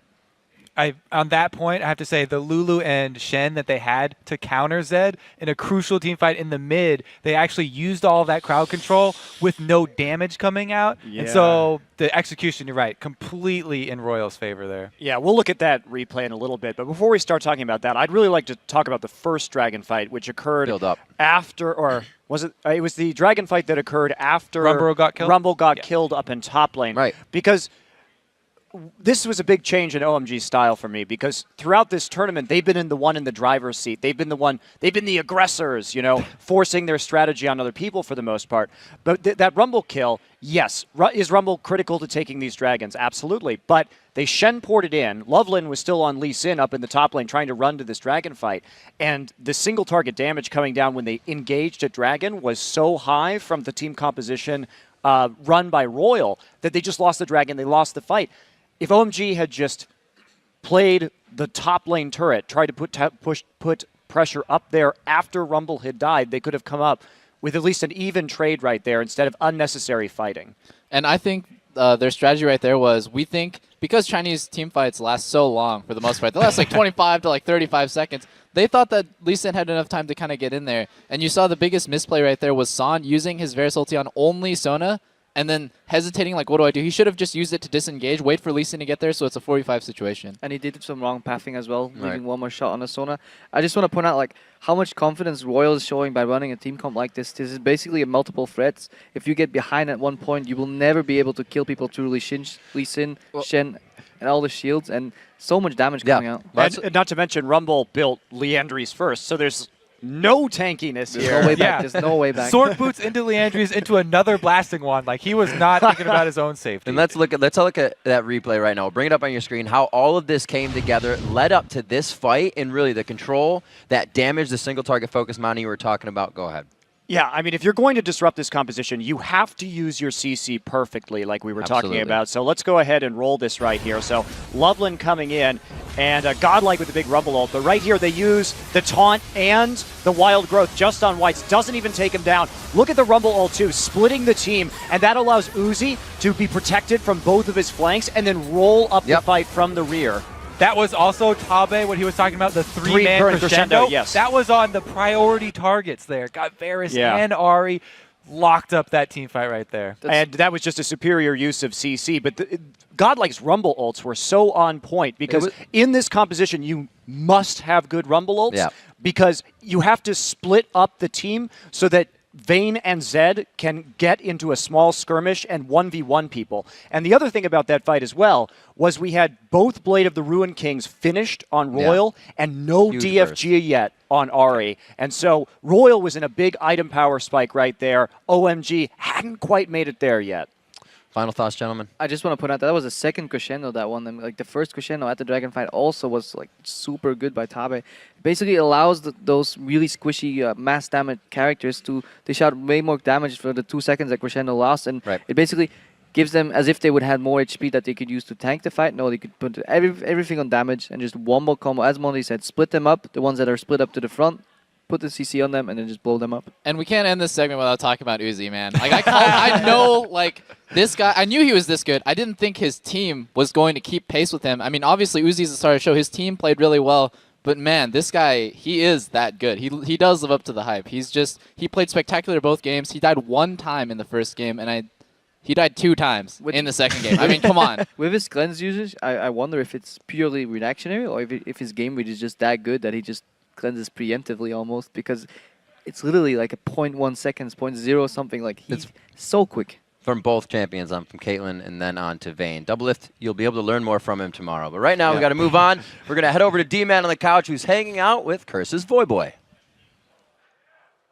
On that point, I have to say the Lulu and Shen that they had to counter Zed in a crucial team fight in the mid, they actually used all of that crowd control with no damage coming out. Yeah. And so the execution, you're right, completely in Royal's favor there. Yeah, we'll look at that replay in a little bit. But before we start talking about that, I'd really like to talk about the first Dragon fight, which occurred after, or was it? It was the Dragon fight that occurred after Rumble got killed? Rumble got killed up in top lane. Right. Because this was a big change in OMG's style for me because throughout this tournament, they've been in the driver's seat. They've been the aggressors, forcing their strategy on other people for the most part. But that Rumble kill, yes, is Rumble critical to taking these dragons? Absolutely. But they Shen ported in. Loveland was still on Lee Sin up in the top lane trying to run to this dragon fight. And the single target damage coming down when they engaged a dragon was so high from the team composition run by Royal that they just lost the dragon. They lost the fight. If OMG had just played the top lane turret, tried to put pressure up there after Rumble had died, they could have come up with at least an even trade right there instead of unnecessary fighting. And I think their strategy right there was, we think, because Chinese team fights last so long for the most part, they last like 25 to like 35 seconds, they thought that Lee Sin had enough time to kind of get in there. And you saw the biggest misplay right there was San using his Varus ulti on only Sona, and then hesitating, like, what do I do? He should have just used it to disengage, wait for Lee Sin to get there, so it's a 45 situation. And he did some wrong pathing as well, leaving one more shot on a Sona. I just want to point out, like, how much confidence Royal is showing by running a team comp like this. This is basically a multiple threats. If you get behind at one point, you will never be able to kill people through Lee Sin, Shen, and all the shields, and so much damage coming out. And not to mention, Rumble built Leandries first, so there's no tankiness here. No way back. There's no way back. Sword boots into Leandries into another blasting one. Like, he was not thinking about his own safety. And let's look at that replay right now. Bring it up on your screen. How all of this came together, led up to this fight, and really the control that damaged the single target focus mounting you were talking about. Go ahead. Yeah, I mean, if you're going to disrupt this composition, you have to use your CC perfectly, like we were talking about. So let's go ahead and roll this right here. So Loveland coming in, and Godlike with the big Rumble ult. But right here, they use the taunt and the Wild Growth just on Whites. Doesn't even take him down. Look at the Rumble ult, too, splitting the team. And that allows Uzi to be protected from both of his flanks and then roll up the fight from the rear. That was also Tabe when he was talking about the three-man crescendo. Yes. That was on the priority targets there. Got Varus and Ahri locked up that team fight right there. And that was just a superior use of CC. But Godlike's Rumble ults were so on point because in this composition, you must have good Rumble ults because you have to split up the team so that Vayne and Zed can get into a small skirmish and 1v1 people. And the other thing about that fight as well was we had both Blade of the Ruined Kings finished on Royal and no DFG yet on Ahri. And so Royal was in a big item power spike right there. OMG hadn't quite made it there yet. Final thoughts, gentlemen? I just want to point out that was the second crescendo that won them. Like, the first crescendo at the Dragon fight also was like super good by Tabe. Basically allows those really squishy mass damage characters to dish out way more damage for the 2 seconds that crescendo lasts, and it basically gives them as if they would have more HP that they could use to tank the fight. No, they could put everything on damage and just wombo combo. As Monty said, split them up, the ones that are split up to the front, put the CC on them, and then just blow them up. And we can't end this segment without talking about Uzi, man. Like, I know, like, this guy, I knew he was this good. I didn't think his team was going to keep pace with him. I mean, obviously, Uzi's the star of the show. His team played really well. But, man, this guy, he is that good. He does live up to the hype. He played spectacular both games. He died 1 time in the first game, and he died 2 times in the second game. I mean, come on. With his cleanse usage, I wonder if it's purely reactionary or if his game read is just that good that he just cleanses preemptively almost, because it's literally like a 0.1 seconds, 0.0 something. Like, he's so quick. From both champions, from Caitlyn and then on to Vayne. Doublelift, you'll be able to learn more from him tomorrow. But right now, we got to move on. We're going to head over to D-Man on the couch, who's hanging out with Curse's Voyboy.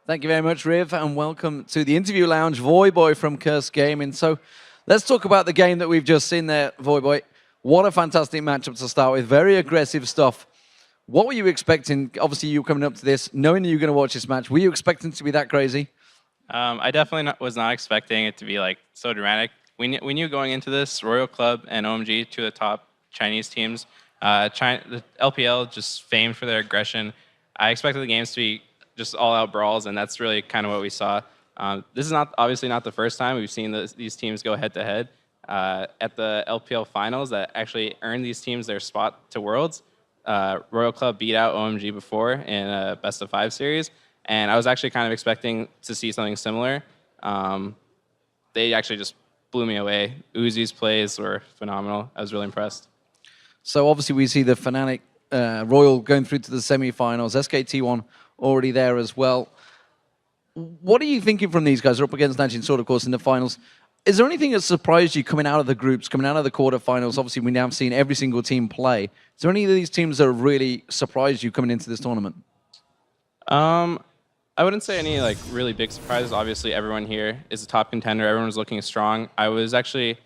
Thank you very much, Riv, and welcome to the interview lounge, Voyboy from Curse Gaming. So let's talk about the game that we've just seen there, Voyboy. What a fantastic matchup to start with. Very aggressive stuff. What were you expecting? Obviously, you were coming up to this, knowing that you were going to watch this match. Were you expecting it to be that crazy? I definitely was not expecting it to be like so dramatic. We knew going into this, Royal Club and OMG, 2 of the top Chinese teams. The LPL just famed for their aggression. I expected the games to be just all-out brawls, and that's really kind of what we saw. This is obviously not the first time we've seen these teams go head-to-head. At the LPL finals that actually earned these teams their spot to Worlds, Royal Club beat out OMG before in a best-of-5 series, and I was actually kind of expecting to see something similar. They actually just blew me away. Uzi's plays were phenomenal. I was really impressed. So obviously we see the Fnatic Royal going through to the semi-finals. SKT1 already there as well. What are you thinking from these guys? They're up against Najin Sword, of course, in the finals. is there anything that surprised you coming out of the groups, coming out of the quarterfinals? Obviously, we now have seen every single team play. Is there any of these teams that have really surprised you coming into this tournament? I wouldn't say any like really big surprises. Obviously, everyone here is a top contender. Everyone was looking strong. I was actually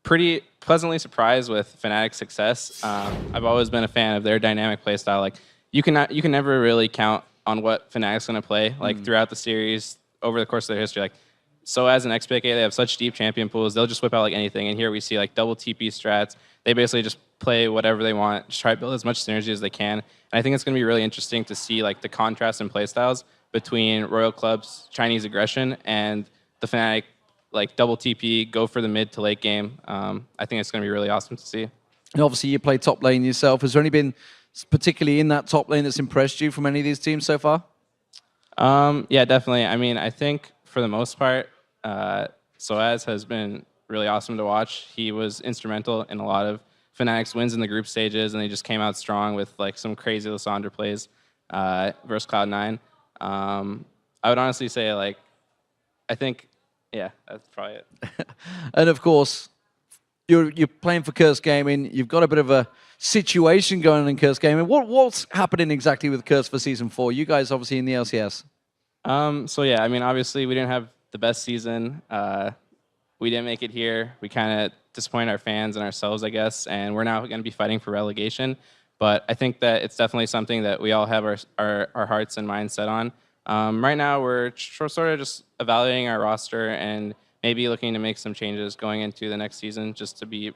pretty pleasantly surprised with Fnatic's success. I've always been a fan of their dynamic playstyle. Like you can never really count on what Fnatic's going to play like throughout the series over the course of their history. Like so, as an XPK, they have such deep champion pools. They'll just whip out like anything. And here we see like double TP strats. They basically just play whatever they want. Just try to build as much synergy as they can. And I think it's going to be really interesting to see like the contrast in playstyles between Royal Club's Chinese aggression and the Fnatic like double TP, go for the mid to late game. I think it's going to be really awesome to see. And obviously, you play top lane yourself. Has there any been, particularly in that top lane, that's impressed you from any of these teams so far? Yeah, definitely. I mean, I think for the most part, Soaz has been really awesome to watch. He was instrumental in a lot of Fnatic's wins in the group stages, and they just came out strong with like some crazy Lissandra plays versus Cloud9. I would honestly say, like, I think, yeah, that's probably it. And of course, you're playing for Curse Gaming. You've got a bit of a situation going on in Curse Gaming. What's happening exactly with Curse for Season 4? You guys obviously in the LCS. So yeah, I mean, obviously we didn't have the best season. We didn't make it here. We kind of disappointed our fans and ourselves, I guess, and we're now going to be fighting for relegation. But I think that it's definitely something that we all have our hearts and minds set on. Right now, we're sort of just evaluating our roster and maybe looking to make some changes going into the next season just to be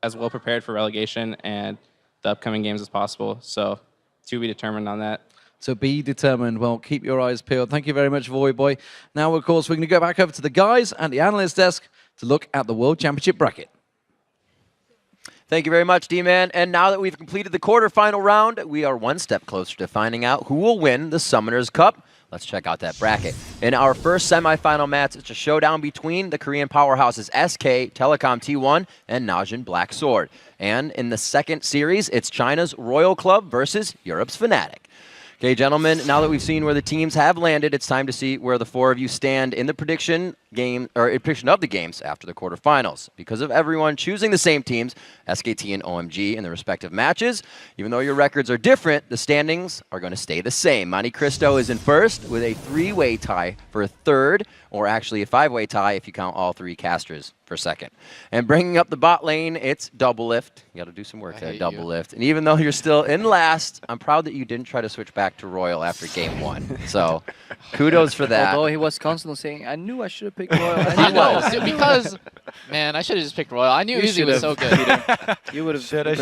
as well prepared for relegation and the upcoming games as possible. So to be determined on that. So be determined. Well, keep your eyes peeled. Thank you very much, Void Boy. Now, of course, we're going to go back over to the guys at the analyst desk to look at the World Championship bracket. Thank you very much, D-Man. And now that we've completed the quarterfinal round, we are one step closer to finding out who will win the Summoners Cup. Let's check out that bracket. In our first semifinal match, it's a showdown between the Korean powerhouses SK, Telecom T1, and Najin Black Sword. And in the second series, it's China's Royal Club versus Europe's Fnatic. Okay, gentlemen, now that we've seen where the teams have landed, it's time to see where the four of you stand in the prediction of the games after the quarterfinals. Because of everyone choosing the same teams, SKT and OMG, in the respective matches, even though your records are different, the standings are going to stay the same. Monte Cristo is in first with a 3-way tie for third, or actually a 5-way tie if you count all three casters for second. And bringing up the bot lane, it's Double Lift. You got to do some work there, Double Lift. And even though you're still in last, I'm proud that you didn't try to switch back to Royal after game one. So kudos for that. Although he was constantly saying, I knew I should have picked Royal. I know, because, man, I should have just picked Royal. I knew Uzi was so good. You would have Shoulda.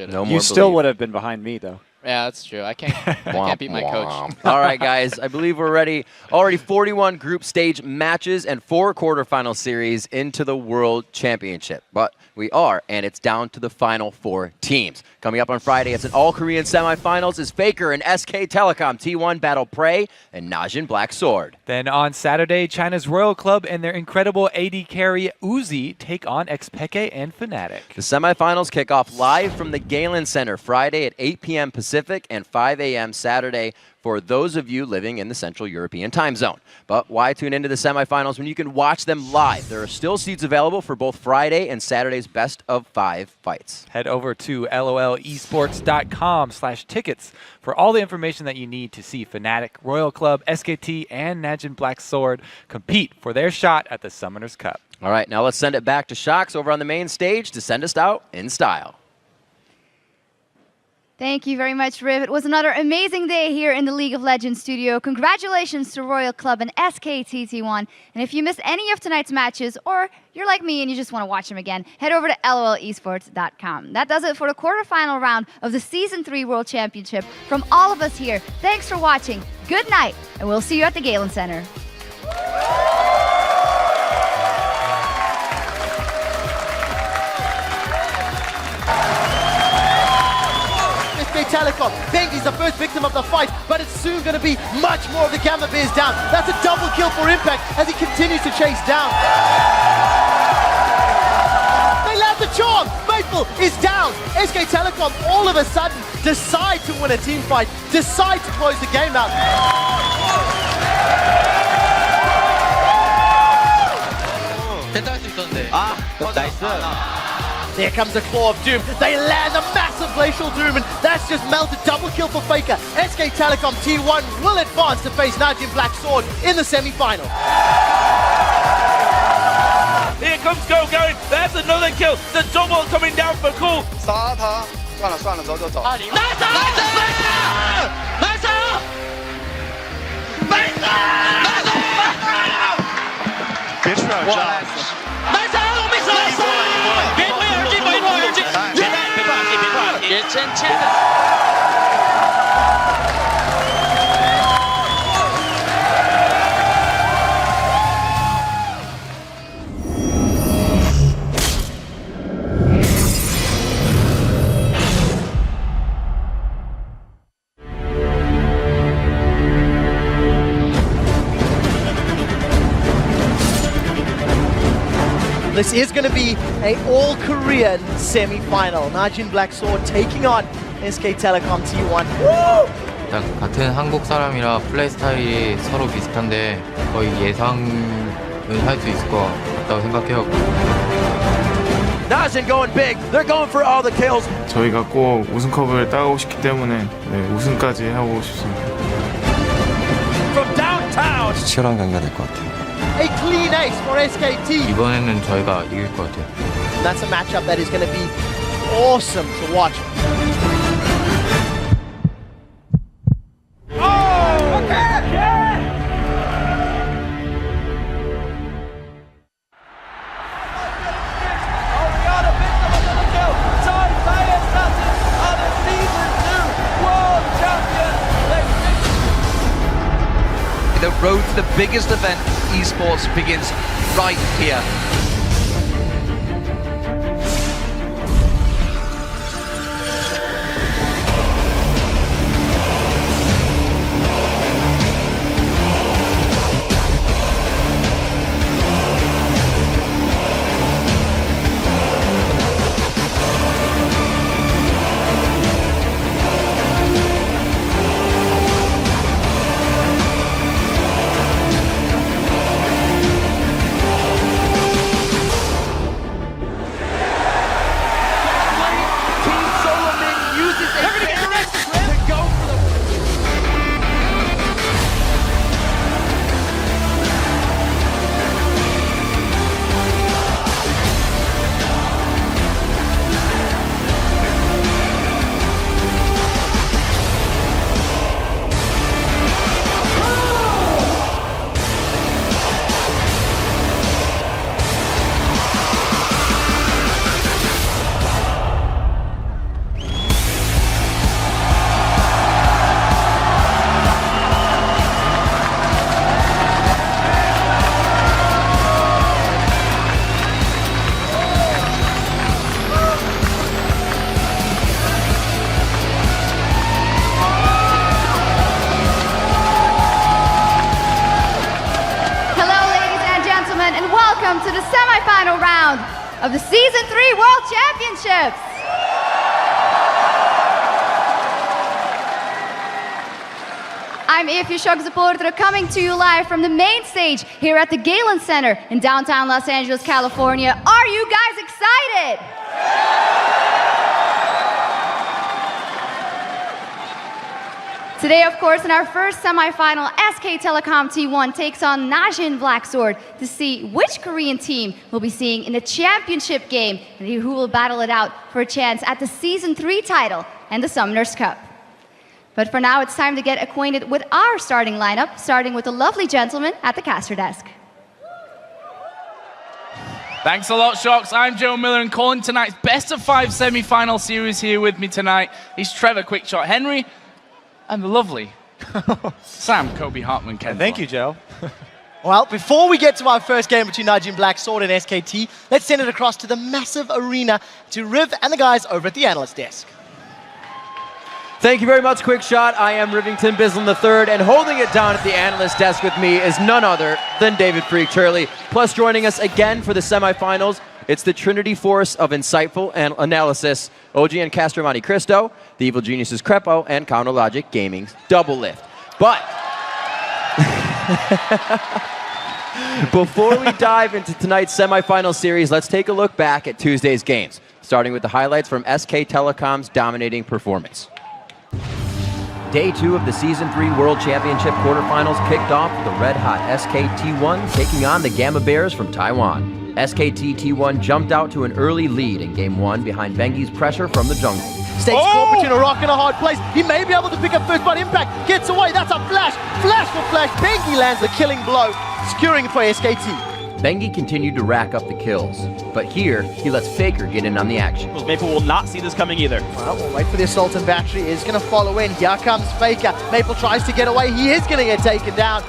No more. You still would have been behind me, though. Yeah, that's true. I can't beat my coach. All right, guys. I believe we're ready. Already 41 group stage matches and 4 quarterfinal series into the World Championship. But we are, and it's down to the final 4 teams. Coming up on Friday, it's an all-Korean semifinals as Faker and SK Telecom T1 battle Prey and Najin Black Sword. Then on Saturday, China's Royal Club and their incredible AD carry Uzi take on XPK and Fnatic. The semifinals kick off live from the Galen Center Friday at 8 p.m. Pacific and 5 a.m. Saturday for those of you living in the Central European time zone. But why tune into the semifinals when you can watch them live? There are still seats available for both Friday and Saturday's best of 5 fights. Head over to lolesports.com/tickets for all the information that you need to see Fnatic, Royal Club, SKT, and Najin Black Sword compete for their shot at the Summoners Cup. All right, now let's send it back to Shox over on the main stage to send us out in style. Thank you very much, Riv. It was another amazing day here in the League of Legends studio. Congratulations to Royal Club and SKTT1. And if you missed any of tonight's matches, or you're like me and you just want to watch them again, head over to lolesports.com. That does it for the quarterfinal round of the Season 3 World Championship. From all of us here, thanks for watching. Good night, and we'll see you at the Galen Center. Telecom think he's the first victim of the fight, but it's soon going to be much more of the Gamma Bears down. That's a double kill for Impact as he continues to chase down. They land the charm. Faithful is down. SK Telecom all of a sudden decide to win a team fight, decide to close the game out. 있었는데. 나이스. There comes the Claw of Doom. They land a massive Glacial Doom, and that's just melted. Double kill for Faker. SK Telecom T1 will advance to face Najin Black Sword in the semi-final. Here comes Go going. There's another kill. The double coming down for Cool. 杀他，算了算了，走走走。拿走！拿走！没走！拿走！别出来这样。拿走！我没走！别推耳机，别推耳机！别挂耳机，别挂耳机！别真切的。This is going to be an all-Korean semi-final. Najin Black Sword taking on SK Telecom T1. Woo! 일단 같은 한국 사람이라 플레이 스타일이 서로 비슷한데 거의 예상은 할 수 있을 것 같다고 생각해요. Najin going big. They're going for all the kills. 저희가 꼭 우승컵을 따고 싶기 때문에 우승까지 하고 싶습니다. From downtown. 치열한 경기가 될 것 같아요. A clean ace for SKT. 이번에는 저희가 이길 것 같아요. That's a matchup that is going to be awesome to watch. The road to the biggest event in esports begins right here. welcome to the semi-final round of the Season 3 World Championships. I'm Ify Shogzaportra coming to you live from the main stage here at the Galen Center in downtown Los Angeles, California. Are you guys excited? Today, of course, in our first semifinal, SK Telecom T1 takes on Najin Black Sword to see which Korean team we'll be seeing in the championship game and who will battle it out for a chance at the Season 3 title and the Summoners Cup. But for now, it's time to get acquainted with our starting lineup, starting with the lovely gentleman at the caster desk. Thanks a lot, Shocks. I'm Joe Miller, and calling tonight's best of 5 semi-final series. Here with me tonight is Trevor Quickshot Henry and the lovely Sam Kobe Hartman Ken. Thank you, Joe. Well, before we get to our first game between Najin Black Sword and SKT, let's send it across to the massive arena to Riv and the guys over at the analyst desk. Thank you very much, Quickshot. I am Rivington Bislin III, and holding it down at the analyst desk with me is none other than David Freak Turley. Plus, joining us again for the semifinals, it's the Trinity Force of insightful and analysis, OGN caster Monte Cristo, the Evil Geniuses Crepo, and Counter Logic Gaming's Double Lift. But Before we dive into tonight's semifinal series, let's take a look back at Tuesday's games, starting with the highlights from SK Telecom's dominating performance. Day 2 of the Season 3 World Championship quarterfinals kicked off with the red-hot SKT1 taking on the Gamma Bears from Taiwan. SKT1 jumped out to an early lead in Game 1 behind Bengi's pressure from the jungle. Stays caught between a rock and a hard place. He may be able to pick up first, but Impact gets away. That's a flash. Flash for flash. Bengi lands the killing blow, securing it for SKT. Bengi continued to rack up the kills, but here he lets Faker get in on the action. Maple will not see this coming either. Well, we'll wait for the assault and battery. Is going to follow in. Here comes Faker. Maple tries to get away. He is going to get taken down.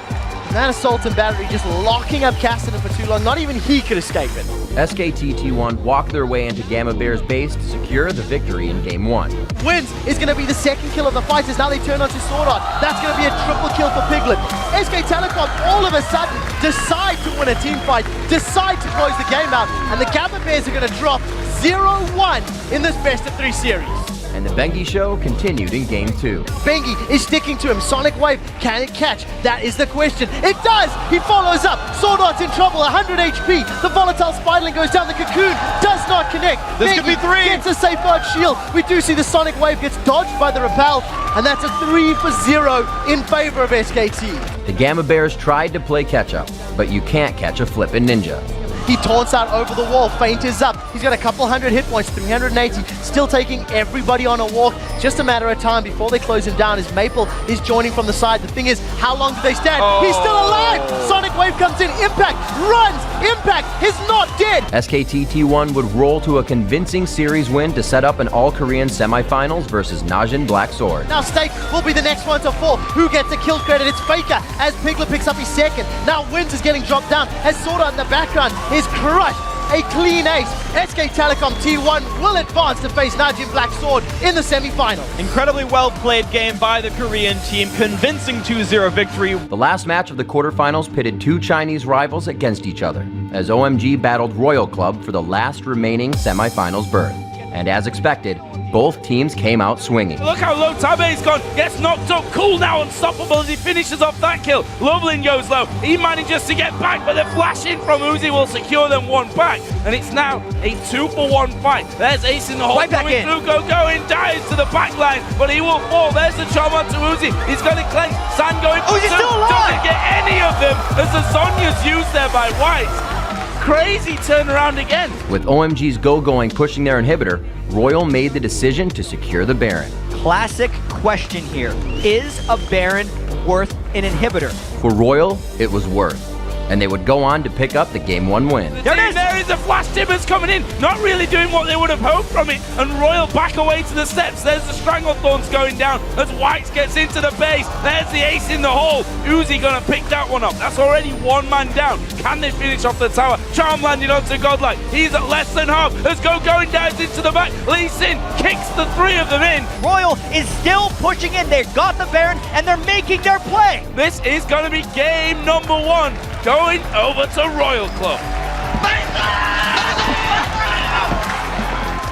And that assault and battery just locking up Castanen for too long. Not even he could escape it. SKT1 walked their way into Gamma Bear's base to secure the victory in Game 1. Wins is going to be the second kill of the fight as now they turn onto Sword Art. That's going to be a triple kill for Piglet. SK Telecom all of a sudden decide to win a team fight, decide to close the game out, and the Gamma Bears are going to drop 0-1 in this best of 3 series. And the Bengi show continued in Game 2. Bengi is sticking to him. Sonic Wave, can it catch? That is the question. It does! He follows up. Sword Art's in trouble, 100 HP. The volatile Spiderling goes down. The Cocoon does not connect. This could be 3. Gets a safeguard shield. We do see the Sonic Wave gets dodged by the Repel, and that's a 3-for-0 in favor of SKT. The Gamma Bears tried to play catch-up, but you can't catch a flippin' ninja. He taunts out over the wall. Feint is up. He's got a couple hundred hit points, 380. Still taking everybody on a walk. Just a matter of time before they close him down as Maple is joining from the side. The thing is, how long do they stand? He's still alive! Sonic Wave comes in. Impact runs! Impact is not dead! SKT1 would roll to a convincing series win to set up an all-Korean semifinals versus Najin Black Sword. Now Stake will be the next one to fall. Who gets the kill credit? It's Faker as Piglet picks up his second. Now Wins is getting dropped down as Sword Art in the background is crushed. A clean ace. SK Telecom T1 will advance to face Najin Black Sword in the semifinal. Incredibly well played game by the Korean team, convincing 2-0 victory. The last match of the quarterfinals pitted 2 Chinese rivals against each other, as OMG battled Royal Club for the last remaining semifinals berth. And as expected, both teams came out swinging. Look how low Tabe's gone. Gets knocked up. Cool now, unstoppable as he finishes off that kill. Lovelin goes low. He manages to get back, but the flash in from Uzi will secure them one back. And it's now a 2-for-1 fight. There's Ace in the hole. Right back in. Going dives to the back line, but he will fall. There's the charm onto Uzi. He's going to cleanse. San going for Uzi's two. still alive. Doesn't get any of them as the Sonya's used there by White. Crazy turnaround again. With OMG's Go-Going pushing their inhibitor, Royal made the decision to secure the Baron. Classic question here. Is a Baron worth an inhibitor? For Royal, it was worth. And they would go on to pick up the Game 1 win. There is a flash. Tibbers coming in, not really doing what they would have hoped from it. And Royal back away to the steps. There's the Stranglethorns going down as White gets into the base. There's the ace in the hole. Uzi gonna pick that one up. That's already 1 man down. Can they finish off the tower? Charm landing onto Godlike. He's at less than half. As going dives into the back. Lee Sin kicks the 3 of them in. Royal is still pushing in. They've got the Baron and they're making their play. This is gonna be game number 1. Going over to Royal Club.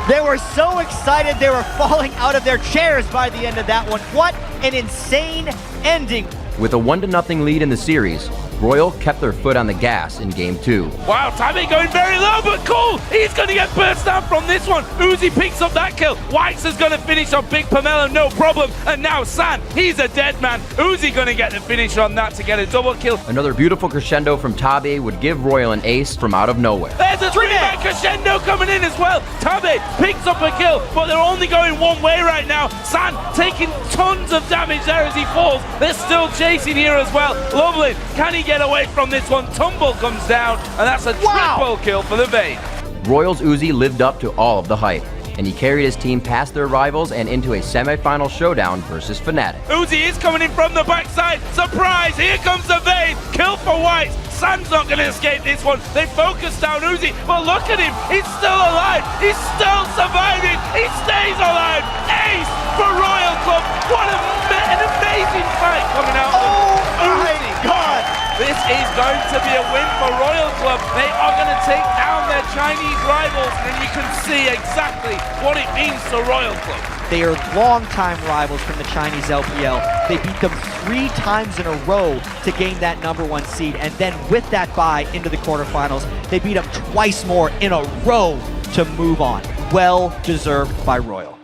They were so excited they were falling out of their chairs by the end of that one. What an insane ending. With a 1-0 lead in the series, Royal kept their foot on the gas in Game 2. Wow, Tabe going very low, but cool. He's going to get burst down from this one. Uzi picks up that kill. Whites is going to finish on Big Pomelo, no problem. And now San, he's a dead man. Uzi going to get the finish on that to get a double kill. Another beautiful crescendo from Tabe would give Royal an ace from out of nowhere. There's a 3-man crescendo coming in as well. Tabe picks up a kill, but they're only going one way right now. San taking tons of damage there as he falls. They're still chasing here as well. Lovely. Can he get away from this one? Tumble comes down, and that's a triple kill for the Vayne. Royal's Uzi lived up to all of the hype, and he carried his team past their rivals and into a semi-final showdown versus Fnatic. Uzi is coming in from the backside. Surprise! Here comes the Vayne. Kill for White. San's not going to escape this one. They focus down Uzi, but look at him. He's still alive. He's still surviving. He stays alive. Ace for Royal Club. What an amazing fight coming out of my God. This is going to be a win for Royal Club. They are going to take down their Chinese rivals, and you can see exactly what it means to Royal Club. They are longtime rivals from the Chinese LPL. They beat them 3 times in a row to gain that #1 seed, and then with that bye into the quarterfinals, they beat them twice more in a row to move on. Well deserved by Royal.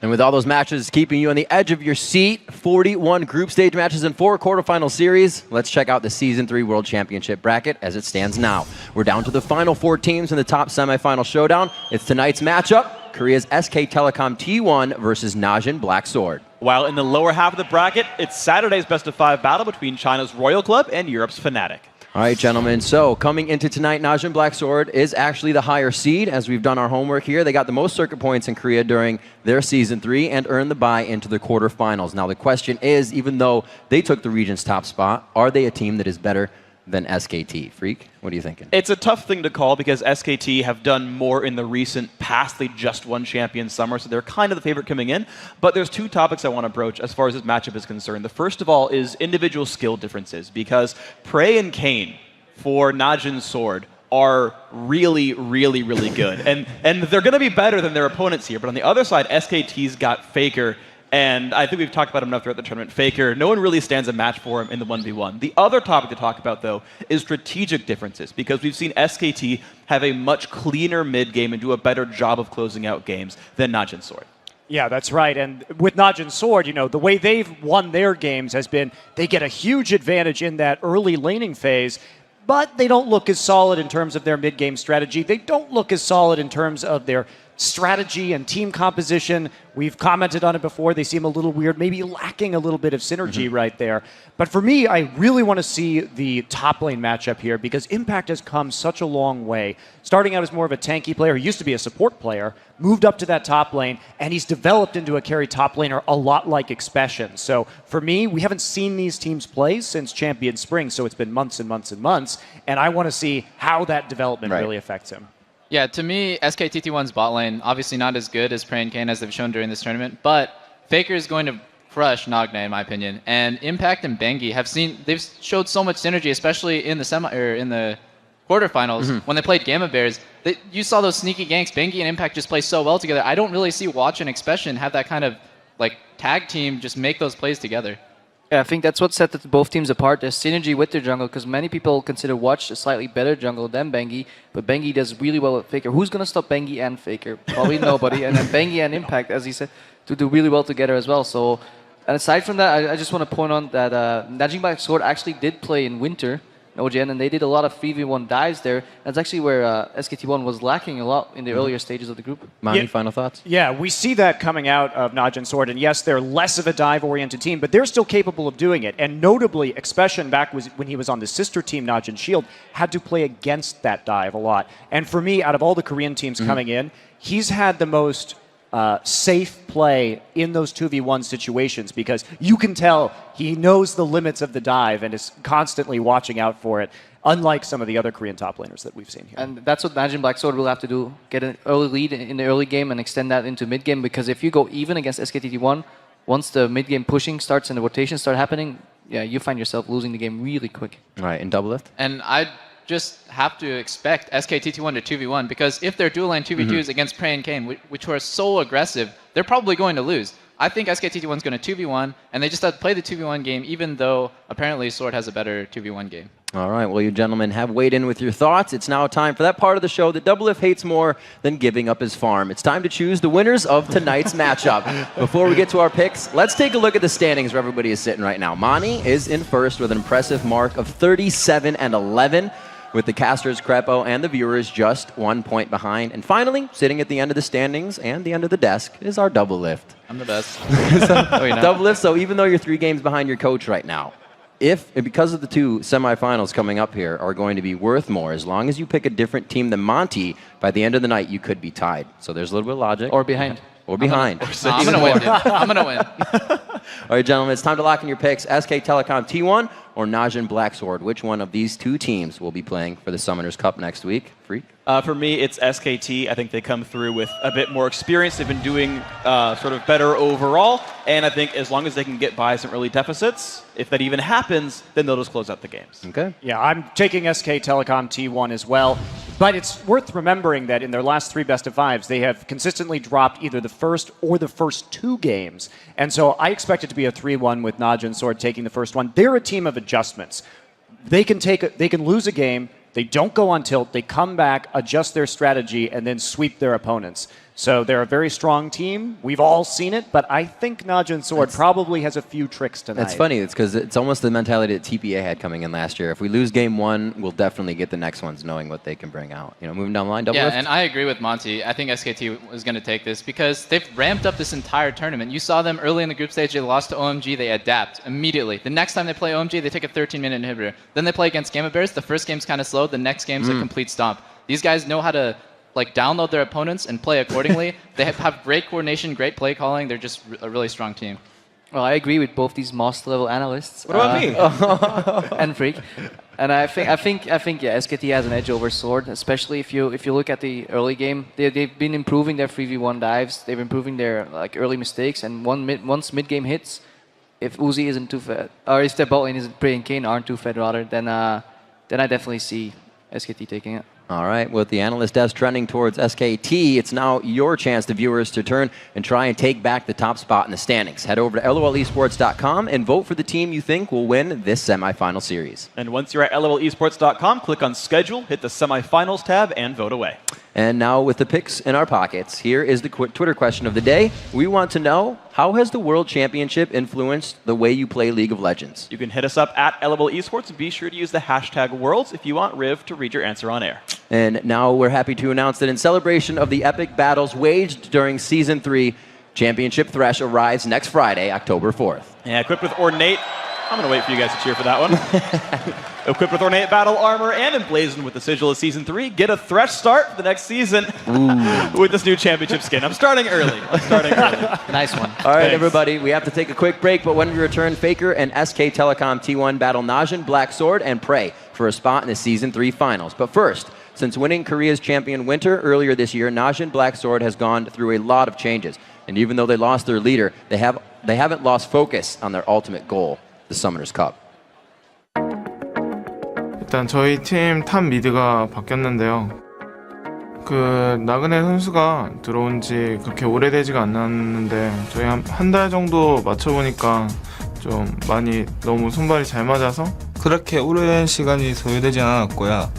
And with all those matches keeping you on the edge of your seat, 41 group stage matches and 4 quarterfinal series, let's check out the Season 3 World Championship bracket as it stands now. We're down to the final 4 teams in the top semifinal showdown. It's tonight's matchup, Korea's SK Telecom T1 versus Najin Black Sword. While in the lower half of the bracket, it's Saturday's best-of-5 battle between China's Royal Club and Europe's Fnatic. All right, gentlemen, so coming into tonight, Najin Black Sword is actually the higher seed, as we've done our homework here. They got the most circuit points in Korea during their Season 3 and earned the bye into the quarterfinals. Now, the question is, even though they took the region's top spot, are they a team that is better than SKT? Freak, what are you thinking? It's a tough thing to call because SKT have done more in the recent past. They just won Champion Summer, so they're kind of the favorite coming in. But there's 2 topics I want to broach as far as this matchup is concerned. The first of all is individual skill differences, because Prey and Kane for Najin's Sword are really, really, really good. And they're going to be better than their opponents here. But on the other side, SKT's got Faker, and I think we've talked about him enough throughout the tournament. Faker, no one really stands a match for him in the 1v1. The other topic to talk about, though, is strategic differences, because we've seen SKT have a much cleaner mid-game and do a better job of closing out games than Najin's Sword. Yeah, that's right. And with Najin's Sword, the way they've won their games has been they get a huge advantage in that early laning phase, but they don't look as solid in terms of their mid-game strategy. They don't look as solid in terms of their strategy and team composition. We've commented on it before. They seem a little weird, maybe lacking a little bit of synergy right there. But for me, I really want to see the top lane matchup here because Impact has come such a long way. Starting out as more of a tanky player, he used to be a support player, moved up to that top lane, and he's developed into a carry top laner a lot like Expression. So for me, we haven't seen these teams play since Champion Spring, so it's been months and months and months, and I want to see how that development really affects him. Yeah, to me, SKT1's bot lane, obviously not as good as Prey and Kane as they've shown during this tournament, but Faker is going to crush Nagna in my opinion. And Impact and Bengi they've showed so much synergy, especially in the quarterfinals when they played Gamma Bears. You saw those sneaky ganks. Bengi and Impact just play so well together. I don't really see Watch and Expression have that kind of tag team just make those plays together. Yeah, I think that's what set both teams apart. There's synergy with their jungle, because many people consider Watch a slightly better jungle than Bengi, but Bengi does really well with Faker. Who's going to stop Bengi and Faker? Probably nobody. And then Bengi and Impact, as he said, to do really well together as well. So, and aside from that, I just want to point on that Najin Black Sword actually did play in Winter, OGN, and they did a lot of 3v1 dives there. That's actually where SKT1 was lacking a lot in the earlier stages of the group. Mani, final thoughts? Yeah, we see that coming out of Najin Sword, and yes, they're less of a dive-oriented team, but they're still capable of doing it. And notably, Expression when he was on the sister team, Najin Shield, had to play against that dive a lot. And for me, out of all the Korean teams coming in, he's had the most safe play in those 2v1 situations because you can tell he knows the limits of the dive and is constantly watching out for it, unlike some of the other Korean top laners that we've seen here. And that's what Najin Black Sword will have to do, get an early lead in the early game and extend that into mid-game, because if you go even against SKT1, once the mid-game pushing starts and the rotations start happening, yeah, you find yourself losing the game really quick. All right, in double lift? And I just have to expect SKT1 to 2v1 because if they're dual lane 2v2s against Prey and Kane, which are so aggressive, they're probably going to lose. I think SKT1 is going to 2v1, and they just have to play the 2v1 game, even though apparently Sword has a better 2v1 game. All right, well, you gentlemen have weighed in with your thoughts. It's now time for that part of the show that Doublelift hates more than giving up his farm. It's time to choose the winners of tonight's matchup. Before we get to our picks, let's take a look at the standings where everybody is sitting right now. Mani is in first with an impressive mark of 37-11. With the casters, Crepo, and the viewers just 1 point behind. And finally, sitting at the end of the standings and the end of the desk is our Doublelift. I'm the best. Doublelift, so even though you're 3 games behind your coach right now, because of the 2 semifinals coming up here are going to be worth more, as long as you pick a different team than Monty, by the end of the night, you could be tied. So there's a little bit of logic. Or behind. Or behind. I'm going to win, dude. I'm going to win. All right, gentlemen, it's time to lock in your picks. SK Telecom T1 or Najin Black Sword. Which one of these 2 teams will be playing for the Summoners Cup next week? Freak? For me, it's SKT. I think they come through with a bit more experience. They've been doing sort of better overall. And I think as long as they can get by some early deficits, if that even happens, then they'll just close out the games. Okay. Yeah, I'm taking SK Telecom T1 as well. But it's worth remembering that in their last 3 best-of-5s, they have consistently dropped either the first or the first 2 games. And so I expect it to be a 3-1 with Naja and Sword taking the first one. They're a team of adjustments. They can lose a game, they don't go on tilt, they come back, adjust their strategy, and then sweep their opponents. So they're a very strong team. We've all seen it, but I think Naja and Sword probably has a few tricks tonight. That's funny. It's because it's almost the mentality that TPA had coming in last year. If we lose game 1, we'll definitely get the next ones knowing what they can bring out. You know, moving down the line, double Yeah, lift. and I agree with Monty. I think SKT was going to take this because they've ramped up this entire tournament. You saw them early in the group stage. They lost to OMG. They adapt immediately. The next time they play OMG, they take a 13-minute inhibitor. Then they play against Gamma Bears. The first game's kind of slow. The next game's a complete stomp. These guys know how to download their opponents and play accordingly. They have great coordination, great play calling. They're just a really strong team. Well, I agree with both these master level analysts. What about me? And Freak. And I think yeah, SKT has an edge over Sword, especially if you look at the early game. They've been improving their 3v1 dives. They've been improving their early mistakes. And once mid game hits, if Uzi isn't too fed, or if their bot lane isn't Prey and Kane aren't too fed rather, then I definitely see SKT taking it. All right, with the analyst desk trending towards SKT, it's now your chance, the viewers, to turn and try and take back the top spot in the standings. Head over to lolesports.com and vote for the team you think will win this semifinal series. And once you're at lolesports.com, click on Schedule, hit the Semifinals tab, and vote away. And now with the picks in our pockets, here is the Twitter question of the day. We want to know, how has the World Championship influenced the way you play League of Legends? You can hit us up at LOL Esports and be sure to use the hashtag Worlds if you want Riv to read your answer on air. And now we're happy to announce that in celebration of the epic battles waged during Season 3, Championship Thresh arrives next Friday, October 4th. Yeah, equipped with Ornate. I'm going to wait for you guys to cheer for that one. Equipped with Ornate Battle Armor and emblazoned with the sigil of Season 3, get a Thresh start for the next season with this new championship skin. I'm starting early. Nice one. All right, Thanks. everybody, we have to take a quick break, but when we return, Faker and SK Telecom T1 battle Najin, Black Sword, and Prey for a spot in the Season 3 finals. But first, since winning Korea's champion Winter earlier this year, Najin Black Sword has gone through a lot of changes. And even though they lost their leader, they haven't lost focus on their ultimate goal, the Summoners Cup. 일단 저희 팀 탑 미드가 바뀌었는데요. 나그네 선수가 들어온 지 그렇게 오래되지가 않았는데 저희 한 달 정도 맞춰보니까 좀 많이 너무 손발이 잘 맞아서 그렇게 오랜 시간이 소요되지 않았고요.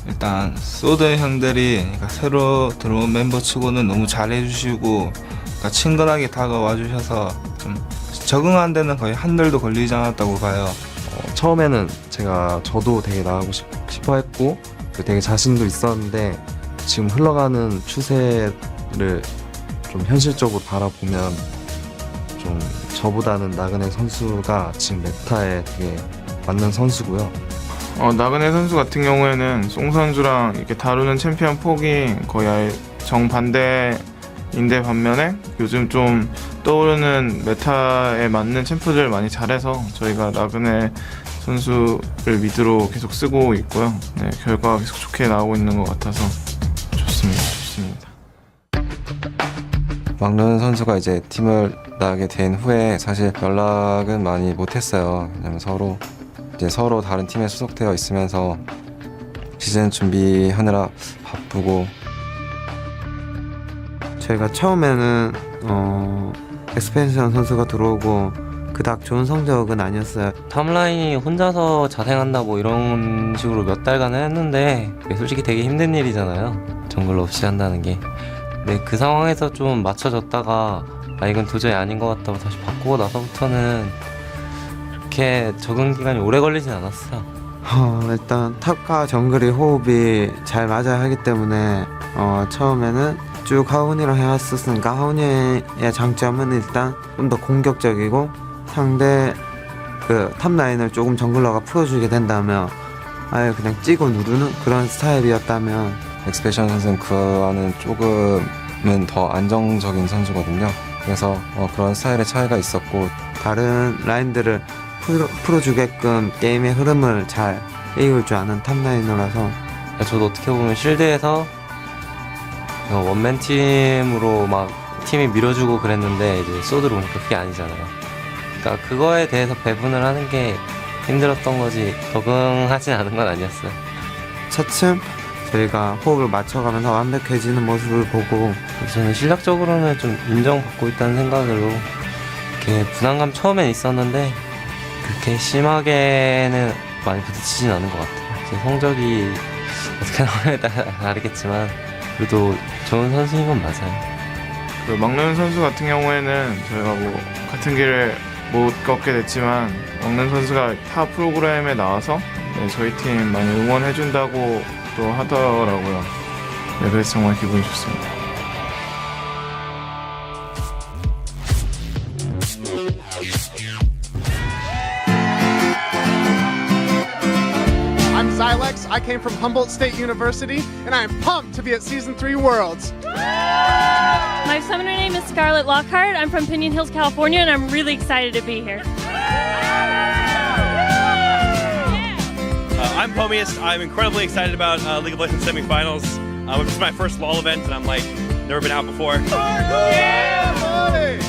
일단 소드 형들이 그러니까 새로 들어온 멤버 치고는 너무 잘해주시고 그러니까 친근하게 다가와 주셔서 좀 적응하는 데는 거의 한 달도 걸리지 않았다고 봐요. 처음에는 저도 되게 나가고 싶어 했고 되게 자신도 있었는데 지금 흘러가는 추세를 좀 현실적으로 바라보면 좀 저보다는 나그네 선수가 지금 메타에 되게 맞는 선수고요. 나그네 선수 같은 경우에는 송 선수랑 이렇게 다루는 챔피언 폭이 거의 아예 정반대인데 반면에 요즘 좀 떠오르는 메타에 맞는 챔프들 많이 잘해서 저희가 나그네 선수를 미드로 계속 쓰고 있고요. 네, 결과가 계속 좋게 나오고 있는 것 같아서 좋습니다. 막는 선수가 이제 팀을 나가게 된 후에 사실 연락은 많이 못했어요. 왜냐면 서로 다른 팀에 소속되어 있으면서 시즌 준비하느라 바쁘고 저희가 처음에는 엑스펜션 선수가 들어오고 그닥 좋은 성적은 아니었어요. 탑라인이 혼자서 자생한다 뭐 이런 식으로 몇 달간은 했는데 그게 솔직히 되게 힘든 일이잖아요. 정글 없이 한다는 게. 근데 그 상황에서 좀 맞춰졌다가 이건 도저히 아닌 것 같다고 다시 바꾸고 나서부터는 그렇게 적응 기간이 오래 걸리진 않았어요. 일단 탑과 정글이 호흡이 잘 맞아야 하기 때문에 처음에는 쭉 하훈이랑 해왔었으니까 하훈이의 장점은 일단 좀 더 공격적이고 상대 탑라인을 조금 정글러가 풀어주게 된다면 아예 그냥 찌고 누르는 그런 스타일이었다면 엑스페션 선수는 그와는 조금은 더 안정적인 선수거든요. 그래서 그런 스타일의 차이가 있었고 다른 라인들을 풀어주게끔 게임의 흐름을 잘 이을 줄 아는 탑라이너라서 저도 어떻게 보면 실드에서 원맨 팀으로 막 팀이 밀어주고 그랬는데 이제 소드로 오니까 그게 아니잖아요. 그러니까 그거에 대해서 배분을 하는 게 힘들었던 거지 적응하진 않은 건 아니었어요. 차츰 저희가 호흡을 맞춰가면서 완벽해지는 모습을 보고 저는 실력적으로는 좀 인정받고 있다는 생각으로 이렇게 부담감 처음엔 있었는데 그렇게 심하게는 많이 부딪히진 않은 것 같아요. 제 성적이 어떻게 나오냐에 따라 다르겠지만 그래도 좋은 선수인 건 맞아요. 그 막는 선수 같은 경우에는 저희가 뭐 같은 길을 못 걷게 됐지만 막는 선수가 타 프로그램에 나와서 네, 저희 팀 많이 응원해준다고 또 하더라고요. 네, 그래서 정말 기분이 좋습니다. I'm Xylex. I came from Humboldt State University, and I am pumped to be at Season 3 Worlds. My summoner name is Scarlett Lockhart. I'm from Pinion Hills, California, and I'm really excited to be here. I'm Pomiest. I'm incredibly excited about League of Legends semifinals. This is my first LoL event, and I'm like, never been out before. Yeah, buddy!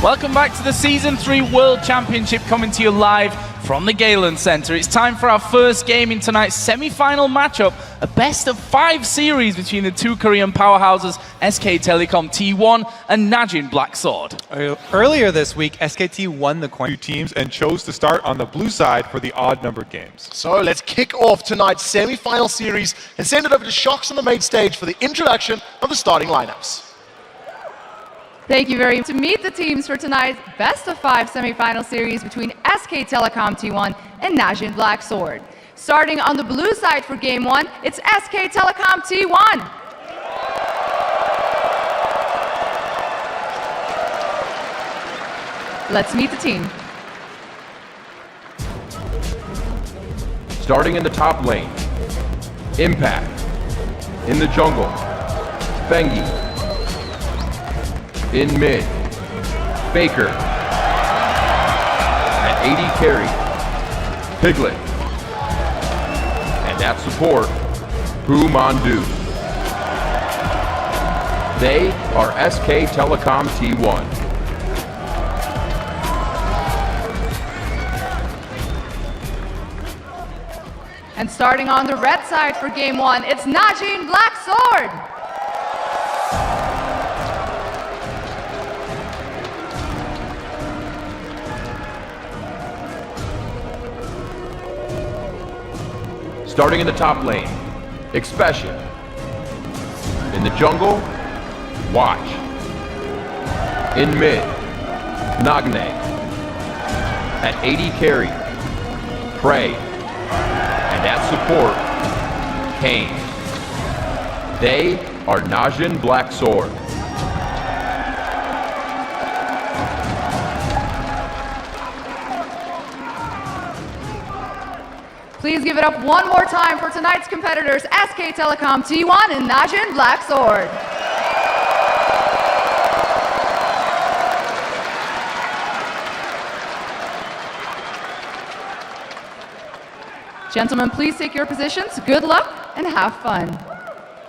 Welcome back to the Season 3 World Championship, coming to you live from the Galen Center. It's time for our first game in tonight's semi-final matchup, a best-of-5 series between the two Korean powerhouses, SK Telecom T1 and Najin Black Sword. Earlier this week, SKT won the coin teams and chose to start on the blue side for the odd-numbered games. So let's kick off tonight's semi-final series and send it over to Shox on the main stage for the introduction of the starting lineups. Thank you very much. To meet the teams for tonight's best-of-5 semifinal series between SK Telecom T1 and Najin Black Sword. Starting on the blue side for Game 1, it's SK Telecom T1. Let's meet the team. Starting in the top lane, Impact. In the jungle, Fengi. In mid, Faker. At AD carry, Piglet. And at support, Hu Mandu. They are SK Telecom T1. And starting on the red side for Game 1, it's Najin Black Sword. Starting in the top lane, Expression. In the jungle, Watch. In mid, Nagne. At AD carry, Prey. And at support, Kane. They are Najin Black Sword. Please give it up one more time for tonight's competitors, SK Telecom T1 and Najin Black Sword. Gentlemen, please take your positions. Good luck and have fun.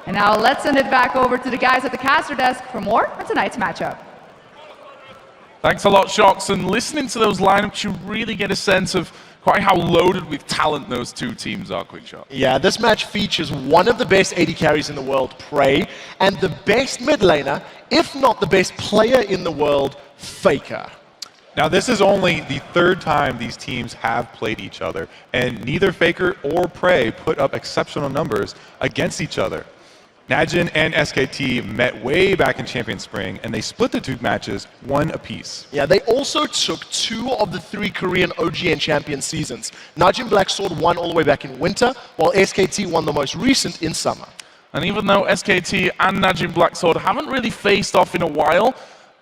And now let's send it back over to the guys at the caster desk for more on tonight's matchup. Thanks a lot, Shox. And listening to those lineups, you really get a sense of quite how loaded with talent those two teams are, Quickshot. Yeah, this match features one of the best AD carries in the world, Prey, and the best mid laner, if not the best player in the world, Faker. Now, this is only the third time these teams have played each other, and neither Faker or Prey put up exceptional numbers against each other. Najin and SKT met way back in Champion Spring, and they split the two matches, one apiece. Yeah, they also took 2 of the 3 Korean OGN champion seasons. Najin Black Sword won all the way back in winter, while SKT won the most recent in summer. And even though SKT and Najin Black Sword haven't really faced off in a while,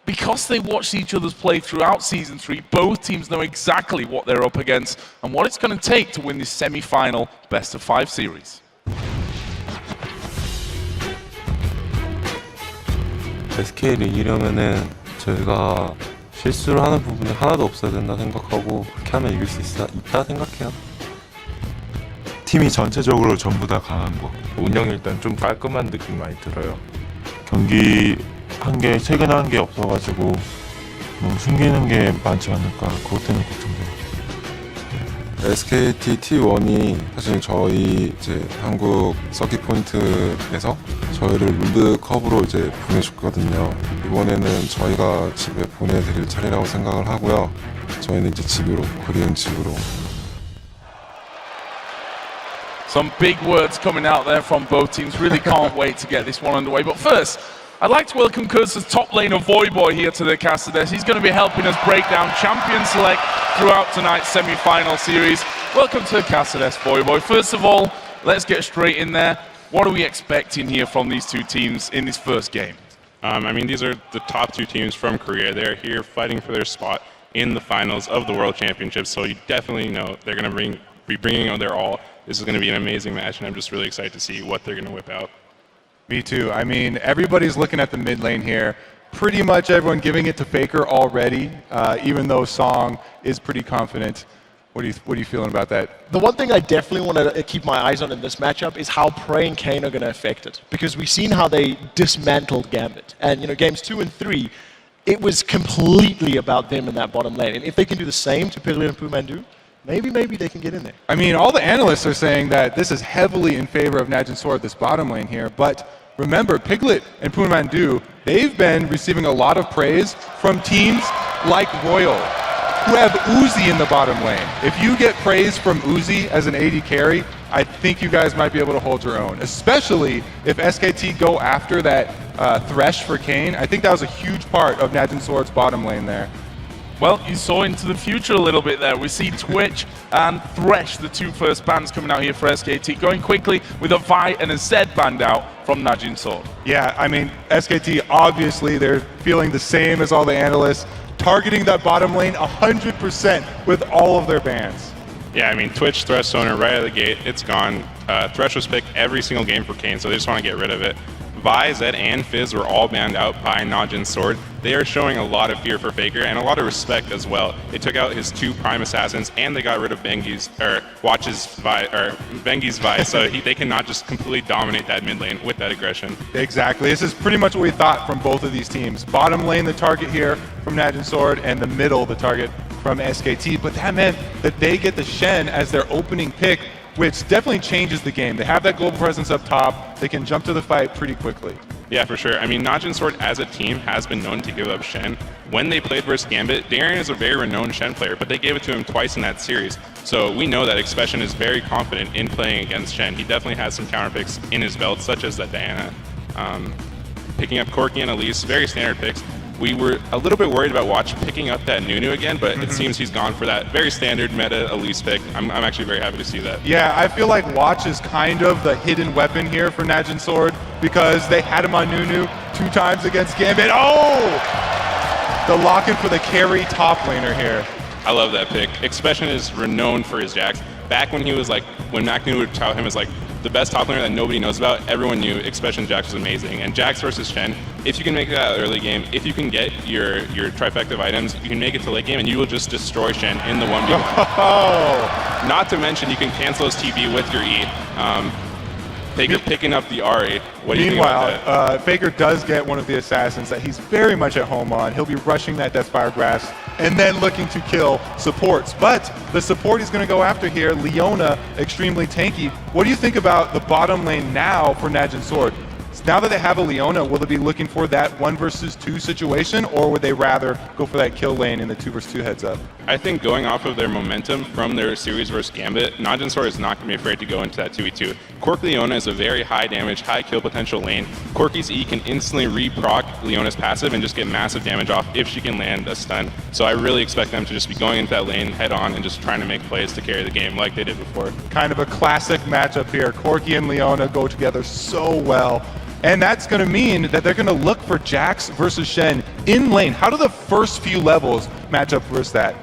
because they watched each other's play throughout Season 3, both teams know exactly what they're up against and what it's going to take to win this semi-final best-of-5 series. SK를 이기려면은 저희가 실수를 하는 부분이 하나도 없어야 된다 생각하고 그렇게 하면 이길 수 있다 생각해요. 팀이 전체적으로 전부 다 강한 거. 운영이 일단 좀 깔끔한 느낌 많이 들어요. 경기 최근에 한 게 없어가지고 너무 숨기는 게 많지 않을까 그것 때문에 걱정돼요. SKT T1이 사실 저희 이제 한국 서킷 포인트에서 저희를 롤드컵으로 이제 보내줬거든요. 이번에는 저희가 집에 보내드릴 차례라고 생각을 하고요. 저희는 이제 집으로, 그리운 집으로. Some big words coming out there from both teams. Really can't wait to get this one underway. But first, I'd like to welcome Curse's top laner Voyboy here to the caster desk. He's going to be helping us break down champion select throughout tonight's semi-final series. Welcome to the caster desk, Voyboy. First of all, let's get straight in there. What are we expecting here from these two teams in this first game? I mean, these are the top two teams from Korea. They're here fighting for their spot in the finals of the World Championships, so you definitely know they're going to be bringing out their all. This is going to be an amazing match, and I'm just really excited to see what they're going to whip out. Me too. I mean, everybody's looking at the mid lane here. Pretty much everyone giving it to Faker already, even though Song is pretty confident. What are you feeling about that? The one thing I definitely want to keep my eyes on in this matchup is how Prey and Kane are going to affect it. Because we've seen how they dismantled Gambit. And, you know, games 2 and 3, it was completely about them in that bottom lane. And if they can do the same to Piglet and Pumandu, maybe they can get in there. I mean, all the analysts are saying that this is heavily in favor of Najin Sword, this bottom lane here. But remember, Piglet and Pumandu, they've been receiving a lot of praise from teams like Royal, who have Uzi in the bottom lane. If you get praise from Uzi as an AD carry, I think you guys might be able to hold your own, especially if SKT go after that Thresh for Kane. I think that was a huge part of Najin Sword's bottom lane there. Well, you saw into the future a little bit there. We see Twitch and Thresh, the two first bands coming out here for SKT, going quickly with a Vi and a Z band out from Najin Sword. Yeah, I mean, SKT, obviously, they're feeling the same as all the analysts, targeting that bottom lane 100% with all of their bans. Yeah, I mean, Twitch, Thresh, Sonar, right out of the gate, it's gone. Thresh was picked every single game for Kane, so they just want to get rid of it. Vi, Zed, and Fizz were all banned out by Najin's Sword. They are showing a lot of fear for Faker and a lot of respect as well. They took out his 2 prime assassins and they got rid of Bengi's Vi, so they cannot just completely dominate that mid lane with that aggression. Exactly. This is pretty much what we thought from both of these teams. Bottom lane, the target here from Najin Sword, and the middle, the target from SKT. But that meant that they get the Shen as their opening pick, which definitely changes the game. They have that global presence up top. They can jump to the fight pretty quickly. Yeah, for sure. I mean, Najin Sword as a team has been known to give up Shen. When they played versus Gambit, Darien is a very renowned Shen player, but they gave it to him twice in that series. So we know that Expression is very confident in playing against Shen. He definitely has some counter picks in his belt, such as that Diana. Picking up Corki and Elise, very standard picks. We were a little bit worried about Watch picking up that Nunu again, but it seems he's gone for that very standard meta Elise pick. I'm actually very happy to see that. Yeah, I feel like Watch is kind of the hidden weapon here for Najin Sword because they had him on Nunu 2 times against Gambit. Oh! The lock-in for the carry top laner here. I love that pick. Expression is renowned for his Jax. Back when he was like, when Mac Nunu would tout him as like the best top laner that nobody knows about, everyone knew Expression Jax was amazing. And Jax versus Shen, if you can make that early game, if you can get your trifecta of items, you can make it to late game and you will just destroy Shen in the 1v1. Oh. Not to mention you can cancel his TP with your E. Faker picking up the R8. What do you think about that? Faker does get one of the assassins that he's very much at home on. He'll be rushing that Deathfire Grass and then looking to kill supports. But the support he's going to go after here, Leona, extremely tanky. What do you think about the bottom lane now for Najin Sword? Now that they have a Leona, will they be looking for that 1 versus 2 situation, or would they rather go for that kill lane in the 2 versus 2 heads up? I think going off of their momentum from their series versus Gambit, Najin Sword is not going to be afraid to go into that 2v2. Corki Leona is a very high damage, high kill potential lane. Corki's E can instantly re-proc Leona's passive and just get massive damage off if she can land a stun. So I really expect them to just be going into that lane head on and just trying to make plays to carry the game like they did before. Kind of a classic matchup here. Corki and Leona go together so well. And that's going to mean that they're going to look for Jax versus Shen in lane. How do the first few levels match up versus that?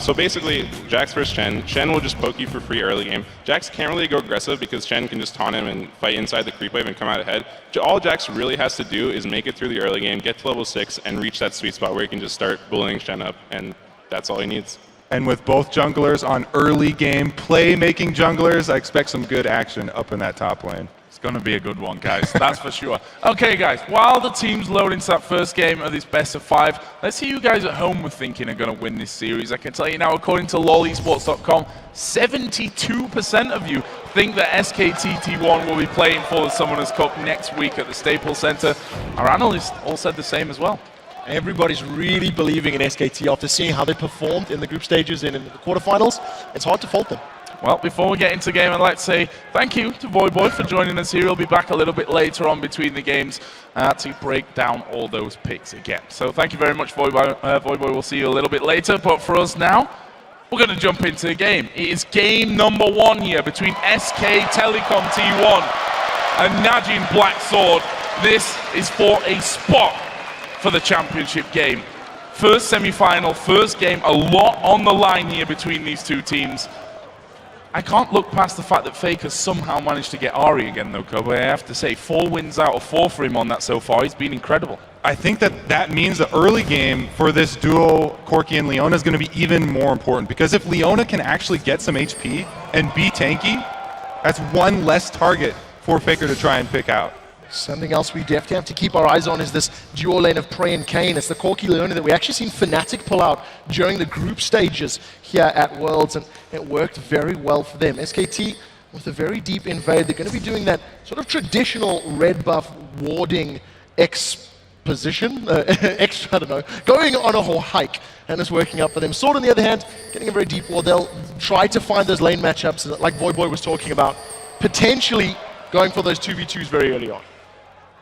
So basically, Jax versus Shen. Shen will just poke you for free early game. Jax can't really go aggressive because Shen can just taunt him and fight inside the creep wave and come out ahead. All Jax really has to do is make it through the early game, get to level 6, and reach that sweet spot where he can just start bullying Shen up, and that's all he needs. And with both junglers on early game play-making junglers, I expect some good action up in that top lane. It's going to be a good one, guys. That's for sure. Okay, guys, while the team's loading to that first game of this best of 5, let's see you guys at home were thinking are going to win this series. I can tell you now, according to lolesports.com, 72% of you think that SKT T1 will be playing for the Summoners Cup next week at the Staples Center. Our analysts all said the same as well. Everybody's really believing in SKT after seeing how they performed in the group stages and in the quarterfinals. It's hard to fault them. Well, before we get into the game, I'd like to say thank you to Voyboy for joining us here. He'll be back a little bit later on between the games to break down all those picks again. So thank you very much, Voyboy. Voyboy, we'll see you a little bit later. But for us now, we're going to jump into the game. It is game number 1 here between SK Telecom T1 and Najin Black Sword. This is for a spot for the championship game. First semi-final, first game, a lot on the line here between these two teams. I can't look past the fact that Faker somehow managed to get Ari again, though, Kobe. I have to say, 4 wins out of 4 for him on that so far. He's been incredible. I think that means the early game for this duo, Corki and Leona, is going to be even more important. Because if Leona can actually get some HP and be tanky, that's one less target for Faker to try and pick out. Something else we definitely have to keep our eyes on is this dual lane of Prey and Kane. It's the Corki Leona that we actually seen Fnatic pull out during the group stages here at Worlds, and it worked very well for them. SKT, with a very deep invade, they're going to be doing that sort of traditional red buff warding exposition, I don't know, going on a whole hike, and it's working out for them. Sword, on the other hand, getting a very deep ward. They'll try to find those lane matchups, like Voyboy was talking about, potentially going for those 2v2s very early on.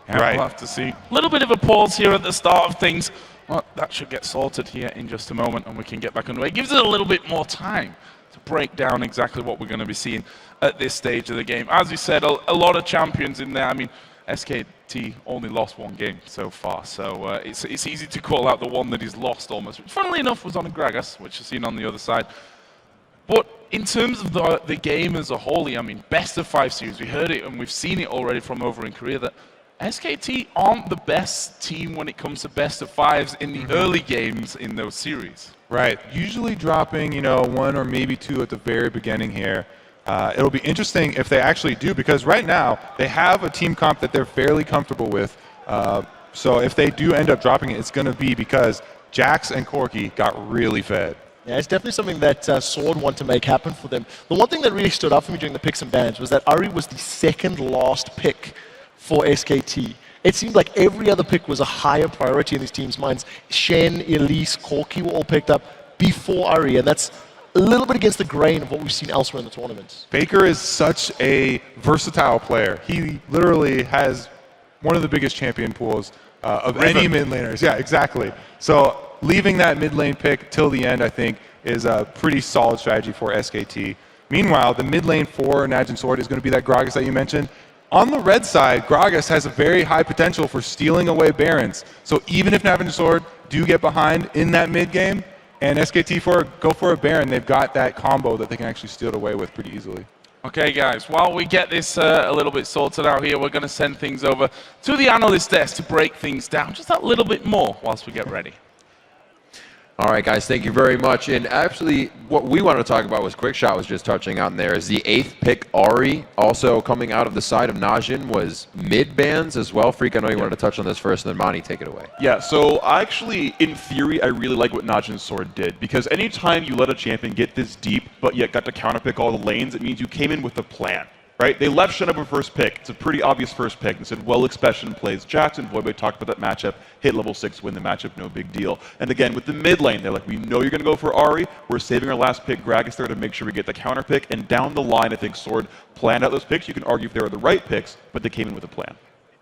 Yeah, right. We'll have to see. A little bit of a pause here at the start of things. Well, that should get sorted here in just a moment, and we can get back underway. It gives it a little bit more time to break down exactly what we're going to be seeing at this stage of the game. As you said, a lot of champions in there. I mean, SKT only lost 1 game so far, so it's easy to call out the one that he's lost almost, which funnily enough was on a Gragas, which is seen on the other side. But in terms of the game as a whole, I mean, best of 5 series, we heard it and we've seen it already from over in Korea that SKT aren't the best team when it comes to best of 5s in the early games in those series. Right. Usually dropping, 1 or maybe 2 at the very beginning here. It'll be interesting if they actually do, because right now they have a team comp that they're fairly comfortable with. So if they do end up dropping it, it's going to be because Jax and Corki got really fed. Yeah, it's definitely something that Sword want to make happen for them. The one thing that really stood out for me during the picks and bans was that Ari was the second last pick for SKT. It seemed like every other pick was a higher priority in these teams' minds. Shen, Elise, Corki were all picked up before Ari, and that's a little bit against the grain of what we've seen elsewhere in the tournaments. Faker is such a versatile player. He literally has one of the biggest champion pools of any mid laners. Yeah, exactly. So leaving that mid lane pick till the end, I think, is a pretty solid strategy for SKT. Meanwhile, the mid lane for Najin Sword is going to be that Gragas that you mentioned. On the red side, Gragas has a very high potential for stealing away Barons. So even if Najin Sword do get behind in that mid game, and SKT go for a Baron, they've got that combo that they can actually steal it away with pretty easily. Okay, guys, while we get this a little bit sorted out here, we're going to send things over to the analyst desk to break things down just that little bit more whilst we get ready. All right, guys, thank you very much. And actually, what we wanted to talk about was Quickshot was just touching on there is the 8th pick, Ari, also coming out of the side of Najin, was mid-bans as well. Freak, I know you wanted to touch on this first, and then Monty, take it away. Yeah, so actually, in theory, I really like what Najin Sword did, because anytime you let a champion get this deep, but yet got to counterpick all the lanes, it means you came in with a plan. Right? They left Shen up a first pick. It's a pretty obvious first pick. They said, well, Expression plays Jackson. Voyboy talked about that matchup. Hit level 6, win the matchup, no big deal. And again, with the mid lane, they're like, we know you're going to go for Ari. We're saving our last pick, Gragas, there to make sure we get the counter pick. And down the line, I think Sword planned out those picks. You can argue if they were the right picks, but they came in with a plan.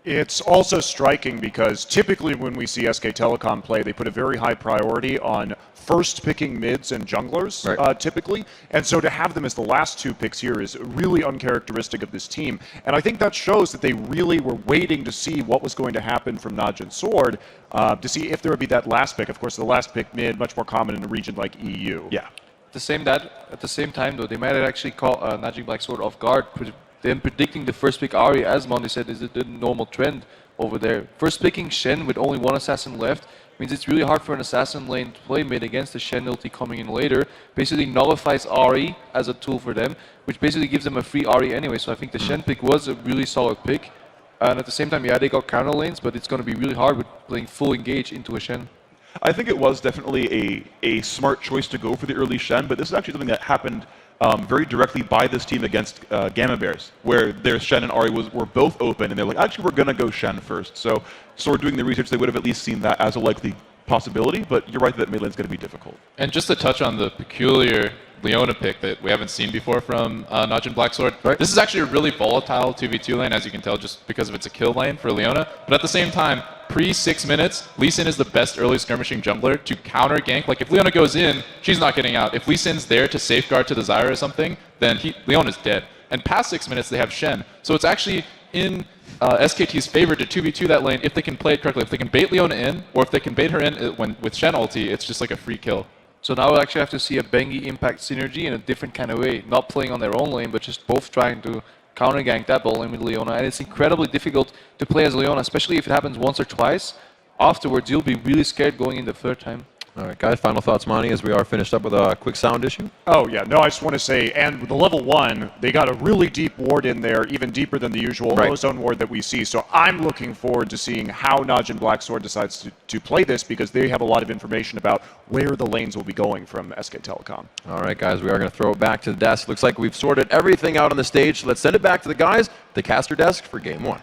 It's also striking because typically when we see SK Telecom play, they put a very high priority on first picking mids and junglers, typically. And so to have them as the last two picks here is really uncharacteristic of this team. And I think that shows that they really were waiting to see what was going to happen from Naj and Sword, to see if there would be that last pick. Of course, the last pick mid, much more common in a region like EU. Yeah. At the same time, though, they might have actually caught Naj Black Sword off guard. Then predicting the first pick Ahri, as Monty said, is the normal trend over there. First picking Shen with only one assassin left means it's really hard for an assassin lane to play mid against the Shen ulti coming in later. Basically nullifies Ahri as a tool for them, which basically gives them a free Ahri anyway. So I think the Shen pick was a really solid pick. And at the same time, yeah, they got counter lanes, but it's going to be really hard with playing full engage into a Shen. I think it was definitely a smart choice to go for the early Shen, but this is actually something that happened very directly by this team against Gamma Bears, where their Shen and Ahri were both open, and they're like, actually, we're going to go Shen first. So doing the research, they would have at least seen that as a likely possibility, but you're right that mid lane's going to be difficult. And just to touch on the peculiar Leona pick that we haven't seen before from Naj and Black Sword, this is actually a really volatile 2v2 lane, as you can tell, just because of it's a kill lane for Leona. But at the same time, pre-6 minutes, Lee Sin is the best early skirmishing jungler to counter gank. Like, if Leona goes in, she's not getting out. If Lee Sin's there to safeguard to the Zyra or something, then Leona's dead. And past 6 minutes, they have Shen. So it's actually in SKT's favor to 2v2 that lane if they can play it correctly. If they can bait Leona in, or if they can bait her in with Shen ulti, it's just like a free kill. So now we'll actually have to see a Bengi impact synergy in a different kind of way. Not playing on their own lane, but just both trying to counter gank that bot lane with Leona. And it's incredibly difficult to play as Leona, especially if it happens once or twice. Afterwards, you'll be really scared going in the third time. All right, guys, final thoughts, Monty, as we are finished up with a quick sound issue? Oh, yeah. No, I just want to say, and with the level 1, they got a really deep ward in there, even deeper than the usual ozone ward that we see. So I'm looking forward to seeing how Naj and Black Sword decides to play this, because they have a lot of information about where the lanes will be going from SK Telecom. All right, guys, we are going to throw it back to the desk. Looks like we've sorted everything out on the stage. So let's send it back to the guys, the caster desk, for game 1.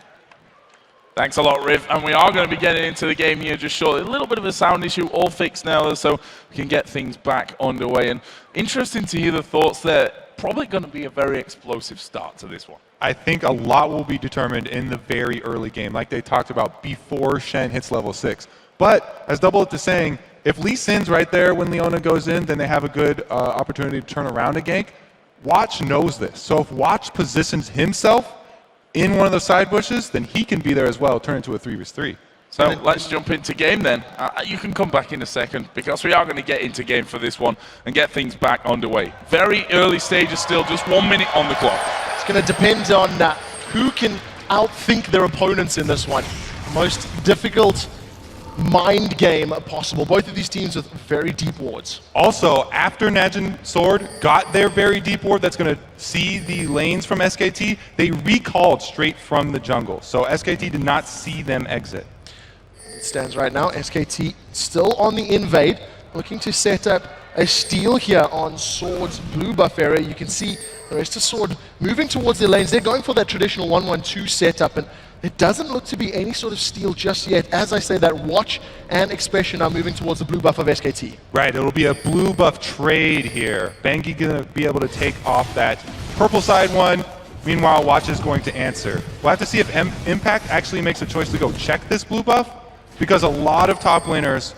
Thanks a lot, Riv. And we are going to be getting into the game here just shortly. A little bit of a sound issue, all fixed now, so we can get things back underway. And interesting to hear the thoughts there. Probably going to be a very explosive start to this one. I think a lot will be determined in the very early game, like they talked about before Shen hits level 6. But, as Double Up is saying, if Lee Sin's right there when Leona goes in, then they have a good opportunity to turn around a gank. Watch knows this. So if Watch positions himself in one of the side bushes, then he can be there as well, turn into a 3v3. So let's jump into game then. You can come back in a second, because we are going to get into game for this one and get things back underway. Very early stages still, just 1 minute on the clock. It's going to depend on who can outthink their opponents in this one. Most difficult mind game possible. Both of these teams with very deep wards. Also, after Naj and Sword got their very deep ward that's going to see the lanes from SKT, they recalled straight from the jungle. So SKT did not see them exit. It stands right now, SKT still on the invade, looking to set up a steal here on Sword's blue buff area. You can see the rest of Sword moving towards their lanes. They're going for that traditional 1-1-2 setup, and it doesn't look to be any sort of steal just yet. As I say, that Watch and Expression are moving towards the blue buff of SKT. Right, it'll be a blue buff trade here. Bengi gonna be able to take off that purple side one. Meanwhile, Watch is going to answer. We'll have to see if Impact actually makes a choice to go check this blue buff, because a lot of top laners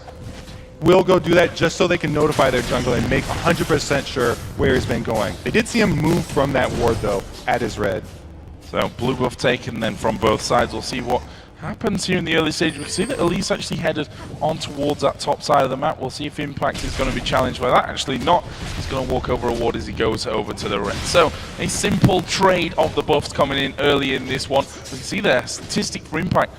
will go do that just so they can notify their jungler and make 100% sure where he's been going. They did see him move from that ward, though, at his red. So blue buff taken then from both sides. We'll see what happens here in the early stage. We can see that Elise actually headed on towards that top side of the map. We'll see if Impact is going to be challenged by that. Actually not. He's going to walk over a ward as he goes over to the red. So a simple trade of the buffs coming in early in this one. We can see there, statistic for Impact.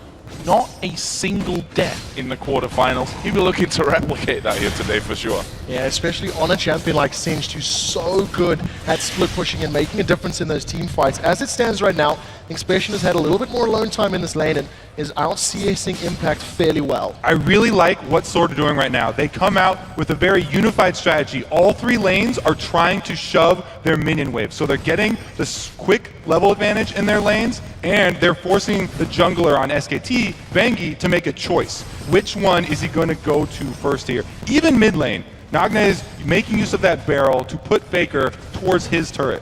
Not a single death in the quarterfinals. He'll be looking to replicate that here today for sure. Yeah, especially on a champion like Singed, who's so good at split pushing and making a difference in those team fights. As it stands right now, Expression has had a little bit more alone time in this lane and is out CSing Impact fairly well. I really like what Sword are doing right now. They come out with a very unified strategy. All 3 lanes are trying to shove their minion wave. So they're getting this quick level advantage in their lanes, and they're forcing the jungler on SKT, Bengi, to make a choice. Which one is he going to go to first here? Even mid lane, Nagna is making use of that barrel to put Faker towards his turret.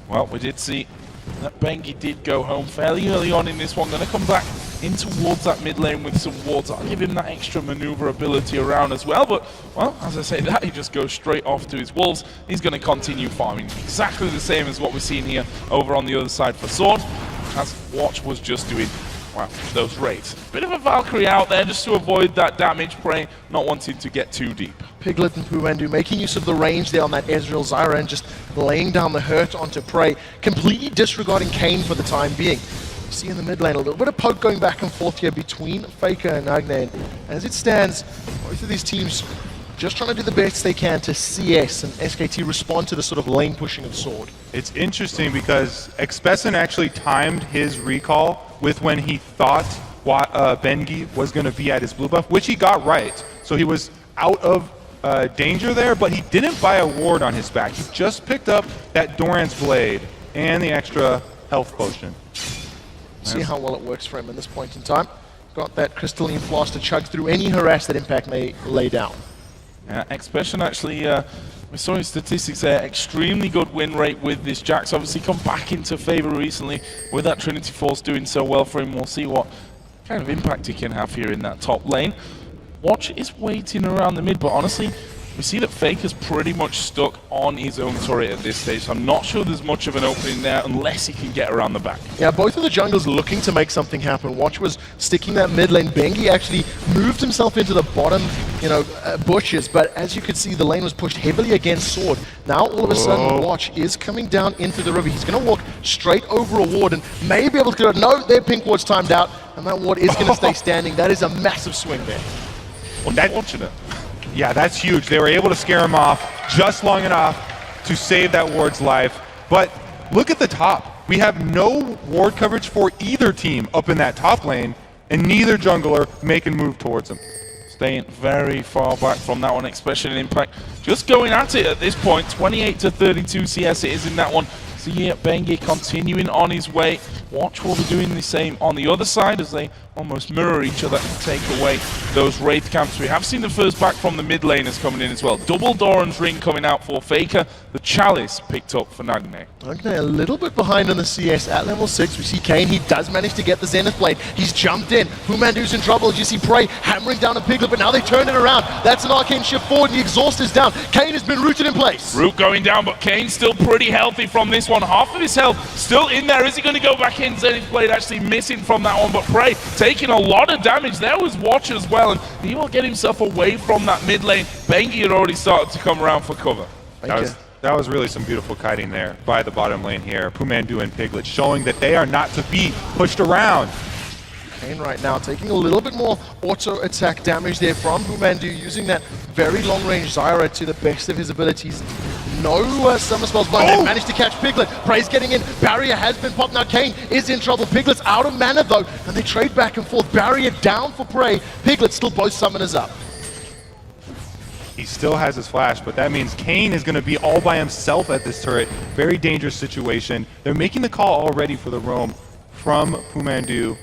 Well, we did see that Bengi did go home fairly early on in this one. Going to come back in towards that mid lane with some wards. I'll give him that extra maneuverability around as well, but, well, as I say that, he just goes straight off to his wolves. He's going to continue farming exactly the same as what we're seeing here over on the other side for Sword, as Watch was just doing, well, those raids. Bit of a Valkyrie out there just to avoid that damage, Prey not wanting to get too deep. Piglet and Pumandu making use of the range there on that Ezreal Zyra and just laying down the hurt onto Prey, completely disregarding Kayn for the time being. You see in the mid lane a little bit of poke going back and forth here between Faker and Nagne. As it stands, both of these teams just trying to do the best they can to CS and SKT respond to the sort of lane pushing of Sword. It's interesting because Expesin actually timed his recall with when he thought Bengi was going to be at his blue buff, which he got right. So he was out of danger there, but he didn't buy a ward on his back. He just picked up that Doran's Blade and the extra health potion. See how well it works for him at this point in time. Got that crystalline flask to chug through any harass that Impact may lay down. Yeah, Expression actually, we saw his statistics there, extremely good win rate with this Jax. Obviously come back into favor recently with that Trinity Force doing so well for him. We'll see what kind of impact he can have here in that top lane. Watch is waiting around the mid, but honestly, we see that Faker's pretty much stuck on his own turret at this stage, so I'm not sure there's much of an opening there unless he can get around the back. Yeah, both of the junglers looking to make something happen. Watch was sticking that mid lane. Bengi actually moved himself into the bottom, bushes, but as you could see, the lane was pushed heavily against Sword. Now, all of a sudden, Watch is coming down into the river. He's going to walk straight over a ward and may be able to get it. No, their pink ward's timed out, and that ward is going to stay standing. That is a massive swing there. Unfortunate. Yeah, that's huge. They were able to scare him off just long enough to save that ward's life. But look at the top. We have no ward coverage for either team up in that top lane, and neither jungler making move towards him. Staying very far back from that one, especially in Impact. Just going at it at this point, 28 to 32 CS it is in that one. See here, Bengi continuing on his way. Watch will be doing the same on the other side as they almost mirror each other and take away those Wraith camps. We have seen the first back from the mid laners coming in as well. Double Doran's Ring coming out for Faker. The Chalice picked up for Nagne. Nagne a little bit behind on the CS at level 6. We see Kayn, he does manage to get the Zenith Blade. He's jumped in. Pumandu's in trouble. As you see Prey hammering down a Piglet, but now they turn it around. That's an arcane shift forward and the exhaust is down. Kayn has been rooted in place. Root going down, but Kayn's still pretty healthy from this one. Half of his health still in there. Is he going to go back in? Zenith Blade actually missing from that one, but Prey taking a lot of damage. There was Watch as well, and he will get himself away from that mid lane. Bengi had already started to come around for cover. That was really some beautiful kiting there by the bottom lane here. Pumandu and Piglet showing that they are not to be pushed around. Kayn right now taking a little bit more auto attack damage there from Pumandu, using that very long range Zyra to the best of his abilities. No summer spells, but they managed to catch Piglet. Prey's getting in. Barrier has been popped. Now Kayn is in trouble. Piglet's out of mana though, and they trade back and forth. Barrier down for Prey. Piglet still both summoners up. He still has his flash, but that means Kayn is going to be all by himself at this turret. Very dangerous situation. They're making the call already for the roam from Pumandu.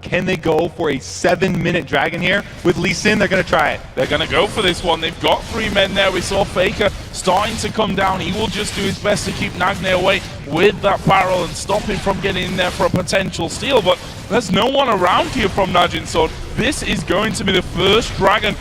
Can they go for a 7-minute dragon here? With Lee Sin, they're going to try it. They're going to go for this one. They've got 3 men there. We saw Faker starting to come down. He will just do his best to keep Nagne away with that barrel and stop him from getting in there for a potential steal. But there's no one around here from Najin Sword. This is going to be the first dragon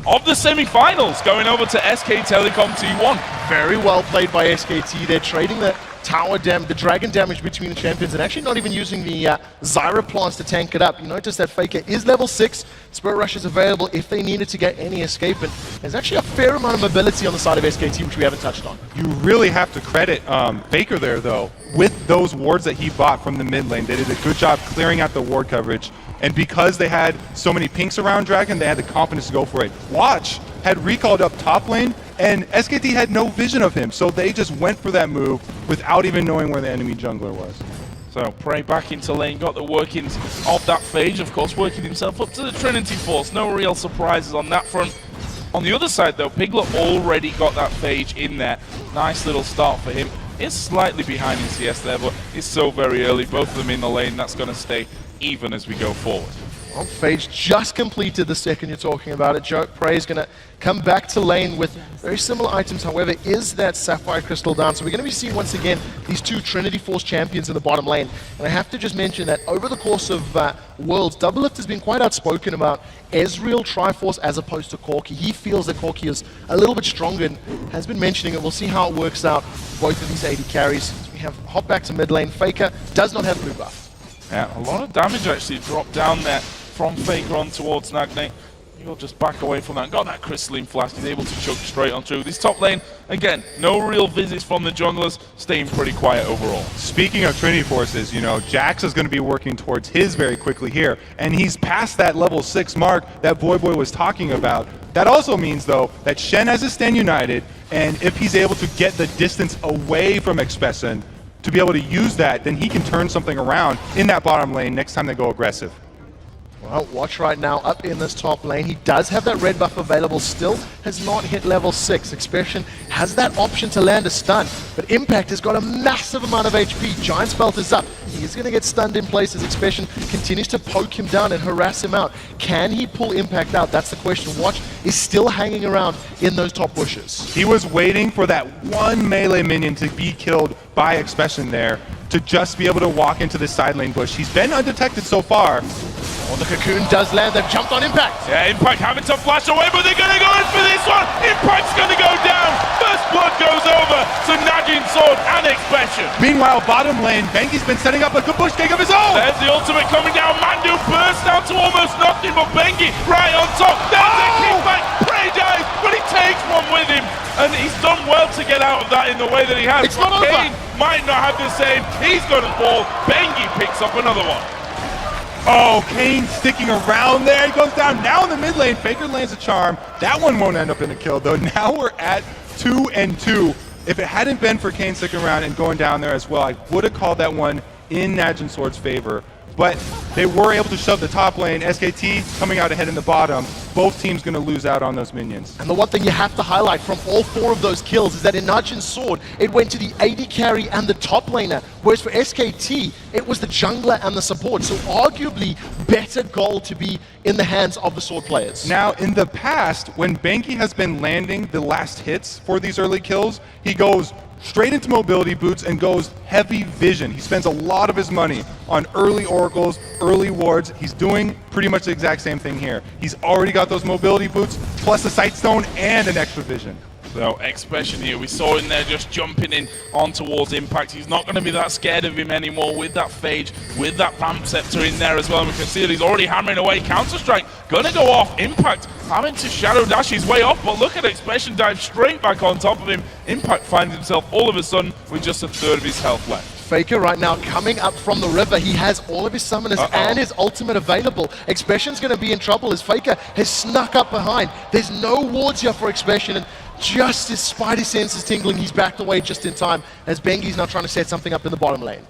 of the semi-finals going over to SK Telecom T1. Very well played by SKT. They're trading the the dragon damage between the champions, and actually not even using the Zyra plants to tank it up. You notice that Faker is level 6. Spirit Rush is available if they needed to get any escape, and there's actually a fair amount of mobility on the side of SKT, which we haven't touched on. You really have to credit Faker there, though. With those wards that he bought from the mid lane, they did a good job clearing out the ward coverage, and because they had so many pinks around Dragon, they had the confidence to go for it. Watch had recalled up top lane, and SKT had no vision of him, so they just went for that move without even knowing where the enemy jungler was. So Prey back into lane, got the workings of that phage, of course, working himself up to the Trinity Force. No real surprises on that front. On the other side, though, Piglet already got that phage in there. Nice little start for him. It's slightly behind in CS there, but it's so very early. Both of them in the lane. That's going to stay even as we go forward. Well, Phage just completed the second you're talking about it. Joke Prey is going to come back to lane with very similar items. However, is that Sapphire Crystal down? So we're going to be seeing once again these two Trinity Force champions in the bottom lane. And I have to just mention that over the course of Worlds, Doublelift has been quite outspoken about Ezreal Triforce as opposed to Corki. He feels that Corki is a little bit stronger and has been mentioning it. We'll see how it works out for both of these AD carries. So we have hop back to mid lane. Faker does not have blue buff. Yeah, a lot of damage actually dropped down there from Faker on towards Nagne. You'll just back away from that. Got that Crystalline Flask. He's able to chug straight on through. This top lane, again, no real visits from the junglers. Staying pretty quiet overall. Speaking of Trinity Forces, you know, Jax is going to be working towards his very quickly here. And he's past that level 6 mark that Voyboy was talking about. That also means, though, that Shen has his stand united. And if he's able to get the distance away from Expessen, to be able to use that, then he can turn something around in that bottom lane next time they go aggressive. Well, watch right now up in this top lane. He does have that red buff available, still has not hit level 6. Expression has that option to land a stun, but Impact has got a massive amount of HP. Giant's Belt is up. He's going to get stunned in place as Expression continues to poke him down and harass him out. Can he pull Impact out? That's the question. Watch is still hanging around in those top bushes. He was waiting for that one melee minion to be killed by Expression there to just be able to walk into the side lane bush. He's been undetected so far. Oh, the cocoon does land. They've jumped on Impact. Yeah, Impact having to flash away, but they're going to go in for this one. Impact's going to go down. First blood goes over to Najin Sword and Expression. Meanwhile, bottom lane, Bengi's been setting up a good bush kick of his own. There's the ultimate coming down. Mandu bursts down to almost nothing, but Bengi right on top. There's the kickback. Prey dies, but he takes one with him. And he's done well to get out of that in the way that he has. It's not over. Kane might not have the same. He's going to fall. Bengi picks up another one. Oh, Kane sticking around there. He goes down now in the mid lane. Faker lands a charm. That one won't end up in a kill, though. Now we're at 2-2. If it hadn't been for Kane sticking around and going down there as well, I would have called that one in Najin Sword's favor. But they were able to shove the top lane. SKT coming out ahead in the bottom. Both teams going to lose out on those minions. And the one thing you have to highlight from all 4 of those kills is that in Najin's Sword, it went to the AD carry and the top laner, whereas for SKT, it was the jungler and the support. So arguably better goal to be in the hands of the Sword players. Now, in the past, when Bengi has been landing the last hits for these early kills, he goes straight into mobility boots and goes heavy vision. He spends a lot of his money on early oracles, early wards. He's doing pretty much the exact same thing here. He's already got those mobility boots, plus a sight stone and an extra vision. So, Expression here, we saw him there just jumping in on towards Impact. He's not going to be that scared of him anymore with that Phage, with that Vamp Scepter in there as well. And we can see that he's already hammering away. Counter-Strike going to go off. Impact having to Shadow Dash his way off, but look at Expression dive straight back on top of him. Impact finds himself all of a sudden with just a third of his health left. Faker right now coming up from the river. He has all of his summoners and his ultimate available. Expression's going to be in trouble as Faker has snuck up behind. There's no wards here for Expression, and just his spidey senses tingling, he's backed away just in time as Bengi's now trying to set something up in the bottom lane.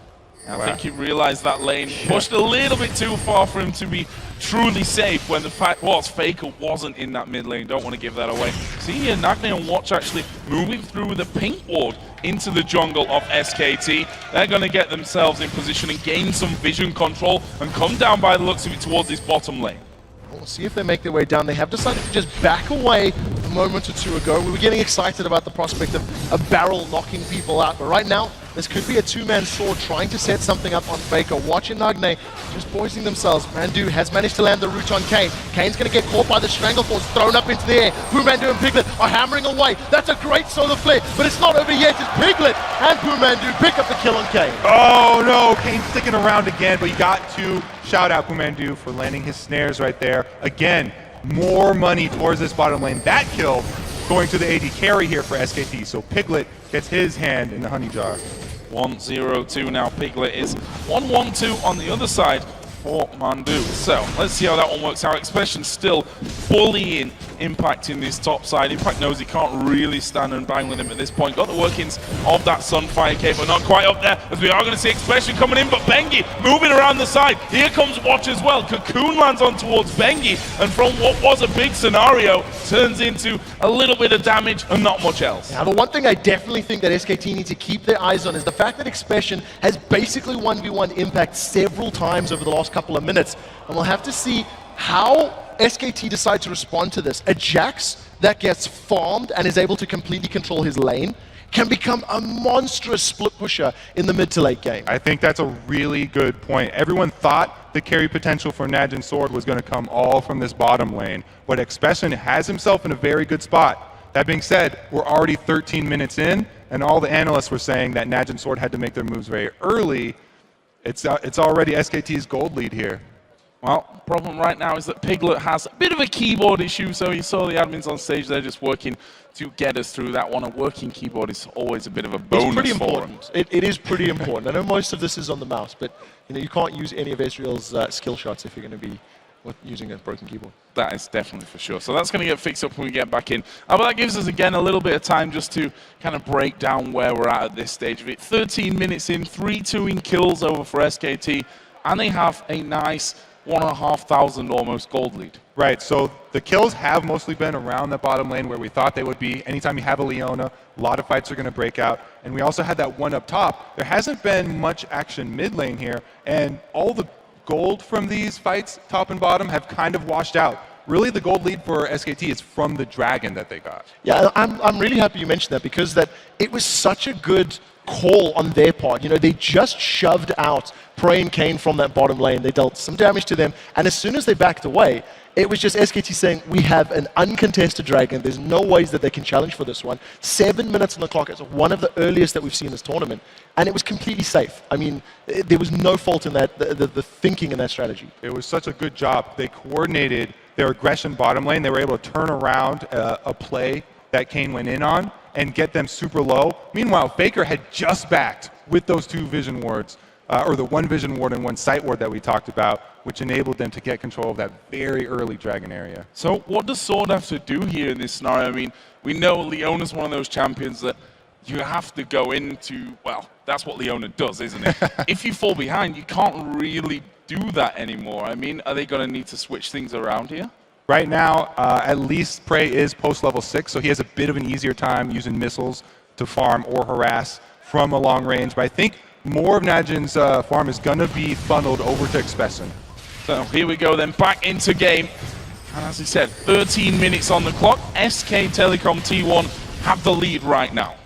I think he realized that lane pushed a little bit too far for him to be truly safe when the fact was Faker wasn't in that mid lane. Don't want to give that away. See here, Nagne and Watch actually moving through the pink ward into the jungle of SKT. They're going to get themselves in position and gain some vision control and come down by the looks of it towards this bottom lane. We'll see if they make their way down. They have decided to just back away a moment or two ago. We were getting excited about the prospect of a barrel knocking people out, but right now, this could be a two-man Sword trying to set something up on Faker. Watching Nagne just poising themselves. Mandu has managed to land the root on Kane. Kane's going to get caught by the Strangleforce, thrown up into the air. Pumandu and Piglet are hammering away. That's a great solar flare, but it's not over yet. It's Piglet and Pumandu pick up the kill on Kane. Oh no, Kane's sticking around again, but you got to shout out Pumandu for landing his snares right there. Again, more money towards this bottom lane. That kill going to the AD carry here for SKT, so Piglet gets his hand in the honey jar. 1-0-2 now. Piglet is 1-1-2 on the other side for Mandu. So let's see how that one works out. Expression still bullying impacting this top side. Impact knows he can't really stand and bang with him at this point. Got the workings of that Sunfire cape, but not quite up there, as we are going to see Expression coming in, but Bengi moving around the side. Here comes Watch as well. Cocoon lands on towards Bengi, and from what was a big scenario, turns into a little bit of damage and not much else. Now, the one thing I definitely think that SKT need to keep their eyes on is the fact that Expression has basically 1v1 Impact several times over the last couple of minutes. And we'll have to see how SKT decide to respond to this. A Jax that gets farmed and is able to completely control his lane can become a monstrous split pusher in the mid to late game. I think that's a really good point. Everyone thought the carry potential for Najin Sword was going to come all from this bottom lane, but Expression has himself in a very good spot. That being said, we're already 13 minutes in, and all the analysts were saying that Najin Sword had to make their moves very early. It's already SKT's gold lead here. Well, problem right now is that Piglet has a bit of a keyboard issue, so you saw the admins on stage there just working to get us through that one. A working keyboard is always a bit of a bonus. It's pretty important. It is pretty important. I know most of this is on the mouse, but you can't use any of Ezreal's skill shots if you're going to be using a broken keyboard. That is definitely for sure. So that's going to get fixed up when we get back in. But that gives us, again, a little bit of time just to kind of break down where we're at this stage of it. 13 minutes in, 3-2 in kills over for SKT, and they have a nice 1,500 almost gold lead. Right, so the kills have mostly been around the bottom lane where we thought they would be. Anytime you have a Leona, a lot of fights are going to break out. And we also had that one up top. There hasn't been much action mid lane here, and all the gold from these fights, top and bottom, have kind of washed out. Really, the gold lead for SKT is from the dragon that they got. Yeah, I'm really happy you mentioned that, because it was such a good call on their part. They just shoved out Prey and Kane from that bottom lane. They dealt some damage to them, and as soon as they backed away, it was just SKT saying, we have an uncontested dragon. There's no ways that they can challenge for this one. 7 minutes on the clock. It's one of the earliest that we've seen this tournament, and it was completely safe. I mean, there was no fault in that, the thinking in that strategy. It was such a good job. They coordinated their aggression bottom lane. They were able to turn around a play that Kane went in on and get them super low. Meanwhile, Faker had just backed with those two vision wards, or the one vision ward and one sight ward that we talked about, which enabled them to get control of that very early dragon area. So what does Sword have to do here in this scenario? I mean, we know Leona's one of those champions that you have to go into, well, that's what Leona does, isn't it? If you fall behind, you can't really do that anymore. I mean, are they going to need to switch things around here? Right now, at least Prey is post-level 6, so he has a bit of an easier time using missiles to farm or harass from a long range. But I think more of Najin's farm is going to be funneled over to Expression. So here we go then, back into game. And as I said, 13 minutes on the clock. SK Telecom T1 have the lead right now.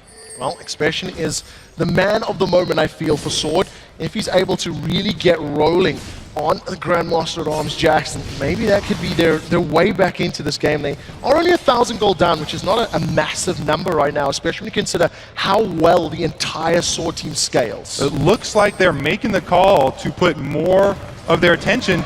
Well, Expression is the man of the moment, I feel, for Sword. If he's able to really get rolling on the Grandmaster at Arms Jackson, maybe that could be their way back into this game. They are only 1,000 gold down, which is not a massive number right now, especially when you consider how well the entire Sword team scales. It looks like they're making the call to put more of their attention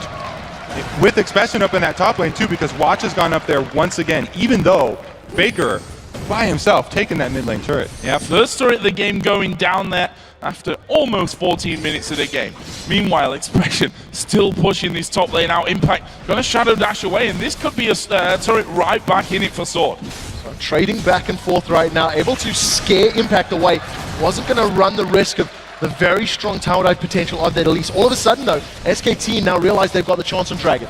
with Expression up in that top lane too, because Watch has gone up there once again, even though Faker by himself taking that mid lane turret. Yeah, first turret of the game going down there after almost 14 minutes of the game. Meanwhile, Expression still pushing this top lane out. Impact gonna shadow dash away, and this could be a turret right back in it for Sword. So trading back and forth right now, able to scare Impact away. Wasn't gonna run the risk of the very strong tower dive potential of that Elise. All of a sudden though, SKT now realize they've got the chance on Dragon.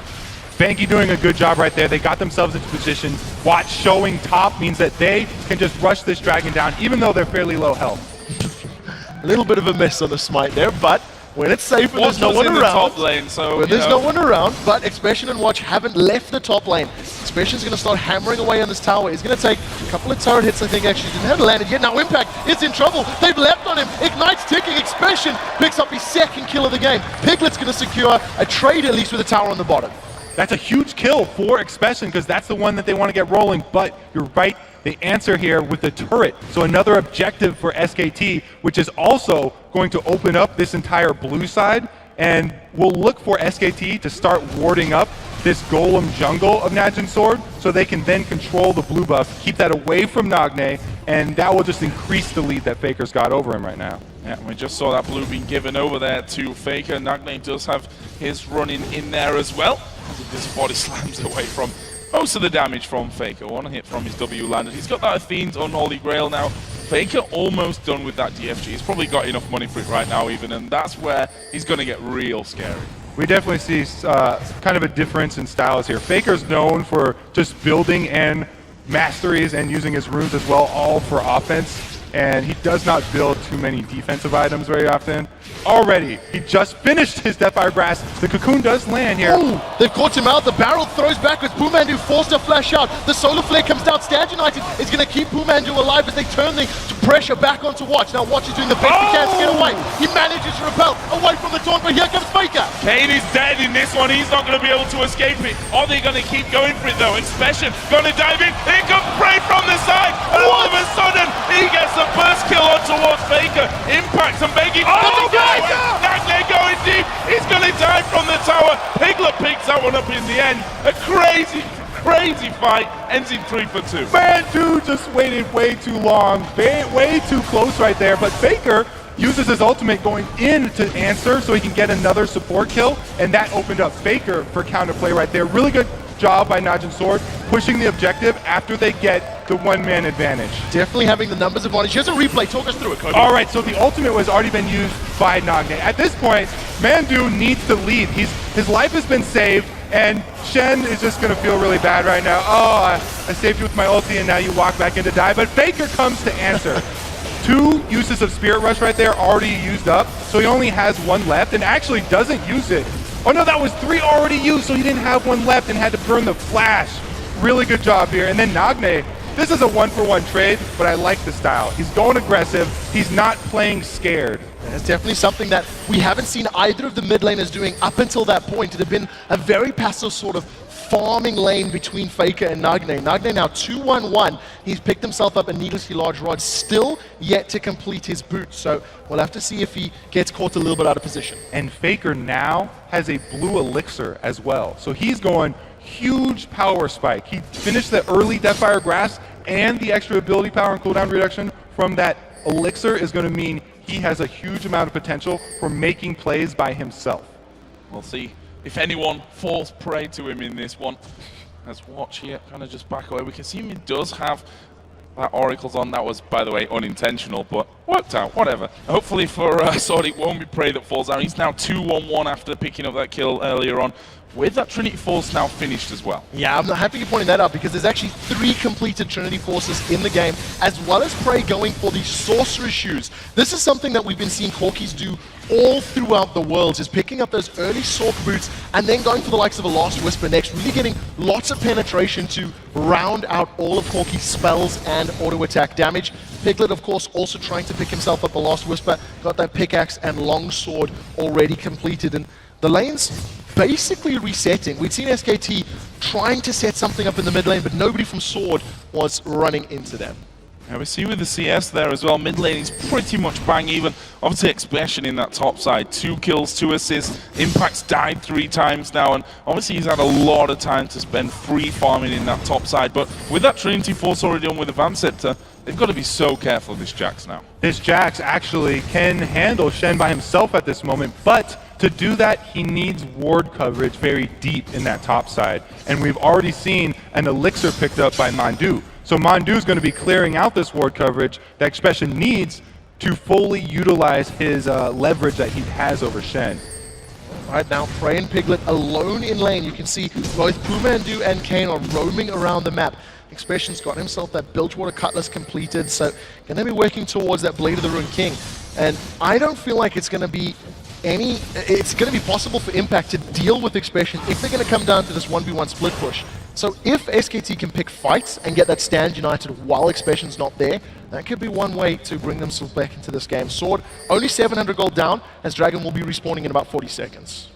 Banky doing a good job right there. They got themselves into position. Watch showing top means that they can just rush this dragon down, even though they're fairly low health. A little bit of a miss on the smite there, but when it's safe and there's no one around, top lane, so when there's no one around, but Expression and Watch haven't left the top lane. Expression's going to start hammering away on this tower. He's going to take a couple of turret hits, I think, actually. Didn't have landed yet. Now Impact is in trouble. They've leapt on him. Ignite's ticking. Expression picks up his second kill of the game. Piglet's going to secure a trade at least with a tower on the bottom. That's a huge kill for Expression because that's the one that they want to get rolling, but you're right, they answer here with the turret. So another objective for SKT, which is also going to open up this entire blue side, and we'll look for SKT to start warding up this golem jungle of Najin Sword so they can then control the blue buff, keep that away from Nagne, and that will just increase the lead that Faker's got over him right now. Yeah, we just saw that blue being given over there to Faker. Nagne does have his running in there as well. This body slams away from most of the damage from Faker. One hit from his W landed. He's got that Athene's Unholy Grail now. Faker almost done with that DFG. He's probably got enough money for it right now even, and that's where he's going to get real scary. We definitely see kind of a difference in styles here. Faker's known for just building and masteries and using his runes as well, all for offense. And he does not build too many defensive items very often. Already, he just finished his Deathfire Grasp. The cocoon does land here. Oh, they've caught him out. The barrel throws backwards. Boomandu forced to flash out. The Solar Flare comes down. Stand United is going to keep Boomandu alive as they turn the pressure back onto Watch. Now Watch is doing the best he can to get away. He manages to repel away from the taunt, but here comes Faker. Kane is dead in this one. He's not going to be able to escape it. Are they going to keep going for it though? Expression going to dive in. Here comes Prey from the side. And all of a sudden, he gets the first kill on towards Faker. Impact and begging. Oh, Nagne going deep. He's going to die from the tower. Piglet picks that one up in the end. A crazy fight. Ends in 3 for 2. Mandu just waited way too long. Way too close right there. But Faker uses his ultimate going in to answer so he can get another support kill. And that opened up Faker for counterplay right there. Really good job by Najin Sword pushing the objective after they get the one-man advantage. Definitely having the numbers advantage. Here's a replay. Talk us through it, Cody. All right, so the ultimate was already been used by Nagne. At this point, Mandu needs to leave. His life has been saved, and Shen is just going to feel really bad right now. Oh, I saved you with my ulti, and now you walk back in to die. But Faker comes to answer. 2 uses of Spirit Rush right there already used up, so he only has 1 left, and actually doesn't use it. Oh no, that was 3 already used, so he didn't have 1 left and had to burn the flash. Really good job here. And then Nagne, this is a 1-for-1 trade, but I like the style. He's going aggressive. He's not playing scared. That's definitely something that we haven't seen either of the mid laners doing up until that point. It had been a very passive sort of farming lane between Faker and Nagne. Nagne now 2-1-1. He's picked himself up a needlessly large rod, still yet to complete his boot. So we'll have to see if he gets caught a little bit out of position. And Faker now has a blue elixir as well. So he's going huge power spike. He finished the early Deathfire Grasp, and the extra ability power and cooldown reduction from that elixir is going to mean he has a huge amount of potential for making plays by himself. We'll see if anyone falls prey to him in this one. Let's watch here, kind of just back away. We can see him, he does have that Oracle's on. That was, by the way, unintentional, but worked out, whatever. Hopefully for Sword, it won't be Prey that falls out. He's now 2-1-1 after picking up that kill earlier on, with that Trinity Force now finished as well. Yeah, I'm happy you're pointing that out because there's actually 3 completed Trinity Forces in the game, as well as Prey going for the Sorcerer's Shoes. This is something that we've been seeing Corkis do all throughout the world, is picking up those early Sorc boots and then going for the likes of a Last Whisper next, really getting lots of penetration to round out all of Corki's spells and auto attack damage. Piglet, of course, also trying to pick himself up a Last Whisper, got that pickaxe and longsword already completed, and the lane's basically resetting. We'd seen SKT trying to set something up in the mid lane, but nobody from Sword was running into them. Yeah, we see with the CS there as well, mid lane is pretty much bang even. Obviously Expression in that top side, 2 kills, 2 assists. Impact's died 3 times now, and obviously he's had a lot of time to spend free farming in that top side. But with that Trinity Force already on with the Van Scepter, they've got to be so careful of this Jax now. This Jax actually can handle Shen by himself at this moment, but to do that, he needs ward coverage very deep in that top side. And we've already seen an elixir picked up by Mandu. So Mandu is going to be clearing out this ward coverage that Expression needs to fully utilize his leverage that he has over Shen. Right now, Prey and Piglet alone in lane. You can see both Boomandu and Kane are roaming around the map. Expression's got himself that Bilgewater Cutlass completed, so going to be working towards that Blade of the Ruined King. And I don't feel like it's going to be it's going to be possible for Impact to deal with Expression if they're going to come down to this 1v1 split push. So if SKT can pick fights and get that Stand United while Expression's not there, that could be one way to bring themselves back into this game. Sword, only 700 gold down, as Dragon will be respawning in about 40 seconds.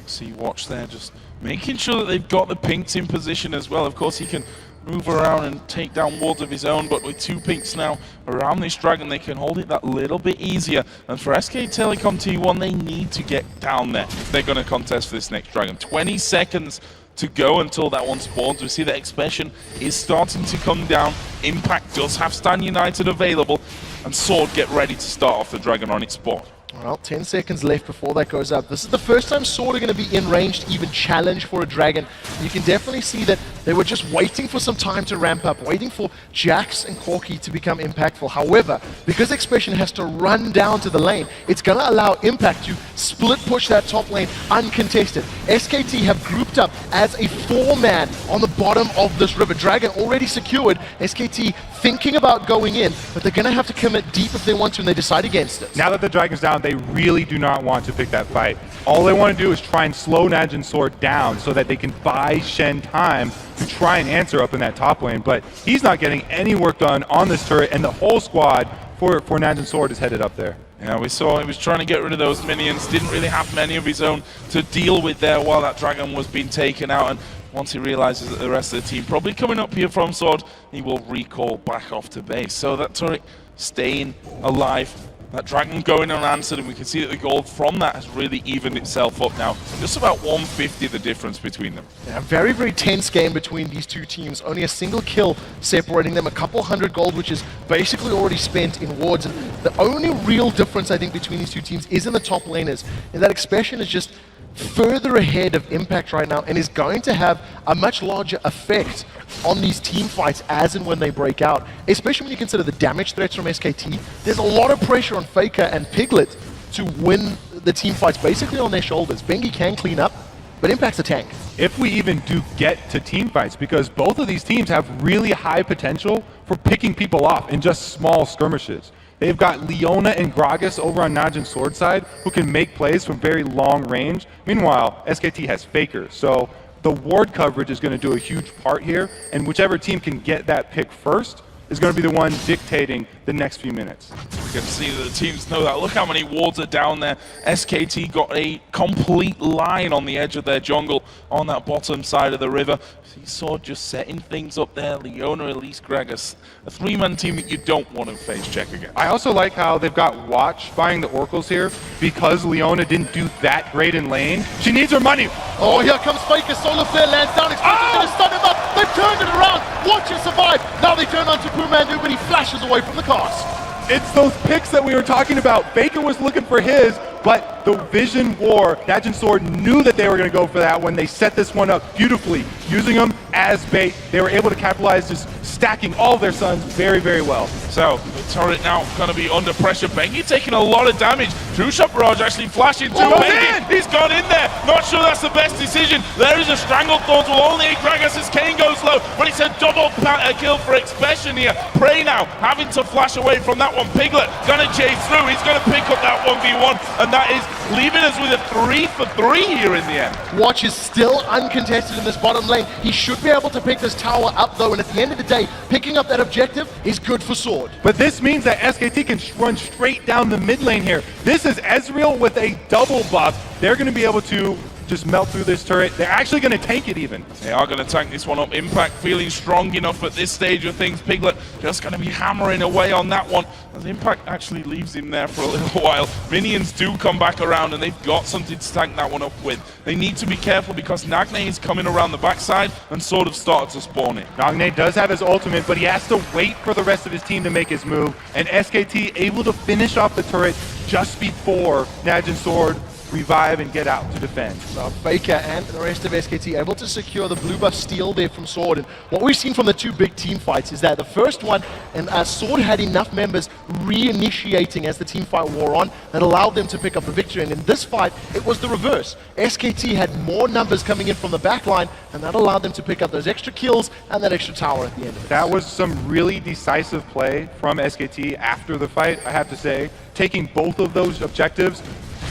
See Watch there, just making sure that they've got the pinks in position as well. Of course, he can move around and take down wards of his own, but with 2 pinks now around this Dragon, they can hold it that little bit easier. And for SK Telecom T1, they need to get down there if they're going to contest for this next Dragon. 20 seconds to go until that one spawns. We see that Expression is starting to come down. Impact does have Stand United available, and Sword get ready to start off the Dragon on its spot. Well, 10 seconds left before that goes up. This is the first time Sword are going to be in range to even challenge for a dragon. You can definitely see that they were just waiting for some time to ramp up, waiting for Jax and Corki to become impactful. However, because Expression has to run down to the lane, it's going to allow Impact to split push that top lane uncontested. SKT have grouped up as a 4-man on the bottom of this river. Dragon already secured. SKT thinking about going in, but they're going to have to commit deep if they want to, and they decide against it. Now that the Dragon's down, they really do not want to pick that fight. All they want to do is try and slow Najin Sword down so that they can buy Shen time to try and answer up in that top lane, but he's not getting any work done on this turret, and the whole squad for Najin Sword is headed up there. Yeah, we saw he was trying to get rid of those minions, didn't really have many of his own to deal with there while that dragon was being taken out, and once he realizes that the rest of the team probably coming up here from Sword, he will recall back off to base. So that turret staying alive, that dragon going unanswered, and we can see that the gold from that has really evened itself up now. Just about 150 the difference between them. Yeah, very, very tense game between these two teams. Only a single kill separating them, a couple hundred gold, which is basically already spent in wards. And the only real difference, I think, between these two teams is in the top laners, and that Expression is just further ahead of Impact right now and is going to have a much larger effect on these team fights as and when they break out, especially when you consider the damage threats from SKT. There's a lot of pressure on Faker and Piglet to win the team fights basically on their shoulders. Bengi can clean up, but Impact's a tank. If we even do get to team fights, because both of these teams have really high potential for picking people off in just small skirmishes. They've got Leona and Gragas over on Najin Sword side who can make plays from very long range. Meanwhile, SKT has Faker, so the ward coverage is going to do a huge part here, and whichever team can get that pick first is going to be the one dictating the next few minutes. We can see that the teams know that. Look how many wards are down there. SKT got a complete line on the edge of their jungle on that bottom side of the river. See Sword just setting things up there. Leona, Elise, Gragas. A 3-man team that you don't want to face check again. I also like how they've got Watch buying the Oracles here because Leona didn't do that great in lane. She needs her money. Oh, here comes Faker. Solar Flare lands down. Expression's going to stun him up. They've turned it around. Watch it survive. Now they turn on to Pumandu, but he flashes away from the cast. It's those picks that we were talking about. Faker was looking for his, but the Vision War, Najin Sword knew that they were going to go for that when they set this one up beautifully, using them as bait. They were able to capitalize, just stacking all of their sons very, very well. So, the turret now going to be under pressure. Bengi taking a lot of damage. True Shot Barrage actually flashing to Bengi. He's gone in there. Not sure that's the best decision. There is a Stranglethorn will only hit Gragas as Kane goes low, but it's a double kill for Expression here. Prey now having to flash away from that one. Piglet going to chase through. He's going to pick up that 1v1, and that is leaving us with a 3-for-3 here in the end. Watch is still uncontested in this bottom lane. He should be able to pick this tower up though, and at the end of the day, picking up that objective is good for Sword. But this means that SKT can run straight down the mid lane here. This is Ezreal with a double buff. They're going to be able to just melt through this turret. They're actually going to tank it even. They are going to tank this one up. Impact feeling strong enough at this stage of things. Piglet just going to be hammering away on that one as Impact actually leaves him there for a little while. Minions do come back around and they've got something to tank that one up with. They need to be careful because Nagne is coming around the backside and sort of started to spawn it. Nagne does have his ultimate, but he has to wait for the rest of his team to make his move, and SKT able to finish off the turret just before Najin Sword revive and get out to defend. So Faker and the rest of SKT able to secure the blue buff steal there from Sword. And what we've seen from the two big team fights is that the first one, and Sword had enough members reinitiating as the team fight wore on that allowed them to pick up the victory. And in this fight, it was the reverse. SKT had more numbers coming in from the back line, and that allowed them to pick up those extra kills and that extra tower at the end of it. That was some really decisive play from SKT after the fight, I have to say. Taking both of those objectives,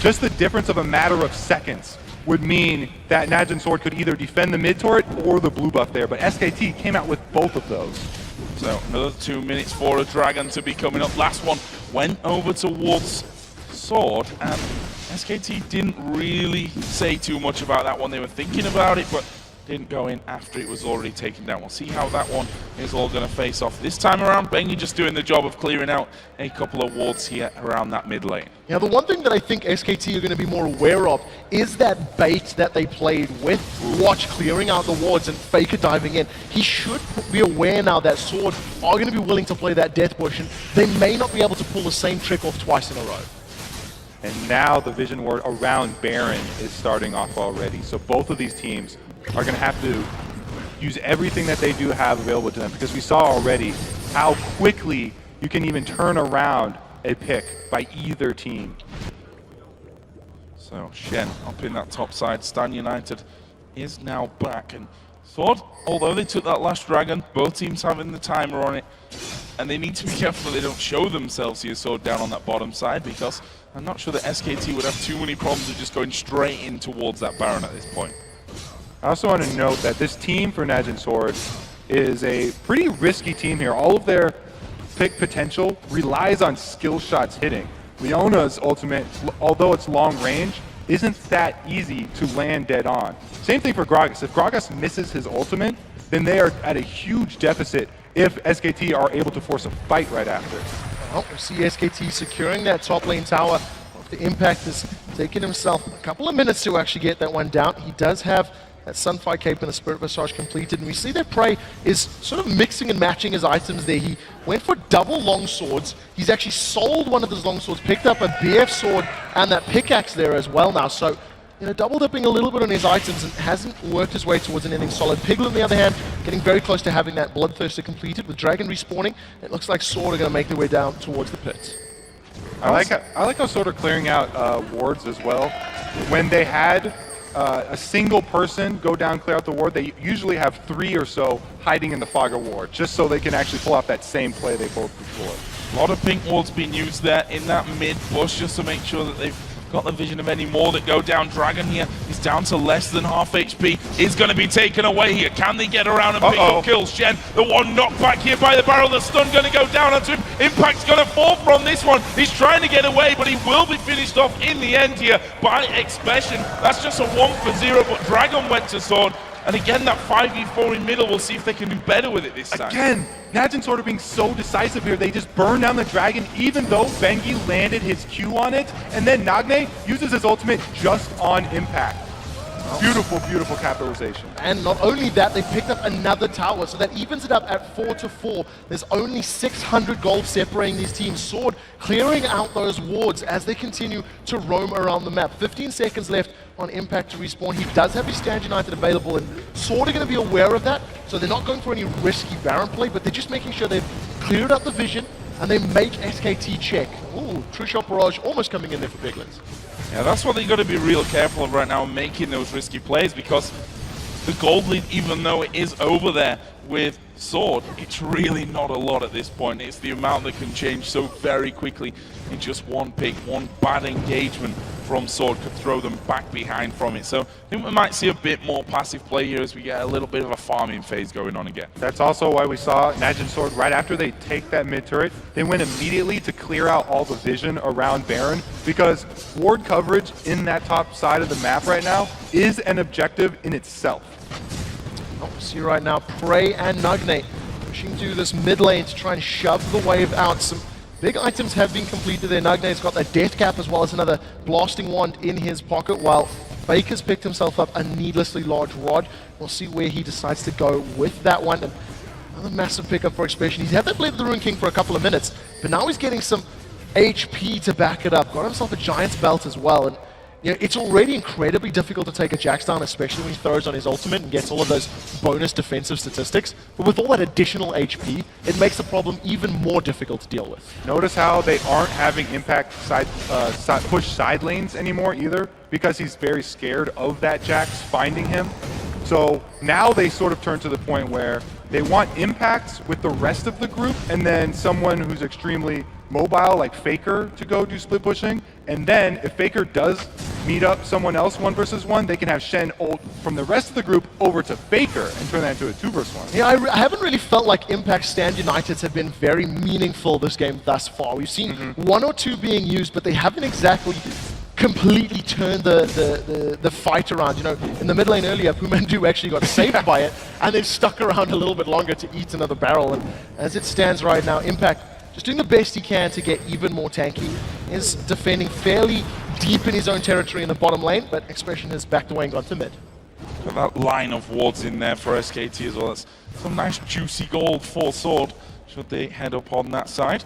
just the difference of a matter of seconds would mean that Najin Sword could either defend the mid turret or the blue buff there, but SKT came out with both of those. So another 2 minutes for a dragon to be coming up. Last one went over towards Sword, and SKT didn't really say too much about that one. They were thinking about it, but didn't go in after it was already taken down. We'll see how that one is all going to face off this time around. Bengi just doing the job of clearing out a couple of wards here around that mid lane. Now, the one thing that I think SKT are going to be more aware of is that bait that they played with Watch clearing out the wards and Faker diving in. He should be aware now that Sword are going to be willing to play that death push, and they may not be able to pull the same trick off twice in a row. and now the vision ward around Baron is starting off already. So both of these teams are going to have to use everything that they do have available to them, because we saw already how quickly you can even turn around a pick by either team. So Shen up in that top side. Stan United is now back, and Sword, although they took that last dragon, both teams having the timer on it, and they need to be careful that they don't show themselves here, Sword, down on that bottom side, because I'm not sure that SKT would have too many problems with just going straight in towards that Baron at this point. I also want to note that this team for Najin Sword is a pretty risky team here. All of their pick potential relies on skill shots hitting. Leona's ultimate, although it's long range, isn't that easy to land dead on. Same thing for Gragas. If Gragas misses his ultimate, then they are at a huge deficit if SKT are able to force a fight right after. Well, we see SKT securing that top lane tower. The Impact has taken himself a couple of minutes to actually get that one down. He does have that Sunfire Cape and the Spirit Visage completed, and we see that Prey is sort of mixing and matching his items there. He went for double long swords. He's actually sold one of his long swords, picked up a BF sword and that pickaxe there as well now. So, you know, double dipping a little bit on his items and hasn't worked his way towards anything solid. Piglet, on the other hand, getting very close to having that Bloodthirster completed. With Dragon respawning, it looks like Sword are going to make their way down towards the pit. I like how Sword are clearing out wards as well. When they had a single person go down, clear out the ward, they usually have 3 or so hiding in the Fogger ward, just so they can actually pull off that same play they both deployed. A lot of pink wards being used there in that mid push, just to make sure that they've got the vision of any more that go down. Dragon here is down to less than half HP. Is going to be taken away here. Can they get around and pick up kills? Shen, the one knocked back here by the barrel. The stun going to go down onto him. Impact's going to fall from this one. He's trying to get away, but he will be finished off in the end here by Expression. That's just a 1 for 0, but Dragon went to Sword. And again, that 5v4 in middle, we'll see if they can do better with it this time. Again, Najin sort of being so decisive here. They just burn down the dragon, even though Bengi landed his Q on it. And then Nagne uses his ultimate just on impact. Beautiful, beautiful capitalization. And not only that, they picked up another tower, so that evens it up at 4-4. There's only 600 gold separating these teams. Sword clearing out those wards as they continue to roam around the map. 15 seconds left on Impact to respawn. He does have his Stand United available, and Sword are going to be aware of that, so they're not going for any risky Baron play, but they're just making sure they've cleared up the vision, and they make SKT check. Ooh, True Shot Barrage almost coming in there for Piglets. Yeah, that's what they've got to be real careful of right now, making those risky plays, because the gold lead, even though it is over there with Sword, it's really not a lot at this point. It's the amount that can change so very quickly in just one pick. One bad engagement from Sword could throw them back behind from it. So I think we might see a bit more passive play here as we get a little bit of a farming phase going on again. That's also why we saw Najin Sword, right after they take that mid turret, they went immediately to clear out all the vision around Baron, because ward coverage in that top side of the map right now is an objective in itself. Oh, we see right now Prey and Nagne pushing through this mid lane to try and shove the wave out. Some big items have been completed there. Nagne's got that death cap as well as another blasting wand in his pocket, while Baker's picked himself up a needlessly large rod. We'll see where he decides to go with that one. And another massive pickup for Expression. He's had that Blade of the Ruin King for a couple of minutes, but now he's getting some HP to back it up. Got himself a Giant's Belt as well. And you know, it's already incredibly difficult to take a Jax down, especially when he throws on his ultimate and gets all of those bonus defensive statistics. But with all that additional HP, it makes the problem even more difficult to deal with. Notice how they aren't having Impact push side lanes anymore either, because he's very scared of that Jax finding him. So now they sort of turn to the point where they want Impacts with the rest of the group, and then someone who's extremely mobile like Faker to go do split pushing. And then if Faker does meet up someone else 1 versus 1, they can have Shen ult from the rest of the group over to Faker and turn that into a 2 versus 1. Yeah, I haven't really felt like Impact Stand Uniteds have been very meaningful this game thus far. We've seen 1 or 2 being used, but they haven't exactly completely turned the fight around. You know, in the mid lane earlier, Pumandu actually got saved by it, and then stuck around a little bit longer to eat another barrel. And as it stands right now, Impact just doing the best he can to get even more tanky. Is defending fairly deep in his own territory in the bottom lane, but Expression has backed away and gone to mid. Got that line of wards in there for SKT as well. That's some nice juicy gold for Sword, should they head up on that side.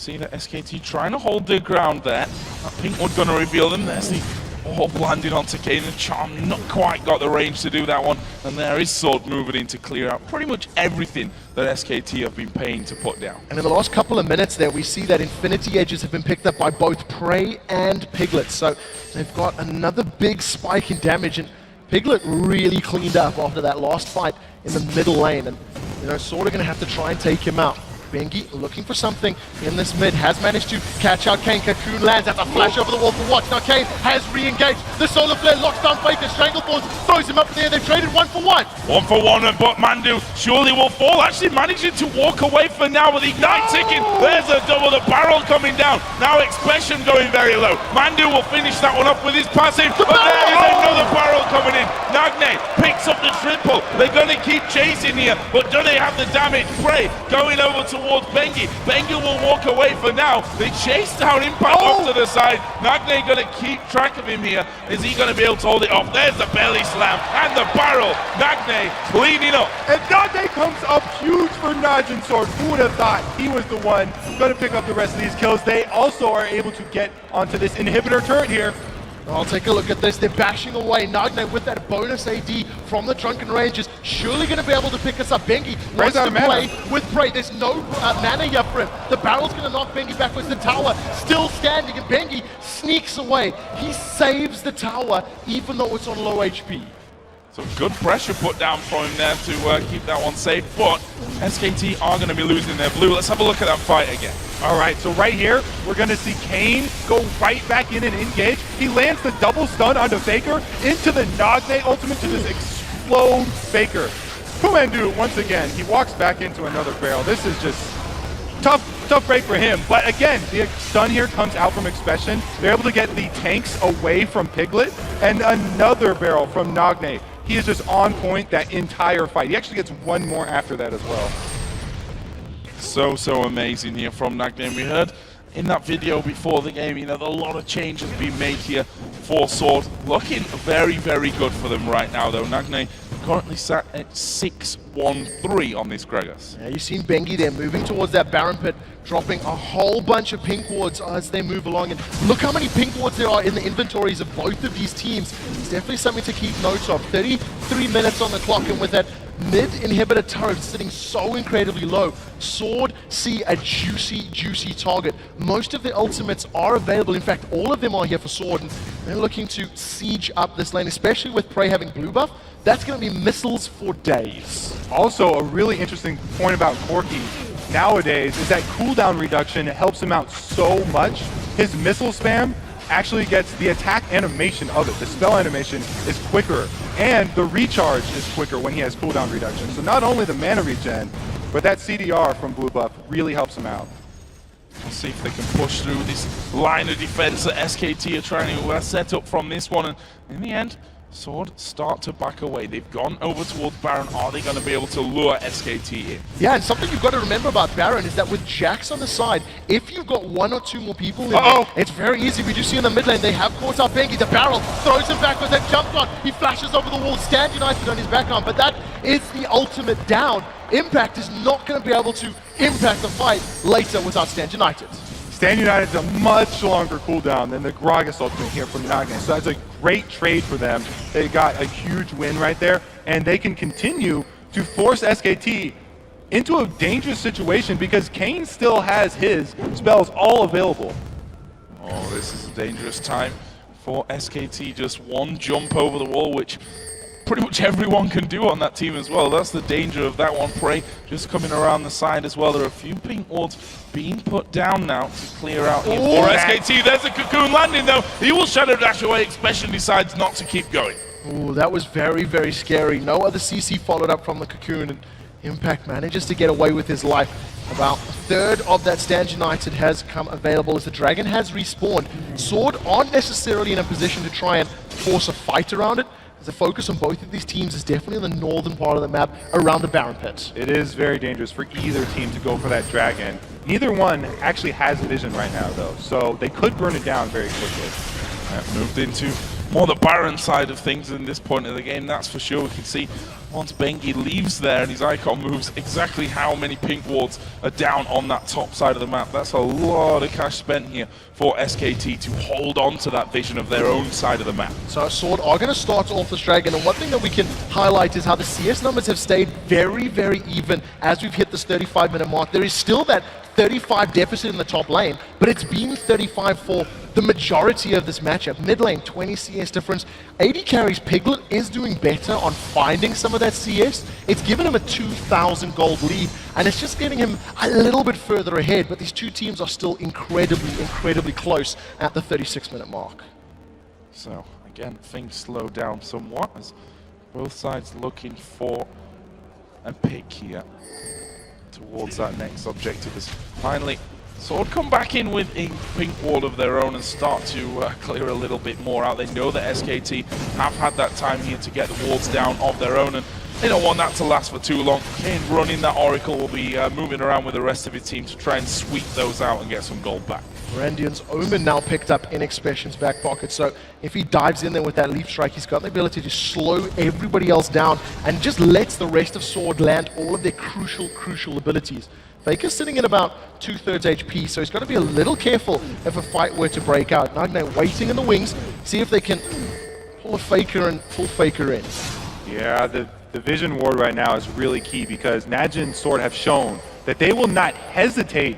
See that SKT trying to hold their ground there. That Pinkwood going to reveal them. There's the orb landing onto Kane, and Charm not quite got the range to do that one. And there is Sword moving in to clear out pretty much everything that SKT have been paying to put down. And in the last couple of minutes there, we see that Infinity Edges have been picked up by both Prey and Piglet. So they've got another big spike in damage, and Piglet really cleaned up after that last fight in the middle lane. And, you know, Sword are going to have to try and take him out. Bengi looking for something in this mid, has managed to catch out Kane. Cocoon lands at the flash over the wall for Watch. Now Kane has re-engaged. The Solar Flare locks down Faker. Strangleforce throws him up in the air. They've traded 1 for 1. 1 for 1, but Mandu surely will fall. Actually managing to walk away for now with Ignite ticking. There's a double, the barrel coming down. Now Expression going very low. Mandu will finish that one up with his passive. But there is another barrel coming in. Nagne picks up the triple. They're going to keep chasing here, but do they have the damage? Prey going over towards Bengi. Bengi will walk away for now. They chase down Impact off to the side. Nagne going to keep track of him here. Is he going to be able to hold it off? There's the belly slam and the barrel. Nagne cleaning up. And Nagne comes up huge for Najin Sword. Who would have thought he was the one going to pick up the rest of these kills? They also are able to get onto this inhibitor turret here. I'll take a look at this. They're bashing away. Nagne with that bonus AD from the Drunken Rangers. Surely going to be able to pick us up. Bengi wants to play with Prey. There's no mana here for him. The barrel's going to knock Bengi backwards. The tower still standing, and Bengi sneaks away. He saves the tower even though it's on low HP. Some good pressure put down from him there to keep that one safe, but SKT are going to be losing their blue. Let's have a look at that fight again. All right, so right here, we're going to see Kane go right back in and engage. He lands the double stun onto Faker into the Nagne ultimate to just explode Faker. Kumandu, once again, he walks back into another barrel. This is just tough break for him. But again, the stun here comes out from Expression. They're able to get the tanks away from Piglet, and another barrel from Nagne. He is just on point that entire fight. He actually gets one more after that as well. So amazing here from Nagne. We heard in that video before the game, you know, a lot of changes being made here for Sword. Looking very, very good for them right now, though. Nagne currently sat at 6-1-3 on this Gregos. Yeah, you've seen Bengi there moving towards that Baron Pit, dropping a whole bunch of pink wards as they move along. And look how many pink wards there are in the inventories of both of these teams. It's definitely something to keep notes of. 33 minutes on the clock, and with that mid-inhibitor turret sitting so incredibly low, Sword see a juicy target. Most of the ultimates are available. In fact, all of them are here for Sword, and they're looking to siege up this lane, especially with Prey having blue buff. That's going to be missiles for days. Also, a really interesting point about Corki nowadays is that cooldown reduction helps him out so much. His missile spam actually gets the attack animation of it. The spell animation is quicker, and the recharge is quicker when he has cooldown reduction. So not only the mana regen, but that CDR from blue buff really helps him out. We'll see if they can push through this line of defense that SKT are trying to set up from this one. And in the end, Sword start to back away. They've gone over towards Baron. Are they going to be able to lure SKT in? Yeah, and something you've got to remember about Baron is that with Jax on the side, if you've got 1 or 2 more people in there, it's very easy. We do see in the mid lane, they have caught up Bengi. The barrel throws him back with that jump shot. He flashes over the wall, Stand United on his background, but that is the ultimate down. Impact is not going to be able to impact the fight later without Stand United. Stand United's a much longer cooldown than the Gragas ultimate here from Nagne. So that's a great trade for them. They got a huge win right there, and they can continue to force SKT into a dangerous situation because Kane still has his spells all available. Oh, this is a dangerous time for SKT. Just one jump over the wall, which pretty much everyone can do on that team as well. That's the danger of that one. Prey just coming around the side as well. There are a few pink wards being put down now to clear out here for SKT. There's a Cocoon landing though. He will Shadow Dash away. Expression decides not to keep going. Ooh, that was very, very scary. No other CC followed up from the Cocoon, and Impact manages to get away with his life. About a third of that Stand United has come available as the Dragon has respawned. Sword aren't necessarily in a position to try and force a fight around it. The focus on both of these teams is definitely on the northern part of the map around the Baron Pit. It is very dangerous for either team to go for that Dragon. Neither one actually has vision right now though, so they could burn it down very quickly. Moved into more the Baron side of things in this point of the game, that's for sure. We can see once Bengi leaves there and his icon moves, exactly how many pink wards are down on that top side of the map. That's a lot of cash spent here for SKT to hold on to that vision of their own side of the map. So Sword are going to start off this Dragon, and one thing that we can highlight is how the CS numbers have stayed very, very even as we've hit this 35-minute mark. There is still that 35 deficit in the top lane, but it's been 35 for the majority of this matchup. Mid lane, 20 CS difference. AD carries Piglet is doing better on finding some of that CS. It's given him a 2,000 gold lead, and it's just getting him a little bit further ahead, but these two teams are still incredibly, incredibly close at the 36-minute mark. So, again, things slow down somewhat as both sides looking for a pick here towards that next objective. As finally, Sword come back in with a pink ward of their own and start to clear a little bit more out. They know that SKT have had that time here to get the wards down of their own, and they don't want that to last for too long. Kane running that Oracle will be moving around with the rest of his team to try and sweep those out and get some gold back. Randian's Omen now picked up in Expression's back pocket, so if he dives in there with that Leaf Strike, he's got the ability to slow everybody else down and just lets the rest of Sword land all of their crucial abilities. Faker's sitting at about 2/3 HP, so he's got to be a little careful if a fight were to break out. Nagne waiting in the wings, see if they can pull a Faker and pull Faker in. Yeah, the vision ward right now is really key because Najin and Sword have shown that they will not hesitate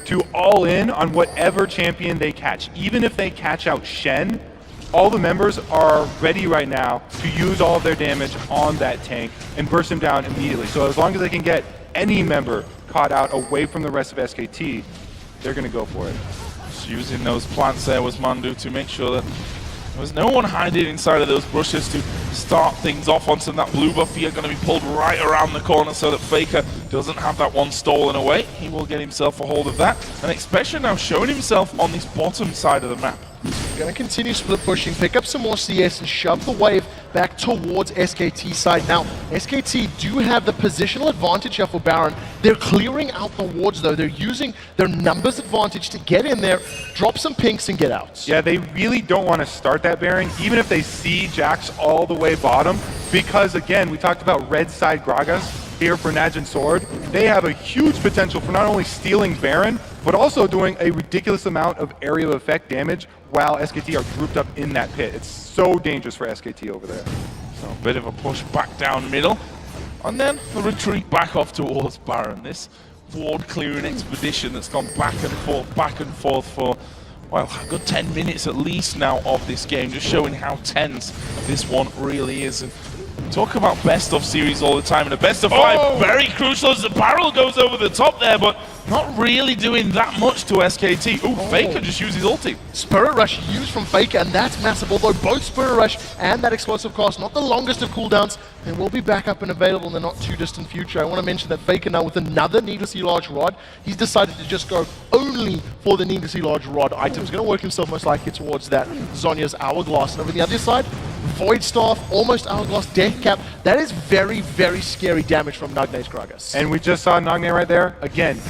to all in on whatever champion they catch. Even if they catch out Shen, all the members are ready right now to use all of their damage on that tank and burst him down immediately. So as long as they can get any member caught out away from the rest of SKT, they're going to go for it. Just using those plants there was Mandu to make sure that there was no one hiding inside of those bushes to start things off onto that blue buff. Here going to be pulled right around the corner so that Faker doesn't have that one stolen away. He will get himself a hold of that. And Expression now showing himself on this bottom side of the map. Going to continue split pushing, pick up some more CS and shove the wave back towards SKT side. Now, SKT do have the positional advantage here for Baron. They're clearing out the wards though. They're using their numbers advantage to get in there, drop some pinks and get out. Yeah, they really don't want to start that Baron, even if they see Jax all the way bottom, because again, we talked about red side Gragas here for Najin Sword. They have a huge potential for not only stealing Baron, but also doing a ridiculous amount of area of effect damage while SKT are grouped up in that pit. It's so dangerous for SKT over there. So a bit of a push back down middle, and then a retreat back off towards Baron. This ward clearing expedition that's gone back and forth for, well, a good 10 minutes at least now of this game, just showing how tense this one really is. And talk about best of series all the time, and a best of 5 very crucial as the barrel goes over the top there, but not really doing that much to SKT. Ooh, Faker just used his ulti. Spirit Rush used from Faker, and that's massive, although both Spirit Rush and that explosive cast, not the longest of cooldowns, and will be back up and available in the not too distant future. I want to mention that Faker now with another needlessly large rod, he's decided to just go only for the needlessly large rod item. He's going to work himself most likely towards that Zhonya's Hourglass, and over the other side, Void Staff, almost Hourglass, Death Cap. That is very, very scary damage from Nagne's Gragas. And we just saw Nagne right there, again,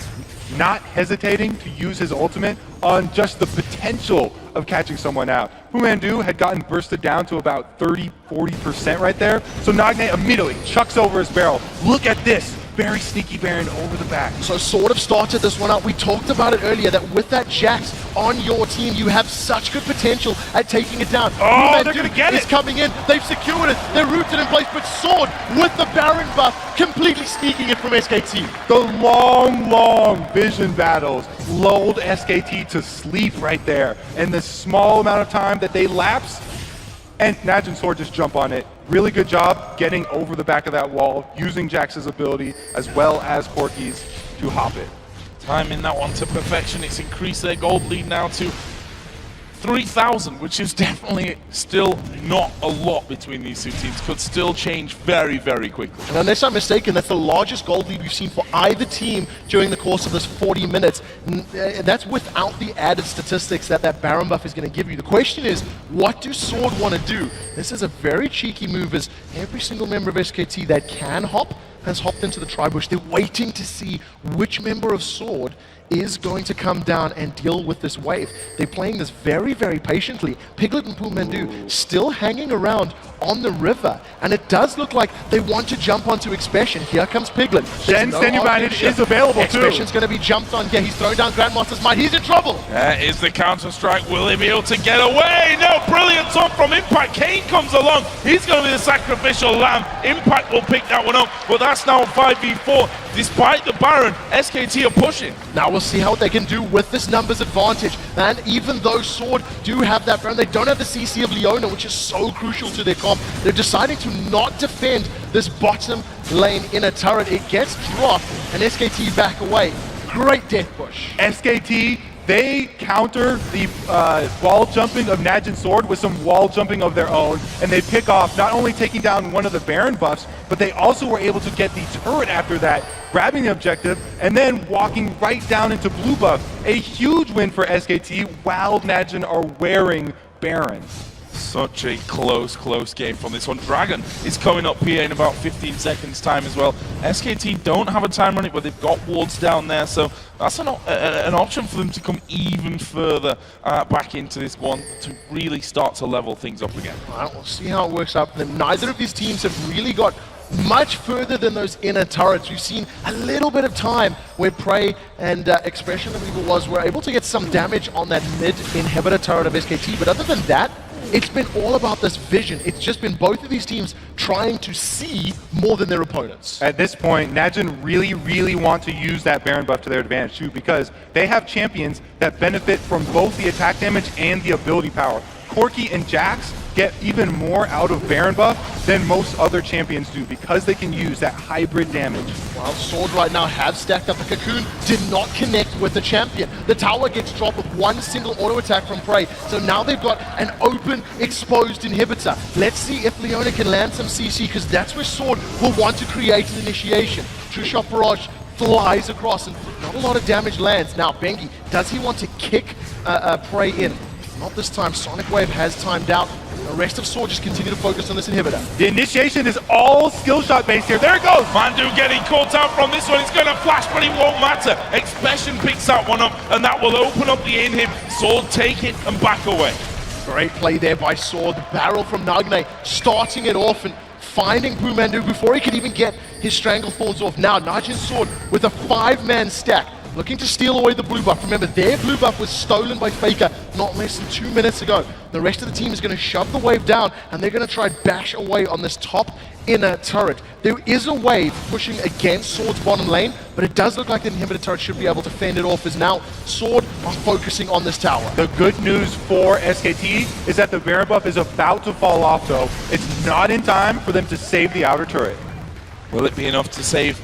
not hesitating to use his ultimate on just the potential of catching someone out. Humandu had gotten bursted down to about 30-40% right there, so Nagne immediately chucks over his barrel. Look at this. Very sneaky Baron over the back. So sort of started this one out. We talked about it earlier that with that Jax on your team, you have such good potential at taking it down. Oh, they're going to get it. It's coming in. They've secured it. They're rooted in place, but Sword with the Baron buff, completely sneaking it from SKT. The long vision battles lulled SKT to sleep right there. And the small amount of time that they lapse, and Najin Sword just jump on it. Really good job getting over the back of that wall, using Jax's ability as well as Corki's to hop it. Timing that one to perfection. It's increased their gold lead now to 3,000, which is definitely still not a lot between these two teams. Could still change very, very quickly. And unless I'm mistaken, that's the largest gold lead we've seen for either team during the course of this 40 minutes. That's without the added statistics that that Baron buff is going to give you. The question is, what do Sword want to do? This is a very cheeky move, as every single member of SKT that can hop has hopped into the tri-bush. They're waiting to see which member of Sword is going to come down and deal with this wave. They're playing this very, very patiently. Piglet and Pumandu still hanging around on the river, and it does look like they want to jump onto Expression. Here comes Piglet. Shen standing behind it is available too. Expression's going to be jumped on here. He's throwing down Grandmaster's Might. He's in trouble. That is the counter-strike. Will he be able to get away? No, brilliant top from Impact. Kane comes along. He's going to be the sacrificial lamb. Impact will pick that one up, but that's now 5v4. Despite the Baron, SKT are pushing. Now we'll see how they can do with this numbers advantage. And even though Sword do have that Baron, they don't have the CC of Leona, which is so crucial to their comp. They're deciding to not defend this bottom lane inner turret. It gets dropped, and SKT back away. Great death push. SKT, they counter the wall jumping of Najin Sword with some wall jumping of their own, and they pick off not only taking down one of the Baron buffs, but they also were able to get the turret after that, grabbing the objective, and then walking right down into blue buff. A huge win for SKT while Najin are wearing Baron. Such a close game from this one. Dragon is coming up here in about 15 seconds time as well. SKT don't have a time on it, but they've got wards down there, so that's an option for them to come even further back into this one to really start to level things up again. All right, we'll see how it works out for them. Neither of these teams have really got much further than those inner turrets. We've seen a little bit of time where Prey and Expression, I believe it was, were able to get some damage on that mid-inhibitor turret of SKT, but other than that, it's been all about this vision. It's just been both of these teams trying to see more than their opponents. At this point, Najin really want to use that Baron buff to their advantage too, because they have champions that benefit from both the attack damage and the ability power. Corki and Jax get even more out of Baron buff than most other champions do because they can use that hybrid damage. Well, Sword right now have stacked up. The Cocoon did not connect with the champion. The tower gets dropped with one single auto attack from Prey. So now they've got an open, exposed inhibitor. Let's see if Leona can land some CC, because that's where Sword will want to create an initiation. True Shot Barrage flies across and not a lot of damage lands. Now, Bengi, does he want to kick Prey in? Not this time. Sonic Wave has timed out. The rest of Sword just continue to focus on this inhibitor. The initiation is all skill shot based here. There it goes. Mandu getting caught out from this one. It's going to flash, but it won't matter. Expression picks that one up, and that will open up the inhib. Sword take it and back away. Great play there by Sword. The barrel from Nagne starting it off and finding Pumandu before he could even get his Stranglethorns off. Now, Najin Sword with a 5-man stack, looking to steal away the blue buff. Remember, their blue buff was stolen by Faker not less than 2 minutes ago. The rest of the team is going to shove the wave down, and they're going to try bash away on this top inner turret. There is a wave pushing against Sword's bottom lane, but it does look like the inhibitor turret should be able to fend it off, as now Sword are focusing on this tower. The good news for SKT is that the Baron buff is about to fall off, though. It's not in time for them to save the outer turret. Will it be enough to save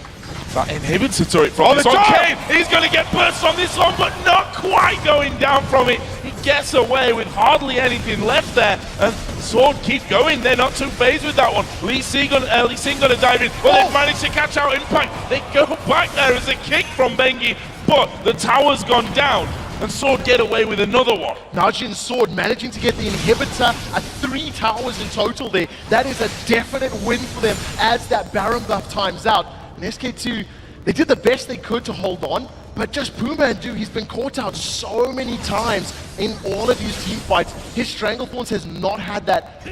that inhibitor turret from this one? Kane, he's going to get burst on this one, but not quite going down from it. He gets away with hardly anything left there, and Sword keep going. They're not too phased with that one. Lee Sin going to dive in, but they've managed to catch out Impact. They go back there as a kick from Bengi, but the tower's gone down, and Sword get away with another one. Najin Sword managing to get the inhibitor at 3 towers in total there. That is a definite win for them as that Baron buff times out. And SK2, they did the best they could to hold on, but just Pumandu, he's been caught out so many times in all of these team fights. His Stranglethorns has not had that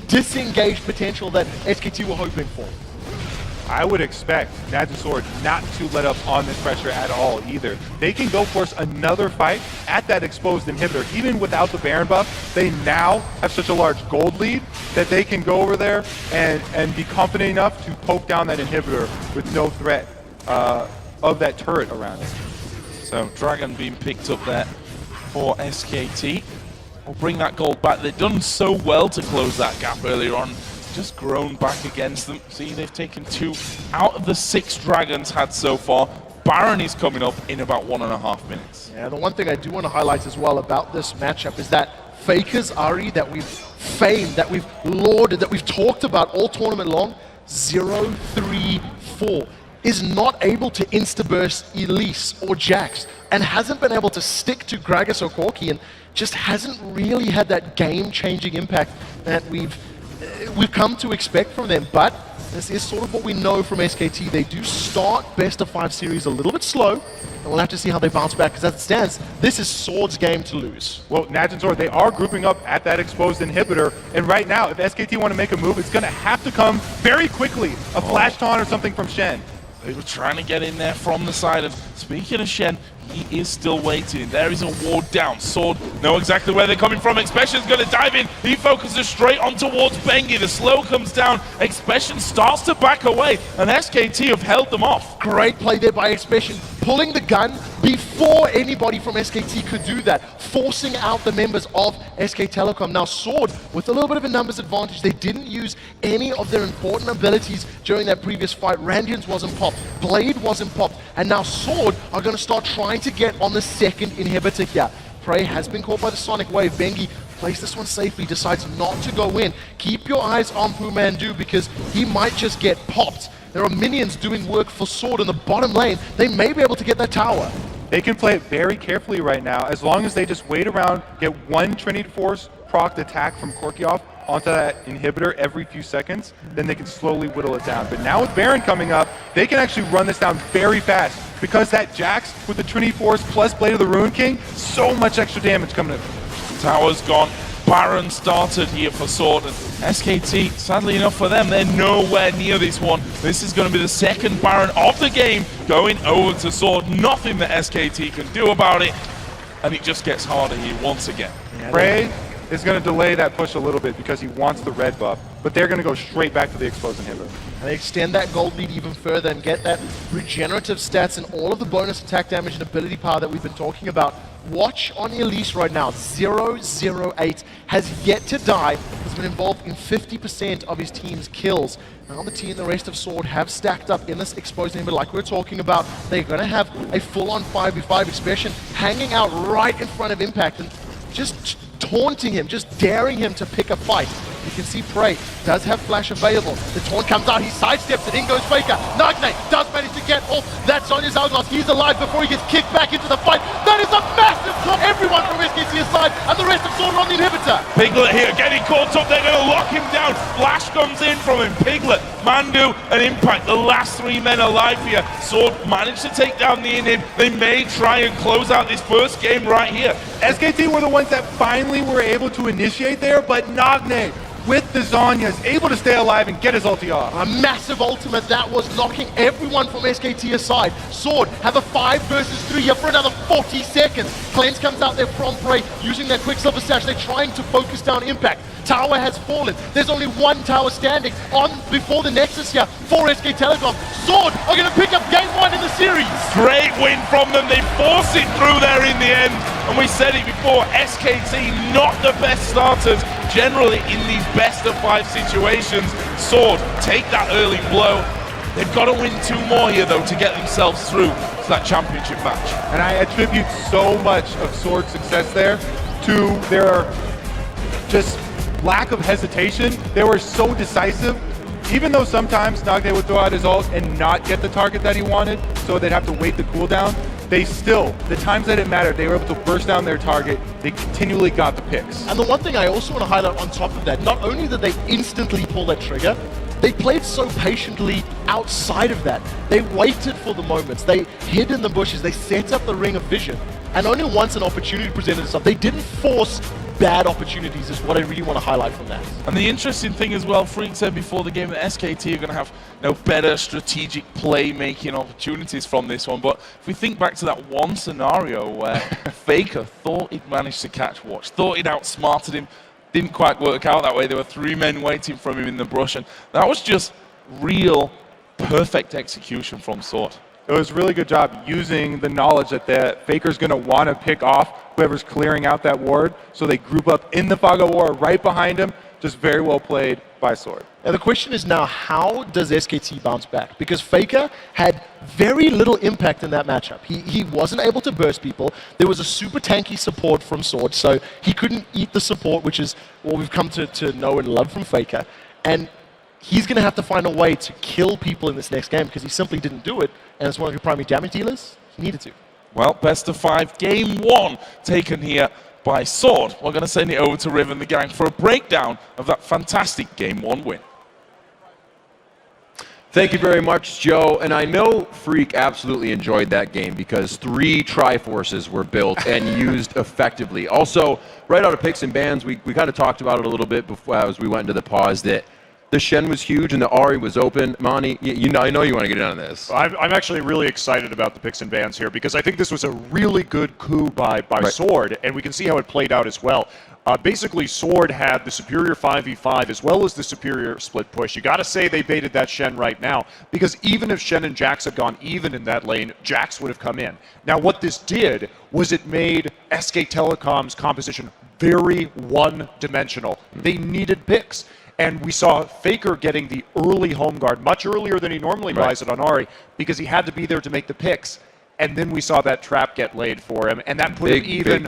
disengaged potential that SK2 were hoping for. I would expect Najin Sword not to let up on this pressure at all either. They can go force another fight at that exposed inhibitor. Even without the Baron buff, they now have such a large gold lead that they can go over there and be confident enough to poke down that inhibitor with no threat of that turret around it. So Dragon being picked up there for SKT. We'll bring that gold back. They've done so well to close that gap earlier on. Just grown back against them. See, they've taken 2 out of the 6 Dragons had so far. Baron is coming up in about 1.5 minutes. Yeah, the one thing I do want to highlight as well about this matchup is that Faker's Ahri that we've famed, that we've lauded, that we've talked about all tournament long, 0-3-4, is not able to insta-burst Elise or Jax, and hasn't been able to stick to Gragas or Corki, and just hasn't really had that game-changing impact that we've we've come to expect from them, but this is sort of what we know from SKT. They do start best of 5 series a little bit slow, and we'll have to see how they bounce back, because as it stands, this is Sword's game to lose. Well, Naj and Sword, they are grouping up at that exposed inhibitor, and right now, if SKT want to make a move, it's going to have to come very quickly. A flash taunt or something from Shen. They were trying to get in there from the side of, speaking of Shen, he is still waiting. There is a ward down. Sword know exactly where they're coming from. Expression's going to dive in. He focuses straight on towards Bengi. The slow comes down. Expression starts to back away, and SKT have held them off. Great play there by Expression, pulling the gun before anybody from SKT could do that, forcing out the members of SK Telecom. Now Sword, with a little bit of a numbers advantage, they didn't use any of their important abilities during that previous fight. Randians wasn't popped, Blade wasn't popped, and now Sword are going to start trying to get on the second inhibitor here. Prey has been caught by the Sonic Wave. Bengi plays this one safely, decides not to go in. Keep your eyes on Pumandu, because he might just get popped. There are minions doing work for Sword in the bottom lane. They may be able to get that tower. They can play it very carefully right now, as long as they just wait around, get one Trinity Force proc attack from Korkioff onto that inhibitor every few seconds, then they can slowly whittle it down. But now with Baron coming up, they can actually run this down very fast, because that Jax with the Trinity Force plus Blade of the Rune King, so much extra damage coming in. Tower's gone. Baron started here for Sword, and SKT, sadly enough for them, they're nowhere near this one. This is going to be the second Baron of the game going over to Sword. Nothing that SKT can do about it, and it just gets harder here once again. Prey is going to delay that push a little bit because he wants the red buff, but they're going to go straight back to the exposed inhibitor. And they extend that gold lead even further and get that regenerative stats and all of the bonus attack damage and ability power that we've been talking about. Watch on Elise right now, 008 has yet to die, has been involved in 50% of his team's kills. Now the team and the rest of Sword have stacked up in this exposed inhibitor like we were talking about. They're going to have a full-on 5v5 Expression hanging out right in front of Impact and just taunting him, just daring him to pick a fight. You can see Prey does have flash available. The taunt comes out, he sidesteps it, in goes Faker. Nagne does manage to get off that Sonya's Hourglass. He's alive before he gets kicked back into the fight. That is a massive top. Everyone from SKT aside, and the rest of Sword are on the inhibitor. Piglet here getting caught up, they're going to lock him down. Flash comes in from him. Piglet, Mandu, and Impact, the last 3 men alive here. Sword managed to take down the inhib. They may try and close out this first game right here. SKT were the ones that finally were able to initiate there, but Nagne with the Zanya is able to stay alive and get his ulti off. A massive ultimate that was knocking everyone from SKT aside. Sword have a 5 versus 3 here for another 40 seconds. Cleanse comes out there from Prey using their Quicksilver Sash. They're trying to focus down Impact. Tower has fallen. There's only one tower standing on before the Nexus here for SK Telecom. Sword are going to pick up game 1 in the series. Great win from them. They force it through there in the end. And we said it before, SKT not the best starters generally in these best of 5 situations. Sword take that early blow. They've got to win 2 more here though to get themselves through to that championship match. And I attribute so much of Sword's success there to their just lack of hesitation. They were so decisive. Even though sometimes Nagne would throw out his ult and not get the target that he wanted, so they'd have to wait the cooldown, they still, the times that it mattered, they were able to burst down their target. They continually got the picks. And the one thing I also want to highlight on top of that, not only did they instantly pull that trigger, they played so patiently outside of that. They waited for the moments. They hid in the bushes. They set up the ring of vision. And only once an opportunity presented itself, they didn't force bad opportunities is what I really want to highlight from that. And the interesting thing as well, Freak said before the game that SKT are going to have better strategic play-making opportunities from this one. But if we think back to that one scenario where Faker thought he'd managed to catch Watch, thought he'd outsmarted him, didn't quite work out that way. There were 3 men waiting for him in the brush, and that was just real perfect execution from Sword. It was a really good job using the knowledge that the Faker's going to want to pick off whoever's clearing out that ward, so they group up in the fog of war right behind him. Just very well played by Sword. And the question is now, how does SKT bounce back? Because Faker had very little impact in that matchup. He wasn't able to burst people. There was a super tanky support from Sword, so he couldn't eat the support, which is what we've come to know and love from Faker. And he's going to have to find a way to kill people in this next game because he simply didn't do it. And as one of your primary damage dealers, he needed to. Well, best of 5, game 1 taken here by Sword. We're going to send it over to Riv and the gang for a breakdown of that fantastic Game 1 win. Thank you very much, Joe. And I know Freak absolutely enjoyed that game because 3 Triforces were built and used effectively. Also, right out of picks and bans, we kind of talked about it a little bit before as we went into the pause that the Shen was huge and the Ahri was open. Mani, I know you want to get in on this. I'm actually really excited about the picks and bans here because I think this was a really good coup by Sword, and we can see how it played out as well. Basically, Sword had the superior 5v5 as well as the superior split push. You got to say they baited that Shen right now, because even if Shen and Jax had gone even in that lane, Jax would have come in. Now, what this did was it made SK Telecom's composition very one-dimensional. They needed picks. And we saw Faker getting the early home guard much earlier than he normally buys it on Ahri because he had to be there to make the picks. And then we saw that trap get laid for him, and that put him even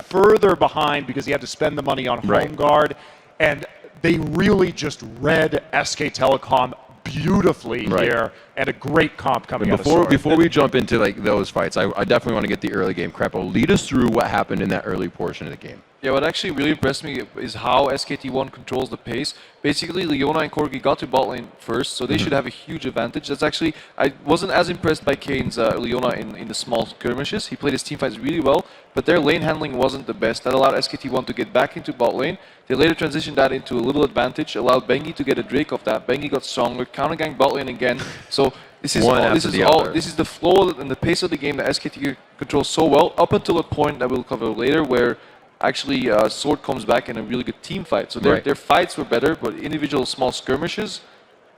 further behind because he had to spend the money on home guard. And they really just read SK Telecom beautifully here, and a great comp coming out of Sword. Before we jump into those fights, I definitely want to get the early game. Crepo, lead us through what happened in that early portion of the game. Yeah, what actually really impressed me is how SKT1 controls the pace. Basically, Leona and Corgi got to bot lane first, so they should have a huge advantage. That's actually, I wasn't as impressed by Kane's Leona in the small skirmishes. He played his teamfights really well, but their lane handling wasn't the best. That allowed SKT1 to get back into bot lane. They later transitioned that into a little advantage, allowed Bengi to get a Drake off that. Bengi got stronger, counter-gang bot lane again. So this is the flow and the pace of the game that SKT controls so well, up until a point that we'll cover later, where actually Sword comes back in a really good team fight. So their fights were better, but individual small skirmishes,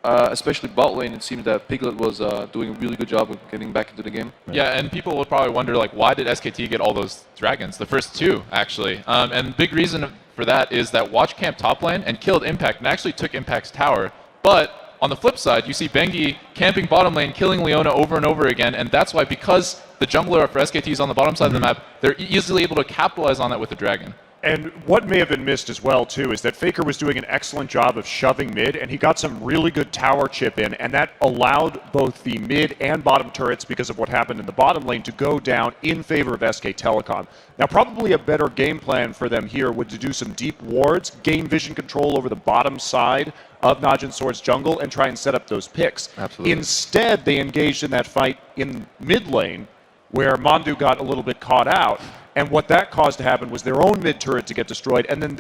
especially bot lane, it seemed that Piglet was doing a really good job of getting back into the game. Yeah, and people will probably wonder, like, why did SKT get all those dragons? The first 2, actually. And the big reason for that is that Watch camped top lane and killed Impact and actually took Impact's tower. But on the flip side, you see Bengi camping bottom lane, killing Leona over and over again, and that's why, because the jungler for SKT is on the bottom side of the map, they're easily able to capitalize on that with the dragon. And what may have been missed as well, too, is that Faker was doing an excellent job of shoving mid, and he got some really good tower chip in, and that allowed both the mid and bottom turrets, because of what happened in the bottom lane, to go down in favor of SK Telecom. Now, probably a better game plan for them here would to do some deep wards, gain vision control over the bottom side of Najin Sword's jungle, and try and set up those picks. Absolutely. Instead, they engaged in that fight in mid lane, where Mandu got a little bit caught out. And what that caused to happen was their own mid turret to get destroyed, and then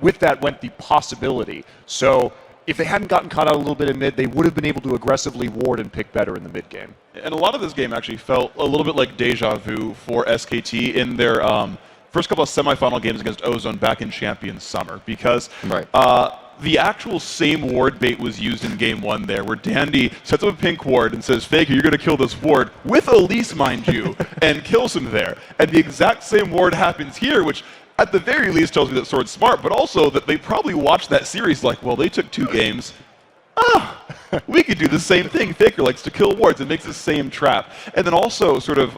with that went the possibility. So if they hadn't gotten caught out a little bit in mid, they would have been able to aggressively ward and pick better in the mid game. And a lot of this game actually felt a little bit like deja vu for SKT in their first couple of semifinal games against Ozone back in Champions Summer, because the actual same ward bait was used in Game 1 there, where Dandy sets up a pink ward and says, Faker, you're going to kill this ward, with Elise, mind you, and kills him there. And the exact same ward happens here, which at the very least tells me that Sword's smart, but also that they probably watched that series like, well, they took 2 games. We could do the same thing. Faker likes to kill wards and makes the same trap. And then also sort of,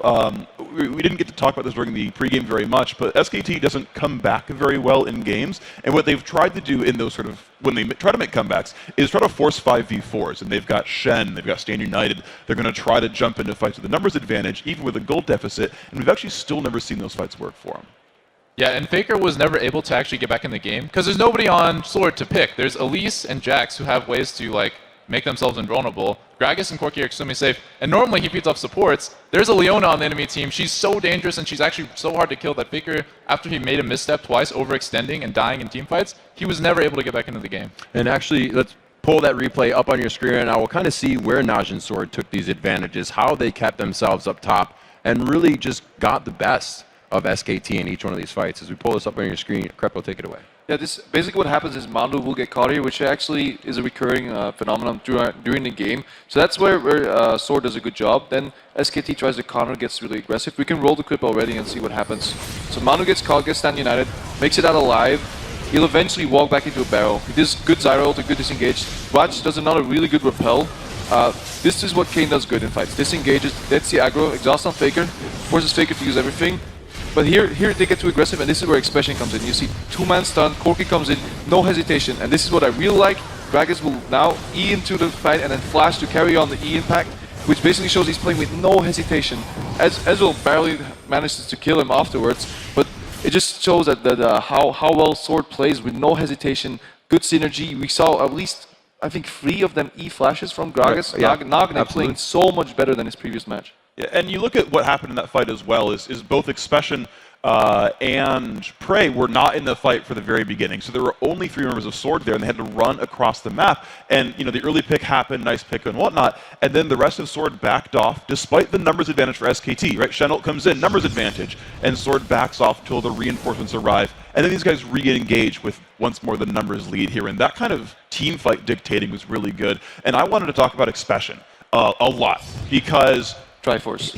we didn't get to talk about this during the pregame very much, but SKT doesn't come back very well in games. And what they've tried to do in those sort of, when they try to make comebacks, is try to force 5v4s. And they've got Shen, they've got Stand United. They're going to try to jump into fights with a numbers advantage, even with a gold deficit. And we've actually still never seen those fights work for them. Yeah, and Faker was never able to actually get back in the game because there's nobody on Sword to pick. There's Elise and Jax who have ways to like make themselves invulnerable. Gragas and Corki are extremely safe, and normally he beats off supports. There's a Leona on the enemy team. She's so dangerous, and she's actually so hard to kill that Faker, after he made a misstep twice, overextending and dying in teamfights, he was never able to get back into the game. And actually, let's pull that replay up on your screen, and I will kind of see where Najin Sword took these advantages, how they kept themselves up top, and really just got the best of SKT in each one of these fights. As we pull this up on your screen, Crepo, take it away. Yeah, this basically what happens is Mandu will get caught here, which actually is a recurring phenomenon during the game. So that's where Sword does a good job. Then SKT tries to counter, gets really aggressive. We can roll the clip already and see what happens. So Mandu gets caught, gets Stand United, makes it out alive. He'll eventually walk back into a barrel. He does good Zyro ult, a good disengage. Watch does another really good repel. This is what Kane does good in fights. Disengages, gets the aggro, exhaust on Faker, forces Faker to use everything. But here they get too aggressive, and this is where Expression comes in. You see 2-man stun, Corki comes in, no hesitation. And this is what I really like. Gragas will now E into the fight and then flash to carry on the E impact, which basically shows he's playing with no hesitation. Ezreal barely manages to kill him afterwards, but it just shows that how well Sword plays with no hesitation, good synergy. We saw at least, I think, 3 of them E flashes from Gragas. Nagne playing so much better than his previous match. Yeah, and you look at what happened in that fight as well, is both Expression and Prey were not in the fight for the very beginning. So there were only 3 members of Sword there, and they had to run across the map. And, you know, the early pick happened, nice pick and whatnot, and then the rest of Sword backed off, despite the numbers advantage for SKT, right? Chenault comes in, numbers advantage, and Sword backs off till the reinforcements arrive. And then these guys re-engage with, once more, the numbers lead here. And that kind of team fight dictating was really good. And I wanted to talk about Expression a lot, because Triforce.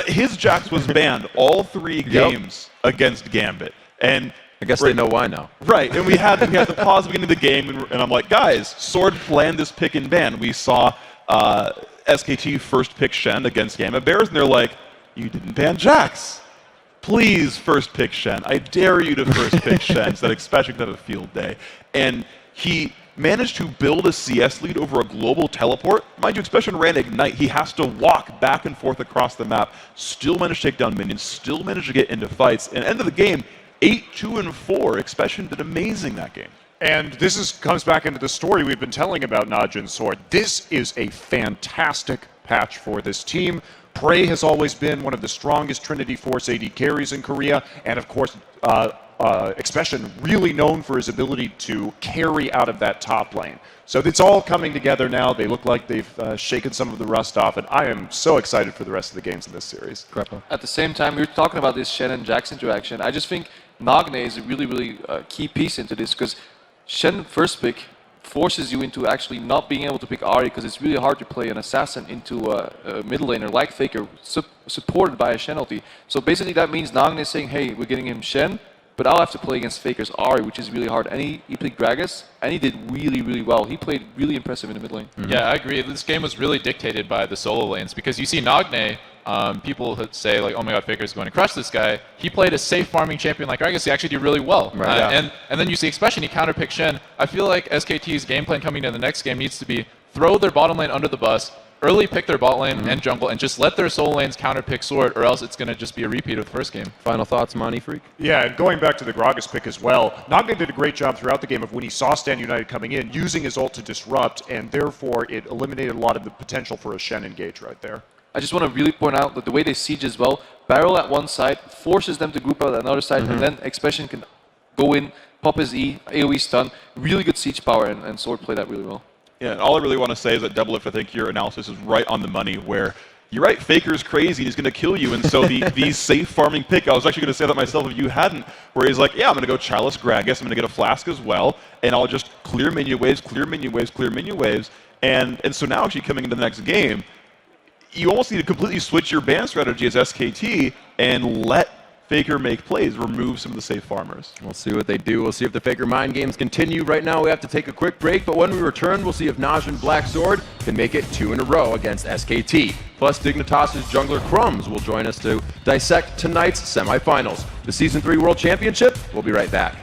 His Jax was banned all 3 games against Gambit, and I guess they know why now. Right, and we had to pause the beginning of the game, and I'm like, guys, Sword planned this pick and ban. We saw SKT first pick Shen against Gambit Bears, and they're like, you didn't ban Jax. Please first pick Shen. I dare you to first pick Shen, so that Expression could have a field day. And he managed to build a CS lead over a global teleport. Mind you, Expression ran Ignite. He has to walk back and forth across the map, still managed to take down minions, still managed to get into fights. And end of the game, 8-2-4. Expression did amazing that game. And this comes back into the story we've been telling about Najin Sword. This is a fantastic patch for this team. Prey has always been one of the strongest Trinity Force AD carries in Korea, and of course, Expression really known for his ability to carry out of that top lane. So it's all coming together now. They look like they've shaken some of the rust off, and I am so excited for the rest of the games in this series. At the same time, we were talking about this Shen and Jax interaction. I just think Nagne is a really key piece into this, because Shen first pick forces you into actually not being able to pick Ahri, because it's really hard to play an assassin into a middle laner like Faker, supported by a Shen ulti. So basically that means Nagne is saying, hey, we're getting him Shen, but I'll have to play against Faker's Ahri, which is really hard. And he played Gragas, and he did really well. He played really impressive in the mid lane. Yeah, I agree. This game was really dictated by the solo lanes, because you see Nagne, people say like, oh my god, Faker's going to crush this guy. He played a safe farming champion like Gragas. He actually did really well. And then you see Expression, he counter-picked Shen. I feel like SKT's game plan coming into the next game needs to be throw their bottom lane under the bus, early pick their bot lane and jungle, and just let their solo lanes counter-pick Sword, or else it's going to just be a repeat of the first game. Final thoughts, Monty Freak? Yeah, and going back to the Gragas pick as well, Nagne did a great job throughout the game of when he saw Stand United coming in, using his ult to disrupt, and therefore it eliminated a lot of the potential for a Shen engage right there. I just want to really point out that the way they siege as well, Barrel at one side forces them to group out at another side, and then Expression can go in, pop his E, AoE stun, really good siege power, and Sword play that really well. Yeah, and all I really want to say is that Doublelift, I think your analysis is right on the money, where you're right, Faker's crazy, he's going to kill you, and so the safe farming pick, I was actually going to say that myself if you hadn't, where he's like, yeah, I'm going to go Chalice Gragas, I'm going to get a Flask as well, and I'll just clear minion waves, clear minion waves, clear minion waves, and so now actually coming into the next game, you almost need to completely switch your ban strategy as SKT and let Faker make plays, remove some of the safe farmers. We'll see what they do. We'll see if the Faker mind games continue. Right now we have to take a quick break, but when we return, we'll see if Najin Black Sword can make it 2 in a row against SKT. Plus, Dignitas' jungler Crumbs will join us to dissect tonight's semifinals. The Season 3 World Championship. We'll be right back.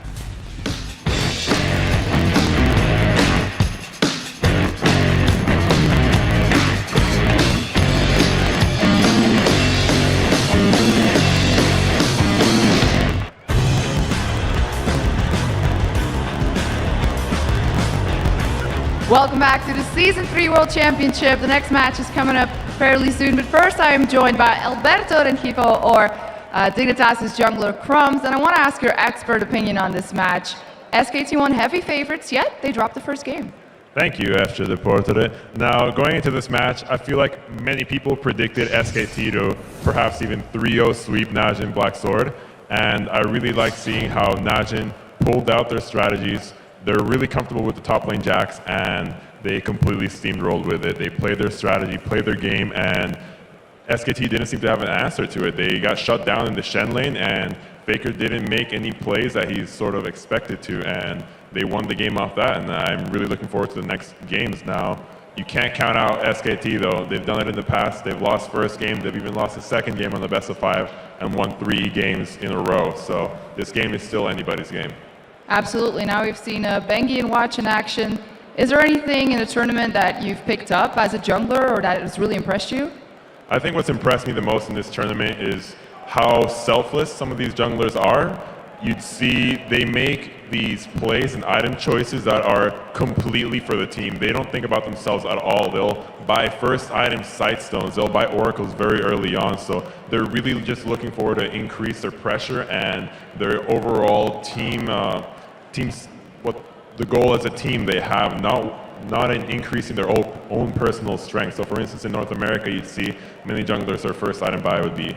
Welcome back to the Season 3 World Championship. The next match is coming up fairly soon, but first I am joined by Alberto Rengifo, or Dignitas' jungler Crumbs, and I want to ask your expert opinion on this match. SKT won heavy favorites, yet they dropped the first game. Thank you, F. the Portrait. Now, going into this match, I feel like many people predicted SKT to perhaps even 3-0 sweep Najin Black Sword, and I really like seeing how Najin pulled out their strategies. They're really comfortable with the top lane Jax, and they completely steamrolled with it. They played their strategy, played their game, and SKT didn't seem to have an answer to it. They got shut down in the Shen lane, and Faker didn't make any plays that he's sort of expected to, and they won the game off that, and I'm really looking forward to the next games now. You can't count out SKT, though. They've done it in the past. They've lost first game. They've even lost the second game on the best of 5 and won 3 games in a row. So this game is still anybody's game. Absolutely. Now we've seen Bengi and Watch in action. Is there anything in the tournament that you've picked up as a jungler or that has really impressed you? I think what's impressed me the most in this tournament is how selfless some of these junglers are, you'd see they make these plays and item choices that are completely for the team. They don't think about themselves at all. They'll buy first item sight stones, they'll buy oracles very early on, so they're really just looking forward to increase their pressure and their overall what the goal as a team they have, not in increasing their own personal strength. So for instance, in North America, you'd see many junglers, their first item buy would be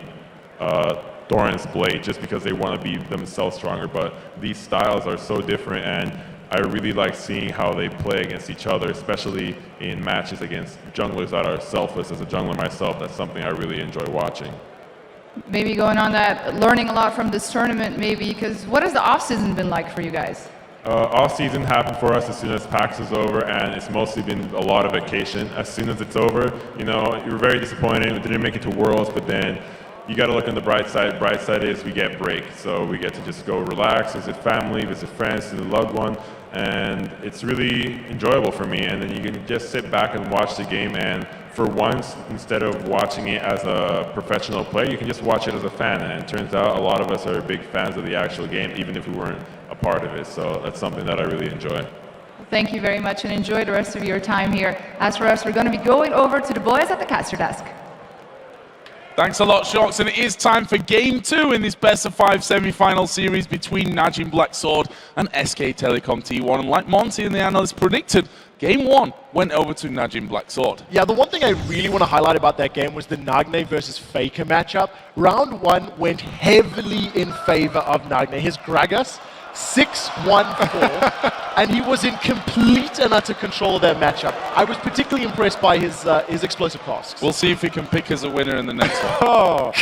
Doran's Blade, just because they want to be themselves stronger. But these styles are so different, and I really like seeing how they play against each other, especially in matches against junglers that are selfless. As a jungler myself, that's something I really enjoy watching. Maybe going on that, learning a lot from this tournament, maybe, because what has the off-season been like for you guys? Off-season happened for us as soon as PAX is over, and it's mostly been a lot of vacation. As soon as it's over, you know, you're very disappointed. We didn't make it to Worlds, but then you got to look on the bright side. Bright side is we get break, so we get to just go relax, visit family, visit friends, visit a loved one, and it's really enjoyable for me. And then you can just sit back and watch the game, and for once, instead of watching it as a professional player, you can just watch it as a fan. And it turns out a lot of us are big fans of the actual game, even if we weren't a part of it. So that's something that I really enjoy. Thank you very much, and enjoy the rest of your time here. As for us, we're going to be going over to the boys at the caster desk. Thanks a lot, Shox, and it is time for Game 2 in this best-of-5 semi-final series between Najin Blacksword and SK Telecom T1. And like Monty and the analysts predicted, Game 1 went over to Najin Blacksword. Yeah, the one thing I really want to highlight about that game was the Nagne versus Faker matchup. Round 1 went heavily in favor of Nagne. His Gragas, 6-1-4, and he was in complete and utter control of that matchup. I was particularly impressed by his explosive casks. We'll see if he can pick as a winner in the next one. Oh,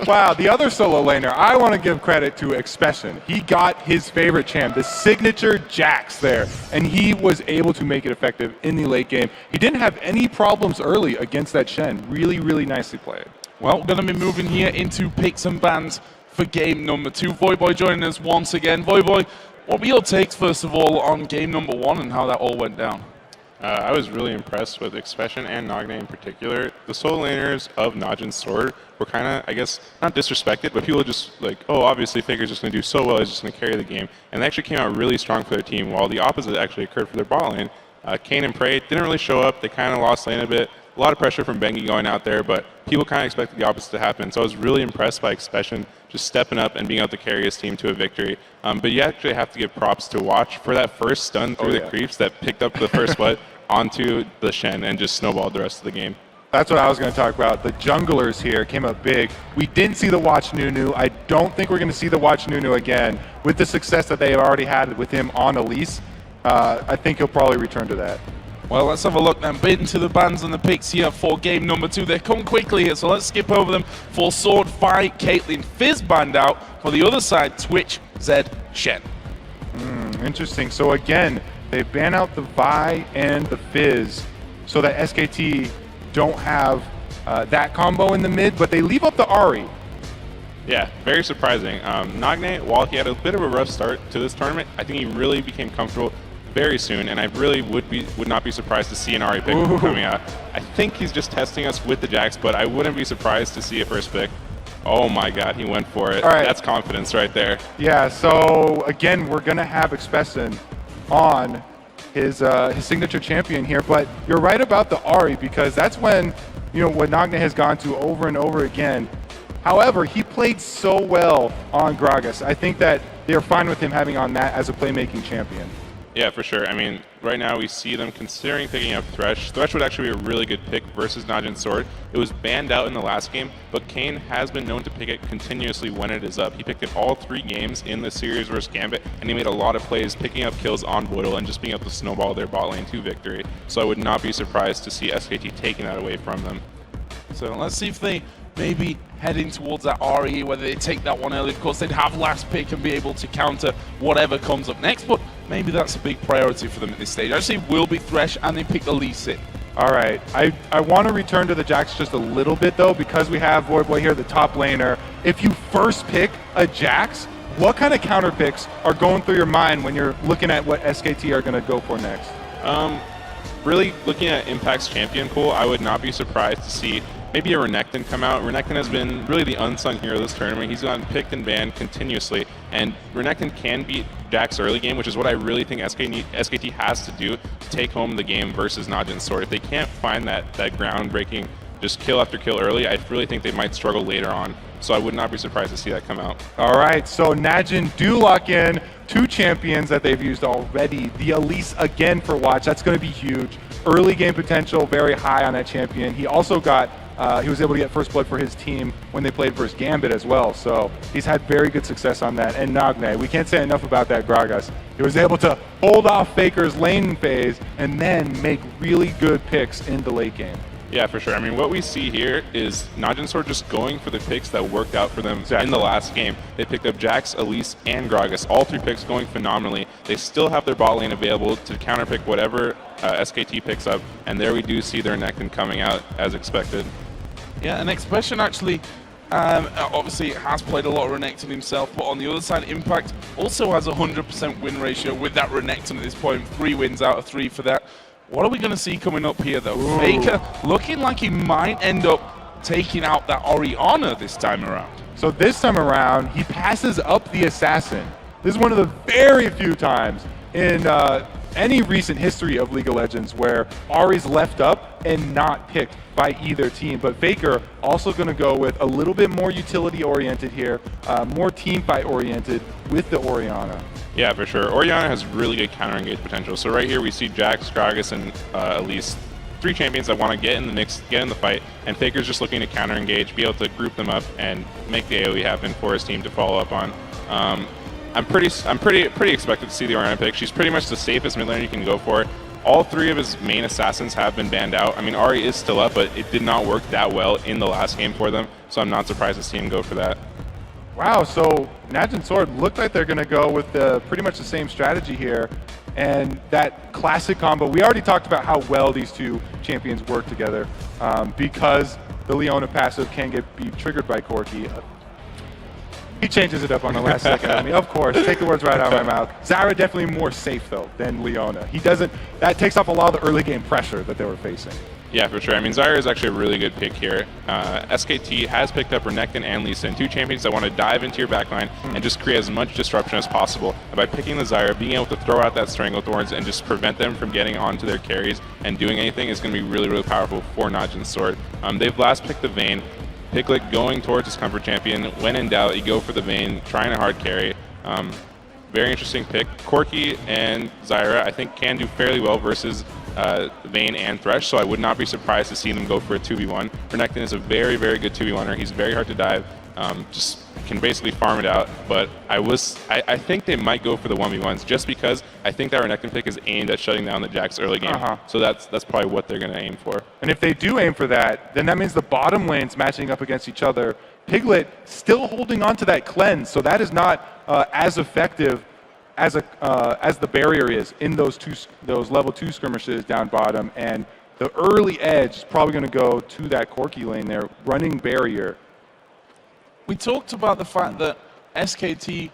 wow. The other solo laner, I want to give credit to Expression. He got his favorite champ, the signature Jax there, and he was able to make it effective in the late game. He didn't have any problems early against that Shen. Really, really nicely played. Well, we're going to be moving here into picks and bans for game number 2. Voyboy joining us once again. Voyboy, what were your takes, first of all, on game number 1 and how that all went down? I was really impressed with Expression and Nagne in particular. The solo laners of Najin's Sword were kind of, I guess, not disrespected, but people just like, oh, obviously Faker's just going to do so well, he's just going to carry the game. And they actually came out really strong for their team, while the opposite actually occurred for their bot lane. Kayn and Prey didn't really show up. They kind of lost lane a bit. A lot of pressure from Bengi going out there, but people kind of expected the opposite to happen. So I was really impressed by Expression just stepping up and being able to carry his team to a victory. But you actually have to give props to Watch for that first stun through the creeps that picked up the first what onto the Shen and just snowballed the rest of the game. That's what I was going to talk about. The junglers here came up big. We didn't see the Watch Nunu. I don't think we're going to see the Watch Nunu again. With the success that they have already had with him on Elise, I think he'll probably return to that. Well, let's have a look then. Bit into the bans and the picks here for game number 2. They come quickly here, so let's skip over them. For Sword, Fight, Caitlyn, Fizz banned out. For the other side, Twitch, Zed, Shen. Interesting. So again, they ban out the Vi and the Fizz so that SKT don't have that combo in the mid, but they leave up the Ahri. Yeah, very surprising. Nagne, while he had a bit of a rough start to this tournament, I think he really became comfortable very soon, and I really would not be surprised to see an Ahri pick coming out. I think he's just testing us with the Jax, but I wouldn't be surprised to see a first pick. Oh my god, he went for it. All right. That's confidence right there. Yeah, so again, we're going to have Expression on his signature champion here, but you're right about the Ahri, because that's when, you know, what Nagne has gone to over and over again. However, he played so well on Gragas. I think that they're fine with him having on that as a playmaking champion. Yeah, for sure. I mean, right now we see them considering picking up Thresh. Thresh would actually be a really good pick versus Najin's Sword. It was banned out in the last game, but Kayn has been known to pick it continuously when it is up. He picked it all 3 games in the series versus Gambit, and he made a lot of plays picking up kills on Voidal and just being able to snowball their bot lane to victory. So I would not be surprised to see SKT taking that away from them. So let's see if they maybe heading towards that Ahri, whether they take that one early. Of course, they'd have last pick and be able to counter whatever comes up next, but maybe that's a big priority for them at this stage. I say will be Thresh, and they pick the Elise. All right. I want to return to the Jax just a little bit, though, because we have Voidboy here, the top laner. If you first pick a Jax, what kind of counter picks are going through your mind when you're looking at what SKT are going to go for next? Really looking at Impact's champion pool, I would not be surprised to see maybe a Renekton come out. Renekton has been really the unsung hero of this tournament. He's gotten picked and banned continuously, and Renekton can beat Jack's early game, which is what I really think SKT has to do to take home the game versus Najin's Sword. If they can't find that groundbreaking just kill after kill early, I really think they might struggle later on. So I would not be surprised to see that come out. All right, so Najin do lock in 2 champions that they've used already. The Elise again for Watch. That's going to be huge. Early game potential very high on that champion. He also got, he was able to get first blood for his team when they played versus Gambit as well. So he's had very good success on that. And Nagne, we can't say enough about that Gragas. He was able to hold off Faker's lane phase and then make really good picks in the late game. Yeah, for sure. I mean, what we see here is Najin Sword just going for the picks that worked out for them in the last game. They picked up Jax, Elise, and Gragas. All 3 picks going phenomenally. They still have their bot lane available to counterpick whatever SKT picks up, and there we do see their Renekton coming out as expected. Yeah, and Expression actually obviously has played a lot of Renekton himself, but on the other side, Impact also has a 100% win ratio with that Renekton at this point. 3 wins out of 3 for that. What are we going to see coming up here, though? Ooh. Faker looking like he might end up taking out that Orianna this time around. So this time around, he passes up the Assassin. This is one of the very few times in any recent history of League of Legends where Ahri's left up and not picked by either team. But Faker also going to go with a little bit more utility-oriented here, more teamfight-oriented with the Orianna. Yeah, for sure. Orianna has really good counter-engage potential. So right here we see Jax, Gragas, and Elise, 3 champions that want to get in the mix, get in the fight, and Faker's just looking to counter-engage, be able to group them up, and make the AoE happen for his team to follow up on. I'm pretty expected to see the Orianna pick. She's pretty much the safest mid laner you can go for. All 3 of his main assassins have been banned out. I mean, Ahri is still up, but it did not work that well in the last game for them, so I'm not surprised to see him go for that. Wow, so Najin Sword looked like they're going to go with pretty much the same strategy here. And that classic combo, we already talked about how well these 2 champions work together because the Leona passive can be triggered by Corki. He changes it up on the last second. I mean, of course, take the words right out of my mouth. Zyra definitely more safe, though, than Leona. He doesn't, that takes off a lot of the early game pressure that they were facing. Yeah, for sure. I mean, Zyra is actually a really good pick here. SKT has picked up Renekton and Lee Sin, 2 champions that want to dive into your backline and just create as much disruption as possible. And by picking the Zyra, being able to throw out that Stranglethorns and just prevent them from getting onto their carries and doing anything is going to be really, really powerful for Najin's Sword. They've last picked the Vayne. Piglet going towards his comfort champion. When in doubt, you go for the Vayne, trying to hard carry. Very interesting pick. Corki and Zyra, I think, can do fairly well versus Vayne and Thresh, so I would not be surprised to see them go for a 2v1. Renekton is a very, very good 2v1er. He's very hard to dive. Just can basically farm it out. But I think they might go for the 1v1s just because I think that Renekton pick is aimed at shutting down the Jax early game. So that's probably what they're going to aim for. And if they do aim for that, then that means the bottom lanes matching up against each other. Piglet still holding on to that cleanse, so that is not as effective as the barrier is in those level 2 skirmishes down bottom. And the early edge is probably going to go to that Corki lane there, running barrier. We talked about the fact that SKT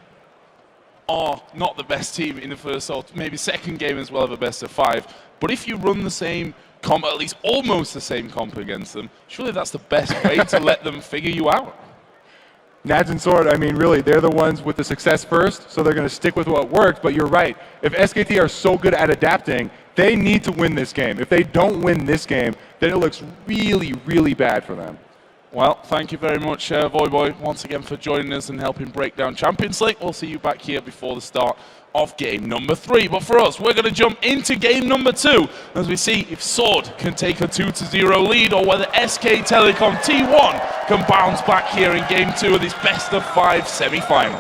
are not the best team in the first or maybe second game as well of a best of 5. But if you run the same comp, at least almost the same comp against them, surely that's the best way to let them figure you out. Najin Sword, I mean, really, they're the ones with the success first, so they're going to stick with what worked. But you're right. If SKT are so good at adapting, they need to win this game. If they don't win this game, then it looks really, really bad for them. Well, thank you very much, Voyboy, once again for joining us and helping break down Champions League. We'll see you back here before the start of game number 3. But for us, we're going to jump into game number 2 as we see if Sword can take a 2-0 lead or whether SK Telecom T1 can bounce back here in game 2 of this best of 5 semi-final.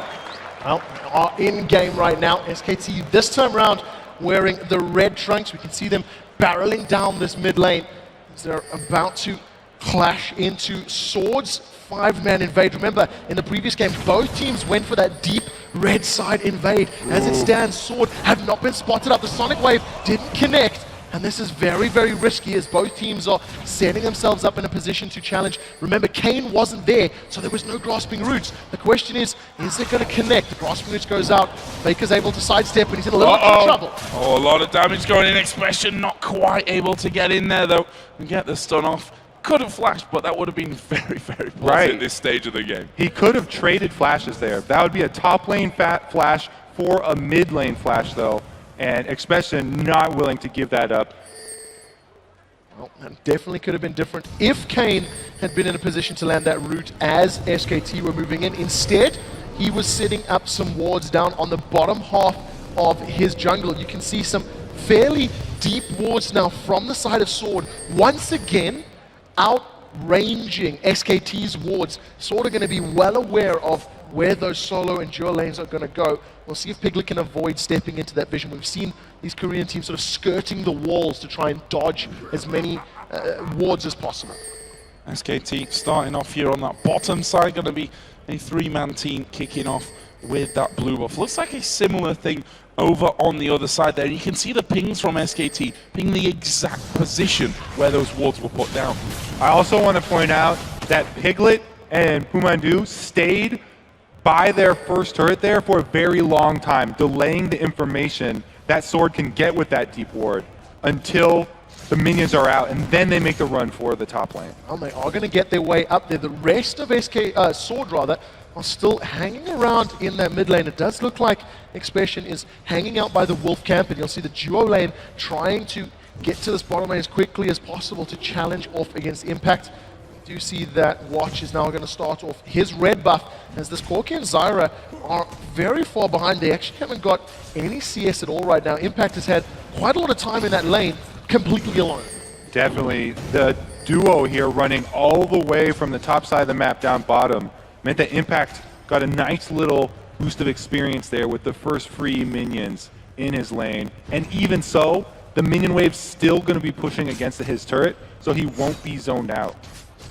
Well, are in game right now. SKT this time around wearing the red trunks. We can see them barreling down this mid lane as they're about to clash into Sword's 5-man invade. Remember, in the previous game, both teams went for that deep red side invade. As it stands, Sword have not been spotted up. The Sonic Wave didn't connect, and this is very, very risky as both teams are setting themselves up in a position to challenge. Remember, Kane wasn't there, so there was no Grasping Roots. The question is it going to connect? The Grasping Roots goes out, Faker's able to sidestep, and he's in a little bit of trouble. Oh, a lot of damage going in. Expression not quite able to get in there, though, and get the stun off. could have flashed, but that would have been very, very poor Right. at this stage of the game. He could have traded flashes there. That would be a top lane flash for a mid lane flash, though. And Expression not willing to give that up. Well, that definitely could have been different if Kane had been in a position to land that route as SKT were moving in. Instead, he was setting up some wards down on the bottom half of his jungle. You can see some fairly deep wards now from the side of Sword. Once again, outranging SKT's wards. Sword are going to be well aware of where those solo and duo lanes are going to go. We'll see if Piglet can avoid stepping into that vision. We've seen these Korean teams sort of skirting the walls to try and dodge as many wards as possible. SKT starting off here on that bottom side, going to be a 3-man team kicking off with that blue buff. Looks like a similar thing over on the other side there. You can see the pings from SKT ping the exact position where those wards were put down. I also want to point out that Piglet and Pumandu stayed by their first turret there for a very long time, delaying the information that Sword can get with that deep ward until the minions are out, and then they make the run for the top lane. Well, they are going to get their way up there. The rest of Sword rather are still hanging around in that mid lane. It does look like Expression is hanging out by the Wolf camp, and you'll see the duo lane trying to get to this bottom lane as quickly as possible to challenge off against Impact. You do see that Watch is now going to start off his red buff, as this Corki and Zyra are very far behind. They actually haven't got any CS at all right now. Impact has had quite a lot of time in that lane completely alone. Definitely. The duo here running all the way from the top side of the map down bottom meant that Impact got a nice little boost of experience there with the first free minions in his lane. And even so, the minion wave's still going to be pushing against his turret, so he won't be zoned out.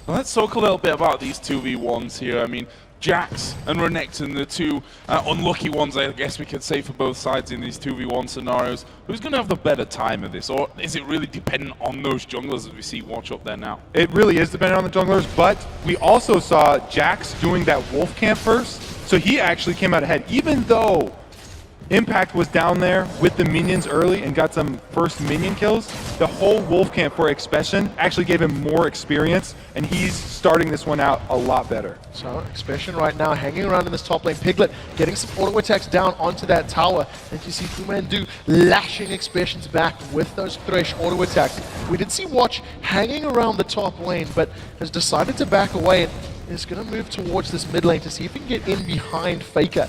Well, let's talk a little bit about these 2v1s here. I mean, Jax and Renekton, the two unlucky ones, I guess we could say, for both sides in these 2v1 scenarios. Who's going to have the better time of this? Or is it really dependent on those junglers as we see Watch up there now? It really is dependent on the junglers, but we also saw Jax doing that wolf camp first, so he actually came out ahead. Even though Impact was down there with the minions early and got some first minion kills, the whole wolf camp for Expression actually gave him more experience, and he's starting this one out a lot better. So Expression right now hanging around in this top lane. Piglet getting some auto attacks down onto that tower, and you see Pumandu lashing Expression's back with those Thresh auto attacks. We did see Watch hanging around the top lane, but has decided to back away and is going to move towards this mid lane to see if he can get in behind Faker.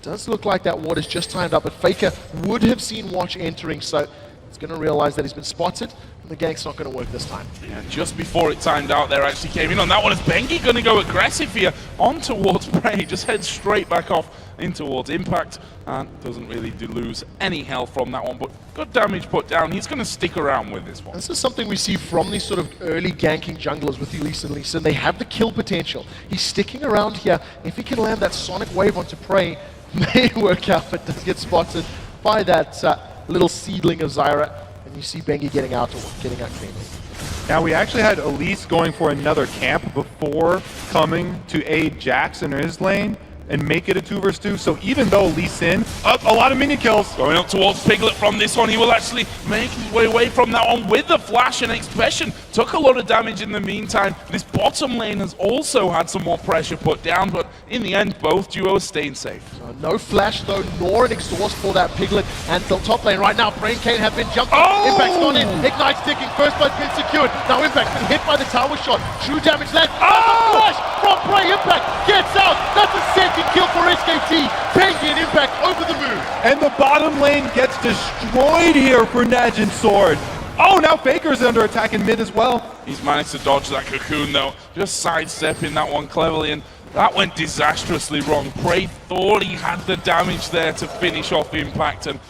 Does look like that ward is just timed up, but Faker would have seen Watch entering, so he's going to realize that he's been spotted, and the gank's not going to work this time. Yeah, just before it timed out, there actually came in on that one. Is Bengi going to go aggressive here on towards Prey? Just head straight back off in towards Impact, and doesn't really lose any health from that one, but good damage put down. He's going to stick around with this one. This is something we see from these sort of early ganking junglers with Elise and Lee Sin. They have the kill potential. He's sticking around here. If he can land that Sonic Wave onto Prey, may work out, but does get spotted by that little seedling of Zyra, and you see Bengi getting out cleanly. Now we actually had Elise going for another camp before coming to aid Jax in his lane and make it a 2 vs 2. So even though Lee Sin, a lot of minion kills. Going up towards Piglet from this one, he will actually make his way away from that one with the flash, and Expression took a lot of damage in the meantime. This bottom lane has also had some more pressure put down, but in the end, both duos staying safe. So no flash though, nor an exhaust for that Piglet, and the top lane right now, Prey and Kane have been jumped. Impact's gone in, Ignite's ticking, first blood's been secured. Now Impact's been hit by the tower shot, true damage left. Flash from Prey, Impact gets out, that's a second kill for SKT. Bengi and Impact over the moon. And the bottom lane gets destroyed here for Najin Sword. Oh, now Faker's under attack in mid as well. He's managed to dodge that cocoon though, just sidestepping that one cleverly, and that went disastrously wrong. Prey thought he had the damage there to finish off Impact, and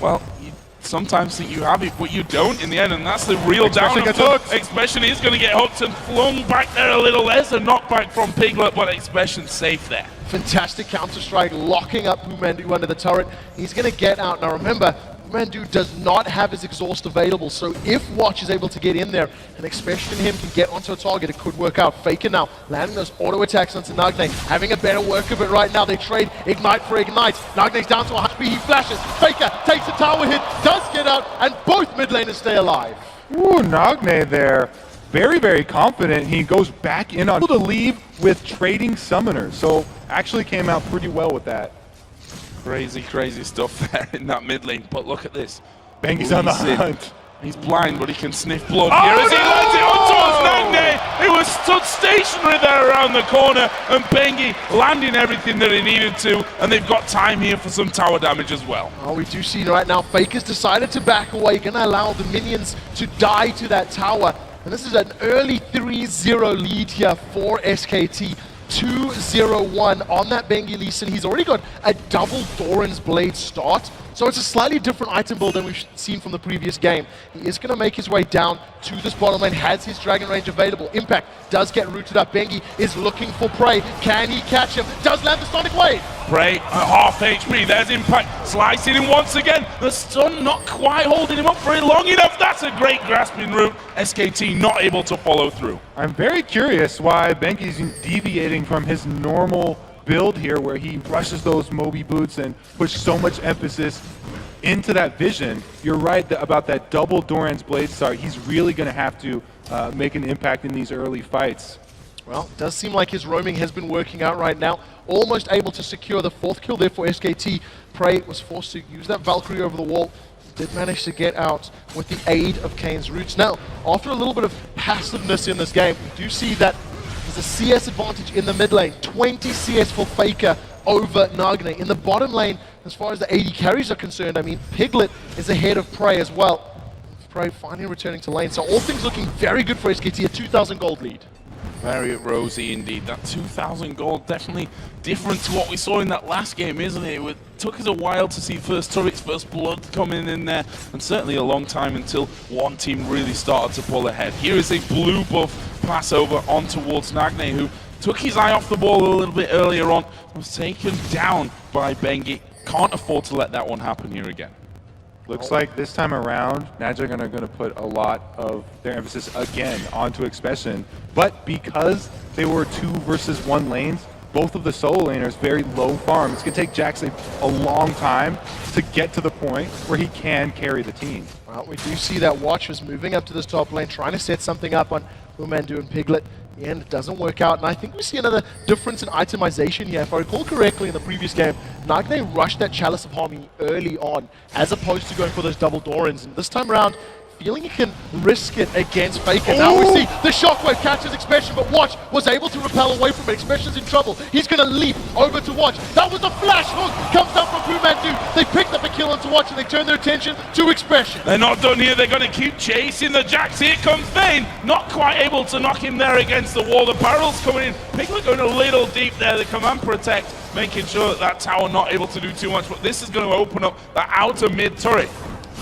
well, you sometimes think you have it, but you don't in the end, and that's the real down. Expression is going to get hooked and flung back there a little. There's a knockback from Piglet, but Expression's safe there. Fantastic counter-strike, locking up Pumandu under the turret. He's going to get out. Now remember, Pumandu does not have his exhaust available, so if Watch is able to get in there, and Expression and him can get onto a target, it could work out. Faker now, landing those auto attacks onto Nagne, having a better work of it right now. They trade Ignite for Ignite. Nagne's down to a high speed, he flashes. Faker takes a tower hit, does get out, and both mid laners stay alive. Ooh, Nagne there. very, very confident. He goes back in on to leave with trading summoners. So actually came out pretty well with that. Crazy, crazy stuff there in that mid lane. But look at this. Bengi's on the hunt. He's blind, but he can sniff blood here as he lands it on towards Nagne. He was stood stationary there around the corner, and Bengi landing everything that he needed to, and they've got time here for some tower damage as well. Oh, we do see right now, Faker's decided to back away, gonna allow the minions to die to that tower. And this is an early 3-0 lead here for SKT. 2-0-1 on that Bengi Lee Sin. He's already got a double Doran's Blade start, so it's a slightly different item build than we've seen from the previous game. He is going to make his way down to this bottom lane, has his Dragon Range available. Impact does get rooted up. Bengi is looking for Prey. Can he catch him? Does land the Sonic Wave. Prey at half HP. There's Impact slicing him once again. The stun not quite holding him up very long enough. That's a great grasping route. SKT not able to follow through. I'm very curious why Bengi's deviating from his normal build here, where he rushes those Moby boots and puts so much emphasis into that vision. You're right about that double Doran's Blade start. He's really going to have to make an impact in these early fights. Well, it does seem like his roaming has been working out right now. Almost able to secure the 4th kill there for SKT. Prey was forced to use that Valkyrie over the wall. Did manage to get out with the aid of Kane's roots. Now, after a little bit of passiveness in this game, we do see that there's a CS advantage in the mid lane. 20 CS for Faker over Nagne. In the bottom lane, as far as the AD carries are concerned, I mean, Piglet is ahead of Prey as well. Prey finally returning to lane. So all things looking very good for SKT, a 2,000 gold lead. Very rosy indeed. That 2,000 gold definitely different to what we saw in that last game, isn't it? It took us a while to see first turrets, first blood coming in there, and certainly a long time until one team really started to pull ahead. Here is a blue buff pass over on towards Nagne, who took his eye off the ball a little bit earlier on, was taken down by Bengi. Can't afford to let that one happen here again. Looks like this time around, Magic are going to put a lot of their emphasis again onto Expression. But because they were 2 versus 1 lanes, both of the solo laners very low farm. It's going to take Jackson a long time to get to the point where he can carry the team. Well, we do see that Watchers moving up to this top lane, trying to set something up on Umandu and Piglet. In the end, it doesn't work out, and I think we see another difference in itemization here. If I recall correctly, in the previous game, Nagne rushed that Chalice of Harmony early on, as opposed to going for those double Dorans. And this time around, feeling he can risk it against Faker. Now we see the Shockwave catches Expression, but Watch was able to repel away from it. Expression's in trouble. He's going to leap over to Watch. That was a flash hook. Comes down from Pumandu. They picked up a kill onto Watch, and they turn their attention to Expression. They're not done here. They're going to keep chasing the Jax. Here comes Vayne. Not quite able to knock him there against the wall. The barrel's coming in. Piglet going a little deep there. The command protect, making sure that that tower not able to do too much. But this is going to open up the outer mid turret.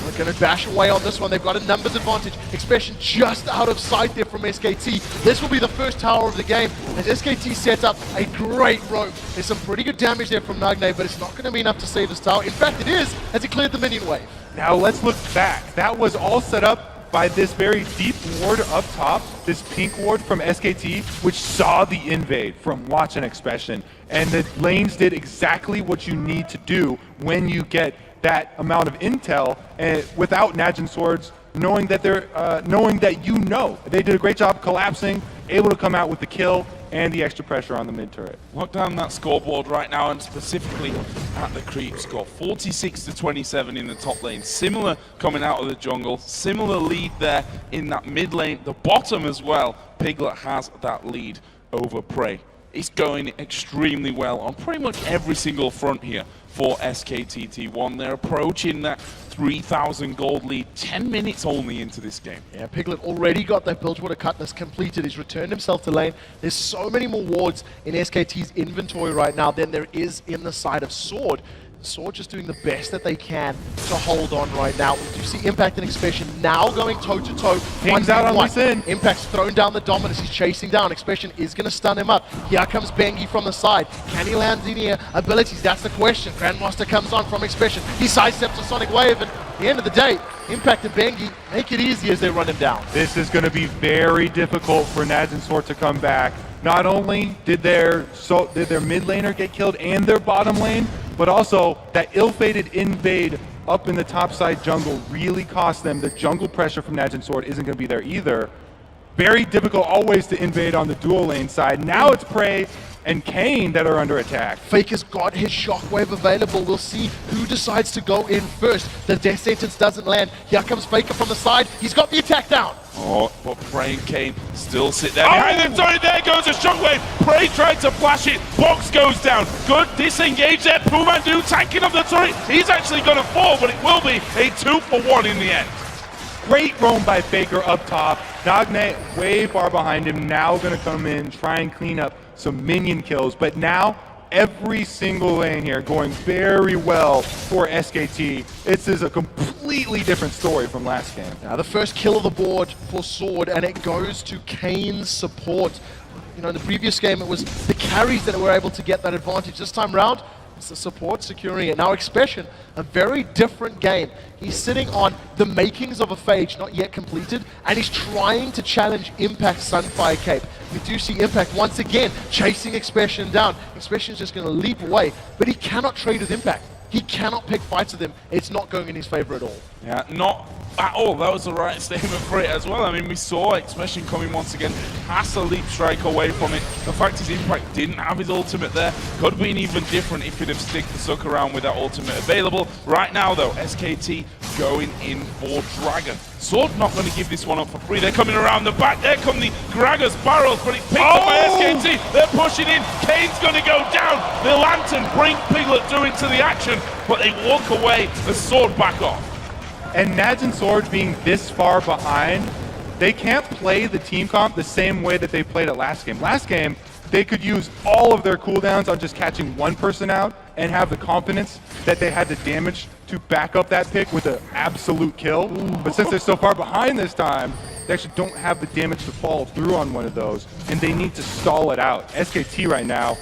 They're going to dash away on this one. They've got a numbers advantage. Expression just out of sight there from SKT. This will be the first tower of the game as SKT sets up a great rope. There's some pretty good damage there from Nagne, but it's not going to be enough to save this tower. In fact, it is, as he cleared the minion wave. Now let's look back. That was all set up by this very deep ward up top, this pink ward from SKT, which saw the invade from Watch and Expression. And the lanes did exactly what you need to do when you get that amount of intel, and without Najin swords, knowing that they did a great job collapsing, able to come out with the kill and the extra pressure on the mid turret. Look down that scoreboard right now, and specifically at the creep score, 46-27 in the top lane. Similar coming out of the jungle, similar lead there in that mid lane. The bottom as well, Piglet has that lead over Prey. It's going extremely well on pretty much every single front here for SKTT1. They're approaching that 3,000 gold lead 10 minutes only into this game. Yeah, Piglet already got that Bilgewater Cutlass completed. He's returned himself to lane. There's so many more wards in SKT's inventory right now than there is in the side of Sword. Sword just doing the best that they can to hold on right now. We do see Impact and Expression now going toe-to-toe. Hangs out on this end. Impact's thrown down the Dominus. He's chasing down. Expression is going to stun him up. Here comes Bengi from the side. Can he land any abilities? That's the question. Grandmaster comes on from Expression. He sidesteps a Sonic Wave, and at the end of the day, Impact and Bengi make it easy as they run him down. This is going to be very difficult for Najin Sword to come back. Not only did their mid laner get killed and their bottom lane, but also that ill-fated invade up in the topside jungle really cost them. The jungle pressure from Najin Sword isn't going to be there either. very difficult always to invade on the dual lane side. Now it's Prey and Kane that are under attack. Faker's got his shockwave available. We'll see who decides to go in first. The death sentence doesn't land. Here comes Faker from the side. He's got the attack down. Oh, but Prey and Kane still sit there behind them. Sorry, there goes a shockwave. Prey tried to flash it. Box goes down. Good disengage there. Pumandu tanking up the turret. He's actually going to fall, but it will be a 2-for-1 in the end. Great roam by Faker up top. Nagne way far behind him. Now going to come in, try and clean up some minion kills. But now every single lane here going very well for SKT. This is a completely different story from last game. Now the first kill of the board for Sword, and it goes to Kane's support. You know, in the previous game, it was the carries that were able to get that advantage. This time round, it's the support securing it. Now Expression, a very different game. He's sitting on the makings of a Phage, not yet completed, and he's trying to challenge Impact Sunfire Cape. We do see Impact once again chasing Expression down. Expression's just going to leap away, but he cannot trade with Impact. He cannot pick fights with him. It's not going in his favor at all. Yeah, not at all. That was the right statement for it as well. I mean, we saw Expression coming once again, has a leap strike away from it. The fact is Impact didn't have his ultimate there. Could have been even different if he'd have sticked the suck around with that ultimate available. Right now, though, SKT going in for Dragon. Sword not going to give this one up for free. They're coming around the back. There come the Gragas barrels, but it's picked up by SKT. They're pushing in. Kane's going to go down. The Lantern bring Piglet through into the action, but they walk away. The Sword back off. And Nads and Sword being this far behind, they can't play the team comp the same way that they played it last game. Last game, they could use all of their cooldowns on just catching one person out and have the confidence that they had the damage to back up that pick with an absolute kill. But since they're so far behind this time, they actually don't have the damage to follow through on one of those, and they need to stall it out. SKT right now,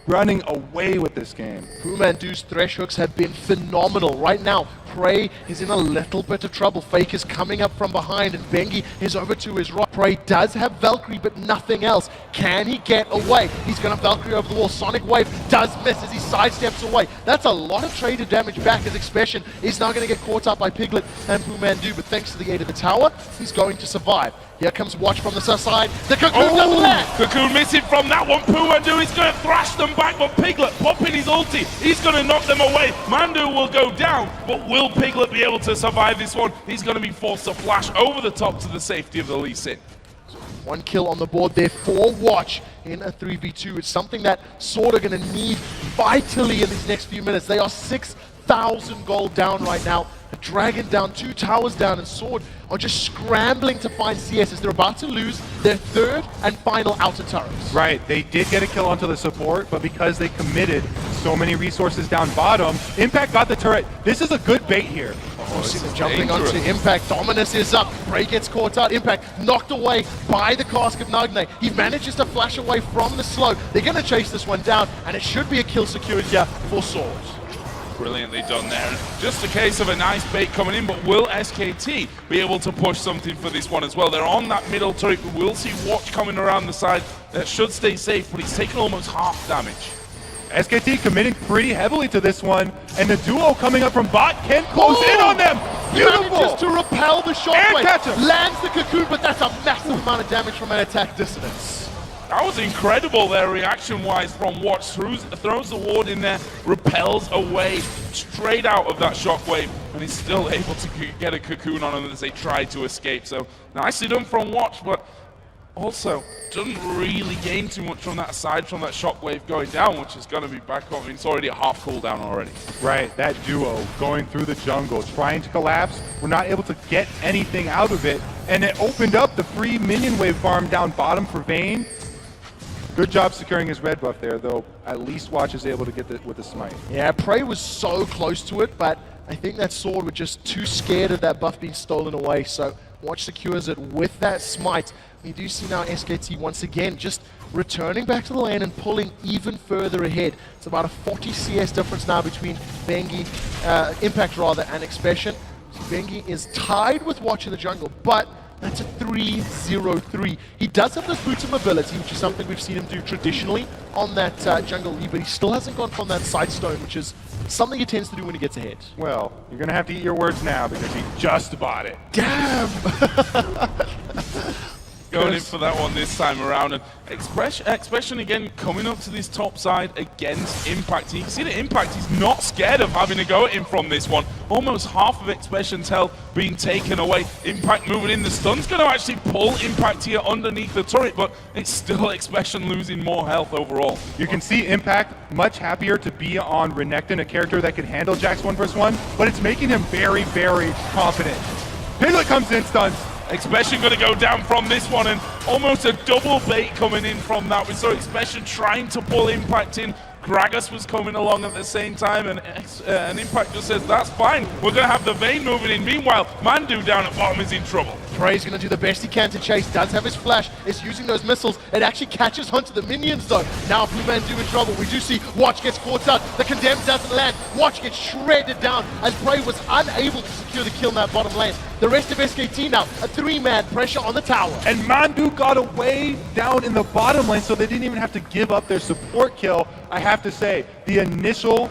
running away with this game. Pumandu's thresh hooks have been phenomenal. Right now, Prey is in a little bit of trouble. Fake is coming up from behind, and Bengi is over to his right. Prey does have Valkyrie, but nothing else. Can he get away? He's going to Valkyrie over the wall. Sonic Wave does miss as he sidesteps away. That's a lot of traded damage back as Expression is now going to get caught up by Piglet and Pumandu, but thanks to the aid of the tower, he's going to survive. Here comes Watch from the side. The Cocoon doesn't land! Cocoon missing from that one. Pumandu is going to thrash them back, but Piglet popping his ulti. He's going to knock them away. Mandu will go down, but will Piglet be able to survive this one? He's going to be forced to flash over the top to the safety of the Lee Sin. One kill on the board there for Watch in a 3v2. It's something that Sword are going to need vitally in these next few minutes. They are 6,000 gold down right now. A Dragon down, 2 towers down, and Sword are just scrambling to find CS as they're about to lose their third and final outer turrets. Right, they did get a kill onto the support, but because they committed so many resources down bottom, Impact got the turret. This is a good bait here. Oh, see them jumping onto Impact. Dominus is up. Prey gets caught out. Impact knocked away by the cask of Nagne. He manages to flash away from the slow. They're going to chase this one down, and it should be a kill secured here for Sword. Brilliantly done there. Just a case of a nice bait coming in, but will SKT be able to push something for this one as well? They're on that middle turret. We will see Watch coming around the side. That should stay safe, but he's taken almost half damage. SKT committing pretty heavily to this one, and the duo coming up from bot can close in on them. Beautiful! Manages to repel the shockwave, lands the Cocoon, but that's a massive amount of damage from an attack dissonance. That was incredible there, reaction-wise from Watch. Throws the ward in there, repels away straight out of that shockwave, and he's still able to get a Cocoon on him as they try to escape. So nicely done from Watch, but also doesn't really gain too much from that aside from that shockwave going down, which is going to be back up. It's already a half cooldown already. Right, that duo going through the jungle, trying to collapse. We're not able to get anything out of it, and it opened up the free minion wave farm down bottom for Vayne. Good job securing his red buff there, though. At least Watch is able to get it with the smite. Yeah, Prey was so close to it, but I think that Sword were just too scared of that buff being stolen away. So Watch secures it with that smite. We do see now SKT once again just returning back to the lane and pulling even further ahead. It's about a 40 CS difference now between Bengi, Impact rather, and Expression. So Bengi is tied with Watch in the jungle, but that's a 3-0-3. He does have this boots mobility, which is something we've seen him do traditionally on that jungle lead, but he still hasn't gone from that side stone, which is something he tends to do when he gets ahead. Well, you're going to have to eat your words now because he just bought it. Damn! Going in for that one this time around. And Expression again coming up to this top side against Impact. You can see that Impact is not scared of having to go at him from this one. Almost half of Expression's health being taken away. Impact moving in. The stun's going to actually pull Impact here underneath the turret, but it's still Expression losing more health overall. You can see Impact much happier to be on Renekton, a character that can handle Jax 1v1, but it's making him very, very confident. Piglet comes in, stuns. Expression going to go down from this one, and almost a double bait coming in from that. We saw Expression trying to pull Impact in. Gragas was coming along at the same time, and Impact just says, that's fine. We're going to have the Vayne moving in. Meanwhile, Mandu down at bottom is in trouble. Prey's going to do the best he can to chase. Does have his flash. Is using those missiles. It actually catches onto the minions, though. Now Blue Mandu in trouble. We do see Watch gets caught out. The Condemned doesn't land. Watch gets shredded down as Prey was unable to secure the kill in that bottom lane. The rest of SKT now, a 3-man pressure on the tower. And Mandu got away down in the bottom lane, so they didn't even have to give up their support kill. I have to say, the initial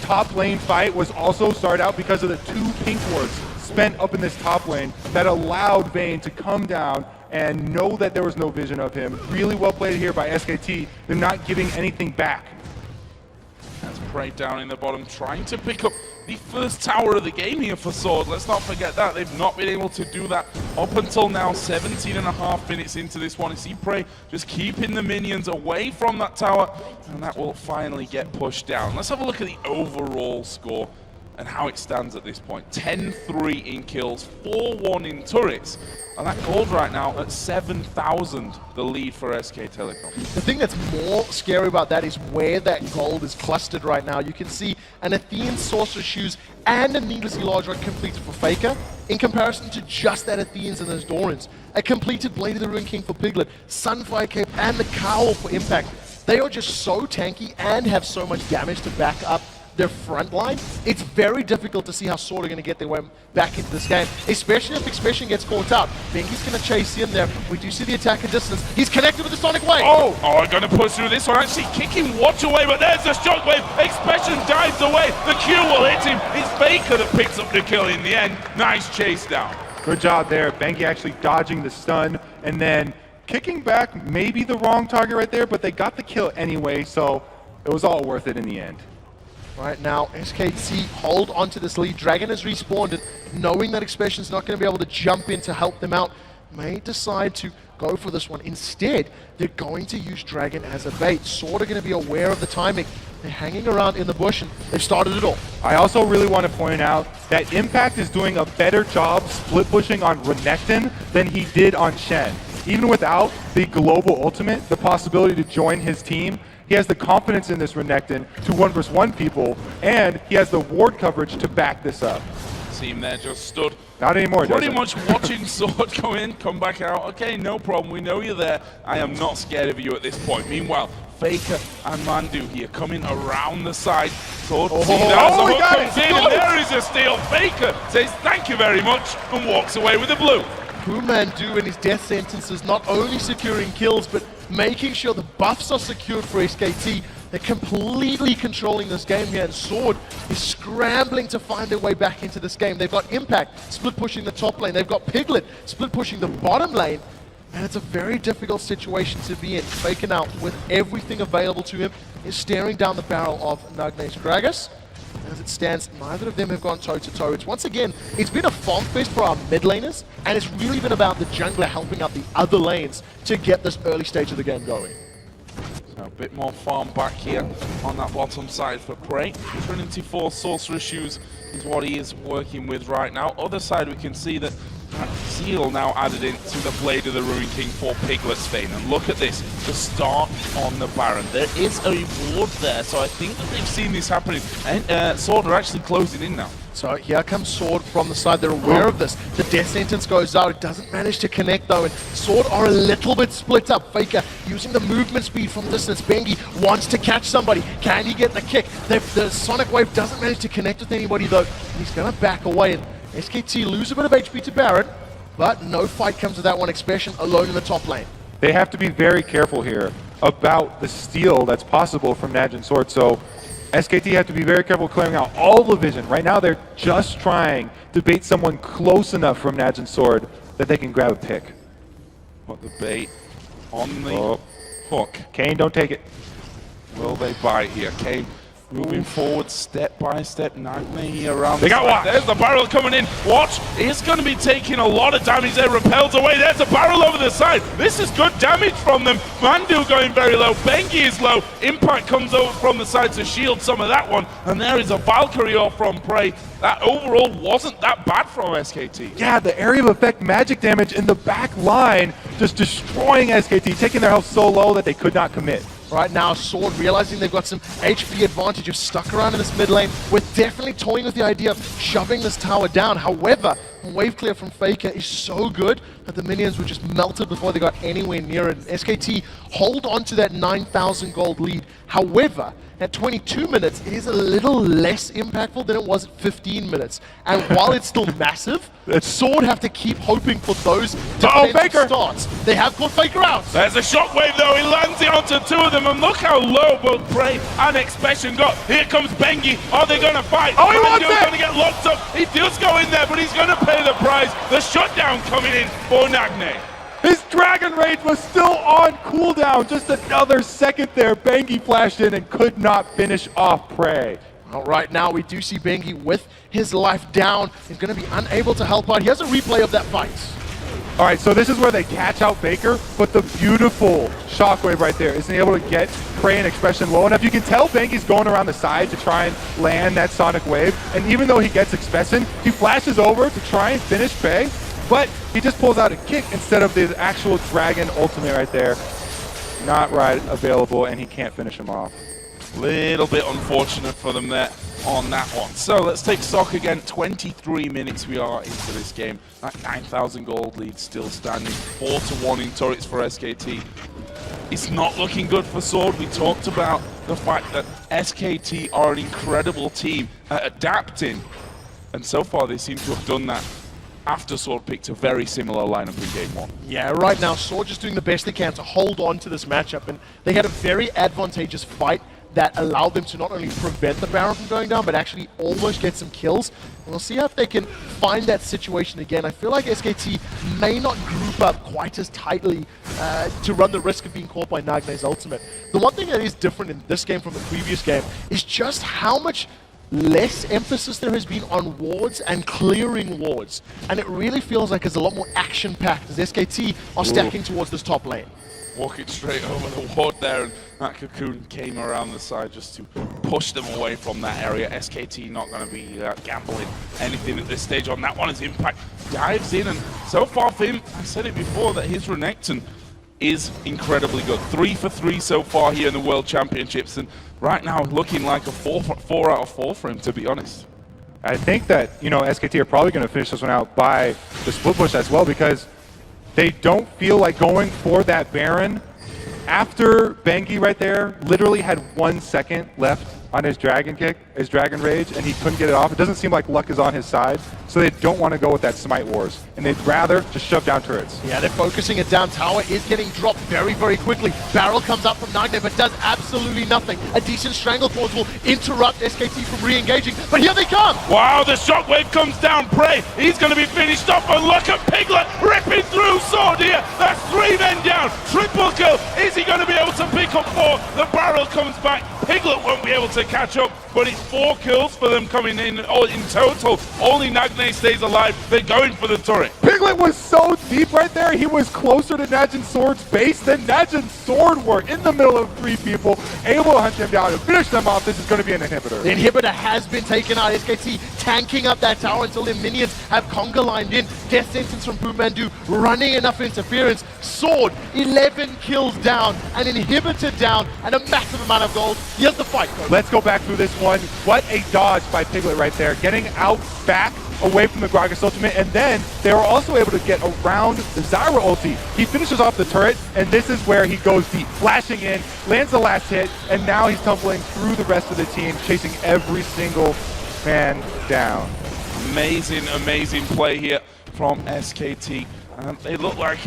top lane fight was also started out because of the 2 pink wards spent up in this top lane that allowed Vayne to come down and know that there was no vision of him. Really well played here by SKT. They're not giving anything back. That's Prey down in the bottom, trying to pick up the first tower of the game here for Sword. Let's not forget that. They've not been able to do that up until now, 17.5 minutes into this one. You see Prey just keeping the minions away from that tower, and that will finally get pushed down. Let's have a look at the overall score and how it stands at this point. 10-3 in kills, 4-1 in turrets, and that gold right now at 7,000, the lead for SK Telecom. The thing that's more scary about that is where that gold is clustered right now. You can see an Athenian Sorcerer Shoes and a needlessly large rod completed for Faker, in comparison to just that Athenians and those Dorans. A completed Blade of the Ruin King for Piglet, Sunfire Cape, and the Cowl for Impact. They are just so tanky and have so much damage to back up their front line. It's very difficult to see how Sword are going to get their way back into this game, especially if Expression gets caught out. Bengi's going to chase in there. We do see the attack at distance. He's connected with the Sonic Wave. Oh, going to push through this one. Actually kicking Watch away, but there's the Shockwave. Expression dives away. The Q will hit him. It's Faker that picks up the kill in the end. Nice chase down. Good job there. Bengi actually dodging the stun and then kicking back, maybe the wrong target right there, but they got the kill anyway, so it was all worth it in the end. Right now, SKT hold onto this lead. Dragon has respawned, and knowing that Expression's not going to be able to jump in to help them out, may decide to go for this one. Instead, they're going to use Dragon as a bait. Sword are going to be aware of the timing. They're hanging around in the bush, and they've started it all. I also really want to point out that Impact is doing a better job split pushing on Renekton than he did on Shen. Even without the global ultimate, the possibility to join his team, he has the confidence in this Renekton to 1v1 people, and he has the ward coverage to back this up. Team there just stood. Not anymore, Pretty much watching Sword go in, come back out. Okay, no problem. We know you're there. I am not scared of you at this point. Meanwhile, Faker and Mandu here coming around the side. Sword comes in, and there is a steal. Faker says thank you very much and walks away with the blue. Mandu and his death sentences not only securing kills, but making sure the buffs are secured for SKT. They're completely controlling this game here, and Sword is scrambling to find their way back into this game. They've got Impact split pushing the top lane. They've got Piglet split pushing the bottom lane, and it's a very difficult situation to be in. Faker now, with everything available to him, is staring down the barrel of Nugne's Gragas. As it stands, neither of them have gone toe-to-toe. It's once again, it's been a farm fest for our mid laners, and it's really been about the jungler helping out the other lanes to get this early stage of the game going. So a bit more farm back here on that bottom side for Prey. Trinity Force Sorcerer Shoes is what he is working with right now. Other side, we can see that Seal now added into the Blade of the Ruin King for Piglet's Vayne. And look at this, the start on the Baron. There is a ward there, so I think that they've seen this happening. And Sword are actually closing in now. So here comes Sword from the side. They're aware of this. The death sentence goes out. It doesn't manage to connect though, and Sword are a little bit split up. Faker using the movement speed from distance. Bengi wants to catch somebody. Can he get the kick? The Sonic Wave doesn't manage to connect with anybody though. He's going to back away, and SKT lose a bit of HP to Baron, but no fight comes to that one. Expression alone in the top lane. They have to be very careful here about the steal that's possible from Najin Sword. So SKT have to be very careful clearing out all the vision. Right now they're just trying to bait someone close enough from Najin Sword that they can grab a pick. Put the bait on the hook. Kane, don't take it. Will they bite here? Kane moving forward step by step. Nagne here around They the got side. one. There's the barrel coming in. Watch. It's going to be taking a lot of damage there. Repels away. There's a barrel over the side. This is good damage from them. Mandu going very low. Bengi is low. Impact comes over from the side to shield some of that one. And there is a Valkyrie off from Prey. That overall wasn't that bad from SKT. Yeah, the area of effect magic damage in the back line just destroying SKT, taking their health so low that they could not commit. Right now, Sword realizing they've got some HP advantage, have stuck around in this mid lane. We're definitely toying with the idea of shoving this tower down. However, wave clear from Faker is so good that the minions were just melted before they got anywhere near it. And SKT hold on to that 9,000 gold lead. However, at 22 minutes, it is a little less impactful than it was at 15 minutes. And while it's still massive, Sword have to keep hoping for those defensive starts. They have caught Faker out. There's a shockwave though. He lands it onto two of them, and look how low both Prey and Expression got. Here comes Bengi. Are they going to fight? Oh, he wants Mandu's it! going to get locked up. He does go in there, but he's going to pay the price. The shutdown coming in for Nagne. His Dragon Rage was still on cooldown. Just another second there. Bengi flashed in and could not finish off Prey. All right, now we do see Bengi with his life down. He's going to be unable to help out. He has a replay of that fight. All right, so this is where they catch out Baker, but the beautiful shockwave right there isn't able to get Prey and Expression low enough. You can tell Bengi's going around the side to try and land that sonic wave, and even though he gets Expression, he flashes over to try and finish Prey, but he just pulls out a kick instead of the actual Dragon ultimate right there. Not right available, and he can't finish him off. Little bit unfortunate for them there on that one. So let's take stock again. 23 minutes we are into this game. That 9,000 gold lead still standing. 4-1 in turrets for SKT. It's not looking good for Sword. We talked about the fact that SKT are an incredible team at adapting. And so far they seem to have done that after Sword picked a very similar lineup in game one. Yeah, right now Sword just doing the best they can to hold on to this matchup, and they had a very advantageous fight that allowed them to not only prevent the Baron from going down, but actually almost get some kills. And we'll see if they can find that situation again. I feel like SKT may not group up quite as tightly to run the risk of being caught by Nagne's ultimate. The one thing that is different in this game from the previous game is just how much less emphasis there has been on wards and clearing wards. And it really feels like it's a lot more action-packed as SKT are stacking towards this top lane. Walking straight over the ward there, and that Cocoon came around the side just to push them away from that area. SKT not going to be gambling anything at this stage on that one as Impact dives in, and so far for him, I said it before, that his Renekton is incredibly good. 3 for 3 so far here in the World Championships, and right now looking like a 4 out of 4 for him, to be honest. I think that, SKT are probably going to finish this one out by the split push as well, because they don't feel like going for that Baron. After Bengi right there literally had 1 second left on his Dragon Kick, his Dragon Rage, and he couldn't get it off. It doesn't seem like luck is on his side, so they don't want to go with that Smite Wars, and they'd rather just shove down turrets. Yeah, they're focusing it down. Tower is getting dropped very, very quickly. Barrel comes up from Nagne, but does absolutely nothing. A decent Strangleforce will interrupt SKT from re-engaging, but here they come! Wow, the shockwave comes down. Prey, he's going to be finished off, and look at Piglet ripping through Sword here. That's 3 men down. Triple kill. Is he going to be able to pick up 4? The barrel comes back. Piglet won't be able to catch up, but it's 4 kills for them coming in. In total, only Nagne stays alive. They're going for the turret. Piglet was so deep right there, he was closer to Najin Sword's base than Najin Sword were, in the middle of 3 people, able to hunt them down and finish them off. This is going to be an inhibitor. The inhibitor has been taken out. SKT tanking up that tower until their minions have conga lined in. Death sentence from Bumandu, running enough interference. Sword, 11 kills down, an inhibitor down, and a massive amount of gold. Here's the fight, Coach. Let's go back through this one. What a dodge by Piglet right there, getting out back away from the Gragas ultimate, and then they were also able to get around the Zyra ulti. He finishes off the turret, and this is where he goes deep, flashing in, lands the last hit, and now he's tumbling through the rest of the team, chasing every single man down. Amazing, amazing play here from SKT. They look like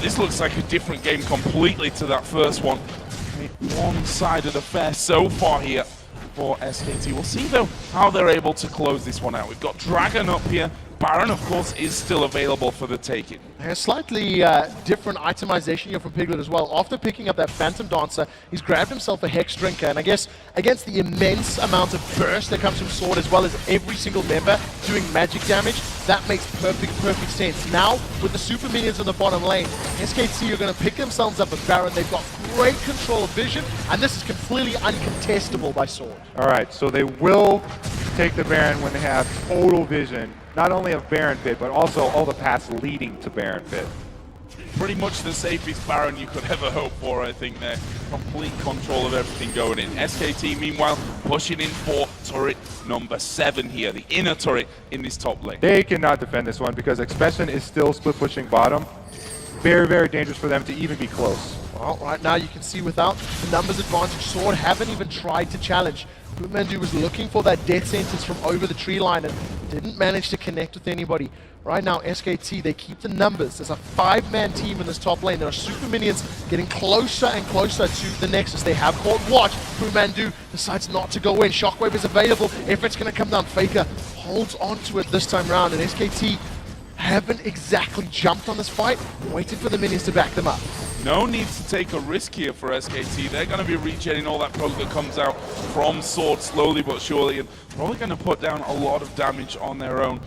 this looks like a different game completely to that first one. One-sided affair so far here for SKT. We'll see though how they're able to close this one out. We've got Dragon up here, Baron, of course, is still available for the taking. A slightly different itemization here from Piglet as well. After picking up that Phantom Dancer, he's grabbed himself a Hex Drinker, and I guess against the immense amount of burst that comes from Sword, as well as every single member doing magic damage, that makes perfect sense. Now, with the super minions on the bottom lane, SKT are going to pick themselves up a Baron. They've got great control of vision, and this is completely uncontestable by Sword. All right, so they will take the Baron when they have total vision, not only of Baron Pit, but also all the paths leading to Baron Pit. Pretty much the safest Baron you could ever hope for, I think there. Complete control of everything going in. SKT, meanwhile, pushing in for turret number 7 here, the inner turret in this top lane. They cannot defend this one because Expression is still split pushing bottom. Very dangerous for them to even be close. Well, right now you can see without the numbers advantage, Sword haven't even tried to challenge. Pumandu was looking for that death sentence from over the tree line and didn't manage to connect with anybody. Right now, SKT, they keep the numbers. There's a 5-man team in this top lane. There are super minions getting closer and closer to the Nexus. They have caught watch. Pumandu decides not to go in. Shockwave is available. If it's going to come down, Faker holds on to it this time around, and SKT haven't exactly jumped on this fight, waited for the minions to back them up. No need to take a risk here for SKT. They're going to be regenerating all that poke that comes out from Sword slowly but surely, and probably going to put down a lot of damage on their own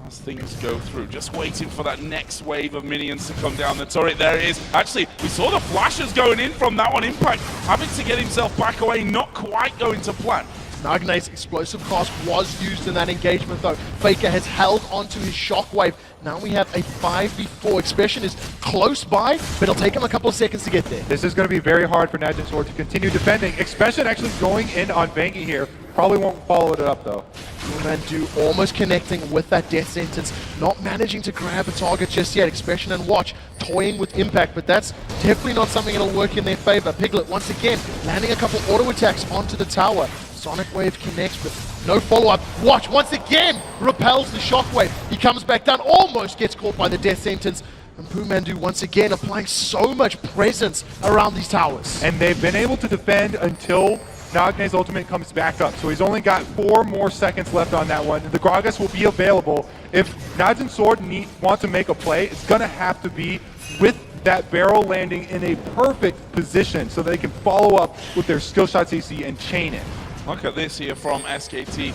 as things go through. Just waiting for that next wave of minions to come down the turret. There it is. Actually, we saw the flashes going in from that one. Impact having to get himself back away, not quite going to plan. Nagna's explosive cast was used in that engagement though. Faker has held onto his Shockwave. Now we have a 5v4. Expression is close by, but it'll take him a couple of seconds to get there. This is going to be very hard for Najin Sword to continue defending. Expression actually going in on Vangie here. Probably won't follow it up though. Pumandu almost connecting with that death sentence. Not managing to grab a target just yet. Expression and Watch toying with Impact, but that's definitely not something that'll work in their favor. Piglet once again landing a couple auto attacks onto the tower. Sonic Wave connects, but no follow-up. Watch once again repels the Shockwave. He comes back down, almost gets caught by the death sentence. And Pumandu once again applying so much presence around these towers. And they've been able to defend until Nagne's ultimate comes back up. So he's only got 4 more seconds left on that one. The Gragas will be available. If Najin Sword want to make a play, it's going to have to be with that barrel landing in a perfect position so they can follow up with their skill shot CC and chain it. Look at this here from SKT.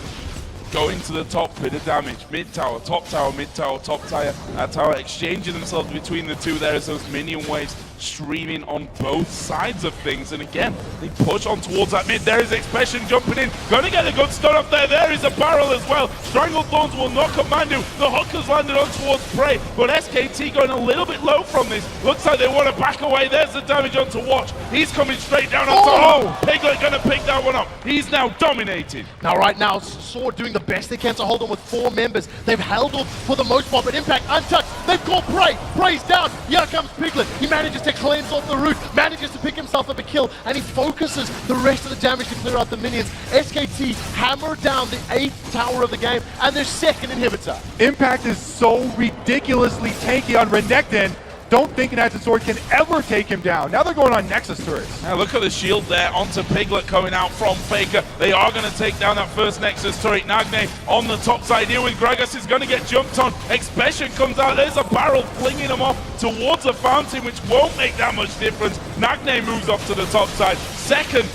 Going to the top, bit of damage. Mid tower, top tower, mid tower, top tower. Tower exchanging themselves between the two there as those minion waves streaming on both sides of things. And again, they push on towards that mid. There is Expression jumping in. Going to get a good stun up there. There is a barrel as well. Strangled Thorns will knock on Mandu. The hookers landed on towards Prey. But SKT going a little bit low from this. Looks like they want to back away. There's the damage onto Watch. He's coming straight down onto Piglet going to pick that one up. He's now dominated. Now right now, Sword doing the best they can to hold on with 4 members. They've held off for the most part, but Impact untouched. They've got Prey. Prey's down. Here comes Piglet. He manages to cleanse off the root, manages to pick himself up a kill, and he focuses the rest of the damage to clear out the minions. SKT hammer down the 8th tower of the game and their 2nd inhibitor. Impact is so ridiculously tanky on Renekton. Don't think Najin Sword can ever take him down. Now they're going on Nexus turrets. Now look at the shield there onto Piglet coming out from Faker. They are going to take down that first Nexus turret. Nagne on the top side here with Gragas is going to get jumped on. Expression comes out. There's a barrel flinging him off towards a fountain, which won't make that much difference. Nagne moves off to the top side. Second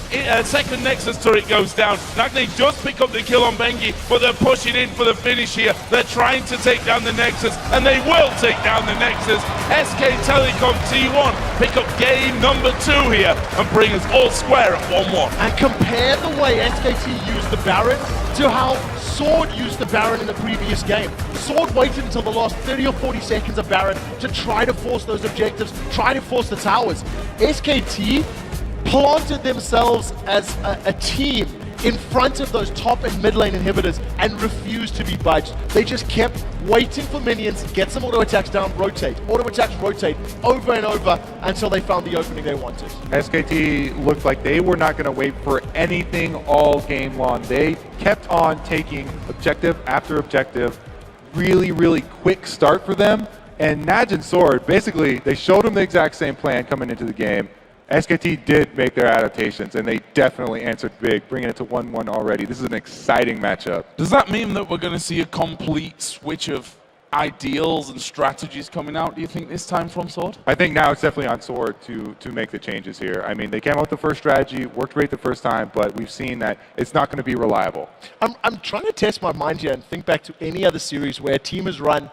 Nexus turret goes down. Nagne just pick up the kill on Bengi, but they're pushing in for the finish here. They're trying to take down the Nexus, and they will take down the Nexus. SK Telecom T1 pick up game number 2 here and bring us all square at 1-1. And compare the way SKT used the Baron to how Sword used the Baron in the previous game. Sword waited until the last 30 or 40 seconds of Baron to try to force those objectives, try to force the towers. SKT planted themselves as a team in front of those top and mid lane inhibitors and refused to be budged. They just kept waiting for minions, get some auto attacks down, rotate, auto attacks, rotate, over and over until they found the opening they wanted. SKT looked like they were not going to wait for anything all game long. They kept on taking objective after objective. Really quick start for them. And Najin Sword, basically, they showed them the exact same plan coming into the game. SKT did make their adaptations, and they definitely answered big, bringing it to 1-1 already. This is an exciting matchup. Does that mean that we're going to see a complete switch of ideals and strategies coming out, do you think, this time from Sword? I think now it's definitely on Sword to make the changes here. I mean, they came out with the first strategy, worked great the first time, but we've seen that it's not going to be reliable. I'm trying to test my mind here and think back to any other series where a team has run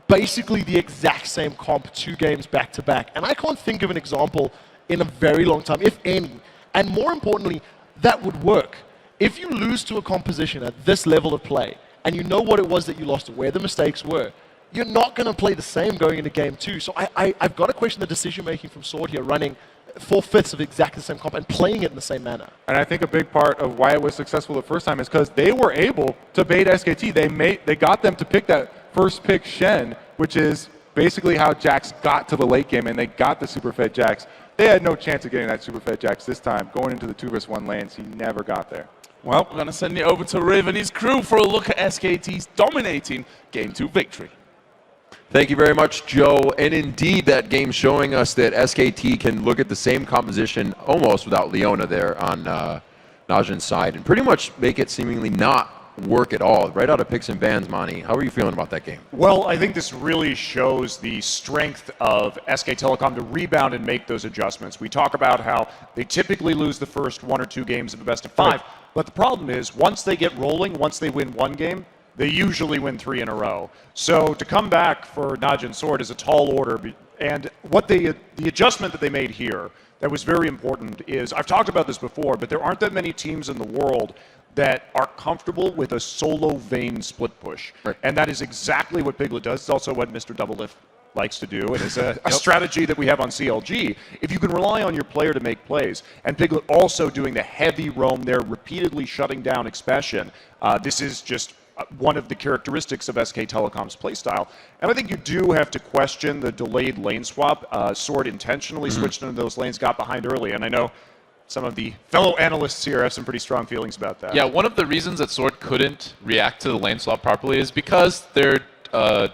basically the exact same comp 2 games back to back. And I can't think of an example in a very long time, if any. And more importantly, that would work. If you lose to a composition at this level of play, and you know what it was that you lost, where the mistakes were, you're not going to play the same going into game 2. So I've got to question the decision-making from Sword here, running 4/5 of exactly the same comp and playing it in the same manner. And I think a big part of why it was successful the first time is because they were able to bait SKT. They got them to pick that first pick Shen, which is basically how Jax got to the late game, and they got the super fed Jax. They had no chance of getting that super fed Jax this time. Going into the 2v1 lanes, he never got there. Well, we're going to send it over to Riv and his crew for a look at SKT's dominating Game 2 victory. Thank you very much, Joe. And indeed, that game showing us that SKT can look at the same composition almost without Leona there on Najin's side and pretty much make it seemingly not work at all. Right out of picks and bans, Monty. How are you feeling about that game? Well, I think this really shows the strength of SK Telecom to rebound and make those adjustments. We talk about how they typically lose the first 1 or 2 games of the best of 5, but the problem is once they get rolling, once they win 1 game, they usually win 3 in a row. So to come back for Najin Sword is a tall order, and what the adjustment that they made here that was very important is, I've talked about this before, but there aren't that many teams in the world that are comfortable with a solo Vayne split push. And that is exactly what Piglet does. It's also what Mr. Double Lift likes to do, and it's a strategy that we have on CLG. If you can rely on your player to make plays, and Piglet also doing the heavy roam there, repeatedly shutting down Expression, this is just one of the characteristics of SK Telecom's playstyle. And I think you do have to question the delayed lane swap. Sword intentionally switched into those lanes, got behind early, and I know some of the fellow analysts here have some pretty strong feelings about that. Yeah, one of the reasons that Sword couldn't react to the lane swap properly is because their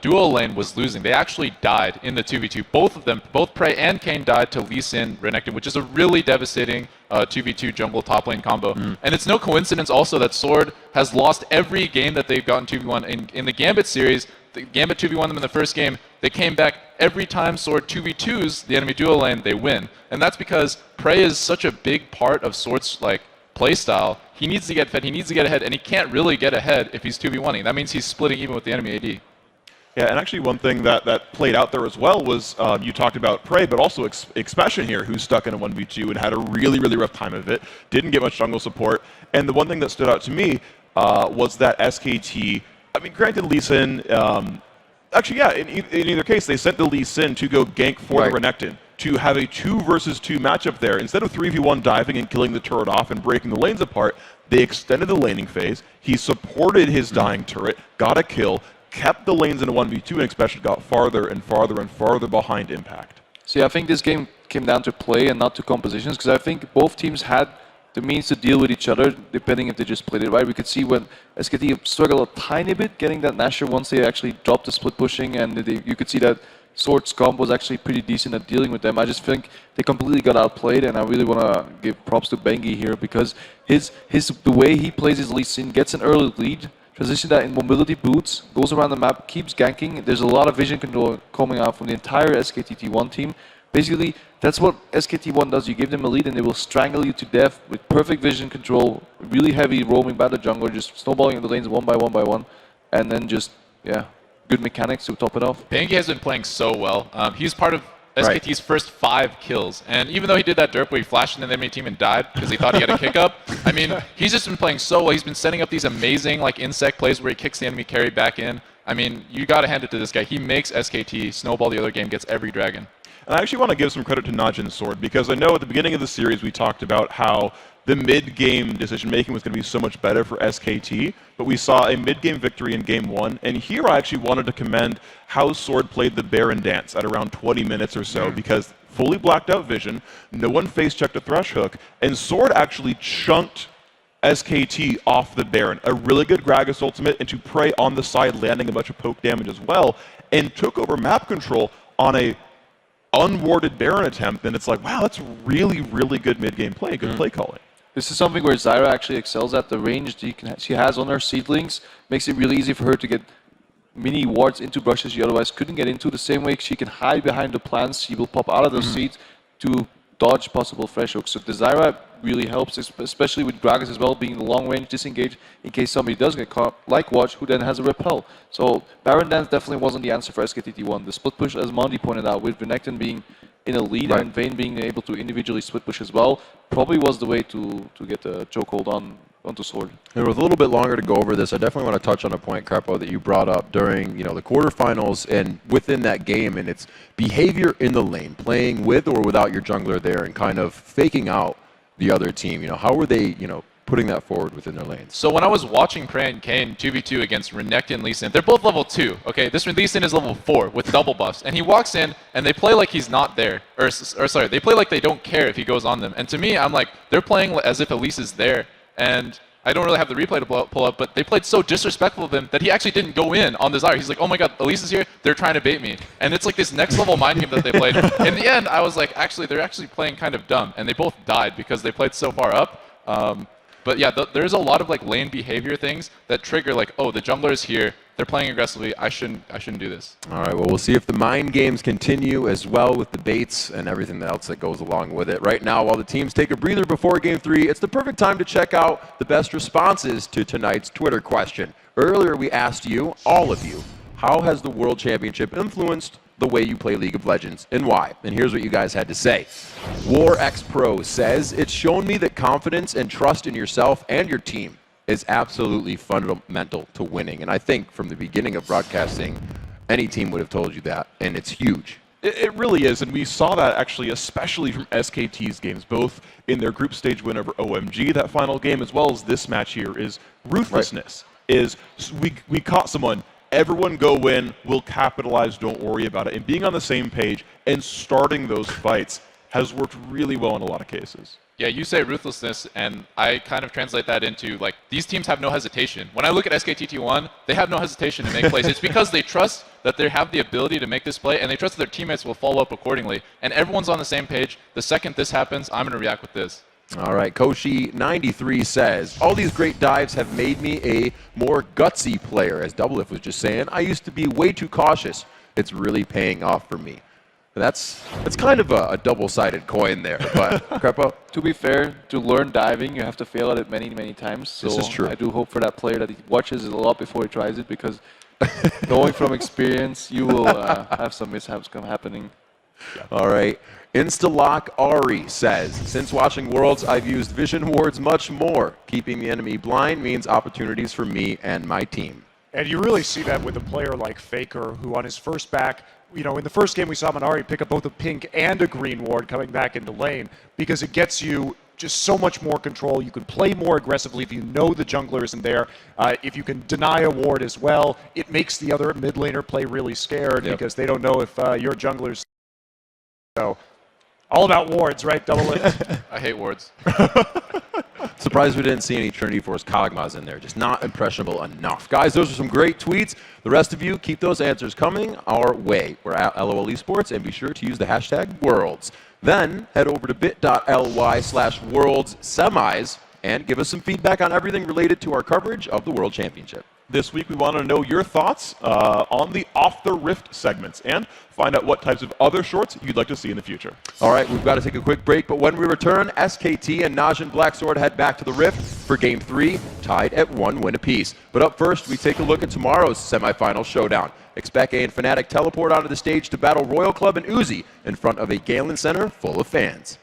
duo lane was losing. They actually died in the 2v2. Both of them, both Prey and Kane died to Lee Sin Renekton, which is a really devastating 2v2 jungle top lane combo. And it's no coincidence also that Sword has lost every game that they've gotten 2v1. In the Gambit series, the Gambit 2v1 them in the first game, they came back every time Sword 2v2s the enemy duo lane, they win. And that's because Prey is such a big part of Sword's play style. He needs to get fed, he needs to get ahead, and he can't really get ahead if he's 2v1ing. That means he's splitting even with the enemy AD. Yeah, and actually one thing that played out there as well was you talked about Prey, but also Expression here, who's stuck in a 1v2 and had a really, really rough time of it. Didn't get much jungle support. And the one thing that stood out to me was that SKT, I mean, granted Lee Sin, actually, yeah, in either case, they sent the Lee Sin to go gank for the Renekton, to have a 2 versus 2 matchup there. Instead of 3v1 diving and killing the turret off and breaking the lanes apart, they extended the laning phase. He supported his dying turret, got a kill, kept the lanes in a 1v2, and Expression got farther and farther and farther behind Impact. See, I think this game came down to play and not to compositions, because I think both teams had the means to deal with each other, depending if they just played it right. We could see when SKT struggled a tiny bit getting that Nashor once they actually dropped the split pushing, and you could see that Sword's comp was actually pretty decent at dealing with them. I just think they completely got outplayed, and I really want to give props to Bengi here, because the way he plays his Lee Sin, gets an early lead, transition that in mobility boots, goes around the map, keeps ganking. There's a lot of vision control coming out from the entire SKT1 team. Basically, that's what SKT1 does. You give them a lead and they will strangle you to death with perfect vision control, really heavy roaming by the jungle, just snowballing the lanes one by one, and then just, yeah, good mechanics to top it off. Bengi has been playing so well. He's part of SKT's first 5 kills. And even though he did that derp where he flashed into the enemy team and died because he thought he had a kick up, I mean, he's just been playing so well. He's been setting up these amazing insect plays where he kicks the enemy carry back in. I mean, you got to hand it to this guy. He makes SKT snowball the other game, gets every dragon. And I actually want to give some credit to Najin Sword, because I know at the beginning of the series we talked about how the mid-game decision-making was going to be so much better for SKT, but we saw a mid-game victory in Game 1, and here I actually wanted to commend how Sword played the Baron dance at around 20 minutes or so, because fully blacked out vision, no one face-checked a Thresh Hook, and Sword actually chunked SKT off the Baron. A really good Gragas ultimate into Prey on the side, landing a bunch of poke damage as well, and took over map control on a unwarded Baron attempt, and it's like, wow, that's really, really good mid-game play, good play calling. This is something where Zyra actually excels at. The range she has on her seedlings makes it really easy for her to get mini wards into brushes she otherwise couldn't get into. The same way she can hide behind the plants, she will pop out of those seeds to dodge possible fresh hooks. So the Zyra really helps, especially with Gragas as well, being the long range disengage in case somebody does get caught, like Watch, who then has a repel. So Baron Dance definitely wasn't the answer for SKTT1. The split push, as Mondi pointed out, with Renekton being in a lead and Vayne being able to individually split push as well, probably was the way to get the chokehold onto Sword. And with a little bit longer to go over this, I definitely want to touch on a point, Crepo, that you brought up during the quarterfinals and within that game, and it's behavior in the lane, playing with or without your jungler there and kind of faking out the other team. How were they, putting that forward within their lanes? So when I was watching Prey and Kane 2v2 against Renekton and Lee Sin, they're both level 2, okay? This Lee Sin is level 4 with double buffs, and he walks in and they play like he's not there. Or sorry, they play like they don't care if he goes on them. And to me, I'm like, they're playing as if Elise is there. And I don't really have the replay to pull up, but they played so disrespectful of him that he actually didn't go in on the Zyra. He's like, oh my god, Elise is here, they're trying to bait me. And it's like this next level mind game that they played. In the end, I was like, actually, they're actually playing kind of dumb. And they both died because they played so far up. But yeah, there's a lot of like lane behavior things that trigger like, oh, the jungler is here, they're playing aggressively, I shouldn't do this. All right, well, we'll see if the mind games continue as well with the baits and everything else that goes along with it. Right now, while the teams take a breather before Game 3, it's the perfect time to check out the best responses to tonight's Twitter question. Earlier, we asked you, all of you, how has the World Championship influenced the way you play League of Legends and why? And here's what you guys had to say. WarX Pro says, it's shown me that confidence and trust in yourself and your team is absolutely fundamental to winning. And I think from the beginning of broadcasting, any team would have told you that, and it's huge. It really is, and we saw that actually especially from SKT's games, both in their group stage win over OMG, that final game, as well as this match here, is ruthlessness. Is we caught someone, everyone go win, we'll capitalize, don't worry about it. And being on the same page and starting those fights has worked really well in a lot of cases. Yeah, you say ruthlessness, and I kind of translate that into, like, these teams have no hesitation. When I look at SKTT1, they have no hesitation to make plays. It's because they trust that they have the ability to make this play, and they trust that their teammates will follow up accordingly. And everyone's on the same page. The second this happens, I'm going to react with this. All right, Koshi93 says, all these great dives have made me a more gutsy player. As Doublelift was just saying, I used to be way too cautious. It's really paying off for me. That's kind of a double-sided coin there, but Crepo? To be fair, to learn diving, you have to fail at it many, many times. So this is true. I do hope for that player that he watches it a lot before he tries it, because knowing from experience, you will have some mishaps happening. Yeah. All right. Instalock Ari says, since watching Worlds, I've used vision wards much more. Keeping the enemy blind means opportunities for me and my team. And you really see that with a player like Faker, who on his first back, in the first game we saw Minari pick up both a pink and a green ward coming back into lane, because it gets you just so much more control. You can play more aggressively if you know the jungler isn't there. If you can deny a ward as well, it makes the other mid laner play really scared because they don't know if your jungler's. So, all about wards, right, Doublelift? I hate wards. Surprised we didn't see any Trinity Force Kog'Maws in there. Just not impressionable enough. Guys, those are some great tweets. The rest of you, keep those answers coming our way. We're at LOL Esports, and be sure to use the hashtag Worlds. Then, head over to bit.ly/WorldsSemis and give us some feedback on everything related to our coverage of the World Championship. This week, we want to know your thoughts on the Off the Rift segments and find out what types of other shorts you'd like to see in the future. All right, we've got to take a quick break, but when we return, SKT and Najin Blacksword head back to the Rift for Game 3, tied at 1 win apiece. But up first, we take a look at tomorrow's semifinal showdown. Xpeke and Fnatic teleport onto the stage to battle Royal Club and Uzi in front of a Galen Center full of fans.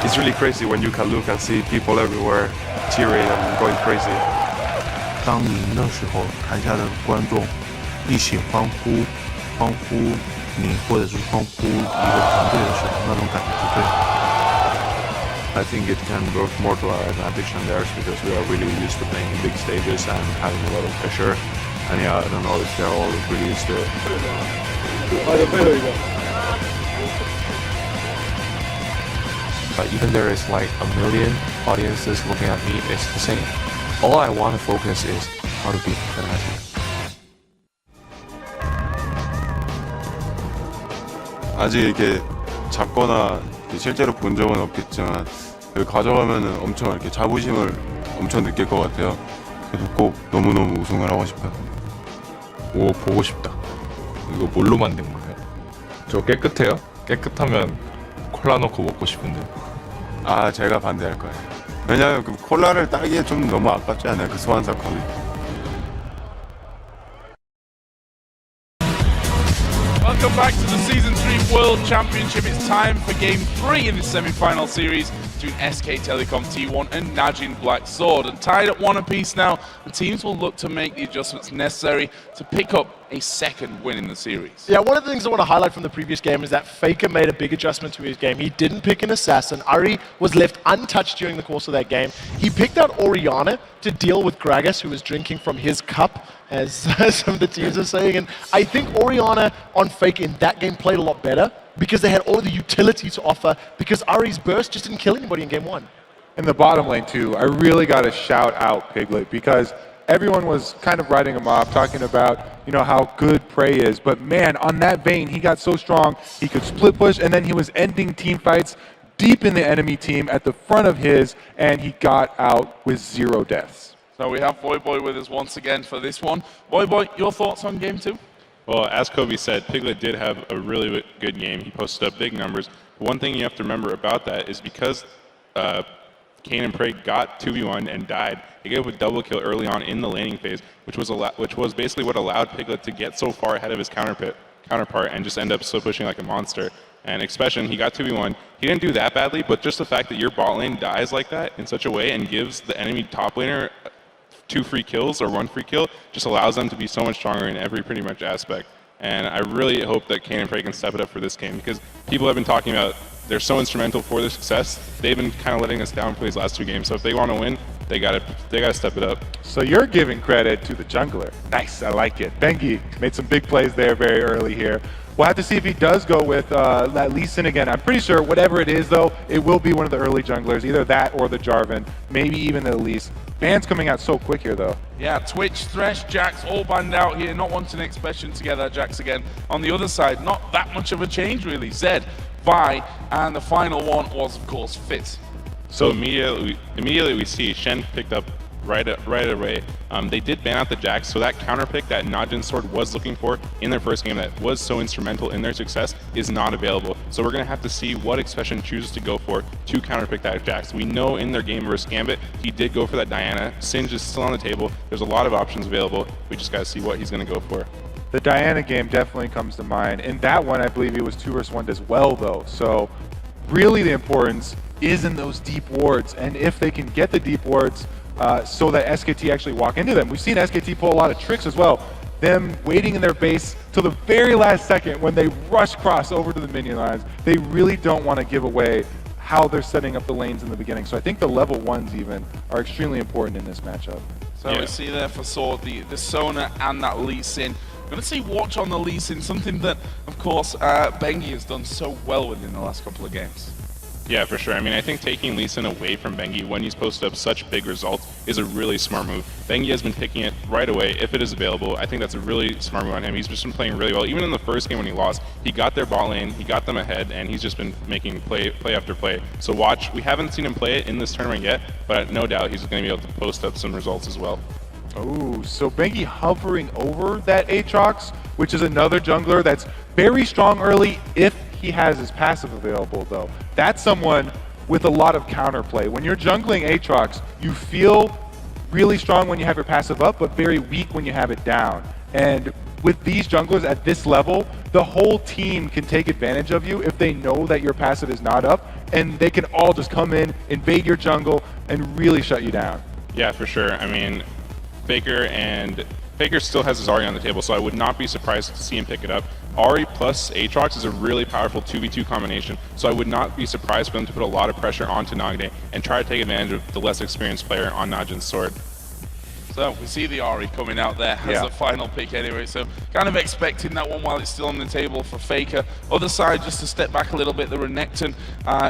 It's really crazy when you can look and see people everywhere cheering and going crazy. 当你赢的时候，台下的观众一起欢呼你，或者是欢呼一个团队的时候，那种感觉是最好的。I think it can work more to our advantage than theirs because we are really used to playing in big stages and having a lot of pressure. And yeah, I don't know if they're all really used to it. But even there is like a million audiences looking at me, it's the same. All I want to focus is 바로 픽을 하세요. 아직 이렇게 잡거나 실제로 본 적은 없겠지만 가져가면은 엄청 이렇게 자부심을 엄청 느낄 것 같아요. 그래서 꼭 너무너무 우승을 하고 싶어요. 오, 보고 싶다. 이거 뭘로 만든 거예요? 저 깨끗해요? 깨끗하면 콜라 넣고 먹고 싶은데. 아, 제가 반대할 거예요. 왜냐면 그 콜라를 따기에 좀 너무 아깝지 않아요? 그 소환사 컵이. Welcome back to the Season 3 World Championship. It's time for Game 3 in the semi-final series between SK Telecom T1 and Najin Black Sword. And tied at 1 apiece now, the teams will look to make the adjustments necessary to pick up a second win in the series. Yeah, one of the things I want to highlight from the previous game is that Faker made a big adjustment to his game. He didn't pick an assassin. Ari was left untouched during the course of that game. He picked out Orianna to deal with Gragas, who was drinking from his cup, as some of the teams are saying. And I think Orianna on Faker in that game played a lot better because they had all of the utility to offer, because Ari's burst just didn't kill anybody in game 1. In the bottom lane, too, I really got to shout out Piglet, because everyone was kind of writing him off, talking about, you know, how good Prey is. But man, on that vein, he got so strong, he could split push, and then he was ending team fights deep in the enemy team at the front of his, and he got out with 0 deaths. So we have Voyboy with us once again for this one. Voyboy, your thoughts on game 2? Well, as Kobe said, Piglet did have a really good game. He posted up big numbers. One thing you have to remember about that is because Kane and Prey got 2v1 and died, they gave up a double kill early on in the laning phase, which was basically what allowed Piglet to get so far ahead of his counterpart and just end up slow pushing like a monster. And Expression, he got 2v1. He didn't do that badly, but just the fact that your bot lane dies like that in such a way and gives the enemy top laner 2 free kills or 1 free kill just allows them to be so much stronger in every pretty much aspect. And I really hope that Kane and Prey can step it up for this game, because people have been talking about they're so instrumental for their success. They've been kind of letting us down for these last 2 games. So if they want to win, they gotta step it up. So you're giving credit to the jungler. Nice, I like it. Bengi made some big plays there very early here. We'll have to see if he does go with that Lee Sin again. I'm pretty sure whatever it is, though, it will be one of the early junglers, either that or the Jarvan, maybe even the Elise. Ban's coming out so quick here, though. Yeah, Twitch, Thresh, Jax all banned out here, not wanting Expression together. Jax again on the other side, not that much of a change really. Zed, Vi, and the final one was, of course, Fizz. So immediately we see Shen picked up right away. They did ban out the Jax, so that counter pick that Najin Sword was looking for in their first game that was so instrumental in their success is not available. So we're going to have to see what Expression chooses to go for to counter pick that Jax. We know in their game versus Gambit, he did go for that Diana. Singe is still on the table. There's a lot of options available. We just got to see what he's going to go for. The Diana game definitely comes to mind. In that one, I believe he was 2 versus 1 as well, though. So really the importance is in those deep wards. And if they can get the deep wards, so that SKT actually walk into them. We've seen SKT pull a lot of tricks as well. Them waiting in their base till the very last second when they rush cross over to the minion lines. They really don't want to give away how they're setting up the lanes in the beginning. So I think the level 1s even are extremely important in this matchup. So we see there for Sword the Sona and that Lee Sin. We're going to see Watch on the Lee Sin, something that, of course, Bengi has done so well with in the last couple of games. Yeah, for sure. I mean, I think taking Lee Sin away from Bengi when he's posted up such big results is a really smart move. Bengi has been picking it right away if it is available. I think that's a really smart move on him. He's just been playing really well. Even in the first game when he lost, he got their bot lane, he got them ahead, and he's just been making play after play. So Watch, we haven't seen him play it in this tournament yet, but no doubt he's going to be able to post up some results as well. Oh, so Bengi hovering over that Aatrox, which is another jungler that's very strong early if he has his passive available, though. That's someone with a lot of counterplay. When you're jungling Aatrox, you feel really strong when you have your passive up, but very weak when you have it down. And with these junglers at this level, the whole team can take advantage of you if they know that your passive is not up, and they can all just come in, invade your jungle, and really shut you down. Yeah, for sure. I mean, Faker still has his Ahri on the table, so I would not be surprised to see him pick it up. Ahri plus Aatrox is a really powerful 2v2 combination, so I would not be surprised for them to put a lot of pressure onto Nagde and try to take advantage of the less experienced player on Najin's Sword. So we see the Ahri coming out there as the final pick anyway, so kind of expecting that one while it's still on the table for Faker. Other side, just to step back a little bit, the Renekton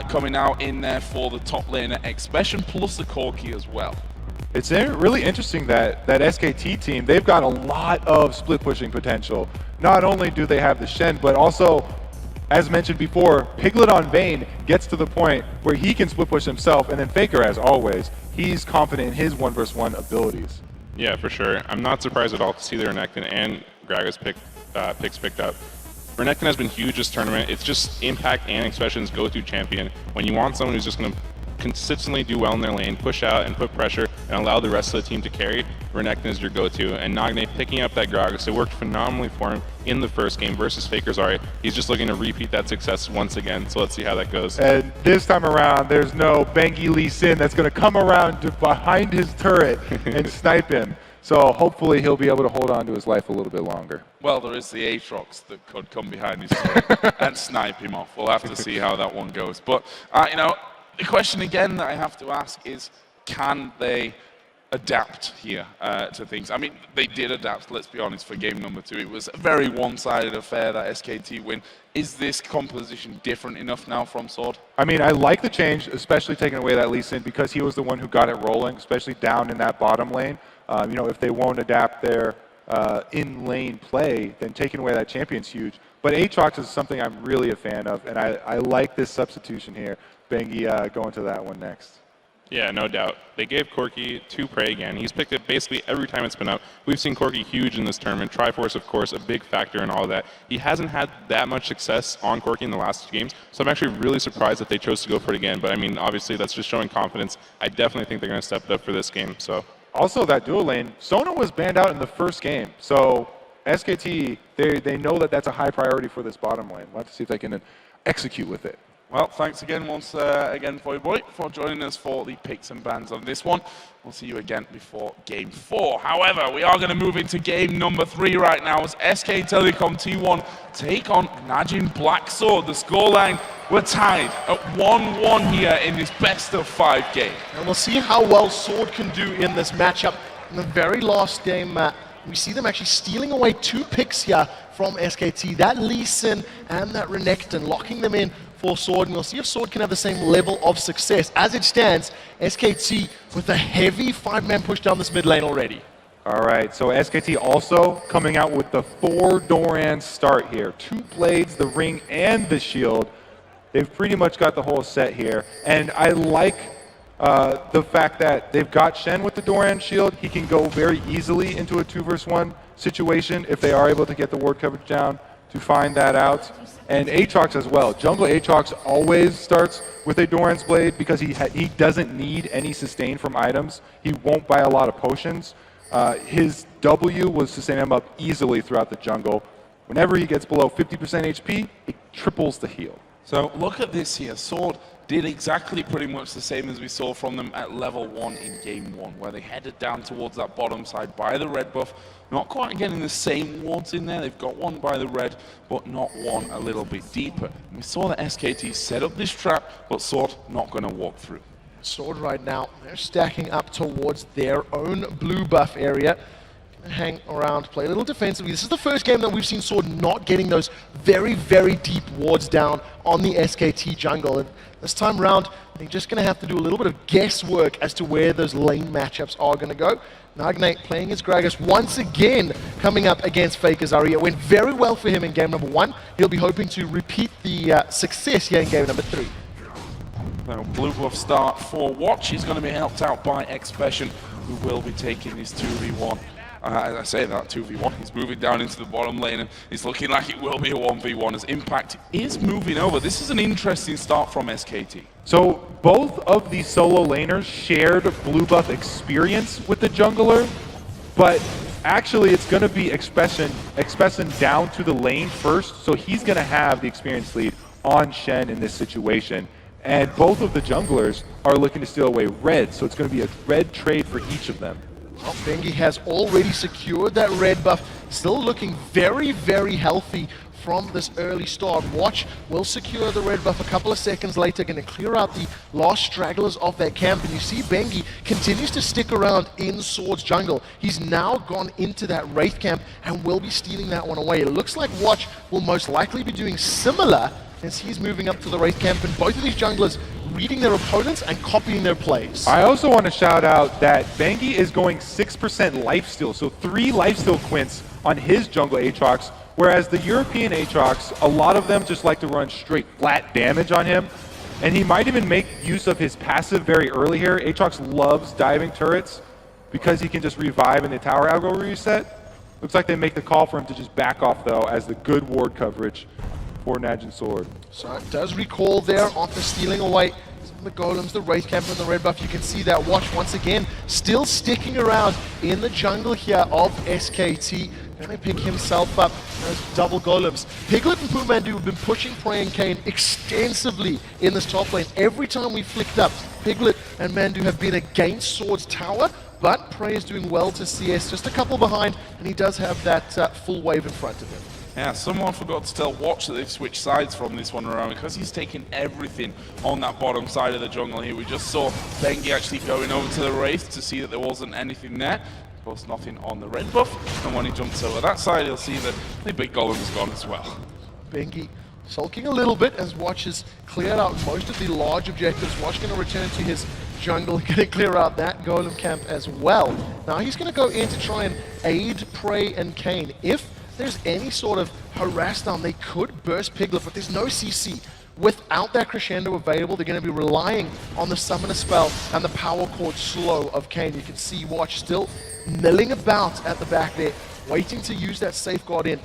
coming out in there for the top laner Expression plus the Corki as well. It's really interesting that that SKT team, they've got a lot of split pushing potential. Not only do they have the Shen, but also, as mentioned before, Piglet on Vayne gets to the point where he can split push himself, and then Faker, as always, he's confident in his 1v1 abilities. Yeah, for sure. I'm not surprised at all to see the Renekton and Gragas picks picked up. Renekton has been huge this tournament. It's just Impact and Expression's go-to champion. When you want someone who's just going to consistently do well in their lane, push out and put pressure, and allow the rest of the team to carry, Renekton is your go-to. And Nagne picking up that Gragas, it worked phenomenally for him in the first game versus Faker Zarya. He's just looking to repeat that success once again, so let's see how that goes. And this time around, there's no Bengi Lee Sin that's going to come around behind his turret and snipe him. So hopefully he'll be able to hold on to his life a little bit longer. Well, there is the Aatrox that could come behind his turret and snipe him off. We'll have to see how that one goes. But, you know, the question again that I have to ask is, can they adapt here to things? I mean, they did adapt, let's be honest, for game number 2. It was a very one-sided affair, that SKT win. Is this composition different enough now from Sword? I mean, I like the change, especially taking away that Lee Sin, because he was the one who got it rolling, especially down in that bottom lane. You know, if they won't adapt their in-lane play, then taking away that champion's huge. But Aatrox is something I'm really a fan of, and I like this substitution here. Bengi going to that one next. Yeah, no doubt. They gave Corki to Prey again. He's picked it basically every time it's been up. We've seen Corki huge in this tournament. Triforce, of course, a big factor in all of that. He hasn't had that much success on Corki in the last 2 games, so I'm actually really surprised that they chose to go for it again. But I mean, obviously, that's just showing confidence. I definitely think they're going to step it up for this game. So. Also, that dual lane, Sona was banned out in the first game. So SKT, they know that that's a high priority for this bottom lane. We'll have to see if they can execute with it. Well, thanks again once again, Voyboy, for joining us for the picks and bans on this one. We'll see you again before Game 4. However, we are going to move into Game number 3 right now as SK Telecom T1 take on Najin Black Sword. The scoreline, we're tied at 1-1 here in this best-of-5 game. And we'll see how well Sword can do in this matchup. In the very last game, we see them actually stealing away 2 picks here from SKT. That Lee Sin and that Renekton, locking them in for Sword, and we'll see if Sword can have the same level of success. As it stands, SKT with a heavy 5-man push down this mid lane already. All right, so SKT also coming out with the 4 Doran start here. 2 blades, the ring, and the shield. They've pretty much got the whole set here, and I like the fact that they've got Shen with the Doran shield. He can go very easily into a 2-versus-1 situation if they are able to get the ward coverage down to find that out. And Aatrox as well. Jungle Aatrox always starts with a Doran's Blade because he doesn't need any sustain from items. He won't buy a lot of potions. His W will sustain him up easily throughout the jungle. Whenever he gets below 50% HP, it triples the heal. So look at this here. Sword did exactly pretty much the same as we saw from them at level 1 in game 1, where they headed down towards that bottom side by the red buff. Not quite getting the same wards in there. They've got one by the red, but not one a little bit deeper. And we saw that SKT set up this trap, but Sword not going to walk through. Sword right now, they're stacking up towards their own blue buff area. Hang around, play a little defensively. This is the first game that we've seen Sword not getting those very, very deep wards down on the SKT jungle. And this time around, they're just going to have to do a little bit of guesswork as to where those lane matchups are going to go. Nagne playing his Gragas once again, coming up against Faker Zarya. It went very well for him in game number 1. He'll be hoping to repeat the success here in game number 3. Well, blue buff start for Watch. He's going to be helped out by Expression, who will be taking this 2v1. As I say that, 2v1, he's moving down into the bottom lane, and it's looking like it will be a 1v1 as Impact is moving over. This is an interesting start from SKT. So both of the solo laners shared blue buff experience with the jungler, but actually it's going to be Expression down to the lane first, so he's going to have the experience lead on Shen in this situation. And both of the junglers are looking to steal away red, so it's going to be a red trade for each of them. Well, Bengi has already secured that red buff, still looking very, very healthy from this early start. Watch will secure the red buff a couple of seconds later, going to clear out the last stragglers of that camp, and you see Bengi continues to stick around in Sword's jungle. He's now gone into that Wraith camp and will be stealing that one away. It looks like Watch will most likely be doing similar as he's moving up to the Wraith camp, and both of these junglers reading their opponents and copying their plays. I also want to shout out that Bengi is going 6% lifesteal, so 3 lifesteal quints on his jungle Aatrox, whereas the European Aatrox, a lot of them just like to run straight flat damage on him, and he might even make use of his passive very early here. Aatrox loves diving turrets because he can just revive in the tower algo reset. Looks like they make the call for him to just back off, though, as the good ward coverage for Najin Sword. So it does recall there after stealing away the golems, the Wraith Camp, and the red buff. You can see that Watch once again still sticking around in the jungle here of SKT. Going to pick himself up those double golems. Piglet and Pumandu have been pushing Prey and Kane extensively in this top lane. Every time we flicked up, Piglet and Mandu have been against Sword's tower, but Prey is doing well to CS, just a couple behind, and he does have that full wave in front of him. Yeah, someone forgot to tell Watch that they've switched sides from this one around because he's taking everything on that bottom side of the jungle here. We just saw Bengi actually going over to the Wraith to see that there wasn't anything there. Of course, nothing on the red buff, and when he jumps over that side, he'll see that the big golem is gone as well. Bengi sulking a little bit as Watch has cleared out most of the large objectives. Watch going to return to his jungle, going to clear out that golem camp as well. Now he's going to go in to try and aid Prey and Kane. If there's any sort of harass down, they could burst Piglet, but there's no CC. Without that crescendo available, they're going to be relying on the summoner spell and the power chord slow of Kane. You can see Watch still milling about at the back there, waiting to use that safeguard in.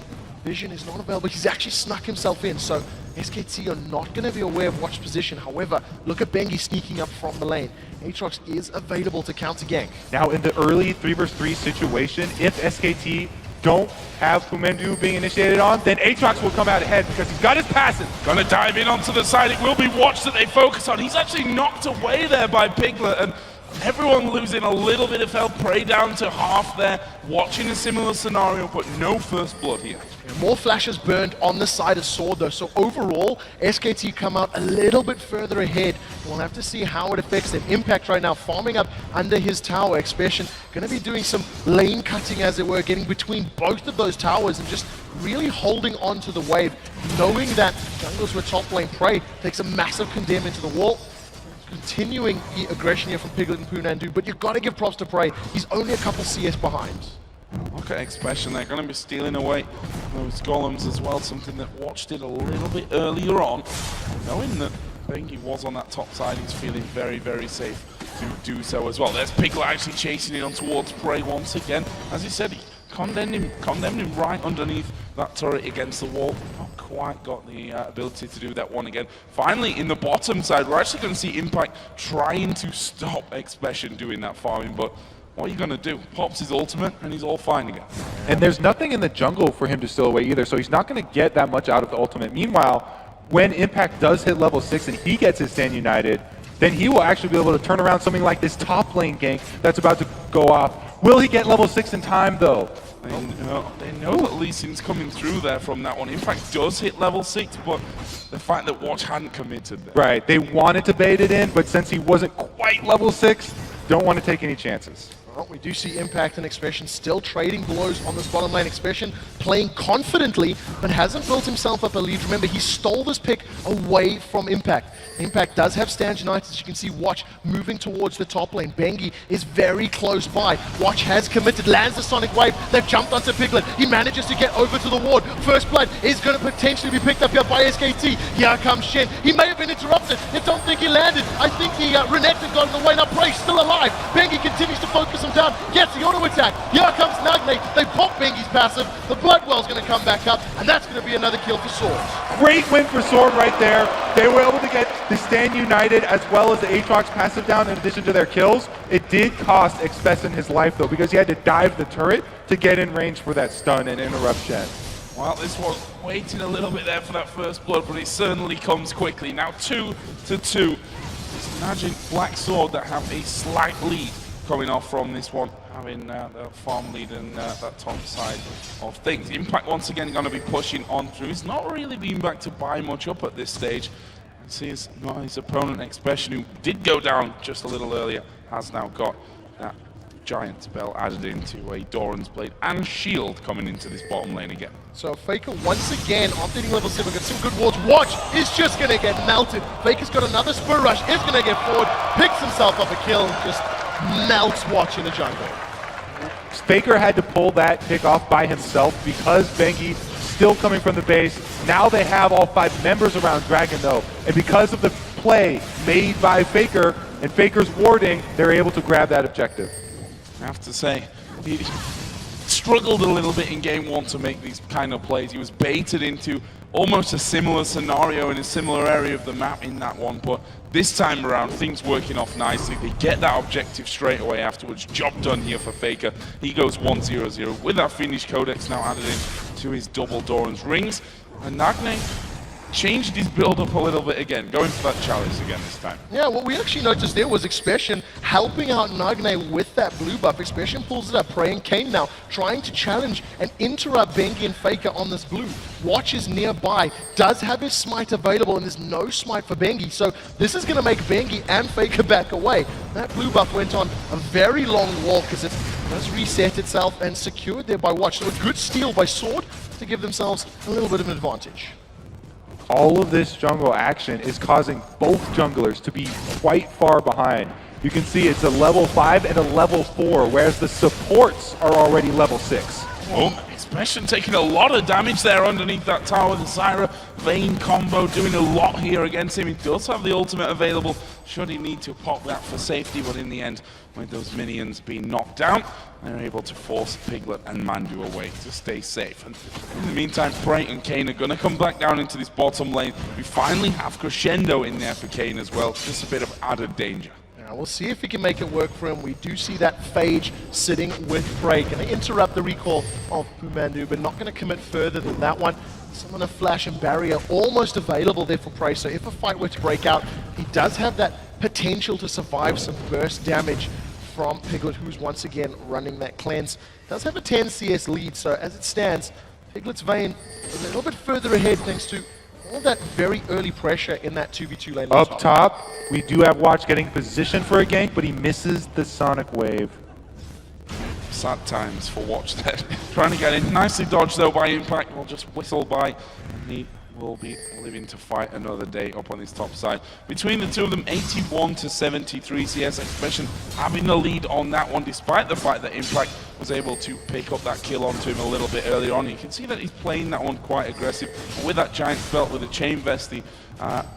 Vision is not available. He's actually snuck himself in, so SKT are not going to be aware of Watch's position. However, look at Bengi sneaking up from the lane. Aatrox is available to counter gank. Now, in the early 3vs3 situation, if SKT don't have Pumandu being initiated on, then Aatrox will come out ahead because he's got his passive. Gonna dive in onto the side. It will be Watch that they focus on. He's actually knocked away there by Piglet, and everyone losing a little bit of health. Prey down to half there. Watching a similar scenario, but no first blood here. More flashes burned on the side of Sword though, so overall, SKT come out a little bit further ahead. We'll have to see how it affects them. Impact right now, farming up under his tower. Expression going to be doing some lane cutting, as it were, getting between both of those towers and just really holding on to the wave, knowing that jungles were top lane. Prey takes a massive condemn into the wall. Continuing the aggression here from Piglet and Pumandu, but you've got to give props to Prey. He's only a couple CS behind. Look at Expression, they're going to be stealing away those golems as well, something that Watch did a little bit earlier on. Knowing that Bengi was on that top side, he's feeling very, very safe to do so as well. There's Piglet actually chasing it on towards Prey once again. As he said, he condemned him right underneath that turret against the wall. Not quite got the ability to do that one again. Finally, in the bottom side, we're actually going to see Impact trying to stop Expression doing that farming, but what are you going to do? Pops his ultimate, and he's all fine again. And there's nothing in the jungle for him to steal away either, so he's not going to get that much out of the ultimate. Meanwhile, when Impact does hit level 6 and he gets his Stand United, then he will actually be able to turn around something like this top lane gank that's about to go off. Will he get level 6 in time, though? They know that Lee Sin's coming through there from that one. Impact does hit level 6, but the fact that Watch hadn't committed there. Right, they wanted to bait it in, but since he wasn't quite level 6, don't want to take any chances. Well, we do see Impact and Expression still trading blows on this bottom lane. Expression playing confidently, but hasn't built himself up a lead. Remember, he stole this pick away from Impact. Impact does have Stand United, as you can see. Watch moving towards the top lane. Bengi is very close by. Watch has committed, lands the Sonic Wave. They've jumped onto Piglet. He manages to get over to the ward. First blood is going to potentially be picked up here by SKT. Here comes Shen. He may have been interrupted. I don't think he landed. I think he Renekton got in the way. Now Prey still alive. Bengi continues to focus him down. Gets the auto attack. Here comes Nagne. They pop Bengi's passive. The Bloodwell's going to come back up, and that's going to be another kill for Sword. Great win for Sword right there. They were able to get the Stand United as well as the Aatrox passive down in addition to their kills. It did cost Expression his life, though, because he had to dive the turret to get in range for that stun and interruption. Well, this was waiting a little bit there for that first blood, but it certainly comes quickly. Now 2-2. It's Najin Black Sword that have a slight lead coming off from this one, having that farm lead and that top side of things. Impact once again going to be pushing on through. He's not really been back to buy much up at this stage. See his opponent Expression, who did go down just a little earlier, has now got that giant spell added into a Doran's Blade and shield coming into this bottom lane again. So Faker once again, after hitting level 7, got some good wards. Watch is just going to get melted. Faker's got another Spur Rush, is going to get forward, picks himself up a kill, just melts Watch in the jungle. Faker had to pull that pick off by himself because Bengi still coming from the base. Now they have all 5 members around Dragon though, and because of the play made by Faker and Faker's warding, they're able to grab that objective. I have to say, he struggled a little bit in game 1 to make these kind of plays. He was baited into almost a similar scenario in a similar area of the map in that one, but this time around, things working off nicely. They get that objective straight away afterwards. Job done here for Faker. He goes 1-0-0 with that Finnish Codex now added in to his double Doran's rings. And Nagne changed his build up a little bit again, going for that challenge again this time. Yeah, what we actually noticed there was Expression helping out Nagne with that blue buff. Expression pulls it up, Prey and Kane now trying to challenge and interrupt Bengi and Faker on this blue. Watch is nearby, does have his smite available, and there's no smite for Bengi, so this is going to make Bengi and Faker back away. That blue buff went on a very long walk as it does reset itself and secured there by Watch. So a good steal by Sword to give themselves a little bit of an advantage. All of this jungle action is causing both junglers to be quite far behind. You can see it's a level 5 and a level 4, whereas the supports are already level 6. Oh, Expression taking a lot of damage there underneath that tower. The Zyra Vayne combo doing a lot here against him. He does have the ultimate available should he need to pop that for safety, but in the end, with those minions being knocked down, they're able to force Piglet and Mandu away to stay safe. And in the meantime, Prey and Kane are going to come back down into this bottom lane. We finally have Crescendo in there for Kane as well. Just a bit of added danger. We'll see if he can make it work for him. We do see that Phage sitting with Prey. Going to interrupt the recall of Pumandu, but not going to commit further than that one. Summon a Flash and Barrier almost available there for Prey, so if a fight were to break out, he does have that potential to survive some burst damage from Piglet, who's once again running that cleanse. Does have a 10 CS lead, so as it stands, Piglet's Vayne a little bit further ahead thanks to all that very early pressure in that 2v2 lane. Up top, we do have Watch getting positioned for a gank, but he misses the Sonic Wave. Sad times for Watch there. Trying to get in. Nicely dodged though by Impact. Will just whistle by. And he will be living to fight another day up on his top side. Between the two of them, 81 to 73 CS. Expression having the lead on that one, despite the fact that Impact was able to pick up that kill onto him a little bit earlier on. You can see that he's playing that one quite aggressive. And with that giant belt, with the chain vest, the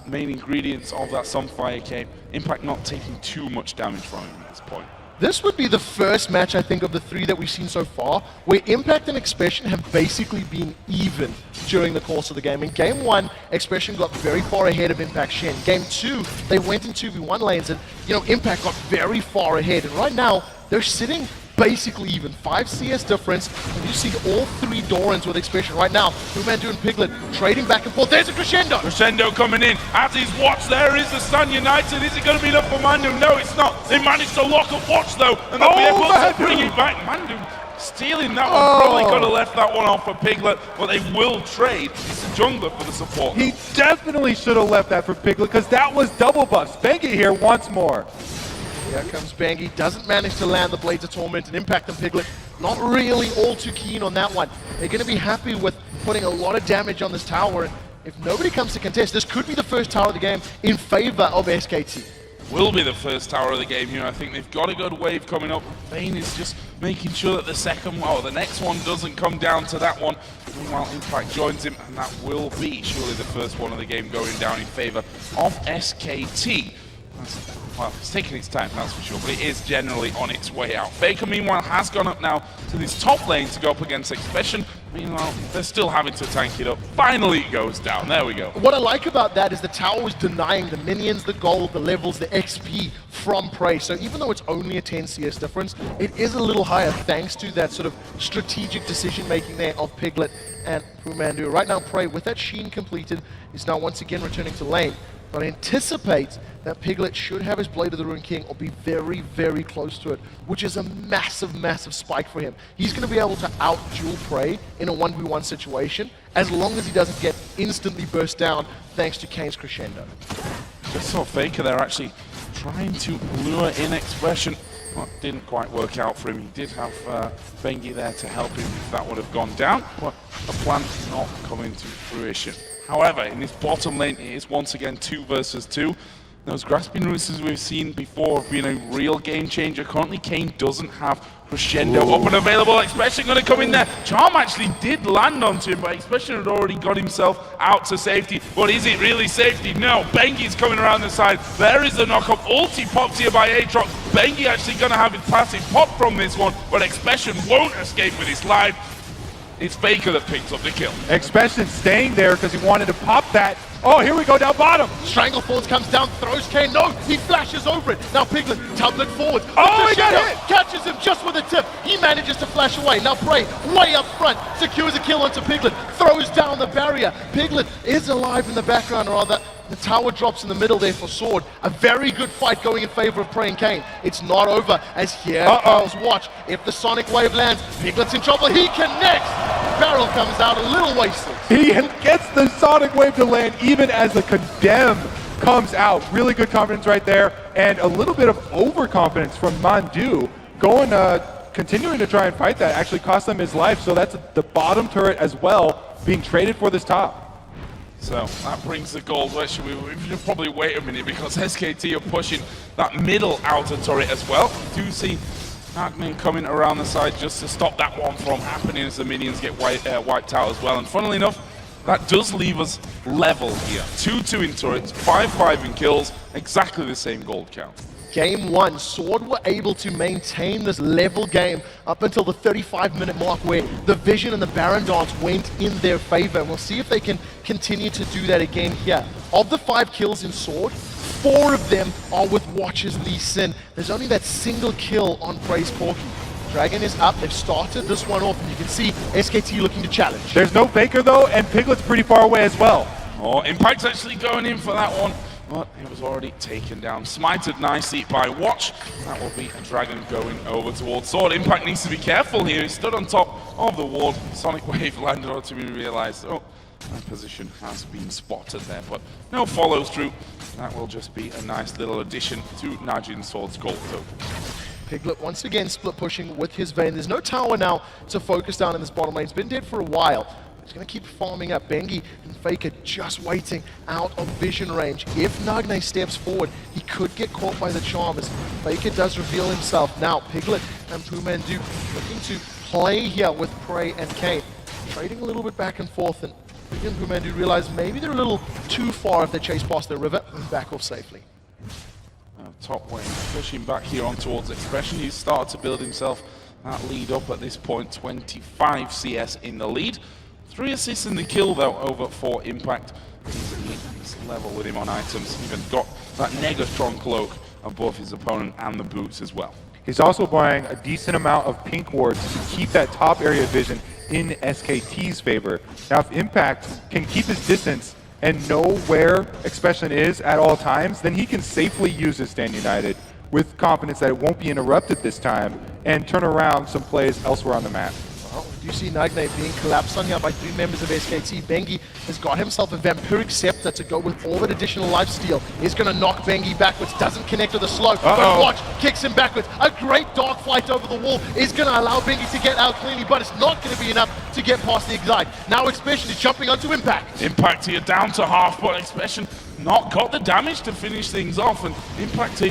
main ingredients of that Sunfire cape, Impact not taking too much damage from him at this point. This would be the first match, I think, of the 3 that we've seen so far, where Impact and Expression have basically been even during the course of the game. In Game 1, Expression got very far ahead of Impact Shen. Game 2, they went in 2v1 lanes, and, Impact got very far ahead. And right now, they're sitting basically even. 5 CS difference, and you see all 3 Dorans with Expression right now. Pumandu and Piglet trading back and forth. There's a Crescendo! Crescendo coming in. As he's Watch, there is the Stun United. Is it going to be enough for Mandu? No, it's not. They managed to lock up Watch though, and they'll be able to bring it back. Mandu stealing that one. Probably could have left that one off for Piglet, but they will trade. It's a jungler for the support. He definitely should have left that for Piglet, because that was double buffs. Bengi here once more. Here comes Bengi, doesn't manage to land the Blades of Torment, and Impact and Piglet not really all too keen on that one. They're going to be happy with putting a lot of damage on this tower, and if nobody comes to contest, this could be the first tower of the game in favor of SKT. Will be the first tower of the game here. I think they've got a good wave coming up. Vayne is just making sure that the second one, or the next one, doesn't come down to that one. Meanwhile, Impact joins him, and that will be surely the first one of the game going down in favor of SKT. Well, it's taking its time, that's for sure, but it is generally on its way out. Faker, meanwhile, has gone up now to this top lane to go up against Expression. Meanwhile, they're still having to tank it up. Finally, it goes down. There we go. What I like about that is the tower was denying the minions, the gold, the levels, the XP from Prey. So even though it's only a 10 CS difference, it is a little higher thanks to that sort of strategic decision-making there of Piglet and Pumandu. Right now, Prey, with that Sheen completed, is now once again returning to lane. But I anticipate that Piglet should have his Blade of the Ruined King or be very, very close to it, which is a massive, massive spike for him. He's going to be able to out-duel Prey in a 1v1 situation, as long as he doesn't get instantly burst down thanks to Kane's Crescendo. Just saw Faker there actually trying to lure in Expression. Well, didn't quite work out for him. He did have Bengi there to help him if that would have gone down, but the plan not coming to fruition. However, in this bottom lane, it is once again 2 versus 2. Those grasping roots, as we've seen before, have been a real game changer. Currently, Kane doesn't have Crescendo up and available. Expression going to come in there. Charm actually did land onto him, but Expression had already got himself out to safety. But is it really safety? No. Bengi's coming around the side. There is the knockup. Ulti pops here by Aatrox. Bengi actually going to have his passive pop from this one, but Expression won't escape with his life. It's Faker that picks up the kill. Expression staying there because he wanted to pop that. Oh, here we go down bottom. Strangleforce comes down, throws Kane. No, he flashes over it. Now Piglet, tablet forward. Oh, he got hit. Catches him just with a tip. He manages to flash away. Now Prey, way up front, secures a kill onto Piglet. Throws down the barrier. Piglet is alive in the background, or rather, the tower drops in the middle there for Sword. A very good fight going in favor of Prey and Kane. It's not over, as here comes Watch. If the Sonic Wave lands, Piglet's in trouble. He connects. Barrel comes out a little wasted. He gets the Sonic Wave to land even as the Condemn comes out. Really good confidence right there, and a little bit of overconfidence from Mandu going continuing to try and fight that. Actually cost him his life, so that's the bottom turret as well being traded for this top. So that brings the gold. We should probably wait a minute because SKT are pushing that middle outer turret as well. Do see Nagman coming around the side just to stop that one from happening as the minions get wiped out as well. And funnily enough, that does leave us level here. 2-2 in turrets, 5-5 in kills, exactly the same gold count. Game 1, Sword were able to maintain this level game up until the 35-minute mark where the Vision and the Baron dance went in their favor. And we'll see if they can continue to do that again here. Of the 5 kills in Sword, 4 of them are with Watch's Lee Sin. There's only that single kill on Praise Porky. Dragon is up, they've started this one off, and you can see SKT looking to challenge. There's no Faker though, and Piglet's pretty far away as well. Oh, Impact's actually going in for that one, but it was already taken down. Smited nicely by Watch. That will be a Dragon going over towards Sword. Impact needs to be careful here. He stood on top of the ward. Sonic Wave landed on to be realized. Oh, that position has been spotted there, but no follows through. That will just be a nice little addition to Najin Sword's gold total. Piglet once again split pushing with his Vayne. There's no tower now to focus down in this bottom lane. He's been dead for a while. He's going to keep farming up. Bengi and Faker just waiting out of vision range. If Nagne steps forward, he could get caught by the charm as Faker does reveal himself. Now Piglet and Pumandu looking to play here with Prey and Kane. Trading a little bit back and forth, and Piglet and Pumandu realize maybe they're a little too far if they chase past the river and back off safely. Top lane pushing back here on towards Expression. He's started to build himself that lead up at this point. 25 CS in the lead. 3 assists in the kill though over 4 Impact. He's level with him on items. Even got that Negatron cloak above his opponent and the boots as well. He's also buying a decent amount of pink wards to keep that top area vision in SKT's favor. Now if Impact can keep his distance and know where Expression is at all times, then he can safely use his Stand United with confidence that it won't be interrupted this time and turn around some plays elsewhere on the map. Well, you see Nagne being collapsed on here by 3 members of SKT. Bengi has got himself a Vampiric Scepter to go with all that additional lifesteal. He's going to knock Bengi backwards, doesn't connect with the slow, but Watch kicks him backwards. A great dark flight over the wall is going to allow Bengi to get out cleanly, but it's not going to be enough to get past the Ignite. Now Expression is jumping onto Impact. Impact here down to half, but Expression not got the damage to finish things off, and Impact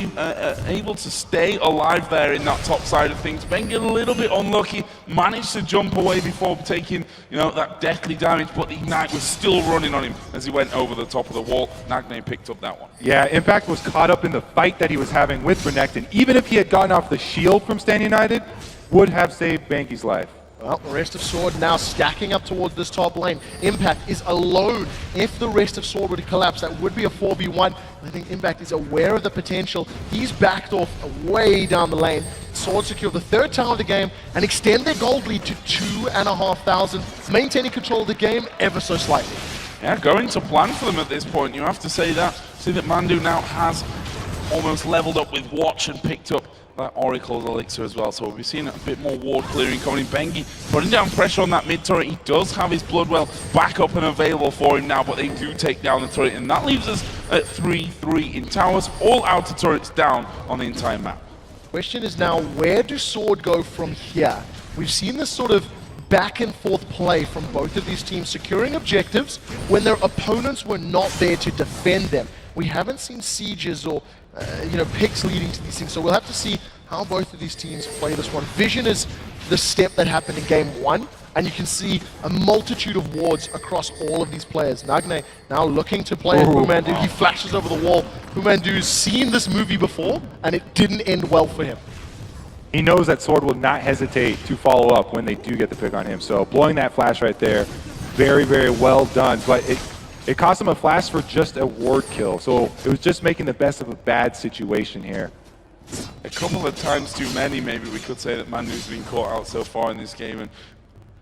able to stay alive there in that top side of things. Bengi a little bit unlucky, managed to jump away before taking that deathly damage, but the Ignite was still running on him as he went over the top of the wall. Nagne picked up that one. Yeah, Impact was caught up in the fight that he was having with Renekton. Even if he had gotten off the shield from Stand United, would have saved Bengi's life. Well, the rest of Sword now stacking up towards this top lane. Impact is alone. If the rest of Sword were to collapse, that would be a 4v1. I think Impact is aware of the potential. He's backed off way down the lane. Sword secure the 3rd tower of the game and extend their gold lead to 2,500, maintaining control of the game ever so slightly. Yeah, going to plan for them at this point. You have to say that. See that Mandu now has almost leveled up with Watch and picked up that Oracle's Elixir as well, so we'll be seeing a bit more ward clearing coming in. Bengi putting down pressure on that mid turret. He does have his Bloodwell back up and available for him now, but they do take down the turret, and that leaves us at 3-3 in towers. All outer turrets down on the entire map. Question is now, where do Sword go from here? We've seen this sort of back and forth play from both of these teams, securing objectives when their opponents were not there to defend them. We haven't seen sieges or picks leading to these things, so we'll have to see how both of these teams play this one. Vision is the step that happened in game 1, and you can see a multitude of wards across all of these players. Nagne now looking to play at Bumandu. He flashes over the wall. Bumandu's seen this movie before, and it didn't end well for him. He knows that Sword will not hesitate to follow up when they do get the pick on him. So blowing that flash right there, very, very well done. But it cost him a flash for just a ward kill. So it was just making the best of a bad situation here. A couple of times too many, maybe we could say, that Mandu's been caught out so far in this game, and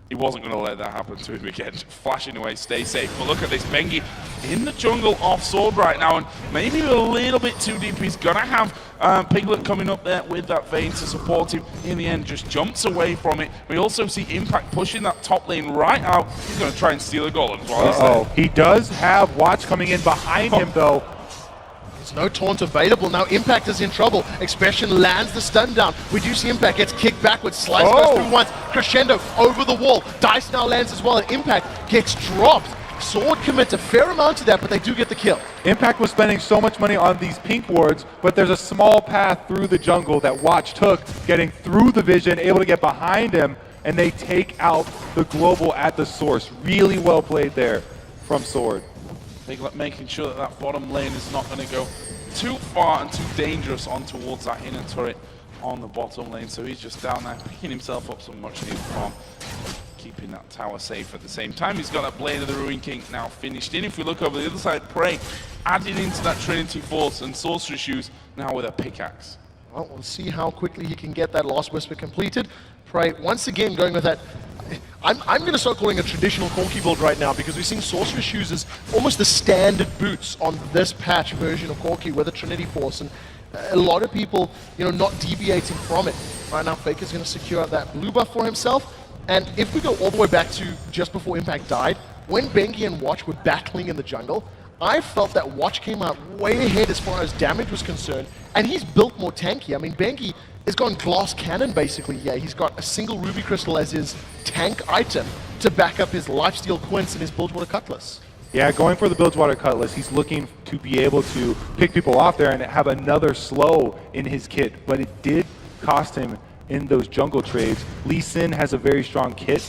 he wasn't going to let that happen to him again. Flashing away, stay safe. But look at this, Bengi in the jungle off Sword right now, and maybe a little bit too deep. He's going to have Piglet coming up there with that Vayne to support him. In the end, just jumps away from it. We also see Impact pushing that top lane right out. He's going to try and steal a goal as well. He does have Watch coming in behind him, though. There's no taunt available. Now Impact is in trouble. Expression lands the stun down. We do see Impact gets kicked backwards. Slice goes through once. Crescendo over the wall. Dice now lands as well, and Impact gets dropped. Sword commits a fair amount to that, but they do get the kill. Impact was spending so much money on these pink wards, but there's a small path through the jungle that Watch took, getting through the vision, able to get behind him, and they take out the global at the source. Really well played there from Sword. Piglet making sure that that bottom lane is not going to go too far and too dangerous on towards that inner turret on the bottom lane. So he's just down there picking himself up some much needed farm, keeping that tower safe at the same time. He's got that Blade of the Ruin King now finished in. If we look over the other side, Prey adding into that Trinity Force and Sorcery Shoes now with a pickaxe. Well, we'll see how quickly he can get that Last Whisper completed. Prey once again going with that. I'm going to start calling a traditional Corki build right now, because we've seen Sorcerer Shoes as almost the standard boots on this patch version of Corki with a Trinity Force, and a lot of people, not deviating from it. Right now, Faker's going to secure that blue buff for himself, and if we go all the way back to just before Impact died, when Bengi and Watch were battling in the jungle, I felt that Watch came out way ahead as far as damage was concerned, and he's built more tanky. I mean, Bengi has gone glass cannon basically. Yeah, he's got a single ruby crystal as his tank item to back up his lifesteal Quince and his Bilgewater Cutlass. Yeah, going for the Bilgewater Cutlass, he's looking to be able to pick people off there and have another slow in his kit, but it did cost him in those jungle trades. Lee Sin has a very strong kit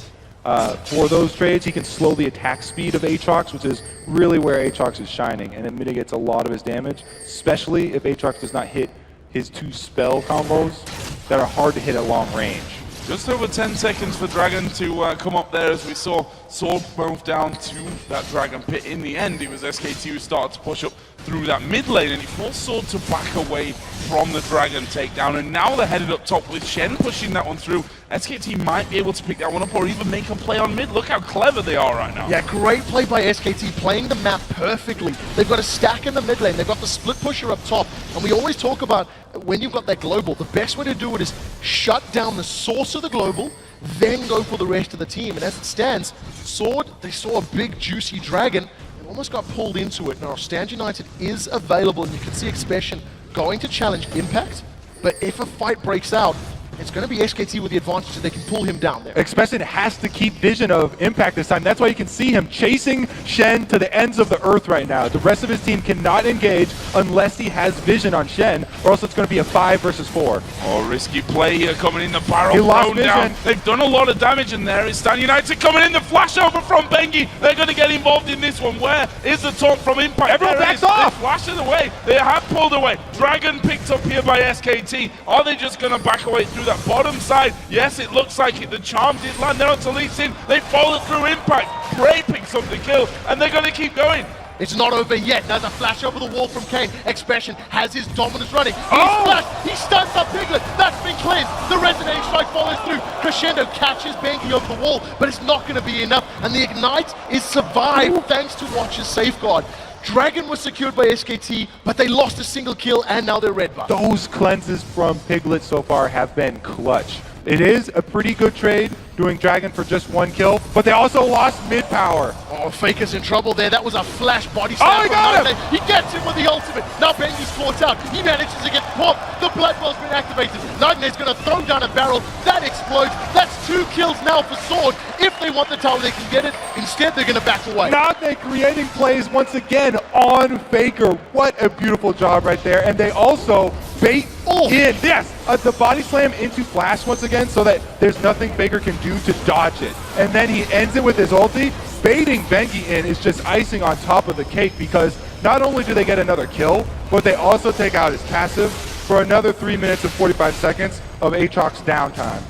for those trades. He can slow the attack speed of Aatrox, which is really where Aatrox is shining, and it mitigates a lot of his damage, especially if Aatrox does not hit his 2 spell combos that are hard to hit at long range. Just over 10 seconds for Dragon to come up there, as we saw Sword move down to that Dragon Pit. In the end, it was SKT who started to push up through that mid lane, and he forced Sword to back away from the Dragon takedown. And now they're headed up top with Shen pushing that one through. SKT might be able to pick that one up or even make a play on mid. Look how clever they are right now. Yeah, great play by SKT, playing the map perfectly. They've got a stack in the mid lane, they've got the split pusher up top, and we always talk about when you've got that global, the best way to do it is shut down the source of the global, then go for the rest of the team. And as it stands, Sword, they saw a big juicy dragon, and almost got pulled into it. Now Stand United is available, and you can see Expression going to challenge Impact, but if a fight breaks out, it's going to be SKT with the advantage that they can pull him down there. Expression has to keep vision of Impact this time. That's why you can see him chasing Shen to the ends of the earth right now. The rest of his team cannot engage unless he has vision on Shen, or else it's going to be a 5 versus 4. Oh, risky play here coming in, the barrel He lost thrown down. They've done a lot of damage in there. It's Stand United coming in, the flash over from Bengi. They're going to get involved in this one. Where is the taunt from Impact? Everyone There backs it is. off! They're flashing away. They have pulled away. Dragon picked up here by SKT. Are they just going to back away through that bottom side? Yes, it looks like it. The charm did land there onto Lee Sin. They followed through Impact. Prey picks up the kill, and they're going to keep going. It's not over yet. There's a flash over the wall from Kane. Expression has his dominance running. He stuns up Piglet. That's been cleared. The resonating strike follows through. Crescendo catches Bengi over the wall, but it's not going to be enough. And the Ignite is survived thanks to Watch's safeguard. Dragon was secured by SKT, but they lost a single kill, and now they're red buff. Those cleanses from Piglet so far have been clutch. It is a pretty good trade, doing Dragon for just 1 kill, but they also lost mid power. Oh, Faker's in trouble there. That was a flash body slam. Oh, he got him! He gets him with the ultimate. Now Benji's caught out. He manages to get popped. The blood well's been activated. Nagne's going to throw down a barrel. That explodes. That's 2 kills now for Sword. If they want the tower, they can get it. Instead, they're going to back away. Nagne creating plays once again on Faker. What a beautiful job right there. And they also bait in. Yes, the body slam into flash once again so that there's nothing Faker can do to dodge it. And then he ends it with his ulti. Baiting Bengi in is just icing on top of the cake because not only do they get another kill, but they also take out his passive for another 3 minutes and 45 seconds of Aatrox's downtime.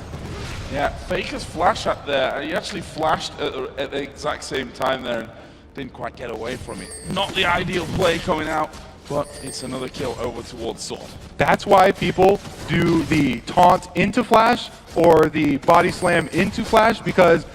Yeah, Faker's flash up there. He actually flashed at the exact same time there and didn't quite get away from it. Not the ideal play coming out, but it's another kill over towards Sword. That's why people do the taunt into flash or the body slam into flash, because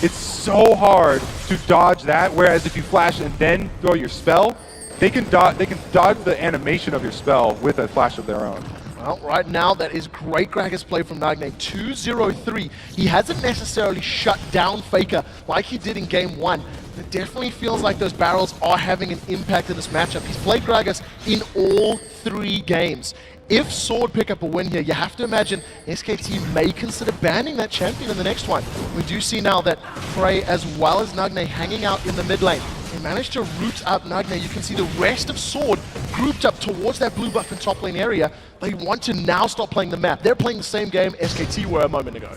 it's so hard to dodge that, whereas if you flash and then throw your spell, they can dodge the animation of your spell with a flash of their own. Well, right now, that is great Gragas play from Nagne. 2-0-3. He hasn't necessarily shut down Faker like he did in game 1. It definitely feels like those barrels are having an impact in this matchup. He's played Gragas in all 3 games. If Sword pick up a win here, you have to imagine SKT may consider banning that champion in the next one. We do see now that Frey as well as Nagne hanging out in the mid lane. They managed to root up Nagne. You can see the rest of Sword grouped up towards that blue buff and top lane area. They want to now stop playing the map. They're playing the same game SKT were a moment ago.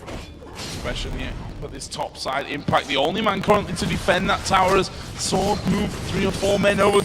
Question here, but this top side impact, the only man currently to defend that tower as Sword moved 3 or 4 men over